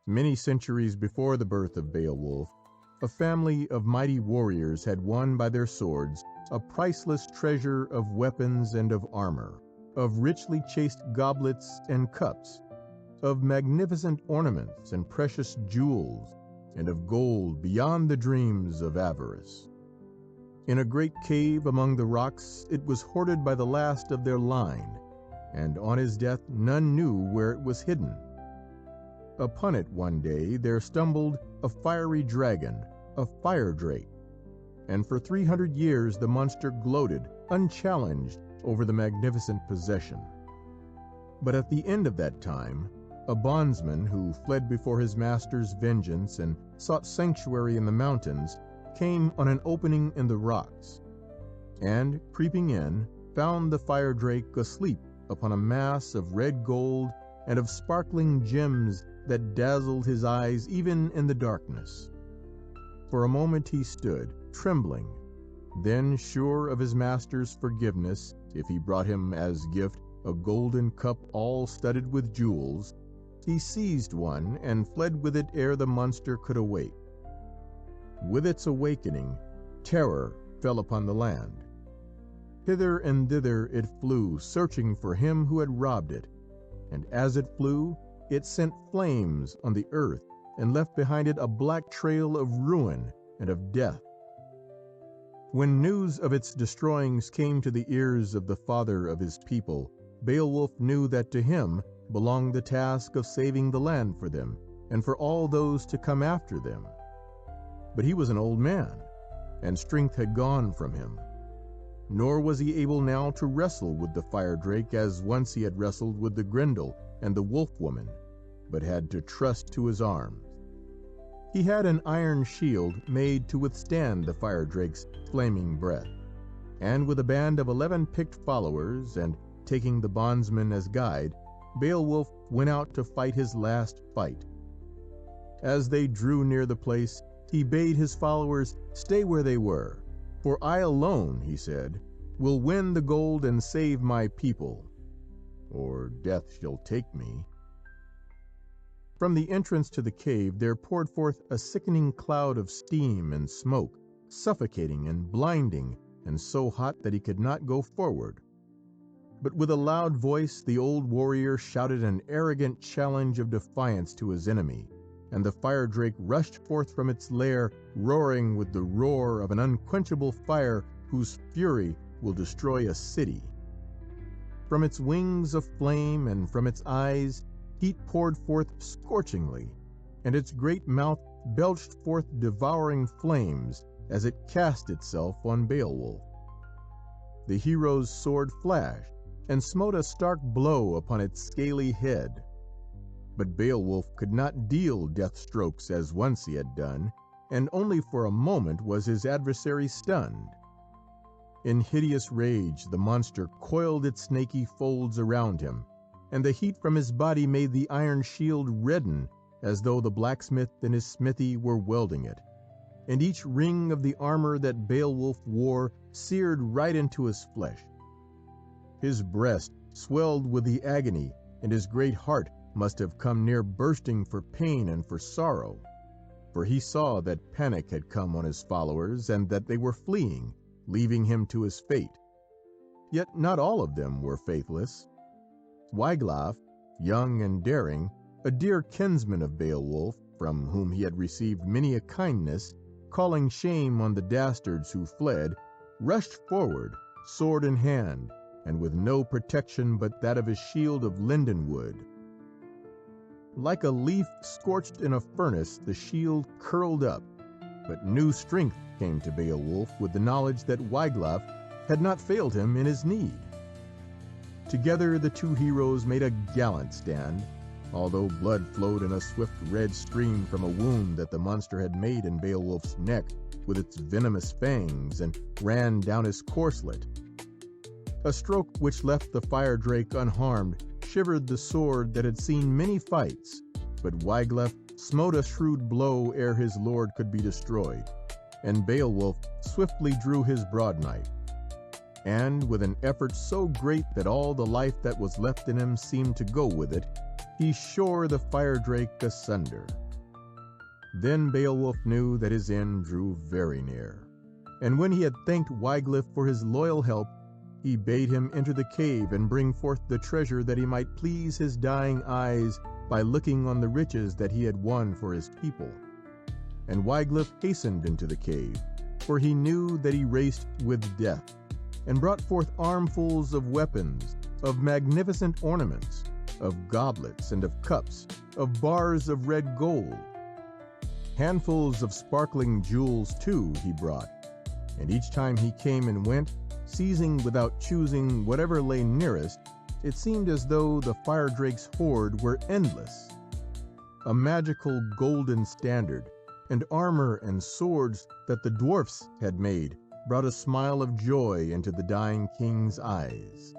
Many centuries before the birth of Beowulf, a family of mighty warriors had won by their swords a priceless treasure of weapons and of armor, of richly chased goblets and cups, of magnificent ornaments and precious jewels, and of gold beyond the dreams of avarice. In a great cave among the rocks it was hoarded by the last of their line, and on his death none knew where it was hidden. Upon it one day there stumbled a fiery dragon, a fire drake, and for 300 years the monster gloated, unchallenged, over the magnificent possession. But at the end of that time, a bondsman who fled before his master's vengeance and sought sanctuary in the mountains came on an opening in the rocks, and, creeping in, found the fire drake asleep upon a mass of red gold and of sparkling gems that dazzled his eyes even in the darkness. For a moment he stood, trembling. Then, sure of his master's forgiveness, if he brought him as gift a golden cup all studded with jewels, he seized one and fled with it ere the monster could awake. With its awakening, terror fell upon the land. Hither and thither it flew, searching for him who had robbed it, and as it flew, it sent flames on the earth and left behind it a black trail of ruin and of death. When news of its destroyings came to the ears of the father of his people, Beowulf knew that to him belonged the task of saving the land for them and for all those to come after them. But he was an old man, and strength had gone from him. Nor was he able now to wrestle with the fire drake as once he had wrestled with the Grendel and the wolf woman, but had to trust to his arms. He had an iron shield made to withstand the fire drake's flaming breath, and with a band of 11 picked followers, and taking the bondsman as guide, Beowulf went out to fight his last fight. As they drew near the place, he bade his followers stay where they were, "For I alone," he said, "will win the gold and save my people, or death shall take me." From the entrance to the cave there poured forth a sickening cloud of steam and smoke, suffocating and blinding, and so hot that he could not go forward. But with a loud voice the old warrior shouted an arrogant challenge of defiance to his enemy, and the fire drake rushed forth from its lair, roaring with the roar of an unquenchable fire whose fury will destroy a city. From its wings of flame and from its eyes heat poured forth scorchingly, and its great mouth belched forth devouring flames as it cast itself on Beowulf. The hero's sword flashed and smote a stark blow upon its scaly head. But Beowulf could not deal death strokes as once he had done, and only for a moment was his adversary stunned. In hideous rage the monster coiled its snaky folds around him, and the heat from his body made the iron shield redden as though the blacksmith in his smithy were welding it, and each ring of the armor that Beowulf wore seared right into his flesh. His breast swelled with the agony, and his great heart must have come near bursting for pain and for sorrow, for he saw that panic had come on his followers and that they were fleeing, leaving him to his fate. Yet not all of them were faithless. Wiglaf, young and daring, a dear kinsman of Beowulf, from whom he had received many a kindness, calling shame on the dastards who fled, rushed forward, sword in hand, and with no protection but that of his shield of linden wood. Like a leaf scorched in a furnace, the shield curled up, but new strength came to Beowulf with the knowledge that Wiglaf had not failed him in his need. Together the two heroes made a gallant stand, although blood flowed in a swift red stream from a wound that the monster had made in Beowulf's neck with its venomous fangs and ran down his corslet. A stroke which left the fire drake unharmed shivered the sword that had seen many fights, but Wiglaf smote a shrewd blow ere his lord could be destroyed, and Beowulf swiftly drew his broadknife. And with an effort so great that all the life that was left in him seemed to go with it, he shore the fire drake asunder. Then Beowulf knew that his end drew very near, and when he had thanked Wiglaf for his loyal help, he bade him enter the cave and bring forth the treasure that he might please his dying eyes by looking on the riches that he had won for his people. And Wiglaf hastened into the cave, for he knew that he raced with death, and brought forth armfuls of weapons, of magnificent ornaments, of goblets and of cups, of bars of red gold. Handfuls of sparkling jewels, too, he brought, and each time he came and went, seizing without choosing whatever lay nearest, it seemed as though the fire drake's hoard were endless. A magical golden standard, and armor and swords that the dwarfs had made brought a smile of joy into the dying king's eyes.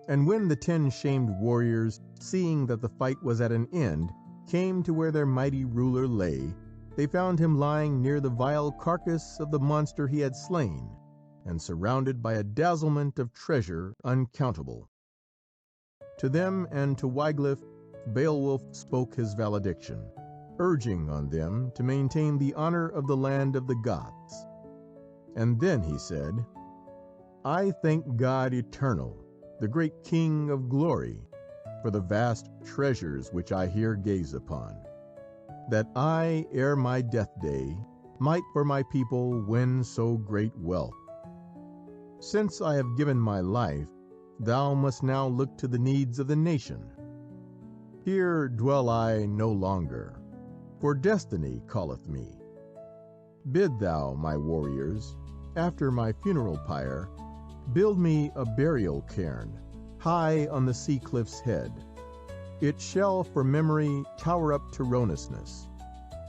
And when the 10 shamed warriors, seeing that the fight was at an end, came to where their mighty ruler lay, they found him lying near the vile carcass of the monster he had slain, and surrounded by a dazzlement of treasure uncountable. To them and to Wiglaf, Beowulf spoke his valediction, urging on them to maintain the honor of the land of the Goths. And then he said, "I thank God eternal, the great King of glory, for the vast treasures which I here gaze upon, that I, ere my death day, might for my people win so great wealth. Since I have given my life, thou must now look to the needs of the nation. Here dwell I no longer, for destiny calleth me. Bid thou my warriors, after my funeral pyre, build me a burial cairn, high on the sea cliff's head. It shall for memory tower up to Ronisness,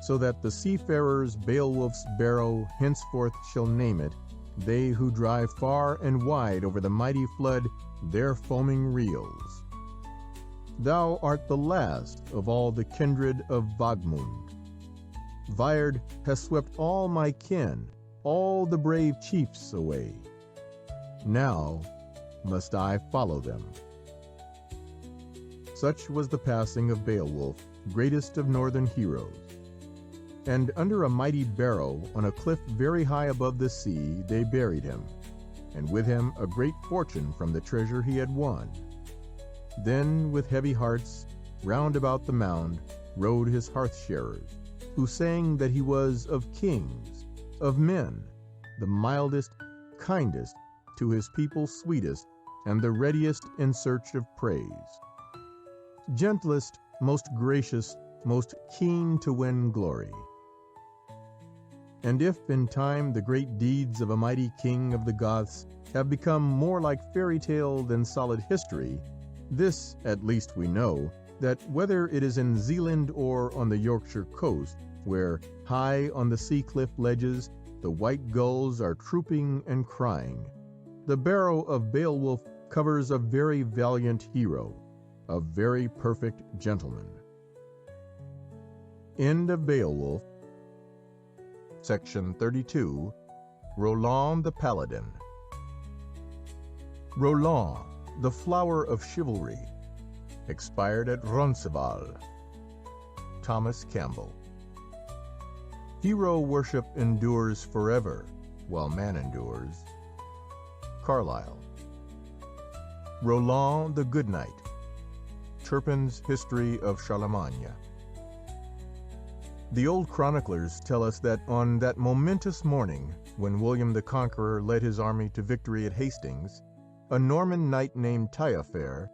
so that the seafarers Beowulf's barrow henceforth shall name it, they who drive far and wide over the mighty flood their foaming reels. Thou art the last of all the kindred of Vagmund. Vyrd has swept all my kin, all the brave chiefs away. Now must I follow them." Such was the passing of Beowulf greatest of northern heroes. And under a mighty barrow on a cliff very high above the sea they buried him, and with him a great fortune from the treasure he had won. Then with heavy hearts round about the mound rode his hearth-sharers, who sang that he was of kings, of men, the mildest, kindest, to his people sweetest, and the readiest in search of praise. Gentlest, most gracious, most keen to win glory. And if in time the great deeds of a mighty king of the Goths have become more like fairy tale than solid history, this at least we know, that whether it is in Zealand or on the Yorkshire coast, where high on the sea cliff ledges the white gulls are trooping and crying, the barrow of Beowulf covers a very valiant hero, a very perfect gentleman. End of Beowulf. Section 32. Roland the Paladin. Roland, the flower of chivalry, expired at Roncesvalles. Thomas Campbell. Hero worship endures forever, while man endures. Carlyle. Roland the Good Knight. Turpin's History of Charlemagne. The old chroniclers tell us that on that momentous morning, when William the Conqueror led his army to victory at Hastings, a Norman knight named Taillefer,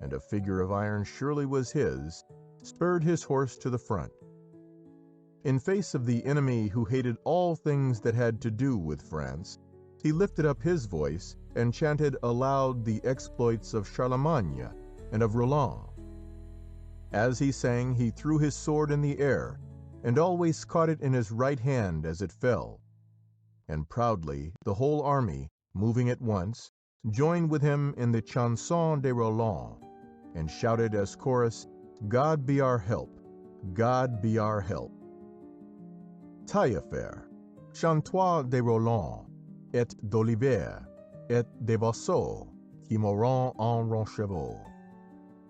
and a figure of iron surely was his, spurred his horse to the front. In face of the enemy who hated all things that had to do with France, he lifted up his voice and chanted aloud the exploits of Charlemagne and of Roland. As he sang, he threw his sword in the air, and always caught it in his right hand as it fell. And proudly the whole army, moving at once, joined with him in the Chanson de Roland, and shouted as chorus, "God be our help, God be our help." Taillefer, chantois de Roland, et d'Olivier, et de Vassaux, qui mourront en Roncevaux.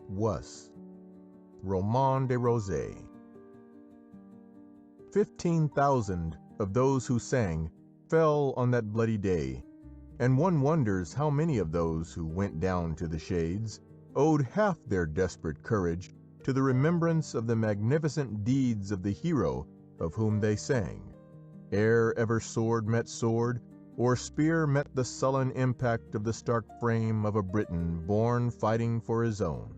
Was. Roman de Rosé. 15,000 of those who sang fell on that bloody day, and one wonders how many of those who went down to the shades owed half their desperate courage to the remembrance of the magnificent deeds of the hero of whom they sang, ere ever sword met sword, or spear met the sullen impact of the stark frame of a Briton born fighting for his own.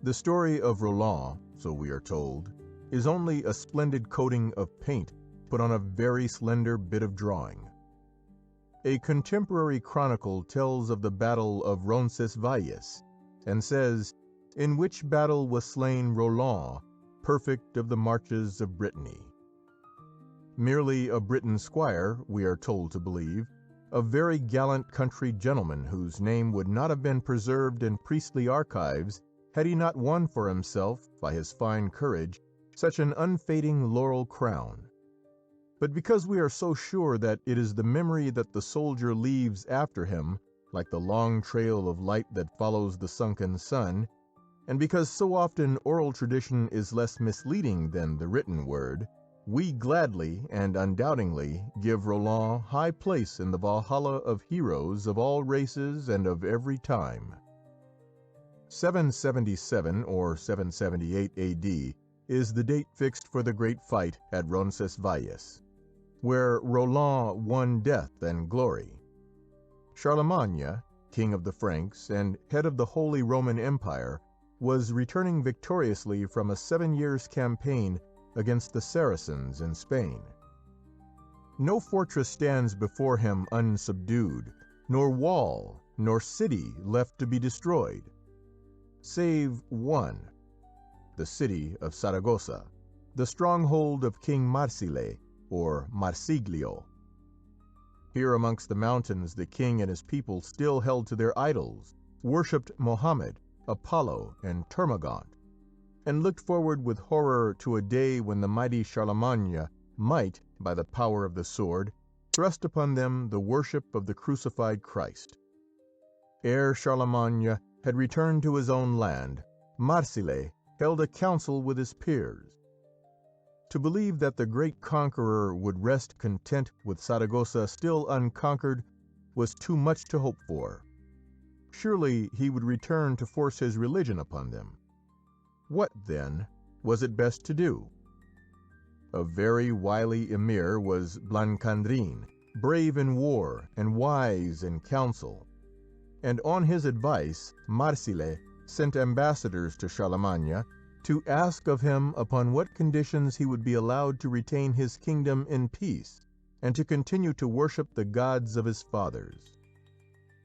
The story of Roland, so we are told, is only a splendid coating of paint put on a very slender bit of drawing. A contemporary chronicle tells of the battle of Roncesvalles, and says, "In which battle was slain Roland, perfect of the marches of Brittany." Merely a Briton squire, we are told to believe, a very gallant country gentleman whose name would not have been preserved in priestly archives had he not won for himself, by his fine courage, such an unfading laurel crown. But because we are so sure that it is the memory that the soldier leaves after him, like the long trail of light that follows the sunken sun, and because so often oral tradition is less misleading than the written word, we gladly and undoubtingly give Roland high place in the Valhalla of heroes of all races and of every time. 777 or 778 A.D. is the date fixed for the great fight at Roncesvalles, where Roland won death and glory. Charlemagne, king of the Franks and head of the Holy Roman Empire, was returning victoriously from a 7 years' campaign against the Saracens in Spain. No fortress stands before him unsubdued, nor wall, nor city left to be destroyed, save one, the city of Saragossa, the stronghold of King Marsile, or Marsiglio. Here amongst the mountains the king and his people still held to their idols, worshipped Mohammed, Apollo, and Termagant, and looked forward with horror to a day when the mighty Charlemagne might, by the power of the sword, thrust upon them the worship of the crucified Christ. Ere Charlemagne had returned to his own land, Marsile held a council with his peers. To believe that the great conqueror would rest content with Saragossa still unconquered was too much to hope for. Surely he would return to force his religion upon them. What, then, was it best to do? A very wily emir was Blancandrin, brave in war and wise in council, and on his advice Marsile sent ambassadors to Charlemagne to ask of him upon what conditions he would be allowed to retain his kingdom in peace and to continue to worship the gods of his fathers.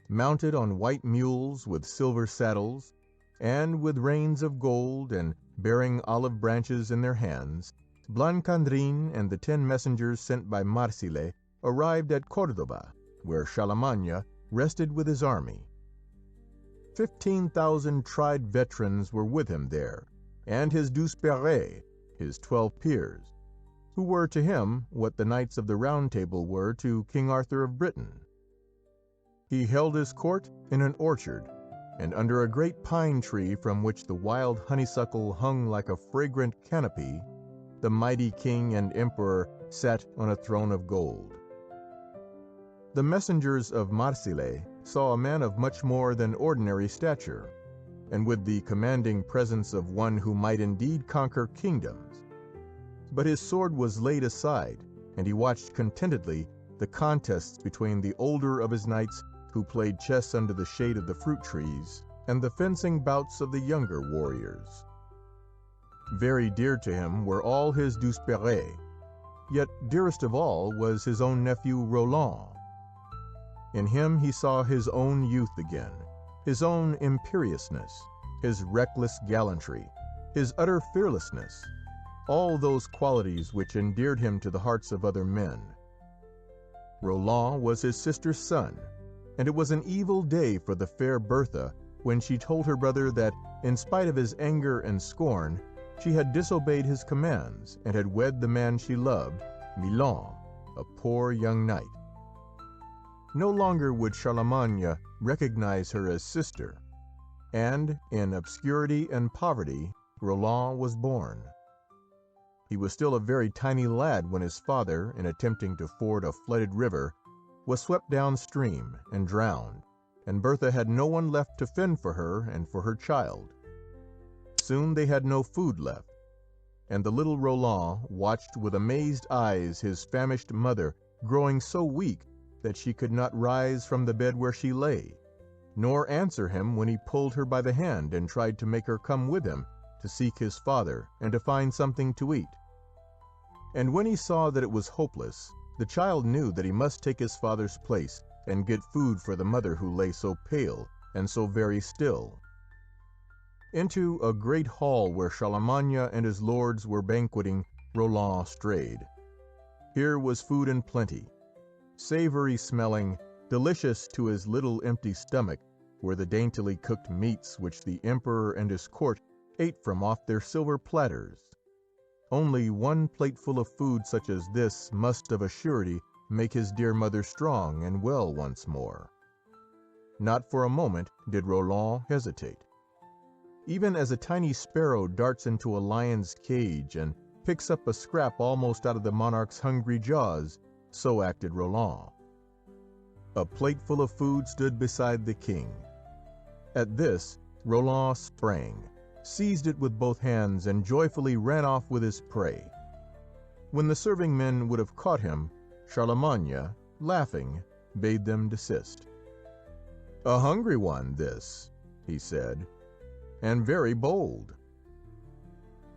Mounted on white mules with silver saddles, and with reins of gold and bearing olive branches in their hands, Blancandrin and the 10 messengers sent by Marsile arrived at Córdoba, where Charlemagne rested with his army. 15,000 tried veterans were with him there, and his douze-pères, his 12 peers, who were to him what the Knights of the Round Table were to King Arthur of Britain. He held his court in an orchard, and under a great pine tree from which the wild honeysuckle hung like a fragrant canopy, the mighty king and emperor sat on a throne of gold. The messengers of Marsile saw a man of much more than ordinary stature, and with the commanding presence of one who might indeed conquer kingdoms. But his sword was laid aside, and he watched contentedly the contests between the older of his knights who played chess under the shade of the fruit trees, and the fencing bouts of the younger warriors. Very dear to him were all his douze-pères, yet dearest of all was his own nephew Roland. In him he saw his own youth again, his own imperiousness, his reckless gallantry, his utter fearlessness, all those qualities which endeared him to the hearts of other men. Roland was his sister's son, and it was an evil day for the fair Bertha when she told her brother that, in spite of his anger and scorn, she had disobeyed his commands and had wed the man she loved, Milon, a poor young knight. No longer would Charlemagne recognize her as sister, and in obscurity and poverty Roland was born. He was still a very tiny lad when his father, in attempting to ford a flooded river, was swept downstream and drowned, and Bertha had no one left to fend for her and for her child. Soon they had no food left, and the little Roland watched with amazed eyes his famished mother growing so weak that she could not rise from the bed where she lay, nor answer him when he pulled her by the hand and tried to make her come with him to seek his father and to find something to eat. And when he saw that it was hopeless, the child knew that he must take his father's place and get food for the mother who lay so pale and so very still. Into a great hall where Charlemagne and his lords were banqueting Roland strayed. Here was food in plenty. Savory smelling, delicious to his little empty stomach, were the daintily cooked meats which the emperor and his court ate from off their silver platters. Only one plateful of food such as this must of a surety make his dear mother strong and well once more. Not for a moment did Roland hesitate. Even as a tiny sparrow darts into a lion's cage and picks up a scrap almost out of the monarch's hungry jaws, so acted Roland. A plateful of food stood beside the king. At this, Roland sprang, seized it with both hands, and joyfully ran off with his prey. When the serving men would have caught him, Charlemagne, laughing, bade them desist. "A hungry one, this," he said, "and very bold."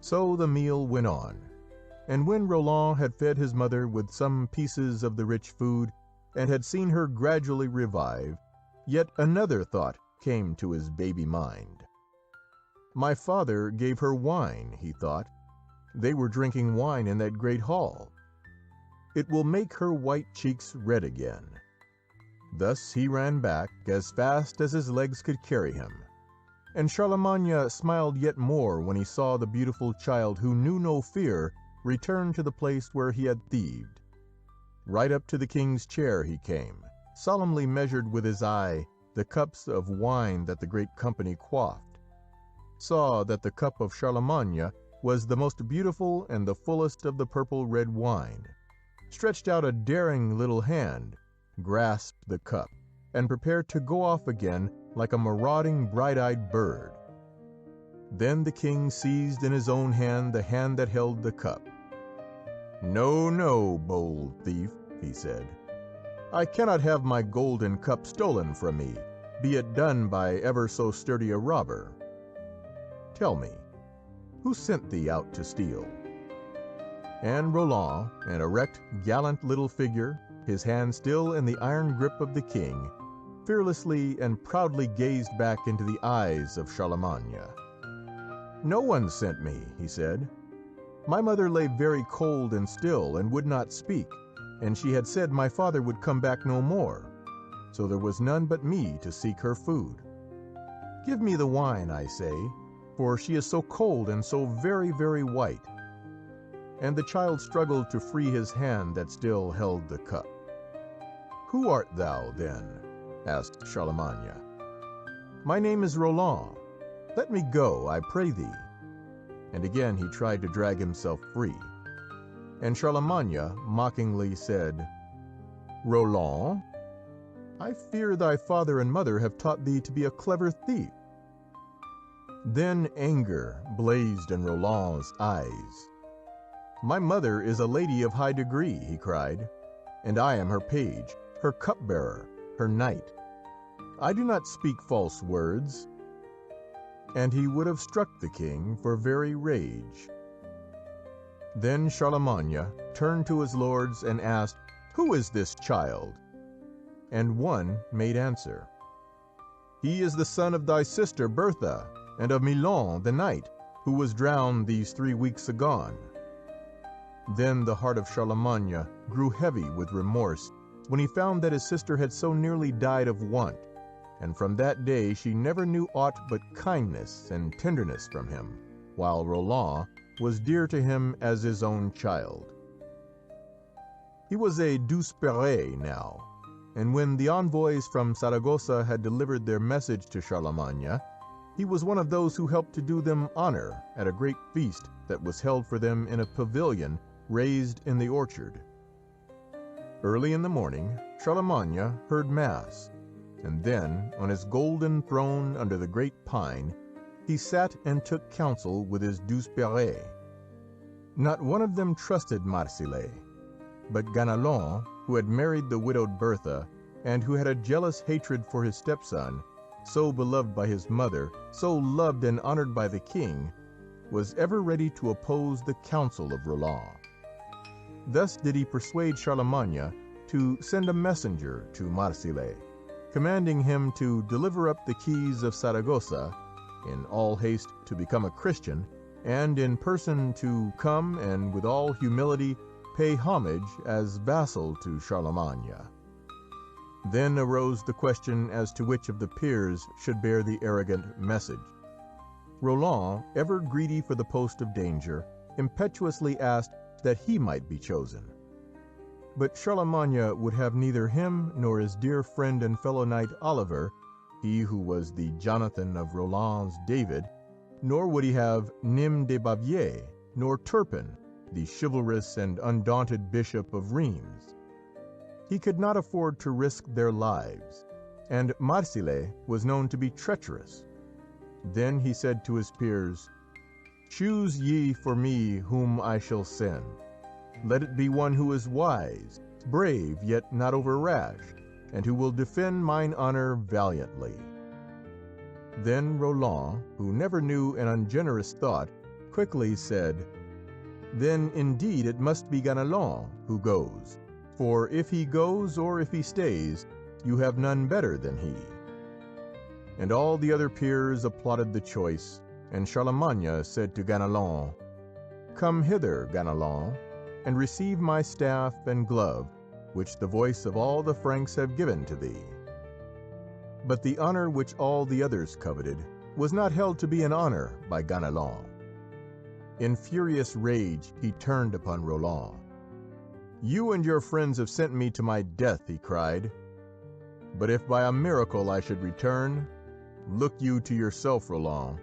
So the meal went on, and when Roland had fed his mother with some pieces of the rich food, and had seen her gradually revive, yet another thought came to his baby mind. "My father gave her wine," he thought. "They were drinking wine in that great hall. It will make her white cheeks red again." Thus he ran back as fast as his legs could carry him, and Charlemagne smiled yet more when he saw the beautiful child who knew no fear return to the place where he had thieved. Right up to the king's chair he came, solemnly measured with his eye the cups of wine that the great company quaffed, saw that the cup of Charlemagne was the most beautiful and the fullest of the purple-red wine, stretched out a daring little hand, grasped the cup, and prepared to go off again like a marauding, bright-eyed bird. Then the king seized in his own hand the hand that held the cup. "No, no, bold thief," he said. "I cannot have my golden cup stolen from me, be it done by ever so sturdy a robber. Tell me, who sent thee out to steal?" And Roland, an erect, gallant little figure, his hand still in the iron grip of the king, fearlessly and proudly gazed back into the eyes of Charlemagne. "No one sent me," he said. "My mother lay very cold and still and would not speak, and she had said my father would come back no more, so there was none but me to seek her food. Give me the wine, I say, for she is so cold and so very, very white." And the child struggled to free his hand that still held the cup. "Who art thou, then?" asked Charlemagne. "My name is Roland. Let me go, I pray thee." And again he tried to drag himself free. And Charlemagne mockingly said, "Roland, I fear thy father and mother have taught thee to be a clever thief." Then anger blazed in Roland's eyes. "My mother is a lady of high degree," he cried, "and I am her page, her cupbearer, her knight. I do not speak false words." And he would have struck the king for very rage. Then Charlemagne turned to his lords and asked, "Who is this child?" And one made answer, "He is the son of thy sister Bertha, and of Milon the knight, who was drowned these 3 weeks agone." Then the heart of Charlemagne grew heavy with remorse when he found that his sister had so nearly died of want, and from that day she never knew aught but kindness and tenderness from him, while Roland was dear to him as his own child. He was a douze-péré now, and when the envoys from Saragossa had delivered their message to Charlemagne, he was one of those who helped to do them honor at a great feast that was held for them in a pavilion raised in the orchard. Early in the morning, Charlemagne heard Mass, and then, on his golden throne under the great pine, he sat and took counsel with his douze-péré. Not one of them trusted Marsile, but Ganelon, who had married the widowed Bertha, and who had a jealous hatred for his stepson, so beloved by his mother, so loved and honored by the king, was ever ready to oppose the counsel of Roland. Thus did he persuade Charlemagne to send a messenger to Marsile, commanding him to deliver up the keys of Saragossa, in all haste to become a Christian, and in person to come and with all humility pay homage as vassal to Charlemagne. Then arose the question as to which of the peers should bear the arrogant message. Roland, ever greedy for the post of danger, impetuously asked that he might be chosen. But Charlemagne would have neither him nor his dear friend and fellow knight Oliver, he who was the Jonathan of Roland's David, nor would he have Nim de Bavière, nor Turpin, the chivalrous and undaunted Bishop of Rheims. He could not afford to risk their lives, and Marsile was known to be treacherous. Then he said to his peers, "Choose ye for me whom I shall send. Let it be one who is wise, brave, yet not over rash, and who will defend mine honor valiantly." Then Roland, who never knew an ungenerous thought, quickly said, "Then indeed it must be Ganelon who goes, for if he goes or if he stays, you have none better than he." And all the other peers applauded the choice, and Charlemagne said to Ganelon, "Come hither, Ganelon, and receive my staff and glove, which the voice of all the Franks have given to thee." But the honor which all the others coveted was not held to be an honor by Ganelon. In furious rage he turned upon Roland. "You and your friends have sent me to my death," he cried. "But if by a miracle I should return, look you to yourself, Roland.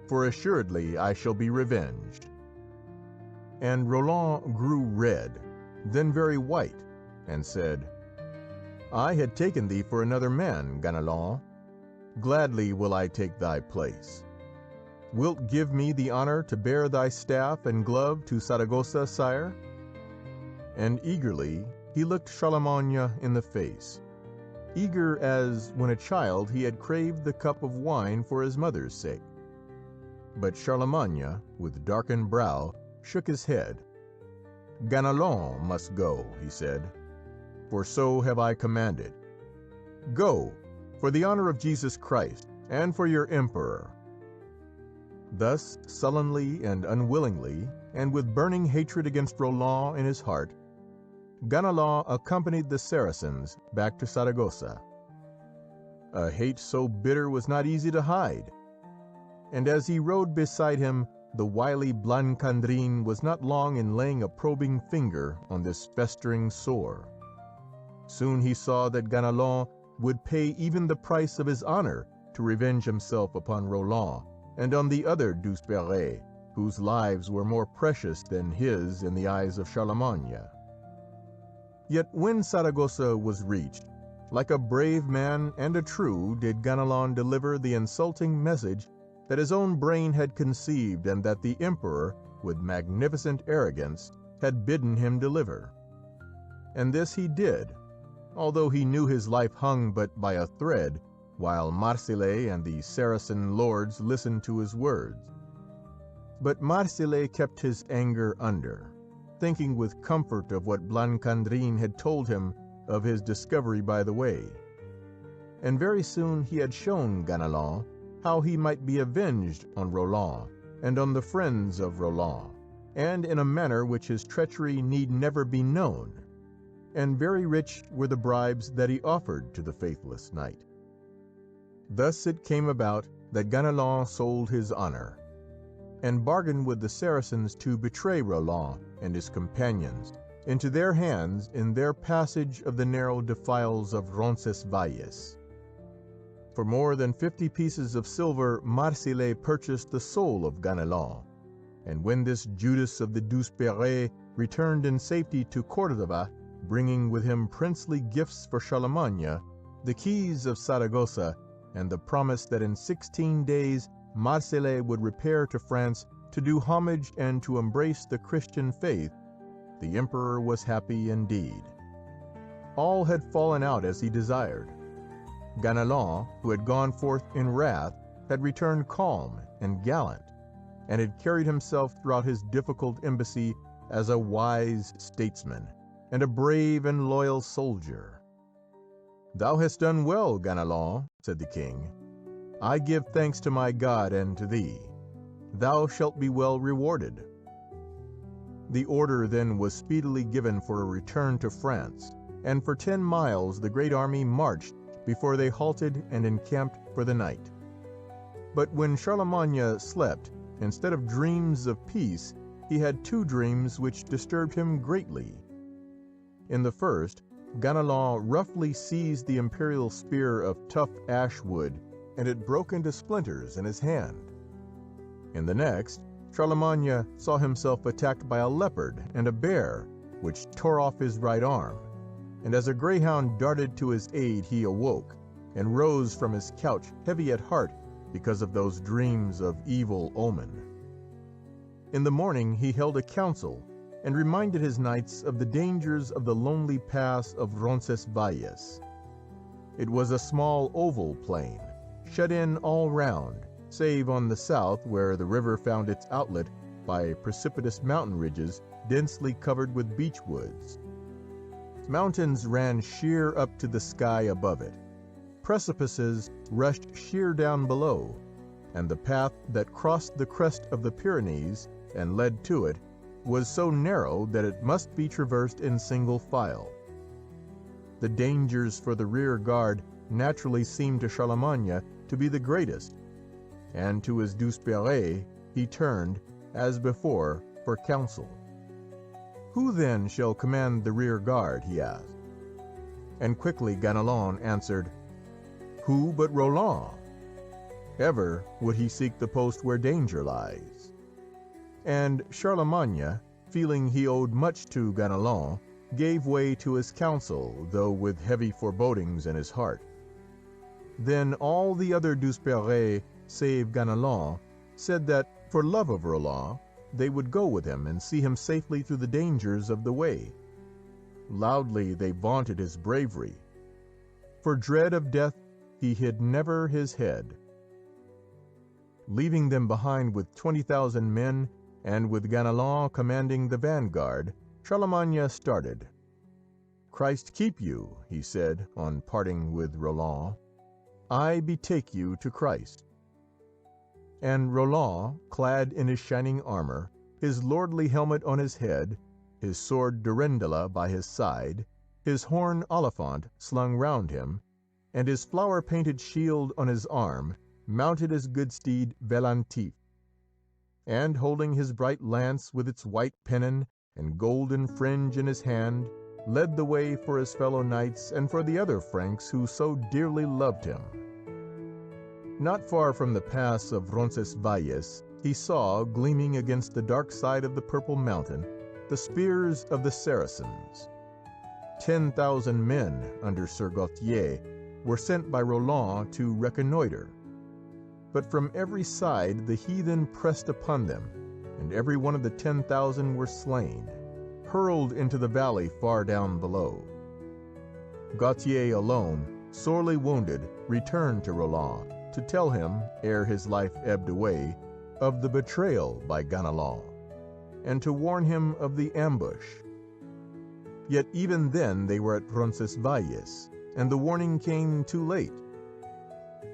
for assuredly I shall be revenged." And Roland grew red, then very white, and said, "I had taken thee for another man, Ganelon. Gladly will I take thy place. Wilt give me the honor to bear thy staff and glove to Saragossa, sire?" And eagerly he looked Charlemagne in the face, eager as when a child he had craved the cup of wine for his mother's sake. But Charlemagne, with darkened brow, shook his head. "Ganelon must go," he said, "for so have I commanded. Go, for the honor of Jesus Christ, and for your emperor." Thus, sullenly and unwillingly, and with burning hatred against Roland in his heart, Ganelon accompanied the Saracens back to Saragossa. A hate so bitter was not easy to hide, and as he rode beside him, the wily Blancandrin was not long in laying a probing finger on this festering sore. Soon he saw that Ganelon would pay even the price of his honor to revenge himself upon Roland and on the other Douzeperes, whose lives were more precious than his in the eyes of Charlemagne. Yet when Saragossa was reached, like a brave man and a true did Ganelon deliver the insulting message that his own brain had conceived and that the emperor, with magnificent arrogance, had bidden him deliver. And this he did, although he knew his life hung but by a thread, while Marsile and the Saracen lords listened to his words. But Marsile kept his anger under, thinking with comfort of what Blancandrin had told him of his discovery by the way. And very soon he had shown Ganelon how he might be avenged on Roland and on the friends of Roland, and in a manner which his treachery need never be known. And very rich were the bribes that he offered to the faithless knight. Thus it came about that Ganelon sold his honor, and bargained with the Saracens to betray Roland and his companions into their hands in their passage of the narrow defiles of Roncesvalles. For more than 50 pieces of silver Marsile purchased the soul of Ganelon, and when this Judas of the Douzeperes returned in safety to Cordova, bringing with him princely gifts for Charlemagne, the keys of Saragossa, and the promise that in 16 days Marsile would repair to France to do homage and to embrace the Christian faith, the emperor was happy indeed. All had fallen out as he desired. Ganelon, who had gone forth in wrath, had returned calm and gallant, and had carried himself throughout his difficult embassy as a wise statesman and a brave and loyal soldier. "Thou hast done well, Ganelon," said the king. "I give thanks to my God and to thee. Thou shalt be well rewarded." The order then was speedily given for a return to France, and for 10 miles the great army marched before they halted and encamped for the night. But when Charlemagne slept, instead of dreams of peace, he had 2 dreams which disturbed him greatly. In the first, Ganelon roughly seized the imperial spear of tough ash wood, and it broke into splinters in his hand. In the next, Charlemagne saw himself attacked by a leopard and a bear, which tore off his right arm, and as a greyhound darted to his aid, he awoke, and rose from his couch heavy at heart because of those dreams of evil omen. In the morning he held a council, and reminded his knights of the dangers of the lonely pass of Roncesvalles. It was a small oval plain, shut in all round, save on the south, where the river found its outlet by precipitous mountain ridges densely covered with beech woods. Mountains ran sheer up to the sky above it. Precipices rushed sheer down below, and the path that crossed the crest of the Pyrenees and led to it was so narrow that it must be traversed in single file. The dangers for the rear guard naturally seemed to Charlemagne to be the greatest, and to his Douzeperes he turned, as before, for counsel. "Who then shall command the rear guard?" he asked. And quickly Ganelon answered, "Who but Roland?" Ever would he seek the post where danger lies. And Charlemagne, feeling he owed much to Ganelon, gave way to his counsel, though with heavy forebodings in his heart. Then all the other Douzeperes, save Ganelon, said that, for love of Roland, they would go with him and see him safely through the dangers of the way. Loudly they vaunted his bravery. For dread of death he hid never his head. Leaving them behind with 20,000 men, and with Ganelon commanding the vanguard, Charlemagne started. "Christ keep you," he said on parting with Roland. "I betake you to Christ." And Roland, clad in his shining armor, his lordly helmet on his head, his sword Durendala by his side, his horn Oliphant slung round him, and his flower-painted shield on his arm, mounted his good steed Veillantif, and holding his bright lance with its white pennon and golden fringe in his hand, led the way for his fellow knights and for the other Franks who so dearly loved him. Not far from the pass of Roncesvalles he saw, gleaming against the dark side of the purple mountain, the spears of the Saracens. 10,000 men under Sir Gauthier were sent by Roland to reconnoiter. But from every side the heathen pressed upon them, and every one of the 10,000 were slain, hurled into the valley far down below. Gauthier alone, sorely wounded, returned to Roland to tell him, ere his life ebbed away, of the betrayal by Ganelon, and to warn him of the ambush. Yet even then they were at Roncesvalles, and the warning came too late.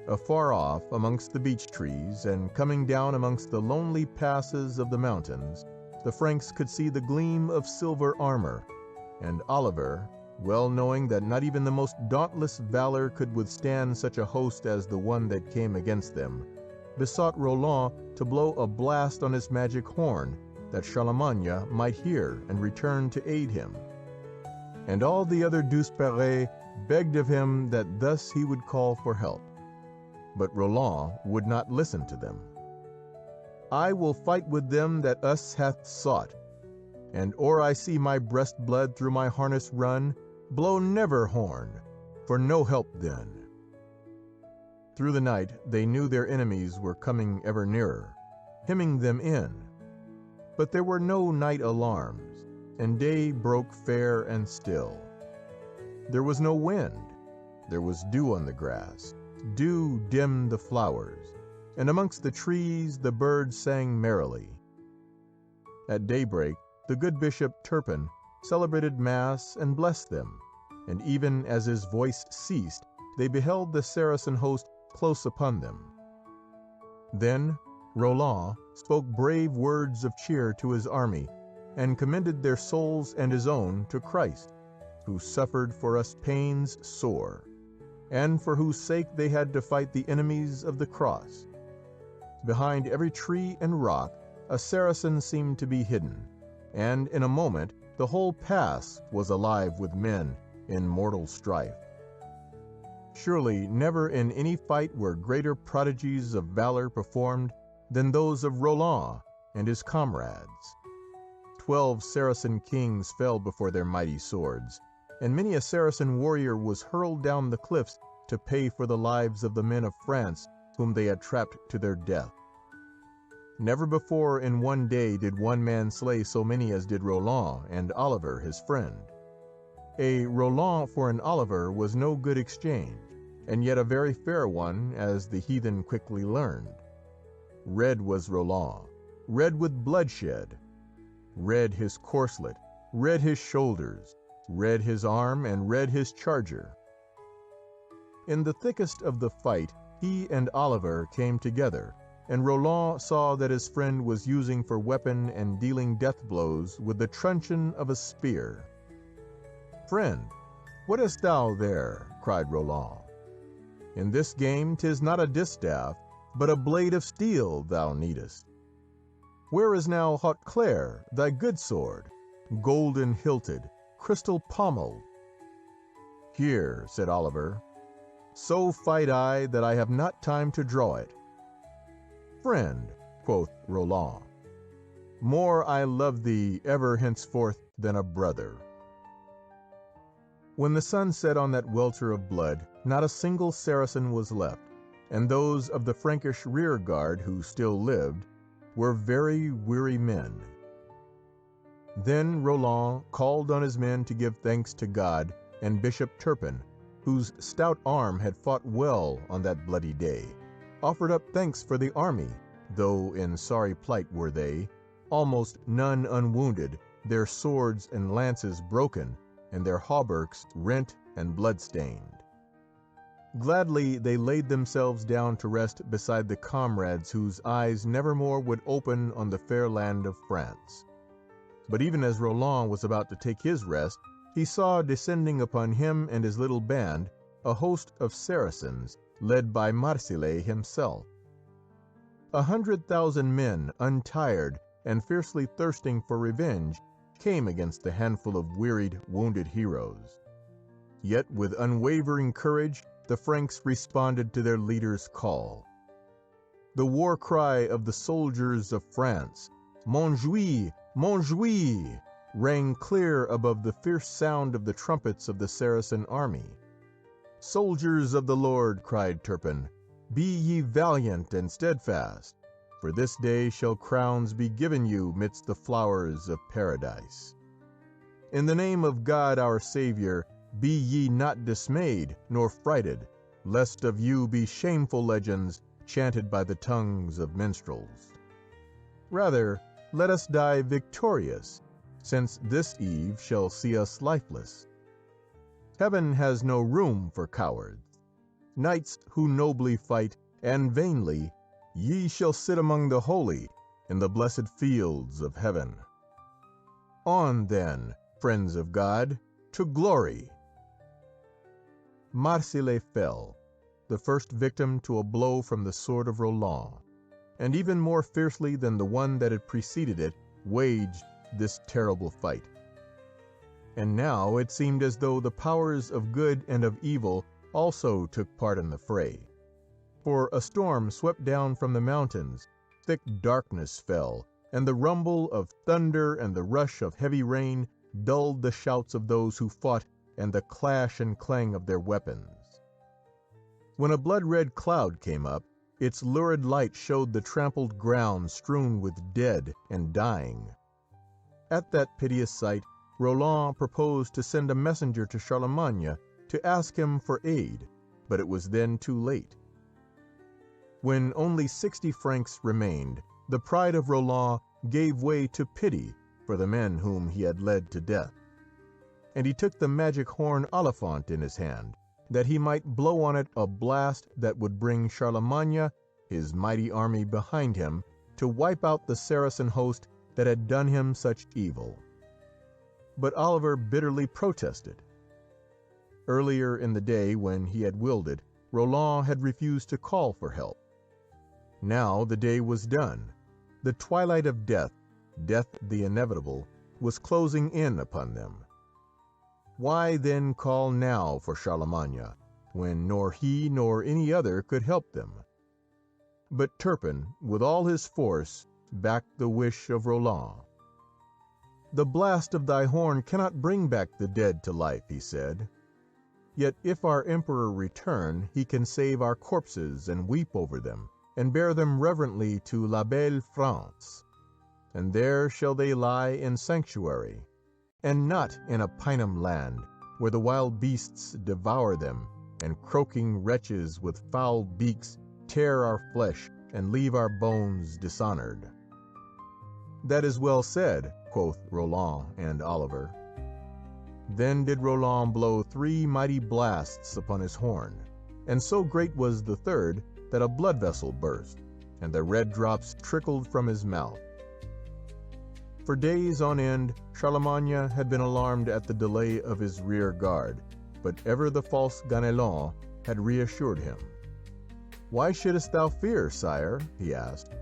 Afar off, amongst the beech trees, and coming down amongst the lonely passes of the mountains, the Franks could see the gleam of silver armor, and Oliver, well knowing that not even the most dauntless valor could withstand such a host as the one that came against them, besought Roland to blow a blast on his magic horn, that Charlemagne might hear and return to aid him. And all the other Douzeperes begged of him that thus he would call for help. But Roland would not listen to them. "I will fight with them that us hath sought, and or I see my breast blood through my harness run, blow never horn, for no help then." Through the night they knew their enemies were coming ever nearer, hemming them in. But there were no night alarms, and day broke fair and still. There was no wind, there was dew on the grass, dew dimmed the flowers, and amongst the trees the birds sang merrily. At daybreak the good Bishop Turpin celebrated Mass and blessed them, and even as his voice ceased, they beheld the Saracen host close upon them. Then Roland spoke brave words of cheer to his army, and commended their souls and his own to Christ, who suffered for us pains sore, and for whose sake they had to fight the enemies of the cross. Behind every tree and rock a Saracen seemed to be hidden, and in a moment the whole pass was alive with men in mortal strife. Surely never in any fight were greater prodigies of valor performed than those of Roland and his comrades. 12 Saracen kings fell before their mighty swords, and many a Saracen warrior was hurled down the cliffs to pay for the lives of the men of France whom they had trapped to their death. Never before in one day did one man slay so many as did Roland and Oliver his friend. A Roland for an Oliver was no good exchange, and yet a very fair one, as the heathen quickly learned. Red was Roland, red with bloodshed, red his corslet, red his shoulders, red his arm, and red his charger. In the thickest of the fight he and Oliver came together, and Roland saw that his friend was using for weapon and dealing death blows with the truncheon of a spear. "Friend, what hast thou there?" cried Roland. "In this game 'tis not a distaff, but a blade of steel thou needest. Where is now Hauteclair, thy good sword, golden hilted, crystal pommelled?" "Here," said Oliver. "So fight I that I have not time to draw it, "Friend," quoth Roland, "more I love thee ever henceforth than a brother." When the sun set on that welter of blood, not a single Saracen was left, and those of the Frankish rear guard who still lived were very weary men. Then Roland called on his men to give thanks to God, and Bishop Turpin, whose stout arm had fought well on that bloody day, offered up thanks for the army, though in sorry plight were they, almost none unwounded, their swords and lances broken, and their hauberks rent and blood-stained. Gladly they laid themselves down to rest beside the comrades whose eyes nevermore would open on the fair land of France. But even as Roland was about to take his rest, he saw descending upon him and his little band a host of Saracens, led by Marsile himself. 100,000 men, untired and fiercely thirsting for revenge, came against the handful of wearied, wounded heroes. Yet with unwavering courage, the Franks responded to their leader's call. The war cry of the soldiers of France, "Montjoie! Montjoie!" rang clear above the fierce sound of the trumpets of the Saracen army. "Soldiers of the Lord," cried Turpin, "be ye valiant and steadfast, for this day shall crowns be given you midst the flowers of paradise. In the name of God our Saviour, be ye not dismayed nor frighted, lest of you be shameful legends chanted by the tongues of minstrels. Rather, let us die victorious, since this eve shall see us lifeless. Heaven has no room for cowards. Knights who nobly fight, and vainly, ye shall sit among the holy in the blessed fields of heaven. On, then, friends of God, to glory!" Marsile fell, the first victim to a blow from the sword of Roland, and even more fiercely than the one that had preceded it, waged this terrible fight. And now it seemed as though the powers of good and of evil also took part in the fray. For a storm swept down from the mountains, thick darkness fell, and the rumble of thunder and the rush of heavy rain dulled the shouts of those who fought and the clash and clang of their weapons. When a blood-red cloud came up, its lurid light showed the trampled ground strewn with dead and dying. At that piteous sight, Roland proposed to send a messenger to Charlemagne to ask him for aid, but it was then too late. When only 60 Franks remained, the pride of Roland gave way to pity for the men whom he had led to death, and he took the magic horn Oliphant in his hand, that he might blow on it a blast that would bring Charlemagne, his mighty army behind him, to wipe out the Saracen host that had done him such evil. But Oliver bitterly protested. Earlier in the day, when he had willed it, Roland had refused to call for help. Now the day was done. The twilight of death, death the inevitable, was closing in upon them. Why then call now for Charlemagne, when nor he nor any other could help them? But Turpin, with all his force, backed the wish of Roland. "The blast of thy horn cannot bring back the dead to life," he said. "Yet if our emperor return, he can save our corpses and weep over them, and bear them reverently to la belle France. And there shall they lie in sanctuary, and not in a Paynim land, where the wild beasts devour them, and croaking wretches with foul beaks tear our flesh and leave our bones dishonored." "That is well said," quoth Roland and Oliver. Then did Roland blow 3 mighty blasts upon his horn, and so great was the third that a blood vessel burst, and the red drops trickled from his mouth. For days on end, Charlemagne had been alarmed at the delay of his rear guard, but ever the false Ganelon had reassured him. "Why shouldest thou fear, sire?" he asked.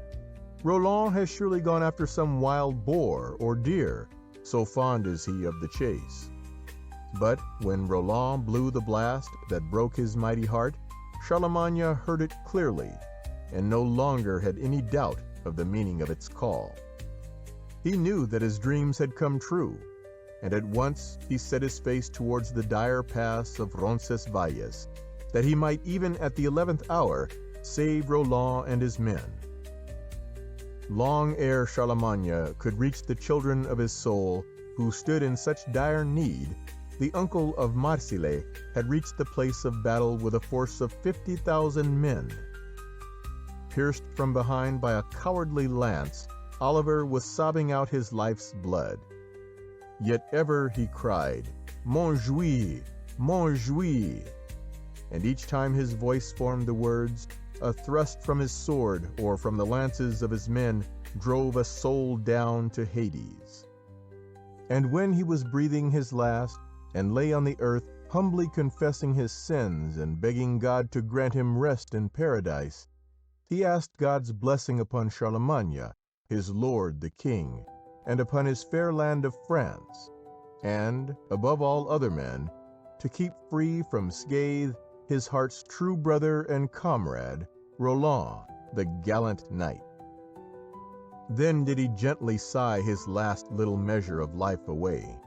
"Roland has surely gone after some wild boar or deer, so fond is he of the chase." But when Roland blew the blast that broke his mighty heart, Charlemagne heard it clearly, and no longer had any doubt of the meaning of its call. He knew that his dreams had come true, and at once he set his face towards the dire pass of Roncesvalles, that he might even at the 11th hour save Roland and his men. Long ere Charlemagne could reach the children of his soul, who stood in such dire need, the uncle of Marsile had reached the place of battle with a force of 50,000 men. Pierced from behind by a cowardly lance, Oliver was sobbing out his life's blood. Yet ever he cried, "Mon Jouy, mon Jouy!" And each time his voice formed the words, a thrust from his sword or from the lances of his men drove a soul down to Hades. And when he was breathing his last, and lay on the earth, humbly confessing his sins and begging God to grant him rest in paradise, he asked God's blessing upon Charlemagne, his lord the king, and upon his fair land of France, and, above all other men, to keep free from scathe his heart's true brother and comrade, Roland, the gallant knight. Then did he gently sigh his last little measure of life away,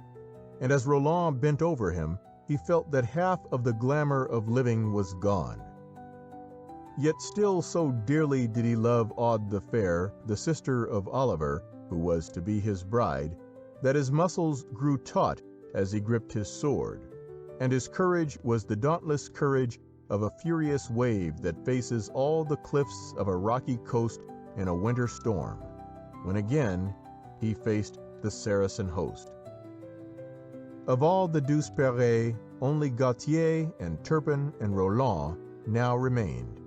and as Roland bent over him, he felt that half of the glamour of living was gone. Yet still so dearly did he love Aude the Fair, the sister of Oliver, who was to be his bride, that his muscles grew taut as he gripped his sword, and his courage was the dauntless courage of a furious wave that faces all the cliffs of a rocky coast in a winter storm, when again he faced the Saracen host. Of all the Douzeperes, only Gautier and Turpin and Roland now remained,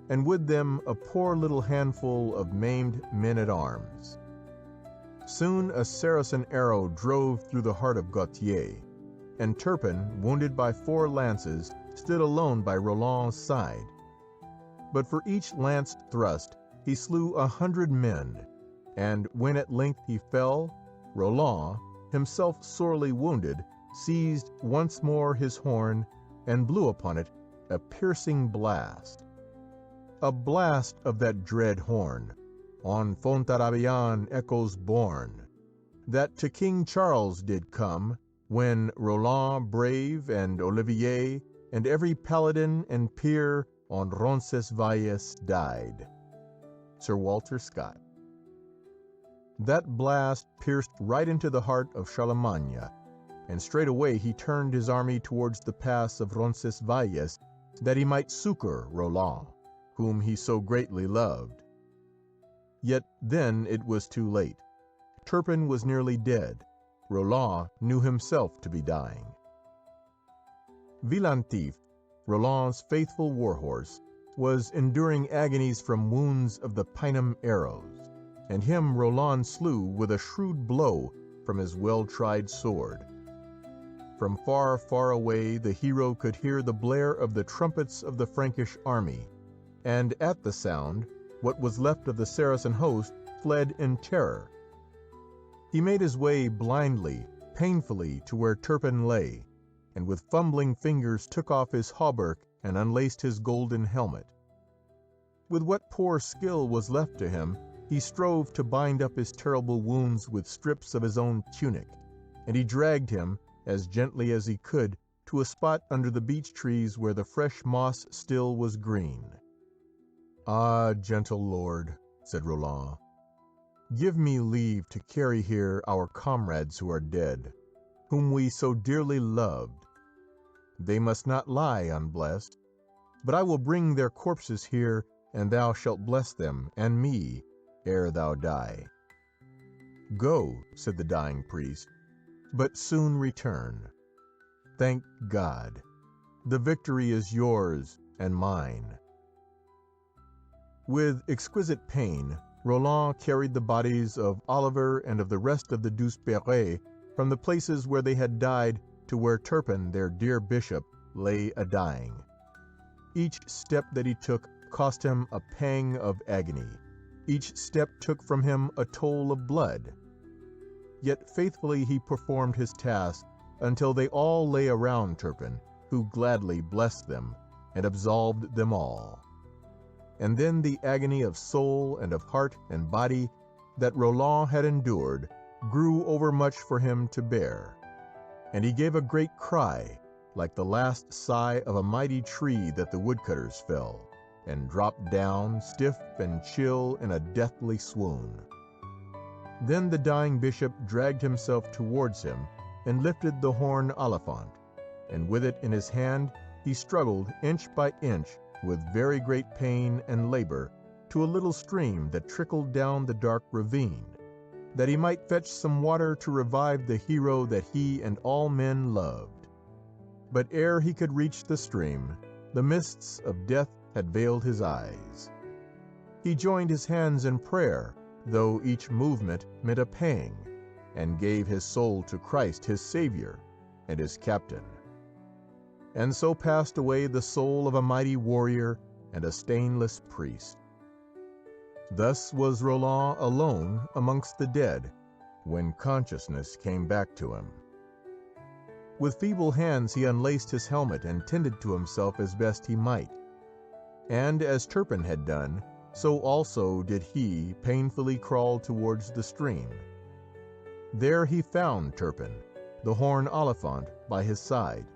and with them a poor little handful of maimed men-at-arms. Soon a Saracen arrow drove through the heart of Gautier, and Turpin, wounded by 4 lances, stood alone by Roland's side. But for each lance thrust he slew 100 men, and when at length he fell, Roland, himself sorely wounded, seized once more his horn and blew upon it a piercing blast. A blast of that dread horn, on Fontarabian echoes borne, that to King Charles did come, when Roland brave and Olivier and every paladin and peer on Roncesvalles died. Sir Walter Scott. That blast pierced right into the heart of Charlemagne, and straightway he turned his army towards the pass of Roncesvalles, that he might succor Roland, whom he so greatly loved. Yet then it was too late. Turpin was nearly dead. Roland knew himself to be dying. Villantif, Roland's faithful warhorse, was enduring agonies from wounds of the Paynim arrows, and him Roland slew with a shrewd blow from his well-tried sword. From far, far away the hero could hear the blare of the trumpets of the Frankish army, and at the sound, what was left of the Saracen host fled in terror. He made his way blindly, painfully, to where Turpin lay, and with fumbling fingers took off his hauberk and unlaced his golden helmet. With what poor skill was left to him, he strove to bind up his terrible wounds with strips of his own tunic, and he dragged him, as gently as he could, to a spot under the beech trees where the fresh moss still was green. "Ah, gentle lord," said Roland, "give me leave to carry here our comrades who are dead, whom we so dearly loved. They must not lie unblessed, but I will bring their corpses here, and thou shalt bless them and me ere thou die." "Go," said the dying priest, "but soon return. Thank God, the victory is yours and mine." With exquisite pain, Roland carried the bodies of Oliver and of the rest of the Douzeperes from the places where they had died to where Turpin, their dear bishop, lay a-dying. Each step that he took cost him a pang of agony. Each step took from him a toll of blood. Yet faithfully he performed his task until they all lay around Turpin, who gladly blessed them and absolved them all. and then the agony of soul and of heart and body that Roland had endured grew overmuch for him to bear, and he gave a great cry, like the last sigh of a mighty tree that the woodcutters fell, and dropped down, stiff and chill, in a deathly swoon. Then the dying bishop dragged himself towards him and lifted the horn Oliphant, and with it in his hand he struggled inch by inch, with very great pain and labor, to a little stream that trickled down the dark ravine, that he might fetch some water to revive the hero that he and all men loved. But ere he could reach the stream, the mists of death had veiled his eyes. He joined his hands in prayer, though each movement meant a pang, and gave his soul to Christ, his Savior and his Captain. And so passed away the soul of a mighty warrior and a stainless priest. Thus was Roland alone amongst the dead, when consciousness came back to him. With feeble hands he unlaced his helmet and tended to himself as best he might. And as Turpin had done, so also did he painfully crawl towards the stream. There he found Turpin, the horn Oliphant, by his side,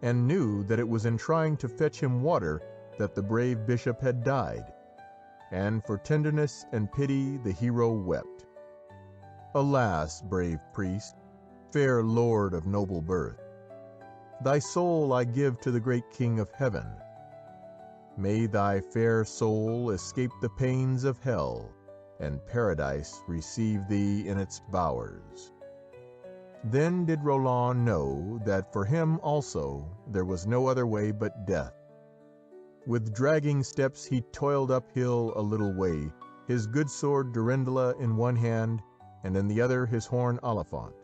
and knew that it was in trying to fetch him water that the brave bishop had died. And for tenderness and pity the hero wept. Alas, brave priest, fair lord of noble birth, thy soul I give to the great King of heaven. May thy fair soul escape the pains of hell, and paradise receive thee in its bowers. Then did Roland know that for him also there was no other way but death. With dragging steps he toiled uphill a little way, his good sword Durendala in one hand, and in the other his horn Oliphant.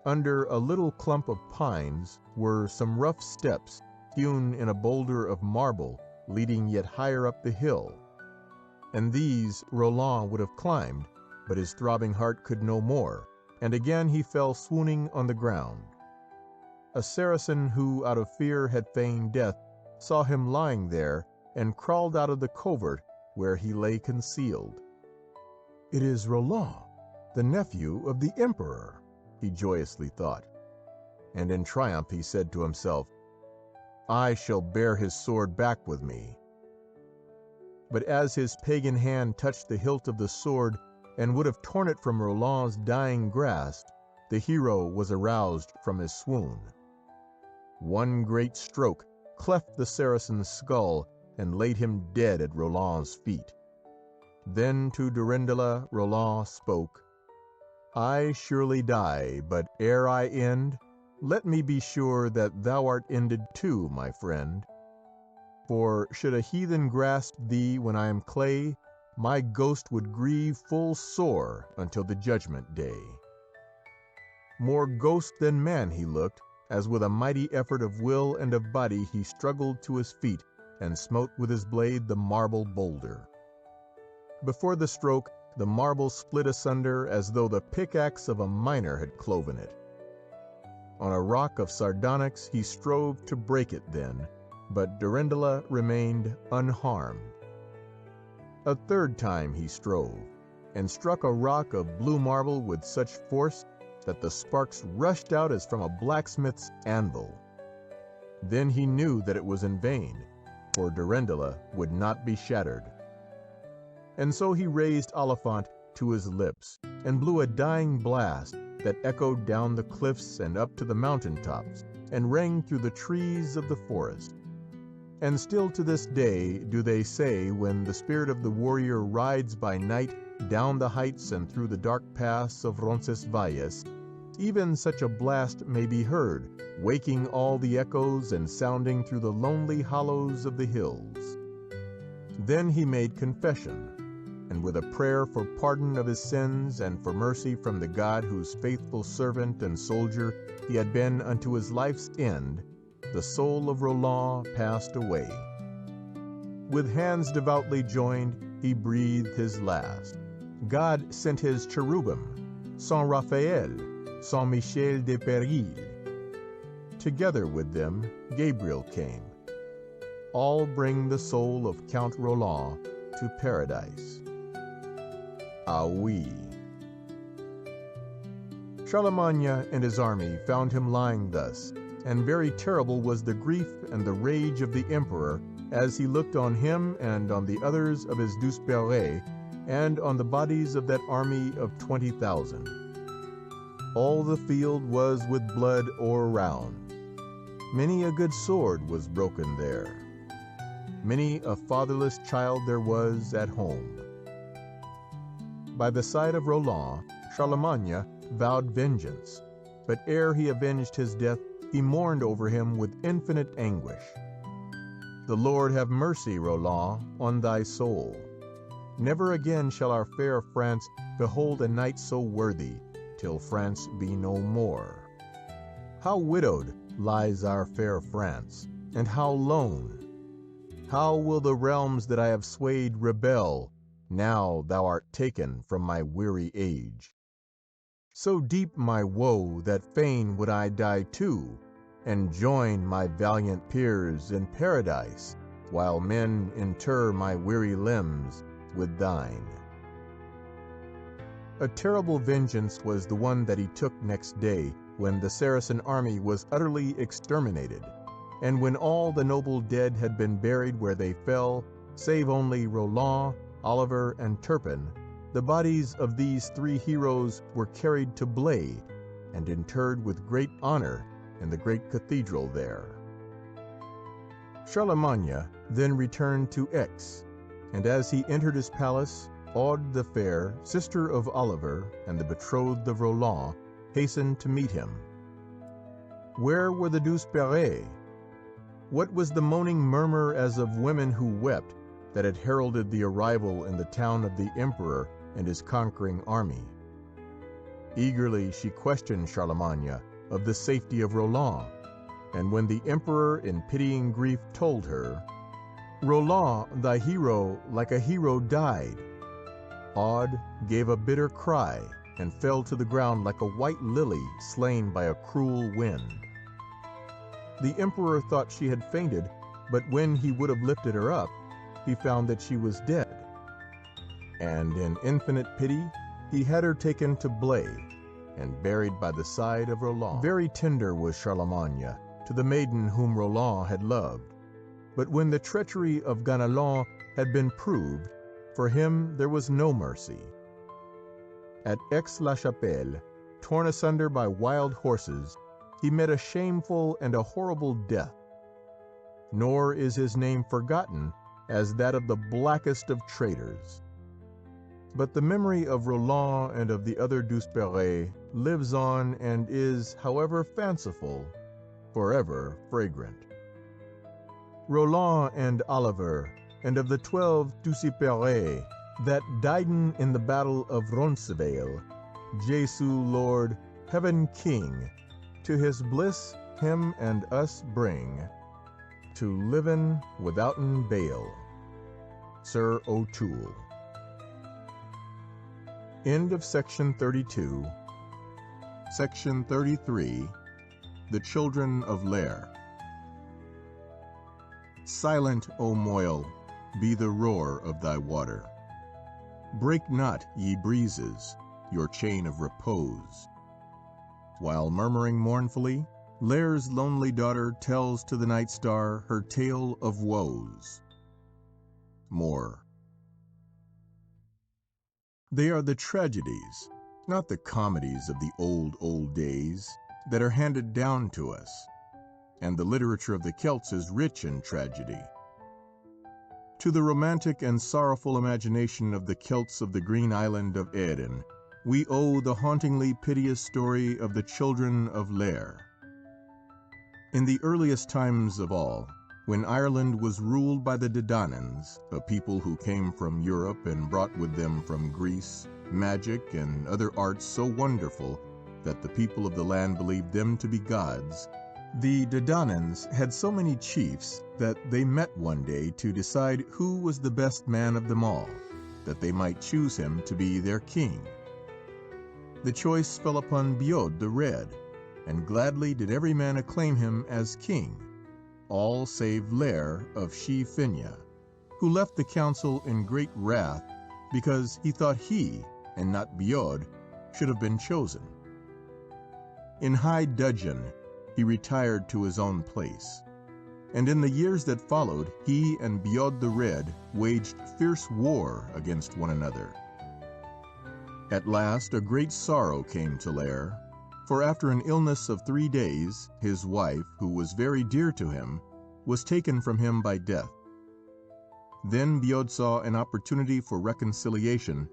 Under a little clump of pines were some rough steps hewn in a boulder of marble, leading yet higher up the hill, and these Roland would have climbed, but his throbbing heart could no more, and again he fell swooning on the ground. A Saracen who out of fear had feigned death saw him lying there, and crawled out of the covert where he lay concealed. "It is Roland, the nephew of the Emperor," he joyously thought, and in triumph he said to himself, "I shall bear his sword back with me." But as his pagan hand touched the hilt of the sword and would have torn it from Roland's dying grasp, the hero was aroused from his swoon. One great stroke cleft the Saracen's skull and laid him dead at Roland's feet. Then to Durendala Roland spoke, "I surely die, but ere I end, let me be sure that thou art ended too, my friend. For should a heathen grasp thee when I am clay, my ghost would grieve full sore until the judgment day." More ghost than man he looked, as with a mighty effort of will and of body he struggled to his feet and smote with his blade the marble boulder. Before the stroke, the marble split asunder as though the pickaxe of a miner had cloven it. On a rock of sardonyx he strove to break it then, but Durendala remained unharmed. A third time he strove, and struck a rock of blue marble with such force that the sparks rushed out as from a blacksmith's anvil. Then he knew that it was in vain, for Durendala would not be shattered. And so he raised Oliphant to his lips, and blew a dying blast that echoed down the cliffs and up to the mountain tops, and rang through the trees of the forest. And still to this day do they say, when the spirit of the warrior rides by night down the heights and through the dark paths of Roncesvalles, even such a blast may be heard, waking all the echoes and sounding through the lonely hollows of the hills. Then he made confession, and with a prayer for pardon of his sins and for mercy from the God whose faithful servant and soldier he had been unto his life's end, the soul of Roland passed away. With hands devoutly joined, he breathed his last. God sent his cherubim, Saint Raphael, Saint Michel de Péril. Together with them, Gabriel came. all bring the soul of Count Roland to paradise. Ah oui. Charlemagne and his army found him lying thus, and very terrible was the grief and the rage of the emperor as he looked on him and on the others of his Douzeperes, and on the bodies of that army of 20,000. All the field was with blood o'er round. Many a good sword was broken there. Many a fatherless child there was at home. By the side of Roland, Charlemagne vowed vengeance, but ere he avenged his death, he mourned over him with infinite anguish. The Lord have mercy, Roland, on thy soul. Never again shall our fair France behold a knight so worthy, till France be no more. How widowed lies our fair France, and how lone! How will the realms that I have swayed rebel, now thou art taken from my weary age? So deep my woe that fain would I die too, and join my valiant peers in paradise, while men inter my weary limbs with thine. A terrible vengeance was the one that he took next day, when the Saracen army was utterly exterminated, and when all the noble dead had been buried where they fell, save only Roland, Oliver, and Turpin. The bodies of these three heroes were carried to Blaye and interred with great honor in the great cathedral there. Charlemagne then returned to Aix, and as he entered his palace, Aude the Fair, sister of Oliver and the betrothed of Roland, hastened to meet him. Where were the Douzeperes? What was the moaning murmur as of women who wept that had heralded the arrival in the town of the emperor and his conquering army? Eagerly she questioned Charlemagne of the safety of Roland, and when the emperor in pitying grief told her, "Roland, thy hero, like a hero died," Aude gave a bitter cry and fell to the ground like a white lily slain by a cruel wind. The emperor thought she had fainted, but when he would have lifted her up, he found that she was dead. And in infinite pity, he had her taken to Blaye and buried by the side of Roland. Very tender was Charlemagne to the maiden whom Roland had loved, but when the treachery of Ganelon had been proved, for him there was no mercy. At Aix-la-Chapelle, torn asunder by wild horses, he met a shameful and a horrible death. Nor is his name forgotten as that of the blackest of traitors. But the memory of Roland and of the other Douzeperes lives on and is, however fanciful, forever fragrant. Roland and Oliver, and of the 12 Douzeperes that dieden in the battle of Roncesvalles, Jesu Lord, Heaven King, to his bliss him and us bring, to liven withouten bale. Sir O'Toole. End of section 32. Section 33. The Children of Lair. Silent, O Moyle, be the roar of thy water. Break not, ye breezes, your chain of repose. While murmuring mournfully, Lair's lonely daughter tells to the night star her tale of woes. Moore. They are the tragedies, not the comedies of the old days, that are handed down to us, and the literature of the Celts is rich in tragedy. To the romantic and sorrowful imagination of the Celts of the green island of Erin, we owe the hauntingly piteous story of the children of Lair. In the earliest times of all, when Ireland was ruled by the Dedanans, a people who came from Europe and brought with them from Greece magic and other arts so wonderful that the people of the land believed them to be gods, the Dedanans had so many chiefs that they met one day to decide who was the best man of them all, that they might choose him to be their king. The choice fell upon Biod the Red, and gladly did every man acclaim him as king, all save Lair of She Finya, who left the council in great wrath because he thought he, and not Beod, should have been chosen. In high dudgeon he retired to his own place, and in the years that followed he and Beod the Red waged fierce war against one another. At last a great sorrow came to Lair, for after an illness of 3 days, his wife, who was very dear to him, was taken from him by death. Then Beod saw an opportunity for reconciliation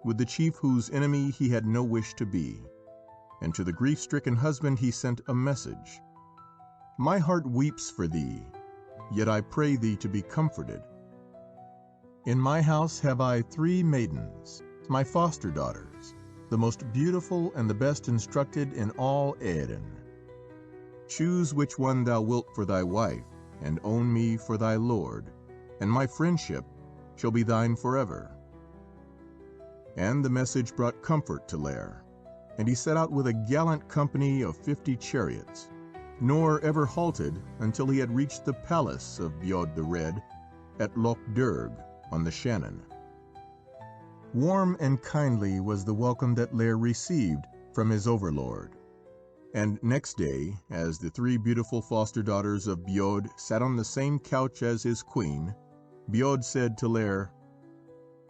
with the chief whose enemy he had no wish to be, and to the grief-stricken husband he sent a message. "My heart weeps for thee, yet I pray thee to be comforted. In my house have I 3 maidens, my foster daughters, the most beautiful and the best instructed in all Erin. Choose which one thou wilt for thy wife, and own me for thy lord, and my friendship shall be thine forever." And the message brought comfort to Lair, and he set out with a gallant company of 50 chariots, nor ever halted until he had reached the palace of Beod the Red at Loch Derg on the Shannon. Warm and kindly was the welcome that Lair received from his overlord. And next day, as the 3 beautiful foster daughters of Beod sat on the same couch as his queen, Beod said to Lair,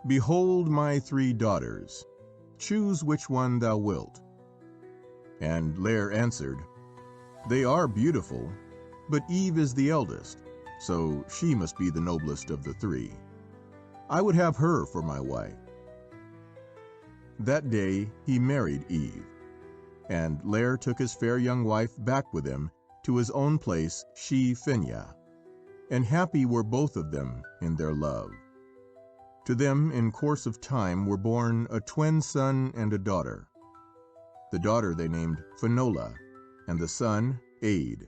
"Behold my 3 daughters, choose which one thou wilt." And Lair answered, "They are beautiful, but Eve is the eldest, so she must be the noblest of the 3. I would have her for my wife." That day he married Eve, and Lair took his fair young wife back with him to his own place, She Finya, and happy were both of them in their love. To them in course of time were born a twin son and a daughter. The daughter they named Finola, and the son Aid.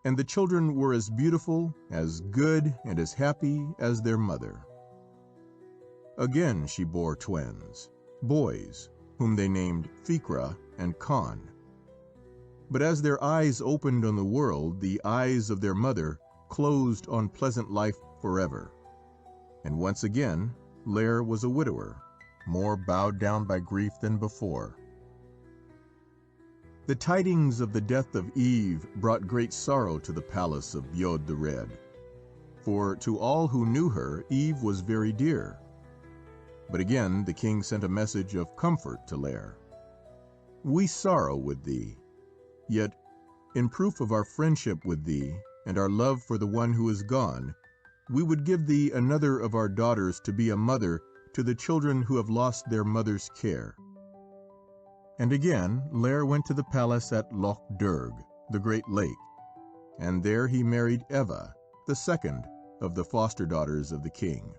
And the children were as beautiful, as good, and as happy as their mother. Again she bore twins, boys, whom they named Fikra and Khan. But as their eyes opened on the world, the eyes of their mother closed on pleasant life forever. And once again, Lair was a widower, more bowed down by grief than before. The tidings of the death of Eve brought great sorrow to the palace of Beod the Red, for to all who knew her, Eve was very dear. But again the king sent a message of comfort to Lair. "We sorrow with thee, yet in proof of our friendship with thee and our love for the one who is gone, we would give thee another of our daughters to be a mother to the children who have lost their mother's care." And again Lair went to the palace at Loch Derg, the great lake, and there he married Eva, the second of the foster daughters of the king.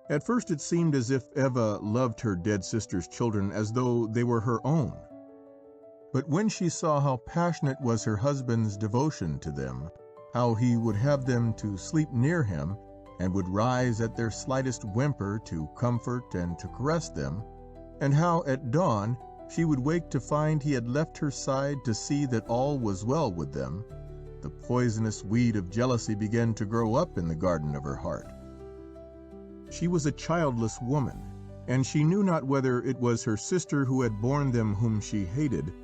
At first it seemed as if Eva loved her dead sister's children as though they were her own. But when she saw how passionate was her husband's devotion to them, how he would have them to sleep near him, and would rise at their slightest whimper to comfort and to caress them, and how at dawn she would wake to find he had left her side to see that all was well with them, the poisonous weed of jealousy began to grow up in the garden of her heart. She was a childless woman, and she knew not whether it was her sister who had borne them whom she hated,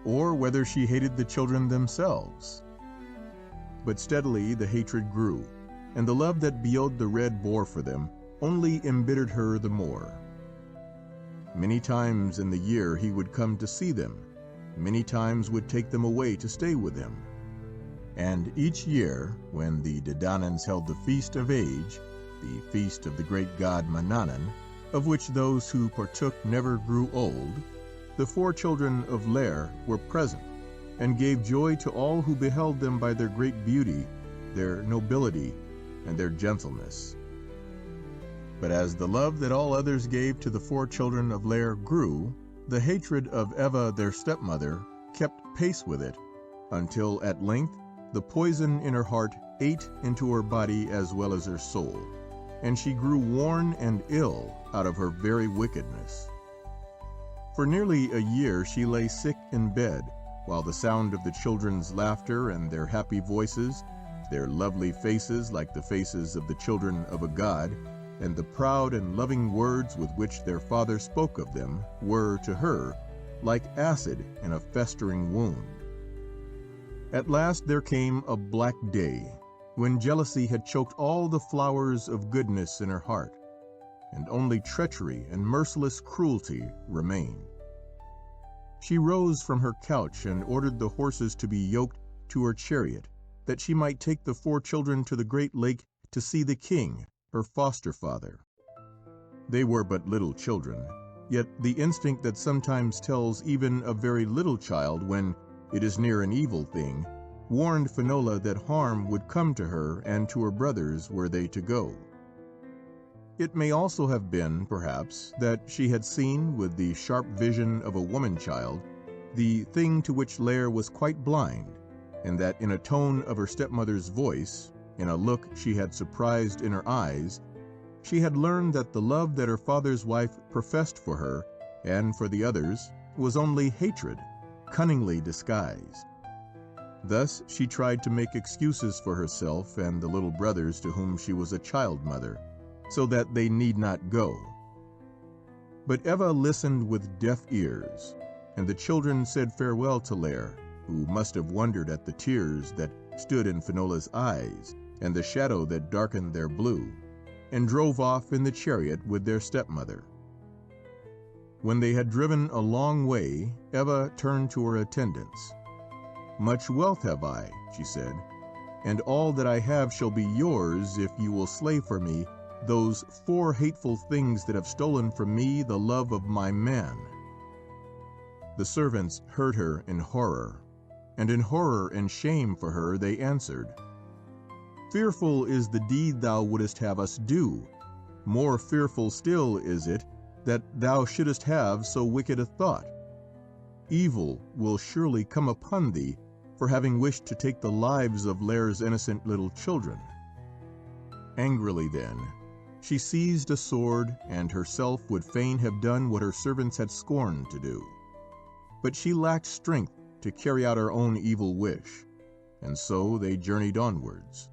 or whether she hated the children themselves. But steadily the hatred grew, and the love that Beod the Red bore for them only embittered her the more. Many times in the year he would come to see them, many times would take them away to stay with him. And each year, when the Dedanans held the Feast of Age, the feast of the great god Mannanan, of which those who partook never grew old, the 4 children of Lair were present, and gave joy to all who beheld them by their great beauty, their nobility, and their gentleness. But as the love that all others gave to the 4 children of Lair grew, the hatred of Eva their stepmother kept pace with it, until at length the poison in her heart ate into her body as well as her soul, and she grew worn and ill out of her very wickedness. For nearly a year she lay sick in bed, while the sound of the children's laughter and their happy voices, their lovely faces like the faces of the children of a god, and the proud and loving words with which their father spoke of them were, to her, like acid in a festering wound. At last there came a black day, when jealousy had choked all the flowers of goodness in her heart, and only treachery and merciless cruelty remained. She rose from her couch and ordered the horses to be yoked to her chariot, that she might take the 4 children to the great lake to see the king, her foster father. They were but little children, yet the instinct that sometimes tells even a very little child when it is near an evil thing warned Finola that harm would come to her and to her brothers were they to go. It may also have been, perhaps, that she had seen, with the sharp vision of a woman-child, the thing to which Lair was quite blind, and that in a tone of her stepmother's voice, in a look she had surprised in her eyes, she had learned that the love that her father's wife professed for her and for the others was only hatred, cunningly disguised. Thus she tried to make excuses for herself and the little brothers to whom she was a child mother, so that they need not go. But Eva listened with deaf ears, and the children said farewell to Lair, who must have wondered at the tears that stood in Finola's eyes and the shadow that darkened their blue, and drove off in the chariot with their stepmother. When they had driven a long way, Eva turned to her attendants. "Much wealth have I," she said, "and all that I have shall be yours if you will slay for me those 4 hateful things that have stolen from me the love of my man." The servants heard her in horror, and in horror and shame for her they answered, "Fearful is the deed thou wouldest have us do. More fearful still is it that thou shouldest have so wicked a thought. Evil will surely come upon thee for having wished to take the lives of Lair's innocent little children." Angrily then, she seized a sword, and herself would fain have done what her servants had scorned to do. But she lacked strength to carry out her own evil wish, and so they journeyed onwards.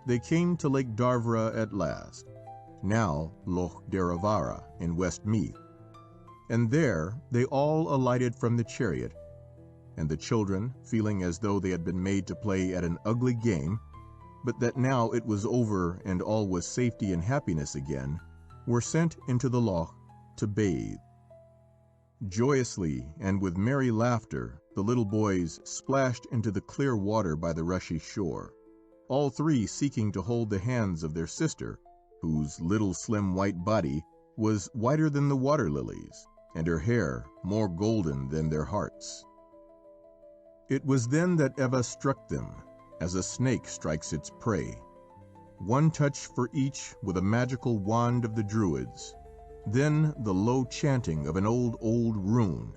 They came to Lake Darvra at last, now Loch Deravara in Westmeath, and there they all alighted from the chariot, and the children, feeling as though they had been made to play at an ugly game, but that now it was over and all was safety and happiness again, were sent into the loch to bathe. Joyously and with merry laughter, the little boys splashed into the clear water by the rushy shore, all 3 seeking to hold the hands of their sister, whose little slim white body was whiter than the water lilies, and her hair more golden than their hearts. It was then that Eva struck them, as a snake strikes its prey, 1 touch for each with a magical wand of the Druids, then the low chanting of an old rune,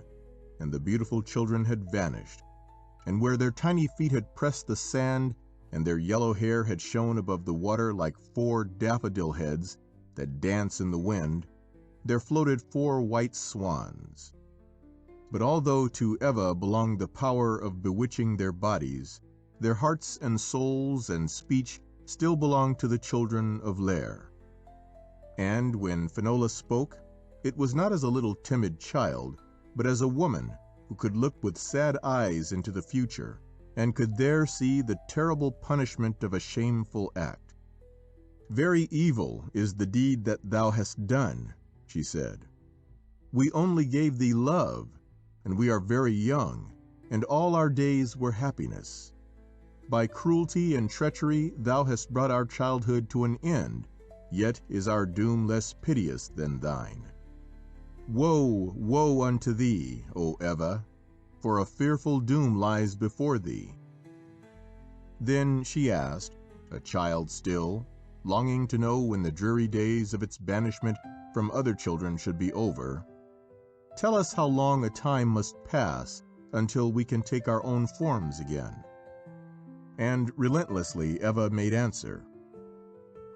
and the beautiful children had vanished, and where their tiny feet had pressed the sand and their yellow hair had shone above the water like 4 daffodil heads that dance in the wind, there floated 4 white swans. But although to Eva belonged the power of bewitching their bodies, their hearts and souls and speech still belonged to the children of Lair. And when Finola spoke, it was not as a little timid child, but as a woman who could look with sad eyes into the future, and could there see the terrible punishment of a shameful act. "Very evil is the deed that thou hast done," she said. "We only gave thee love, and we are very young, and all our days were happiness. By cruelty and treachery thou hast brought our childhood to an end, yet is our doom less piteous than thine. Woe, woe unto thee, O Eva, for a fearful doom lies before thee." Then she asked, a child still, longing to know when the dreary days of its banishment from other children should be over, "Tell us how long a time must pass until we can take our own forms again." And relentlessly Eva made answer,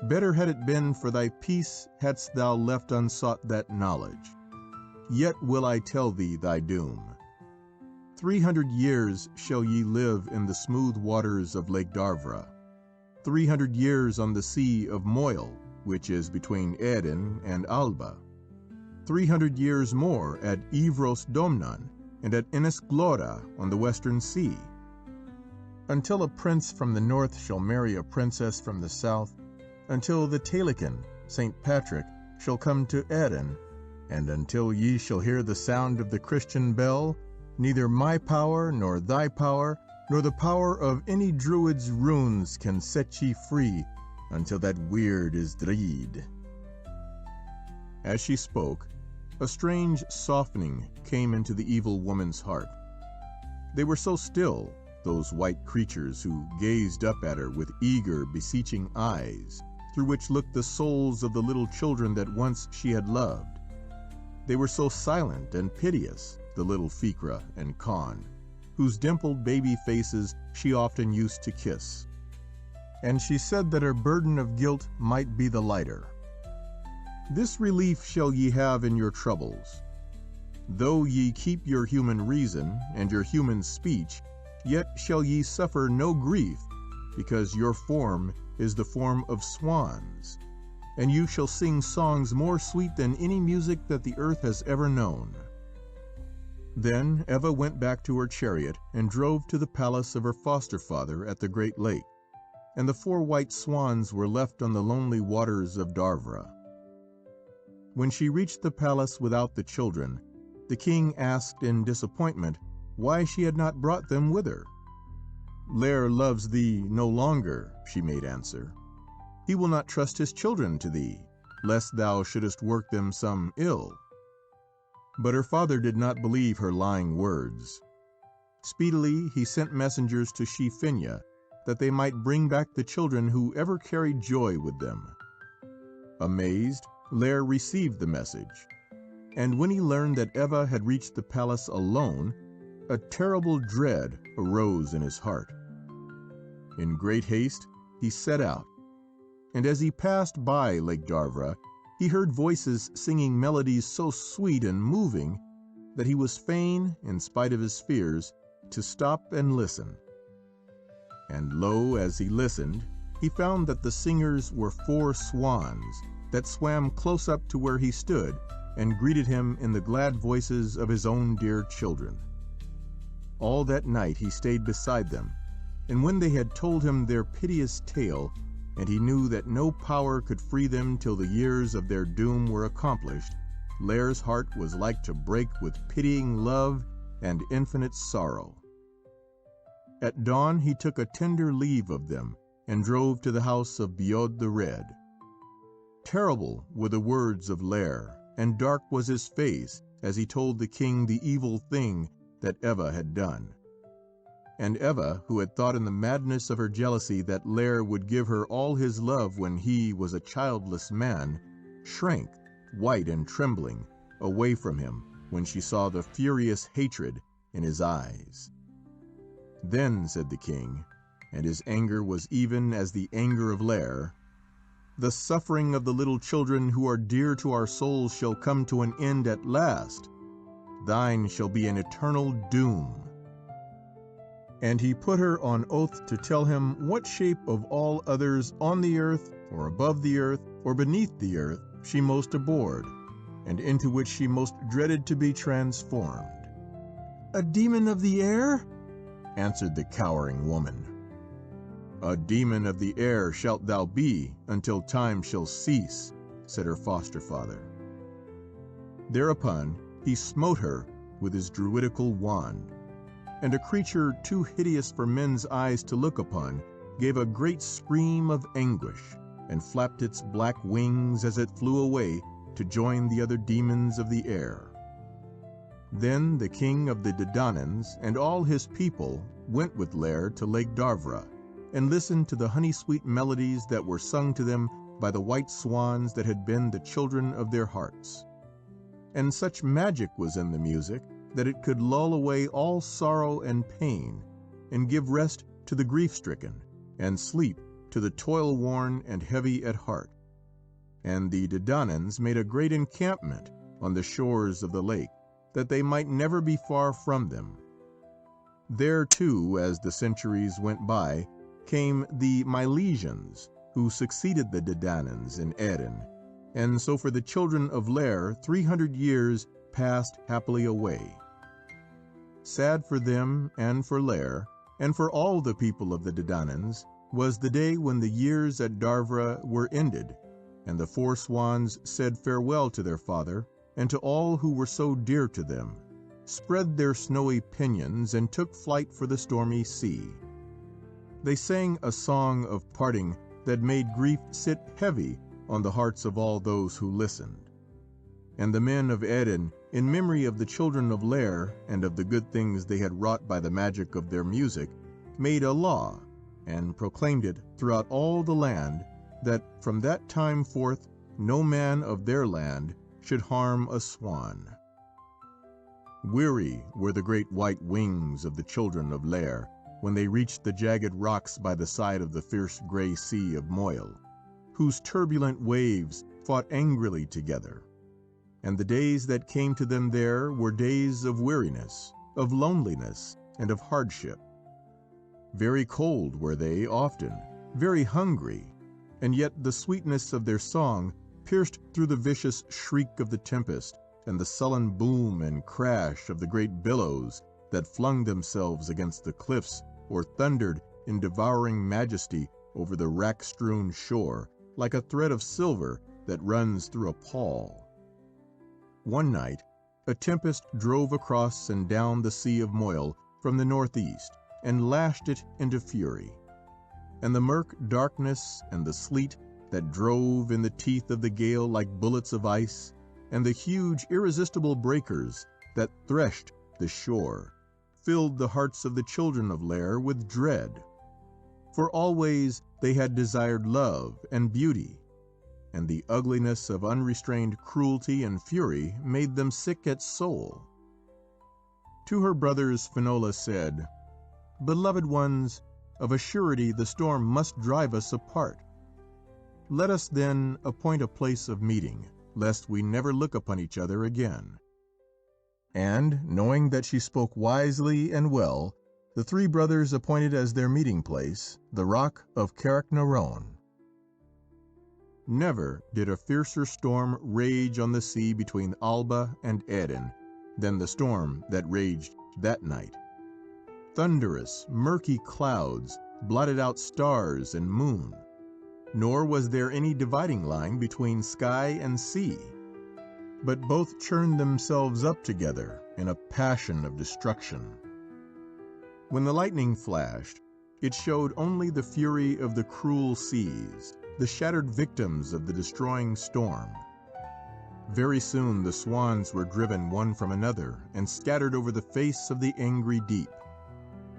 "Better had it been for thy peace hadst thou left unsought that knowledge. Yet will I tell thee thy doom. 300 years shall ye live in the smooth waters of Lake Darvra, 300 years on the sea of Moyle, which is between Eden and Alba, 300 years more at Ivros Domnan and at Ennisglora on the western sea, until a prince from the north shall marry a princess from the south, until the Tailican, St. Patrick, shall come to Eden, and until ye shall hear the sound of the Christian bell, neither my power nor thy power, nor the power of any druid's runes can set ye free until that weird is dreed. As she spoke, a strange softening came into the evil woman's heart. They were so still, those white creatures who gazed up at her with eager, beseeching eyes, through which looked the souls of the little children that once she had loved. They were so silent and piteous, the little Fikra and Khan, whose dimpled baby faces she often used to kiss. And she said that her burden of guilt might be the lighter. This relief shall ye have in your troubles. Though ye keep your human reason and your human speech, yet shall ye suffer no grief, because your form is the form of swans, and you shall sing songs more sweet than any music that the earth has ever known. Then Eva went back to her chariot and drove to the palace of her foster father at the great lake, and the 4 white swans were left on the lonely waters of Darvra. When she reached the palace without the children, the king asked in disappointment why she had not brought them with her. "Lair loves thee no longer," she made answer. "He will not trust his children to thee, lest thou shouldest work them some ill." But her father did not believe her lying words. Speedily he sent messengers to Shifinya, that they might bring back the children who ever carried joy with them. Amazed, Lair received the message, and when he learned that Eva had reached the palace alone, a terrible dread arose in his heart. In great haste he set out, and as he passed by Lake Darvra, he heard voices singing melodies so sweet and moving that he was fain, in spite of his fears, to stop and listen. And lo, as he listened, he found that the singers were 4 swans that swam close up to where he stood and greeted him in the glad voices of his own dear children. All that night he stayed beside them, and when they had told him their piteous tale, and he knew that no power could free them till the years of their doom were accomplished, Lair's heart was like to break with pitying love and infinite sorrow. At dawn he took a tender leave of them, and drove to the house of Biod the Red. Terrible were the words of Lair, and dark was his face as he told the king the evil thing that Eva had done. And Eva, who had thought in the madness of her jealousy that Lair would give her all his love when he was a childless man, shrank, white and trembling, away from him when she saw the furious hatred in his eyes. Then said the king, and his anger was even as the anger of Lair, "The suffering of the little children who are dear to our souls shall come to an end at last. Thine shall be an eternal doom." And he put her on oath to tell him what shape of all others on the earth, or above the earth, or beneath the earth, she most abhorred, and into which she most dreaded to be transformed. "A demon of the air?" answered the cowering woman. "A demon of the air shalt thou be until time shall cease," said her foster father. Thereupon he smote her with his druidical wand, and a creature too hideous for men's eyes to look upon gave a great scream of anguish, and flapped its black wings as it flew away to join the other demons of the air. Then the king of the Dadanans and all his people went with Lair to Lake Darvra, and listened to the honey-sweet melodies that were sung to them by the white swans that had been the children of their hearts. And such magic was in the music that it could lull away all sorrow and pain, and give rest to the grief-stricken, and sleep to the toil-worn and heavy at heart. And the Dadanans made a great encampment on the shores of the lake, that they might never be far from them. There, too, as the centuries went by, came the Milesians, who succeeded the Dadanans in Eden, and so for the children of Lair 300 years passed happily away. Sad for them and for Lair, and for all the people of the Dadanans, was the day when the years at Darvra were ended, and the 4 swans said farewell to their father and to all who were so dear to them, spread their snowy pinions, and took flight for the stormy sea. They sang a song of parting that made grief sit heavy on the hearts of all those who listened. And the men of Eden, in memory of the children of Lair and of the good things they had wrought by the magic of their music, made a law, and proclaimed it throughout all the land, that from that time forth no man of their land should harm a swan. Weary were the great white wings of the children of Lair when they reached the jagged rocks by the side of the fierce grey sea of Moyle, whose turbulent waves fought angrily together. And the days that came to them there were days of weariness, of loneliness, and of hardship. Very cold were they often, very hungry, and yet the sweetness of their song pierced through the vicious shriek of the tempest and the sullen boom and crash of the great billows that flung themselves against the cliffs or thundered in devouring majesty over the wrack-strewn shore like a thread of silver that runs through a pall. One night, a tempest drove across and down the Sea of Moyle from the northeast and lashed it into fury. And the murk darkness and the sleet that drove in the teeth of the gale like bullets of ice, and the huge irresistible breakers that threshed the shore, filled the hearts of the children of Lair with dread. For always they had desired love and beauty, and the ugliness of unrestrained cruelty and fury made them sick at soul. To her brothers Finola said, "Beloved ones, of a surety the storm must drive us apart. Let us then appoint a place of meeting, lest we never look upon each other again." And, knowing that she spoke wisely and well, the 3 brothers appointed as their meeting place the rock of Carricknarone. Never did a fiercer storm rage on the sea between Alba and Eden than the storm that raged that night. Thunderous, murky clouds blotted out stars and moon, nor was there any dividing line between sky and sea, but both churned themselves up together in a passion of destruction. When the lightning flashed, it showed only the fury of the cruel seas, the shattered victims of the destroying storm. Very soon the swans were driven one from another and scattered over the face of the angry deep.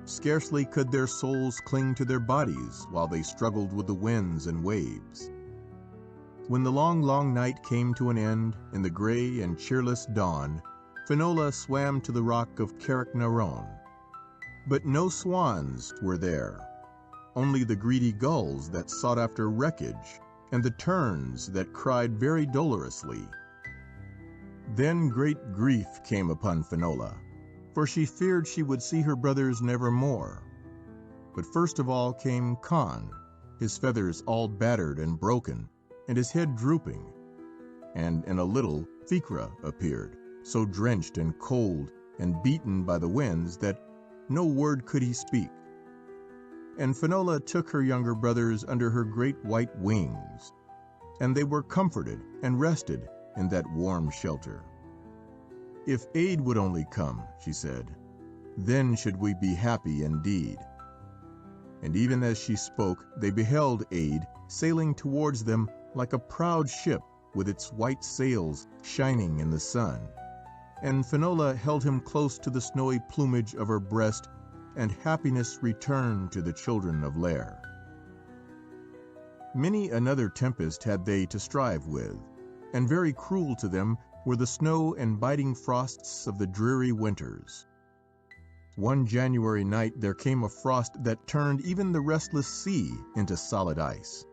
Scarcely could their souls cling to their bodies while they struggled with the winds and waves. When the long, long night came to an end in the grey and cheerless dawn, Finola swam to the rock of Carricknarone. But no swans were there, only the greedy gulls that sought after wreckage, and the terns that cried very dolorously. Then great grief came upon Finola, for she feared she would see her brothers never more. But first of all came Conn, his feathers all battered and broken, and his head drooping. And in a little Ficra appeared, so drenched and cold and beaten by the winds that no word could he speak. And Finola took her younger brothers under her great white wings, and they were comforted and rested in that warm shelter. "If aid would only come," she said, "then should we be happy indeed." And even as she spoke, they beheld aid sailing towards them like a proud ship with its white sails shining in the sun. And Finola held him close to the snowy plumage of her breast, and happiness returned to the children of Lair. Many another tempest had they to strive with, and very cruel to them were the snow and biting frosts of the dreary winters. One January night there came a frost that turned even the restless sea into solid ice.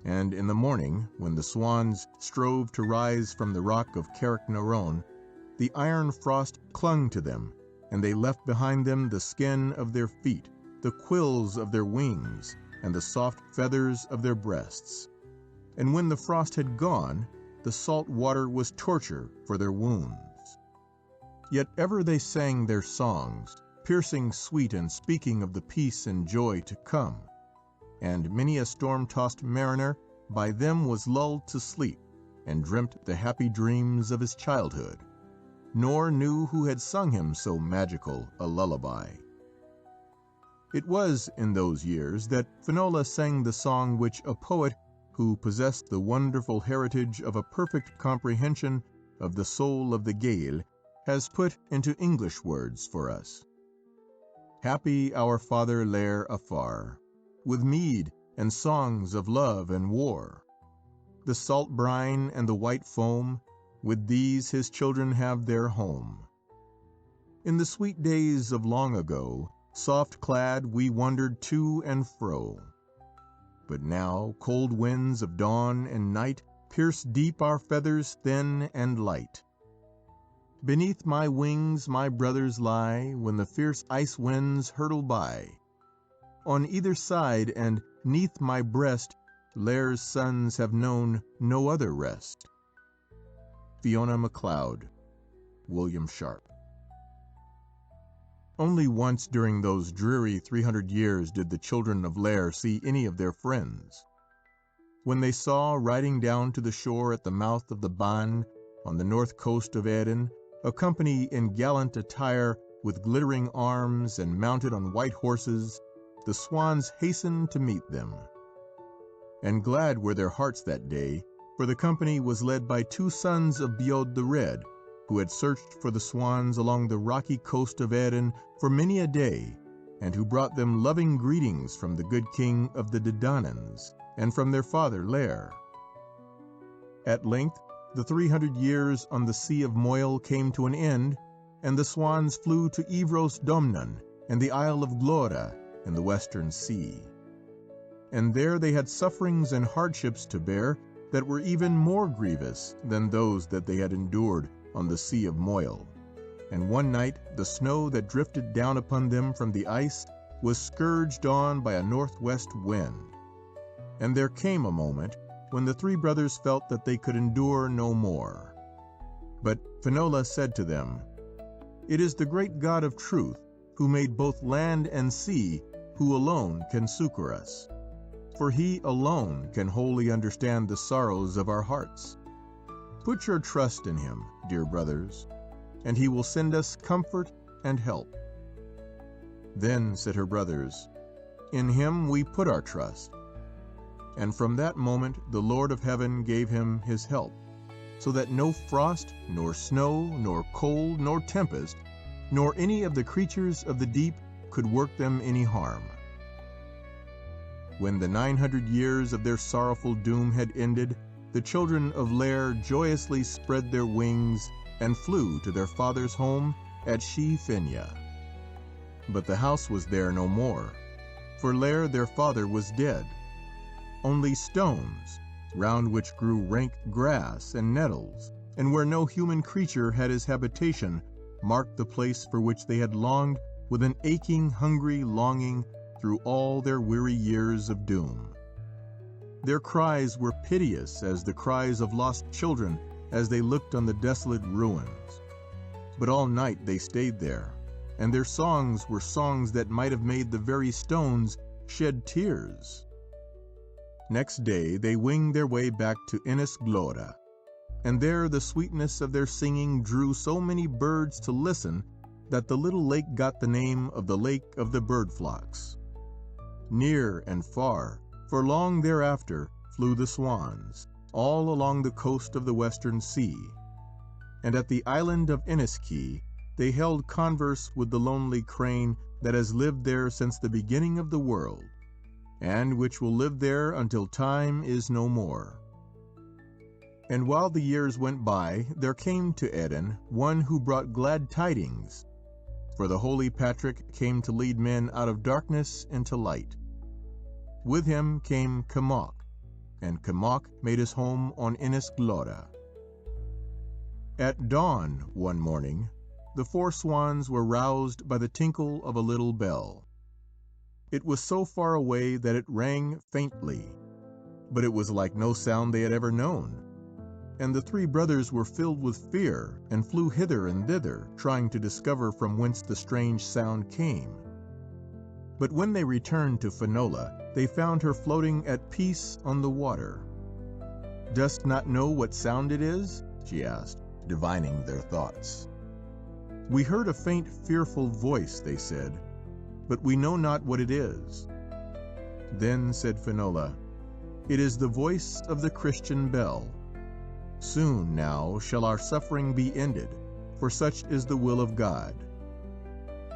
And in the morning, when the swans strove to rise from the rock of Carricknarone, the iron frost clung to them and they left behind them the skin of their feet, the quills of their wings, and the soft feathers of their breasts. And when the frost had gone, the salt water was torture for their wounds. Yet ever they sang their songs, piercing sweet and speaking of the peace and joy to come. And many a storm-tossed mariner by them was lulled to sleep, and dreamt the happy dreams of his childhood, nor knew who had sung him so magical a lullaby. It was in those years that Finola sang the song which a poet who possessed the wonderful heritage of a perfect comprehension of the soul of the Gael has put into English words for us. Happy our father Lair afar, with mead and songs of love and war. The salt brine and the white foam, with these his children have their home. In the sweet days of long ago, soft-clad we wandered to and fro. But now cold winds of dawn and night pierce deep our feathers thin and light. Beneath my wings my brothers lie when the fierce ice winds hurtle by. On either side and 'neath my breast Lair's sons have known no other rest. Fiona MacLeod, William Sharp. Only once during those dreary 300 years did the children of Lair see any of their friends. When they saw, riding down to the shore at the mouth of the Bann, on the north coast of Erin, a company in gallant attire, with glittering arms and mounted on white horses, the swans hastened to meet them. And glad were their hearts that day, for the company was led by 2 sons of Beod the Red, who had searched for the swans along the rocky coast of Erin for many a day, and who brought them loving greetings from the good king of the Dedannans, and from their father Lair. At length, the 300 years on the Sea of Moyle came to an end, and the swans flew to Ivros Domnann and the Isle of Glora in the western sea. And there they had sufferings and hardships to bear that were even more grievous than those that they had endured on the Sea of Moyle. And one night the snow that drifted down upon them from the ice was scourged on by a northwest wind. And there came a moment when the 3 brothers felt that they could endure no more. But Finola said to them, "It is the great God of truth, who made both land and sea, who alone can succor us. For he alone can wholly understand the sorrows of our hearts. Put your trust in him, dear brothers, and he will send us comfort and help." Then said her brothers, "In him we put our trust." And from that moment the Lord of heaven gave him his help, so that no frost, nor snow, nor cold, nor tempest, nor any of the creatures of the deep could work them any harm. When the 900 years of their sorrowful doom had ended, the children of Lair joyously spread their wings and flew to their father's home at Shee Finya. But the house was there no more, for Lair their father was dead. Only stones, round which grew rank grass and nettles, and where no human creature had his habitation, marked the place for which they had longed with an aching, hungry longing through all their weary years of doom. Their cries were piteous as the cries of lost children as they looked on the desolate ruins. But all night they stayed there, and their songs were songs that might have made the very stones shed tears. Next day they winged their way back to Innis Glora, and there the sweetness of their singing drew so many birds to listen that the little lake got the name of the Lake of the Bird Flocks. Near and far, for long thereafter, flew the swans, all along the coast of the western sea. And at the island of Inniskea they held converse with the lonely crane that has lived there since the beginning of the world, and which will live there until time is no more. And while the years went by, there came to Erin one who brought glad tidings, for the holy Patrick came to lead men out of darkness into light. With him came Camach, and Camach made his home on Innis Glora. At dawn one morning, the 4 swans were roused by the tinkle of a little bell. It was so far away that it rang faintly, but it was like no sound they had ever known, and the 3 brothers were filled with fear and flew hither and thither, trying to discover from whence the strange sound came. But when they returned to Finola, they found her floating at peace on the water. "Dost not know what sound it is?" she asked, divining their thoughts. "We heard a faint, fearful voice," they said, "but we know not what it is." Then said Finola, "It is the voice of the Christian bell. Soon now shall our suffering be ended, for such is the will of God."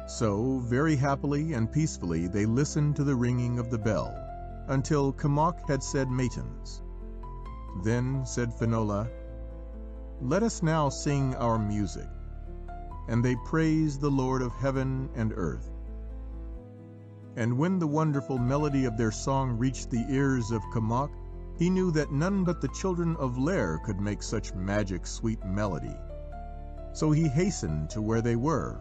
So, very happily and peacefully, they listened to the ringing of the bell, until Camach had said matins. Then said Finola, "Let us now sing our music." And they praised the Lord of heaven and earth. And when the wonderful melody of their song reached the ears of Camach, he knew that none but the children of Lair could make such magic sweet melody. So he hastened to where they were,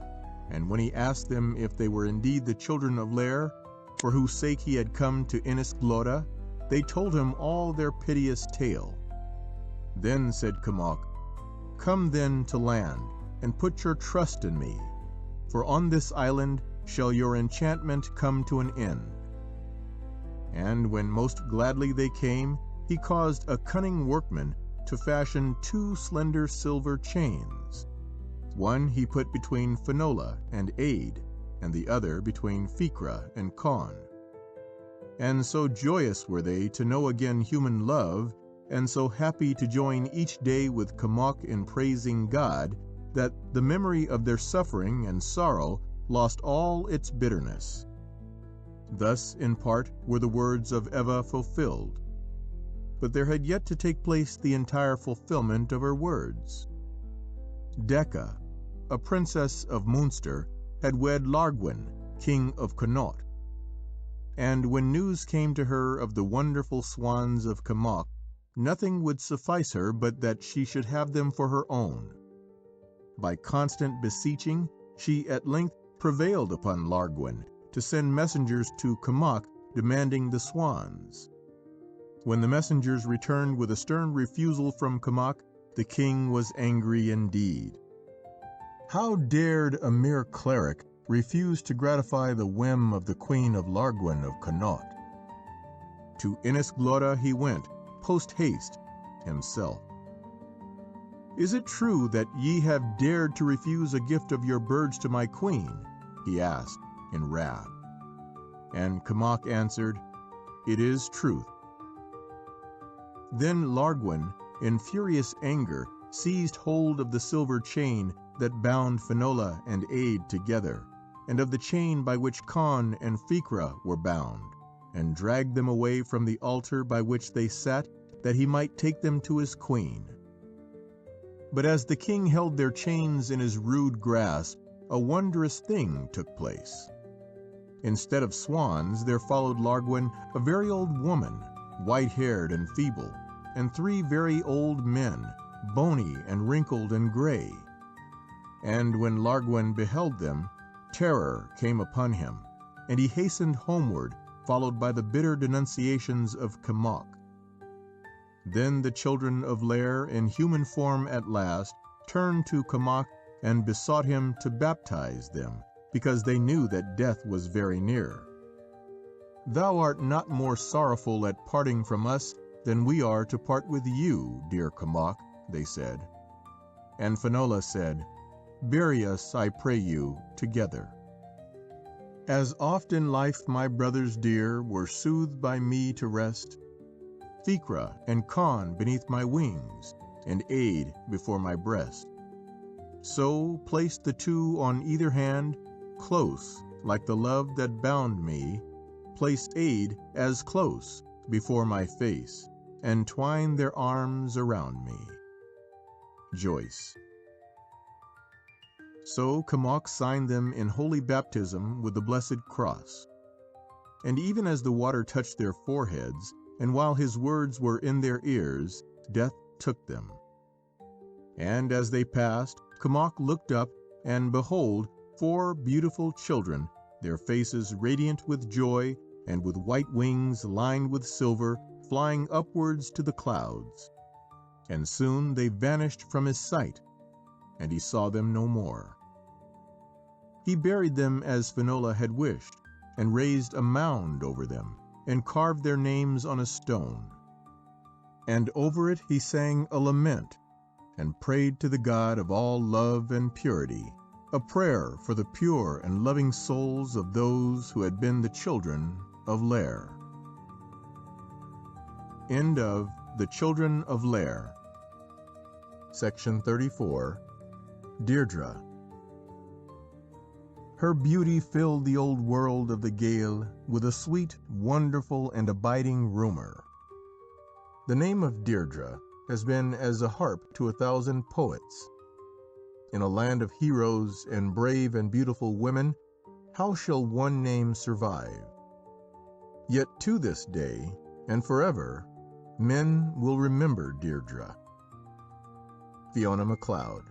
and when he asked them if they were indeed the children of Lair, for whose sake he had come to Innisglora, they told him all their piteous tale. Then said Camach, "Come then to land, and put your trust in me, for on this island shall your enchantment come to an end." And when most gladly they came, he caused a cunning workman to fashion 2 slender silver chains. One he put between Finola and Aid, and the other between Ficra and Con. And so joyous were they to know again human love, and so happy to join each day with Camach in praising God, that the memory of their suffering and sorrow lost all its bitterness. Thus, in part, were the words of Eva fulfilled. But there had yet to take place the entire fulfillment of her words. Decca, a princess of Munster, had wed Largwin, king of Connaught. And when news came to her of the wonderful swans of Camach, nothing would suffice her but that she should have them for her own. By constant beseeching, she at length prevailed upon Largwin to send messengers to Camach demanding the swans. When the messengers returned with a stern refusal from Camach, the king was angry indeed. How dared a mere cleric refuse to gratify the whim of the queen of Largwin of Connaught? To Innisglora he went, post-haste, himself. "Is it true that ye have dared to refuse a gift of your birds to my queen?" he asked in wrath. And Camach answered, "It is truth." Then Largwin, in furious anger, seized hold of the silver chain that bound Finola and Aid together, and of the chain by which Con and Ficra were bound, and dragged them away from the altar by which they sat, that he might take them to his queen. But as the king held their chains in his rude grasp, a wondrous thing took place. Instead of swans, there followed Largwin a very old woman, white-haired and feeble, and 3 very old men, bony and wrinkled and gray. And when Largwin beheld them, terror came upon him, and he hastened homeward, followed by the bitter denunciations of Camach. Then the children of Lair, in human form at last, turned to Camach and besought him to baptize them, because they knew that death was very near. "Thou art not more sorrowful at parting from us than we are to part with you, dear Camach," they said. And Finola said, "Bury us, I pray you, together." As oft in life my brothers dear were soothed by me to rest, Ficra and Con beneath my wings, and Aid before my breast. So placed the 2 on either hand, close, like the love that bound me, placed Aid as close before my face, and twined their arms around me. Joyce. So Camach signed them in holy baptism with the blessed cross. And even as the water touched their foreheads, and while his words were in their ears, death took them. And as they passed, Camach looked up and behold, 4 beautiful children, their faces radiant with joy, and with white wings lined with silver, flying upwards to the clouds. And soon they vanished from his sight, and he saw them no more. He buried them as Finola had wished, and raised a mound over them, and carved their names on a stone. And over it he sang a lament, and prayed to the God of all love and purity, a prayer for the pure and loving souls of those who had been the children of Lair. End of The Children of Lair. Section 34. Deirdre. Her beauty filled the old world of the Gael with a sweet, wonderful, and abiding rumor. The name of Deirdre has been as a harp to 1,000 poets. In a land of heroes and brave and beautiful women, how shall one name survive? Yet to this day, and forever, men will remember Deirdre. Fiona MacLeod.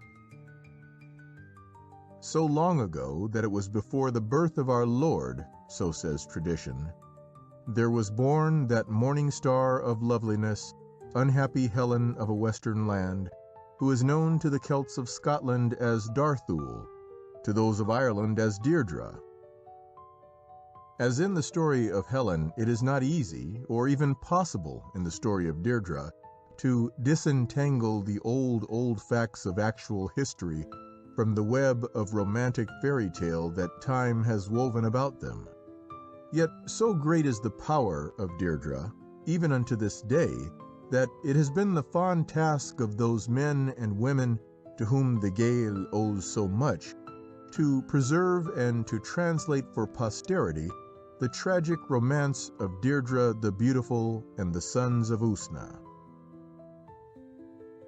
So long ago that it was before the birth of our Lord, so says tradition, there was born that morning star of loveliness, unhappy Helen of a western land, who is known to the Celts of Scotland as Darthul, to those of Ireland as Deirdre. As in the story of Helen, it is not easy, or even possible in the story of Deirdre, to disentangle the old facts of actual history from the web of romantic fairy tale that time has woven about them. Yet so great is the power of Deirdre, even unto this day, that it has been the fond task of those men and women to whom the Gael owes so much, to preserve and to translate for posterity the tragic romance of Deirdre the Beautiful and the sons of Usna.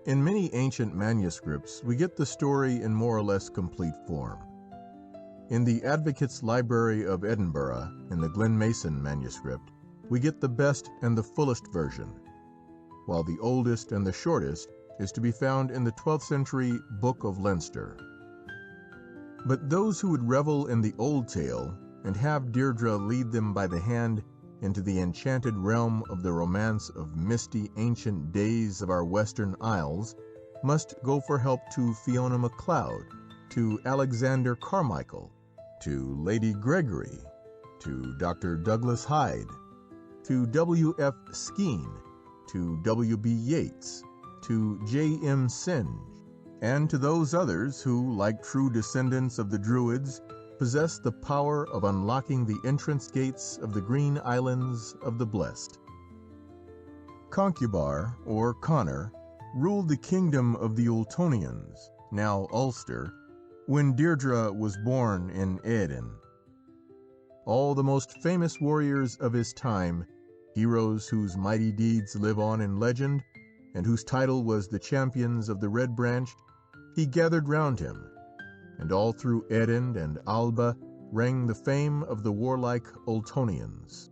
In many ancient manuscripts, we get the story in more or less complete form. In the Advocates' Library of Edinburgh, in the Glenmason manuscript, we get the best and the fullest version, while the oldest and the shortest is to be found in the 12th century Book of Leinster. But those who would revel in the old tale and have Deirdre lead them by the hand into the enchanted realm of the romance of misty ancient days of our Western Isles must go for help to Fiona MacLeod, to Alexander Carmichael, to Lady Gregory, to Dr. Douglas Hyde, to W.F. Skene, to W.B. Yeats, to J.M. Synge, and to those others who, like true descendants of the Druids, possess the power of unlocking the entrance gates of the green islands of the blessed. Conchubar, or Connor, ruled the kingdom of the Ultonians, now Ulster, when Deirdre was born in Éden. All the most famous warriors of his time, heroes whose mighty deeds live on in legend, and whose title was the Champions of the Red Branch, he gathered round him, and all through Éden and Alba rang the fame of the warlike Ultonians.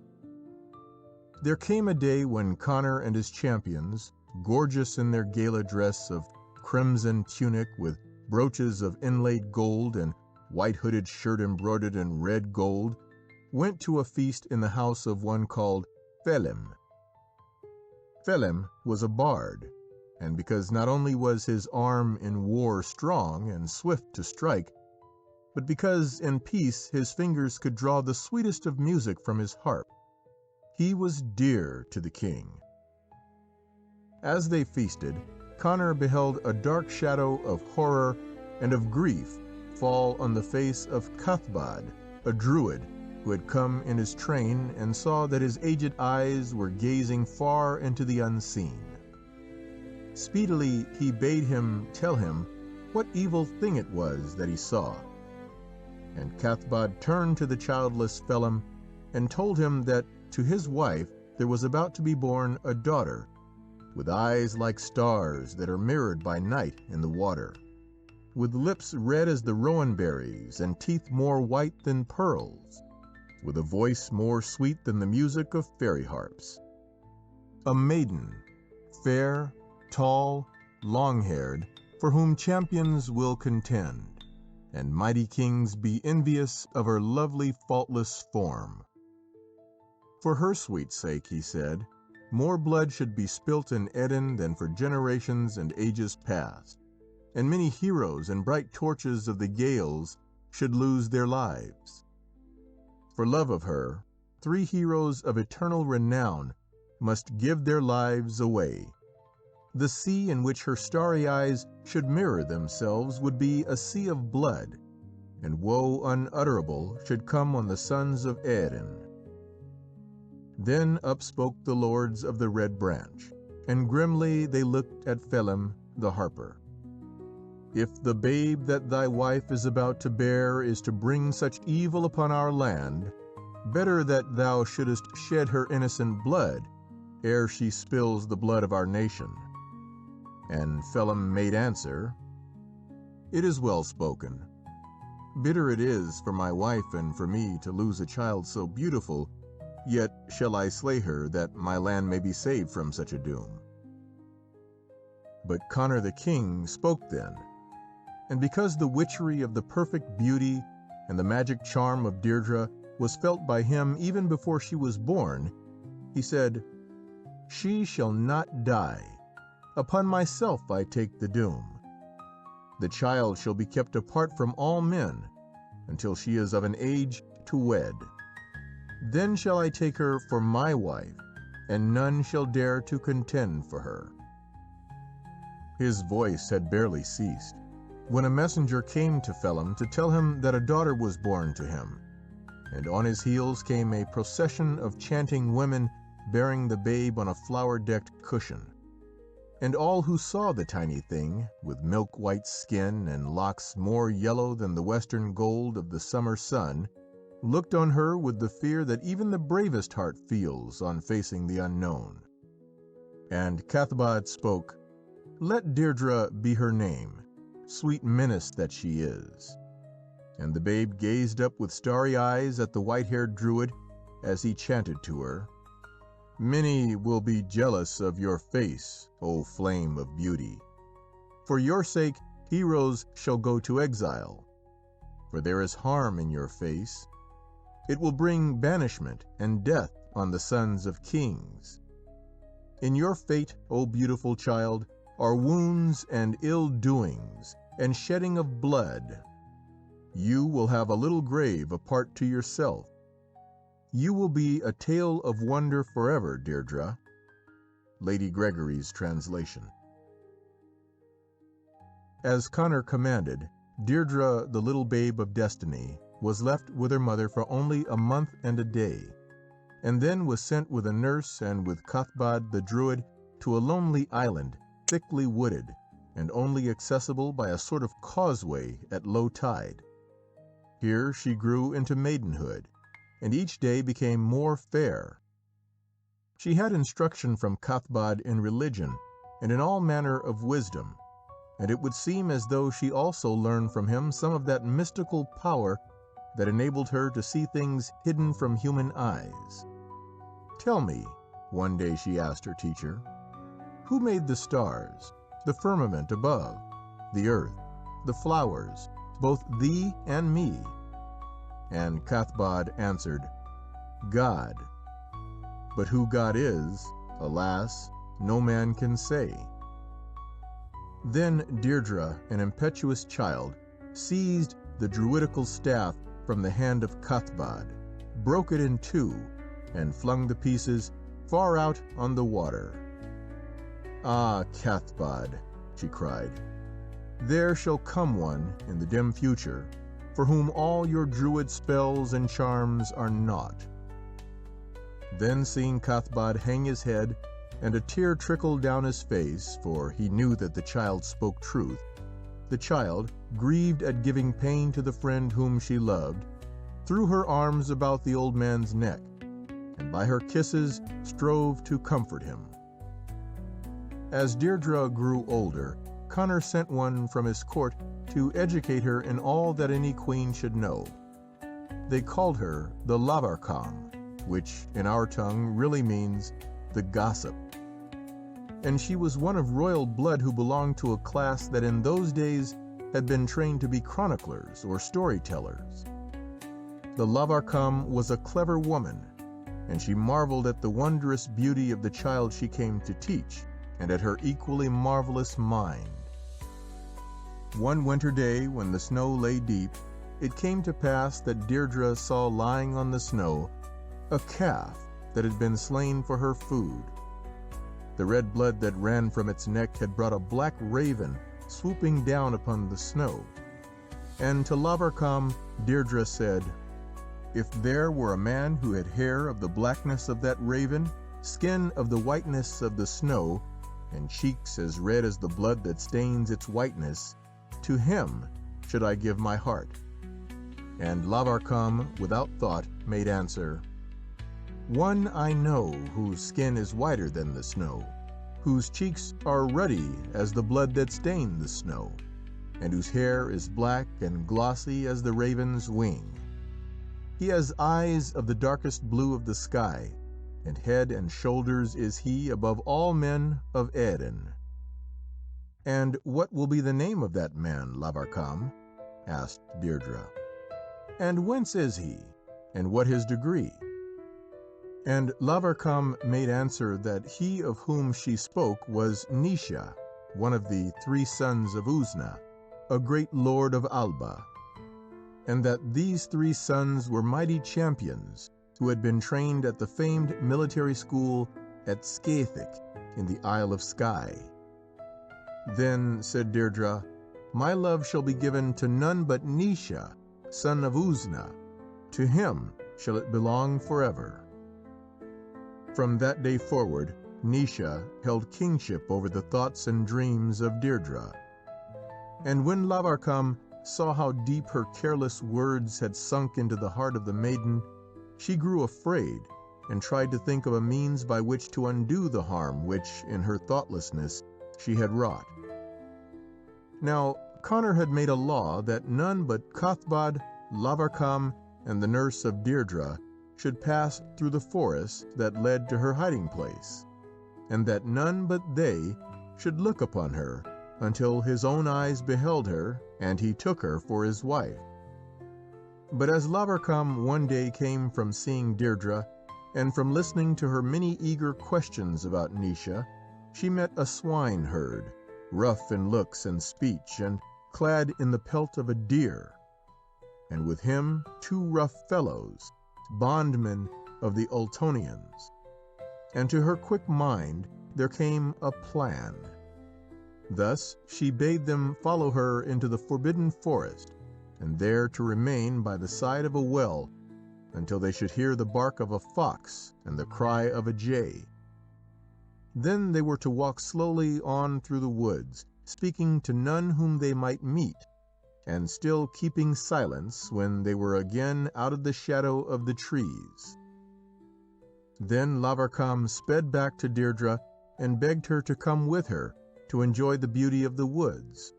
There came a day when Connor and his champions, gorgeous in their gala dress of crimson tunic with brooches of inlaid gold and white-hooded shirt embroidered in red gold, went to a feast in the house of one called Felim. Felim was a bard, and because not only was his arm in war strong and swift to strike, but because in peace his fingers could draw the sweetest of music from his harp, he was dear to the king. As they feasted, Connor beheld a dark shadow of horror and of grief fall on the face of Cathbad, a druid who had come in his train and saw that his aged eyes were gazing far into the unseen. Speedily he bade him tell him what evil thing it was that he saw. And Cathbad turned to the childless Felim and told him that to his wife there was about to be born a daughter, with eyes like stars that are mirrored by night in the water, with lips red as the rowan berries and teeth more white than pearls, with a voice more sweet than the music of fairy harps. A maiden, fair, tall, long-haired, for whom champions will contend. and mighty kings be envious of her lovely, faultless form. For her sweet sake, he said, more blood should be spilt in Eden than for generations and ages past, and many heroes and bright torches of the gales should lose their lives. For love of her, 3 heroes of eternal renown must give their lives away. The sea in which her starry eyes should mirror themselves would be a sea of blood, and woe unutterable should come on the sons of Eden. Then up spoke the lords of the Red Branch, and grimly they looked at Phelim the harper. If the babe that thy wife is about to bear is to bring such evil upon our land, better that thou shouldest shed her innocent blood ere she spills the blood of our nation. And Phelim made answer, It is well spoken. Bitter it is for my wife and for me to lose a child so beautiful, yet shall I slay her that my land may be saved from such a doom. But Conor the king spoke then, and because the witchery of the perfect beauty and the magic charm of Deirdre was felt by him even before she was born, he said, She shall not die. Upon myself I take the doom. The child shall be kept apart from all men until she is of an age to wed. Then shall I take her for my wife, and none shall dare to contend for her. His voice had barely ceased when a messenger came to Phelim to tell him that a daughter was born to him, and on his heels came a procession of chanting women bearing the babe on a flower-decked cushion. And all who saw the tiny thing, with milk-white skin and locks more yellow than the western gold of the summer sun, looked on her with the fear that even the bravest heart feels on facing the unknown. And Cathbad spoke, Let Deirdre be her name, sweet menace that she is. And the babe gazed up with starry eyes at the white-haired druid as he chanted to her, Many will be jealous of your face, O flame of beauty. For your sake, heroes shall go to exile, for there is harm in your face. It will bring banishment and death on the sons of kings. In your fate, O beautiful child, are wounds and ill-doings and shedding of blood. You will have a little grave apart to yourself. You will be a tale of wonder forever, Deirdre. Lady Gregory's translation. As Conor commanded, Deirdre, the little babe of destiny, was left with her mother for only a month and a day, and then was sent with a nurse and with Cathbad the druid to a lonely island, thickly wooded, and only accessible by a sort of causeway at low tide. Here she grew into maidenhood, and each day became more fair. She had instruction from Cathbad in religion and in all manner of wisdom, and it would seem as though she also learned from him some of that mystical power that enabled her to see things hidden from human eyes. Tell me, one day she asked her teacher, who made the stars, the firmament above, the earth, the flowers, both thee and me? And Cathbad answered, God. But who God is, alas, no man can say. Then Deirdre, an impetuous child, seized the druidical staff from the hand of Cathbad, broke it in two, and flung the pieces far out on the water. Ah, Cathbad, she cried, there shall come one in the dim future for whom all your druid spells and charms are naught. Then, seeing Cathbad hang his head and a tear trickled down his face, for he knew that the child spoke truth, the child, grieved at giving pain to the friend whom she loved, threw her arms about the old man's neck, and by her kisses strove to comfort him. As Deirdre grew older, Conor sent one from his court to educate her in all that any queen should know. They called her the Lavarcam, which in our tongue really means the gossip. And she was one of royal blood who belonged to a class that in those days had been trained to be chroniclers or storytellers. The Lavarcam was a clever woman, and she marveled at the wondrous beauty of the child she came to teach, and at her equally marvelous mind. One winter day, when the snow lay deep, it came to pass that Deirdre saw lying on the snow a calf that had been slain for her food. The red blood that ran from its neck had brought a black raven swooping down upon the snow. And to Lavarcam, Deirdre said, "If there were a man who had hair of the blackness of that raven, skin of the whiteness of the snow, and cheeks as red as the blood that stains its whiteness, to him should I give my heart." And Lavarcam, without thought, made answer, "One I know whose skin is whiter than the snow, whose cheeks are ruddy as the blood that stained the snow, and whose hair is black and glossy as the raven's wing. He has eyes of the darkest blue of the sky, and head and shoulders is he above all men of Erin." "And what will be the name of that man, Lavarcam?" asked Deirdre. "And whence is he, and what his degree?" And Lavarcam made answer that he of whom she spoke was Naoise, one of the 3 sons of Usna, a great lord of Alba, and that these 3 sons were mighty champions who had been trained at the famed military school at Scathach in the Isle of Skye. "Then," said Deirdre, "my love shall be given to none but Naoise, son of Usna. To him shall it belong forever." From that day forward, Naoise held kingship over the thoughts and dreams of Deirdre. And when Lavarcam saw how deep her careless words had sunk into the heart of the maiden, she grew afraid and tried to think of a means by which to undo the harm which, in her thoughtlessness, she had wrought. Now Conor had made a law that none but Cathbad, Lavarcam, and the nurse of Deirdre should pass through the forest that led to her hiding place, and that none but they should look upon her until his own eyes beheld her, and he took her for his wife. But as Lavarcam one day came from seeing Deirdre, and from listening to her many eager questions about Naoise, she met a swineherd, rough in looks and speech, and clad in the pelt of a deer, and with him 2 rough fellows, bondmen of the Ultonians. And to her quick mind there came a plan. Thus she bade them follow her into the forbidden forest, and there to remain by the side of a well until they should hear the bark of a fox and the cry of a jay. Then they were to walk slowly on through the woods, speaking to none whom they might meet, and still keeping silence when they were again out of the shadow of the trees. Then Lavarcam sped back to Deirdre and begged her to come with her to enjoy the beauty of the woods.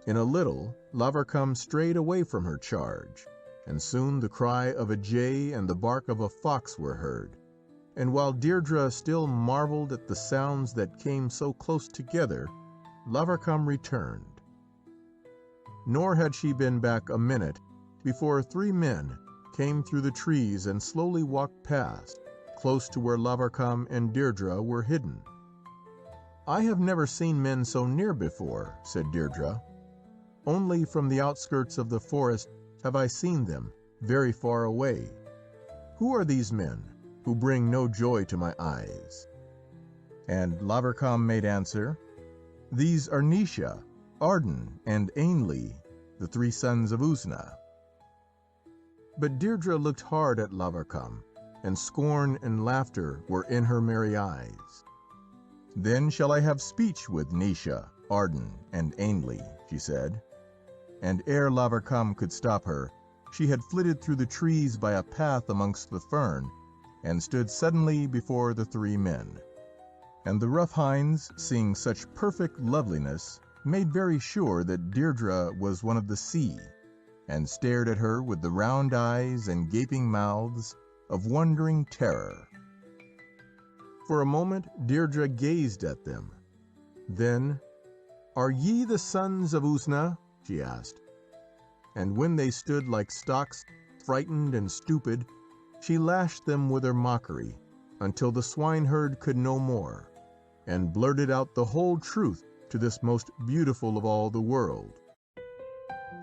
In a little, Lavarcam strayed away from her charge, and soon the cry of a jay and the bark of a fox were heard. And while Deirdre still marveled at the sounds that came so close together, Lavarcam returned. Nor had she been back a minute before 3 men came through the trees and slowly walked past, close to where Lavarcam and Deirdre were hidden. "I have never seen men so near before," said Deirdre. "Only from the outskirts of the forest have I seen them, very far away. Who are these men, who bring no joy to my eyes?" And Lavarcam made answer, "These are Naoise, Arden, and Ainley, the 3 sons of Usna." But Deirdre looked hard at Lavarcam, and scorn and laughter were in her merry eyes. "Then shall I have speech with Naoise, Arden, and Ainley," she said. And ere Lavarcam could stop her, she had flitted through the trees by a path amongst the fern, and stood suddenly before the 3 men. And the rough hinds, seeing such perfect loveliness, made very sure that Deirdre was one of the sea, and stared at her with the round eyes and gaping mouths of wondering terror. For a moment Deirdre gazed at them. Then, "Are ye the sons of Usna?" she asked. And when they stood like stocks, frightened and stupid, she lashed them with her mockery, until the swineherd could no more, and blurted out the whole truth to this most beautiful of all the world.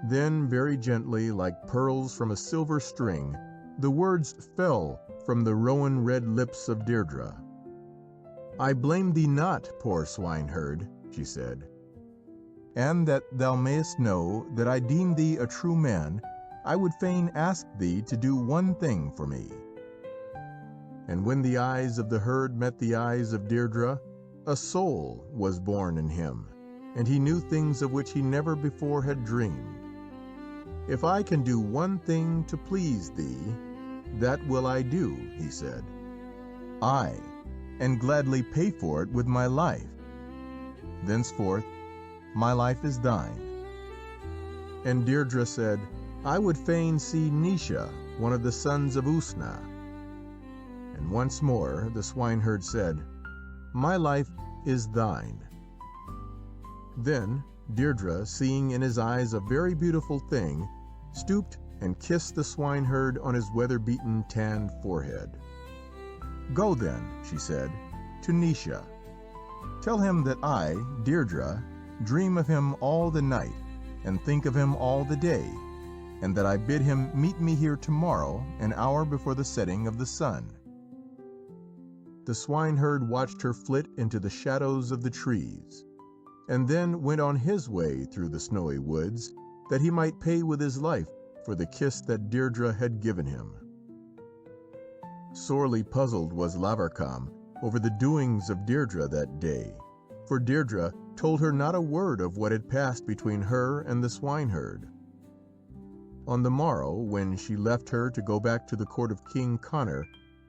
Then, very gently, like pearls from a silver string, the words fell from the rowan red lips of Deirdre. "I blame thee not, poor swineherd," she said, "and that thou mayest know that I deem thee a true man, I would fain ask thee to do one thing for me." And when the eyes of the herd met the eyes of Deirdre, a soul was born in him, and he knew things of which he never before had dreamed. "If I can do one thing to please thee, that will I do," he said. "Aye, and gladly pay for it with my life. Thenceforth, my life is thine." And Deirdre said, "I would fain see Naoise, one of the sons of Usna." And once more the swineherd said, "My life is thine." Then Deirdre, seeing in his eyes a very beautiful thing, stooped and kissed the swineherd on his weather-beaten, tanned forehead. "Go then," she said, "to Naoise. Tell him that I, Deirdre, dream of him all the night, and think of him all the day, and that I bid him meet me here tomorrow, an hour before the setting of the sun." The swineherd watched her flit into the shadows of the trees, and then went on his way through the snowy woods, that he might pay with his life for the kiss that Deirdre had given him. Sorely puzzled was Lavarcam over the doings of Deirdre that day, for Deirdre told her not a word of what had passed between her and the swineherd. On the morrow, when she left her to go back to the court of King Conor,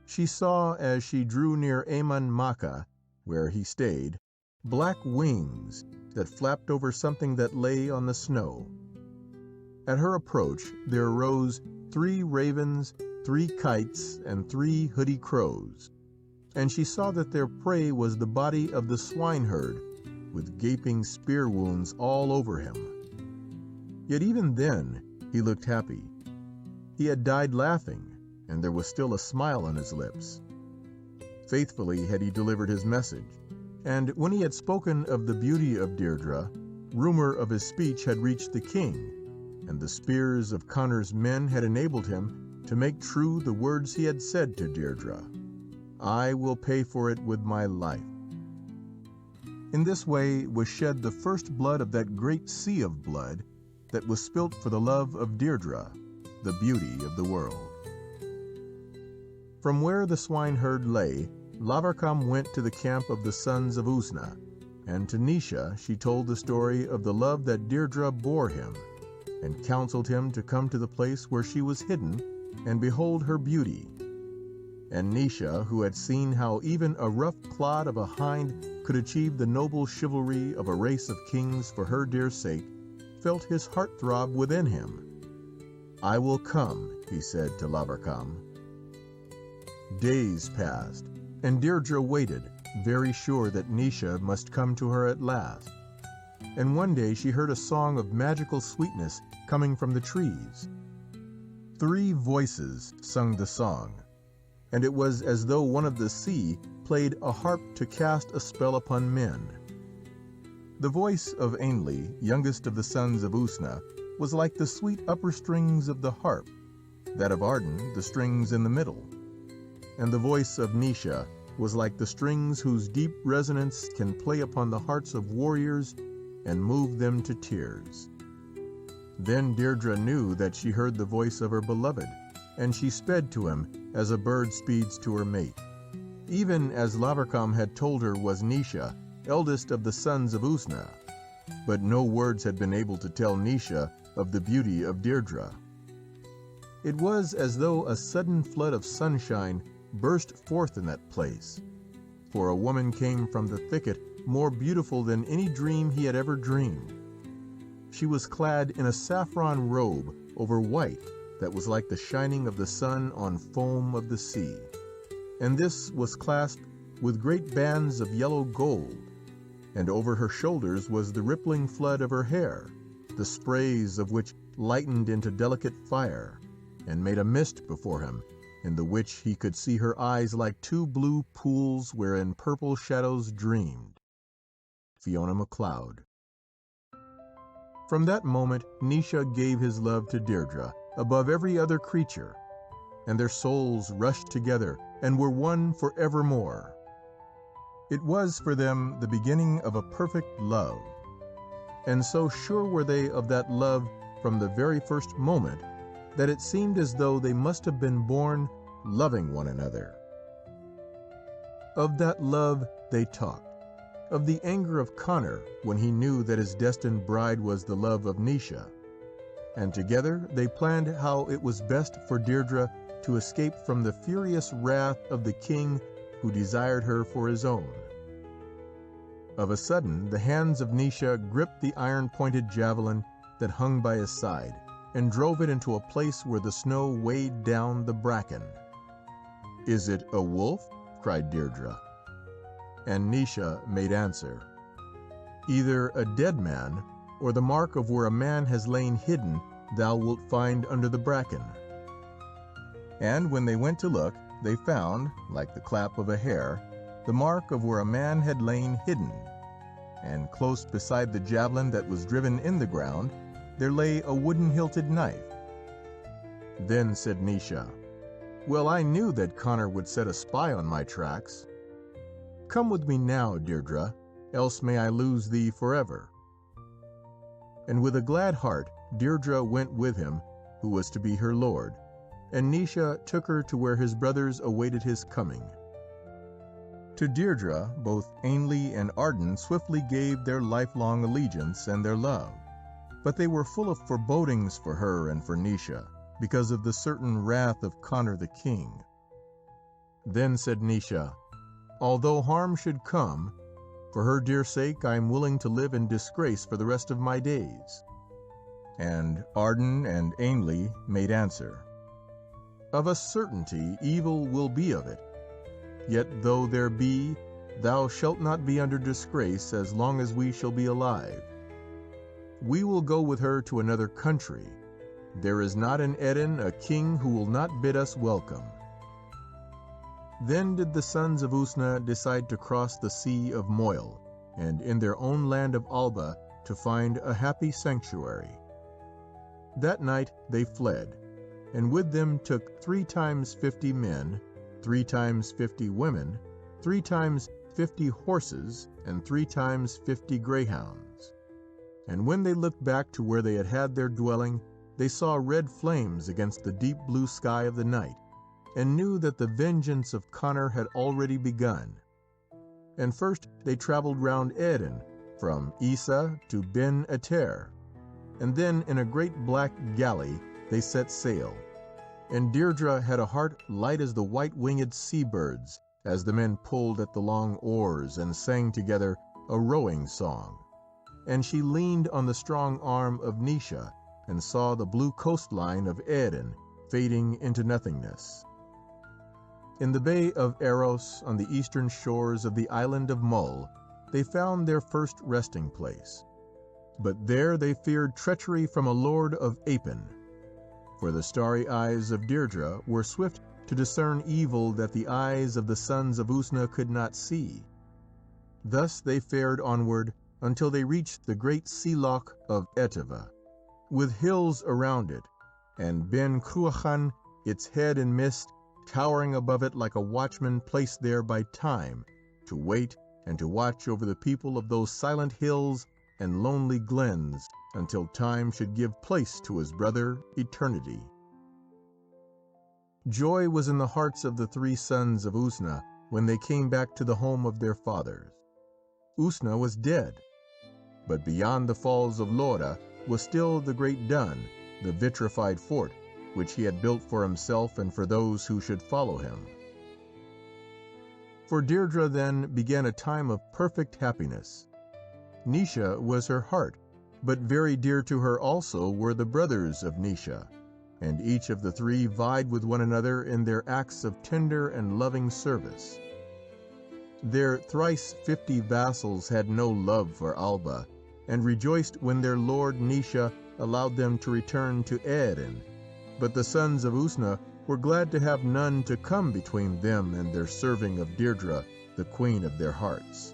she saw, as she drew near Eamon Macha, where he stayed, black wings that flapped over something that lay on the snow. At her approach there arose 3 ravens, 3 kites, and 3 hoodie crows, and she saw that their prey was the body of the swineherd, with gaping spear wounds all over him. Yet even then he looked happy. He had died laughing, and there was still a smile on his lips. Faithfully had he delivered his message, and when he had spoken of the beauty of Deirdre, rumor of his speech had reached the king, and the spears of Conor's men had enabled him to make true the words he had said to Deirdre, "I will pay for it with my life." In this way was shed the first blood of that great sea of blood that was spilt for the love of Deirdre, the beauty of the world. From where the swineherd lay, Lavarcam went to the camp of the sons of Usna, and to Naoise she told the story of the love that Deirdre bore him, and counseled him to come to the place where she was hidden and behold her beauty. And Naoise, who had seen how even a rough clod of a hind could achieve the noble chivalry of a race of kings for her dear sake, felt his heart throb within him. "I will come," he said to Lavarcam. Days passed, and Deirdre waited, very sure that Naoise must come to her at last. And one day she heard a song of magical sweetness coming from the trees. 3 voices sung the song, and it was as though one of the sea played a harp to cast a spell upon men. The voice of Ainley, youngest of the sons of Usna, was like the sweet upper strings of the harp, that of Arden the strings in the middle, and the voice of Naoise was like the strings whose deep resonance can play upon the hearts of warriors and move them to tears. Then Deirdre knew that she heard the voice of her beloved, and she sped to him as a bird speeds to her mate. Even as Lavarcam had told her was Naoise, eldest of the sons of Usna, but no words had been able to tell Naoise of the beauty of Deirdre. It was as though a sudden flood of sunshine burst forth in that place, for a woman came from the thicket more beautiful than any dream he had ever dreamed. She was clad in a saffron robe over white that was like the shining of the sun on foam of the sea, and this was clasped with great bands of yellow gold, and over her shoulders was the rippling flood of her hair, the sprays of which lightened into delicate fire, and made a mist before him, in the which he could see her eyes like two blue pools wherein purple shadows dreamed. Fiona Macleod. From that moment, Naoise gave his love to Deirdre above every other creature, and their souls rushed together and were one for evermore. It was for them the beginning of a perfect love, and so sure were they of that love from the very first moment that it seemed as though they must have been born loving one another. Of that love they talked, of the anger of Connor when he knew that his destined bride was the love of Naoise, and together they planned how it was best for Deirdre to escape from the furious wrath of the king who desired her for his own. Of a sudden, the hands of Naoise gripped the iron-pointed javelin that hung by his side, and drove it into a place where the snow weighed down the bracken. "Is it a wolf?" cried Deirdre. And Naoise made answer, "Either a dead man, or the mark of where a man has lain hidden thou wilt find under the bracken." And when they went to look, they found, like the clap of a hare, the mark of where a man had lain hidden, and close beside the javelin that was driven in the ground there lay a wooden-hilted knife. Then said Naoise, "Well, I knew that Connor would set a spy on my tracks. Come with me now, Deirdre, else may I lose thee forever." And with a glad heart Deirdre went with him, who was to be her lord, and Naoise took her to where his brothers awaited his coming. To Deirdre both Ainle and Arden swiftly gave their lifelong allegiance and their love, but they were full of forebodings for her and for Naoise, because of the certain wrath of Connor the king. Then said Naoise, "Although harm should come, for her dear sake I am willing to live in disgrace for the rest of my days." And Arden and Ainle made answer, "Of a certainty evil will be of it. Yet though there be, thou shalt not be under disgrace as long as we shall be alive. We will go with her to another country. There is not in Erin a king who will not bid us welcome." Then did the sons of Usna decide to cross the Sea of Moyle, and in their own land of Alba to find a happy sanctuary. That night they fled, and with them took 3 times 50 men, 3 times 50 women, 3 times 50 horses, and 3 times 50 greyhounds. And when they looked back to where they had had their dwelling, they saw red flames against the deep blue sky of the night, and knew that the vengeance of Connor had already begun. And first they travelled round Erin, from Isa to Ben Eter, and then in a great black galley they set sail. And Deirdre had a heart light as the white-winged sea-birds, as the men pulled at the long oars and sang together a rowing song. And she leaned on the strong arm of Naoise, and saw the blue coastline of Erin fading into nothingness. In the bay of Eros, on the eastern shores of the island of Mull, they found their first resting place. But there they feared treachery from a lord of Apen, for the starry eyes of Deirdre were swift to discern evil that the eyes of the sons of Usna could not see. Thus they fared onward until they reached the great sea loch of Etive, with hills around it, and Ben Cruachan, its head in mist, towering above it like a watchman placed there by time, to wait and to watch over the people of those silent hills and lonely glens until time should give place to his brother Eternity. Joy was in the hearts of the 3 sons of Usna when they came back to the home of their fathers. Usna was dead, but beyond the falls of Lora was still the great Dun, the vitrified fort, which he had built for himself and for those who should follow him. For Deirdre then began a time of perfect happiness. Naoise was her heart, but very dear to her also were the brothers of Naoise, and each of the 3 vied with one another in their acts of tender and loving service. Their thrice 50 vassals had no love for Alba, and rejoiced when their lord Nisha allowed them to return to Aerin. But the sons of Usna were glad to have none to come between them and their serving of Deirdre, the queen of their hearts.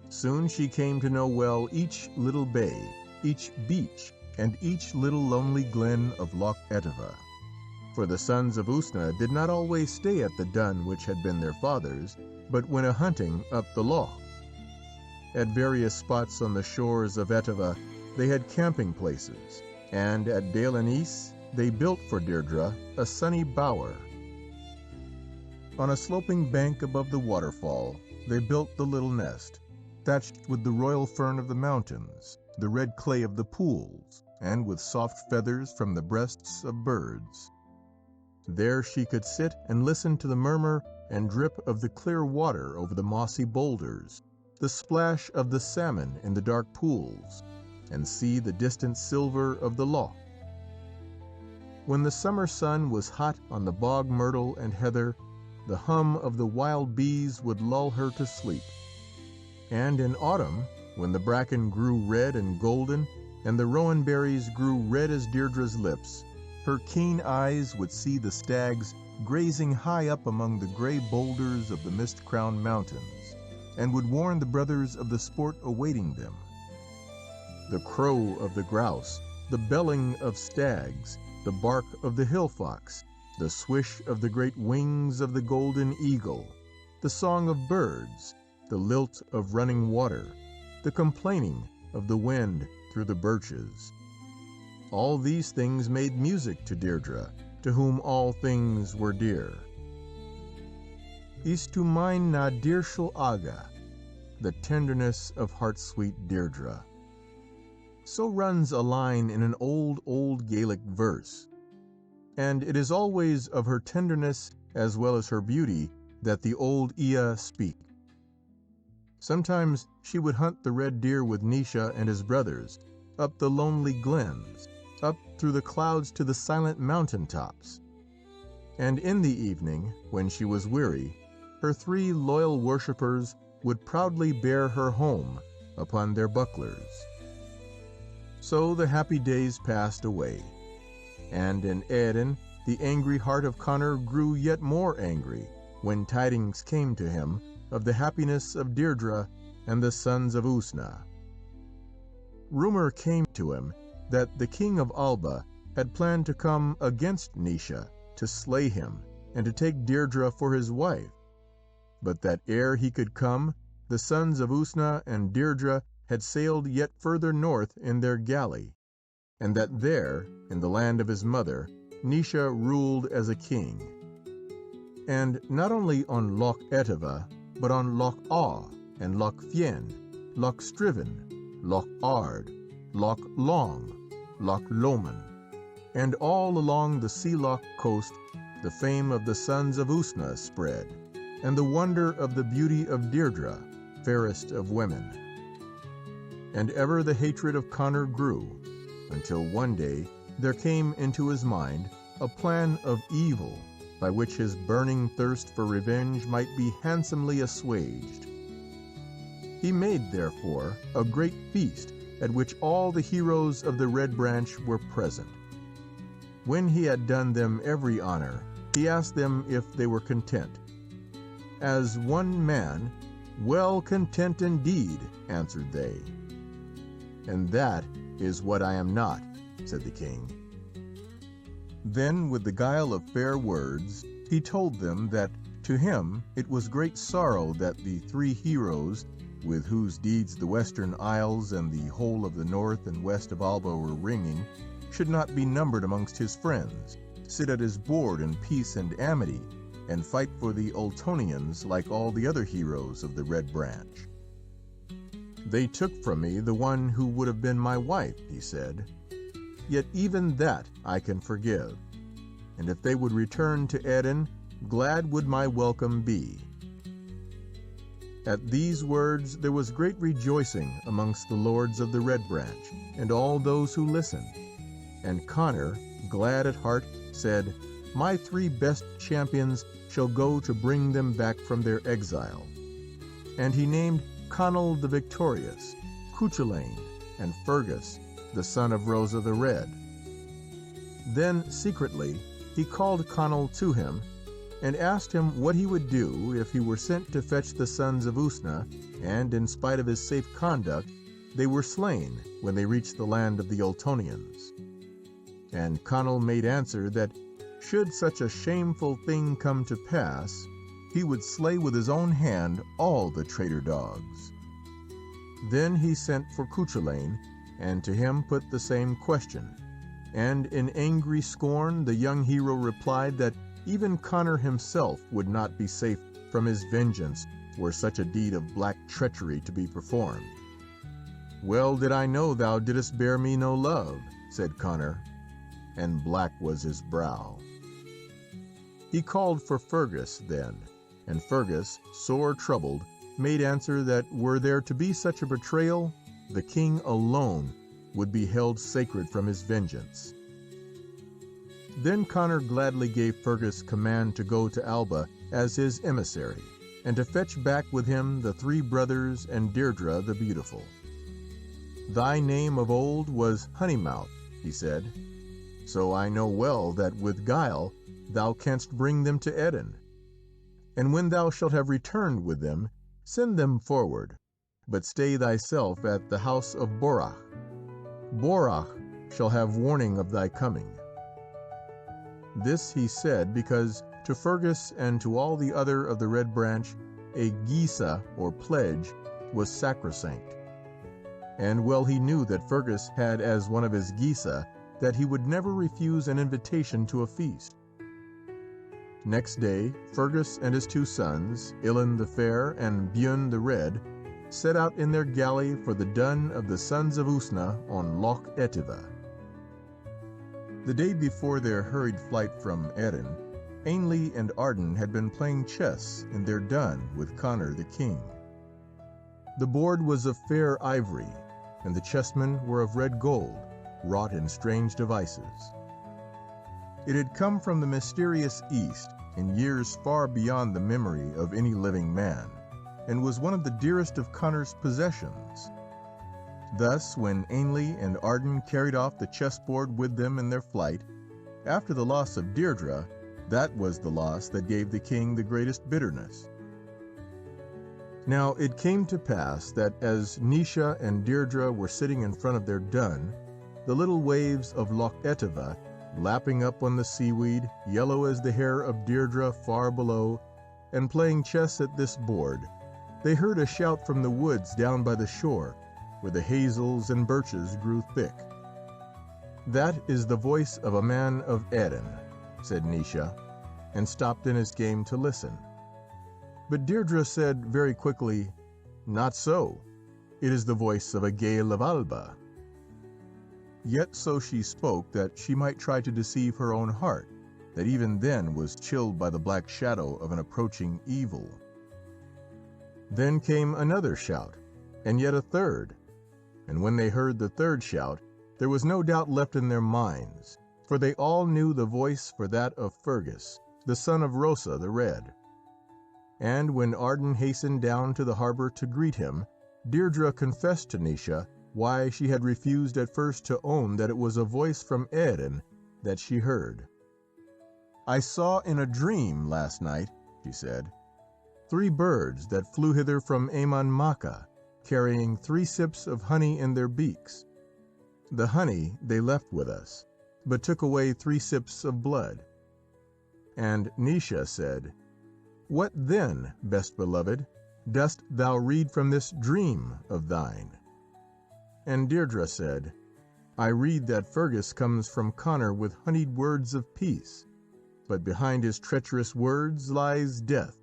Soon she came to know well each little bay, each beach, and each little lonely glen of Loch Etive. For the sons of Usna did not always stay at the dun which had been their father's, but went a-hunting up the loch. At various spots on the shores of Etive they had camping places, and at Dalenis they built for Deirdre a sunny bower. On a sloping bank above the waterfall they built the little nest, thatched with the royal fern of the mountains, the red clay of the pools, and with soft feathers from the breasts of birds. There she could sit and listen to the murmur and drip of the clear water over the mossy boulders, the splash of the salmon in the dark pools, and see the distant silver of the loch. When the summer sun was hot on the bog myrtle and heather, the hum of the wild bees would lull her to sleep. And in autumn, when the bracken grew red and golden, and the rowan berries grew red as Deirdre's lips, her keen eyes would see the stags grazing high up among the gray boulders of the mist-crowned mountains, and would warn the brothers of the sport awaiting them. The crow of the grouse, the belling of stags, the bark of the hill fox, the swish of the great wings of the golden eagle, the song of birds, the lilt of running water, the complaining of the wind through the birches. All these things made music to Deirdre, to whom all things were dear. Is to mine na dearshul aga, the tenderness of heart-sweet Deirdre. So runs a line in an old Gaelic verse, and it is always of her tenderness as well as her beauty that the old Ea speak. Sometimes she would hunt the red deer with Nisha and his brothers, up the lonely glens, up through the clouds to the silent mountain tops. And in the evening, when she was weary, her 3 loyal worshippers would proudly bear her home upon their bucklers. So the happy days passed away, and in Aerin the angry heart of Connor grew yet more angry when tidings came to him of the happiness of Deirdre and the sons of Usna. Rumor came to him that the king of Alba had planned to come against Nisha to slay him and to take Deirdre for his wife, but that ere he could come, the sons of Usna and Deirdre had sailed yet further north in their galley, and that there, in the land of his mother, Nisha ruled as a king. And not only on Loch Etive, but on Loch Awe and Loch Fien, Loch Striven, Loch Ard, Loch Long, Loch Lomond, and all along the Sea Loch coast the fame of the sons of Usna spread, and the wonder of the beauty of Deirdre, fairest of women. And ever the hatred of Connor grew, until one day there came into his mind a plan of evil by which his burning thirst for revenge might be handsomely assuaged. He made, therefore, a great feast at which all the heroes of the Red Branch were present. When he had done them every honor, he asked them if they were content. As one man, "Well content indeed," answered they. "And that is what I am not," said the king. Then, with the guile of fair words, he told them that to him it was great sorrow that the 3 heroes, with whose deeds the western isles and the whole of the north and west of Alba were ringing, should not be numbered amongst his friends, sit at his board in peace and amity, and fight for the Ultonians like all the other heroes of the Red Branch. "They took from me the one who would have been my wife," he said. "Yet even that I can forgive, and if they would return to Aerin, glad would my welcome be." At these words there was great rejoicing amongst the lords of the Red Branch, and all those who listened. And Connor, glad at heart, said, "My 3 best champions shall go to bring them back from their exile." And he named Conall the Victorious, Cuchulainn, and Fergus, the son of Rosa the Red. Then, secretly, he called Conall to him and asked him what he would do if he were sent to fetch the sons of Usna, and, in spite of his safe conduct, they were slain when they reached the land of the Ultonians. And Conall made answer that, should such a shameful thing come to pass, he would slay with his own hand all the traitor dogs. Then he sent for Cuchulainn, and to him put the same question, and in angry scorn the young hero replied that even Conor himself would not be safe from his vengeance were such a deed of black treachery to be performed. "Well did I know thou didst bear me no love," said Conor, and black was his brow. He called for Fergus then, and Fergus, sore troubled, made answer that were there to be such a betrayal, the king alone would be held sacred from his vengeance. Then Conor gladly gave Fergus command to go to Alba as his emissary, and to fetch back with him the three brothers and Deirdre the Beautiful. "Thy name of old was Honeymouth," he said, "so I know well that with guile thou canst bring them to Erin. And when thou shalt have returned with them, send them forward, but stay thyself at the house of Borach. Borach shall have warning of thy coming." This he said because to Fergus and to all the other of the Red Branch a gisa, or pledge, was sacrosanct. And well he knew that Fergus had as one of his gisa that he would never refuse an invitation to a feast. Next day Fergus and his two sons, Ilin the Fair and Björn the Red, set out in their galley for the dun of the sons of Usna on Loch Etive. The day before their hurried flight from Erin, Ainley and Arden had been playing chess in their dun with Conor the king. The board was of fair ivory, and the chessmen were of red gold, wrought in strange devices. It had come from the mysterious East in years far beyond the memory of any living man, and was one of the dearest of Conor's possessions. Thus, when Ainley and Arden carried off the chessboard with them in their flight, after the loss of Deirdre, that was the loss that gave the king the greatest bitterness. Now it came to pass that as Naoise and Deirdre were sitting in front of their dun, the little waves of Loch Etive, lapping up on the seaweed, yellow as the hair of Deirdre far below, and playing chess at this board, they heard a shout from the woods down by the shore, where the hazels and birches grew thick. "That is the voice of a man of Erin," said Naoise, and stopped in his game to listen. But Deirdre said very quickly, "Not so. It is the voice of a Gael of Alba." Yet so she spoke that she might try to deceive her own heart, that even then was chilled by the black shadow of an approaching evil. Then came another shout, and yet a third, and when they heard the third shout, there was no doubt left in their minds, for they all knew the voice for that of Fergus, the son of Rosa the Red. And when Arden hastened down to the harbour to greet him, Deirdre confessed to Naoise why she had refused at first to own that it was a voice from Erin that she heard. "I saw in a dream last night," she said, "3 birds that flew hither from Eamon Macha, carrying 3 sips of honey in their beaks. The honey they left with us, but took away 3 sips of blood." And Naoise said, "What then, best beloved, dost thou read from this dream of thine?" And Deirdre said, "I read that Fergus comes from Conor with honeyed words of peace, but behind his treacherous words lies death."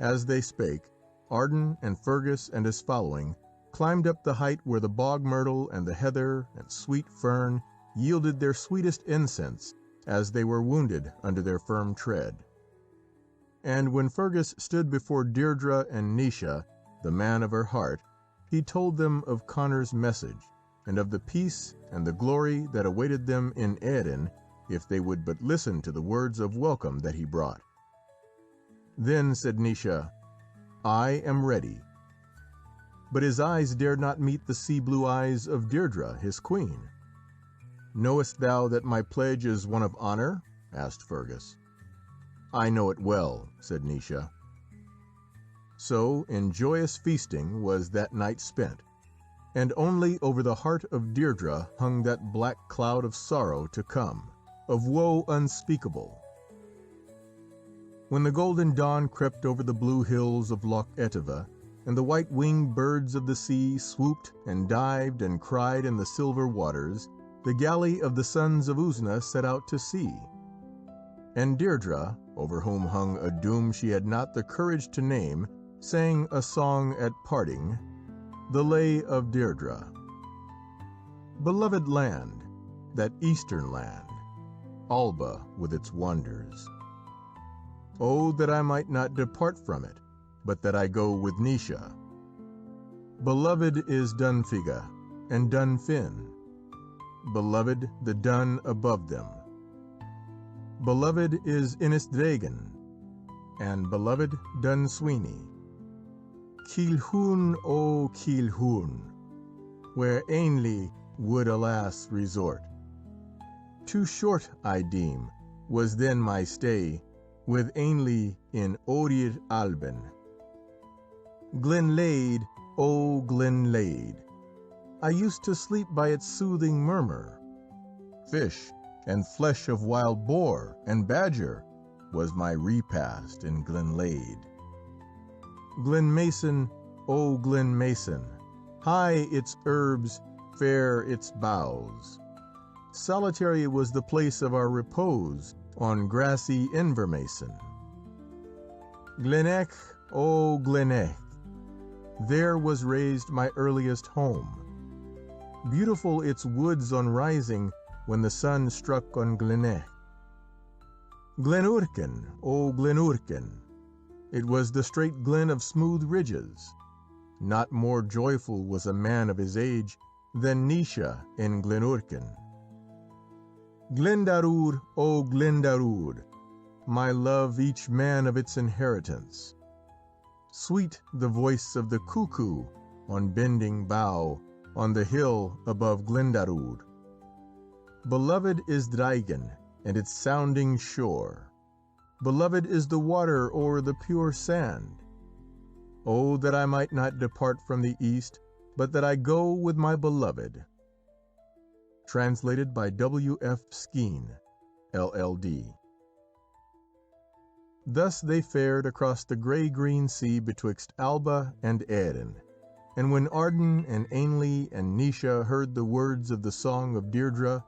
As they spake, Arden and Fergus and his following climbed up the height where the bog myrtle and the heather and sweet fern yielded their sweetest incense as they were wounded under their firm tread. And when Fergus stood before Deirdre and Naoise, the man of her heart, he told them of Conor's message, and of the peace and the glory that awaited them in Erin if they would but listen to the words of welcome that he brought. Then said Naoise, "I am ready." but his eyes dared not meet the sea-blue eyes of Deirdre, his queen. "Knowest thou that my pledge is one of honor?" asked Fergus. "I know it well," said Naoise. So in joyous feasting was that night spent, and only over the heart of Deirdre hung that black cloud of sorrow to come, of woe unspeakable. When the golden dawn crept over the blue hills of Loch Etive, and the white-winged birds of the sea swooped and dived and cried in the silver waters, the galley of the sons of Usna set out to sea. And Deirdre, over whom hung a doom she had not the courage to name, sang a song at parting, the Lay of Deirdre. Beloved land, that eastern land, Alba with its wonders. Oh, that I might not depart from it, but that I go with Naoise. Beloved is Dunfiga and Dunfin, beloved the Dun above them. Beloved is Innisdraigen, and beloved Dun Sweeney. Kilhun, O Kilhun, where Ainley would alas resort. Too short, I deem, was then my stay with Ainley in Odied Alban. Glenlade, O Glenlade, I used to sleep by its soothing murmur. Fish and flesh of wild boar and badger was my repast in Glenlade. Glenmason, O Glenmason, high its herbs, fair its boughs. Solitary was the place of our repose on grassy Invermason. Glenech, O Glenech, there was raised my earliest home. Beautiful its woods on rising when the sun struck on Glenech. Glenurken, O Glenurken, it was the straight glen of smooth ridges. Not more joyful was a man of his age than Naoise in Glenurken. Glendarued, O Glendarued, my love each man of its inheritance. Sweet the voice of the cuckoo on bending bough on the hill above Glendarued. Beloved is Draigen and its sounding shore. Beloved is the water o'er the pure sand. Oh, that I might not depart from the east, but that I go with my beloved. Translated by W.F. Skene, LL.D. Thus they fared across the grey-green sea betwixt Alba and Erin, and when Arden and Ainley and Naoise heard the words of the song of Deirdre,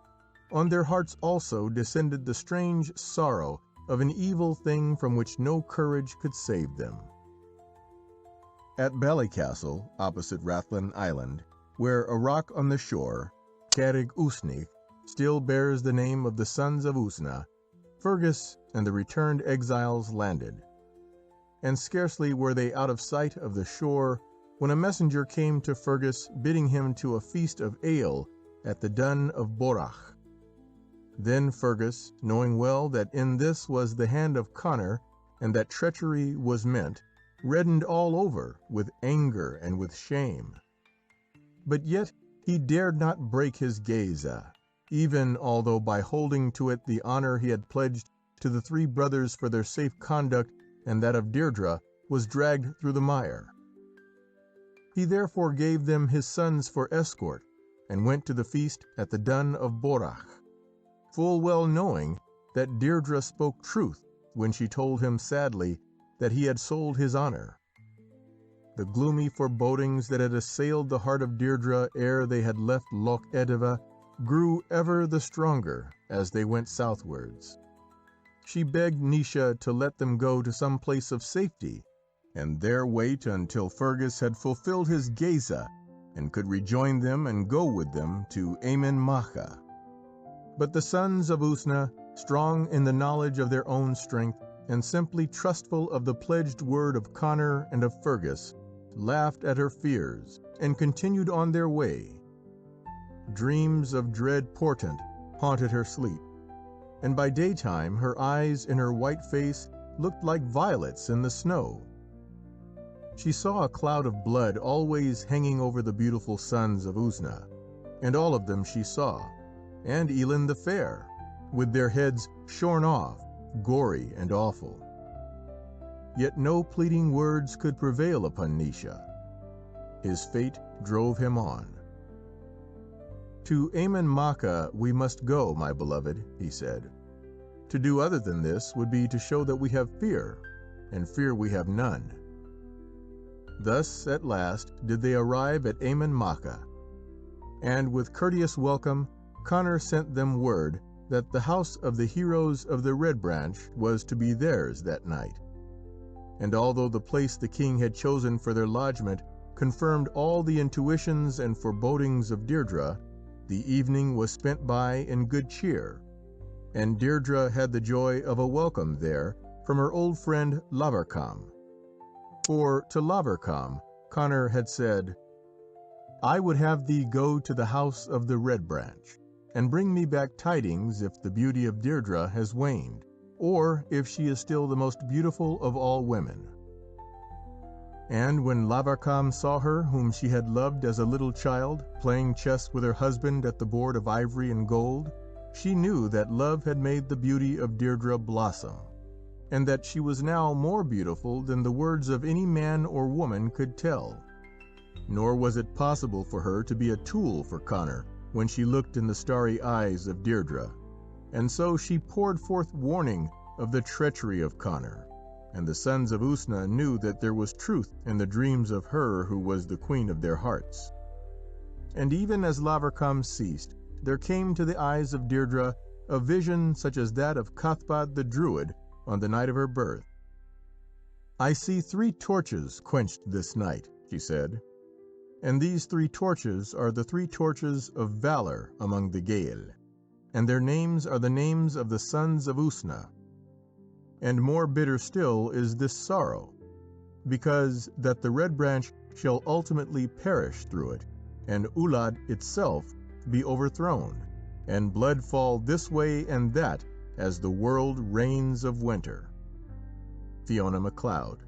on their hearts also descended the strange sorrow of an evil thing from which no courage could save them. At Ballycastle, opposite Rathlin Island, where a rock on the shore, Carrig Usnich, still bears the name of the sons of Usna, Fergus and the returned exiles landed. And scarcely were they out of sight of the shore when a messenger came to Fergus bidding him to a feast of ale at the Dun of Borach. Then Fergus, knowing well that in this was the hand of Connor and that treachery was meant, reddened all over with anger and with shame. But yet he dared not break his gaze, even although by holding to it the honor he had pledged to the three brothers for their safe conduct and that of Deirdre was dragged through the mire. He therefore gave them his sons for escort and went to the feast at the Dun of Borach, full well knowing that Deirdre spoke truth when she told him sadly that he had sold his honor. The gloomy forebodings that had assailed the heart of Deirdre ere they had left Loch Etive grew ever the stronger as they went southwards. She begged Naoise to let them go to some place of safety, and there wait until Fergus had fulfilled his Geza and could rejoin them and go with them to Eamon Macha. But the sons of Usna, strong in the knowledge of their own strength, and simply trustful of the pledged word of Connor and of Fergus, laughed at her fears and continued on their way. Dreams of dread portent haunted her sleep, and by daytime her eyes in her white face looked like violets in the snow. She saw a cloud of blood always hanging over the beautiful sons of Usna, and all of them she saw, and Elin the Fair, with their heads shorn off, gory and awful. Yet no pleading words could prevail upon Naoise. His fate drove him on. "To Aman Macha we must go, my beloved," he said. "To do other than this would be to show that we have fear, and fear we have none." Thus, at last, did they arrive at Aman Macha, and with courteous welcome Connor sent them word that the house of the heroes of the Red Branch was to be theirs that night. And although the place the king had chosen for their lodgment confirmed all the intuitions and forebodings of Deirdre, the evening was spent by in good cheer, and Deirdre had the joy of a welcome there from her old friend Lavarcam. For to Lavarcam, Connor had said, "I would have thee go to the house of the Red Branch, and bring me back tidings if the beauty of Deirdre has waned, or if she is still the most beautiful of all women." And when Lavarcam saw her, whom she had loved as a little child, playing chess with her husband at the board of ivory and gold, she knew that love had made the beauty of Deirdre blossom, and that she was now more beautiful than the words of any man or woman could tell. Nor was it possible for her to be a tool for Connor when she looked in the starry eyes of Deirdre, and so she poured forth warning of the treachery of Connor, and the sons of Usna knew that there was truth in the dreams of her who was the queen of their hearts. And even as Lavarcam ceased, there came to the eyes of Deirdre a vision such as that of Cathbad the Druid on the night of her birth. "I see 3 torches quenched this night," she said, "and these 3 torches are the 3 torches of valor among the Gael, and their names are the names of the sons of Usna. And more bitter still is this sorrow, because that the Red Branch shall ultimately perish through it, and Ulad itself be overthrown, and blood fall this way and that as the world reigns of winter." Fiona MacLeod.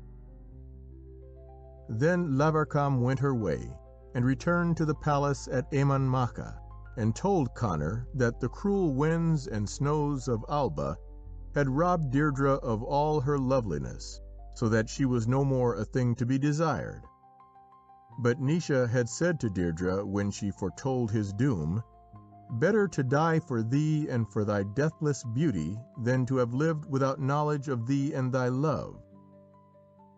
Then Lavarcam went her way, and returned to the palace at Aman Macha, and told Connor that the cruel winds and snows of Alba had robbed Deirdre of all her loveliness, so that she was no more a thing to be desired. But Naoise had said to Deirdre when she foretold his doom, "Better to die for thee and for thy deathless beauty than to have lived without knowledge of thee and thy love."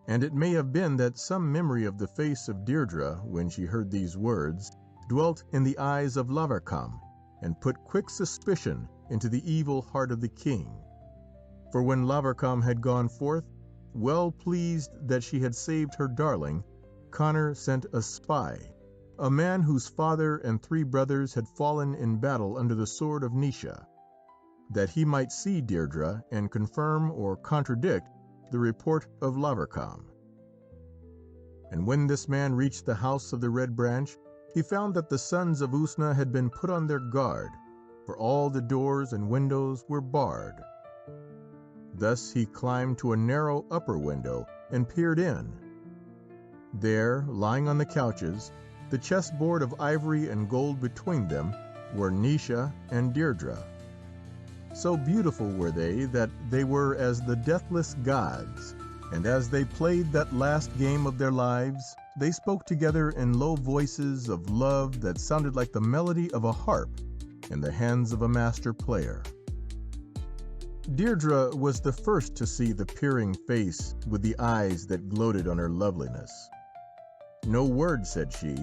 And it may have been that some memory of the face of Deirdre, when she heard these words, dwelt in the eyes of Lavarcam, and put quick suspicion into the evil heart of the king. For when Lavarcam had gone forth, well pleased that she had saved her darling, Connor sent a spy, a man whose father and 3 brothers had fallen in battle under the sword of Naoise, that he might see Deirdre and confirm or contradict the report of Lavarcam. And when this man reached the house of the Red Branch, he found that the sons of Usna had been put on their guard, for all the doors and windows were barred. Thus he climbed to a narrow upper window and peered in. There, lying on the couches, the chessboard of ivory and gold between them, were Naoise and Deirdre. So beautiful were they that they were as the deathless gods, and as they played that last game of their lives, they spoke together in low voices of love that sounded like the melody of a harp in the hands of a master player. Deirdre was the first to see the peering face with the eyes that gloated on her loveliness. No word said she,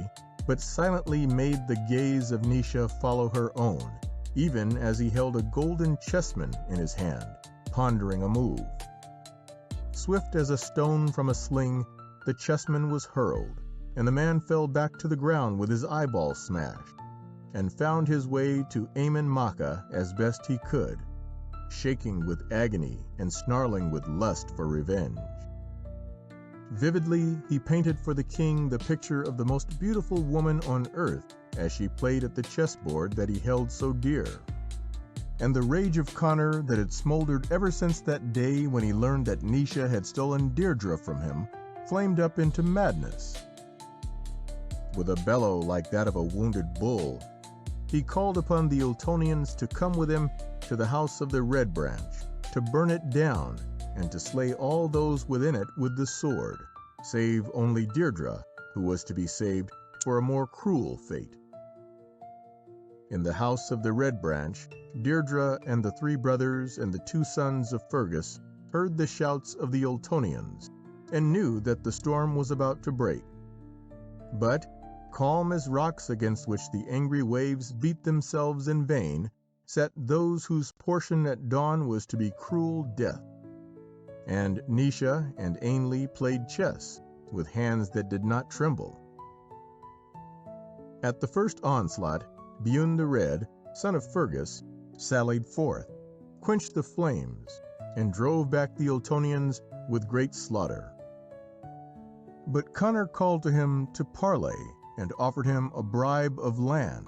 but silently made the gaze of Naoise follow her own, even as he held a golden chessman in his hand, pondering a move. Swift as a stone from a sling, the chessman was hurled, and the man fell back to the ground with his eyeball smashed, and found his way to Aman Macha as best he could, shaking with agony and snarling with lust for revenge. Vividly, he painted for the king the picture of the most beautiful woman on earth as she played at the chessboard that he held so dear. And the rage of Connor that had smoldered ever since that day when he learned that Naoise had stolen Deirdre from him flamed up into madness. With a bellow like that of a wounded bull, he called upon the Ultonians to come with him to the house of the Red Branch, to burn it down, and to slay all those within it with the sword, save only Deirdre, who was to be saved for a more cruel fate. In the house of the Red Branch, Deirdre and the 3 brothers and the 2 sons of Fergus heard the shouts of the Ultonians, and knew that the storm was about to break. But, calm as rocks against which the angry waves beat themselves in vain, sat those whose portion at dawn was to be cruel death. And Naoise and Ainley played chess, with hands that did not tremble. At the first onslaught, Buin the Red, son of Fergus, sallied forth, quenched the flames, and drove back the Ultonians with great slaughter. But Conor called to him to parley, and offered him a bribe of land,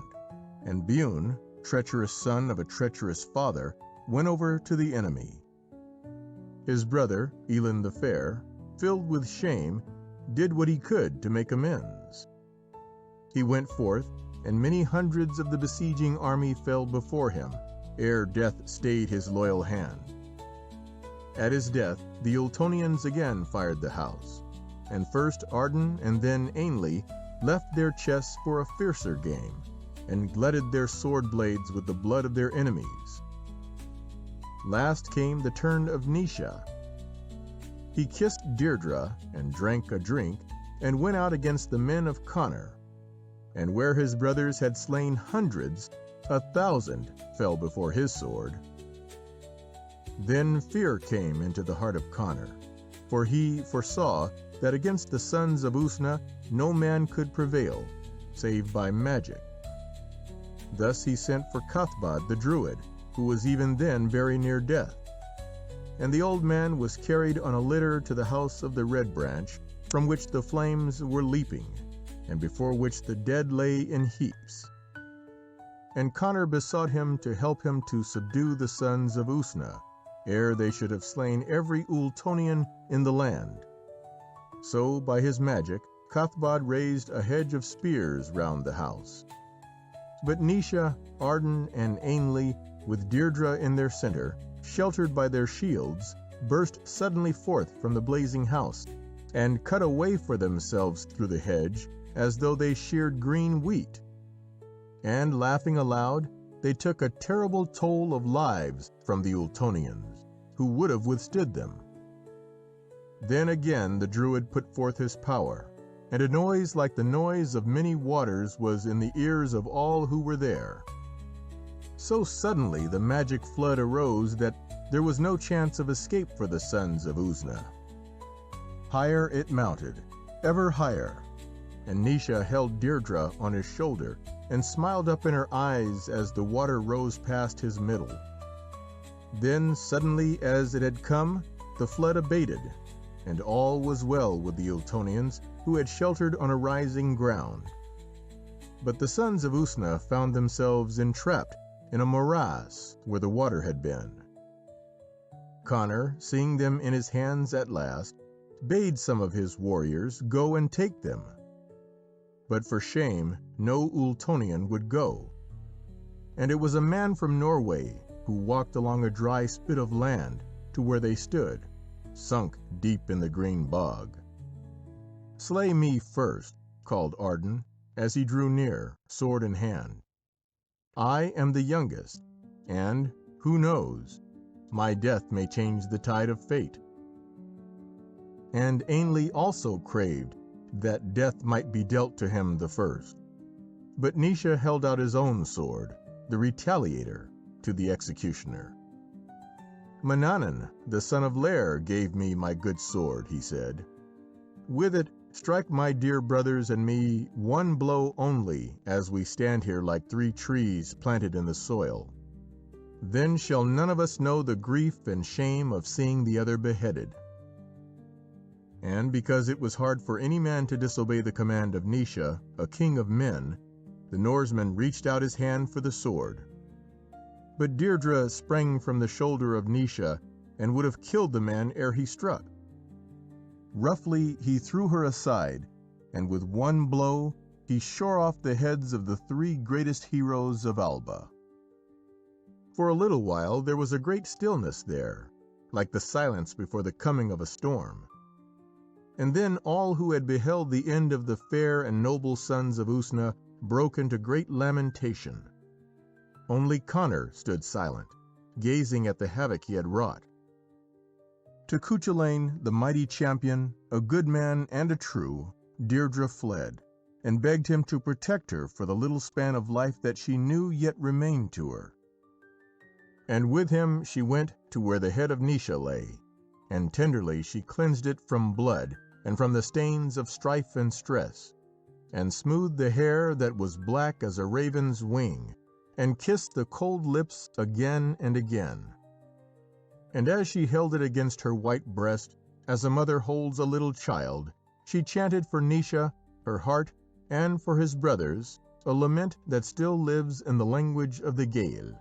and Buin, treacherous son of a treacherous father, went over to the enemy. His brother, Elin the Fair, filled with shame, did what he could to make amends. He went forth, and many hundreds of the besieging army fell before him, ere death stayed his loyal hand. At his death, the Ultonians again fired the house, and first Arden and then Ainley left their chess for a fiercer game, and glutted their sword blades with the blood of their enemies. Last came the turn of Naoise. He kissed Deirdre, and drank a drink, and went out against the men of Conor. And where his brothers had slain hundreds, 1,000 fell before his sword. Then fear came into the heart of Conor, for he foresaw that against the sons of Usna no man could prevail, save by magic. Thus he sent for Cathbad the Druid, who was even then very near death. And the old man was carried on a litter to the house of the Red Branch, from which the flames were leaping, and before which the dead lay in heaps. And Conor besought him to help him to subdue the sons of Usna, ere they should have slain every Ultonian in the land. So, by his magic, Cathbad raised a hedge of spears round the house. But Naoise, Arden, and Ainley, with Deirdre in their center, sheltered by their shields, burst suddenly forth from the blazing house, and cut a way for themselves through the hedge, as though they sheared green wheat. And, laughing aloud, they took a terrible toll of lives from the Ultonians, who would have withstood them. Then again the Druid put forth his power, and a noise like the noise of many waters was in the ears of all who were there. So suddenly the magic flood arose that there was no chance of escape for the sons of Usna. Higher it mounted, ever higher, and Naoise held Deirdre on his shoulder and smiled up in her eyes as the water rose past his middle. Then, suddenly as it had come, the flood abated, and all was well with the Ultonians, who had sheltered on a rising ground. But the sons of Usna found themselves entrapped in a morass where the water had been. Conor, seeing them in his hands at last, bade some of his warriors go and take them. But for shame no Ultonian would go. And it was a man from Norway who walked along a dry spit of land to where they stood, sunk deep in the green bog. "Slay me first," called Arden, as he drew near, sword in hand. "I am the youngest, and, who knows, my death may change the tide of fate." And Ainley also craved that death might be dealt to him the first. But Naoise held out his own sword, the Retaliator, to the executioner. "Manannan, the son of Lair, gave me my good sword," he said. "With it strike my dear brothers and me one blow only, as we stand here like 3 trees planted in the soil. Then shall none of us know the grief and shame of seeing the other beheaded." And because it was hard for any man to disobey the command of Naoise, a king of men, the Norseman reached out his hand for the sword. But Deirdre sprang from the shoulder of Naoise and would have killed the man ere he struck. Roughly he threw her aside, and with one blow he shore off the heads of the 3 greatest heroes of Alba. For a little while there was a great stillness there, like the silence before the coming of a storm. And then all who had beheld the end of the fair and noble sons of Usna broke into great lamentation. Only Connor stood silent, gazing at the havoc he had wrought. To Cuchulainn, the mighty champion, a good man and a true, Deirdre fled, and begged him to protect her for the little span of life that she knew yet remained to her. And with him she went to where the head of Naoise lay, and tenderly she cleansed it from blood and from the stains of strife and stress, and smoothed the hair that was black as a raven's wing, and kissed the cold lips again and again. And as she held it against her white breast, as a mother holds a little child, she chanted for Naoise, her heart, and for his brothers, a lament that still lives in the language of the Gael.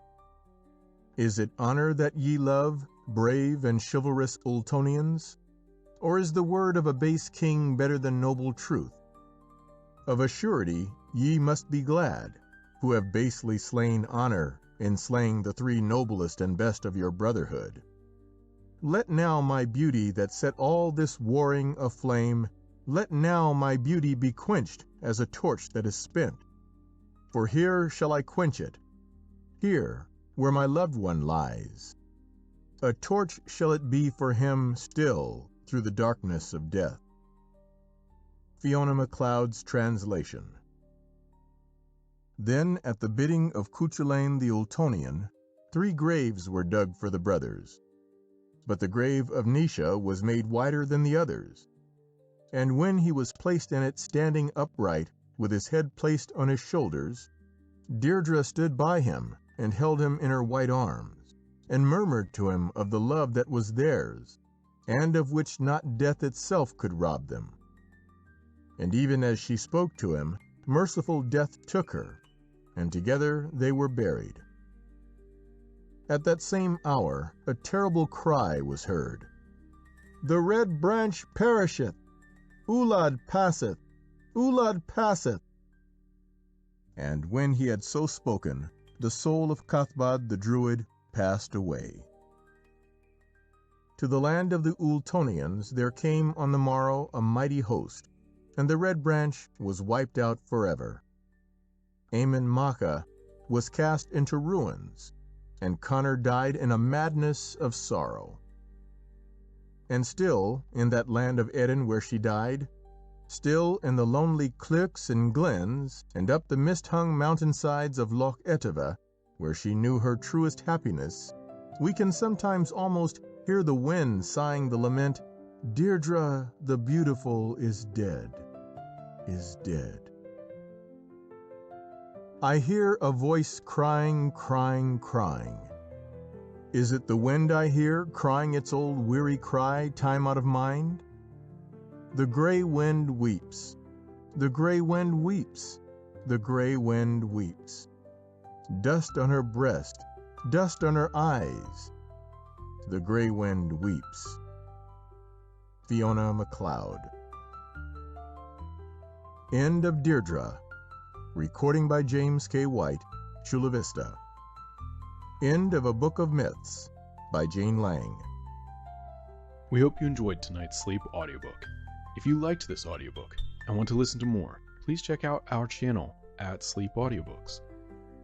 Is it honor that ye love, brave and chivalrous Ultonians? Or is the word of a base king better than noble truth? Of a surety ye must be glad, who have basely slain honor in slaying the 3 noblest and best of your brotherhood. Let now my beauty that set all this warring aflame, let now my beauty be quenched as a torch that is spent. For here shall I quench it, here where my loved one lies. A torch shall it be for him still through the darkness of death. Fiona Macleod's translation. Then, at the bidding of Cuchulainn the Ultonian, 3 graves were dug for the brothers. But the grave of Naoise was made wider than the others. And when he was placed in it standing upright, with his head placed on his shoulders, Deirdre stood by him and held him in her white arms, and murmured to him of the love that was theirs, and of which not death itself could rob them. And even as she spoke to him, merciful death took her, and together they were buried. At that same hour a terrible cry was heard. The red branch perisheth! Ulad passeth! Ulad passeth! And when he had so spoken, the soul of Cathbad the Druid passed away. To the land of the Ultonians there came on the morrow a mighty host, and the red branch was wiped out forever. Eamon Macha was cast into ruins, and Connor died in a madness of sorrow. And still, in that land of Erin where she died, still in the lonely cleuchs and glens, and up the mist-hung mountainsides of Loch Etive, where she knew her truest happiness, we can sometimes almost hear the wind sighing the lament, Deirdre the beautiful is dead, is dead. I hear a voice crying, crying, crying. Is it the wind I hear, crying its old weary cry, time out of mind? The grey wind weeps, the grey wind weeps, the grey wind weeps. Dust on her breast, dust on her eyes, the grey wind weeps. Fiona Macleod. End of Deirdre. Recording by James K. White, Chula Vista. End of A Book of Myths by Jane Lang.
We hope you enjoyed tonight's Sleep audiobook. If you liked this audiobook and want to listen to more, please check out our channel at Sleep Audiobooks.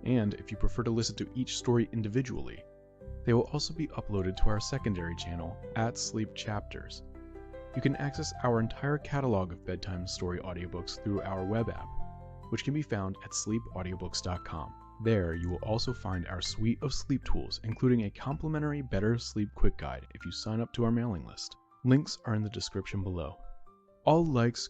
And if you prefer to listen to each story individually, they will also be uploaded to our secondary channel at Sleep Chapters. You can access our entire catalog of bedtime story audiobooks through our web app, which can be found at sleepaudiobooks.com. There, you will also find our suite of sleep tools, including a complimentary Better Sleep Quick Guide if you sign up to our mailing list. Links are in the description below. All likes,